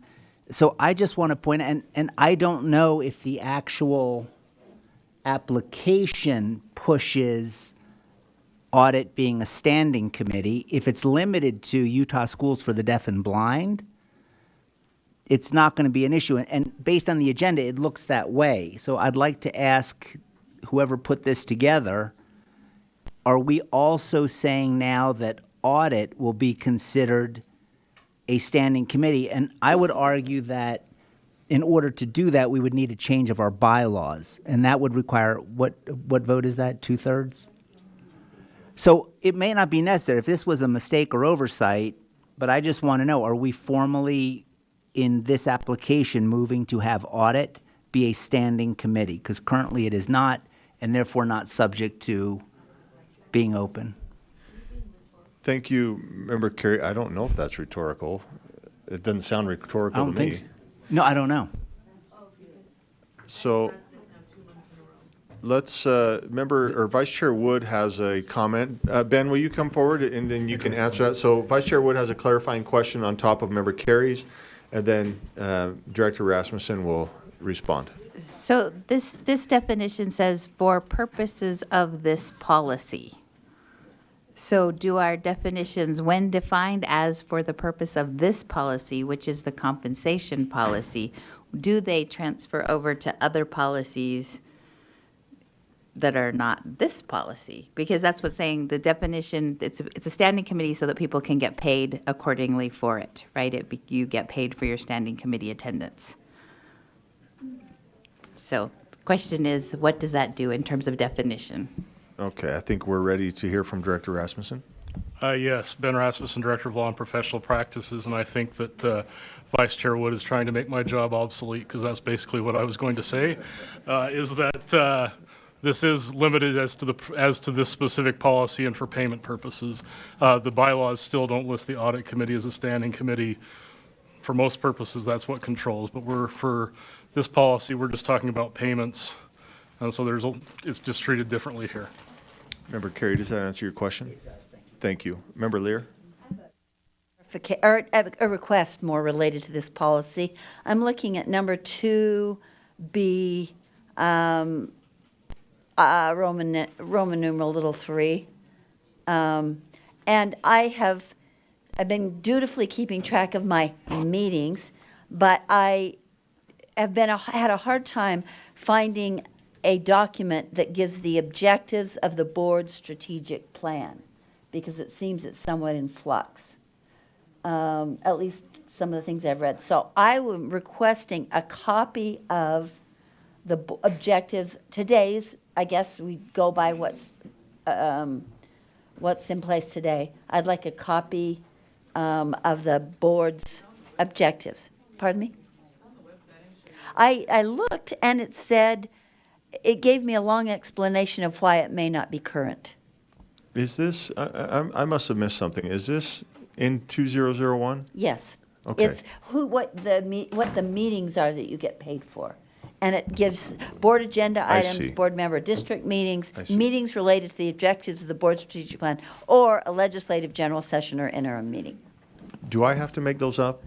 So I just want to point, and I don't know if the actual application pushes audit being a standing committee. If it's limited to Utah Schools for the Deaf and Blind, it's not going to be an issue. And based on the agenda, it looks that way. So I'd like to ask whoever put this together, are we also saying now that audit will be considered a standing committee? And I would argue that in order to do that, we would need a change of our bylaws. And that would require, what vote is that, 2/3? So it may not be necessary if this was a mistake or oversight, but I just want to know, are we formally in this application moving to have audit be a standing committee? Because currently it is not, and therefore not subject to being open. Thank you, Member Carey. I don't know if that's rhetorical. It doesn't sound rhetorical to me. No, I don't know. So let's, Vice Chair Wood has a comment. Ben, will you come forward and then you can answer that? So Vice Chair Wood has a clarifying question on top of Member Carey's, and then Director Rasmussen will respond. So this definition says for purposes of this policy. So do our definitions, when defined as for the purpose of this policy, which is the compensation policy, do they transfer over to other policies that are not this policy? Because that's what's saying the definition, it's a standing committee so that people can get paid accordingly for it, right? You get paid for your standing committee attendance. So the question is, what does that do in terms of definition? Okay, I think we're ready to hear from Director Rasmussen. Yes, Ben Rasmussen, Director of Law and Professional Practices, and I think that Vice Chair Wood is trying to make my job obsolete, because that's basically what I was going to say, is that this is limited as to this specific policy and for payment purposes. The bylaws still don't list the audit committee as a standing committee. For most purposes, that's what controls, but for this policy, we're just talking about payments, and so it's just treated differently here. Member Carey, does that answer your question? Thank you. Member Lear? Or a request more related to this policy. I'm looking at number 2B, Roman numeral 3. And I've been dutifully keeping track of my meetings, but I have had a hard time finding a document that gives the objectives of the board's strategic plan, because it seems it's somewhat in flux. At least some of the things I've read. So I am requesting a copy of the objectives. Today's, I guess we go by what's in place today. I'd like a copy of the board's objectives. Pardon me? I looked and it said, it gave me a long explanation of why it may not be current. Is this, I must have missed something. Is this in 2001? Yes. Okay. It's what the meetings are that you get paid for. And it gives board agenda I items, see. board member district meetings, I see. meetings related to the objectives of the board's strategic plan, or a legislative general session or interim meeting. Do I have to make those up?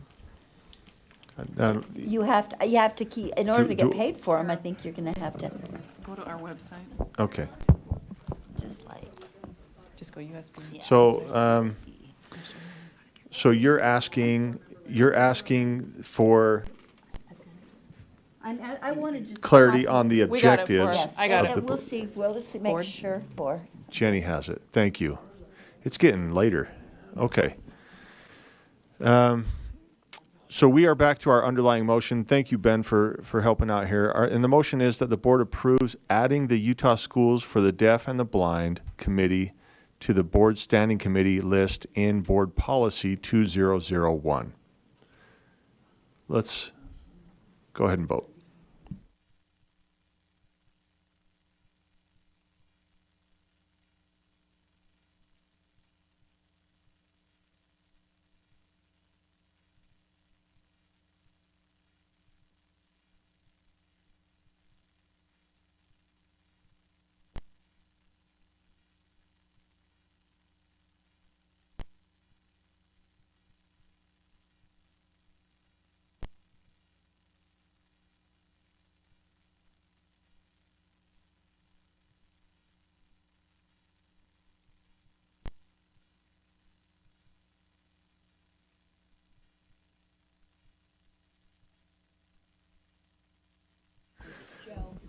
You have to keep, in order to get paid for them, I think you're gonna have to, Go to our website. Okay. Just go USBE. So, so you're asking for I want to just. clarity on the We got it for objectives. us. I got it. of the We'll bo- see, we'll just make Board. sure, board. Jenny has it. Thank you. It's getting later. Okay. So we are back to our underlying motion. Thank you, Ben, for helping out here. And the motion is that the board approves adding the Utah Schools for the Deaf and the Blind Committee to the board standing committee list in Board Policy 2001. Let's go ahead and vote.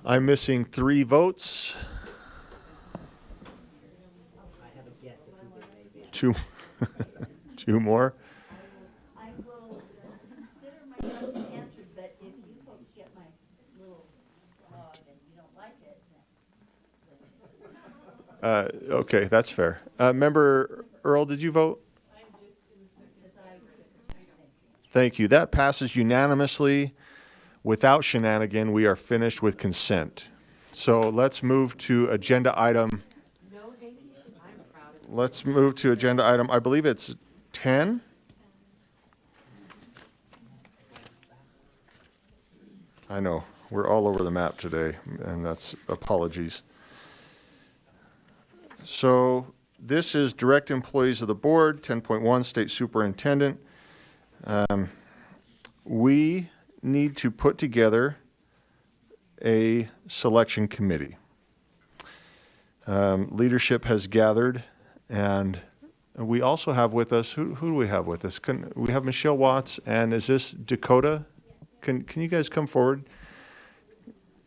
I'm missing 3 votes. 2, 2 more. I will consider my question answered, but if you folks get my little log and you don't like it, Okay, that's fair. Member Earl, did you vote? Thank you. That passes unanimously. Without shenanigan, we are finished with consent. So let's move to agenda item. Let's move to agenda item, I believe it's 10. I know, we're all over the map today, and that's apologies. So this is direct employees of the board, 10.1 state superintendent. We need to put together a selection committee. Leadership has gathered, and we also have with us, who do we have with us? We have Michelle Watts, and is this Dakota? Can you guys come forward?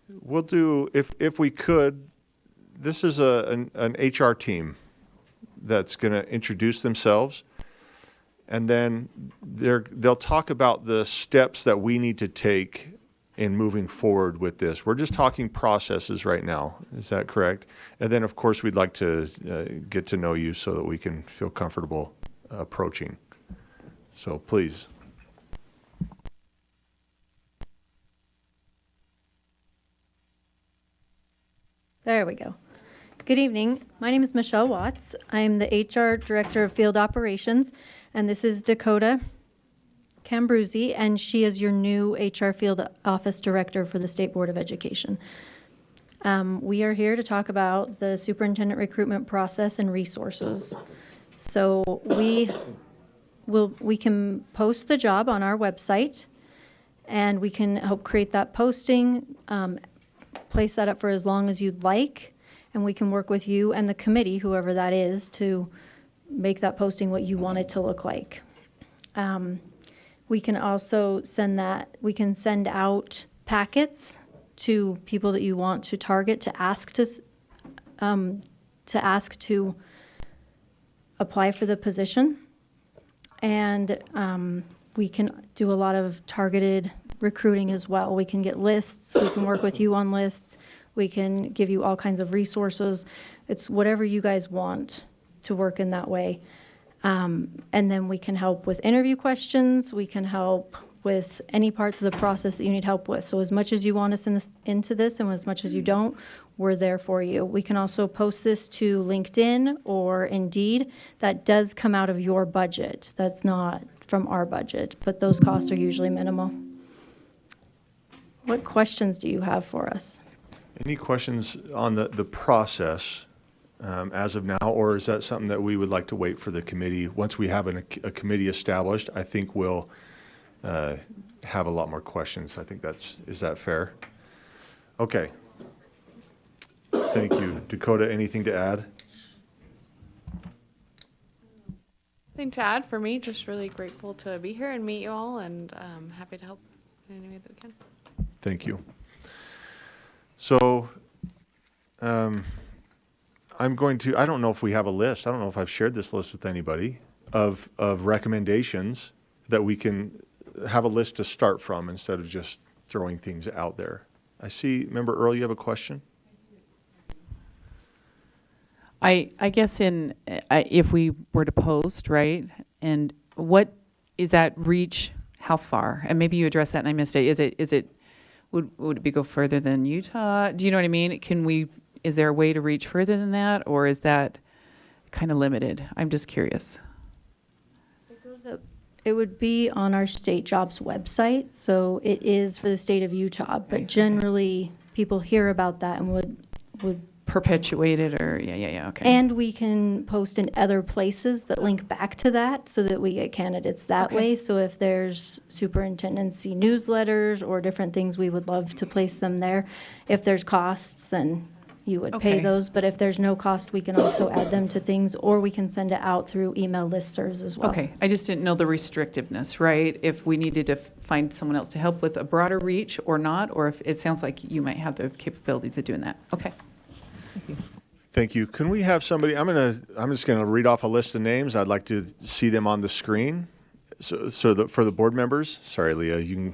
We'll do, if we could, this is an HR team that's going to introduce themselves, and then they'll talk about the steps that we need to take in moving forward with this. We're just talking processes right now. Is that correct? And then, of course, we'd like to get to know you so that we can feel comfortable approaching. So please. There we go. Good evening. My name is Michelle Watts. I am the HR Director of Field Operations, and this is Dakota Cambruzzi, and she is your new HR Field Office Director for the State Board of Education. We are here to talk about the superintendent recruitment process and resources. So we can post the job on our website, and we can help create that posting, place that up for as long as you'd like, and we can work with you and the committee, whoever that is, to make that posting what you want it to look like. We can also send out packets to people that you want to target to ask to apply for the position. And we can do a lot of targeted recruiting as well. We can get lists, we can work with you on lists, we can give you all kinds of resources. It's whatever you guys want to work in that way. And then we can help with interview questions, we can help with any parts of the process that you need help with. So as much as you want us into this and as much as you don't, we're there for you. We can also post this to LinkedIn or Indeed. That does come out of your budget. That's not from our budget, but those costs are usually minimal. What questions do you have for us? Any questions on the process as of now, or is that something that we would like to wait for the committee? Once we have a committee established, I think we'll have a lot more questions. I think is that fair? Okay. Thank you. Dakota, anything to add? Nothing to add for me, just really grateful to be here and meet you all, and happy to help in any way that we can. Thank you. So, I'm going to, I don't know if we have a list, I don't know if I've shared this list with anybody, of recommendations that we can have a list to start from instead of just throwing things out there. I see, remember Earl, you have a question? I guess if we were to post, right, and what is that reach, how far? And maybe you addressed that and I missed it. Would it go further than Utah? Do you know what I mean? Is there a way to reach further than that, or is that kind of limited? I'm just curious. It would be on our state jobs website, so it is for the state of Utah, but generally people hear about that and would perpetuate it, or yeah, okay. And we can post in other places that link back to that so that we get candidates that way. So if there's superintendency newsletters or different things, we would love to place them there. If there's costs, then, you would pay Okay. those, but if there's no cost, we can also add them to things, or we can send it out through email listservs as well. Okay, I just didn't know the restrictiveness, right? If we needed to find someone else to help with a broader reach or not, or if it sounds like you might have the capabilities of doing that. Okay. Thank you. Thank you. Can we have somebody, I'm just gonna read off a list of names. I'd like to see them on the screen. So that for the board members, sorry, Leah, you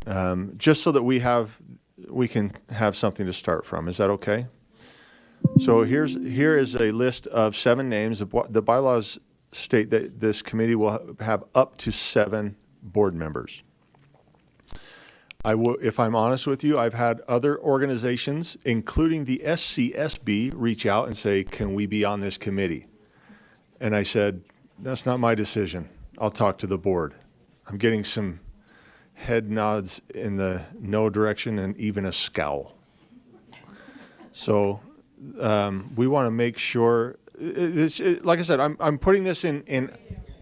can, just so that we can have something to start from. Is that okay? So here is a list of 7 names. The bylaws state that this committee will have up to 7 board members. If I'm honest with you, I've had other organizations, including the SCSB, reach out and say, can we be on this committee? And I said, that's not my decision. I'll talk to the board. I'm getting some head nods in the no direction and even a scowl. So we want to make sure, like I said, I'm putting this in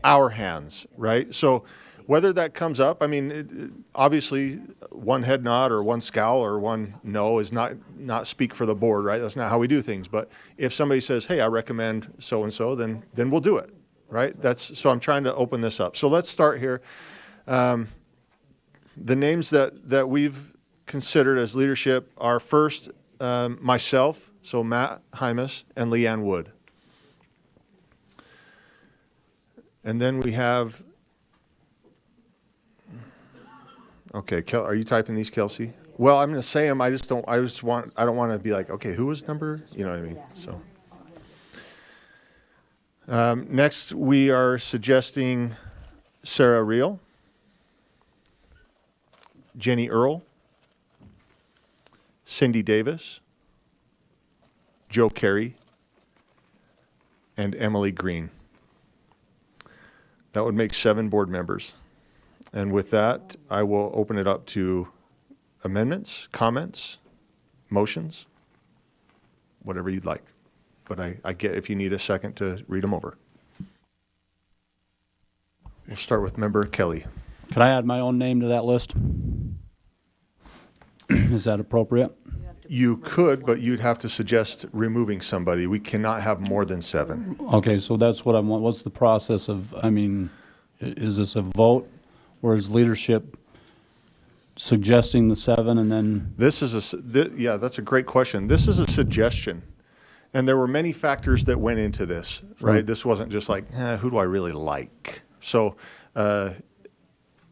our hands, right? So whether that comes up, I mean, obviously one head nod or one scowl or one no is not speak for the board, right? That's not how we do things. But if somebody says, hey, I recommend so-and-so, then we'll do it, right? So I'm trying to open this up. So let's start here. The names that we've considered as leadership are first myself, so Matt Hymas and Leanne Wood. And then we have, okay, are you typing these, Kelsey? Well, I'm going to say them. I don't want to be like, okay, who was number? You know what I mean? So next, we are suggesting Sarah Reel, Jenny Earl, Cindy Davis, Joe Carey, and Emily Green. That would make 7 board members. And with that, I will open it up to amendments, comments, motions, whatever you'd like. But I get if you need a second to read them over. We'll start with Member Kelly. Could I add my own name to that list? Is that appropriate? You could, but you'd have to suggest removing somebody. We cannot have more than 7. Okay, so that's what I want. What's the process of, I mean, is this a vote? Or is leadership suggesting the 7 and then? Yeah, that's a great question. This is a suggestion. And there were many factors that went into this, right? This wasn't just like, who do I really like? So,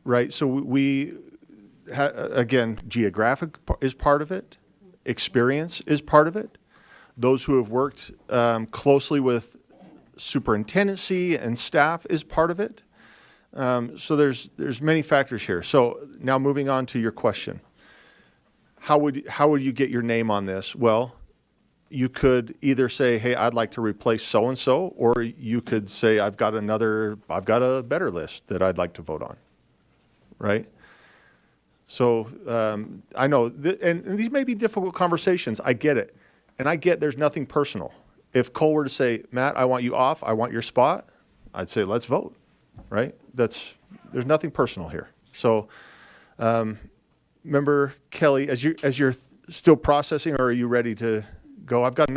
right, so we again, geographic is part of it. Experience is part of it. Those who have worked closely with superintendency and staff is part of it. So there's many factors here. So now moving on to your question. How would you get your name on this? Well, you could either say, hey, I'd like to replace so-and-so, or you could say, I've got a better list that I'd like to vote on, right? So I know, and these may be difficult conversations. I get it. And I get there's nothing personal. If Cole were to say, Matt, I want you off, I want your spot, I'd say, let's vote, right? There's nothing personal here. So Member Kelly, as you're still processing, or are you ready to go? I've got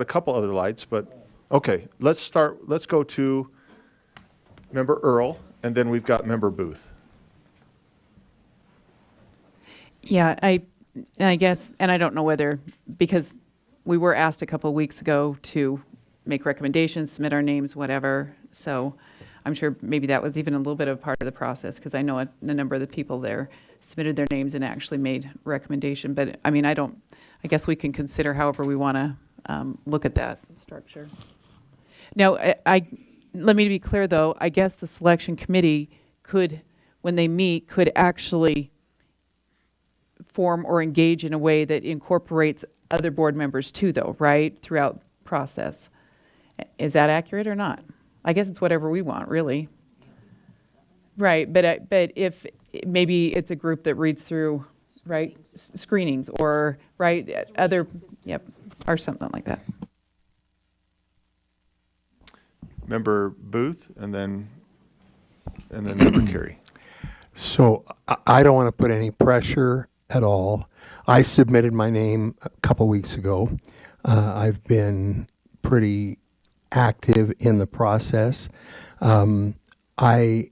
a couple other lights, but okay, let's go to Member Earl, and then we've got Member Booth. Yeah, I guess, and I don't know whether, because we were asked a couple of weeks ago to make recommendations, submit our names, whatever. So I'm sure maybe that was even a little bit of part of the process, because I know a number of the people there submitted their names and actually made recommendation. But I mean, I guess we can consider however we want to look at that structure. Now, let me be clear though, I guess the selection committee could, when they meet, could actually form or engage in a way that incorporates other board members too though, right? Throughout the process. Is that accurate or not? I guess it's whatever we want, really. Right, but if maybe it's a group that reads through, right, screenings or, right, or something like that. Member Booth, and then Member Carey. So I don't want to put any pressure at all. I submitted my name a couple weeks ago. I've been pretty active in the process. I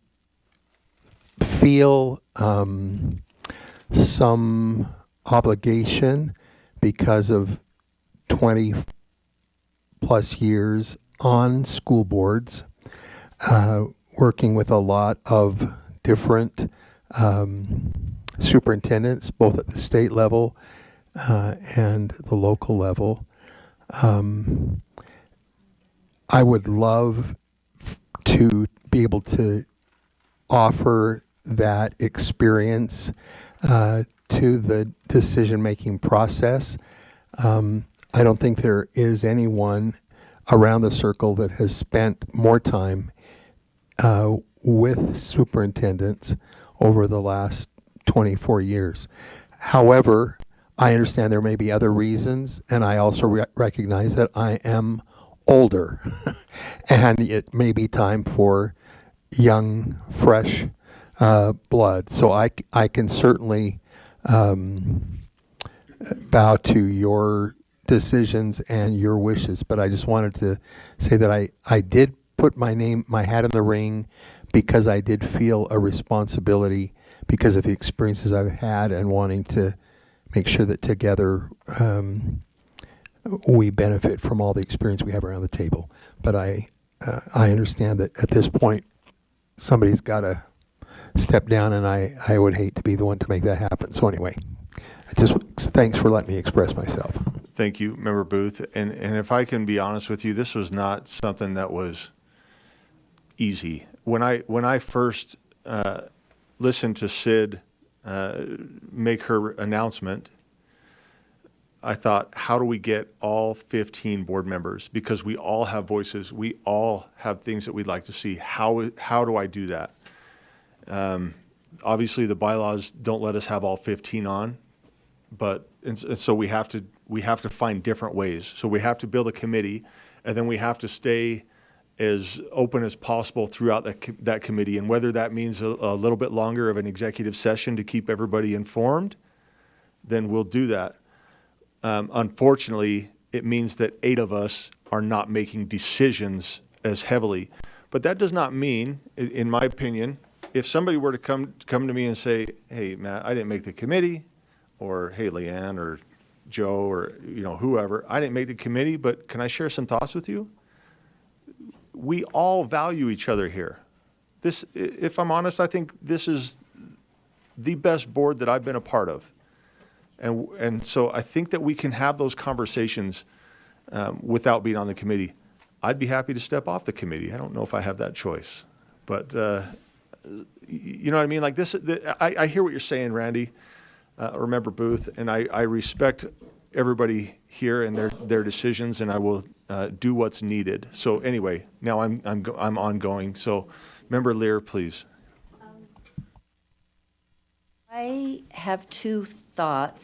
feel some obligation because of 20 plus years on school boards, working with a lot of different superintendents, both at the state level and the local level. I would love to be able to offer that experience to the decision-making process. I don't think there is anyone around the circle that has spent more time with superintendents over the last 24 years. However, I understand there may be other reasons, and I also recognize that I am older, and it may be time for young, fresh blood. So I can certainly bow to your decisions and your wishes, but I just wanted to say that I did put my hat in the ring because I did feel a responsibility because of the experiences I've had and wanting to make sure that together we benefit from all the experience we have around the table. But I understand that at this point somebody's got to step down, and I would hate to be the one to make that happen. So anyway, thanks for letting me express myself. Thank you, Member Booth. And if I can be honest with you, this was not something that was easy. When I first listened to Sid make her announcement, I thought, how do we get all 15 board members? Because we all have voices. We all have things that we'd like to see. How do I do that? Obviously, the bylaws don't let us have all 15 on, but and so we have to find different ways. So we have to build a committee, and then we have to stay as open as possible throughout that committee. And whether that means a little bit longer of an executive session to keep everybody informed, then we'll do that. Unfortunately, it means that 8 of us are not making decisions as heavily. But that does not mean, in my opinion, if somebody were to come to me and say, hey, Matt, I didn't make the committee, or hey, Leanne, or Joe, or whoever, I didn't make the committee, but can I share some thoughts with you? We all value each other here. This, if I'm honest, I think this is the best board that I've been a part of. And so I think that we can have those conversations without being on the committee. I'd be happy to step off the committee. I don't know if I have that choice, but you know what I mean? Like this, I hear what you're saying, Randy, or Member Booth, and I respect everybody here and their decisions, and I will do what's needed. So anyway, now I'm ongoing. So, Member Lear, please. I have 2 thoughts.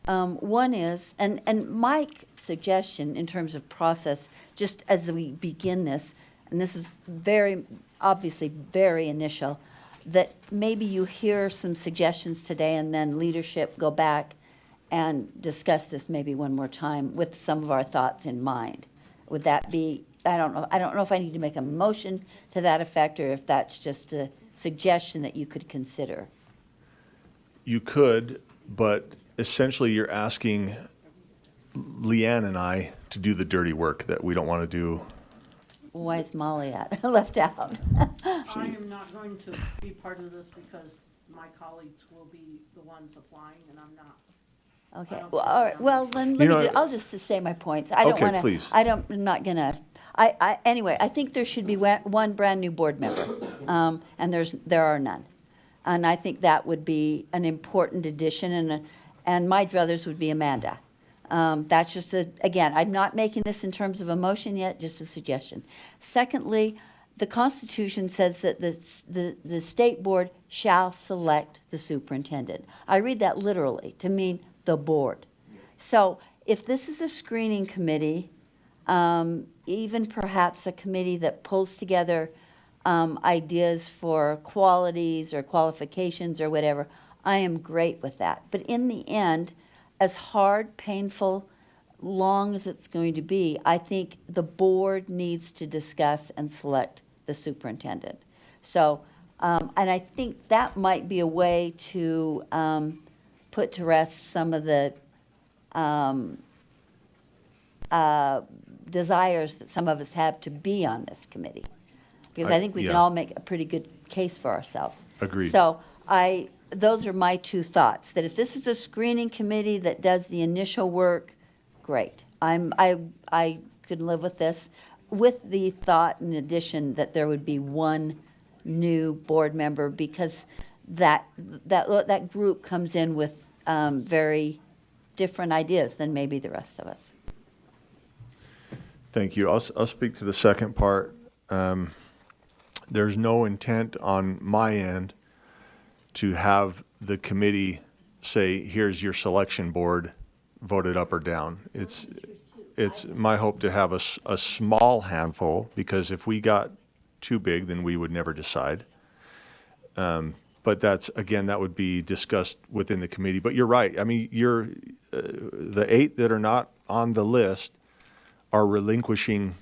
One is, and my suggestion in terms of process, just as we begin this, and this is very, obviously very initial, that maybe you hear some suggestions today and then leadership go back and discuss this maybe one more time with some of our thoughts in mind. Would that be, I don't know if I need to make a motion to that effect or if that's just a suggestion that you could consider. You could, but essentially you're asking Leanne and I to do the dirty work that we don't want to do. Why is Molly left out? I am not going to be part of this because my colleagues will be the ones applying and I'm not. Okay, well, all right, well, then I'll just say my points. I don't want to, please. I'm not gonna, anyway, I think there should be one brand new board member, and there are none. And I think that would be an important addition, and my druthers would be Amanda. That's just again, I'm not making this in terms of a motion yet, just a suggestion. Secondly, the Constitution says that the state board shall select the superintendent. I read that literally to mean the board. So if this is a screening committee, even perhaps a committee that pulls together ideas for qualities or qualifications or whatever, I am great with that. But in the end, as hard, painful, long as it's going to be, I think the board needs to discuss and select the superintendent. So, and I think that might be a way to put to rest some of the desires that some of us have to be on this committee. Because I think we can all make a pretty good case for ourselves. Agreed. So those are my two thoughts, that if this is a screening committee that does the initial work, great. I could live with this, with the thought in addition that there would be one new board member, because that group comes in with very different ideas than maybe the rest of us. Thank you. I'll speak to the second part. There's no intent on my end to have the committee say, here's your selection board, vote it up or down. It's my hope to have a small handful, because if we got too big, then we would never decide. But that's, again, that would be discussed within the committee. But you're right. I mean, the 8 that are not on the list are relinquishing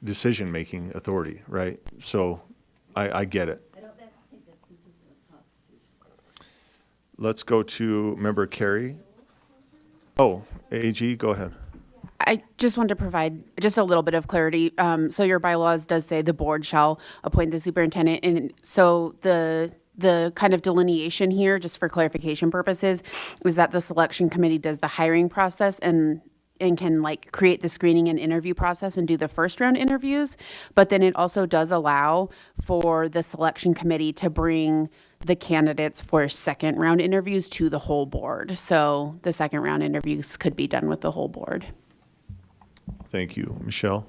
decision-making authority, right? So I get it. I don't think that's consistent with the Constitution. Let's go to Member Carey. Oh, AG, go ahead. I just want to provide just a little bit of clarity. So your bylaws does say the board shall appoint the superintendent, and so the kind of delineation here, just for clarification purposes, is that the selection committee does the hiring process and can like create the screening and interview process and do the first round interviews, but then it also does allow for the selection committee to bring the candidates for second round interviews to the whole board. So the second round interviews could be done with the whole board. Thank you. Michelle?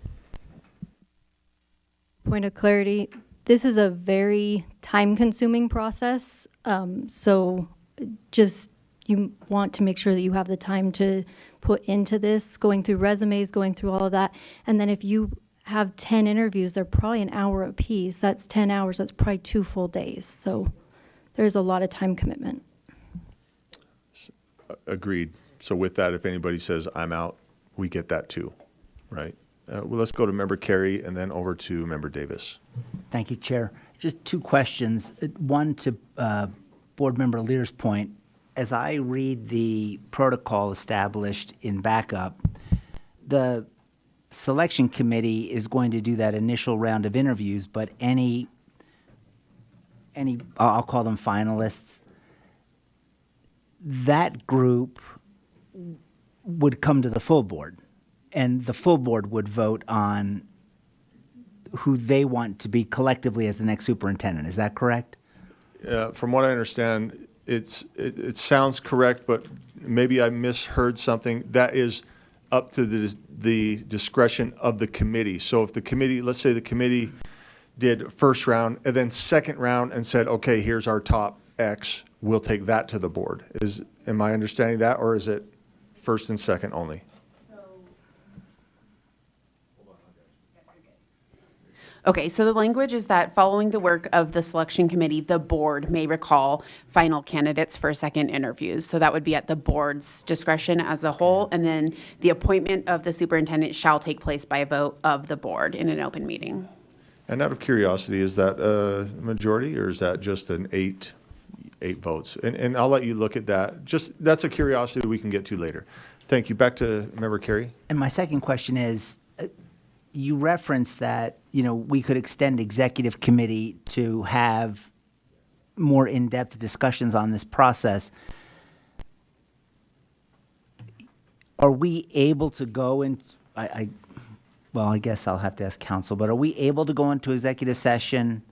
Point of clarity, this is a very time-consuming process, so just you want to make sure that you have the time to put into this, going through resumes, going through all of that. And then if you have 10 interviews, they're probably an hour apiece. That's 10 hours. That's probably 2 full days. So there's a lot of time commitment. Agreed. So with that, if anybody says, I'm out, we get that too, right? Well, let's go to Member Carey and then over to Member Davis. Thank you, Chair. Just 2 questions. One to Board Member Lear's point. As I read the protocol established in backup, the selection committee is going to do that initial round of interviews, but any I'll call them finalists, that group would come to the full board, and the full board would vote on who they want to be collectively as the next superintendent. Is that correct? From what I understand, it sounds correct, but maybe I misheard something. That is up to the discretion of the committee. So if the committee, let's say the committee did first round and then second round and said, okay, here's our top X, we'll take that to the board. Am I understanding that, or is it first and second only? Okay, so the language is that following the work of the selection committee, the board may recall final candidates for second interviews. So that would be at the board's discretion as a whole, and then the appointment of the superintendent shall take place by a vote of the board in an open meeting. And out of curiosity, is that a majority, or is that just an eight votes? And I'll let you look at that. Just, that's a curiosity we can get to later. Thank you. Back to Member Carey. And my second question is, you referenced that, we could extend executive committee to have more in-depth discussions on this process. Are we able to go in, well, I guess I'll have to ask counsel, but are we able to go into executive session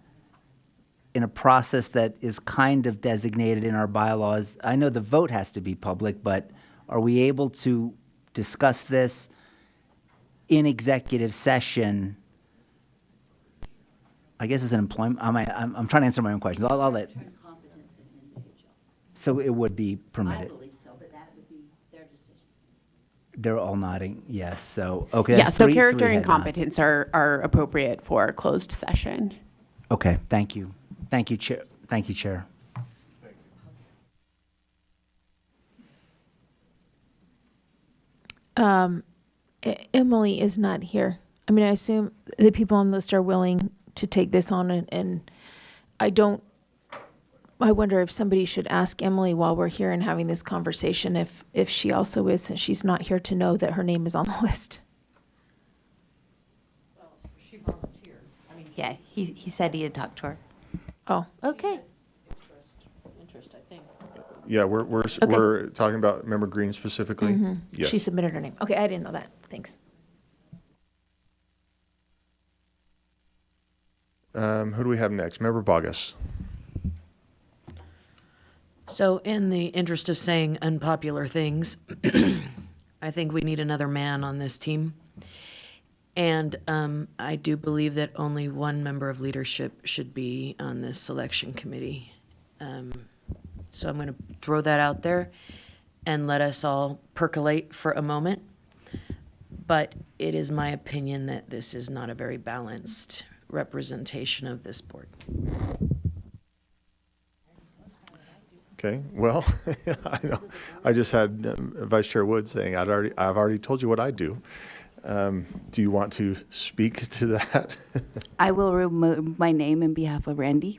in a process that is kind of designated in our bylaws? I know the vote has to be public, but are we able to discuss this in executive session? I guess it's an employment, I'm trying to answer my own questions. I'll let. So it would be permitted? I believe so, but that would be their decision. They're all nodding, yes, so, okay. Yeah, that's so three character and head nods. competence are appropriate for closed session. Okay, thank you. Thank you, Chair. Thank you, Chair. Emily is not here. I mean, I assume the people on the list are willing to take this on, and I wonder if somebody should ask Emily while we're here and having this conversation if she also is, since she's not here, to know that her name is on the list. Yeah, he said he had talked to her. Oh, okay. Yeah, we're talking about Member Green specifically. Mm-hmm. Yes. She submitted her name. Okay, I didn't know that. Thanks. Who do we have next? Member Bogus. So, in the interest of saying unpopular things, I think we need another man on this team. And I do believe that only one member of leadership should be on this selection committee. So I'm going to throw that out there and let us all percolate for a moment. But it is my opinion that this is not a very balanced representation of this board. Okay, well, I know. I just had Vice Chair Wood saying I've already told you what I do. Do you want to speak to that? I will remove my name in behalf of Randy.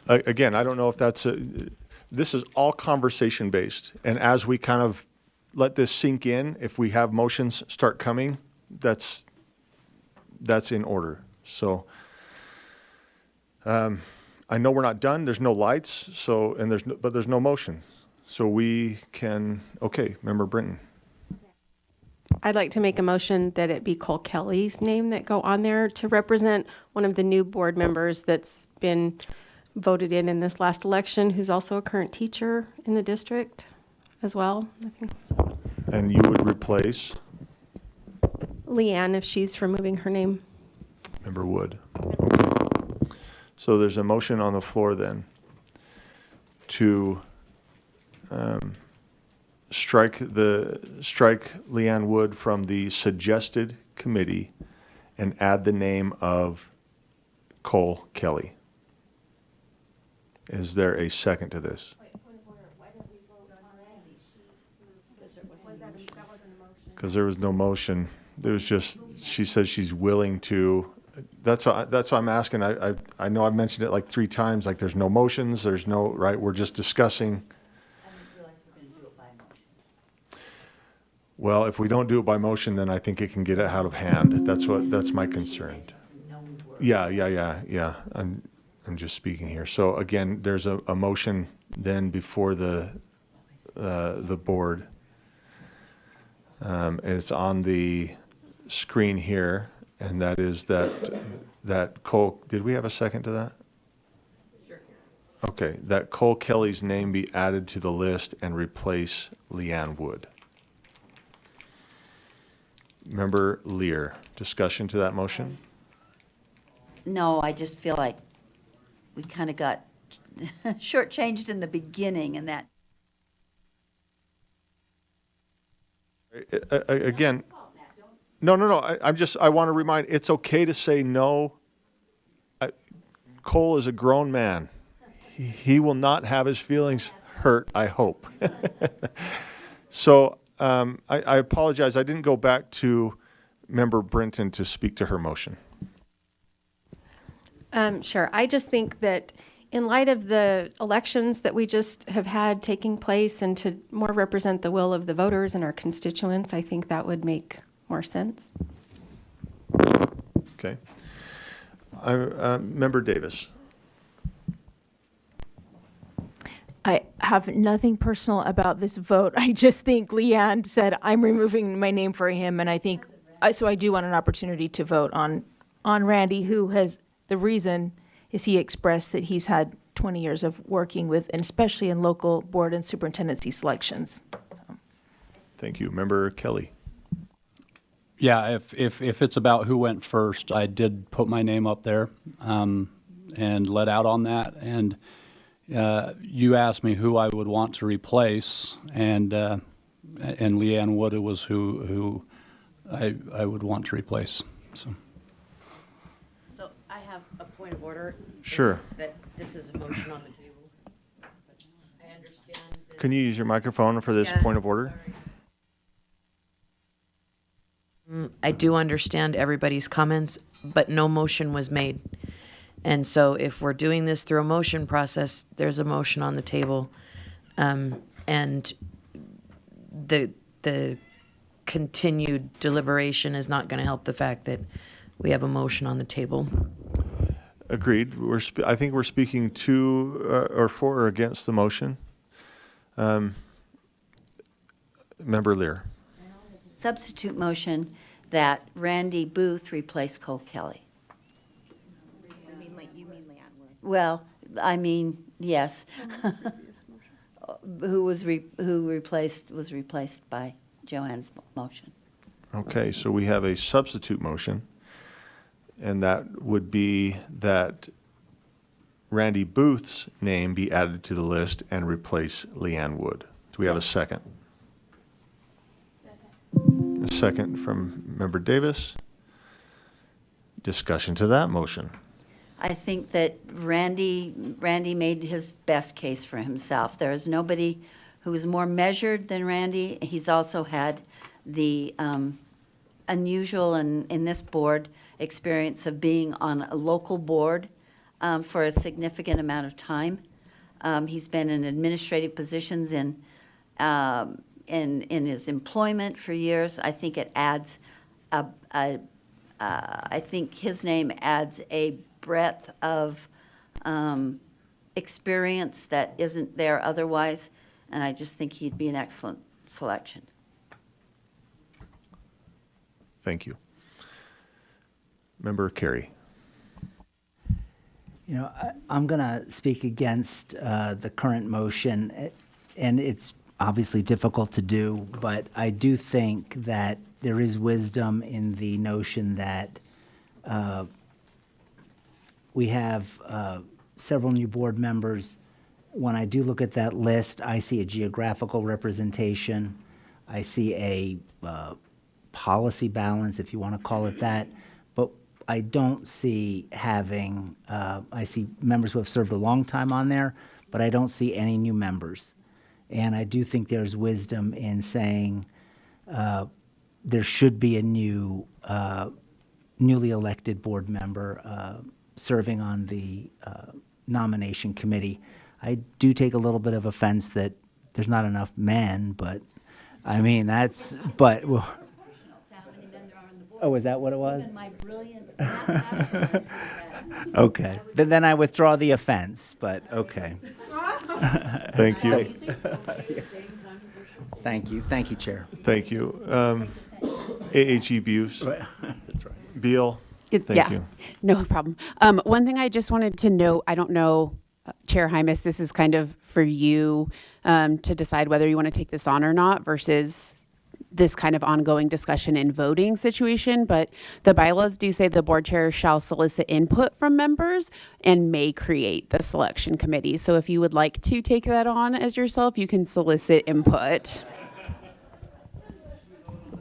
Again, I don't know if that's this is all conversation based, and as we kind of let this sink in, if we have motions start coming, that's in order. So I know we're not done. There's no lights, so but there's no motion, so we can. Okay, Member Brinton. I'd like to make a motion that it be Cole Kelly's name that go on there to represent one of the new board members that's been voted in this last election, who's also a current teacher in the district as well, I think. And you would replace Leanne if she's removing her name. Member Wood. Okay. So there's a motion on the floor then to strike Leanne Wood from the suggested committee and add the name of Cole Kelly. Is there a second to this? Because there was no motion. There was just, she says she's willing to. That's why I'm asking. I know I've mentioned it like 3 times. Like there's no motions. There's no, right? We're just discussing. Well, if we don't do it by motion, then I think it can get out of hand. That's my concern. Yeah. I'm just speaking here. So again, there's a motion then before the board. And it's on the screen here, and that is that Cole, did we have a second to that? Sure. Okay, that Cole Kelly's name be added to the list and replace Leanne Wood. Member Lear, discussion to that motion? No, I just feel like we kind of got shortchanged in the beginning, and that. Again, no. I want to remind, it's okay to say no. Cole is a grown man. He will not have his feelings hurt, I hope. So I apologize. I didn't go back to Member Brinton to speak to her motion. Sure. I just think that in light of the elections that we just have had taking place and to more represent the will of the voters and our constituents, I think that would make more sense. Okay. Member Davis. I have nothing personal about this vote. I just think Leanne said, I'm removing my name for him, and I think, so I do want an opportunity to vote on Randy, who has, the reason is he expressed that he's had 20 years of working with, and especially in local board and superintendency selections. So. Thank you. Member Kelly. Yeah, if it's about who went first, I did put my name up there and let out on that. And you asked me who I would want to replace, and Leanne Wood was who I would want to replace. So I have a point of order. Sure. That this is a motion on the table. Can you use your microphone for this point of order? I do understand everybody's comments, but no motion was made. And so if we're doing this through a motion process, there's a motion on the table. And the continued deliberation is not going to help the fact that we have a motion on the table. Agreed. I think we're speaking to or for or against the motion. Member Lear. Substitute motion that Randy Booth replace Cole Kelly. You mean Leanne Wood? Well, I mean, yes. Was replaced by Joanne's motion. Okay, so we have a substitute motion, and that would be that Randy Booth's name be added to the list and replace Leanne Wood. Do we have a second? A second from Member Davis. Discussion to that motion. I think that Randy made his best case for himself. There is nobody who is more measured than Randy. He's also had the unusual and in this board experience of being on a local board for a significant amount of time. He's been in administrative positions in his employment for years. I think it adds I think his name adds a breadth of experience that isn't there otherwise, and I just think he'd be an excellent selection. Thank you. Member Carey. You know, I'm going to speak against the current motion, and it's obviously difficult to do, but I do think that there is wisdom in the notion that we have several new board members. When I do look at that list, I see a geographical representation. I see a policy balance, if you want to call it that. But I don't see having, I see members who have served a long time on there, but I don't see any new members. And I do think there's wisdom in saying there should be a new, newly elected board member serving on the nomination committee. I do take a little bit of offense that there's not enough men, but I mean, that's, but, well, oh, is that what it was? Even my brilliant Okay, then I withdraw the offense, but okay. Thank you. Thank you, Chair. Thank you. AHE Buse. That's right. Beal. Thank yeah, you. no problem. One thing I just wanted to note, I don't know, Chair Hymas, this is kind of for you to decide whether you want to take this on or not versus this kind of ongoing discussion and voting situation, but the bylaws do say the board chair shall solicit input from members and may create the selection committee. So if you would like to take that on as yourself, you can solicit input.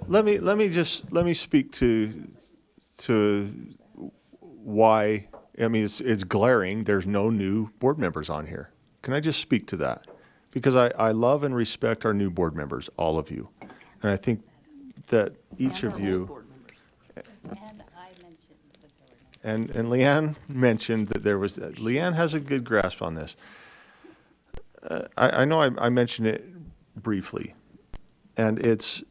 Let me speak to why. I mean, it's glaring. There's no new board members on here. Can I just speak to that? Because I love and respect our new board members, all of you. And I think that each of you, and Leanne mentioned that there was, Leanne has a good grasp on this. I know I mentioned it briefly, and it's,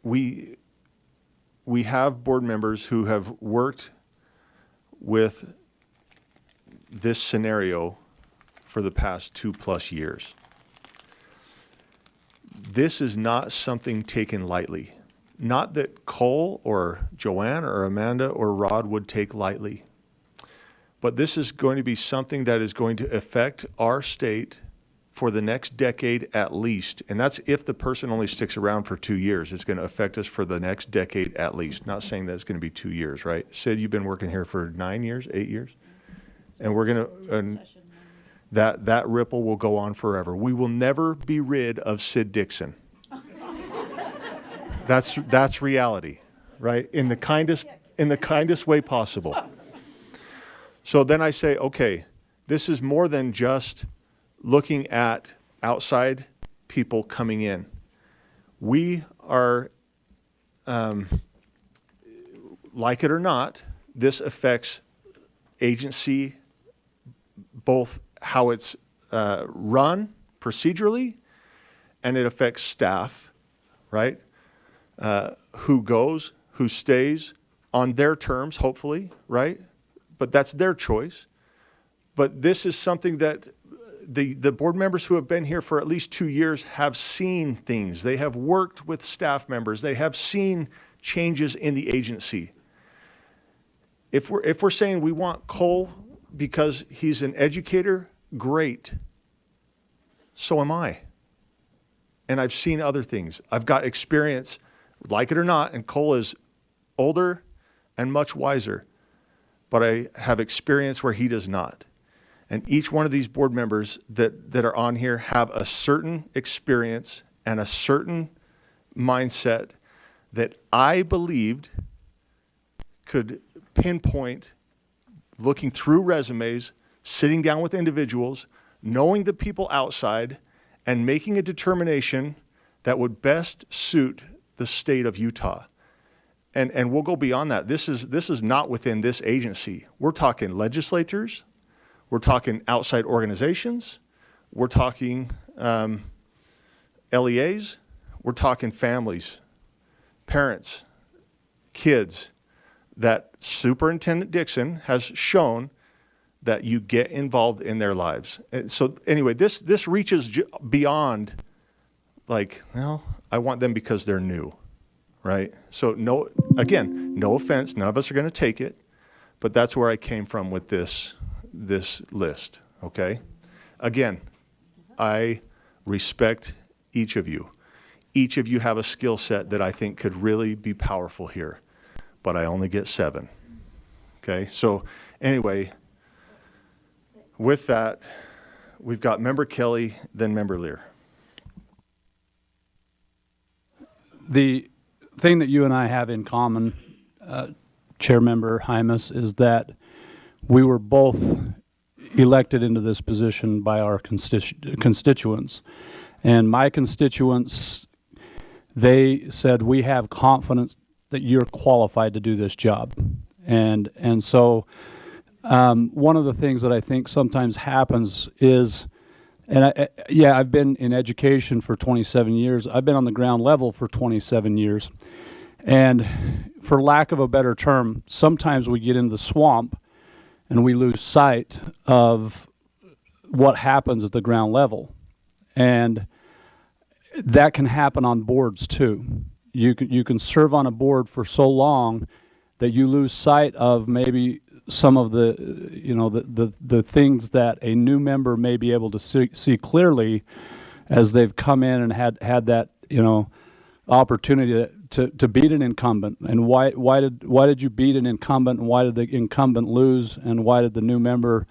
we have board members who have worked with this scenario for the past 2+ years. This is not something taken lightly. Not that Cole or Joanne or Amanda or Rod would take lightly, but this is going to be something that is going to affect our state for the next decade at least. And that's if the person only sticks around for 2 years. It's going to affect us for the next decade at least. Not saying that it's going to be 2 years, right? Sid, you've been working here for 9 years, 8 years? And we're going to, that ripple will go on forever. We will never be rid of Sid Dixon. That's reality, right? In the kindest way possible. So then I say, okay, this is more than just looking at outside people coming in. We are, like it or not, this affects agency, both how it's run procedurally, and it affects staff, right? Who goes, who stays on their terms, hopefully, right? But that's their choice. But this is something that the board members who have been here for at least 2 years have seen things. They have worked with staff members. They have seen changes in the agency. If we're saying we want Cole because he's an educator, great. So am I. And I've seen other things. I've got experience, like it or not, and Cole is older and much wiser. But I have experience where he does not. And each one of these board members that are on here have a certain experience and a certain mindset that I believed could pinpoint, looking through resumes, sitting down with individuals, knowing the people outside, and making a determination that would best suit the state of Utah. And we'll go beyond that. This is not within this agency. We're talking legislators. We're talking outside organizations. We're talking LEAs. We're talking families, parents, kids, that Superintendent Dixon has shown that you get involved in their lives. And so anyway, this reaches beyond, like, well, I want them because they're new, right? So no offense, none of us are going to take it, but that's where I came from with this list, okay? Again, I respect each of you. Each of you have a skill set that I think could really be powerful here, but I only get 7, okay? So anyway, with that, we've got Member Kelly, then Member Lear. The thing that you and I have in common, Chair Member Hymas, is that we were both elected into this position by our constituents. And my constituents, they said, we have confidence that you're qualified to do this job. And so one of the things that I think sometimes happens is, and I've been in education for 27 years. I've been on the ground level for 27 years. And for lack of a better term, sometimes we get into the swamp and we lose sight of what happens at the ground level. And that can happen on boards too. You can serve on a board for so long that you lose sight of maybe some of the things that a new member may be able to see clearly as they've come in and had that opportunity to beat an incumbent. And why did you beat an incumbent, and why did the incumbent lose, and why did the new member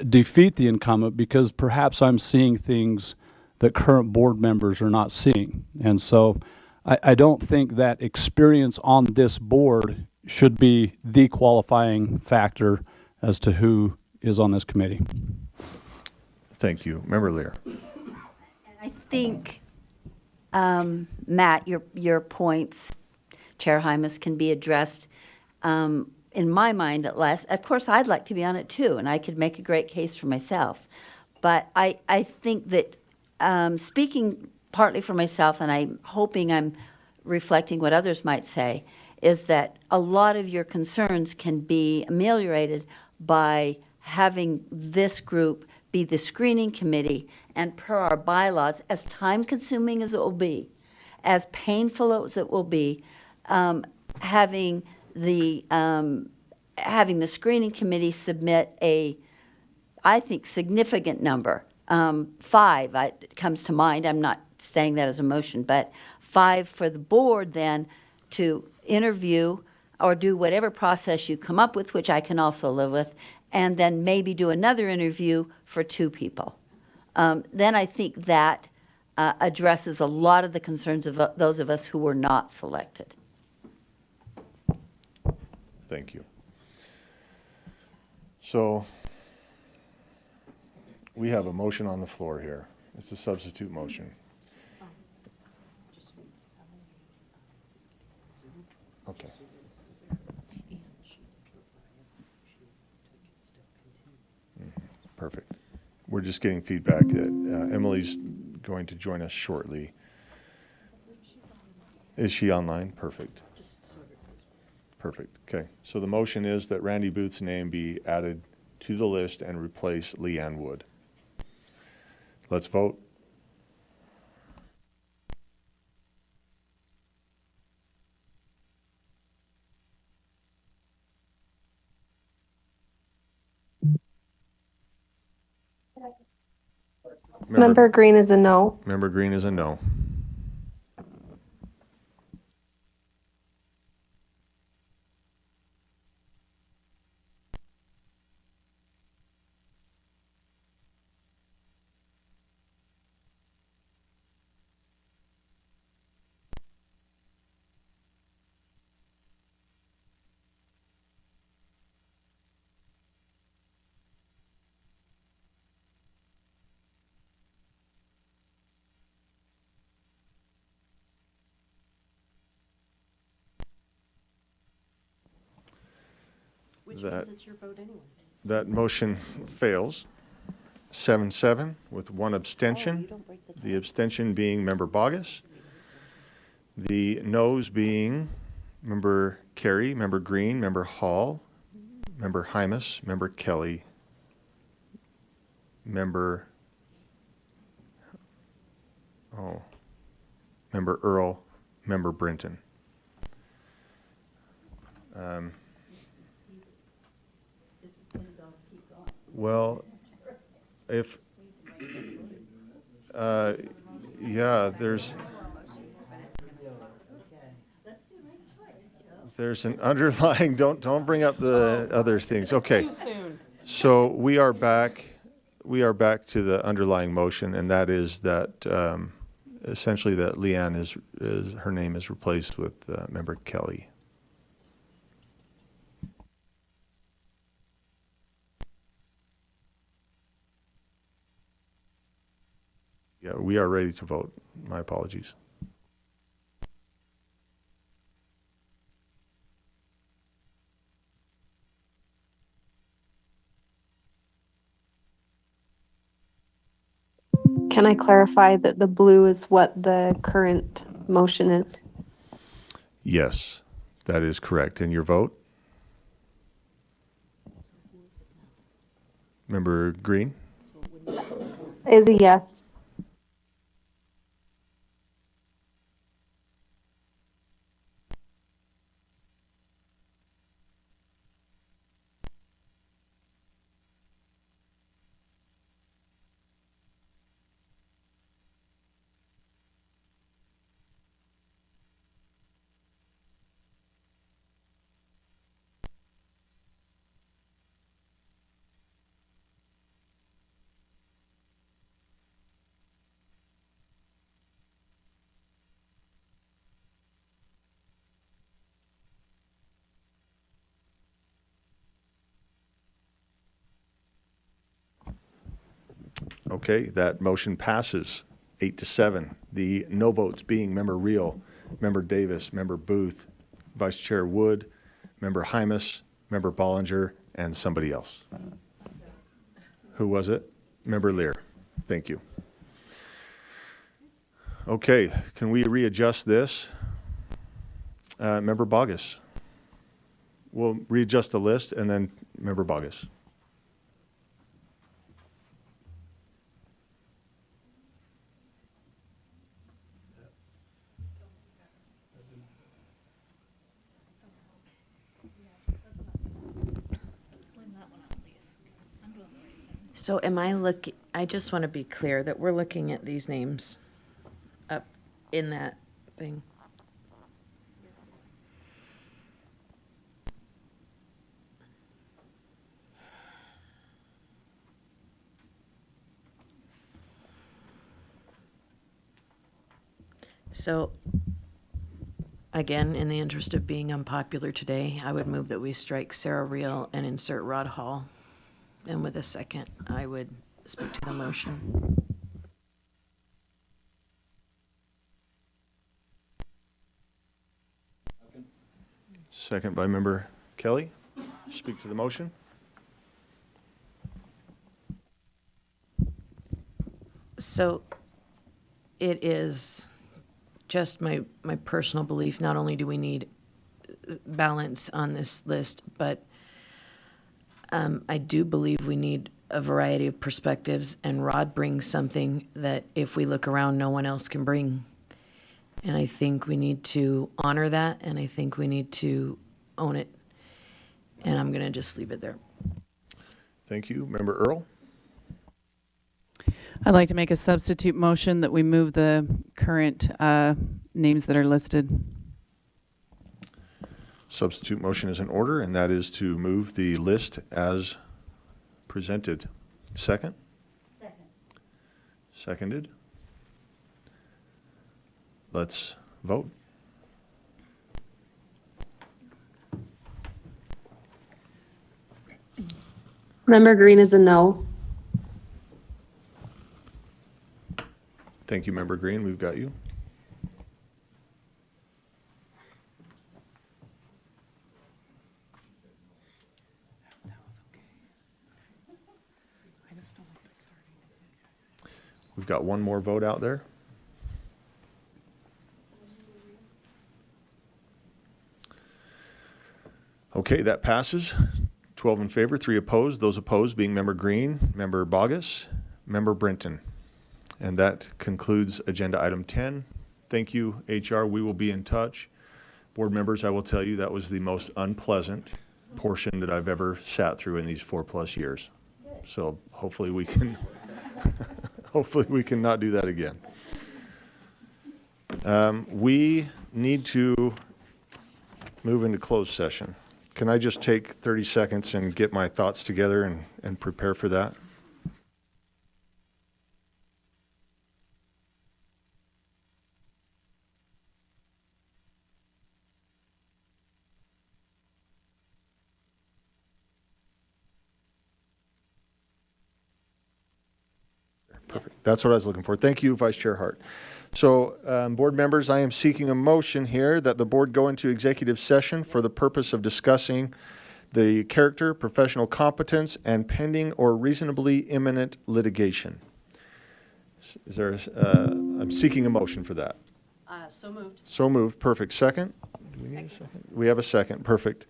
defeat the incumbent? Because perhaps I'm seeing things that current board members are not seeing. And so I don't think that experience on this board should be the qualifying factor as to who is on this committee. Thank you. Member Lear. And I think, Matt, your points, Chair Hymas, can be addressed, in my mind at least. Of course, I'd like to be on it too, and I could make a great case for myself. But I think that, speaking partly for myself, and I'm hoping I'm reflecting what others might say, is that a lot of your concerns can be ameliorated by having this group be the screening committee, and per our bylaws, as time-consuming as it will be, as painful as it will be, having the screening committee submit I think, significant number. 5 comes to mind. I'm not saying that as a motion, but 5 for the board then to interview or do whatever process you come up with, which I can also live with, and then maybe do another interview for 2 people. Then I think that addresses a lot of the concerns of those of us who were not selected. Thank you. So We have a motion on the floor here. It's a substitute motion. Okay. Perfect. We're just getting feedback that Emily's going to join us shortly. Is she online? Perfect. Perfect. Okay. So the motion is that Randy Booth's name be added to the list and replace Leanne Wood. Let's vote. Member Green is a no. Member Green is a no. Which That- means it's your vote anyway. That motion fails. 7-7 with one abstention. The abstention being Member Bogus. The noes being Member Carey, Member Green, Member Hall, Member Hymas, Member Kelly, Member Earl, Member Brinton. Well, if, yeah, there's an underlying, don't bring up the other things. Okay. So we are back to the underlying motion, and that is that, essentially that Leanne is her name is replaced with, Member Kelly. Yeah, we are ready to vote. My apologies. Can I clarify that the blue is what the current motion is? Yes, that is correct. And your vote? Member Green? Is a yes. Okay, that motion passes 8-7. The no votes being Member Reel, Member Davis, Member Booth, Vice Chair Wood, Member Hymas, Member Bollinger, and somebody else. Who was it? Member Lear. Thank you. Okay, can we readjust this? Member Bogus. We'll readjust the list and then Member Bogus. So I just want to be clear that we're looking at these names up in that thing. So, again, in the interest of being unpopular today, I would move that we strike Sarah Reel and insert Rod Hall. And with a second, I would speak to the motion. Second by Member Kelly. Speak to the motion. So it is just my personal belief, not only do we need balance on this list, but I do believe we need a variety of perspectives, and Rod brings something that if we look around, no one else can bring. And I think we need to honor that, and I think we need to own it. And I'm going to just leave it there. Thank you. Member Earl? I'd like to make a substitute motion that we move the current names that are listed. Substitute motion is in order, and that is to move the list as presented. Second? Second. Seconded. Let's vote. Member Green is a no. Thank you, Member Green. We've got you. We've got one more vote out there. Okay, that passes. 12 in favor, 3 opposed. Those opposed being Member Green, Member Bogus, Member Brenton. And that concludes agenda item 10. Thank you, HR. We will be in touch. Board members, I will tell you that was the most unpleasant portion that I've ever sat through in these 4+ years. So hopefully we can hopefully we can not do that again. We need to move into closed session. Can I just take 30 seconds and get my thoughts together and prepare for that? Perfect. That's what I was looking for. Thank you, Vice Chair Hart. So, board members, I am seeking a motion here that the board go into executive session for the purpose of discussing the character, professional competence, and pending or reasonably imminent litigation. Is there, I'm seeking a motion for that. So moved. So moved. Perfect. Second? Do we need a second? We have a second. Perfect.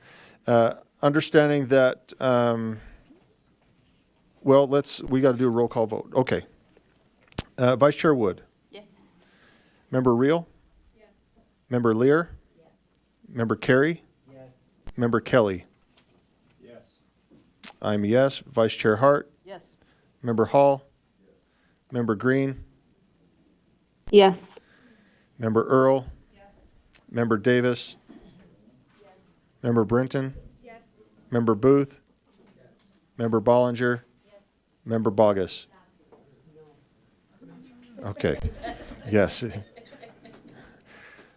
Understanding that, well, we got to do a roll call vote. Okay. Vice Chair Wood? Yes. Member Reel? Yes. Member Lear? Yes. Member Carey? Yes. Member Kelly? Yes. I'm a yes. Vice Chair Hart? Yes. Member Hall? Yes. Member Green? Yes. Member Earl? Yes. Member Davis? Yes. Member Brenton? Yes. Member Booth? Yes. Member Bollinger? Yes. Member Bogus? Okay. Yes.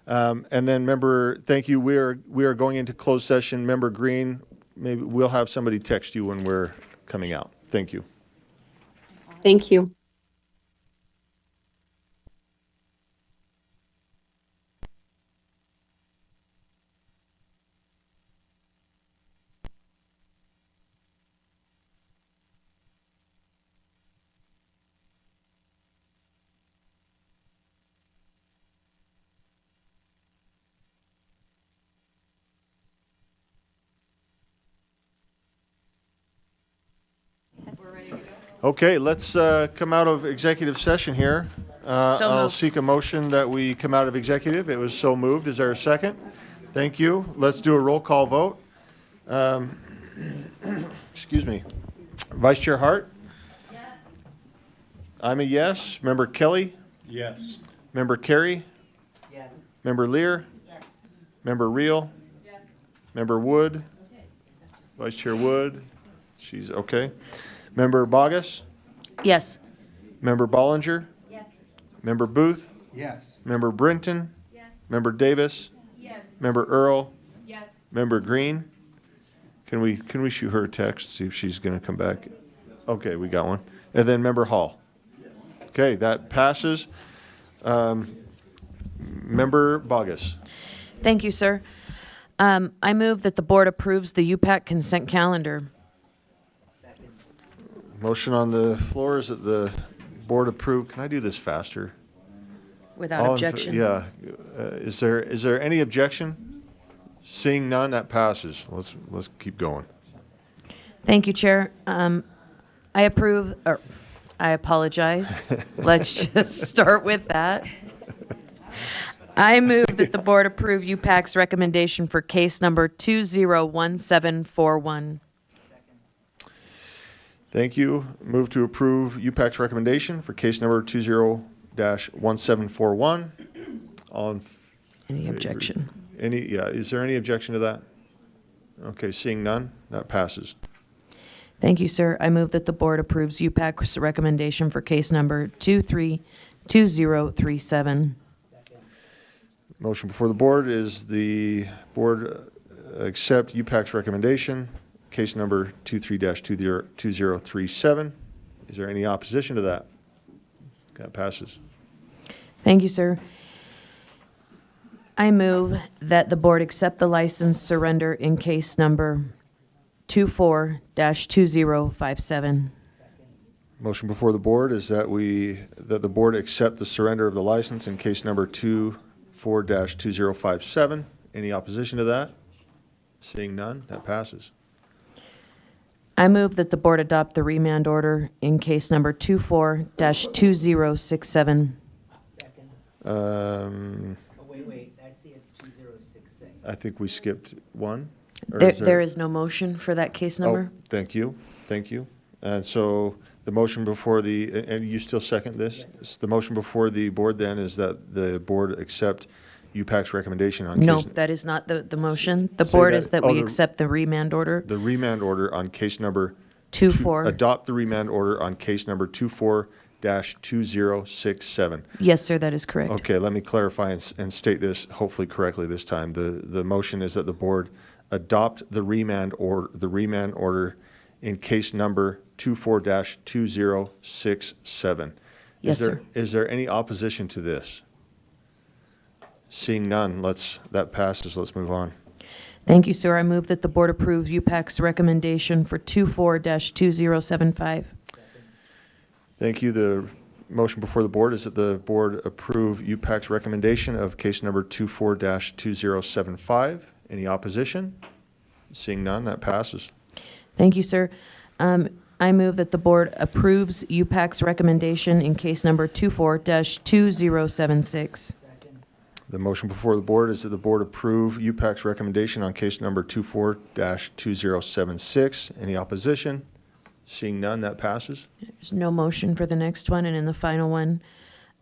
And then thank you. We are going into closed session. Member Green, maybe we'll have somebody text you when we're coming out. Thank you. Thank you. Okay, let's come out of executive session here. I'll moved. seek a motion that we come out of executive. It was so moved. Is there a second? Thank you. Let's do a roll call vote. Excuse me. Vice Chair Hart? Yes. I'm a yes. Member Kelly? Yes. Member Carey? Yes. Member Lear? Yes. Member Reel? Yes. Member Wood? Vice Chair Wood? She's okay. Member Bogus? Yes. Member Bollinger? Yes. Member Booth? Yes. Member Brenton? Yes. Member Davis? Yes. Member Earl? Yes. Member Green? Can we shoot her a text, see if she's going to come back? Okay, we got one. And then Member Hall. Okay, that passes. Member Bogus. Thank you, sir. I move that the board approves the UPAC consent calendar. Motion on the floor is that the board approve. Can I do this faster? Without All objection. Yeah. Is there any objection? Seeing none, that passes. Let's keep going. Thank you, Chair. I approve, or I apologize. Let's just start with that. I move that the board approve UPAC's recommendation for case number 201741. Thank you. Move to approve UPAC's recommendation for case number 20-1741. Any objection? Is there any objection to that? Okay, seeing none, that passes. Thank you, sir. I move that the board approves UPAC's recommendation for case number 232037. Motion before the board is the board accept UPAC's recommendation, case number 23-2037. Is there any opposition to that? That passes. Thank you, sir. I move that the board accept the license surrender in case number 24-2057. Motion before the board is that the board accept the surrender of the license in case number 24-2057. Any opposition to that? Seeing none, that passes. I move that the board adopt the remand order in case number 24-2067. Wait, I see it 2066. I think we skipped one. Or There is no motion for that case number. Oh, thank you. And so the motion before and you still second this? The motion before the board then is that the board accept UPAC's recommendation on No, case. that is not the motion. The Say board that- is that oh, we the- accept the remand order. The remand order on case number 24. Adopt the remand order on case number 24-2067. Yes, sir, that is correct. Okay, let me clarify and state this hopefully correctly this time. The motion is that the board adopt the remand order in case number 24-2067. Yes, sir. Is there any opposition to this? Seeing none, that passes. Let's move on. Thank you, sir. I move that the board approve UPAC's recommendation for 24-2075. Thank you. The motion before the board is that the board approve UPAC's recommendation of case number 24-2075. Any opposition? Seeing none, that passes. Thank you, sir. I move that the board approves UPAC's recommendation in case number 24-2076. The motion before the board is that the board approve UPAC's recommendation on case number 24-2076. Any opposition? Seeing none, that passes. There's no motion for the next one, and in the final one,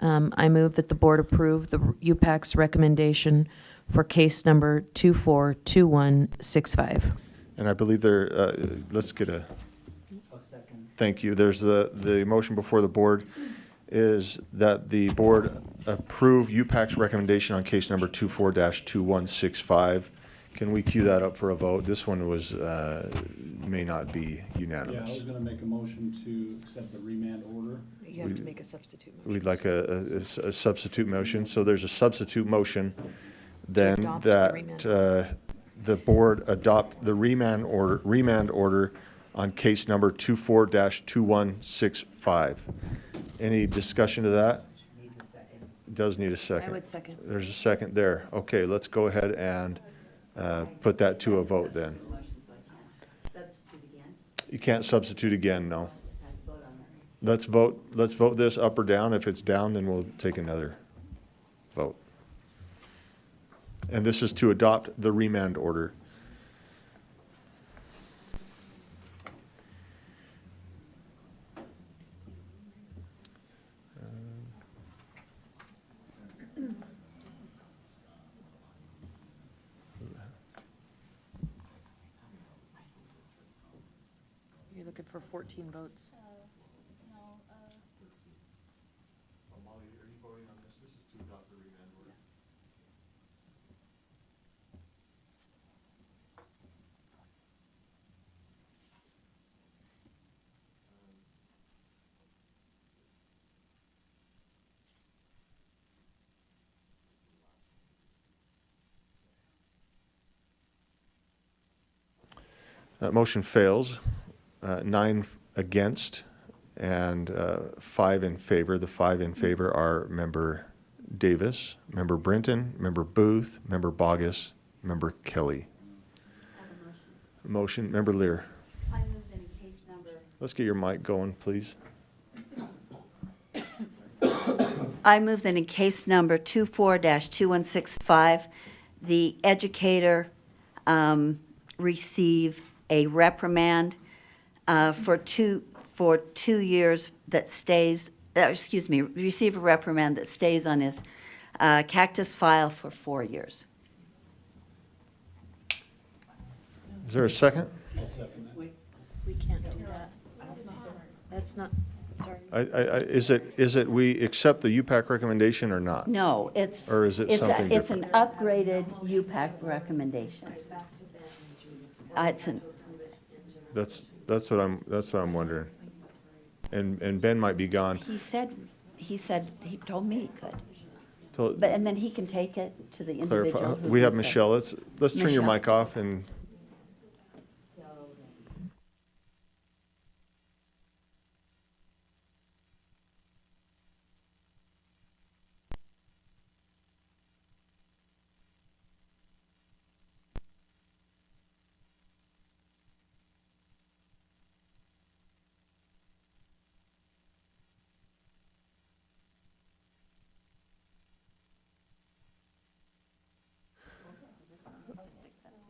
I move that the board approve the UPAC's recommendation for case number 24-2165. And I believe let's get a, thank you. There's the motion before the board is that the board approve UPAC's recommendation on case number 24-2165. Can we cue that up for a vote? This one may not be unanimous. Yeah, I was gonna make a motion to accept the remand order. You have to make a substitute motion. We'd like a substitute motion. So there's a substitute motion then adopt the that remand. the board adopt the remand order on case number 24-2165. Any discussion to that? Does need a second. I would second. There's a second there. Okay, let's go ahead and put that to a vote then. You can't substitute again, no. Let's vote this up or down. If it's down, then we'll take another vote. And this is to adopt the remand order. You're looking for 14 votes. That motion fails. 9 against and 5 in favor. The 5 in favor are Member Davis, Member Brinton, Member Booth, Member Bogus, Member Kelly. Motion, Member Lear. Let's get your mic going, please. I move that in case number 24-2165, the educator receive a reprimand for 2 years that stays, receive a reprimand that stays on his cactus file for 4 years. Is there a second? We can't do that. That's not, sorry. Is it we accept the UPAC recommendation or not? No, it's, Or is it something it's different? an upgraded UPAC recommendation. It's an, That's what I'm wondering. And Ben might be gone. he told me he could. So But, and then he can take it to the individual. clarify. who We have can say- Michelle. Let's turn your Michelle. mic off and.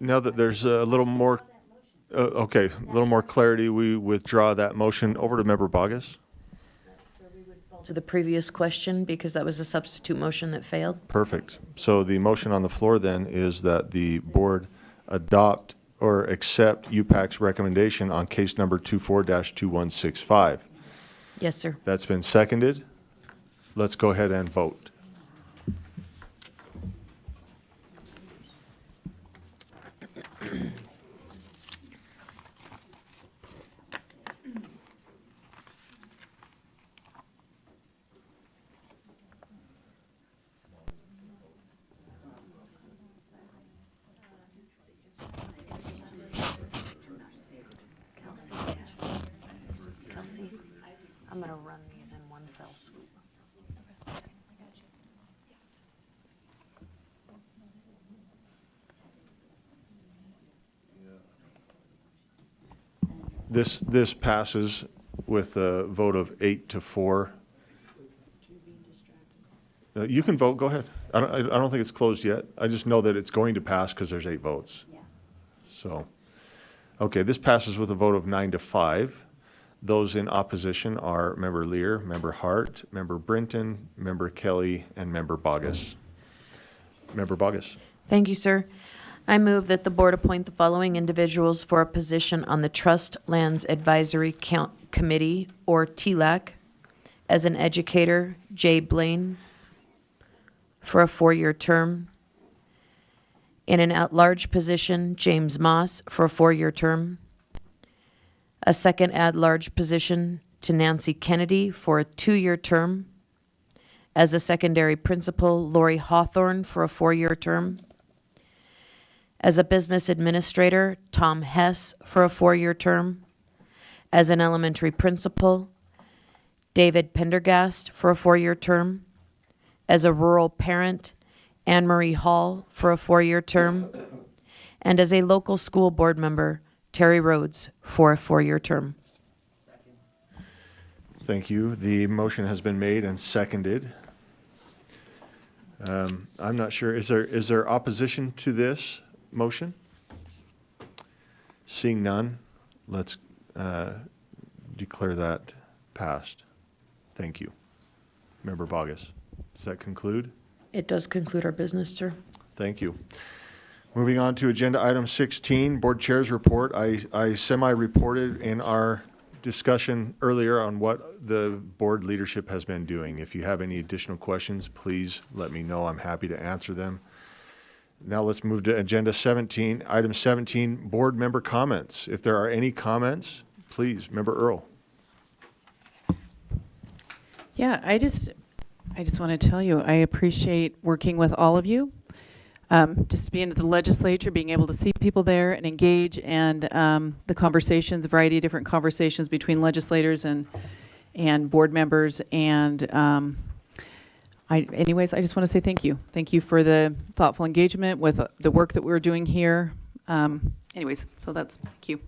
Now that there's a little more, okay, a little more clarity, we withdraw that motion. Over to Member Bogus. To the previous question, because that was a substitute motion that failed. Perfect. So the motion on the floor then is that the board adopt or accept UPAC's recommendation on case number 24-2165. Yes, sir. That's been seconded. Let's go ahead and vote. Kelsey, I'm gonna run these in one fell swoop. This passes with a vote of 8-4. You can vote, go ahead. I don't think it's closed yet. I just know that it's going to pass because there's 8 votes. So, okay, this passes with a vote of 9-5. Those in opposition are Member Lear, Member Hart, Member Brinton, Member Kelly, and Member Bogus. Member Bogus. Thank you, sir. I move that the board appoint the following individuals for a position on the Trust Lands Advisory Committee, or TLAC, as an educator, Jay Blaine, for a 4-year term. In an at-large position, James Moss, for a 4-year term. A second at-large position to Nancy Kennedy for a 2-year term. As a secondary principal, Lori Hawthorne, for a 4-year term. As a business administrator, Tom Hess, for a 4-year term. As an elementary principal, David Pendergast, for a 4-year term. As a rural parent, Anne Marie Hall, for a 4-year term. And as a local school board member, Terry Rhodes, for a 4-year term. Thank you. The motion has been made and seconded. I'm not sure, is there opposition to this motion? Seeing none, let's declare that passed. Thank you. Member Bogus, does that conclude? It does conclude our business, sir. Thank you. Moving on to agenda item 16, board chair's report. I semi-reported in our discussion earlier on what the board leadership has been doing. If you have any additional questions, please let me know. I'm happy to answer them. Now let's move to agenda 17, item 17, board member comments. If there are any comments, please, Member Earl. Yeah, I just want to tell you, I appreciate working with all of you. just being at the legislature, being able to see people there and engage, and the conversations, a variety of different conversations between legislators and board members. And anyways, I just want to say thank you. Thank you for the thoughtful engagement with the work that we're doing here. Anyways, so thank you.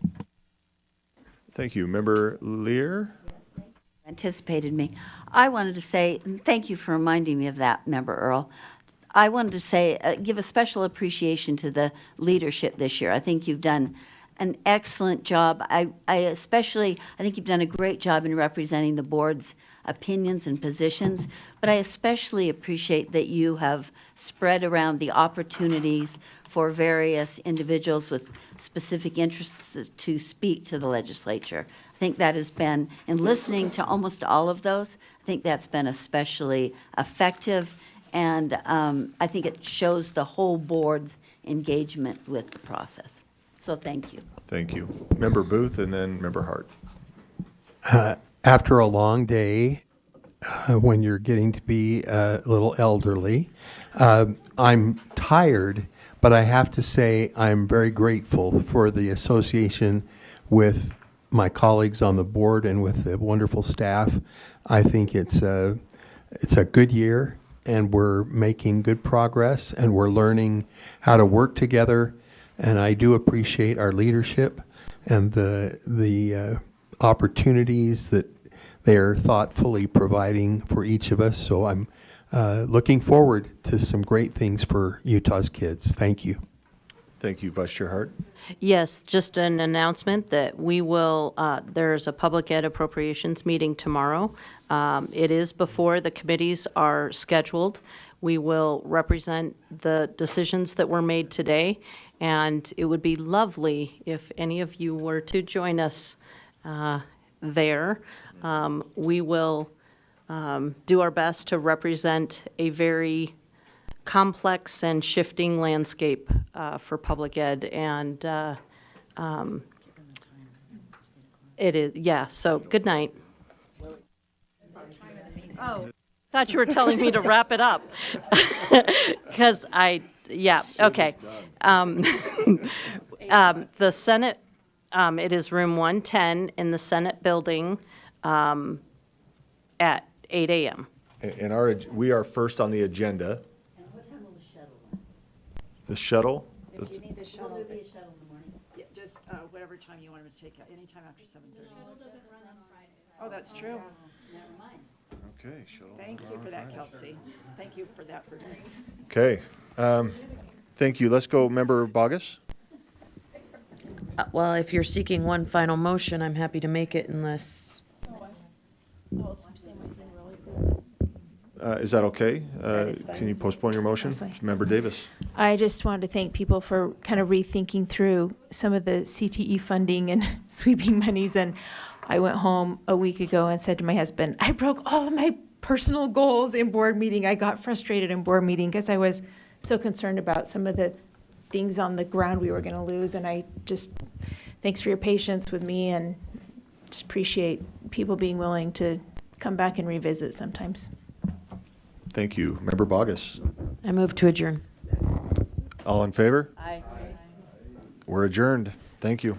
Thank you. Member Lear? Anticipated me. I wanted to say, and thank you for reminding me of that, Member Earl. I wanted to say, give a special appreciation to the leadership this year. I think you've done an excellent job. I think you've done a great job in representing the board's opinions and positions, but I especially appreciate that you have spread around the opportunities for various individuals with specific interests to speak to the legislature. I think that has been, in listening to almost all of those, I think that's been especially effective, and I think it shows the whole board's engagement with the process. So thank you. Thank you. Member Booth and then Member Hart. After a long day, when you're getting to be a little elderly, I'm tired, but I have to say I'm very grateful for the association with my colleagues on the board and with the wonderful staff. I think it's a good year, and we're making good progress, and we're learning how to work together. And I do appreciate our leadership and the opportunities that they're thoughtfully providing for each of us. So I'm looking forward to some great things for Utah's kids. Thank you. Thank you, Vice Chair Hart. Yes, just an announcement that we will, there's a public ed appropriations meeting tomorrow. It is before the committees are scheduled. We will represent the decisions that were made today, and it would be lovely if any of you were to join us there. We will do our best to represent a very complex and shifting landscape for public ed, and it is, yeah, so good night. Oh, thought you were telling me to wrap it up. Because yeah, okay. The Senate, it is room 110 in the Senate building at 8 a.m. And we are first on the agenda. The shuttle? If you need the shuttle, will there be a shuttle in the morning? Yeah, just whatever time you want them to take out, anytime after 7:30. The shuttle doesn't run on Fridays. Oh, that's true. Never mind. Okay, shuttle. Thank you for that, Kelsey. Thank you for that. Okay. Thank you. Let's go, Member Bogus. Well, if you're seeking one final motion, I'm happy to make it unless. Is that okay? is fine. Can you postpone your motion? That's fine. Member Davis. I just wanted to thank people for kind of rethinking through some of the CTE funding and sweeping monies. And I went home a week ago and said to my husband, I broke all of my personal goals in board meeting. I got frustrated in board meeting because I was so concerned about some of the things on the ground we were going to lose. And I just, thanks for your patience with me, and just appreciate people being willing to come back and revisit sometimes. Thank you. Member Bogus. I move to adjourn. All in favor? Aye. We're adjourned. Thank you.